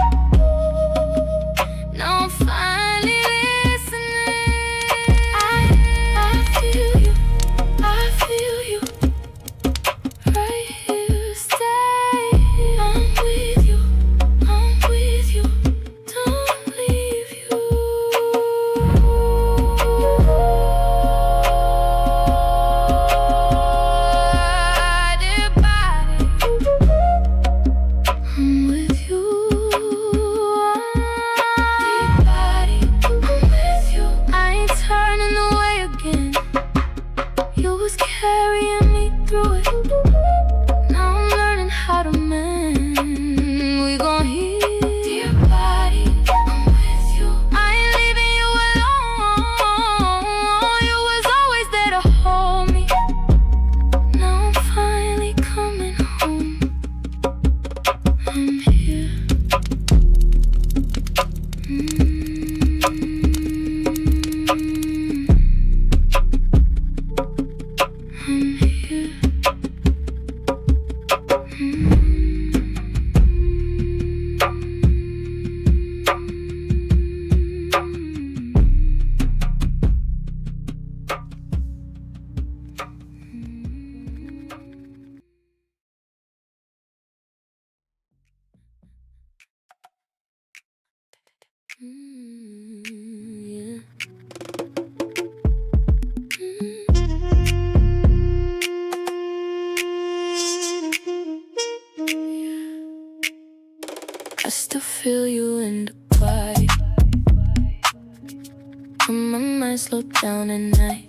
you in the quiet. When my mind slowed down at night,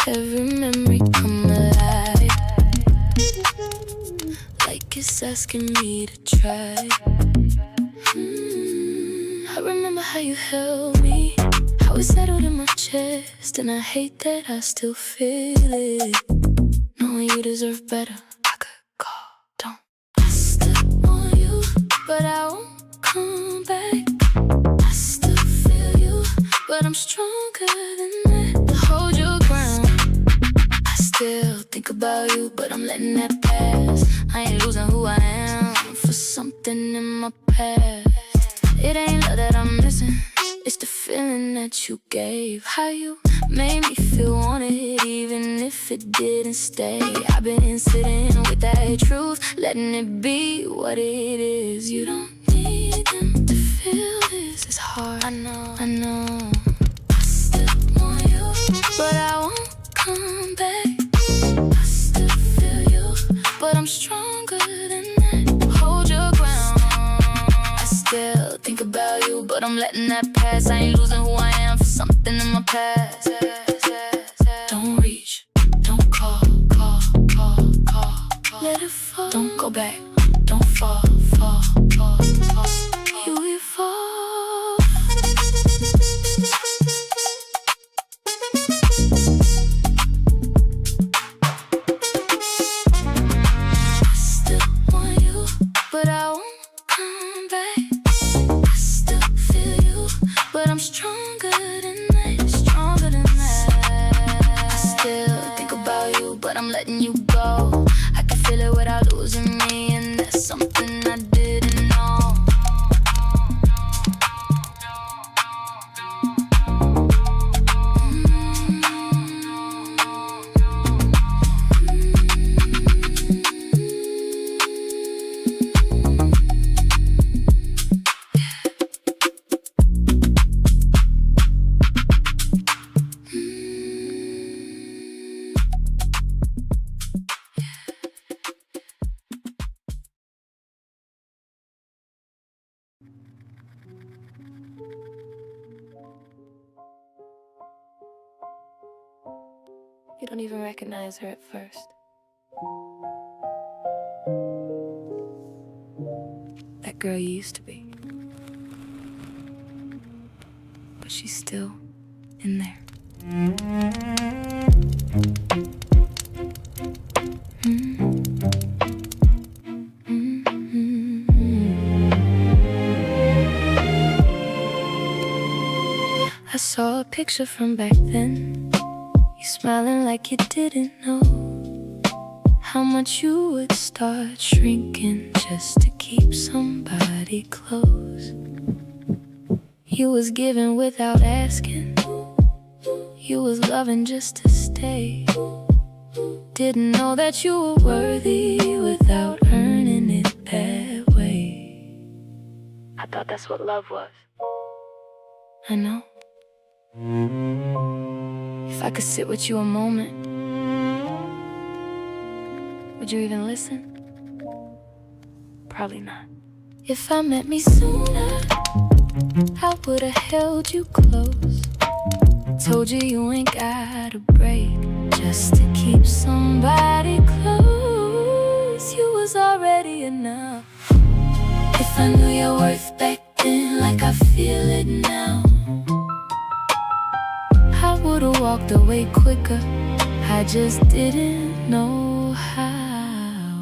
every memory come alive, like it's asking me to try. I remember how you held me, how it settled in my chest, and I hate that I still feel it. Knowing you deserve better, I could call, don't. I still want you, but I won't come back. I still feel you, but I'm stronger than that. Hold your ground. I still think about you, but I'm letting that pass. I ain't losing who I am for something in my past. It ain't love that I'm missing, it's the feeling that you gave. How you made me feel wanted, even if it didn't stay. I've been sitting with that truth, letting it be what it is. You don't need them to feel this. It's hard, I know, I know. I still want you, but I won't come back. I still feel you, but I'm stronger than that. Hold your ground. I still think about you, but I'm letting that pass. I ain't losing who I am for something in my past. Don't reach, don't call. Let it fall. Don't go back, don't fall. You evolve. I still want you, but I won't come back. I still feel you, but I'm stronger than that. Stronger than that. I still think about you, but I'm letting you go. I can feel it without losing me, and that's something I didn't know. You don't even recognize her at first. That girl you used to be. But she's still in there. I saw a picture from back then. You smiling like you didn't know how much you would start shrinking just to keep somebody close. You was giving without asking. You was loving just to stay. Didn't know that you were worthy without earning it that way. I thought that's what love was. I know. If I could sit with you a moment, would you even listen? Probably not. If I met me sooner, I would've held you close. Told you you ain't gotta break just to keep somebody close. You was already enough. If I knew your worth back then like I feel it now, I would've walked away quicker. I just didn't know how.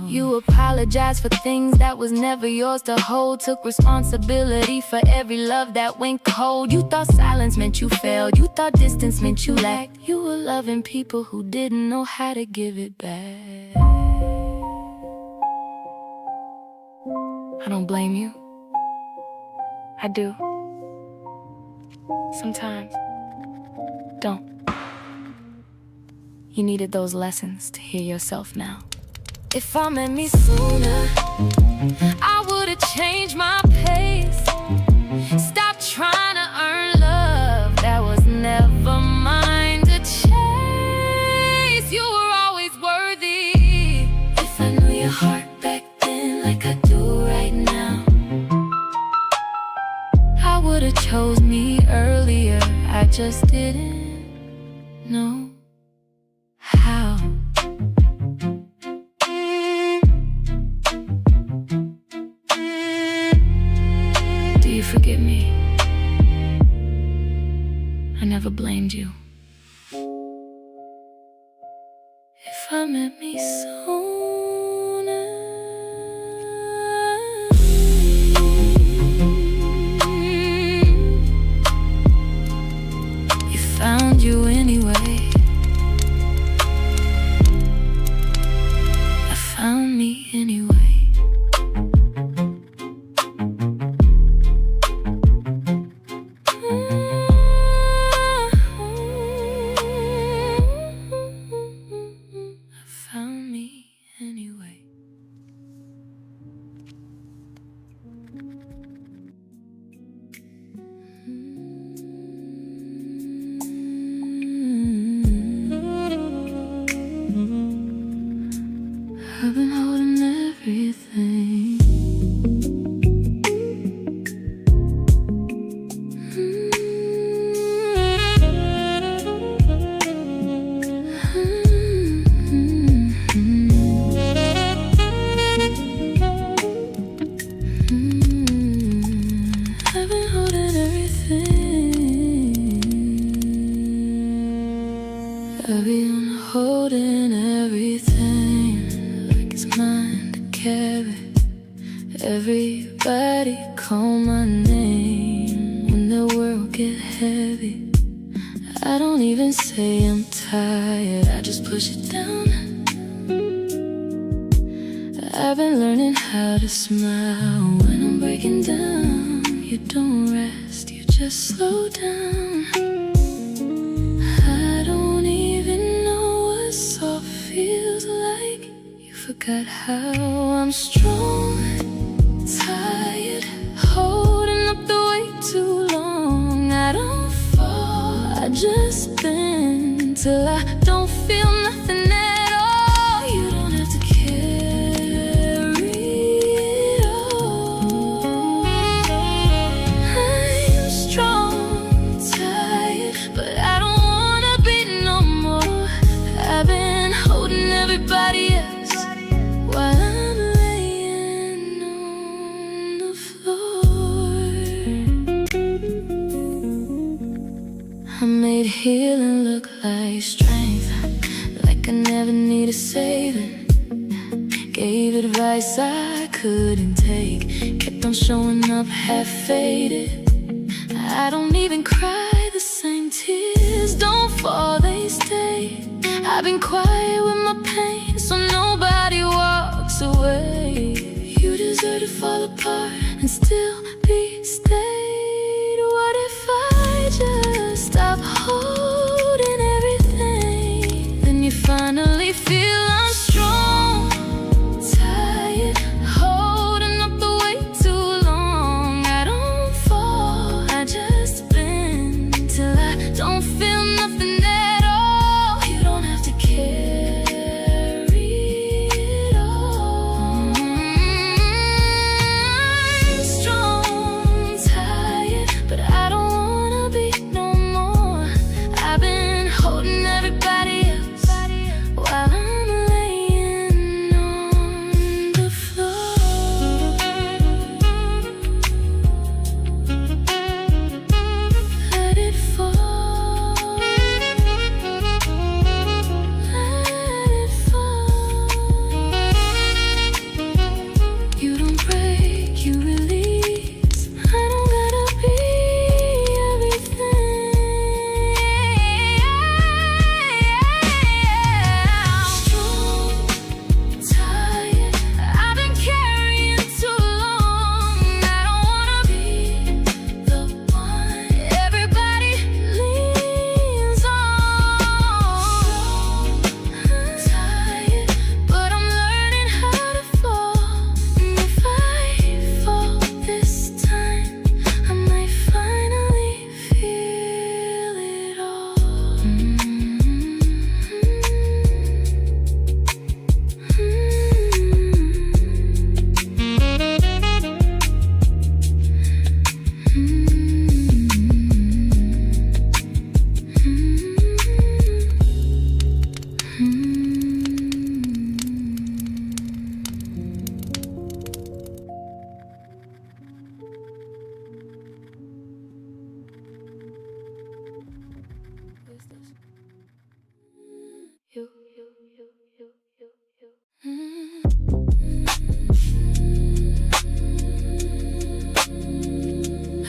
You apologized for things that was never yours to hold. Took responsibility for every love that went cold. You thought silence meant you failed. You thought distance meant you lacked. You were loving people who didn't know how to give it back. I don't blame you. I do. Sometimes. Don't. You needed those lessons to hear yourself now. If I met me sooner, I would've changed my pace. Stop trying to earn love that was never mine to chase. You were always worthy. If I knew your heart back then like I do right now, just didn't know how. Do you forgive me? I never blamed you. If I met me sooner, you found you anyway. I found me anyway. Found me anyway. I've been holding everything. I've been holding everything. I've been holding everything like it's mine to carry. Everybody call my name when the world get heavy. I don't even say I'm tired, I just push it down. I've been learning how to smile when I'm breaking down. You don't rest, you just slow down. I don't even know what soft feels like. You forgot how I'm strong, tired, holding up the weight too long. I don't fall, I just bend till I don't feel nothing at all. You don't have to carry it all. I'm strong, tired, but I don't wanna be no more. I've been holding everybody else while I'm laying on the floor. I made healing look like strength, like I never needed saving. Gave advice I couldn't take, kept on showing up half-faded. I don't even cry the same tears, don't fall, they stay. I've been quiet with my pain so nobody walks away. You deserve to fall apart and still be stayed. What if I just stop holding everything? Then you finally feel I'm strong, tired, holding up the weight too long. I don't fall, I just bend till I don't feel nothing at all. You don't have to carry it all. I'm strong,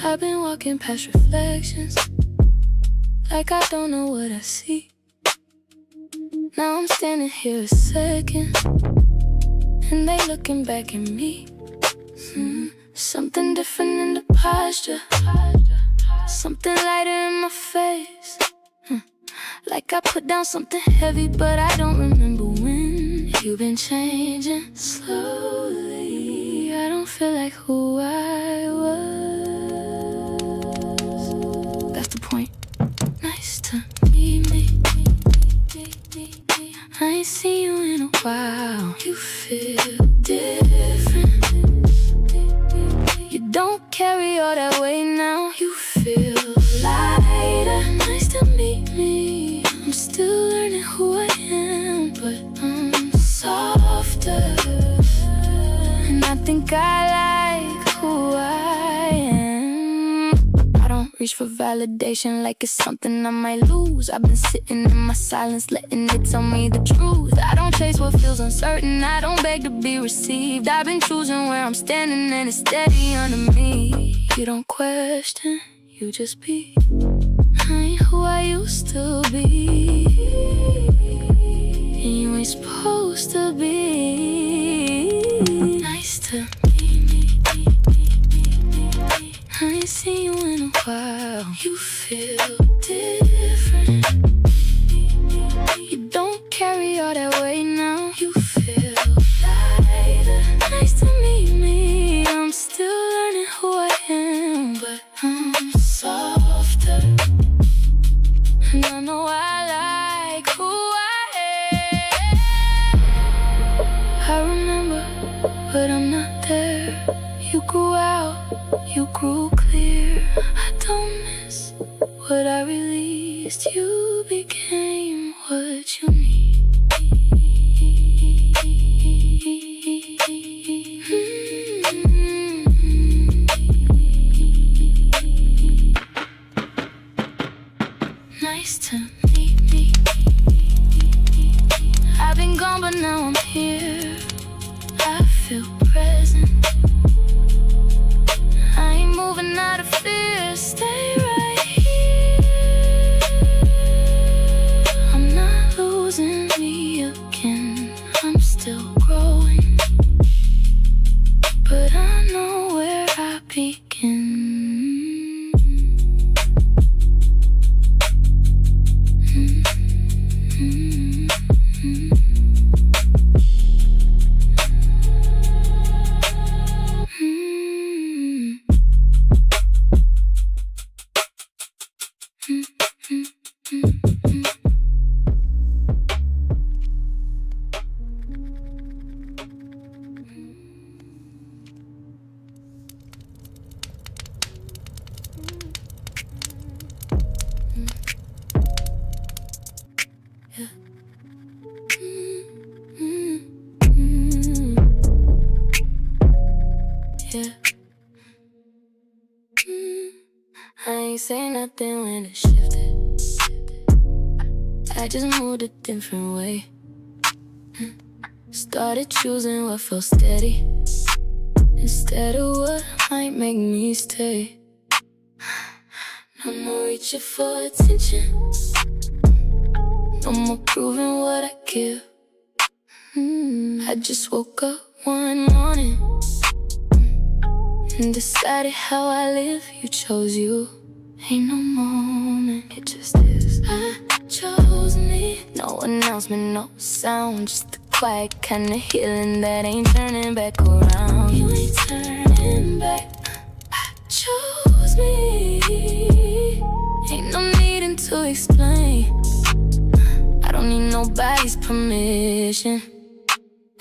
I've been walking past reflections, like I don't know what I see. Now I'm standing here a second, and they looking back at me. Something different in the posture, something lighter in my face. Like I put down something heavy, but I don't remember when. You've been changing slowly. I don't feel like who I was. That's the point. Nice to meet me. I ain't seen you in a while. You feel different. You don't carry all that weight now. You feel lighter. Nice to meet me. I'm still learning who I am, but I'm softer. And I think I like who I am. I don't reach for validation like it's something I might lose. I've been sitting in my silence, letting it tell me the truth. I don't chase what feels uncertain, I don't beg to be received. I've been choosing where I'm standing and it's steady under me. You don't question, you just be. I ain't who I used to be, and you ain't supposed to be. Nice to meet me. I ain't seen you in a while. You feel different. You don't carry all that weight now. You feel lighter. Nice to meet me. I'm still learning who I am, but I'm softer. And I know I like who I am. I remember, but I'm not there. You grew out, you grew clear. I don't miss what I released. You became what you need. Nice to meet me. I've been gone, but now I'm here. I feel present. I ain't moving out of fear. Stay right here. I'm not losing me again. I'm still growing, but I know where I begin. Yeah. I ain't say nothing when it shifted. I just moved a different way. Started choosing what felt steady instead of what might make me stay. No more reaching for attention, no more proving what I give. I just woke up one morning and decided how I live. You chose you. Ain't no moment, it just is. I chose me. No announcement, no sound, just the quiet kind of healing that ain't turning back around. You ain't turning back. I chose me. Ain't no needing to explain. I don't need nobody's permission.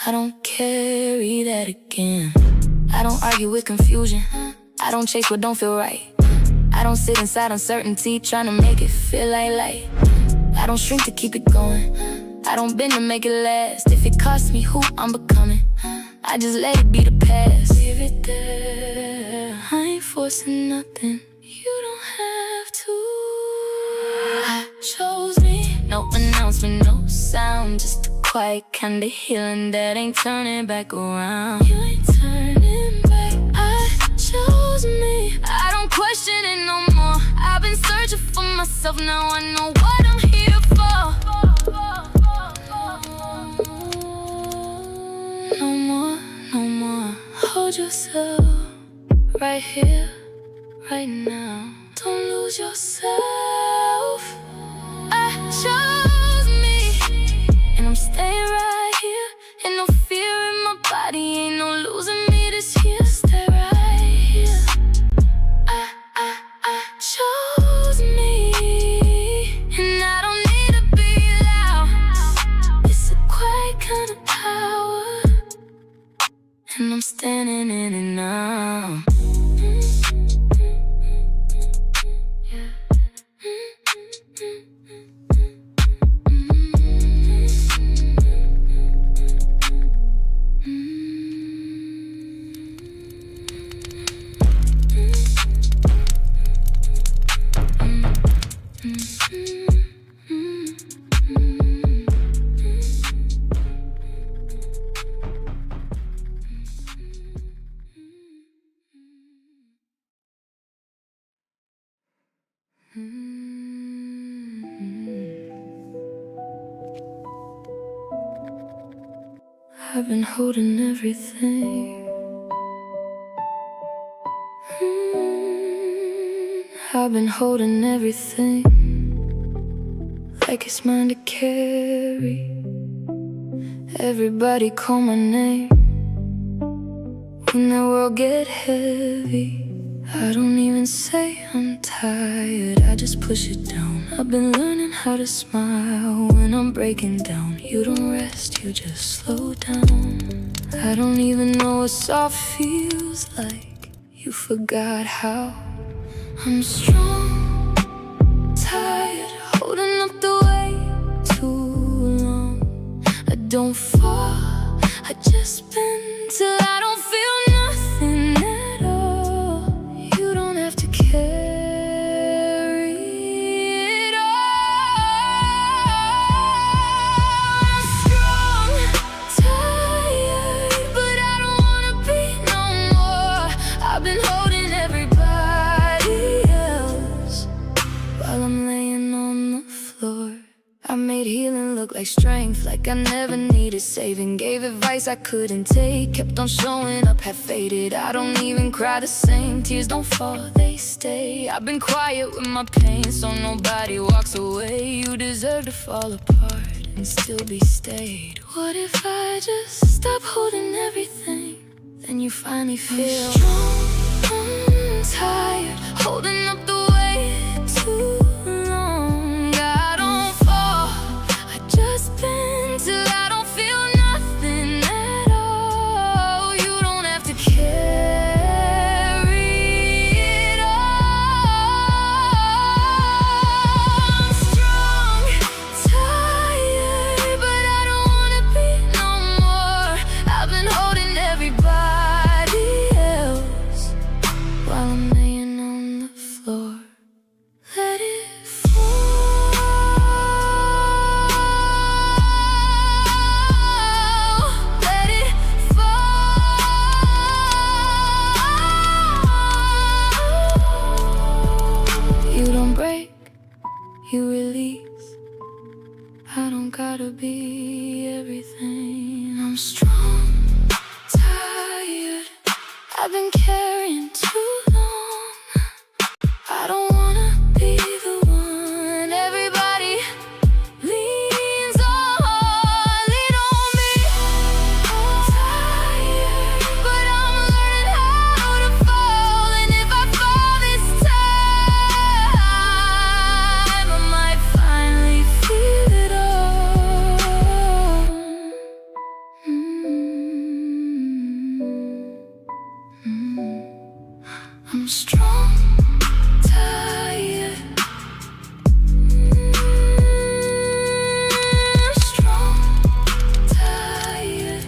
I don't carry that again. I don't argue with confusion. I don't chase what don't feel right. I don't sit inside uncertainty trying to make it feel like light. I don't shrink to keep it going. I don't bend to make it last. If it costs me who I'm becoming, I just let it be the past. Leave it there. I ain't forcing nothing. You don't have to. I chose me. No announcement, no sound, just a quiet kind of healing that ain't turning back around. You ain't turning back. I chose me. I don't question myself, now I know what I'm here for. No more, no more. Hold yourself right here, right now. Don't lose yourself. I chose me, and I'm staying right here. Ain't no fear in my body, ain't no losing me this year. Stay right here. I chose me, and I don't need to be loud. It's a quiet kind of power, and I'm standing in it now. I've been holding everything. I've been holding everything like it's mine to carry. Everybody call my name when the world get heavy. I don't even say I'm tired, I just push it down. I've been learning how to smile when I'm breaking down. You don't rest, you just slow down. I don't even know what soft feels like. You forgot how. I'm strong, tired, holding up the weight too long. I don't fall, I just bend till I don't feel nothing at all. You don't have to carry it all. I'm strong, tired, but I don't wanna be no more. I've been holding everybody else while I'm laying on the floor. I made healing look like strength, like I never needed saving. Gave advice I couldn't take, kept on showing up, half faded. I don't even cry the same, tears don't fall, they stay. I've been quiet with my pain, so nobody walks away. You deserve to fall apart and still be stayed. What if I just stop holding everything? Then you finally feel strong, tired, holding up the weight too long. I don't fall, I just bend till I don't feel nothing at all. You don't have to carry it all. I'm strong, tired, but I don't wanna be no more. I've been holding everybody else while I'm laying on the floor. Let it fall, let it fall. You don't break, you release. I don't gotta be everything. I'm strong, tired, I've been carrying too long. I don't wanna be the one everybody leans on. Lean on me. Tired, but I'm learning how to fall. And if I fall this time, I might finally feel it all. I'm strong, tired, strong, tired.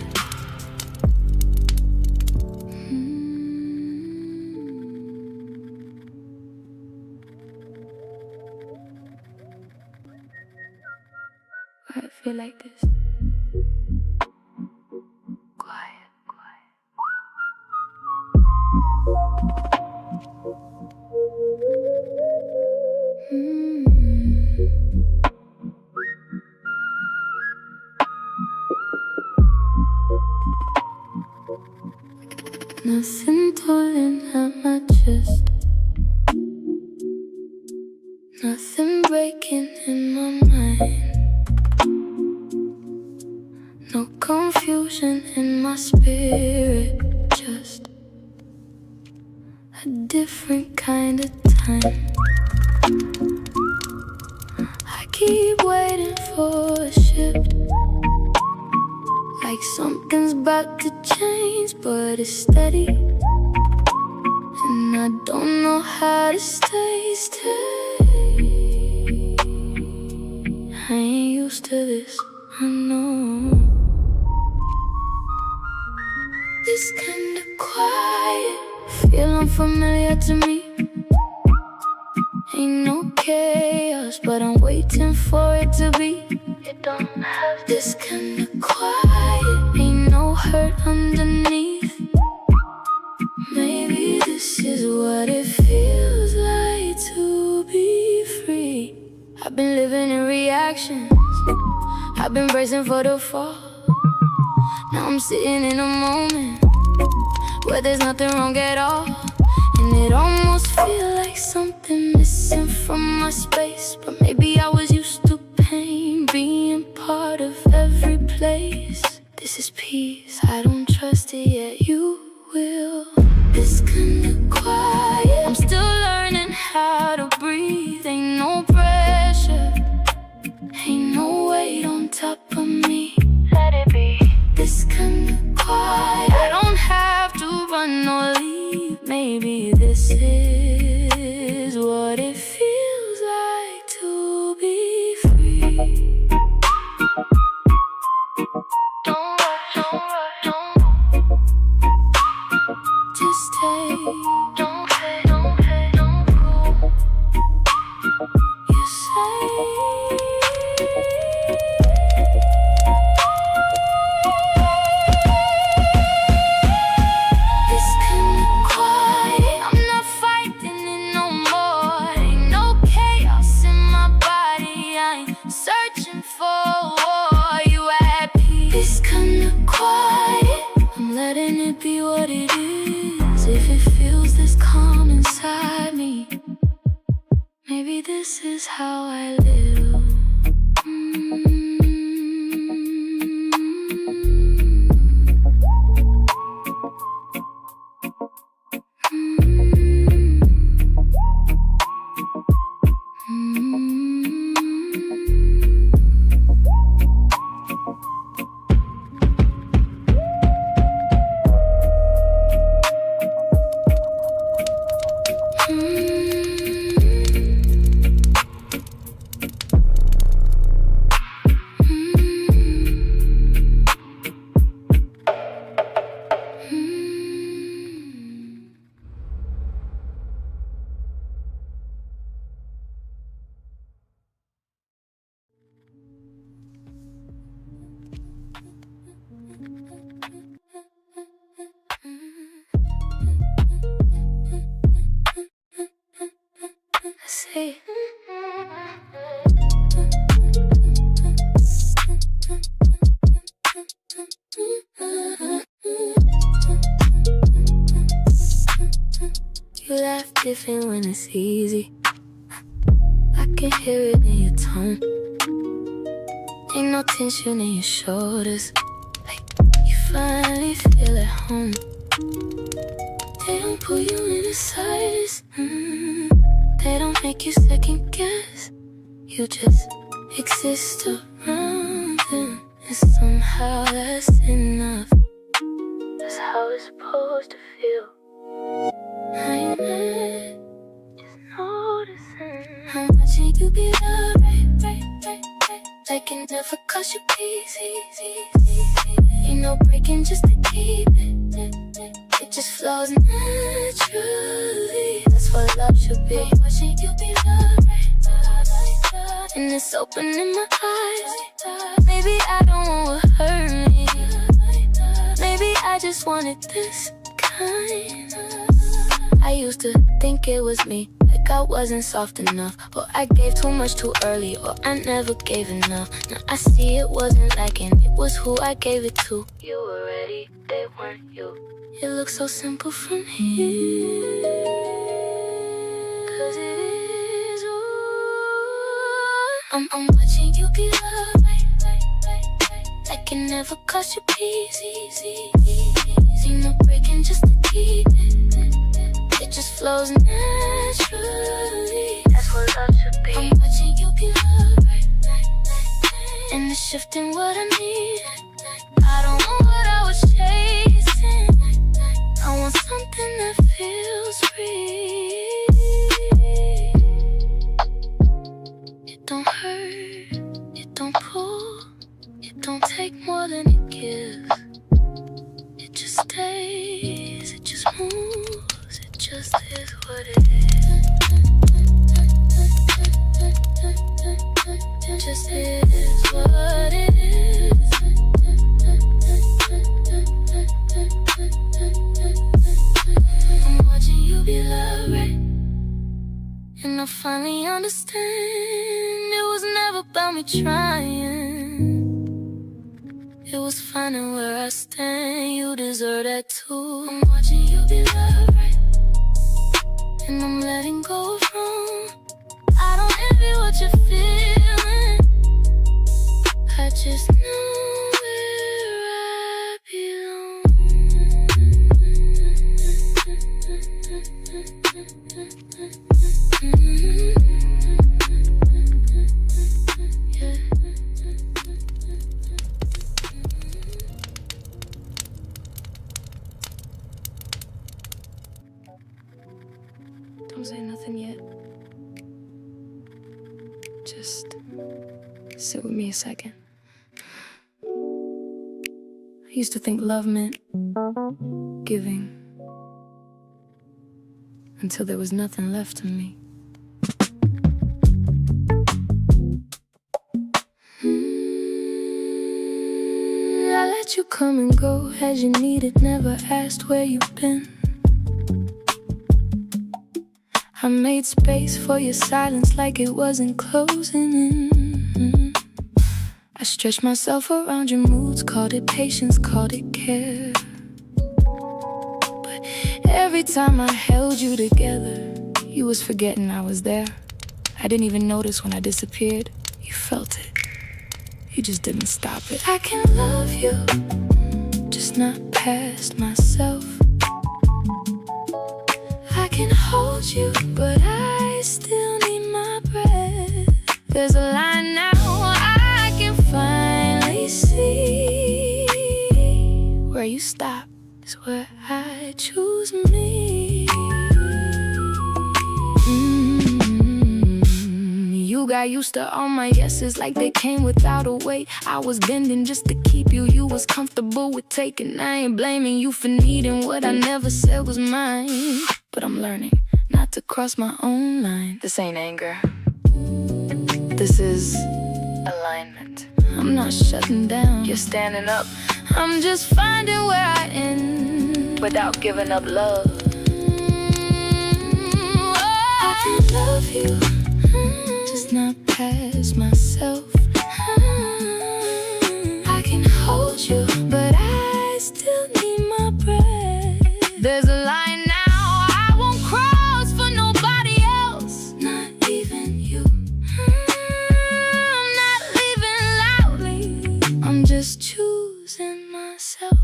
Why I feel like this? Quiet, quiet. my spirit. Just a different kind of time. I keep waiting for a shift, like something's about to change, but it's steady. And I don't know how to stay. I ain't used to this, I know. This kind of quiet feel unfamiliar to me. Ain't no chaos, but I'm waiting for it to be. It don't have this kind of quiet. Ain't no hurt underneath. Maybe this is what it feels like to be free. I've been living in reactions, I've been bracing for the fall. Now I'm sitting in a moment where there's nothing wrong at all. And it almost feels like something missing from my space. But maybe I was used to pain being part of every place. This is peace, I don't trust it yet, you will. This kind of quiet, I'm still learning how to breathe. Ain't no pressure, ain't no weight on top of me. Let it be. This kind of quiet, I don't have to run or leave. Maybe this is what it feels like to be free. Don't rush, don't rush, don't. Just stay. Don't say, don't say, don't go. You say this kind of quiet, I'm not fighting it no more. Ain't no chaos in my body, I ain't searching for war. You at peace. This kind of quiet, I'm letting it be what it is. If it feels this calm inside me, maybe this is how I live. Say you laugh different when it's easy. I can hear it in your tone. Ain't no tension in your shoulders. Like you finally feel at home. They don't pull you in the sides. They don't make you second guess. You just exist around them, and somehow that's enough. That's how it's supposed to feel. I ain't mad, just noticing how much you be loved, like it never cost you peace. Ain't no breaking just to keep it. It just flows naturally. That's what love should be. Watching you be loved, and it's open in my eyes. Maybe I don't want what hurt me. Maybe I just wanted this kind. I used to think it was me, like I wasn't soft enough, or I gave too much too early, or I never gave enough. Now I see it wasn't lacking, it was who I gave it to. You were ready, they weren't you. It looks so simple from here, 'cause it is all. I'm watching you be loved, like can never cost you peace. Easy, no breaking just to keep it. It just flows naturally. That's what love should be. I'm watching you be loved, and it's shifting what I need. I don't want what I was chasing. I want something that feels free. It don't hurt, it don't pull, it don't take more than it gives. It just stays, it just moves, it just is what it is. It just is what it is. I'm watching you be loved, right? And I finally understand it was never about me trying. It was finding where I stand. You deserve that too. I'm watching you be loved, right? And I'm letting go of wrong. I don't envy what you're feeling. I just know where I belong. Yeah. Don't say nothing yet. Just sit with me a second. I used to think love meant giving, until there was nothing left of me. I let you come and go as you needed, never asked where you've been. I made space for your silence like it wasn't closing in. I stretched myself around your moods, called it patience, called it care. But every time I held you together, you was forgetting I was there. I didn't even notice when I disappeared. You felt it, you just didn't stop it. I can love you, just not past myself. I can hold you, but I still need my breath. There's a line now I can finally see. Where you stop is where I choose me. You got used to all my yeses like they came without a weight. I was bending just to keep you, you was comfortable with taking. I ain't blaming you for needing what I never said was mine. But I'm learning not to cross my own line. This ain't anger, this is alignment. I'm not shutting down, you're standing up. I'm just finding where I end without giving up love. I can love you, just not past myself. I can hold you, but I still need my breath. There's a line now I won't cross for nobody else, not even you. I'm not living loudly, I'm just choosing myself.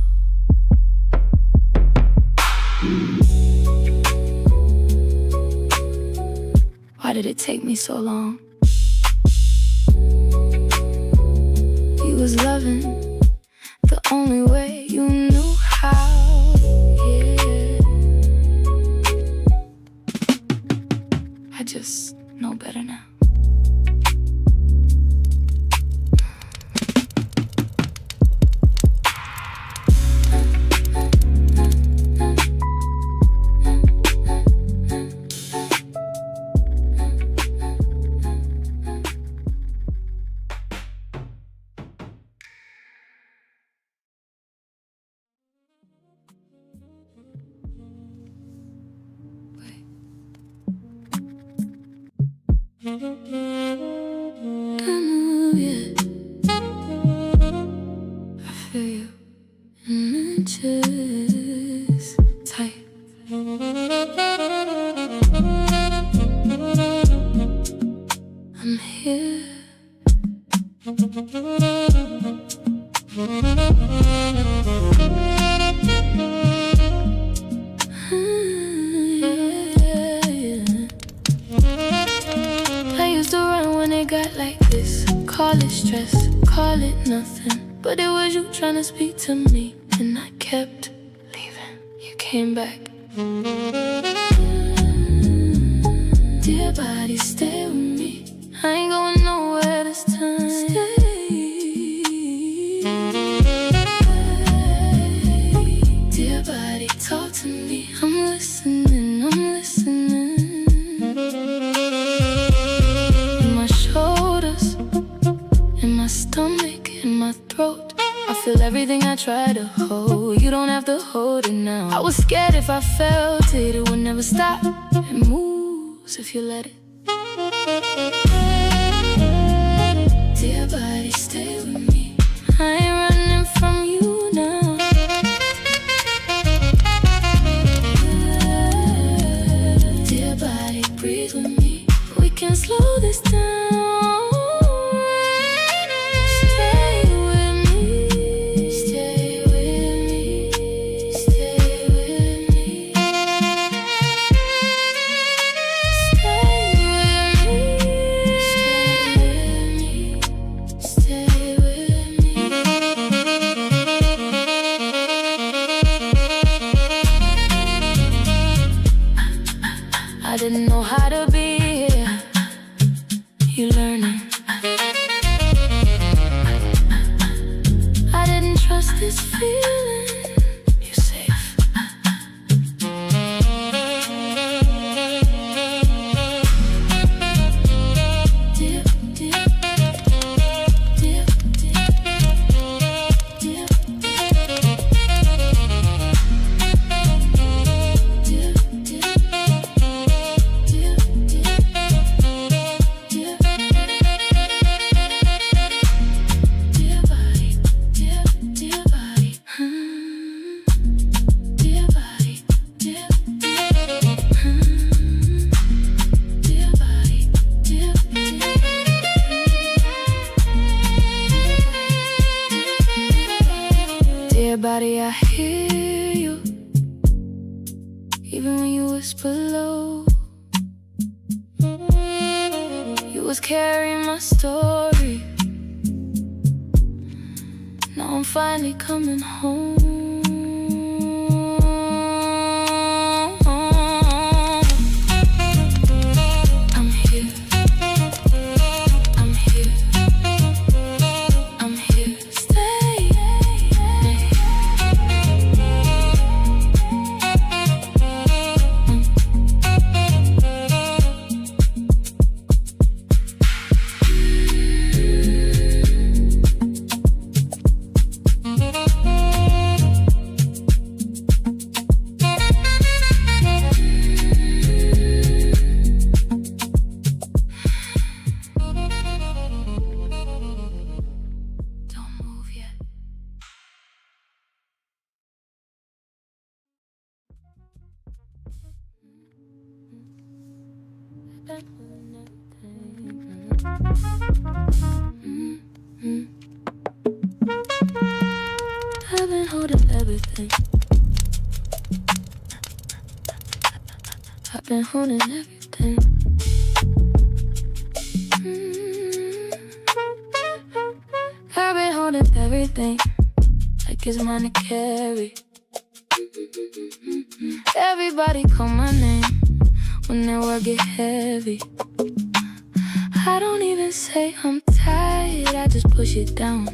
Why did it take me so long? You was loving the only way you knew how. Yeah, I just know better now. Yeah. I feel you in my chest, tight. I'm here. it nothing, but it was you trying to speak to me, and I kept leaving. You came back. Dear body, stay with me. I ain't going nowhere this time. Stay. Dear body, talk to me. I'm listening, I'm listening. In my shoulders, in my stomach, in my throat, I feel everything I try to hold. You don't have to hold it now. I was scared if I felt it, it would never stop. It moves if you let it. Dear body, stay with me. I ain't running from you now. Dear body, breathe with me. We can slow this down. I didn't know how to be here. You learning. I didn't trust this feeling. You safe. Dear, dear, dear, dear, dear body, I hear you, even when you whisper low. You was carrying my story. Now I'm finally coming home. I'm here. I'm here. I'm here. Stay. Don't move yet. I've been holding everything. I've been holding everything. I've been holding everything like it's mine to carry. Everybody call my name when their work get heavy. I don't even say I'm tired, I just push it down.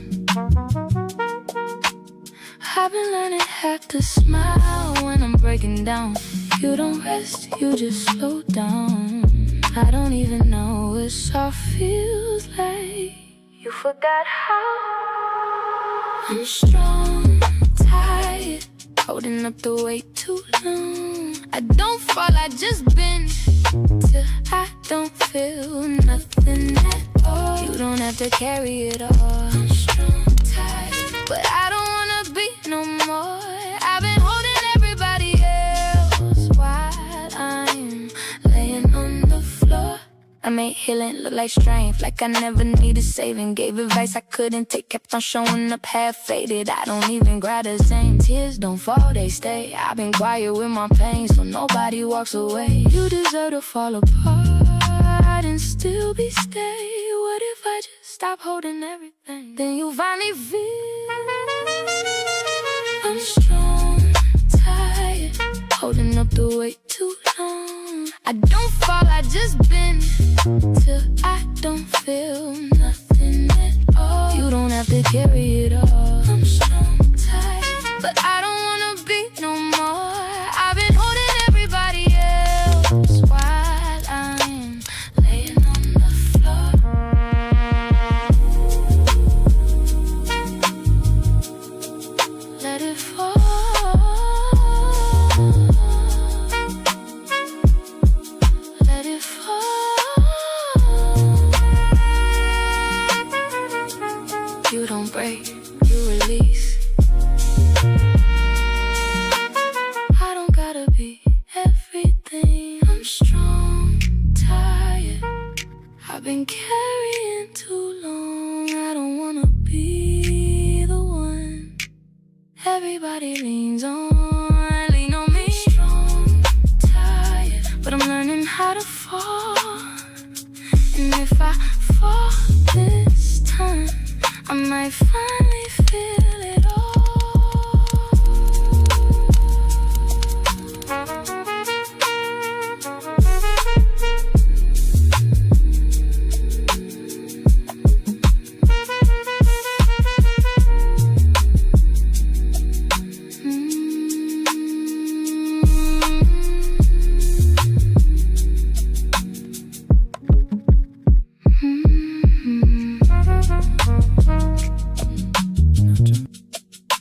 I've been learning how to smile when I'm breaking down. You don't rest, you just slow down. I don't even know what soft feels like. You forgot how I'm strong, tired, holding up the weight too long. I don't fall, I just bend till I don't feel nothing at all. You don't have to carry it all. I'm strong, tired, but I don't wanna be no more. I've been holding everybody else while I'm laying on the floor. I made healing look like strength, like I never needed saving. Gave advice I couldn't take, kept on showing up half-faded. I don't even cry the same. Tears don't fall, they stay. I've been quiet with my pain, so nobody walks away. You deserve to fall apart and still be stay? What if I just stop holding everything? Then you finally feel I'm strong, tired, holding up the weight too long. I don't fall, I just bend till I don't feel nothing at all. You don't have to carry it all. I'm strong, tired, but I don't wanna be no more. I've been holding everybody else while I'm laying on the floor. Let it fall. Let it fall. You don't break, you release. I don't gotta be everything. I'm strong, tired. I've been carrying too long. I don't wanna be the one everybody leans on. Lean on me. Strong, tired, but I'm learning how to fall. And if I fall this time, I might finally feel it all.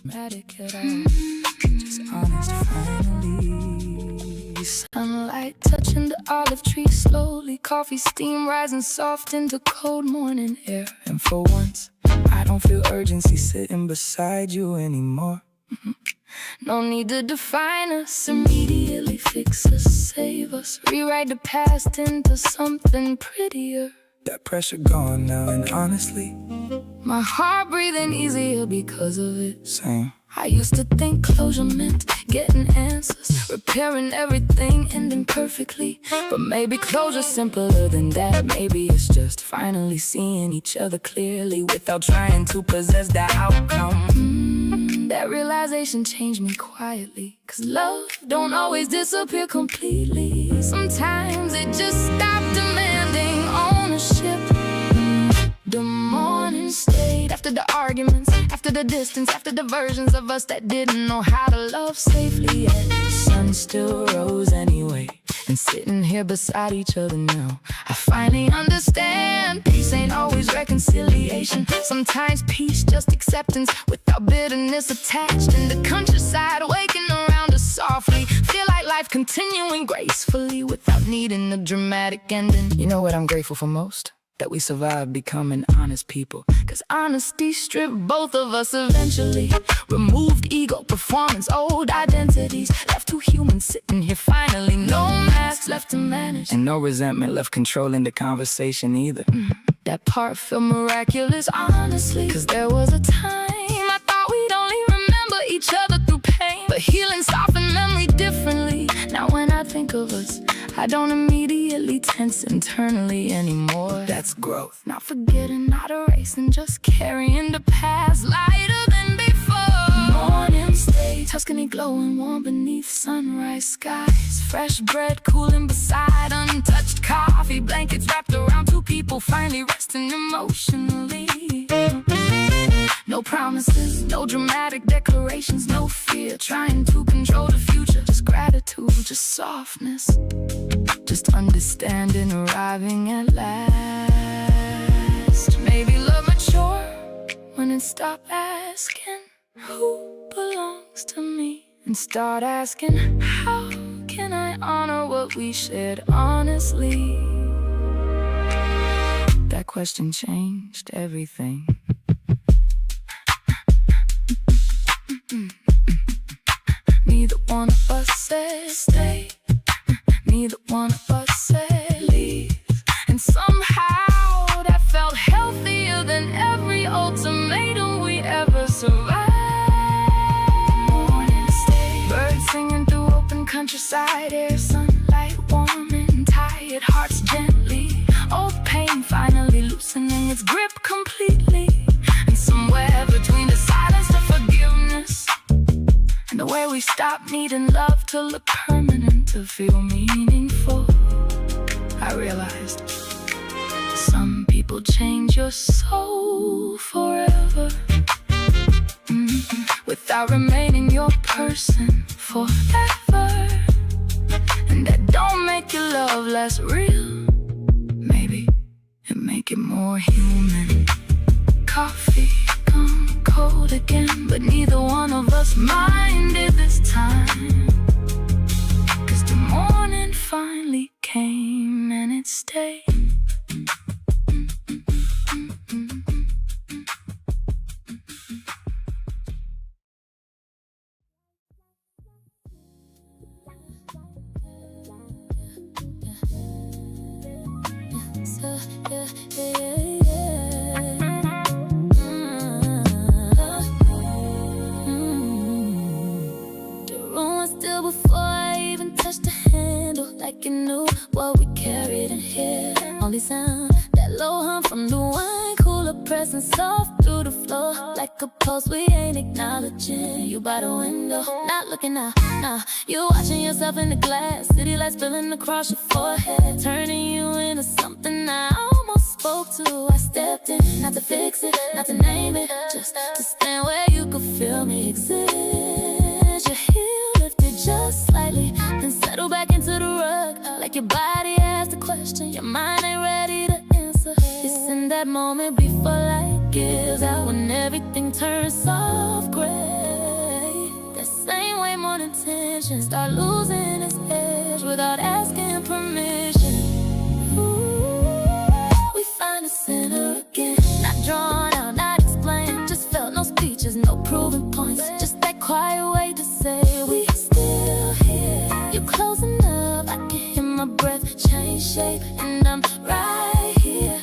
Dramatic at all, just honest finally. Sunlight touching the olive tree slowly. Coffee steam rising soft into cold morning air. And for once, I don't feel urgency sitting beside you anymore. No need to define us, immediately fix us, save us, rewrite the past into something prettier. That pressure gone now, and honestly, my heart breathing easier because of it. Same. I used to think closure meant getting answers, repairing everything, ending perfectly. But maybe closure's simpler than that. Maybe it's just finally seeing each other clearly without trying to possess the outcome. That realization changed me quietly, 'cause love don't always disappear completely. Sometimes it just stopped demanding ownership. The morning stayed after the arguments, after the distance, after the versions of us that didn't know how to love safely yet. The sun still rose anyway, and sitting here beside each other now, I finally understand peace ain't always reconciliation. Sometimes peace just acceptance without bitterness attached. In the countryside waking around us softly, feel like life continuing gracefully without needing a dramatic ending. You know what I'm grateful for most? That we survived becoming honest people. 'Cause honesty stripped both of us eventually. Removed ego, performance, old identities. Left two humans sitting here finally. No masks left to manage, and no resentment left controlling the conversation either. That part felt miraculous, honestly. 'Cause there was a time I thought we'd only remember each other through pain. But healing softened memory differently. Now when I think of us, I don't immediately tense internally anymore. That's growth. Not forgetting, not erasing, just carrying the past lighter than before. Morning stay, Tuscany glowing warm beneath sunrise skies. Fresh bread cooling beside untouched coffee. Blankets wrapped around two people finally resting emotionally. No promises, no dramatic declarations, no fear trying to control the future. Just gratitude, just softness, just understanding arriving at last. Maybe love mature when it stopped asking who belongs to me, and start asking how can I honor what we shared honestly. That question changed everything. Neither one of us said stay, neither one of us said leave. And somehow that felt healthier than every ultimatum we ever survived. Morning stay, birds singing through open countryside air, sunlight warm and tired hearts gently. Oh, its grip completely. And somewhere between the silence to forgiveness, and the way we stop needing love to look permanent, to feel meaningful, I realized some people change your soul forever, without remaining your person forever. And that don't make your love less real, maybe it make it more human. Coffee gone cold again, but neither one of us minded this time, 'cause the morning finally came and it stayed. The room was still before I even touched the handle, like you knew what we carried in here. Only sound, that low hum from the wine cooler pressing soft through the floor, like a pulse we ain't acknowledging. You by the window, not looking out, nah. You watching yourself in the glass, city lights spilling across your forehead, turning you into something I almost spoke to. I stepped in, not to fix it, not to name it, just to stand where you could feel me exist. Your heel lifted just slightly, then settle back into the rug, like your body asked a question your mind ain't ready to answer. It's in that moment before light gives out, when everything turns soft gray. That same way morning tension start losing its edge without asking permission. We find the center again, not drawn out, not explained, just felt, no speeches, no proving points, just that quiet way to say we still here. You're close enough, I can hear my breath change shape, and I'm right here,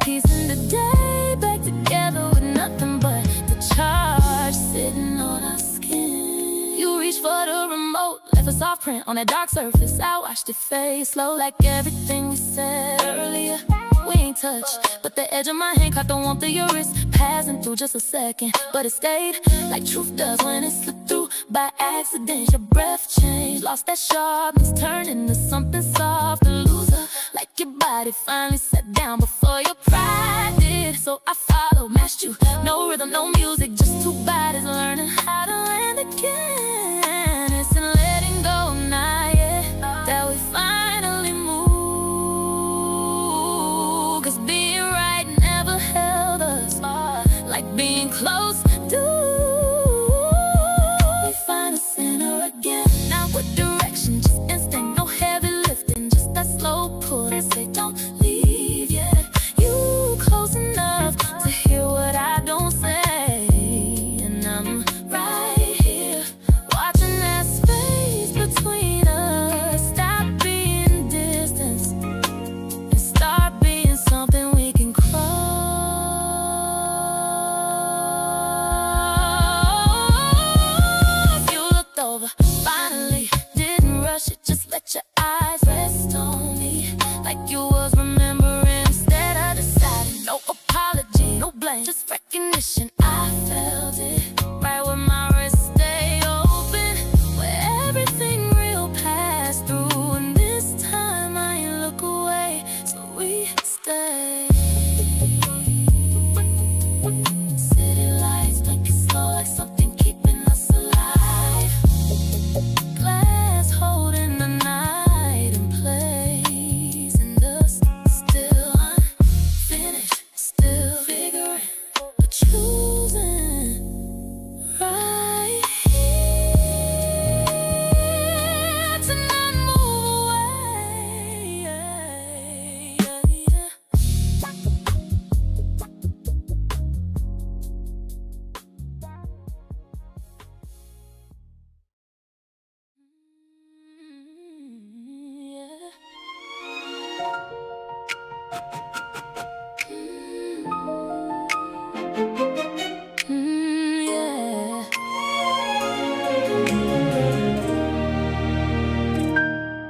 piecing the day back together with nothing but the charge sitting on our skin. You reach for the remote, left a soft print on that dark surface. I watched it fade slow, like everything we said earlier. We ain't touched, but the edge of my hand caught the warmth of your wrist, passing through just a second, but it stayed, like truth does when it slipped through by accident. Your breath changed, lost that sharpness, turned into something soft, a loser, like your body finally sat down before your pride did. So I followed, matched you, no rhythm, no music, just two bodies learning how to land again. It's in letting go now, yeah, that we finally move. 'Cause being right never held us like being close do. We find the center again, not with direction, just instinct, no heavy lifting, just that slow pull that say don't leave yet. You close enough to hear what I don't say, and I'm right here, watching that space between us stop being distance and start being something we can cross. You looked over, finally, didn't rush it, just let your eyes rest on me, like you was remembering instead of deciding. No apology, no blame, just recognition. I felt it, right where my wrist stay open, where everything real passed through. And this time I ain't look away, so we stay. City lights make it slow, like something keeping us alive. Glass holding the night in place, and us still unfinished, still figuring, but choosing right here to not move away.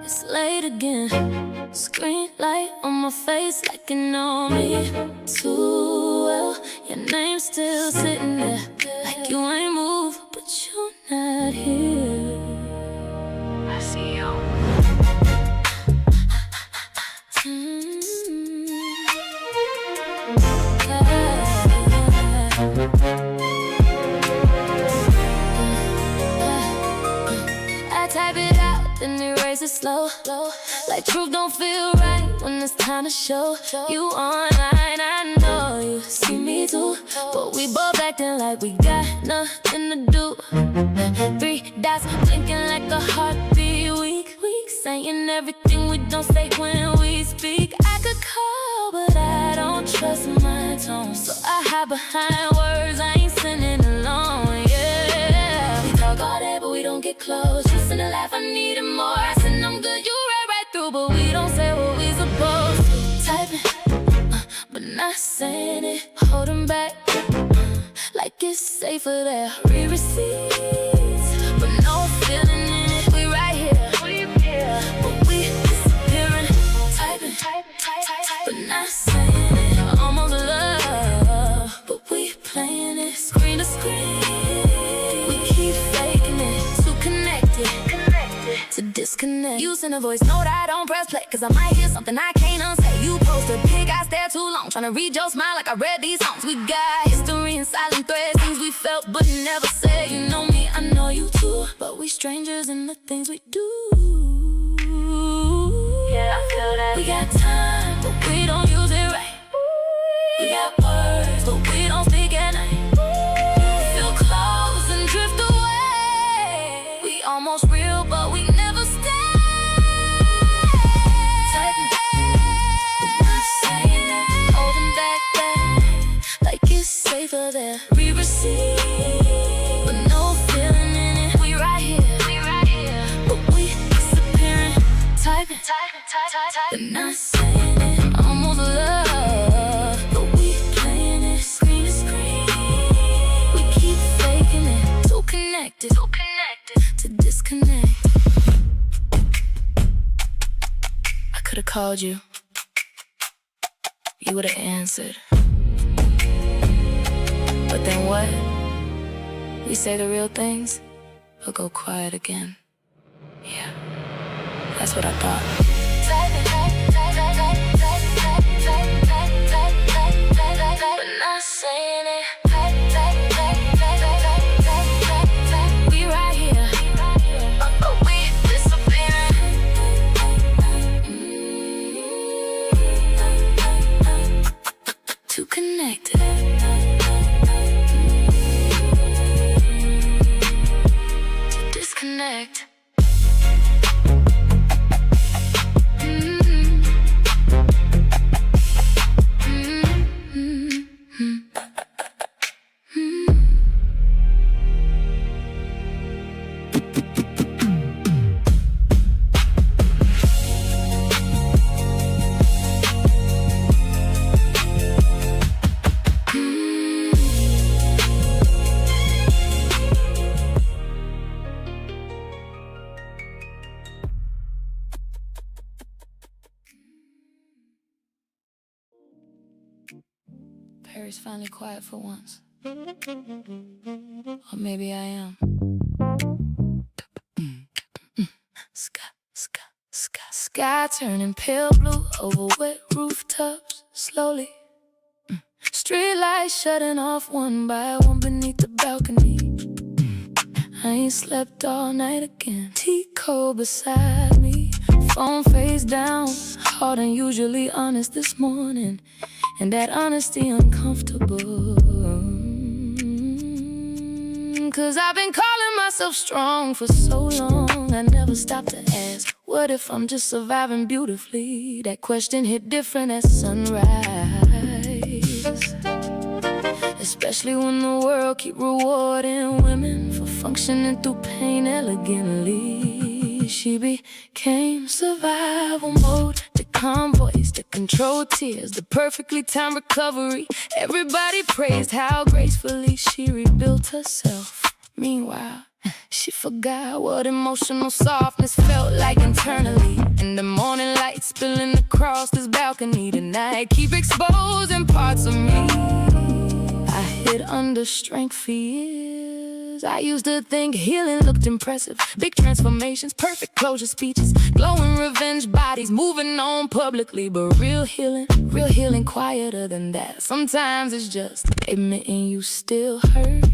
It's late again, screen light on my face like you know me too well. Your name's still sitting there, like you ain't moved, but you're not here. I see you. I type it out, then erase it slow. Like truth don't feel right when it's time to show. You online, I know you see me too, but we both acting like we got nothing to do. 3 dots blinking like a heartbeat, weak, saying everything we don't say when we speak. I could call, but I don't trust my tone, so I hide behind words I ain't sending alone. Yeah, we talk all day, but we don't get close. Just in a laugh, I needed more. I said I'm good, you right through, but we don't say what we supposed to. Typing, but not saying it. Holding back, like it's safer there. Re-receipts, but no feeling in it. We right here, but we disappearing. Typing, but not saying it. Almost love, but we playing it. Screen to screen, we keep faking it. Too connected to disconnect. You send a voice note, I don't press play, cause I might hear something I can't unsay. You post a pic, I stare too long, tryna read your smile like I read these songs. We got history and silent threads, things we felt but never said. You know me, I know you too, but we strangers in the things we do. Yeah, I feel that. We got time, but we don't use it right. We got words, but we don't speak at night. Feel close and drift away. We almost real, but we never stay. Tighten, not saying that. Holding back there, like it's safer there. Re-receive, but no feeling in it. We right here, but we disappearing. Typing, but not saying it. Almost love, but we playing it. Screen to screen, we keep faking it. Too connected to disconnect. I could've called you, you would've answered. But then what? We say the real things, or go quiet again. Yeah, that's what I thought. But not saying it. We right here, but we disappearing. Too connected to disconnect. Perry's finally quiet for once. Or maybe I am. Sky turning pale blue over wet rooftops slowly. Street lights shutting off one by one beneath the balcony. I ain't slept all night again. Tea cold beside me, phone face down, hard and usually honest this morning. And that honesty uncomfortable, cause I've been calling myself strong for so long. I never stopped to ask, what if I'm just surviving beautifully? That question hit different at sunrise, especially when the world keep rewarding women for functioning through pain elegantly. She became survival mode, the calm voice, the controlled tears, the perfectly timed recovery. Everybody praised how gracefully she rebuilt herself. Meanwhile, she forgot what emotional softness felt like internally. In the morning light spilling the across this balcony tonight. Keep exposing parts of me I hid under strength for years. I used to think healing looked impressive. Big transformations, perfect closure speeches, glowing revenge bodies, moving on publicly. But real healing quieter than that. Sometimes it's just admitting you still hurt,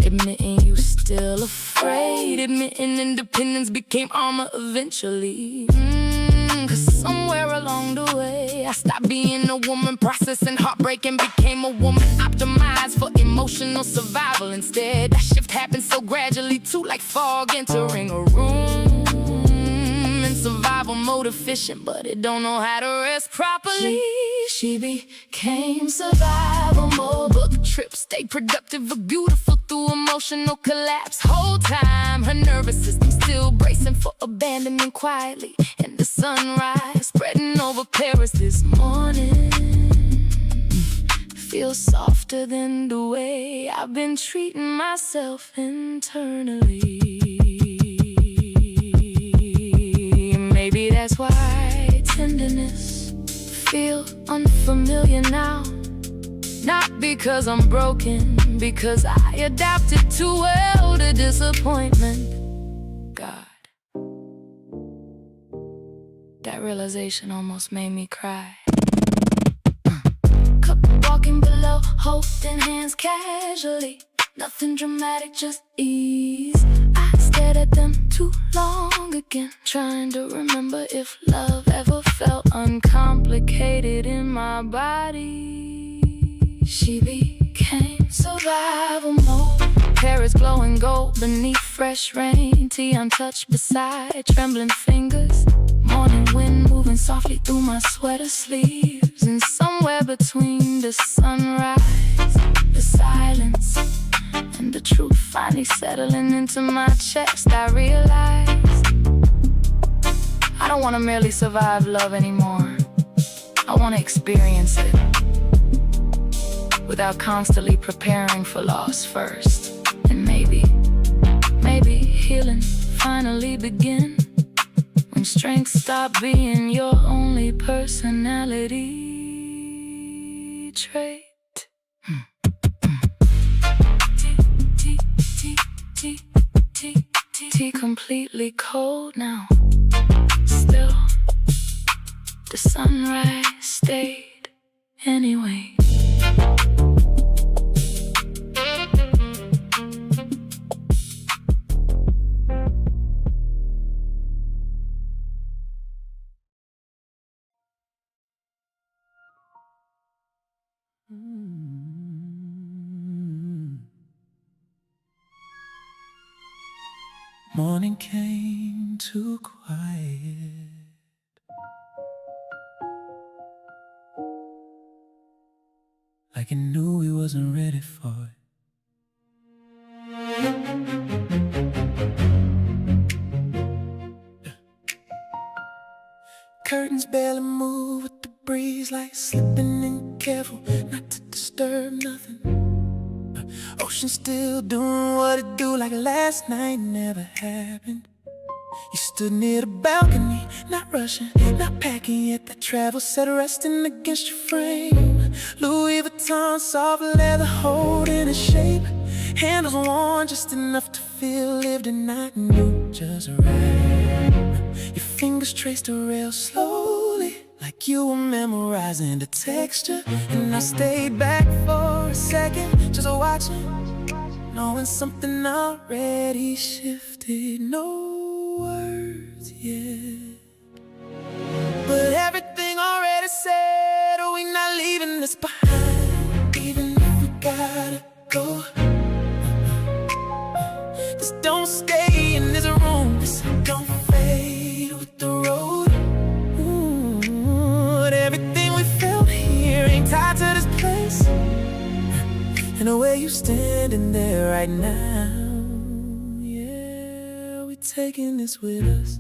admitting you still afraid, admitting independence became armor eventually. Cause somewhere along the way I stopped being a woman processing heartbreak and became a woman optimized for emotional survival instead. That shift happened so gradually too, like fog entering a room. In survival mode efficient, but it don't know how to rest properly. She became survival mode, book trips stayed productive but beautiful through emotional collapse. Whole time her nervous system still bracing for abandonment quietly. And the sunrise spreading over Paris this morning feels softer than the way I've been treating myself internally. Maybe that's why tenderness feels unfamiliar now. Not because I'm broken, because I adapted too well to disappointment. God, that realization almost made me cry. Cup walking below, holding hands casually. Nothing dramatic, just ease. I stared at them too long again, trying to remember if love ever felt uncomplicated in my body. She became survival mode. Paris glowing gold beneath fresh rain. Tea untouched beside trembling fingers. Morning wind moving softly through my sweater sleeves. And somewhere between the sunrise, the silence, and the truth finally settling into my chest, I realized I don't want to merely survive love anymore. I want to experience it without constantly preparing for loss first. And maybe healing finally begin when strength stop being your only personality trait. Tea completely cold now. Still, the sunrise stayed anyway. Morning came too quiet. Like it knew we wasn't ready for it. Curtains barely move with the breeze, like slipping in careful not to disturb nothing. Ocean still doing what it do, like last night never happened. You stood near the balcony, not rushing, not packing yet. That travel set resting against your frame. Louis Vuitton soft leather holding its shape. Handles worn just enough to feel lived and not new, just right. Your fingers traced the rail slowly, like you were memorizing the texture. And I stayed back for a second, just watching, knowing something already shifted. No words yet, but everything already said. Oh, we not leaving this behind, even if we gotta go. This don't stay in this room, this don't fade with the road. But everything we felt here ain't tied to this place. And the way you standing there right now, yeah, we taking this with us.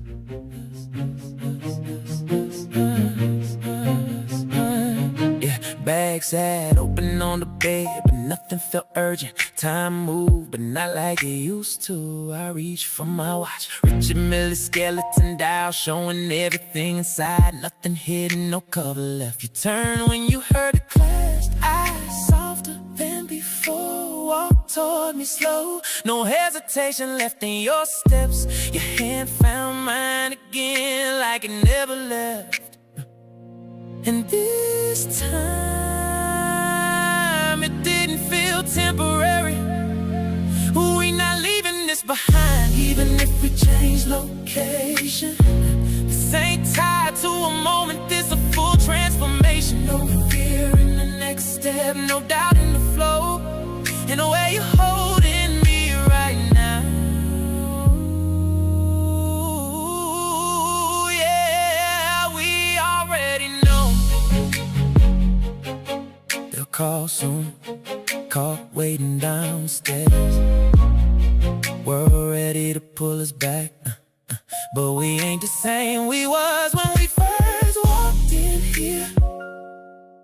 Yeah, bags had open on the bed, but nothing felt urgent. Time moved, but not like it used to. I reached for my watch, Richard Mille skeleton dial, showing everything inside. Nothing hidden, no cover left. You turned when you heard it clash. Eyes softer than before. Walk toward me slow, no hesitation left in your steps. Your hand found mine again, like it never left. And this time, it didn't feel temporary. We not leaving this behind, even if we change location. This ain't tied to a moment, this a full transformation. No fear in the next step, no doubt in the flow. And the way you're holding me right now, yeah, we already know. They'll call soon, call waiting downstairs. We're ready to pull us back, but we ain't the same we was when we first walked in here.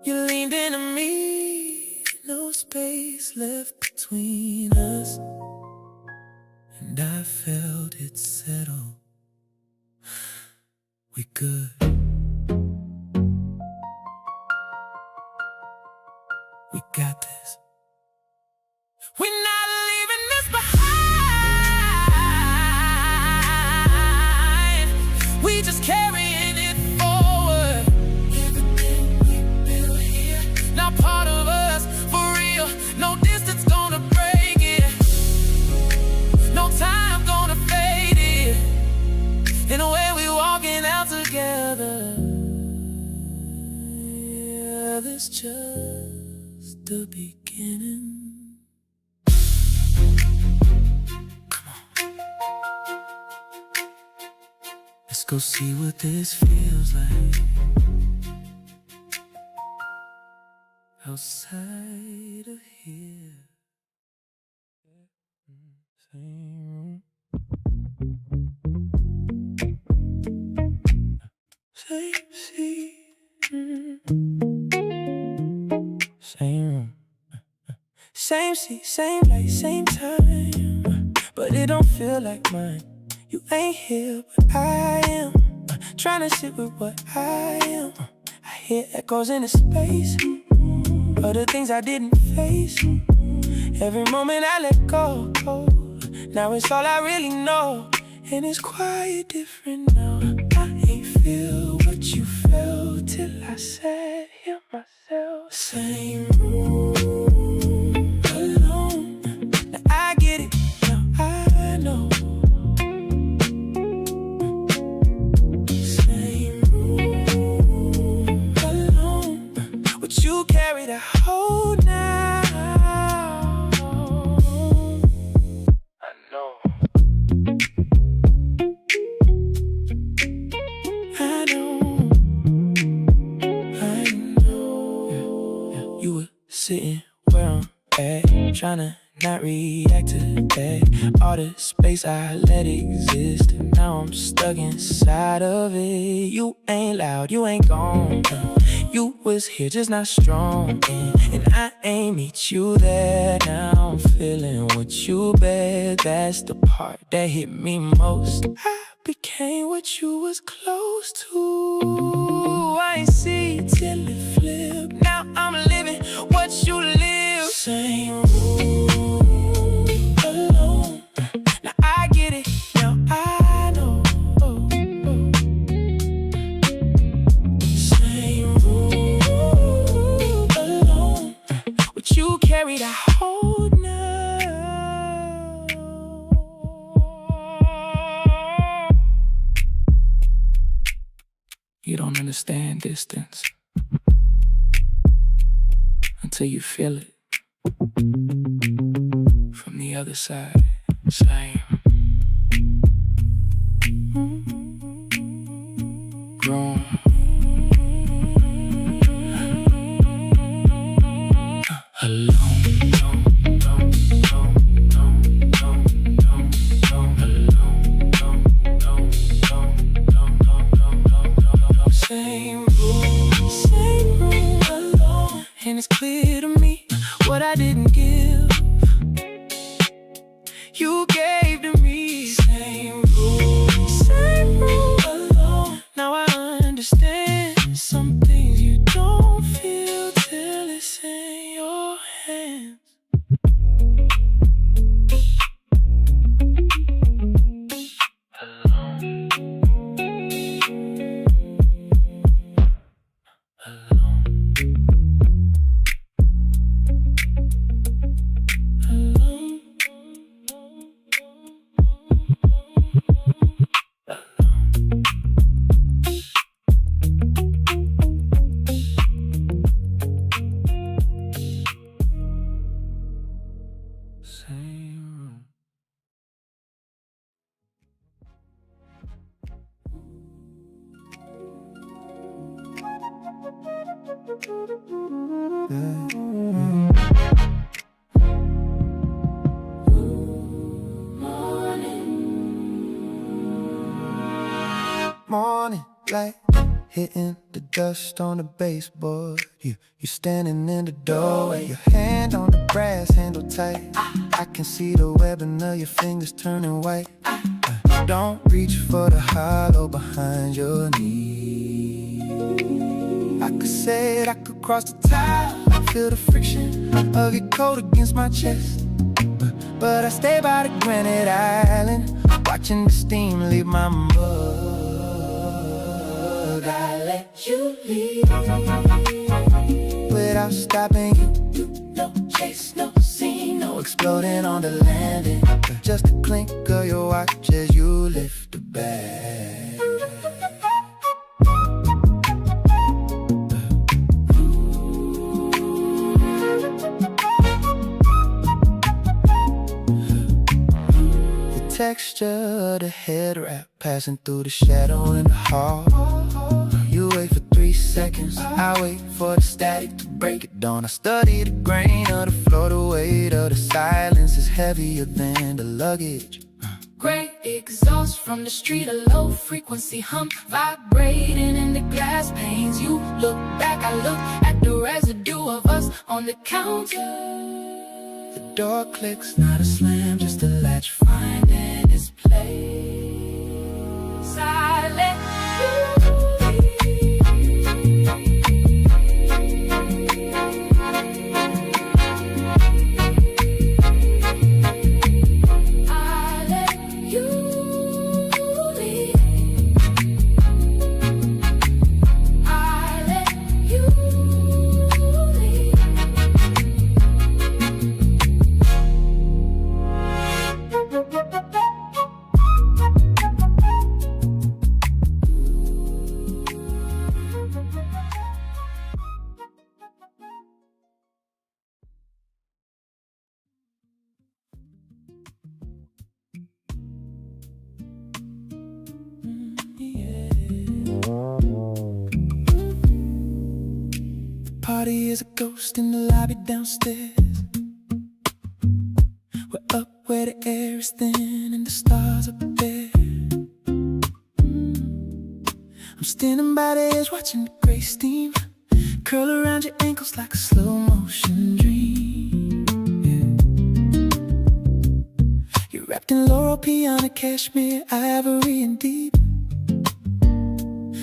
You leaned into me, no space left between us, and I felt it settle. We good. We got this. We're not leaving this behind. We just carrying it forward. Everything we built here, now part of us, for real. No distance gonna break it, no time gonna fade it. In the way we walking out together, yeah, this just the beginning. Let's go see what this feels like outside of here. Same seat, same room, same seat, same light, same time, but it don't feel like mine. You ain't here, but I am. Trying to sit with what I am. I hear echoes in the space of the things I didn't face. Every moment I let go, now it's all I really know. And it's quiet different now. I ain't feel what you felt till I sat here myself. Same room, alone. Now I get it, now I know. You carry the whole now. I know. I know. I know. Yeah. You were sitting where I'm at, tryna not react to that. All the space I let exist, now I'm stuck inside of it. You ain't loud, you ain't gone. You was here, just not strong, and I ain't meet you there. Now I'm feeling what you bet. That's the part that hit me most. I became what you was close to. I ain't see till it flipped. Now I'm living what you live. Same room, alone. Now I get it, now I know. You carry the whole now. You don't understand distance until you feel it from the other side. Same. Grown. Alone. Same room, alone. And it's clear to me what I didn't give, you gave to me. Same rule alone. Now I understand some things you don't feel till it's in your hands. Morning light hitting the dust on the baseboard. You standing in the doorway, your hand on the brass handle tight. I can see the webbing of your fingers turning white. Don't reach for the hollow behind your knee. I could say it, I could cross the tile, feel the friction of your coat against my chest. But I stay by the granite island, watching the steam leave my mug. I let you leave without stopping you. No chase, no scene, no exploding on the landing. Just the clink of your watch as you lift the bag. The texture of the head wrap passing through the shadow in the hall. You wait for 3 seconds, I wait for the static to break it down. I study the grain of the floor, the weight of the silence is heavier than the luggage. Great exhaust from the street, a low frequency hum vibrating in the glass panes. You look back, I look at the residue of us on the counter. The door clicks, not a slam, just a latch finding its place. I let you party is a ghost in the lobby downstairs. We're up where the air is thin and the stars up there. I'm standing by the edge watching the gray steam curl around your ankles like a slow motion dream. Yeah. You're wrapped in laurel, piano, cashmere, ivory and deep.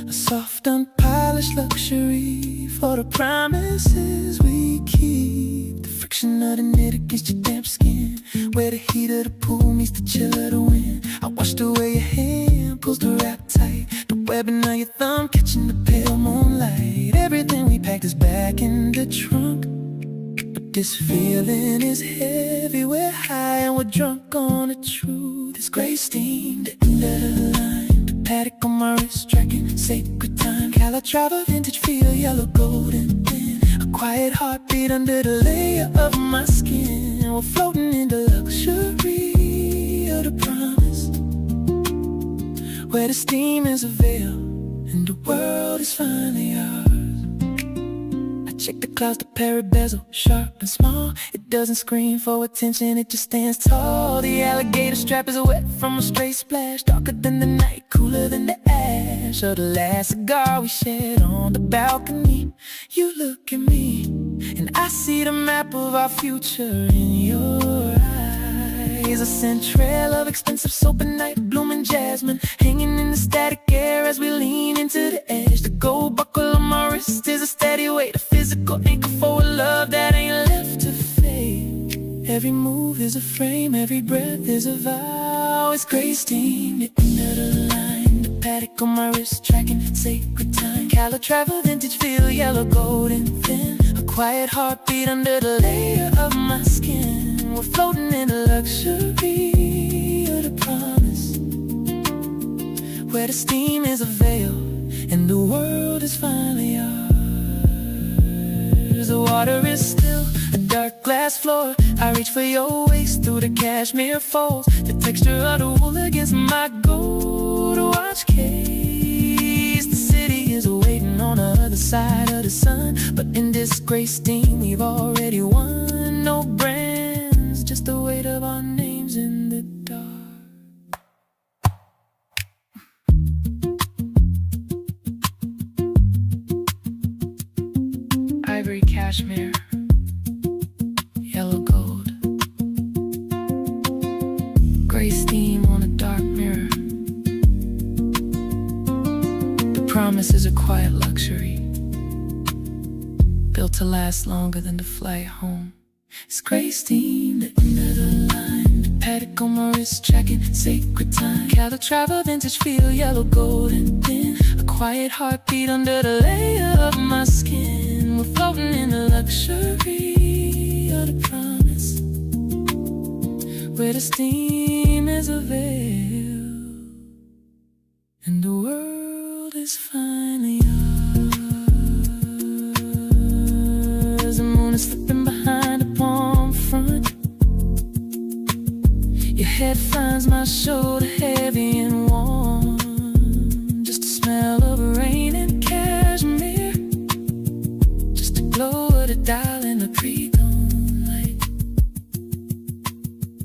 A soft, unpolished luxury for the promises we keep. The friction of the knit against your damp skin, where the heat of the pool meets the chill of the wind. I watched the way your hand pulls the wrap tight, the webbing of your thumb catching the pale moonlight. Everything we packed is back in the trunk, but this feeling is heavy. We're high and we're drunk on the truth. This gray steam, the end of the line, the paddock on my wrist tracking sacred time. Calatrava vintage feel, yellow golden thin, a quiet heartbeat under the layer of my skin. We're floating in the luxury of the promise, where the steam is a veil and the world is finally ours. I check the clouds, the parrot bezel, sharp and small. It doesn't scream for attention, it just stands tall. The alligator strap is wet from a stray splash, darker than the night, cooler than the ash of the last cigar we shared on the balcony. You look at me, And I see the map of our future in your eyes. A scent trail of expensive soap and night blooming jasmine, hanging in the static air as we lean into the edge. The gold buckle on my wrist is a steady weight, a physical anchor for a love that ain't left to fade. Every move is a frame, every breath is a vow. It's gray steam knitting out a line, the paddock on my wrist tracking sacred time. Calatrava vintage feel, yellow gold and thin, a quiet heartbeat under the layer of my skin. We're floating in the luxury of the promise, where the steam is a veil and the world is finally ours. The water is still, a dark glass floor. I reach for your waist through the cashmere folds, the texture of the wool against my gold watch case. The city is waiting on the other side of the sun, but in this gray steam we've already won. No brands, just the weight of our names in the dark. Ivory cashmere, yellow gold, gray steam on a dark mirror. The promise is a quiet luxury, built to last longer than the flight home. It's gray steam, the end of the line, the paddock on my wrist tracking sacred time. Calatrava vintage feel, yellow gold and thin, a quiet heartbeat under the layer of my skin. We're floating in the luxury of the promise, where the steam is a veil and the world is finally ours. The moon is slipping behind a palm front, your head finds my shoulder heavy and warm. Just the smell of rain and cashmere, just the glow of the dial in the pre-dawn light.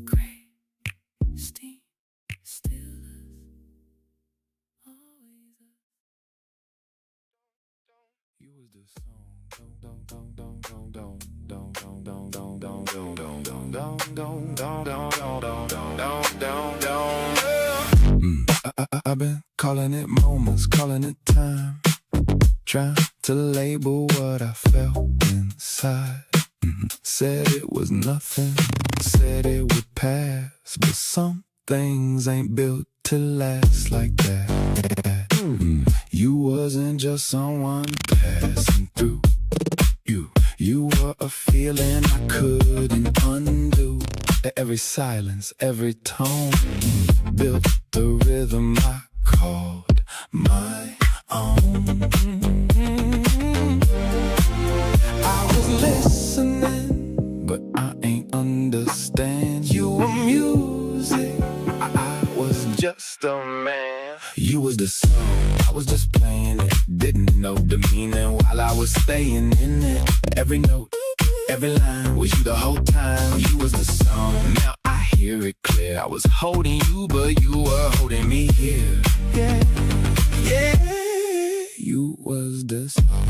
Gray steam, still always us. You was the song. Don't don't don't don't don't don't don't don't don't don't don't don't don't don't don't don't don't. I've been calling it moments, calling it time, trying to label what I felt inside. Said it was nothing, said it would pass, but some things ain't built to last like that. You wasn't just someone passing through. You were a feeling I couldn't undo. Every silence, every tone built the rhythm I called my own. I was listening, but I ain't understand. You were music, I was just a man. You was the song, I was just playing it. Didn't know the meaning while I was staying in it. Every note, every line was you the whole time. You was the song, now I hear it clear. I was holding you, but you were holding me here. Yeah, yeah. You was the song.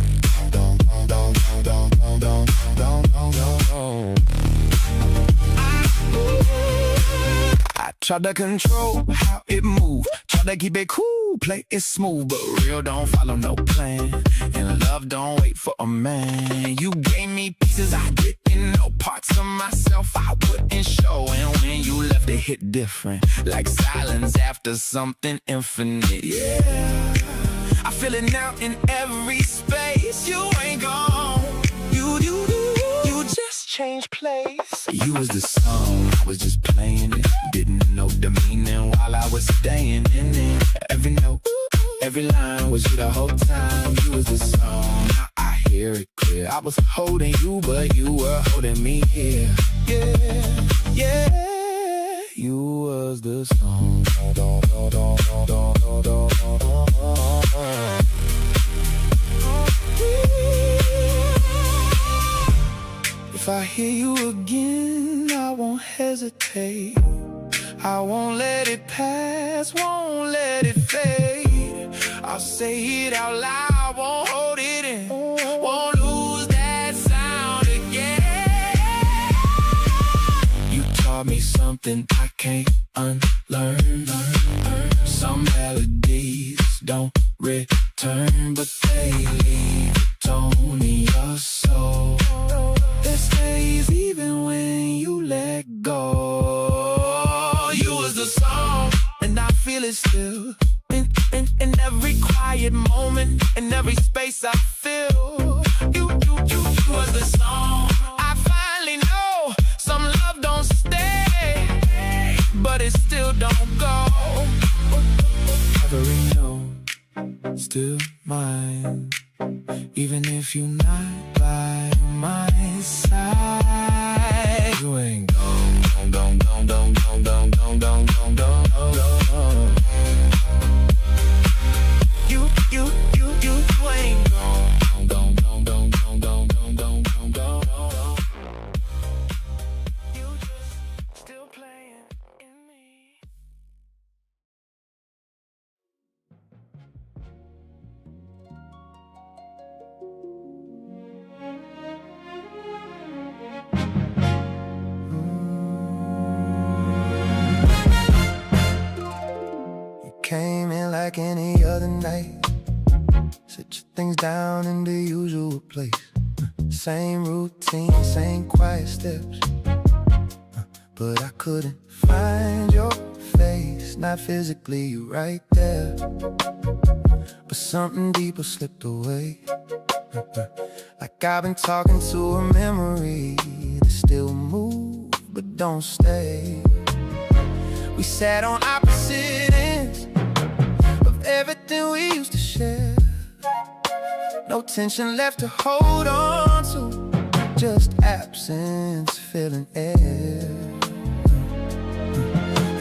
I tried to control how it moved, tried to keep it cool, play it smooth, but real don't follow no plan, and love don't wait for a man. You gave me pieces I didn't know, parts of myself I wouldn't show, and when you left it hit different, like silence after something infinite. Yeah, I feel it now in every space. You ain't gone, you just changed place. You was the song, I was just playing it. Didn't know the meaning while I was staying in it. Every note, every line was you the whole time. You was the song, now I hear it clear. I was holding you, but you were holding me here. Yeah, yeah. You was the song. If I hear you again, I won't hesitate. I won't let it pass, won't let it fade. I'll say it out loud, won't hold it in. Won't lose that sound something I can't unlearn. Some melodies don't return, but they leave a tone in your soul that stays even when you let go. You was the song, and I feel it still. In every quiet moment, in every space I feel. You was the song. I finally know some love don't stay, but it still don't go. Every note still mine, even if you're not by my side. You ain't gone, gone, gone, gone, gone, gone, gone, gone, gone, gone, gone. You ain't gone, gone, gone, gone, gone, gone, gone, gone, gone, gone. You just still playing in me. You came in like any other night, set your things down in the usual place. Same routine, same quiet steps, but I couldn't find your face. Not physically, you right there, but something deeper slipped away. Like I've been talking to a memory that still moves but don't stay. We sat on opposite ends of everything we used to share. No tension left to hold on to, just absence filling air.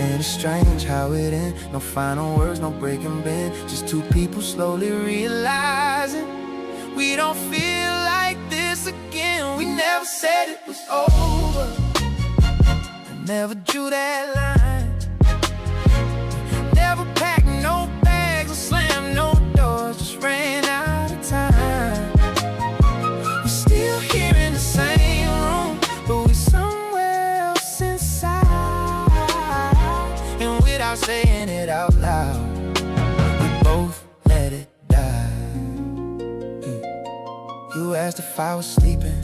And it's strange how it ends. No final words, no breaking bend, just two people slowly realizing we don't feel like this again. We never said it was over, I never drew that line. Never packed no bags or slammed no doors, just ran out of time. We're still here in the same room, but we're somewhere else inside. And without saying it out loud, we both let it die. You asked if I was sleeping,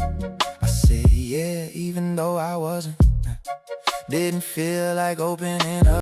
I said yeah, even though I wasn't. Didn't feel like opening up.